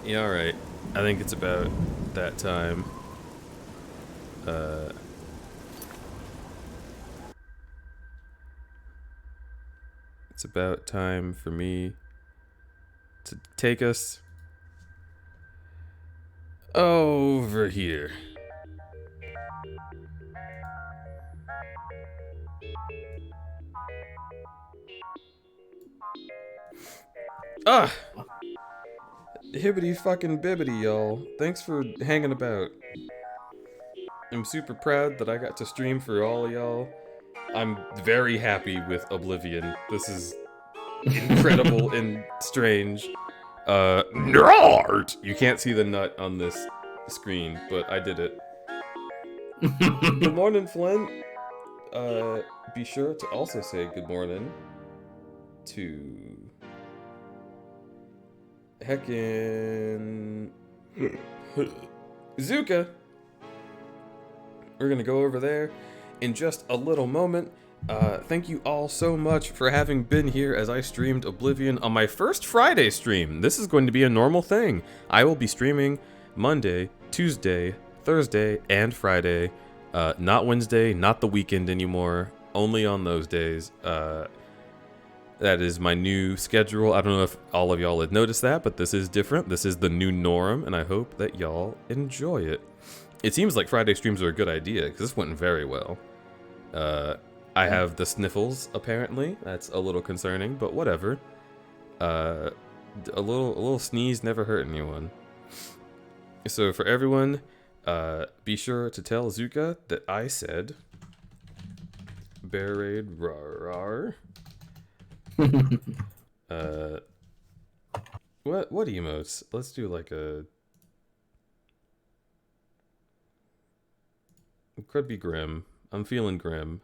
Yeah, alright. I think it's about that time. It's about time for me to take us over here. Ah! Hibbity fucking bibbity, y'all. Thanks for hanging about. I'm super proud that I got to stream for all of y'all. I'm very happy with Oblivion. This is incredible and strange. Nerd! You can't see the nut on this screen, but I did it. Good morning, Flint. Be sure to also say good morning to heckin' Zuka. We're gonna go over there in just a little moment. Thank you all so much for having been here as I streamed Oblivion on my first Friday stream. This is going to be a normal thing. I will be streaming Monday, Tuesday, Thursday, and Friday. Not Wednesday, not the weekend anymore. Only on those days. That is my new schedule. I don't know if all of y'all had noticed that, but this is different. This is the new norm, and I hope that y'all enjoy it. It seems like Friday streams are a good idea, because this went very well. I have the sniffles, apparently. That's a little concerning, but whatever. A little sneeze never hurt anyone. So for everyone, be sure to tell Zuka that I said Bear Raid rar. What emotes? Let's do like a could be grim. I'm feeling grim.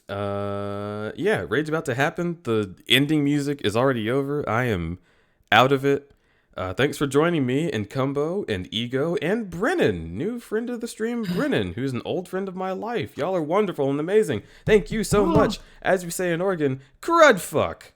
Yeah, Raid's about to happen. The ending music is already over. I am out of it. Thanks for joining me and CUMBO and Ego and Brennan, new friend of the stream, Brennan, who's an old friend of my life. Y'all are wonderful and amazing. Thank you so much. As we say in Oregon, crud fuck.